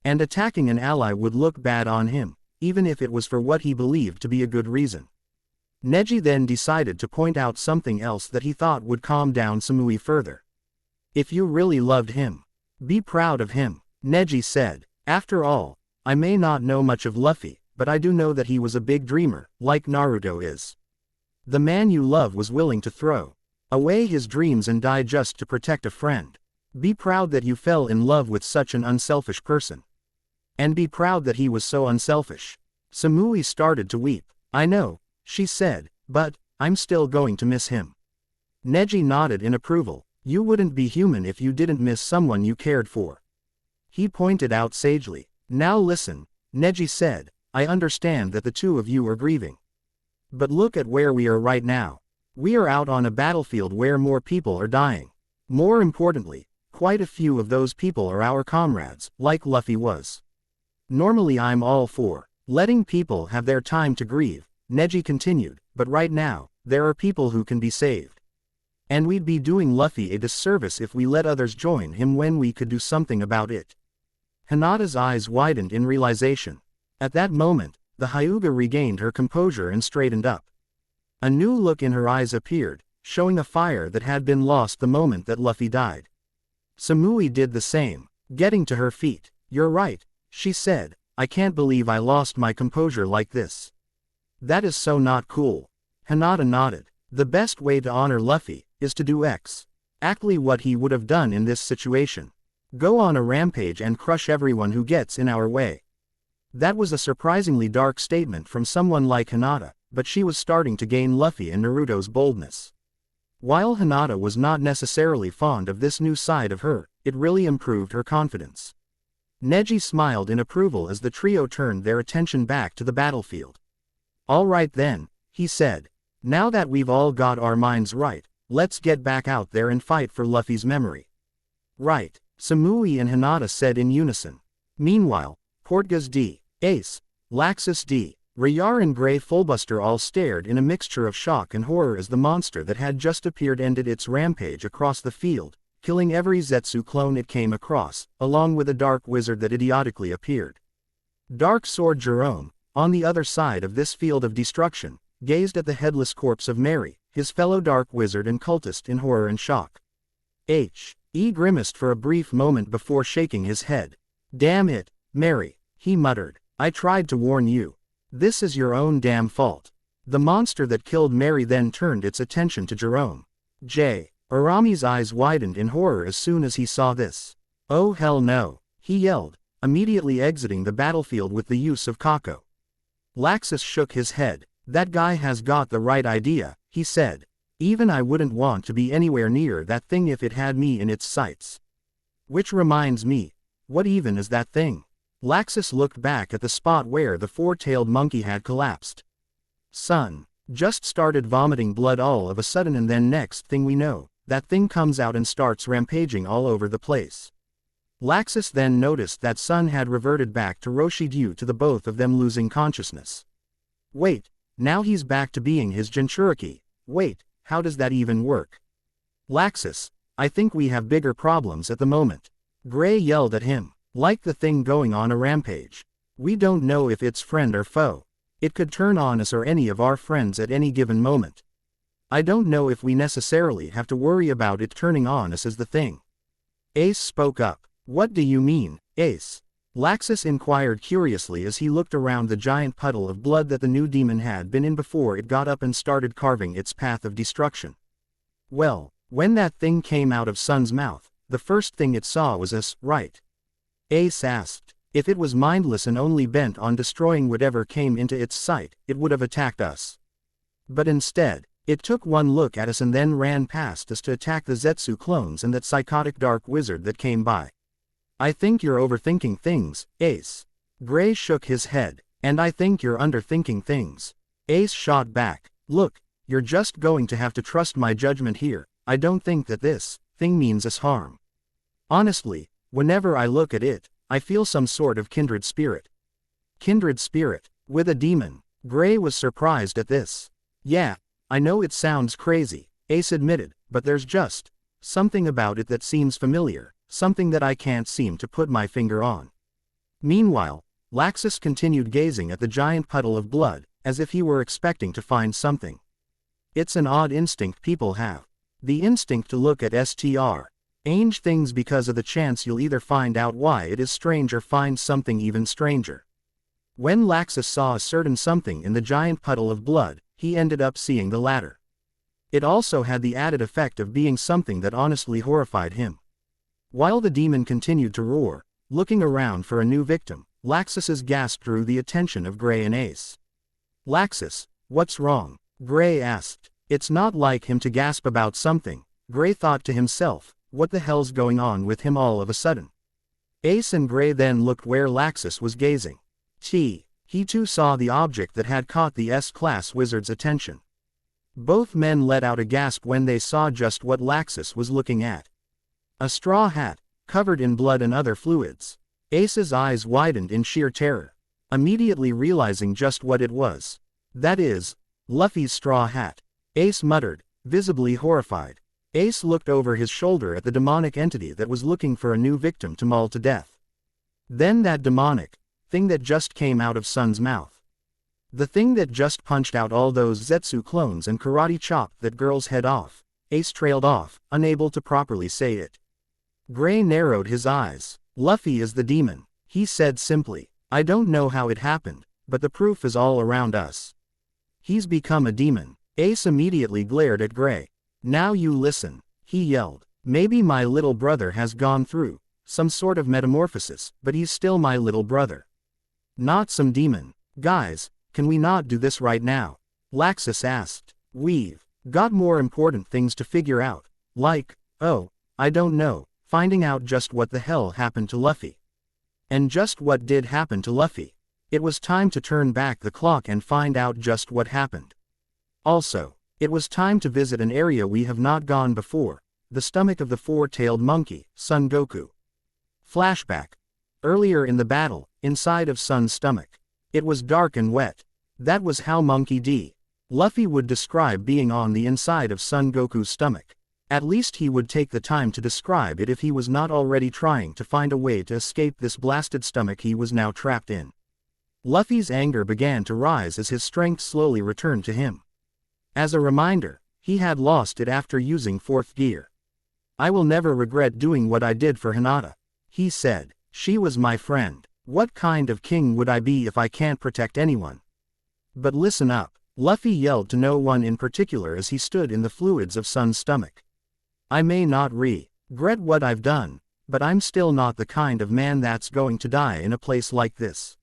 And attacking an ally would look bad on him, even if it was for what he believed to be a good reason. Neji then decided to point out something else that he thought would calm down Samui further. If you really loved him, be proud of him, Neji said. After all, I may not know much of Luffy, but I do know that he was a big dreamer, like Naruto is. The man you love was willing to throw away his dreams and die just to protect a friend. Be proud that you fell in love with such an unselfish person. And be proud that he was so unselfish. Samui started to weep. I know, she said, but I'm still going to miss him. Neji nodded in approval. You wouldn't be human if you didn't miss someone you cared for. He pointed out sagely. Now listen, Neji said, I understand that the two of you are grieving. But look at where we are right now. We are out on a battlefield where more people are dying. More importantly, quite a few of those people are our comrades, like Luffy was. Normally I'm all for letting people have their time to grieve, Neji continued, but right now, there are people who can be saved. And we'd be doing Luffy a disservice if we let others join him when we could do something about it. Hinata's eyes widened in realization. At that moment, the Hyuga regained her composure and straightened up. A new look in her eyes appeared, showing a fire that had been lost the moment that Luffy died. Samui did the same, getting to her feet. You're right, she said, I can't believe I lost my composure like this. That is so not cool. Hinata nodded. The best way to honor Luffy is to do exactly what he would have done in this situation. Go on a rampage and crush everyone who gets in our way. That was a surprisingly dark statement from someone like Hinata, but she was starting to gain Luffy and Naruto's boldness. While Hinata was not necessarily fond of this new side of her, it really improved her confidence. Neji smiled in approval as the trio turned their attention back to the battlefield. All right then, he said. Now that we've all got our minds right, let's get back out there and fight for Luffy's memory. Right, Samui and Hinata said in unison. Meanwhile, Portgas D. Ace, Laxus D. Rayar and Grey Fullbuster all stared in a mixture of shock and horror as the monster that had just appeared ended its rampage across the field, killing every Zetsu clone it came across, along with a dark wizard that idiotically appeared. Dark Sword Jerome, on the other side of this field of destruction, gazed at the headless corpse of Mary, his fellow dark wizard and cultist, in horror and shock. He grimaced for a brief moment before shaking his head. "Damn it, Mary," he muttered. "I tried to warn you. This is your own damn fault." The monster that killed Mary then turned its attention to Jerome. Arami's eyes widened in horror as soon as he saw this. "Oh hell no," he yelled, immediately exiting the battlefield with the use of Kako. Laxus shook his head. "That guy has got the right idea," he said. "Even I wouldn't want to be anywhere near that thing if it had me in its sights. Which reminds me, what even is that thing?" Laxus looked back at the spot where the four-tailed monkey had collapsed. "Son, just started vomiting blood all of a sudden, and then next thing we know, that thing comes out and starts rampaging all over the place." Laxus then noticed that Sun had reverted back to Roshi due to the both of them losing consciousness. Wait, now he's back to being his Jinchuriki. Wait, how does that even work? "Laxus, I think we have bigger problems at the moment." Gray yelled at him. "Like the thing going on a rampage. We don't know if it's friend or foe. It could turn on us or any of our friends at any given moment. I don't know if we necessarily have to worry about it turning on us as the thing." Ace spoke up. "What do you mean, Ace?" Laxus inquired curiously as he looked around the giant puddle of blood that the new demon had been in before it got up and started carving its path of destruction. "Well, when that thing came out of Sun's mouth, the first thing it saw was us, right?" Ace asked. "If it was mindless and only bent on destroying whatever came into its sight, it would have attacked us. But instead, it took one look at us and then ran past us to attack the Zetsu clones and that psychotic dark wizard that came by." "I think you're overthinking things, Ace." Gray shook his head. "And I think you're underthinking things." Ace shot back. "Look, you're just going to have to trust my judgment here. I don't think that this thing means us harm. Honestly, whenever I look at it, I feel some sort of kindred spirit." "Kindred spirit? With a demon?" Gray was surprised at this. "Yeah, I know it sounds crazy," Ace admitted, "but there's just something about it that seems familiar. Something that I can't seem to put my finger on." Meanwhile, Laxus continued gazing at the giant puddle of blood, as if he were expecting to find something. It's an odd instinct people have. The instinct to look at strange things because of the chance you'll either find out why it is strange or find something even stranger. When Laxus saw a certain something in the giant puddle of blood, he ended up seeing the latter. It also had the added effect of being something that honestly horrified him. While the demon continued to roar, looking around for a new victim, Laxus's gasp drew the attention of Gray and Ace. "Laxus, what's wrong?" Gray asked. It's not like him to gasp about something, Gray thought to himself. What the hell's going on with him all of a sudden? Ace and Gray then looked where Laxus was gazing. He too saw the object that had caught the S-class wizard's attention. Both men let out a gasp when they saw just what Laxus was looking at. A straw hat, covered in blood and other fluids. Ace's eyes widened in sheer terror, immediately realizing just what it was. "That is, Luffy's straw hat," Ace muttered, visibly horrified. Ace looked over his shoulder at the demonic entity that was looking for a new victim to maul to death. Then that demonic thing that just came out of Sun's mouth. The thing that just punched out all those Zetsu clones and karate chopped that girl's head off. Ace trailed off, unable to properly say it. Gray narrowed his eyes. "Luffy is the demon," he said simply. "I don't know how it happened, but the proof is all around us. He's become a demon." Ace immediately glared at Gray. "Now you listen," he yelled. "Maybe my little brother has gone through some sort of metamorphosis, but he's still my little brother. Not some demon. Guys, can we not do this right now?" Laxus asked. "We've got more important things to figure out, like, I don't know, finding out just what the hell happened to Luffy." And just what did happen to Luffy? It was time to turn back the clock and find out just what happened. Also, it was time to visit an area we have not gone before, the stomach of the four-tailed monkey, Son Goku. Flashback. Earlier in the battle, inside of Sun's stomach. It was dark and wet. That was how Monkey D. Luffy would describe being on the inside of Son Goku's stomach. At least he would take the time to describe it if he was not already trying to find a way to escape this blasted stomach he was now trapped in. Luffy's anger began to rise as his strength slowly returned to him. As a reminder, he had lost it after using fourth gear. I will never regret doing what I did for Hinata, he said. She was my friend. What kind of king would I be if I can't protect anyone? But listen up, Luffy yelled to no one in particular as he stood in the fluids of Sun's stomach. I may not regret what I've done, but I'm still not the kind of man that's going to die in a place like this.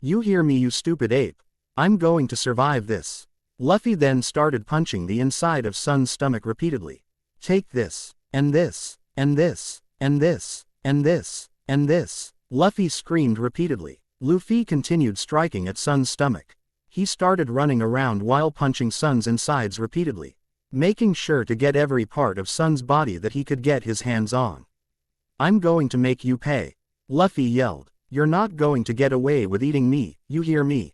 You hear me, you stupid ape? I'm going to survive this. Luffy then started punching the inside of Sun's stomach repeatedly. Take this, and this, and this, and this, and this, and this, Luffy screamed repeatedly. Luffy continued striking at Sun's stomach. He started running around while punching Sun's insides repeatedly, making sure to get every part of Sun's body that he could get his hands on. I'm going to make you pay, Luffy yelled. You're not going to get away with eating me, you hear me?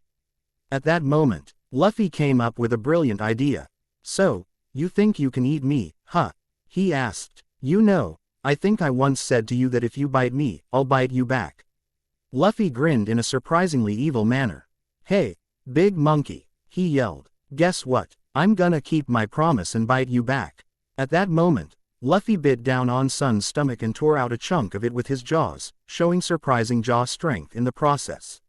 At that moment, Luffy came up with a brilliant idea. So, you think you can eat me, huh? He asked. You know, I think I once said to you that if you bite me, I'll bite you back. Luffy grinned in a surprisingly evil manner. Hey, big monkey, he yelled. Guess what? I'm gonna keep my promise and bite you back. At that moment, Luffy bit down on Sun's stomach and tore out a chunk of it with his jaws, showing surprising jaw strength in the process.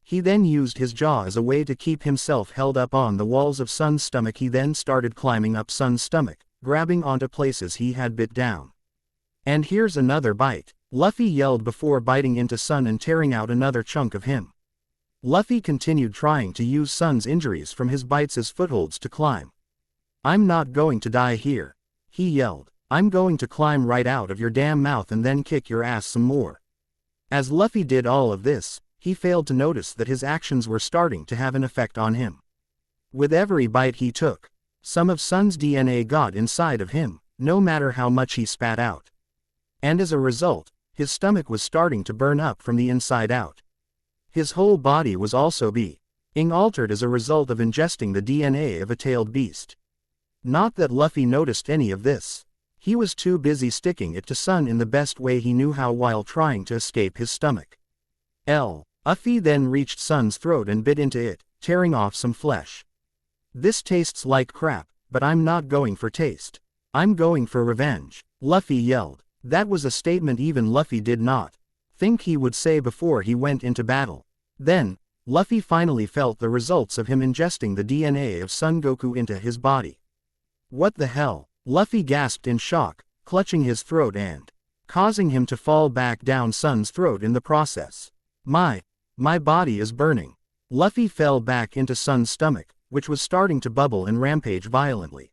He then used his jaw as a way to keep himself held up on the walls of Sun's stomach. He then started climbing up Sun's stomach, grabbing onto places he had bit down. And here's another bite, Luffy yelled before biting into Sun and tearing out another chunk of him. Luffy continued trying to use Sun's injuries from his bites as footholds to climb. I'm not going to die here, he yelled. I'm going to climb right out of your damn mouth and then kick your ass some more. As Luffy did all of this, he failed to notice that his actions were starting to have an effect on him. With every bite he took, some of Sun's DNA got inside of him, no matter how much he spat out. And as a result, his stomach was starting to burn up from the inside out. His whole body was also being altered as a result of ingesting the DNA of a tailed beast. Not that Luffy noticed any of this. He was too busy sticking it to Sun in the best way he knew how while trying to escape his stomach. Luffy then reached Sun's throat and bit into it, tearing off some flesh. This tastes like crap, but I'm not going for taste. I'm going for revenge, Luffy yelled. That was a statement even Luffy did not think he would say before he went into battle. Then, Luffy finally felt the results of him ingesting the DNA of Son Goku into his body. What the hell? Luffy gasped in shock, clutching his throat and causing him to fall back down Sun's throat in the process. My body is burning. Luffy fell back into Sun's stomach, which was starting to bubble and rampage violently.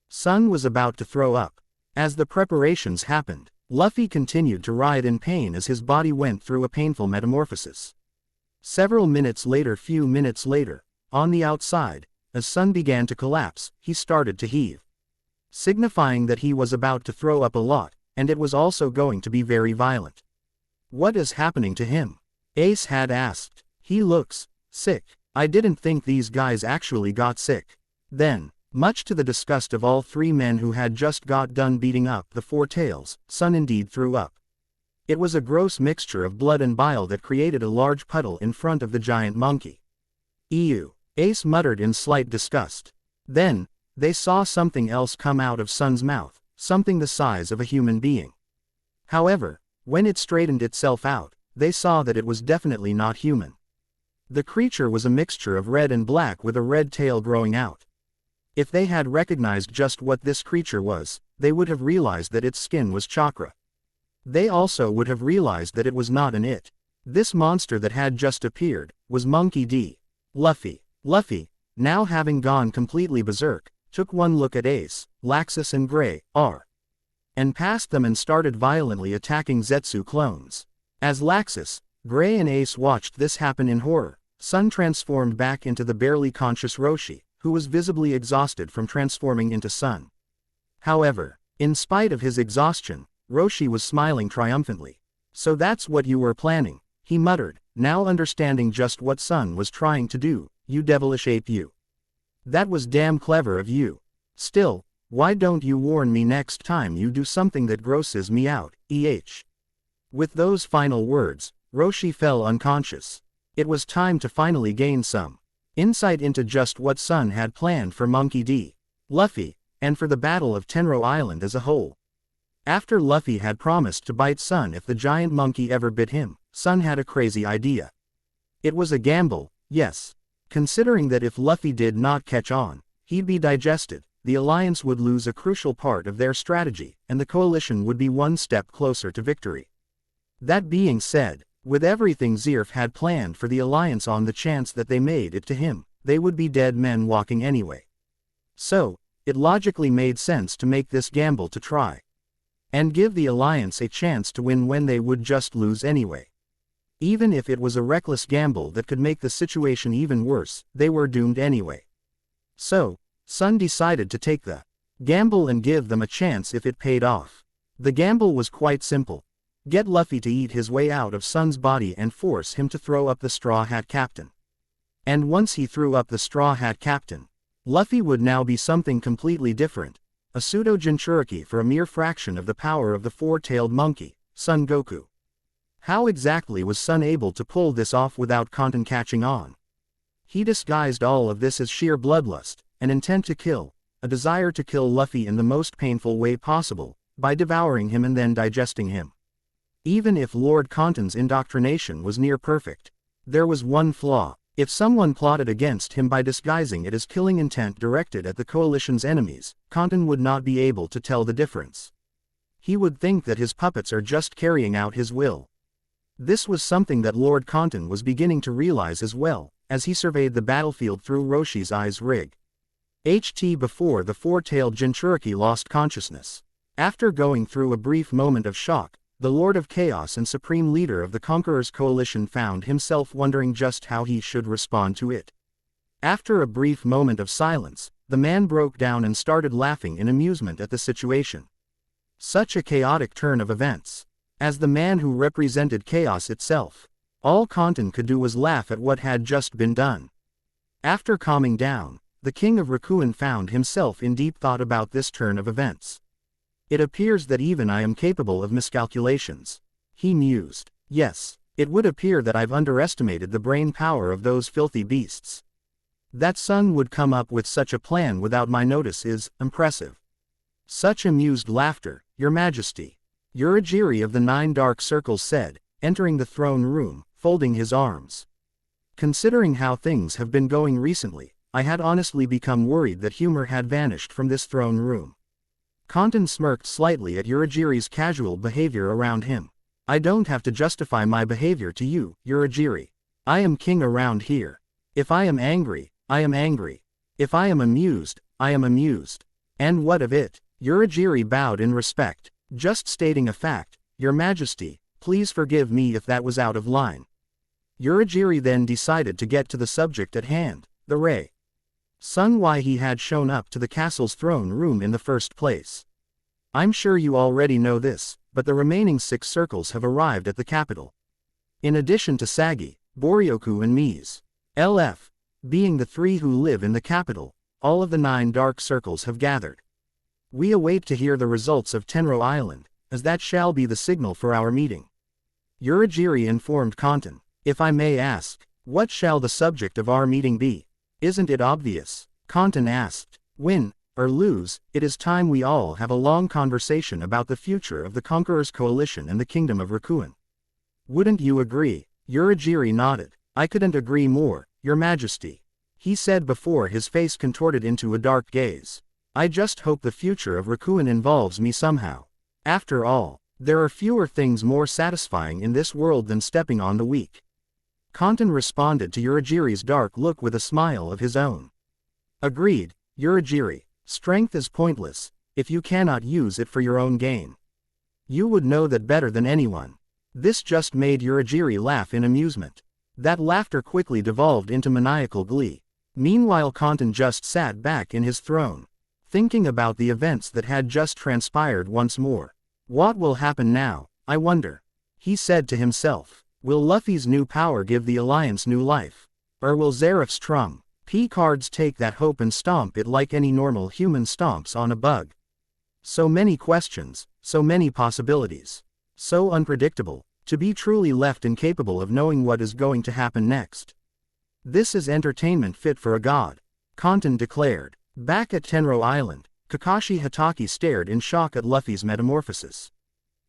Sun was about to throw up. As the preparations happened, Luffy continued to writhe in pain as his body went through a painful metamorphosis. Few minutes later, on the outside, as Sun began to collapse, he started to heave, signifying that he was about to throw up a lot, and it was also going to be very violent. What is happening to him? Ace had asked. He looks sick. I didn't think these guys actually got sick. Then, much to the disgust of all three men who had just got done beating up the Four Tails, Sun indeed threw up. It was a gross mixture of blood and bile that created a large puddle in front of the giant monkey. Ew, Ace muttered in slight disgust. Then, they saw something else come out of Sun's mouth, something the size of a human being. However, when it straightened itself out, they saw that it was definitely not human. The creature was a mixture of red and black with a red tail growing out. If they had recognized just what this creature was, they would have realized that its skin was chakra. They also would have realized that it was not an it. This monster that had just appeared was Monkey D. Luffy, now having gone completely berserk, took one look at Ace, Laxus and Gray, and passed them and started violently attacking Zetsu clones. As Laxus, Gray and Ace watched this happen in horror, Sun transformed back into the barely conscious Roshi, who was visibly exhausted from transforming into Sun. However, in spite of his exhaustion, Roshi was smiling triumphantly. So that's what you were planning, he muttered, now understanding just what Sun was trying to do. you devilish ape you. That was damn clever of you. Still, why don't you warn me next time you do something that grosses me out, With those final words, Roshi fell unconscious. It was time to finally gain some insight into just what Sun had planned for Monkey D. Luffy, and for the Battle of Tenro Island as a whole. After Luffy had promised to bite Sun if the giant monkey ever bit him, Sun had a crazy idea. It was a gamble, yes. Considering that if Luffy did not catch on, he'd be digested, the Alliance would lose a crucial part of their strategy, and the coalition would be one step closer to victory. That being said, with everything Zerf had planned for the Alliance on the chance that they made it to him, they would be dead men walking anyway. So, it logically made sense to make this gamble to try and give the Alliance a chance to win when they would just lose anyway. Even if it was a reckless gamble that could make the situation even worse, they were doomed anyway. So, Sun decided to take the gamble and give them a chance if it paid off. The gamble was quite simple. Get Luffy to eat his way out of Sun's body and force him to throw up the Straw Hat Captain. And once he threw up the Straw Hat Captain, Luffy would now be something completely different, a pseudo-Jinchuriki for a mere fraction of the power of the four-tailed monkey, Son Goku. How exactly was Sun able to pull this off without Conton catching on? He disguised all of this as sheer bloodlust, an intent to kill, a desire to kill Luffy in the most painful way possible, by devouring him and then digesting him. Even if Lord Conton's indoctrination was near perfect, there was one flaw. If someone plotted against him by disguising it as killing intent directed at the coalition's enemies, Conton would not be able to tell the difference. He would think that his puppets are just carrying out his will. This was something that Lord Conton was beginning to realize as well, as he surveyed the battlefield through Roshi's eyes rig. Before the four-tailed Jinchuriki lost consciousness. After going through a brief moment of shock, the Lord of Chaos and Supreme Leader of the Conqueror's Coalition found himself wondering just how he should respond to it. After a brief moment of silence, the man broke down and started laughing in amusement at the situation. Such a chaotic turn of events. As the man who represented chaos itself, all Conton could do was laugh at what had just been done. After calming down, the King of Raccoon found himself in deep thought about this turn of events. It appears that even I am capable of miscalculations, he mused. Yes, it would appear that I've underestimated the brain power of those filthy beasts. That Sun would come up with such a plan without my notice is impressive. Such amused laughter, Your Majesty. Urajiri of the 9 Dark Circles said, entering the throne room, folding his arms. Considering how things have been going recently, I had honestly become worried that humor had vanished from this throne room. Conton smirked slightly at Urajiri's casual behavior around him. I don't have to justify my behavior to you, Urajiri. I am king around here. If I am angry, I am angry. If I am amused, I am amused. And what of it? Urajiri bowed in respect. Just stating a fact, Your Majesty, please forgive me if that was out of line. Urajiri then decided to get to the subject at hand, the Ray. Sun, why he had shown up to the castle's throne room in the first place. I'm sure you already know this, but the remaining 6 circles have arrived at the capital. In addition to Sagi, Boryoku and Mise, LF, being the 3 who live in the capital, all of the 9 dark circles have gathered. We await to hear the results of Tenro Island, as that shall be the signal for our meeting. Urajiri informed Conton. If I may ask, what shall the subject of our meeting be? Isn't it obvious? Conton asked. Win or lose, it is time we all have a long conversation about the future of the Conqueror's Coalition and the Kingdom of Raccoon. Wouldn't you agree? Urajiri nodded. I couldn't agree more, Your Majesty. He said before his face contorted into a dark gaze. I just hope the future of Raccoon involves me somehow. After all, there are fewer things more satisfying in this world than stepping on the weak. Conton responded to Urajiri's dark look with a smile of his own. Agreed, Urajiri. Strength is pointless, if you cannot use it for your own gain. You would know that better than anyone. This just made Urajiri laugh in amusement. That laughter quickly devolved into maniacal glee. Meanwhile Conton just sat back in his throne, thinking about the events that had just transpired once more. What will happen now, I wonder? He said to himself. Will Luffy's new power give the Alliance new life? Or will Zaref's Trung P cards take that hope and stomp it like any normal human stomps on a bug? So many questions, so many possibilities. So unpredictable, to be truly left incapable of knowing what is going to happen next. This is entertainment fit for a god, Kantan declared. Back at Tenro Island, Kakashi Hatake stared in shock at Luffy's metamorphosis.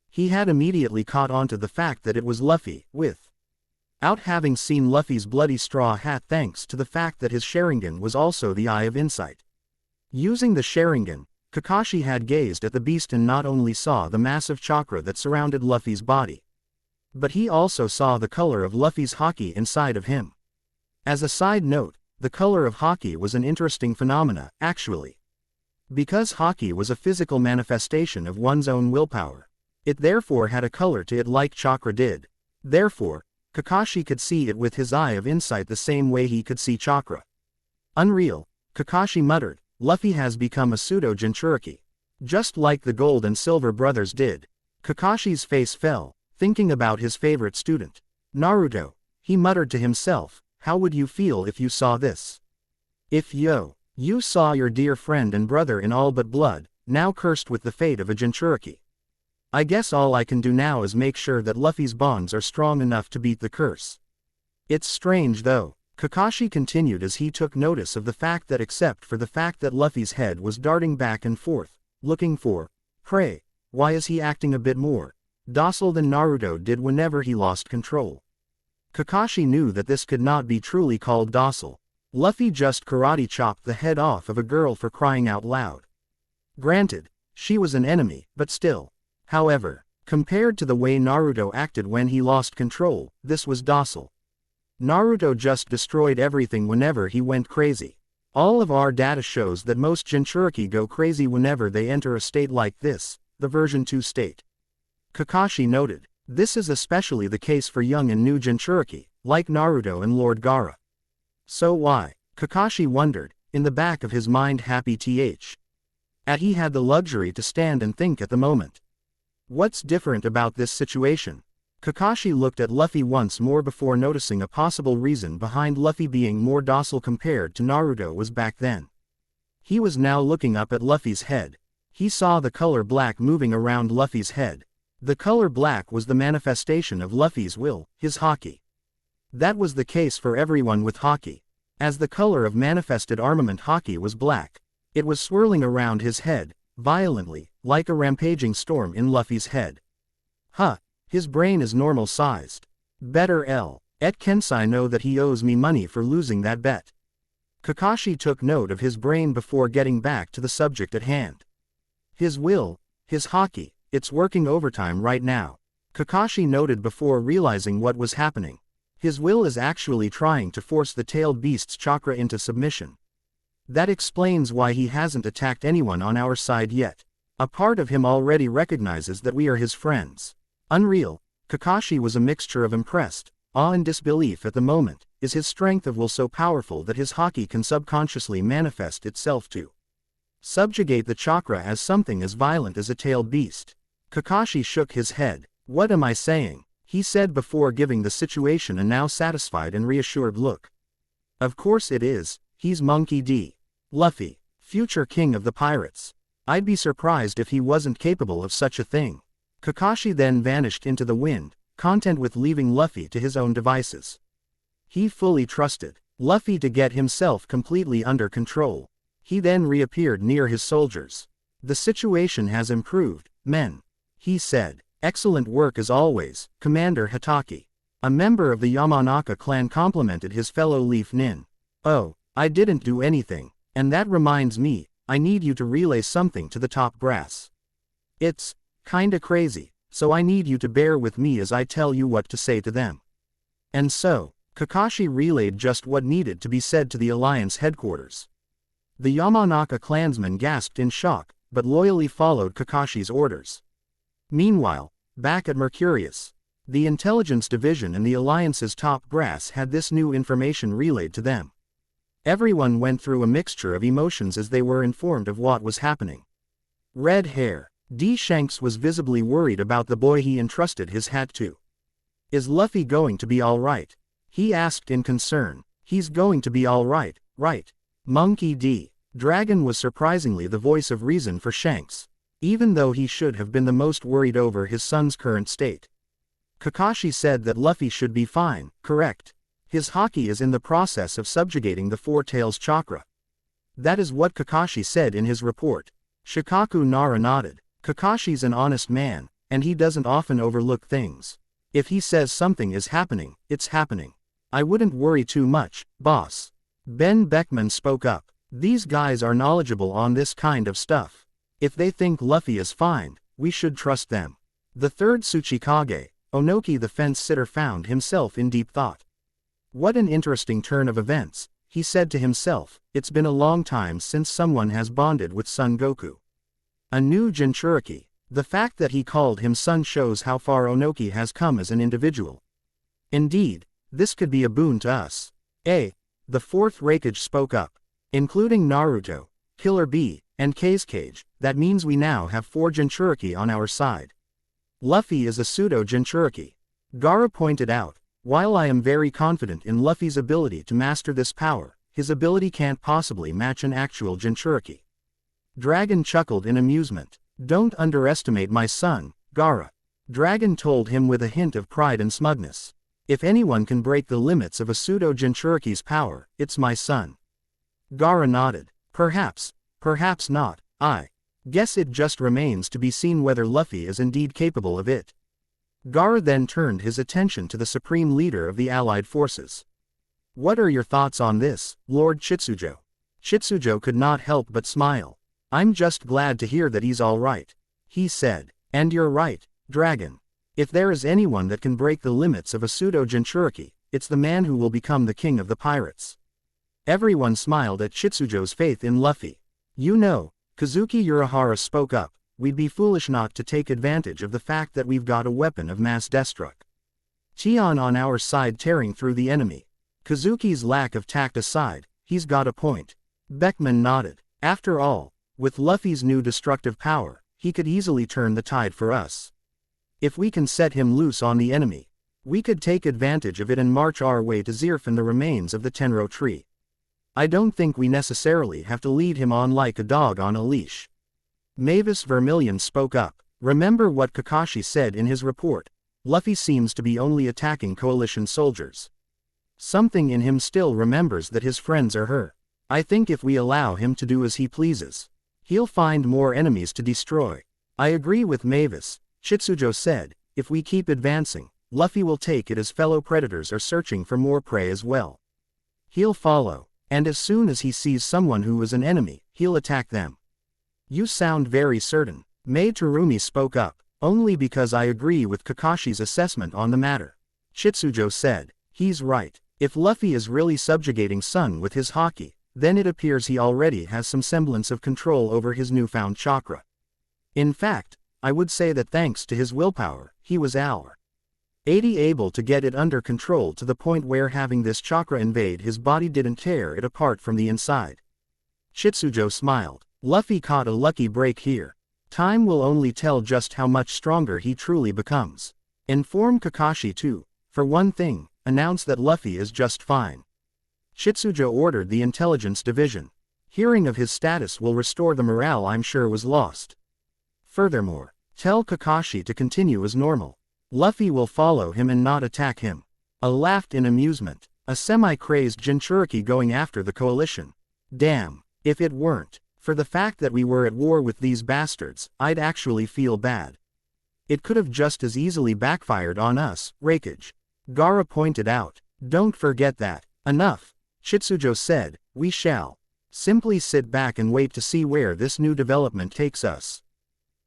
He had immediately caught on to the fact that it was Luffy, without having seen Luffy's bloody straw hat thanks to the fact that his Sharingan was also the Eye of Insight. Using the Sharingan, Kakashi had gazed at the beast and not only saw the massive chakra that surrounded Luffy's body, but he also saw the color of Luffy's haki inside of him. As a side note, the color of haki was an interesting phenomena, actually. Because haki was a physical manifestation of one's own willpower, it therefore had a color to it like chakra did. Therefore, Kakashi could see it with his Eye of Insight the same way he could see chakra. Unreal, Kakashi muttered. Luffy has become a pseudo-Jinchuriki. Just like the Gold and Silver brothers did. Kakashi's face fell, thinking about his favorite student, Naruto. He muttered to himself, how would you feel if you saw this? If you saw your dear friend and brother in all but blood, now cursed with the fate of a Jinchuriki. I guess all I can do now is make sure that Luffy's bonds are strong enough to beat the curse. It's strange though, Kakashi continued as he took notice of the fact that except for the fact that Luffy's head was darting back and forth, looking for prey, why is he acting a bit more docile than Naruto did whenever he lost control? Kakashi knew that this could not be truly called docile. Luffy just karate chopped the head off of a girl for crying out loud. Granted, she was an enemy, but still. However, compared to the way Naruto acted when he lost control, this was docile. Naruto just destroyed everything whenever he went crazy. All of our data shows that most Jinchuriki go crazy whenever they enter a state like this, the version 2 state. Kakashi noted, this is especially the case for young and new Jinchuriki, like Naruto and Lord Gaara. So why? Kakashi wondered, in the back of his mind happy he had the luxury to stand and think at the moment. What's different about this situation? Kakashi looked at Luffy once more before noticing a possible reason behind Luffy being more docile compared to Naruto was back then. He was now looking up at Luffy's head. He saw the color black moving around Luffy's head. The color black was the manifestation of Luffy's will, his haki. That was the case for everyone with haki. As the color of manifested armament haki was black, it was swirling around his head, violently, like a rampaging storm in Luffy's head. His brain is normal sized. Better et Kensai know that he owes me money for losing that bet. Kakashi took note of his brain before getting back to the subject at hand. His will, his haki, it's working overtime right now. Kakashi noted before realizing what was happening. His will is actually trying to force the tailed beast's chakra into submission. That explains why he hasn't attacked anyone on our side yet. A part of him already recognizes that we are his friends. Unreal, Kakashi was a mixture of impressed, awe and disbelief at the moment. Is his strength of will so powerful that his haki can subconsciously manifest itself to subjugate the chakra as something as violent as a tailed beast? Kakashi shook his head. What am I saying? He said before giving the situation a now satisfied and reassured look. Of course it is, he's Monkey D. Luffy, future king of the pirates. I'd be surprised if he wasn't capable of such a thing. Kakashi then vanished into the wind, content with leaving Luffy to his own devices. He fully trusted Luffy to get himself completely under control. He then reappeared near his soldiers. The situation has improved, men. He said, excellent work as always, Commander Hatake. A member of the Yamanaka clan complimented his fellow Leaf Nin. Oh, I didn't do anything, and that reminds me, I need you to relay something to the top brass. It's kinda crazy, so I need you to bear with me as I tell you what to say to them. And so, Kakashi relayed just what needed to be said to the Alliance headquarters. The Yamanaka clansmen gasped in shock, but loyally followed Kakashi's orders. Meanwhile, back at Mercurius, the intelligence division and the Alliance's top brass had this new information relayed to them. Everyone went through a mixture of emotions as they were informed of what was happening. Red hair. D. Shanks was visibly worried about the boy he entrusted his hat to. Is Luffy going to be alright? He asked in concern. He's going to be all right, right? Monkey D. Dragon was surprisingly the voice of reason for Shanks, even though he should have been the most worried over his son's current state. Kakashi said that Luffy should be fine, correct? His haki is in the process of subjugating the Four Tails chakra. That is what Kakashi said in his report. Shikaku Nara nodded. Kakashi's an honest man, and he doesn't often overlook things. If he says something is happening, it's happening. I wouldn't worry too much, boss. Ben Beckman spoke up. These guys are knowledgeable on this kind of stuff. If they think Luffy is fine, we should trust them. The third Tsuchikage, Onoki the fence-sitter, found himself in deep thought. What an interesting turn of events, he said to himself. It's been a long time since someone has bonded with Son Goku. A new Jinchuriki. The fact that he called him son shows how far Onoki has come as an individual. Indeed, this could be a boon to us. The fourth Raikage spoke up. Including Naruto, Killer Bee, and Kazekage, that means we now have 4 Jinchuriki on our side. Luffy is a pseudo-Jinchuriki. Gaara pointed out, while I am very confident in Luffy's ability to master this power, his ability can't possibly match an actual Jinchuriki. Dragon chuckled in amusement. Don't underestimate my son, Gaara. Dragon told him with a hint of pride and smugness. If anyone can break the limits of a pseudo-Jinchuriki's power, it's my son. Gaara nodded. Perhaps, perhaps not. I guess it just remains to be seen whether Luffy is indeed capable of it. Gaara then turned his attention to the supreme leader of the allied forces. What are your thoughts on this, Lord Chitsujo? Chitsujo could not help but smile. I'm just glad to hear that he's all right, he said. And you're right, Dragon. If there is anyone that can break the limits of a pseudo-Jinchuriki, it's the man who will become the king of the pirates. Everyone smiled at Chitsujo's faith in Luffy. You know, Kazuki Urahara spoke up, we'd be foolish not to take advantage of the fact that we've got a weapon of mass destruct. Tion on our side tearing through the enemy. Kazuki's lack of tact aside, he's got a point. Beckman nodded. After all, with Luffy's new destructive power, he could easily turn the tide for us. If we can set him loose on the enemy, we could take advantage of it and march our way to Zirf and the remains of the Tenro tree. I don't think we necessarily have to lead him on like a dog on a leash. Mavis Vermilion spoke up. Remember what Kakashi said in his report. Luffy seems to be only attacking coalition soldiers. Something in him still remembers that his friends are her. I think if we allow him to do as he pleases, he'll find more enemies to destroy. I agree with Mavis, Chitsujo said. If we keep advancing, Luffy will take it as fellow predators are searching for more prey as well. He'll follow, and as soon as he sees someone who is an enemy, he'll attack them. You sound very certain. Mei Terumi spoke up. Only because I agree with Kakashi's assessment on the matter. Chitsujo said. He's right. If Luffy is really subjugating Sun with his haki, then it appears he already has some semblance of control over his newfound chakra. In fact, I would say that thanks to his willpower, he was already able to get it under control to the point where having this chakra invade his body didn't tear it apart from the inside. Chitsujo smiled. Luffy caught a lucky break here. Time will only tell just how much stronger he truly becomes. Inform Kakashi too. For one thing, announce that Luffy is just fine. Chitsujo ordered the intelligence division. Hearing of his status will restore the morale I'm sure was lost. Furthermore, tell Kakashi to continue as normal. Luffy will follow him and not attack him. I laughed in amusement. A semi-crazed Jinchuriki going after the coalition. Damn, if it weren't for the fact that we were at war with these bastards, I'd actually feel bad. It could have just as easily backfired on us, Raikage. Gaara pointed out. Don't forget that. Enough, Chitsujo said. We shall simply sit back and wait to see where this new development takes us.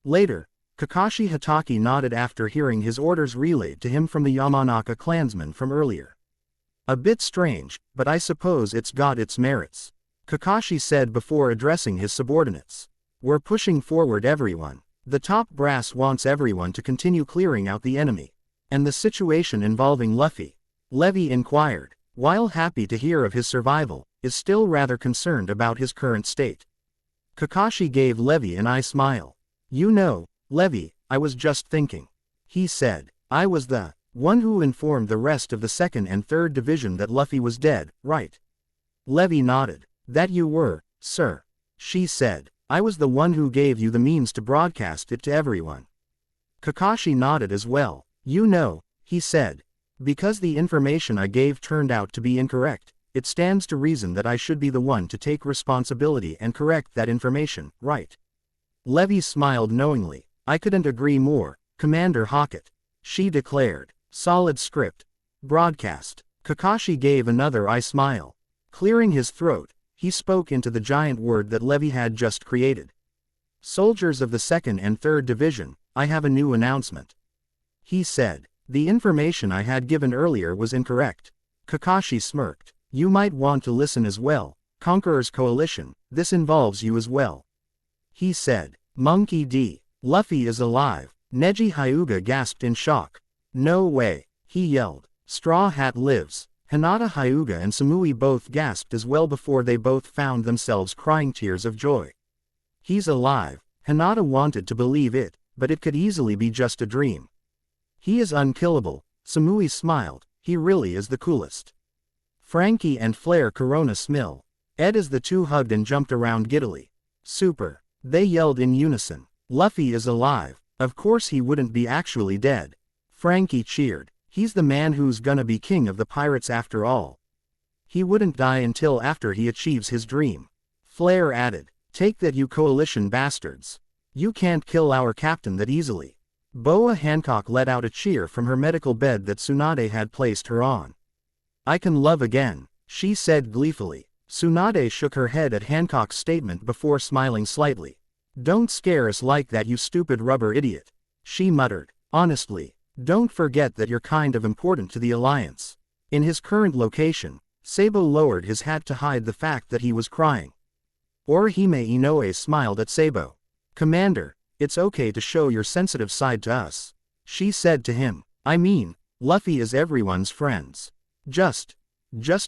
Later, Kakashi Hatake nodded after hearing his orders relayed to him from the Yamanaka clansmen from earlier. A bit strange, but I suppose it's got its merits. Kakashi said before addressing his subordinates. We're pushing forward everyone. The top brass wants everyone to continue clearing out the enemy. And the situation involving Luffy, Levi inquired, while happy to hear of his survival, is still rather concerned about his current state. Kakashi gave Levi an eye smile. You know, Levi, I was just thinking. He said. I was the One who informed the rest of the 2nd and 3rd Division that Luffy was dead, right? Levi nodded. That you were, sir. She said. I was the one who gave you the means to broadcast it to everyone. Kakashi nodded as well. You know, he said. Because the information I gave turned out to be incorrect, it stands to reason that I should be the one to take responsibility and correct that information, right? Levi smiled knowingly. I couldn't agree more, Commander Hockett. She declared. Solid script. Broadcast. Kakashi gave another eye smile. Clearing his throat, he spoke into the giant word that Levi had just created. Soldiers of the 2nd and 3rd Division, I have a new announcement. He said. The information I had given earlier was incorrect. Kakashi smirked. You might want to listen as well, Conqueror's Coalition, this involves you as well. He said. Monkey D. Luffy is alive. Neji Hyuga gasped in shock. No way, he yelled. Straw Hat lives. Hinata Hyuga and Samui both gasped as well before they both found themselves crying tears of joy. He's alive. Hinata wanted to believe it, but it could easily be just a dream. He is unkillable, Samui smiled, he really is the coolest. Frankie and Flare Corona Smill. Ed as the two hugged and jumped around giddily. Super. They yelled in unison. Luffy is alive, of course he wouldn't be actually dead. Frankie cheered. He's the man who's gonna be king of the pirates after all. He wouldn't die until after he achieves his dream. Flare added. Take that you coalition bastards. You can't kill our captain that easily. Boa Hancock let out a cheer from her medical bed that Tsunade had placed her on. I can love again, she said gleefully. Tsunade shook her head at Hancock's statement before smiling slightly. Don't scare us like that, you stupid rubber idiot. She muttered. Honestly, don't forget that you're kind of important to the Alliance. In his current location, Sabo lowered his hat to hide the fact that he was crying. Orihime Inoue smiled at Sabo. Commander, it's okay to show your sensitive side to us. She said to him. I mean, Luffy is everyone's friends. Just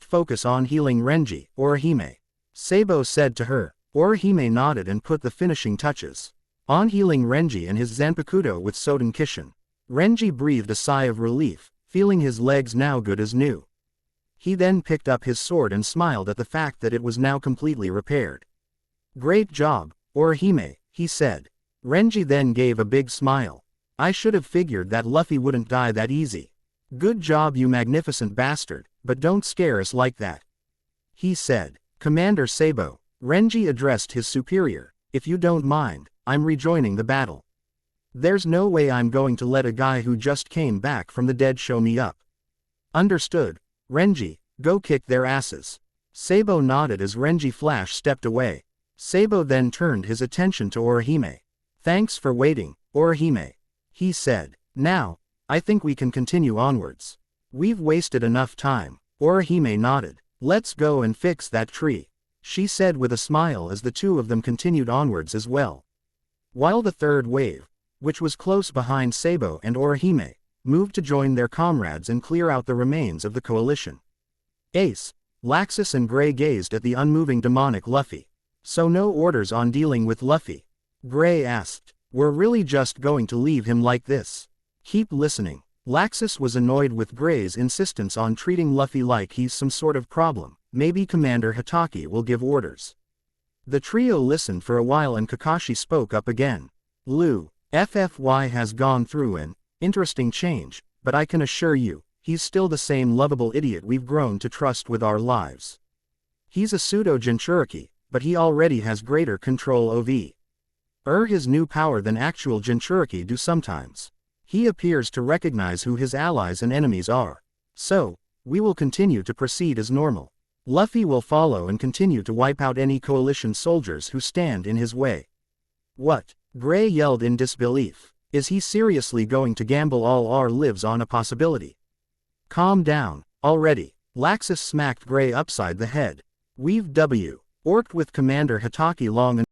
focus on healing Renji, Orihime. Sabo said to her. Orihime nodded and put the finishing touches on healing Renji and his Zanpakuto with Soden Kishin. Renji breathed a sigh of relief, feeling his legs now good as new. He then picked up his sword and smiled at the fact that it was now completely repaired. Great job, Orihime, he said. Renji then gave a big smile. I should have figured that Luffy wouldn't die that easy. Good job, you magnificent bastard, but don't scare us like that. He said. Commander Sabo, Renji addressed his superior. If you don't mind, I'm rejoining the battle. There's no way I'm going to let a guy who just came back from the dead show me up. Understood. Renji, go kick their asses. Sabo nodded as Renji Flash stepped away. Sabo then turned his attention to Orihime. Thanks for waiting, Orihime. He said. Now, I think we can continue onwards. We've wasted enough time. Orihime nodded. Let's go and fix that tree. She said with a smile as the two of them continued onwards as well. While the third wave, which was close behind Sabo and Orihime, moved to join their comrades and clear out the remains of the coalition. Ace, Laxus and Gray gazed at the unmoving demonic Luffy. So no orders on dealing with Luffy? Gray asked. We're really just going to leave him like this? Keep listening. Laxus was annoyed with Gray's insistence on treating Luffy like he's some sort of problem. Maybe Commander Hatake will give orders. The trio listened for a while and Kakashi spoke up again. Lou, FFY has gone through an interesting change, but I can assure you, he's still the same lovable idiot we've grown to trust with our lives. He's a pseudo-Jinchuriki, but he already has greater control over his new power than actual Jinchuriki do sometimes. He appears to recognize who his allies and enemies are. So, we will continue to proceed as normal. Luffy will follow and continue to wipe out any coalition soldiers who stand in his way. What? Gray yelled in disbelief. Is he seriously going to gamble all our lives on a possibility? Calm down, already. Laxus smacked Gray upside the head. We've orked with Commander Hatake long enough.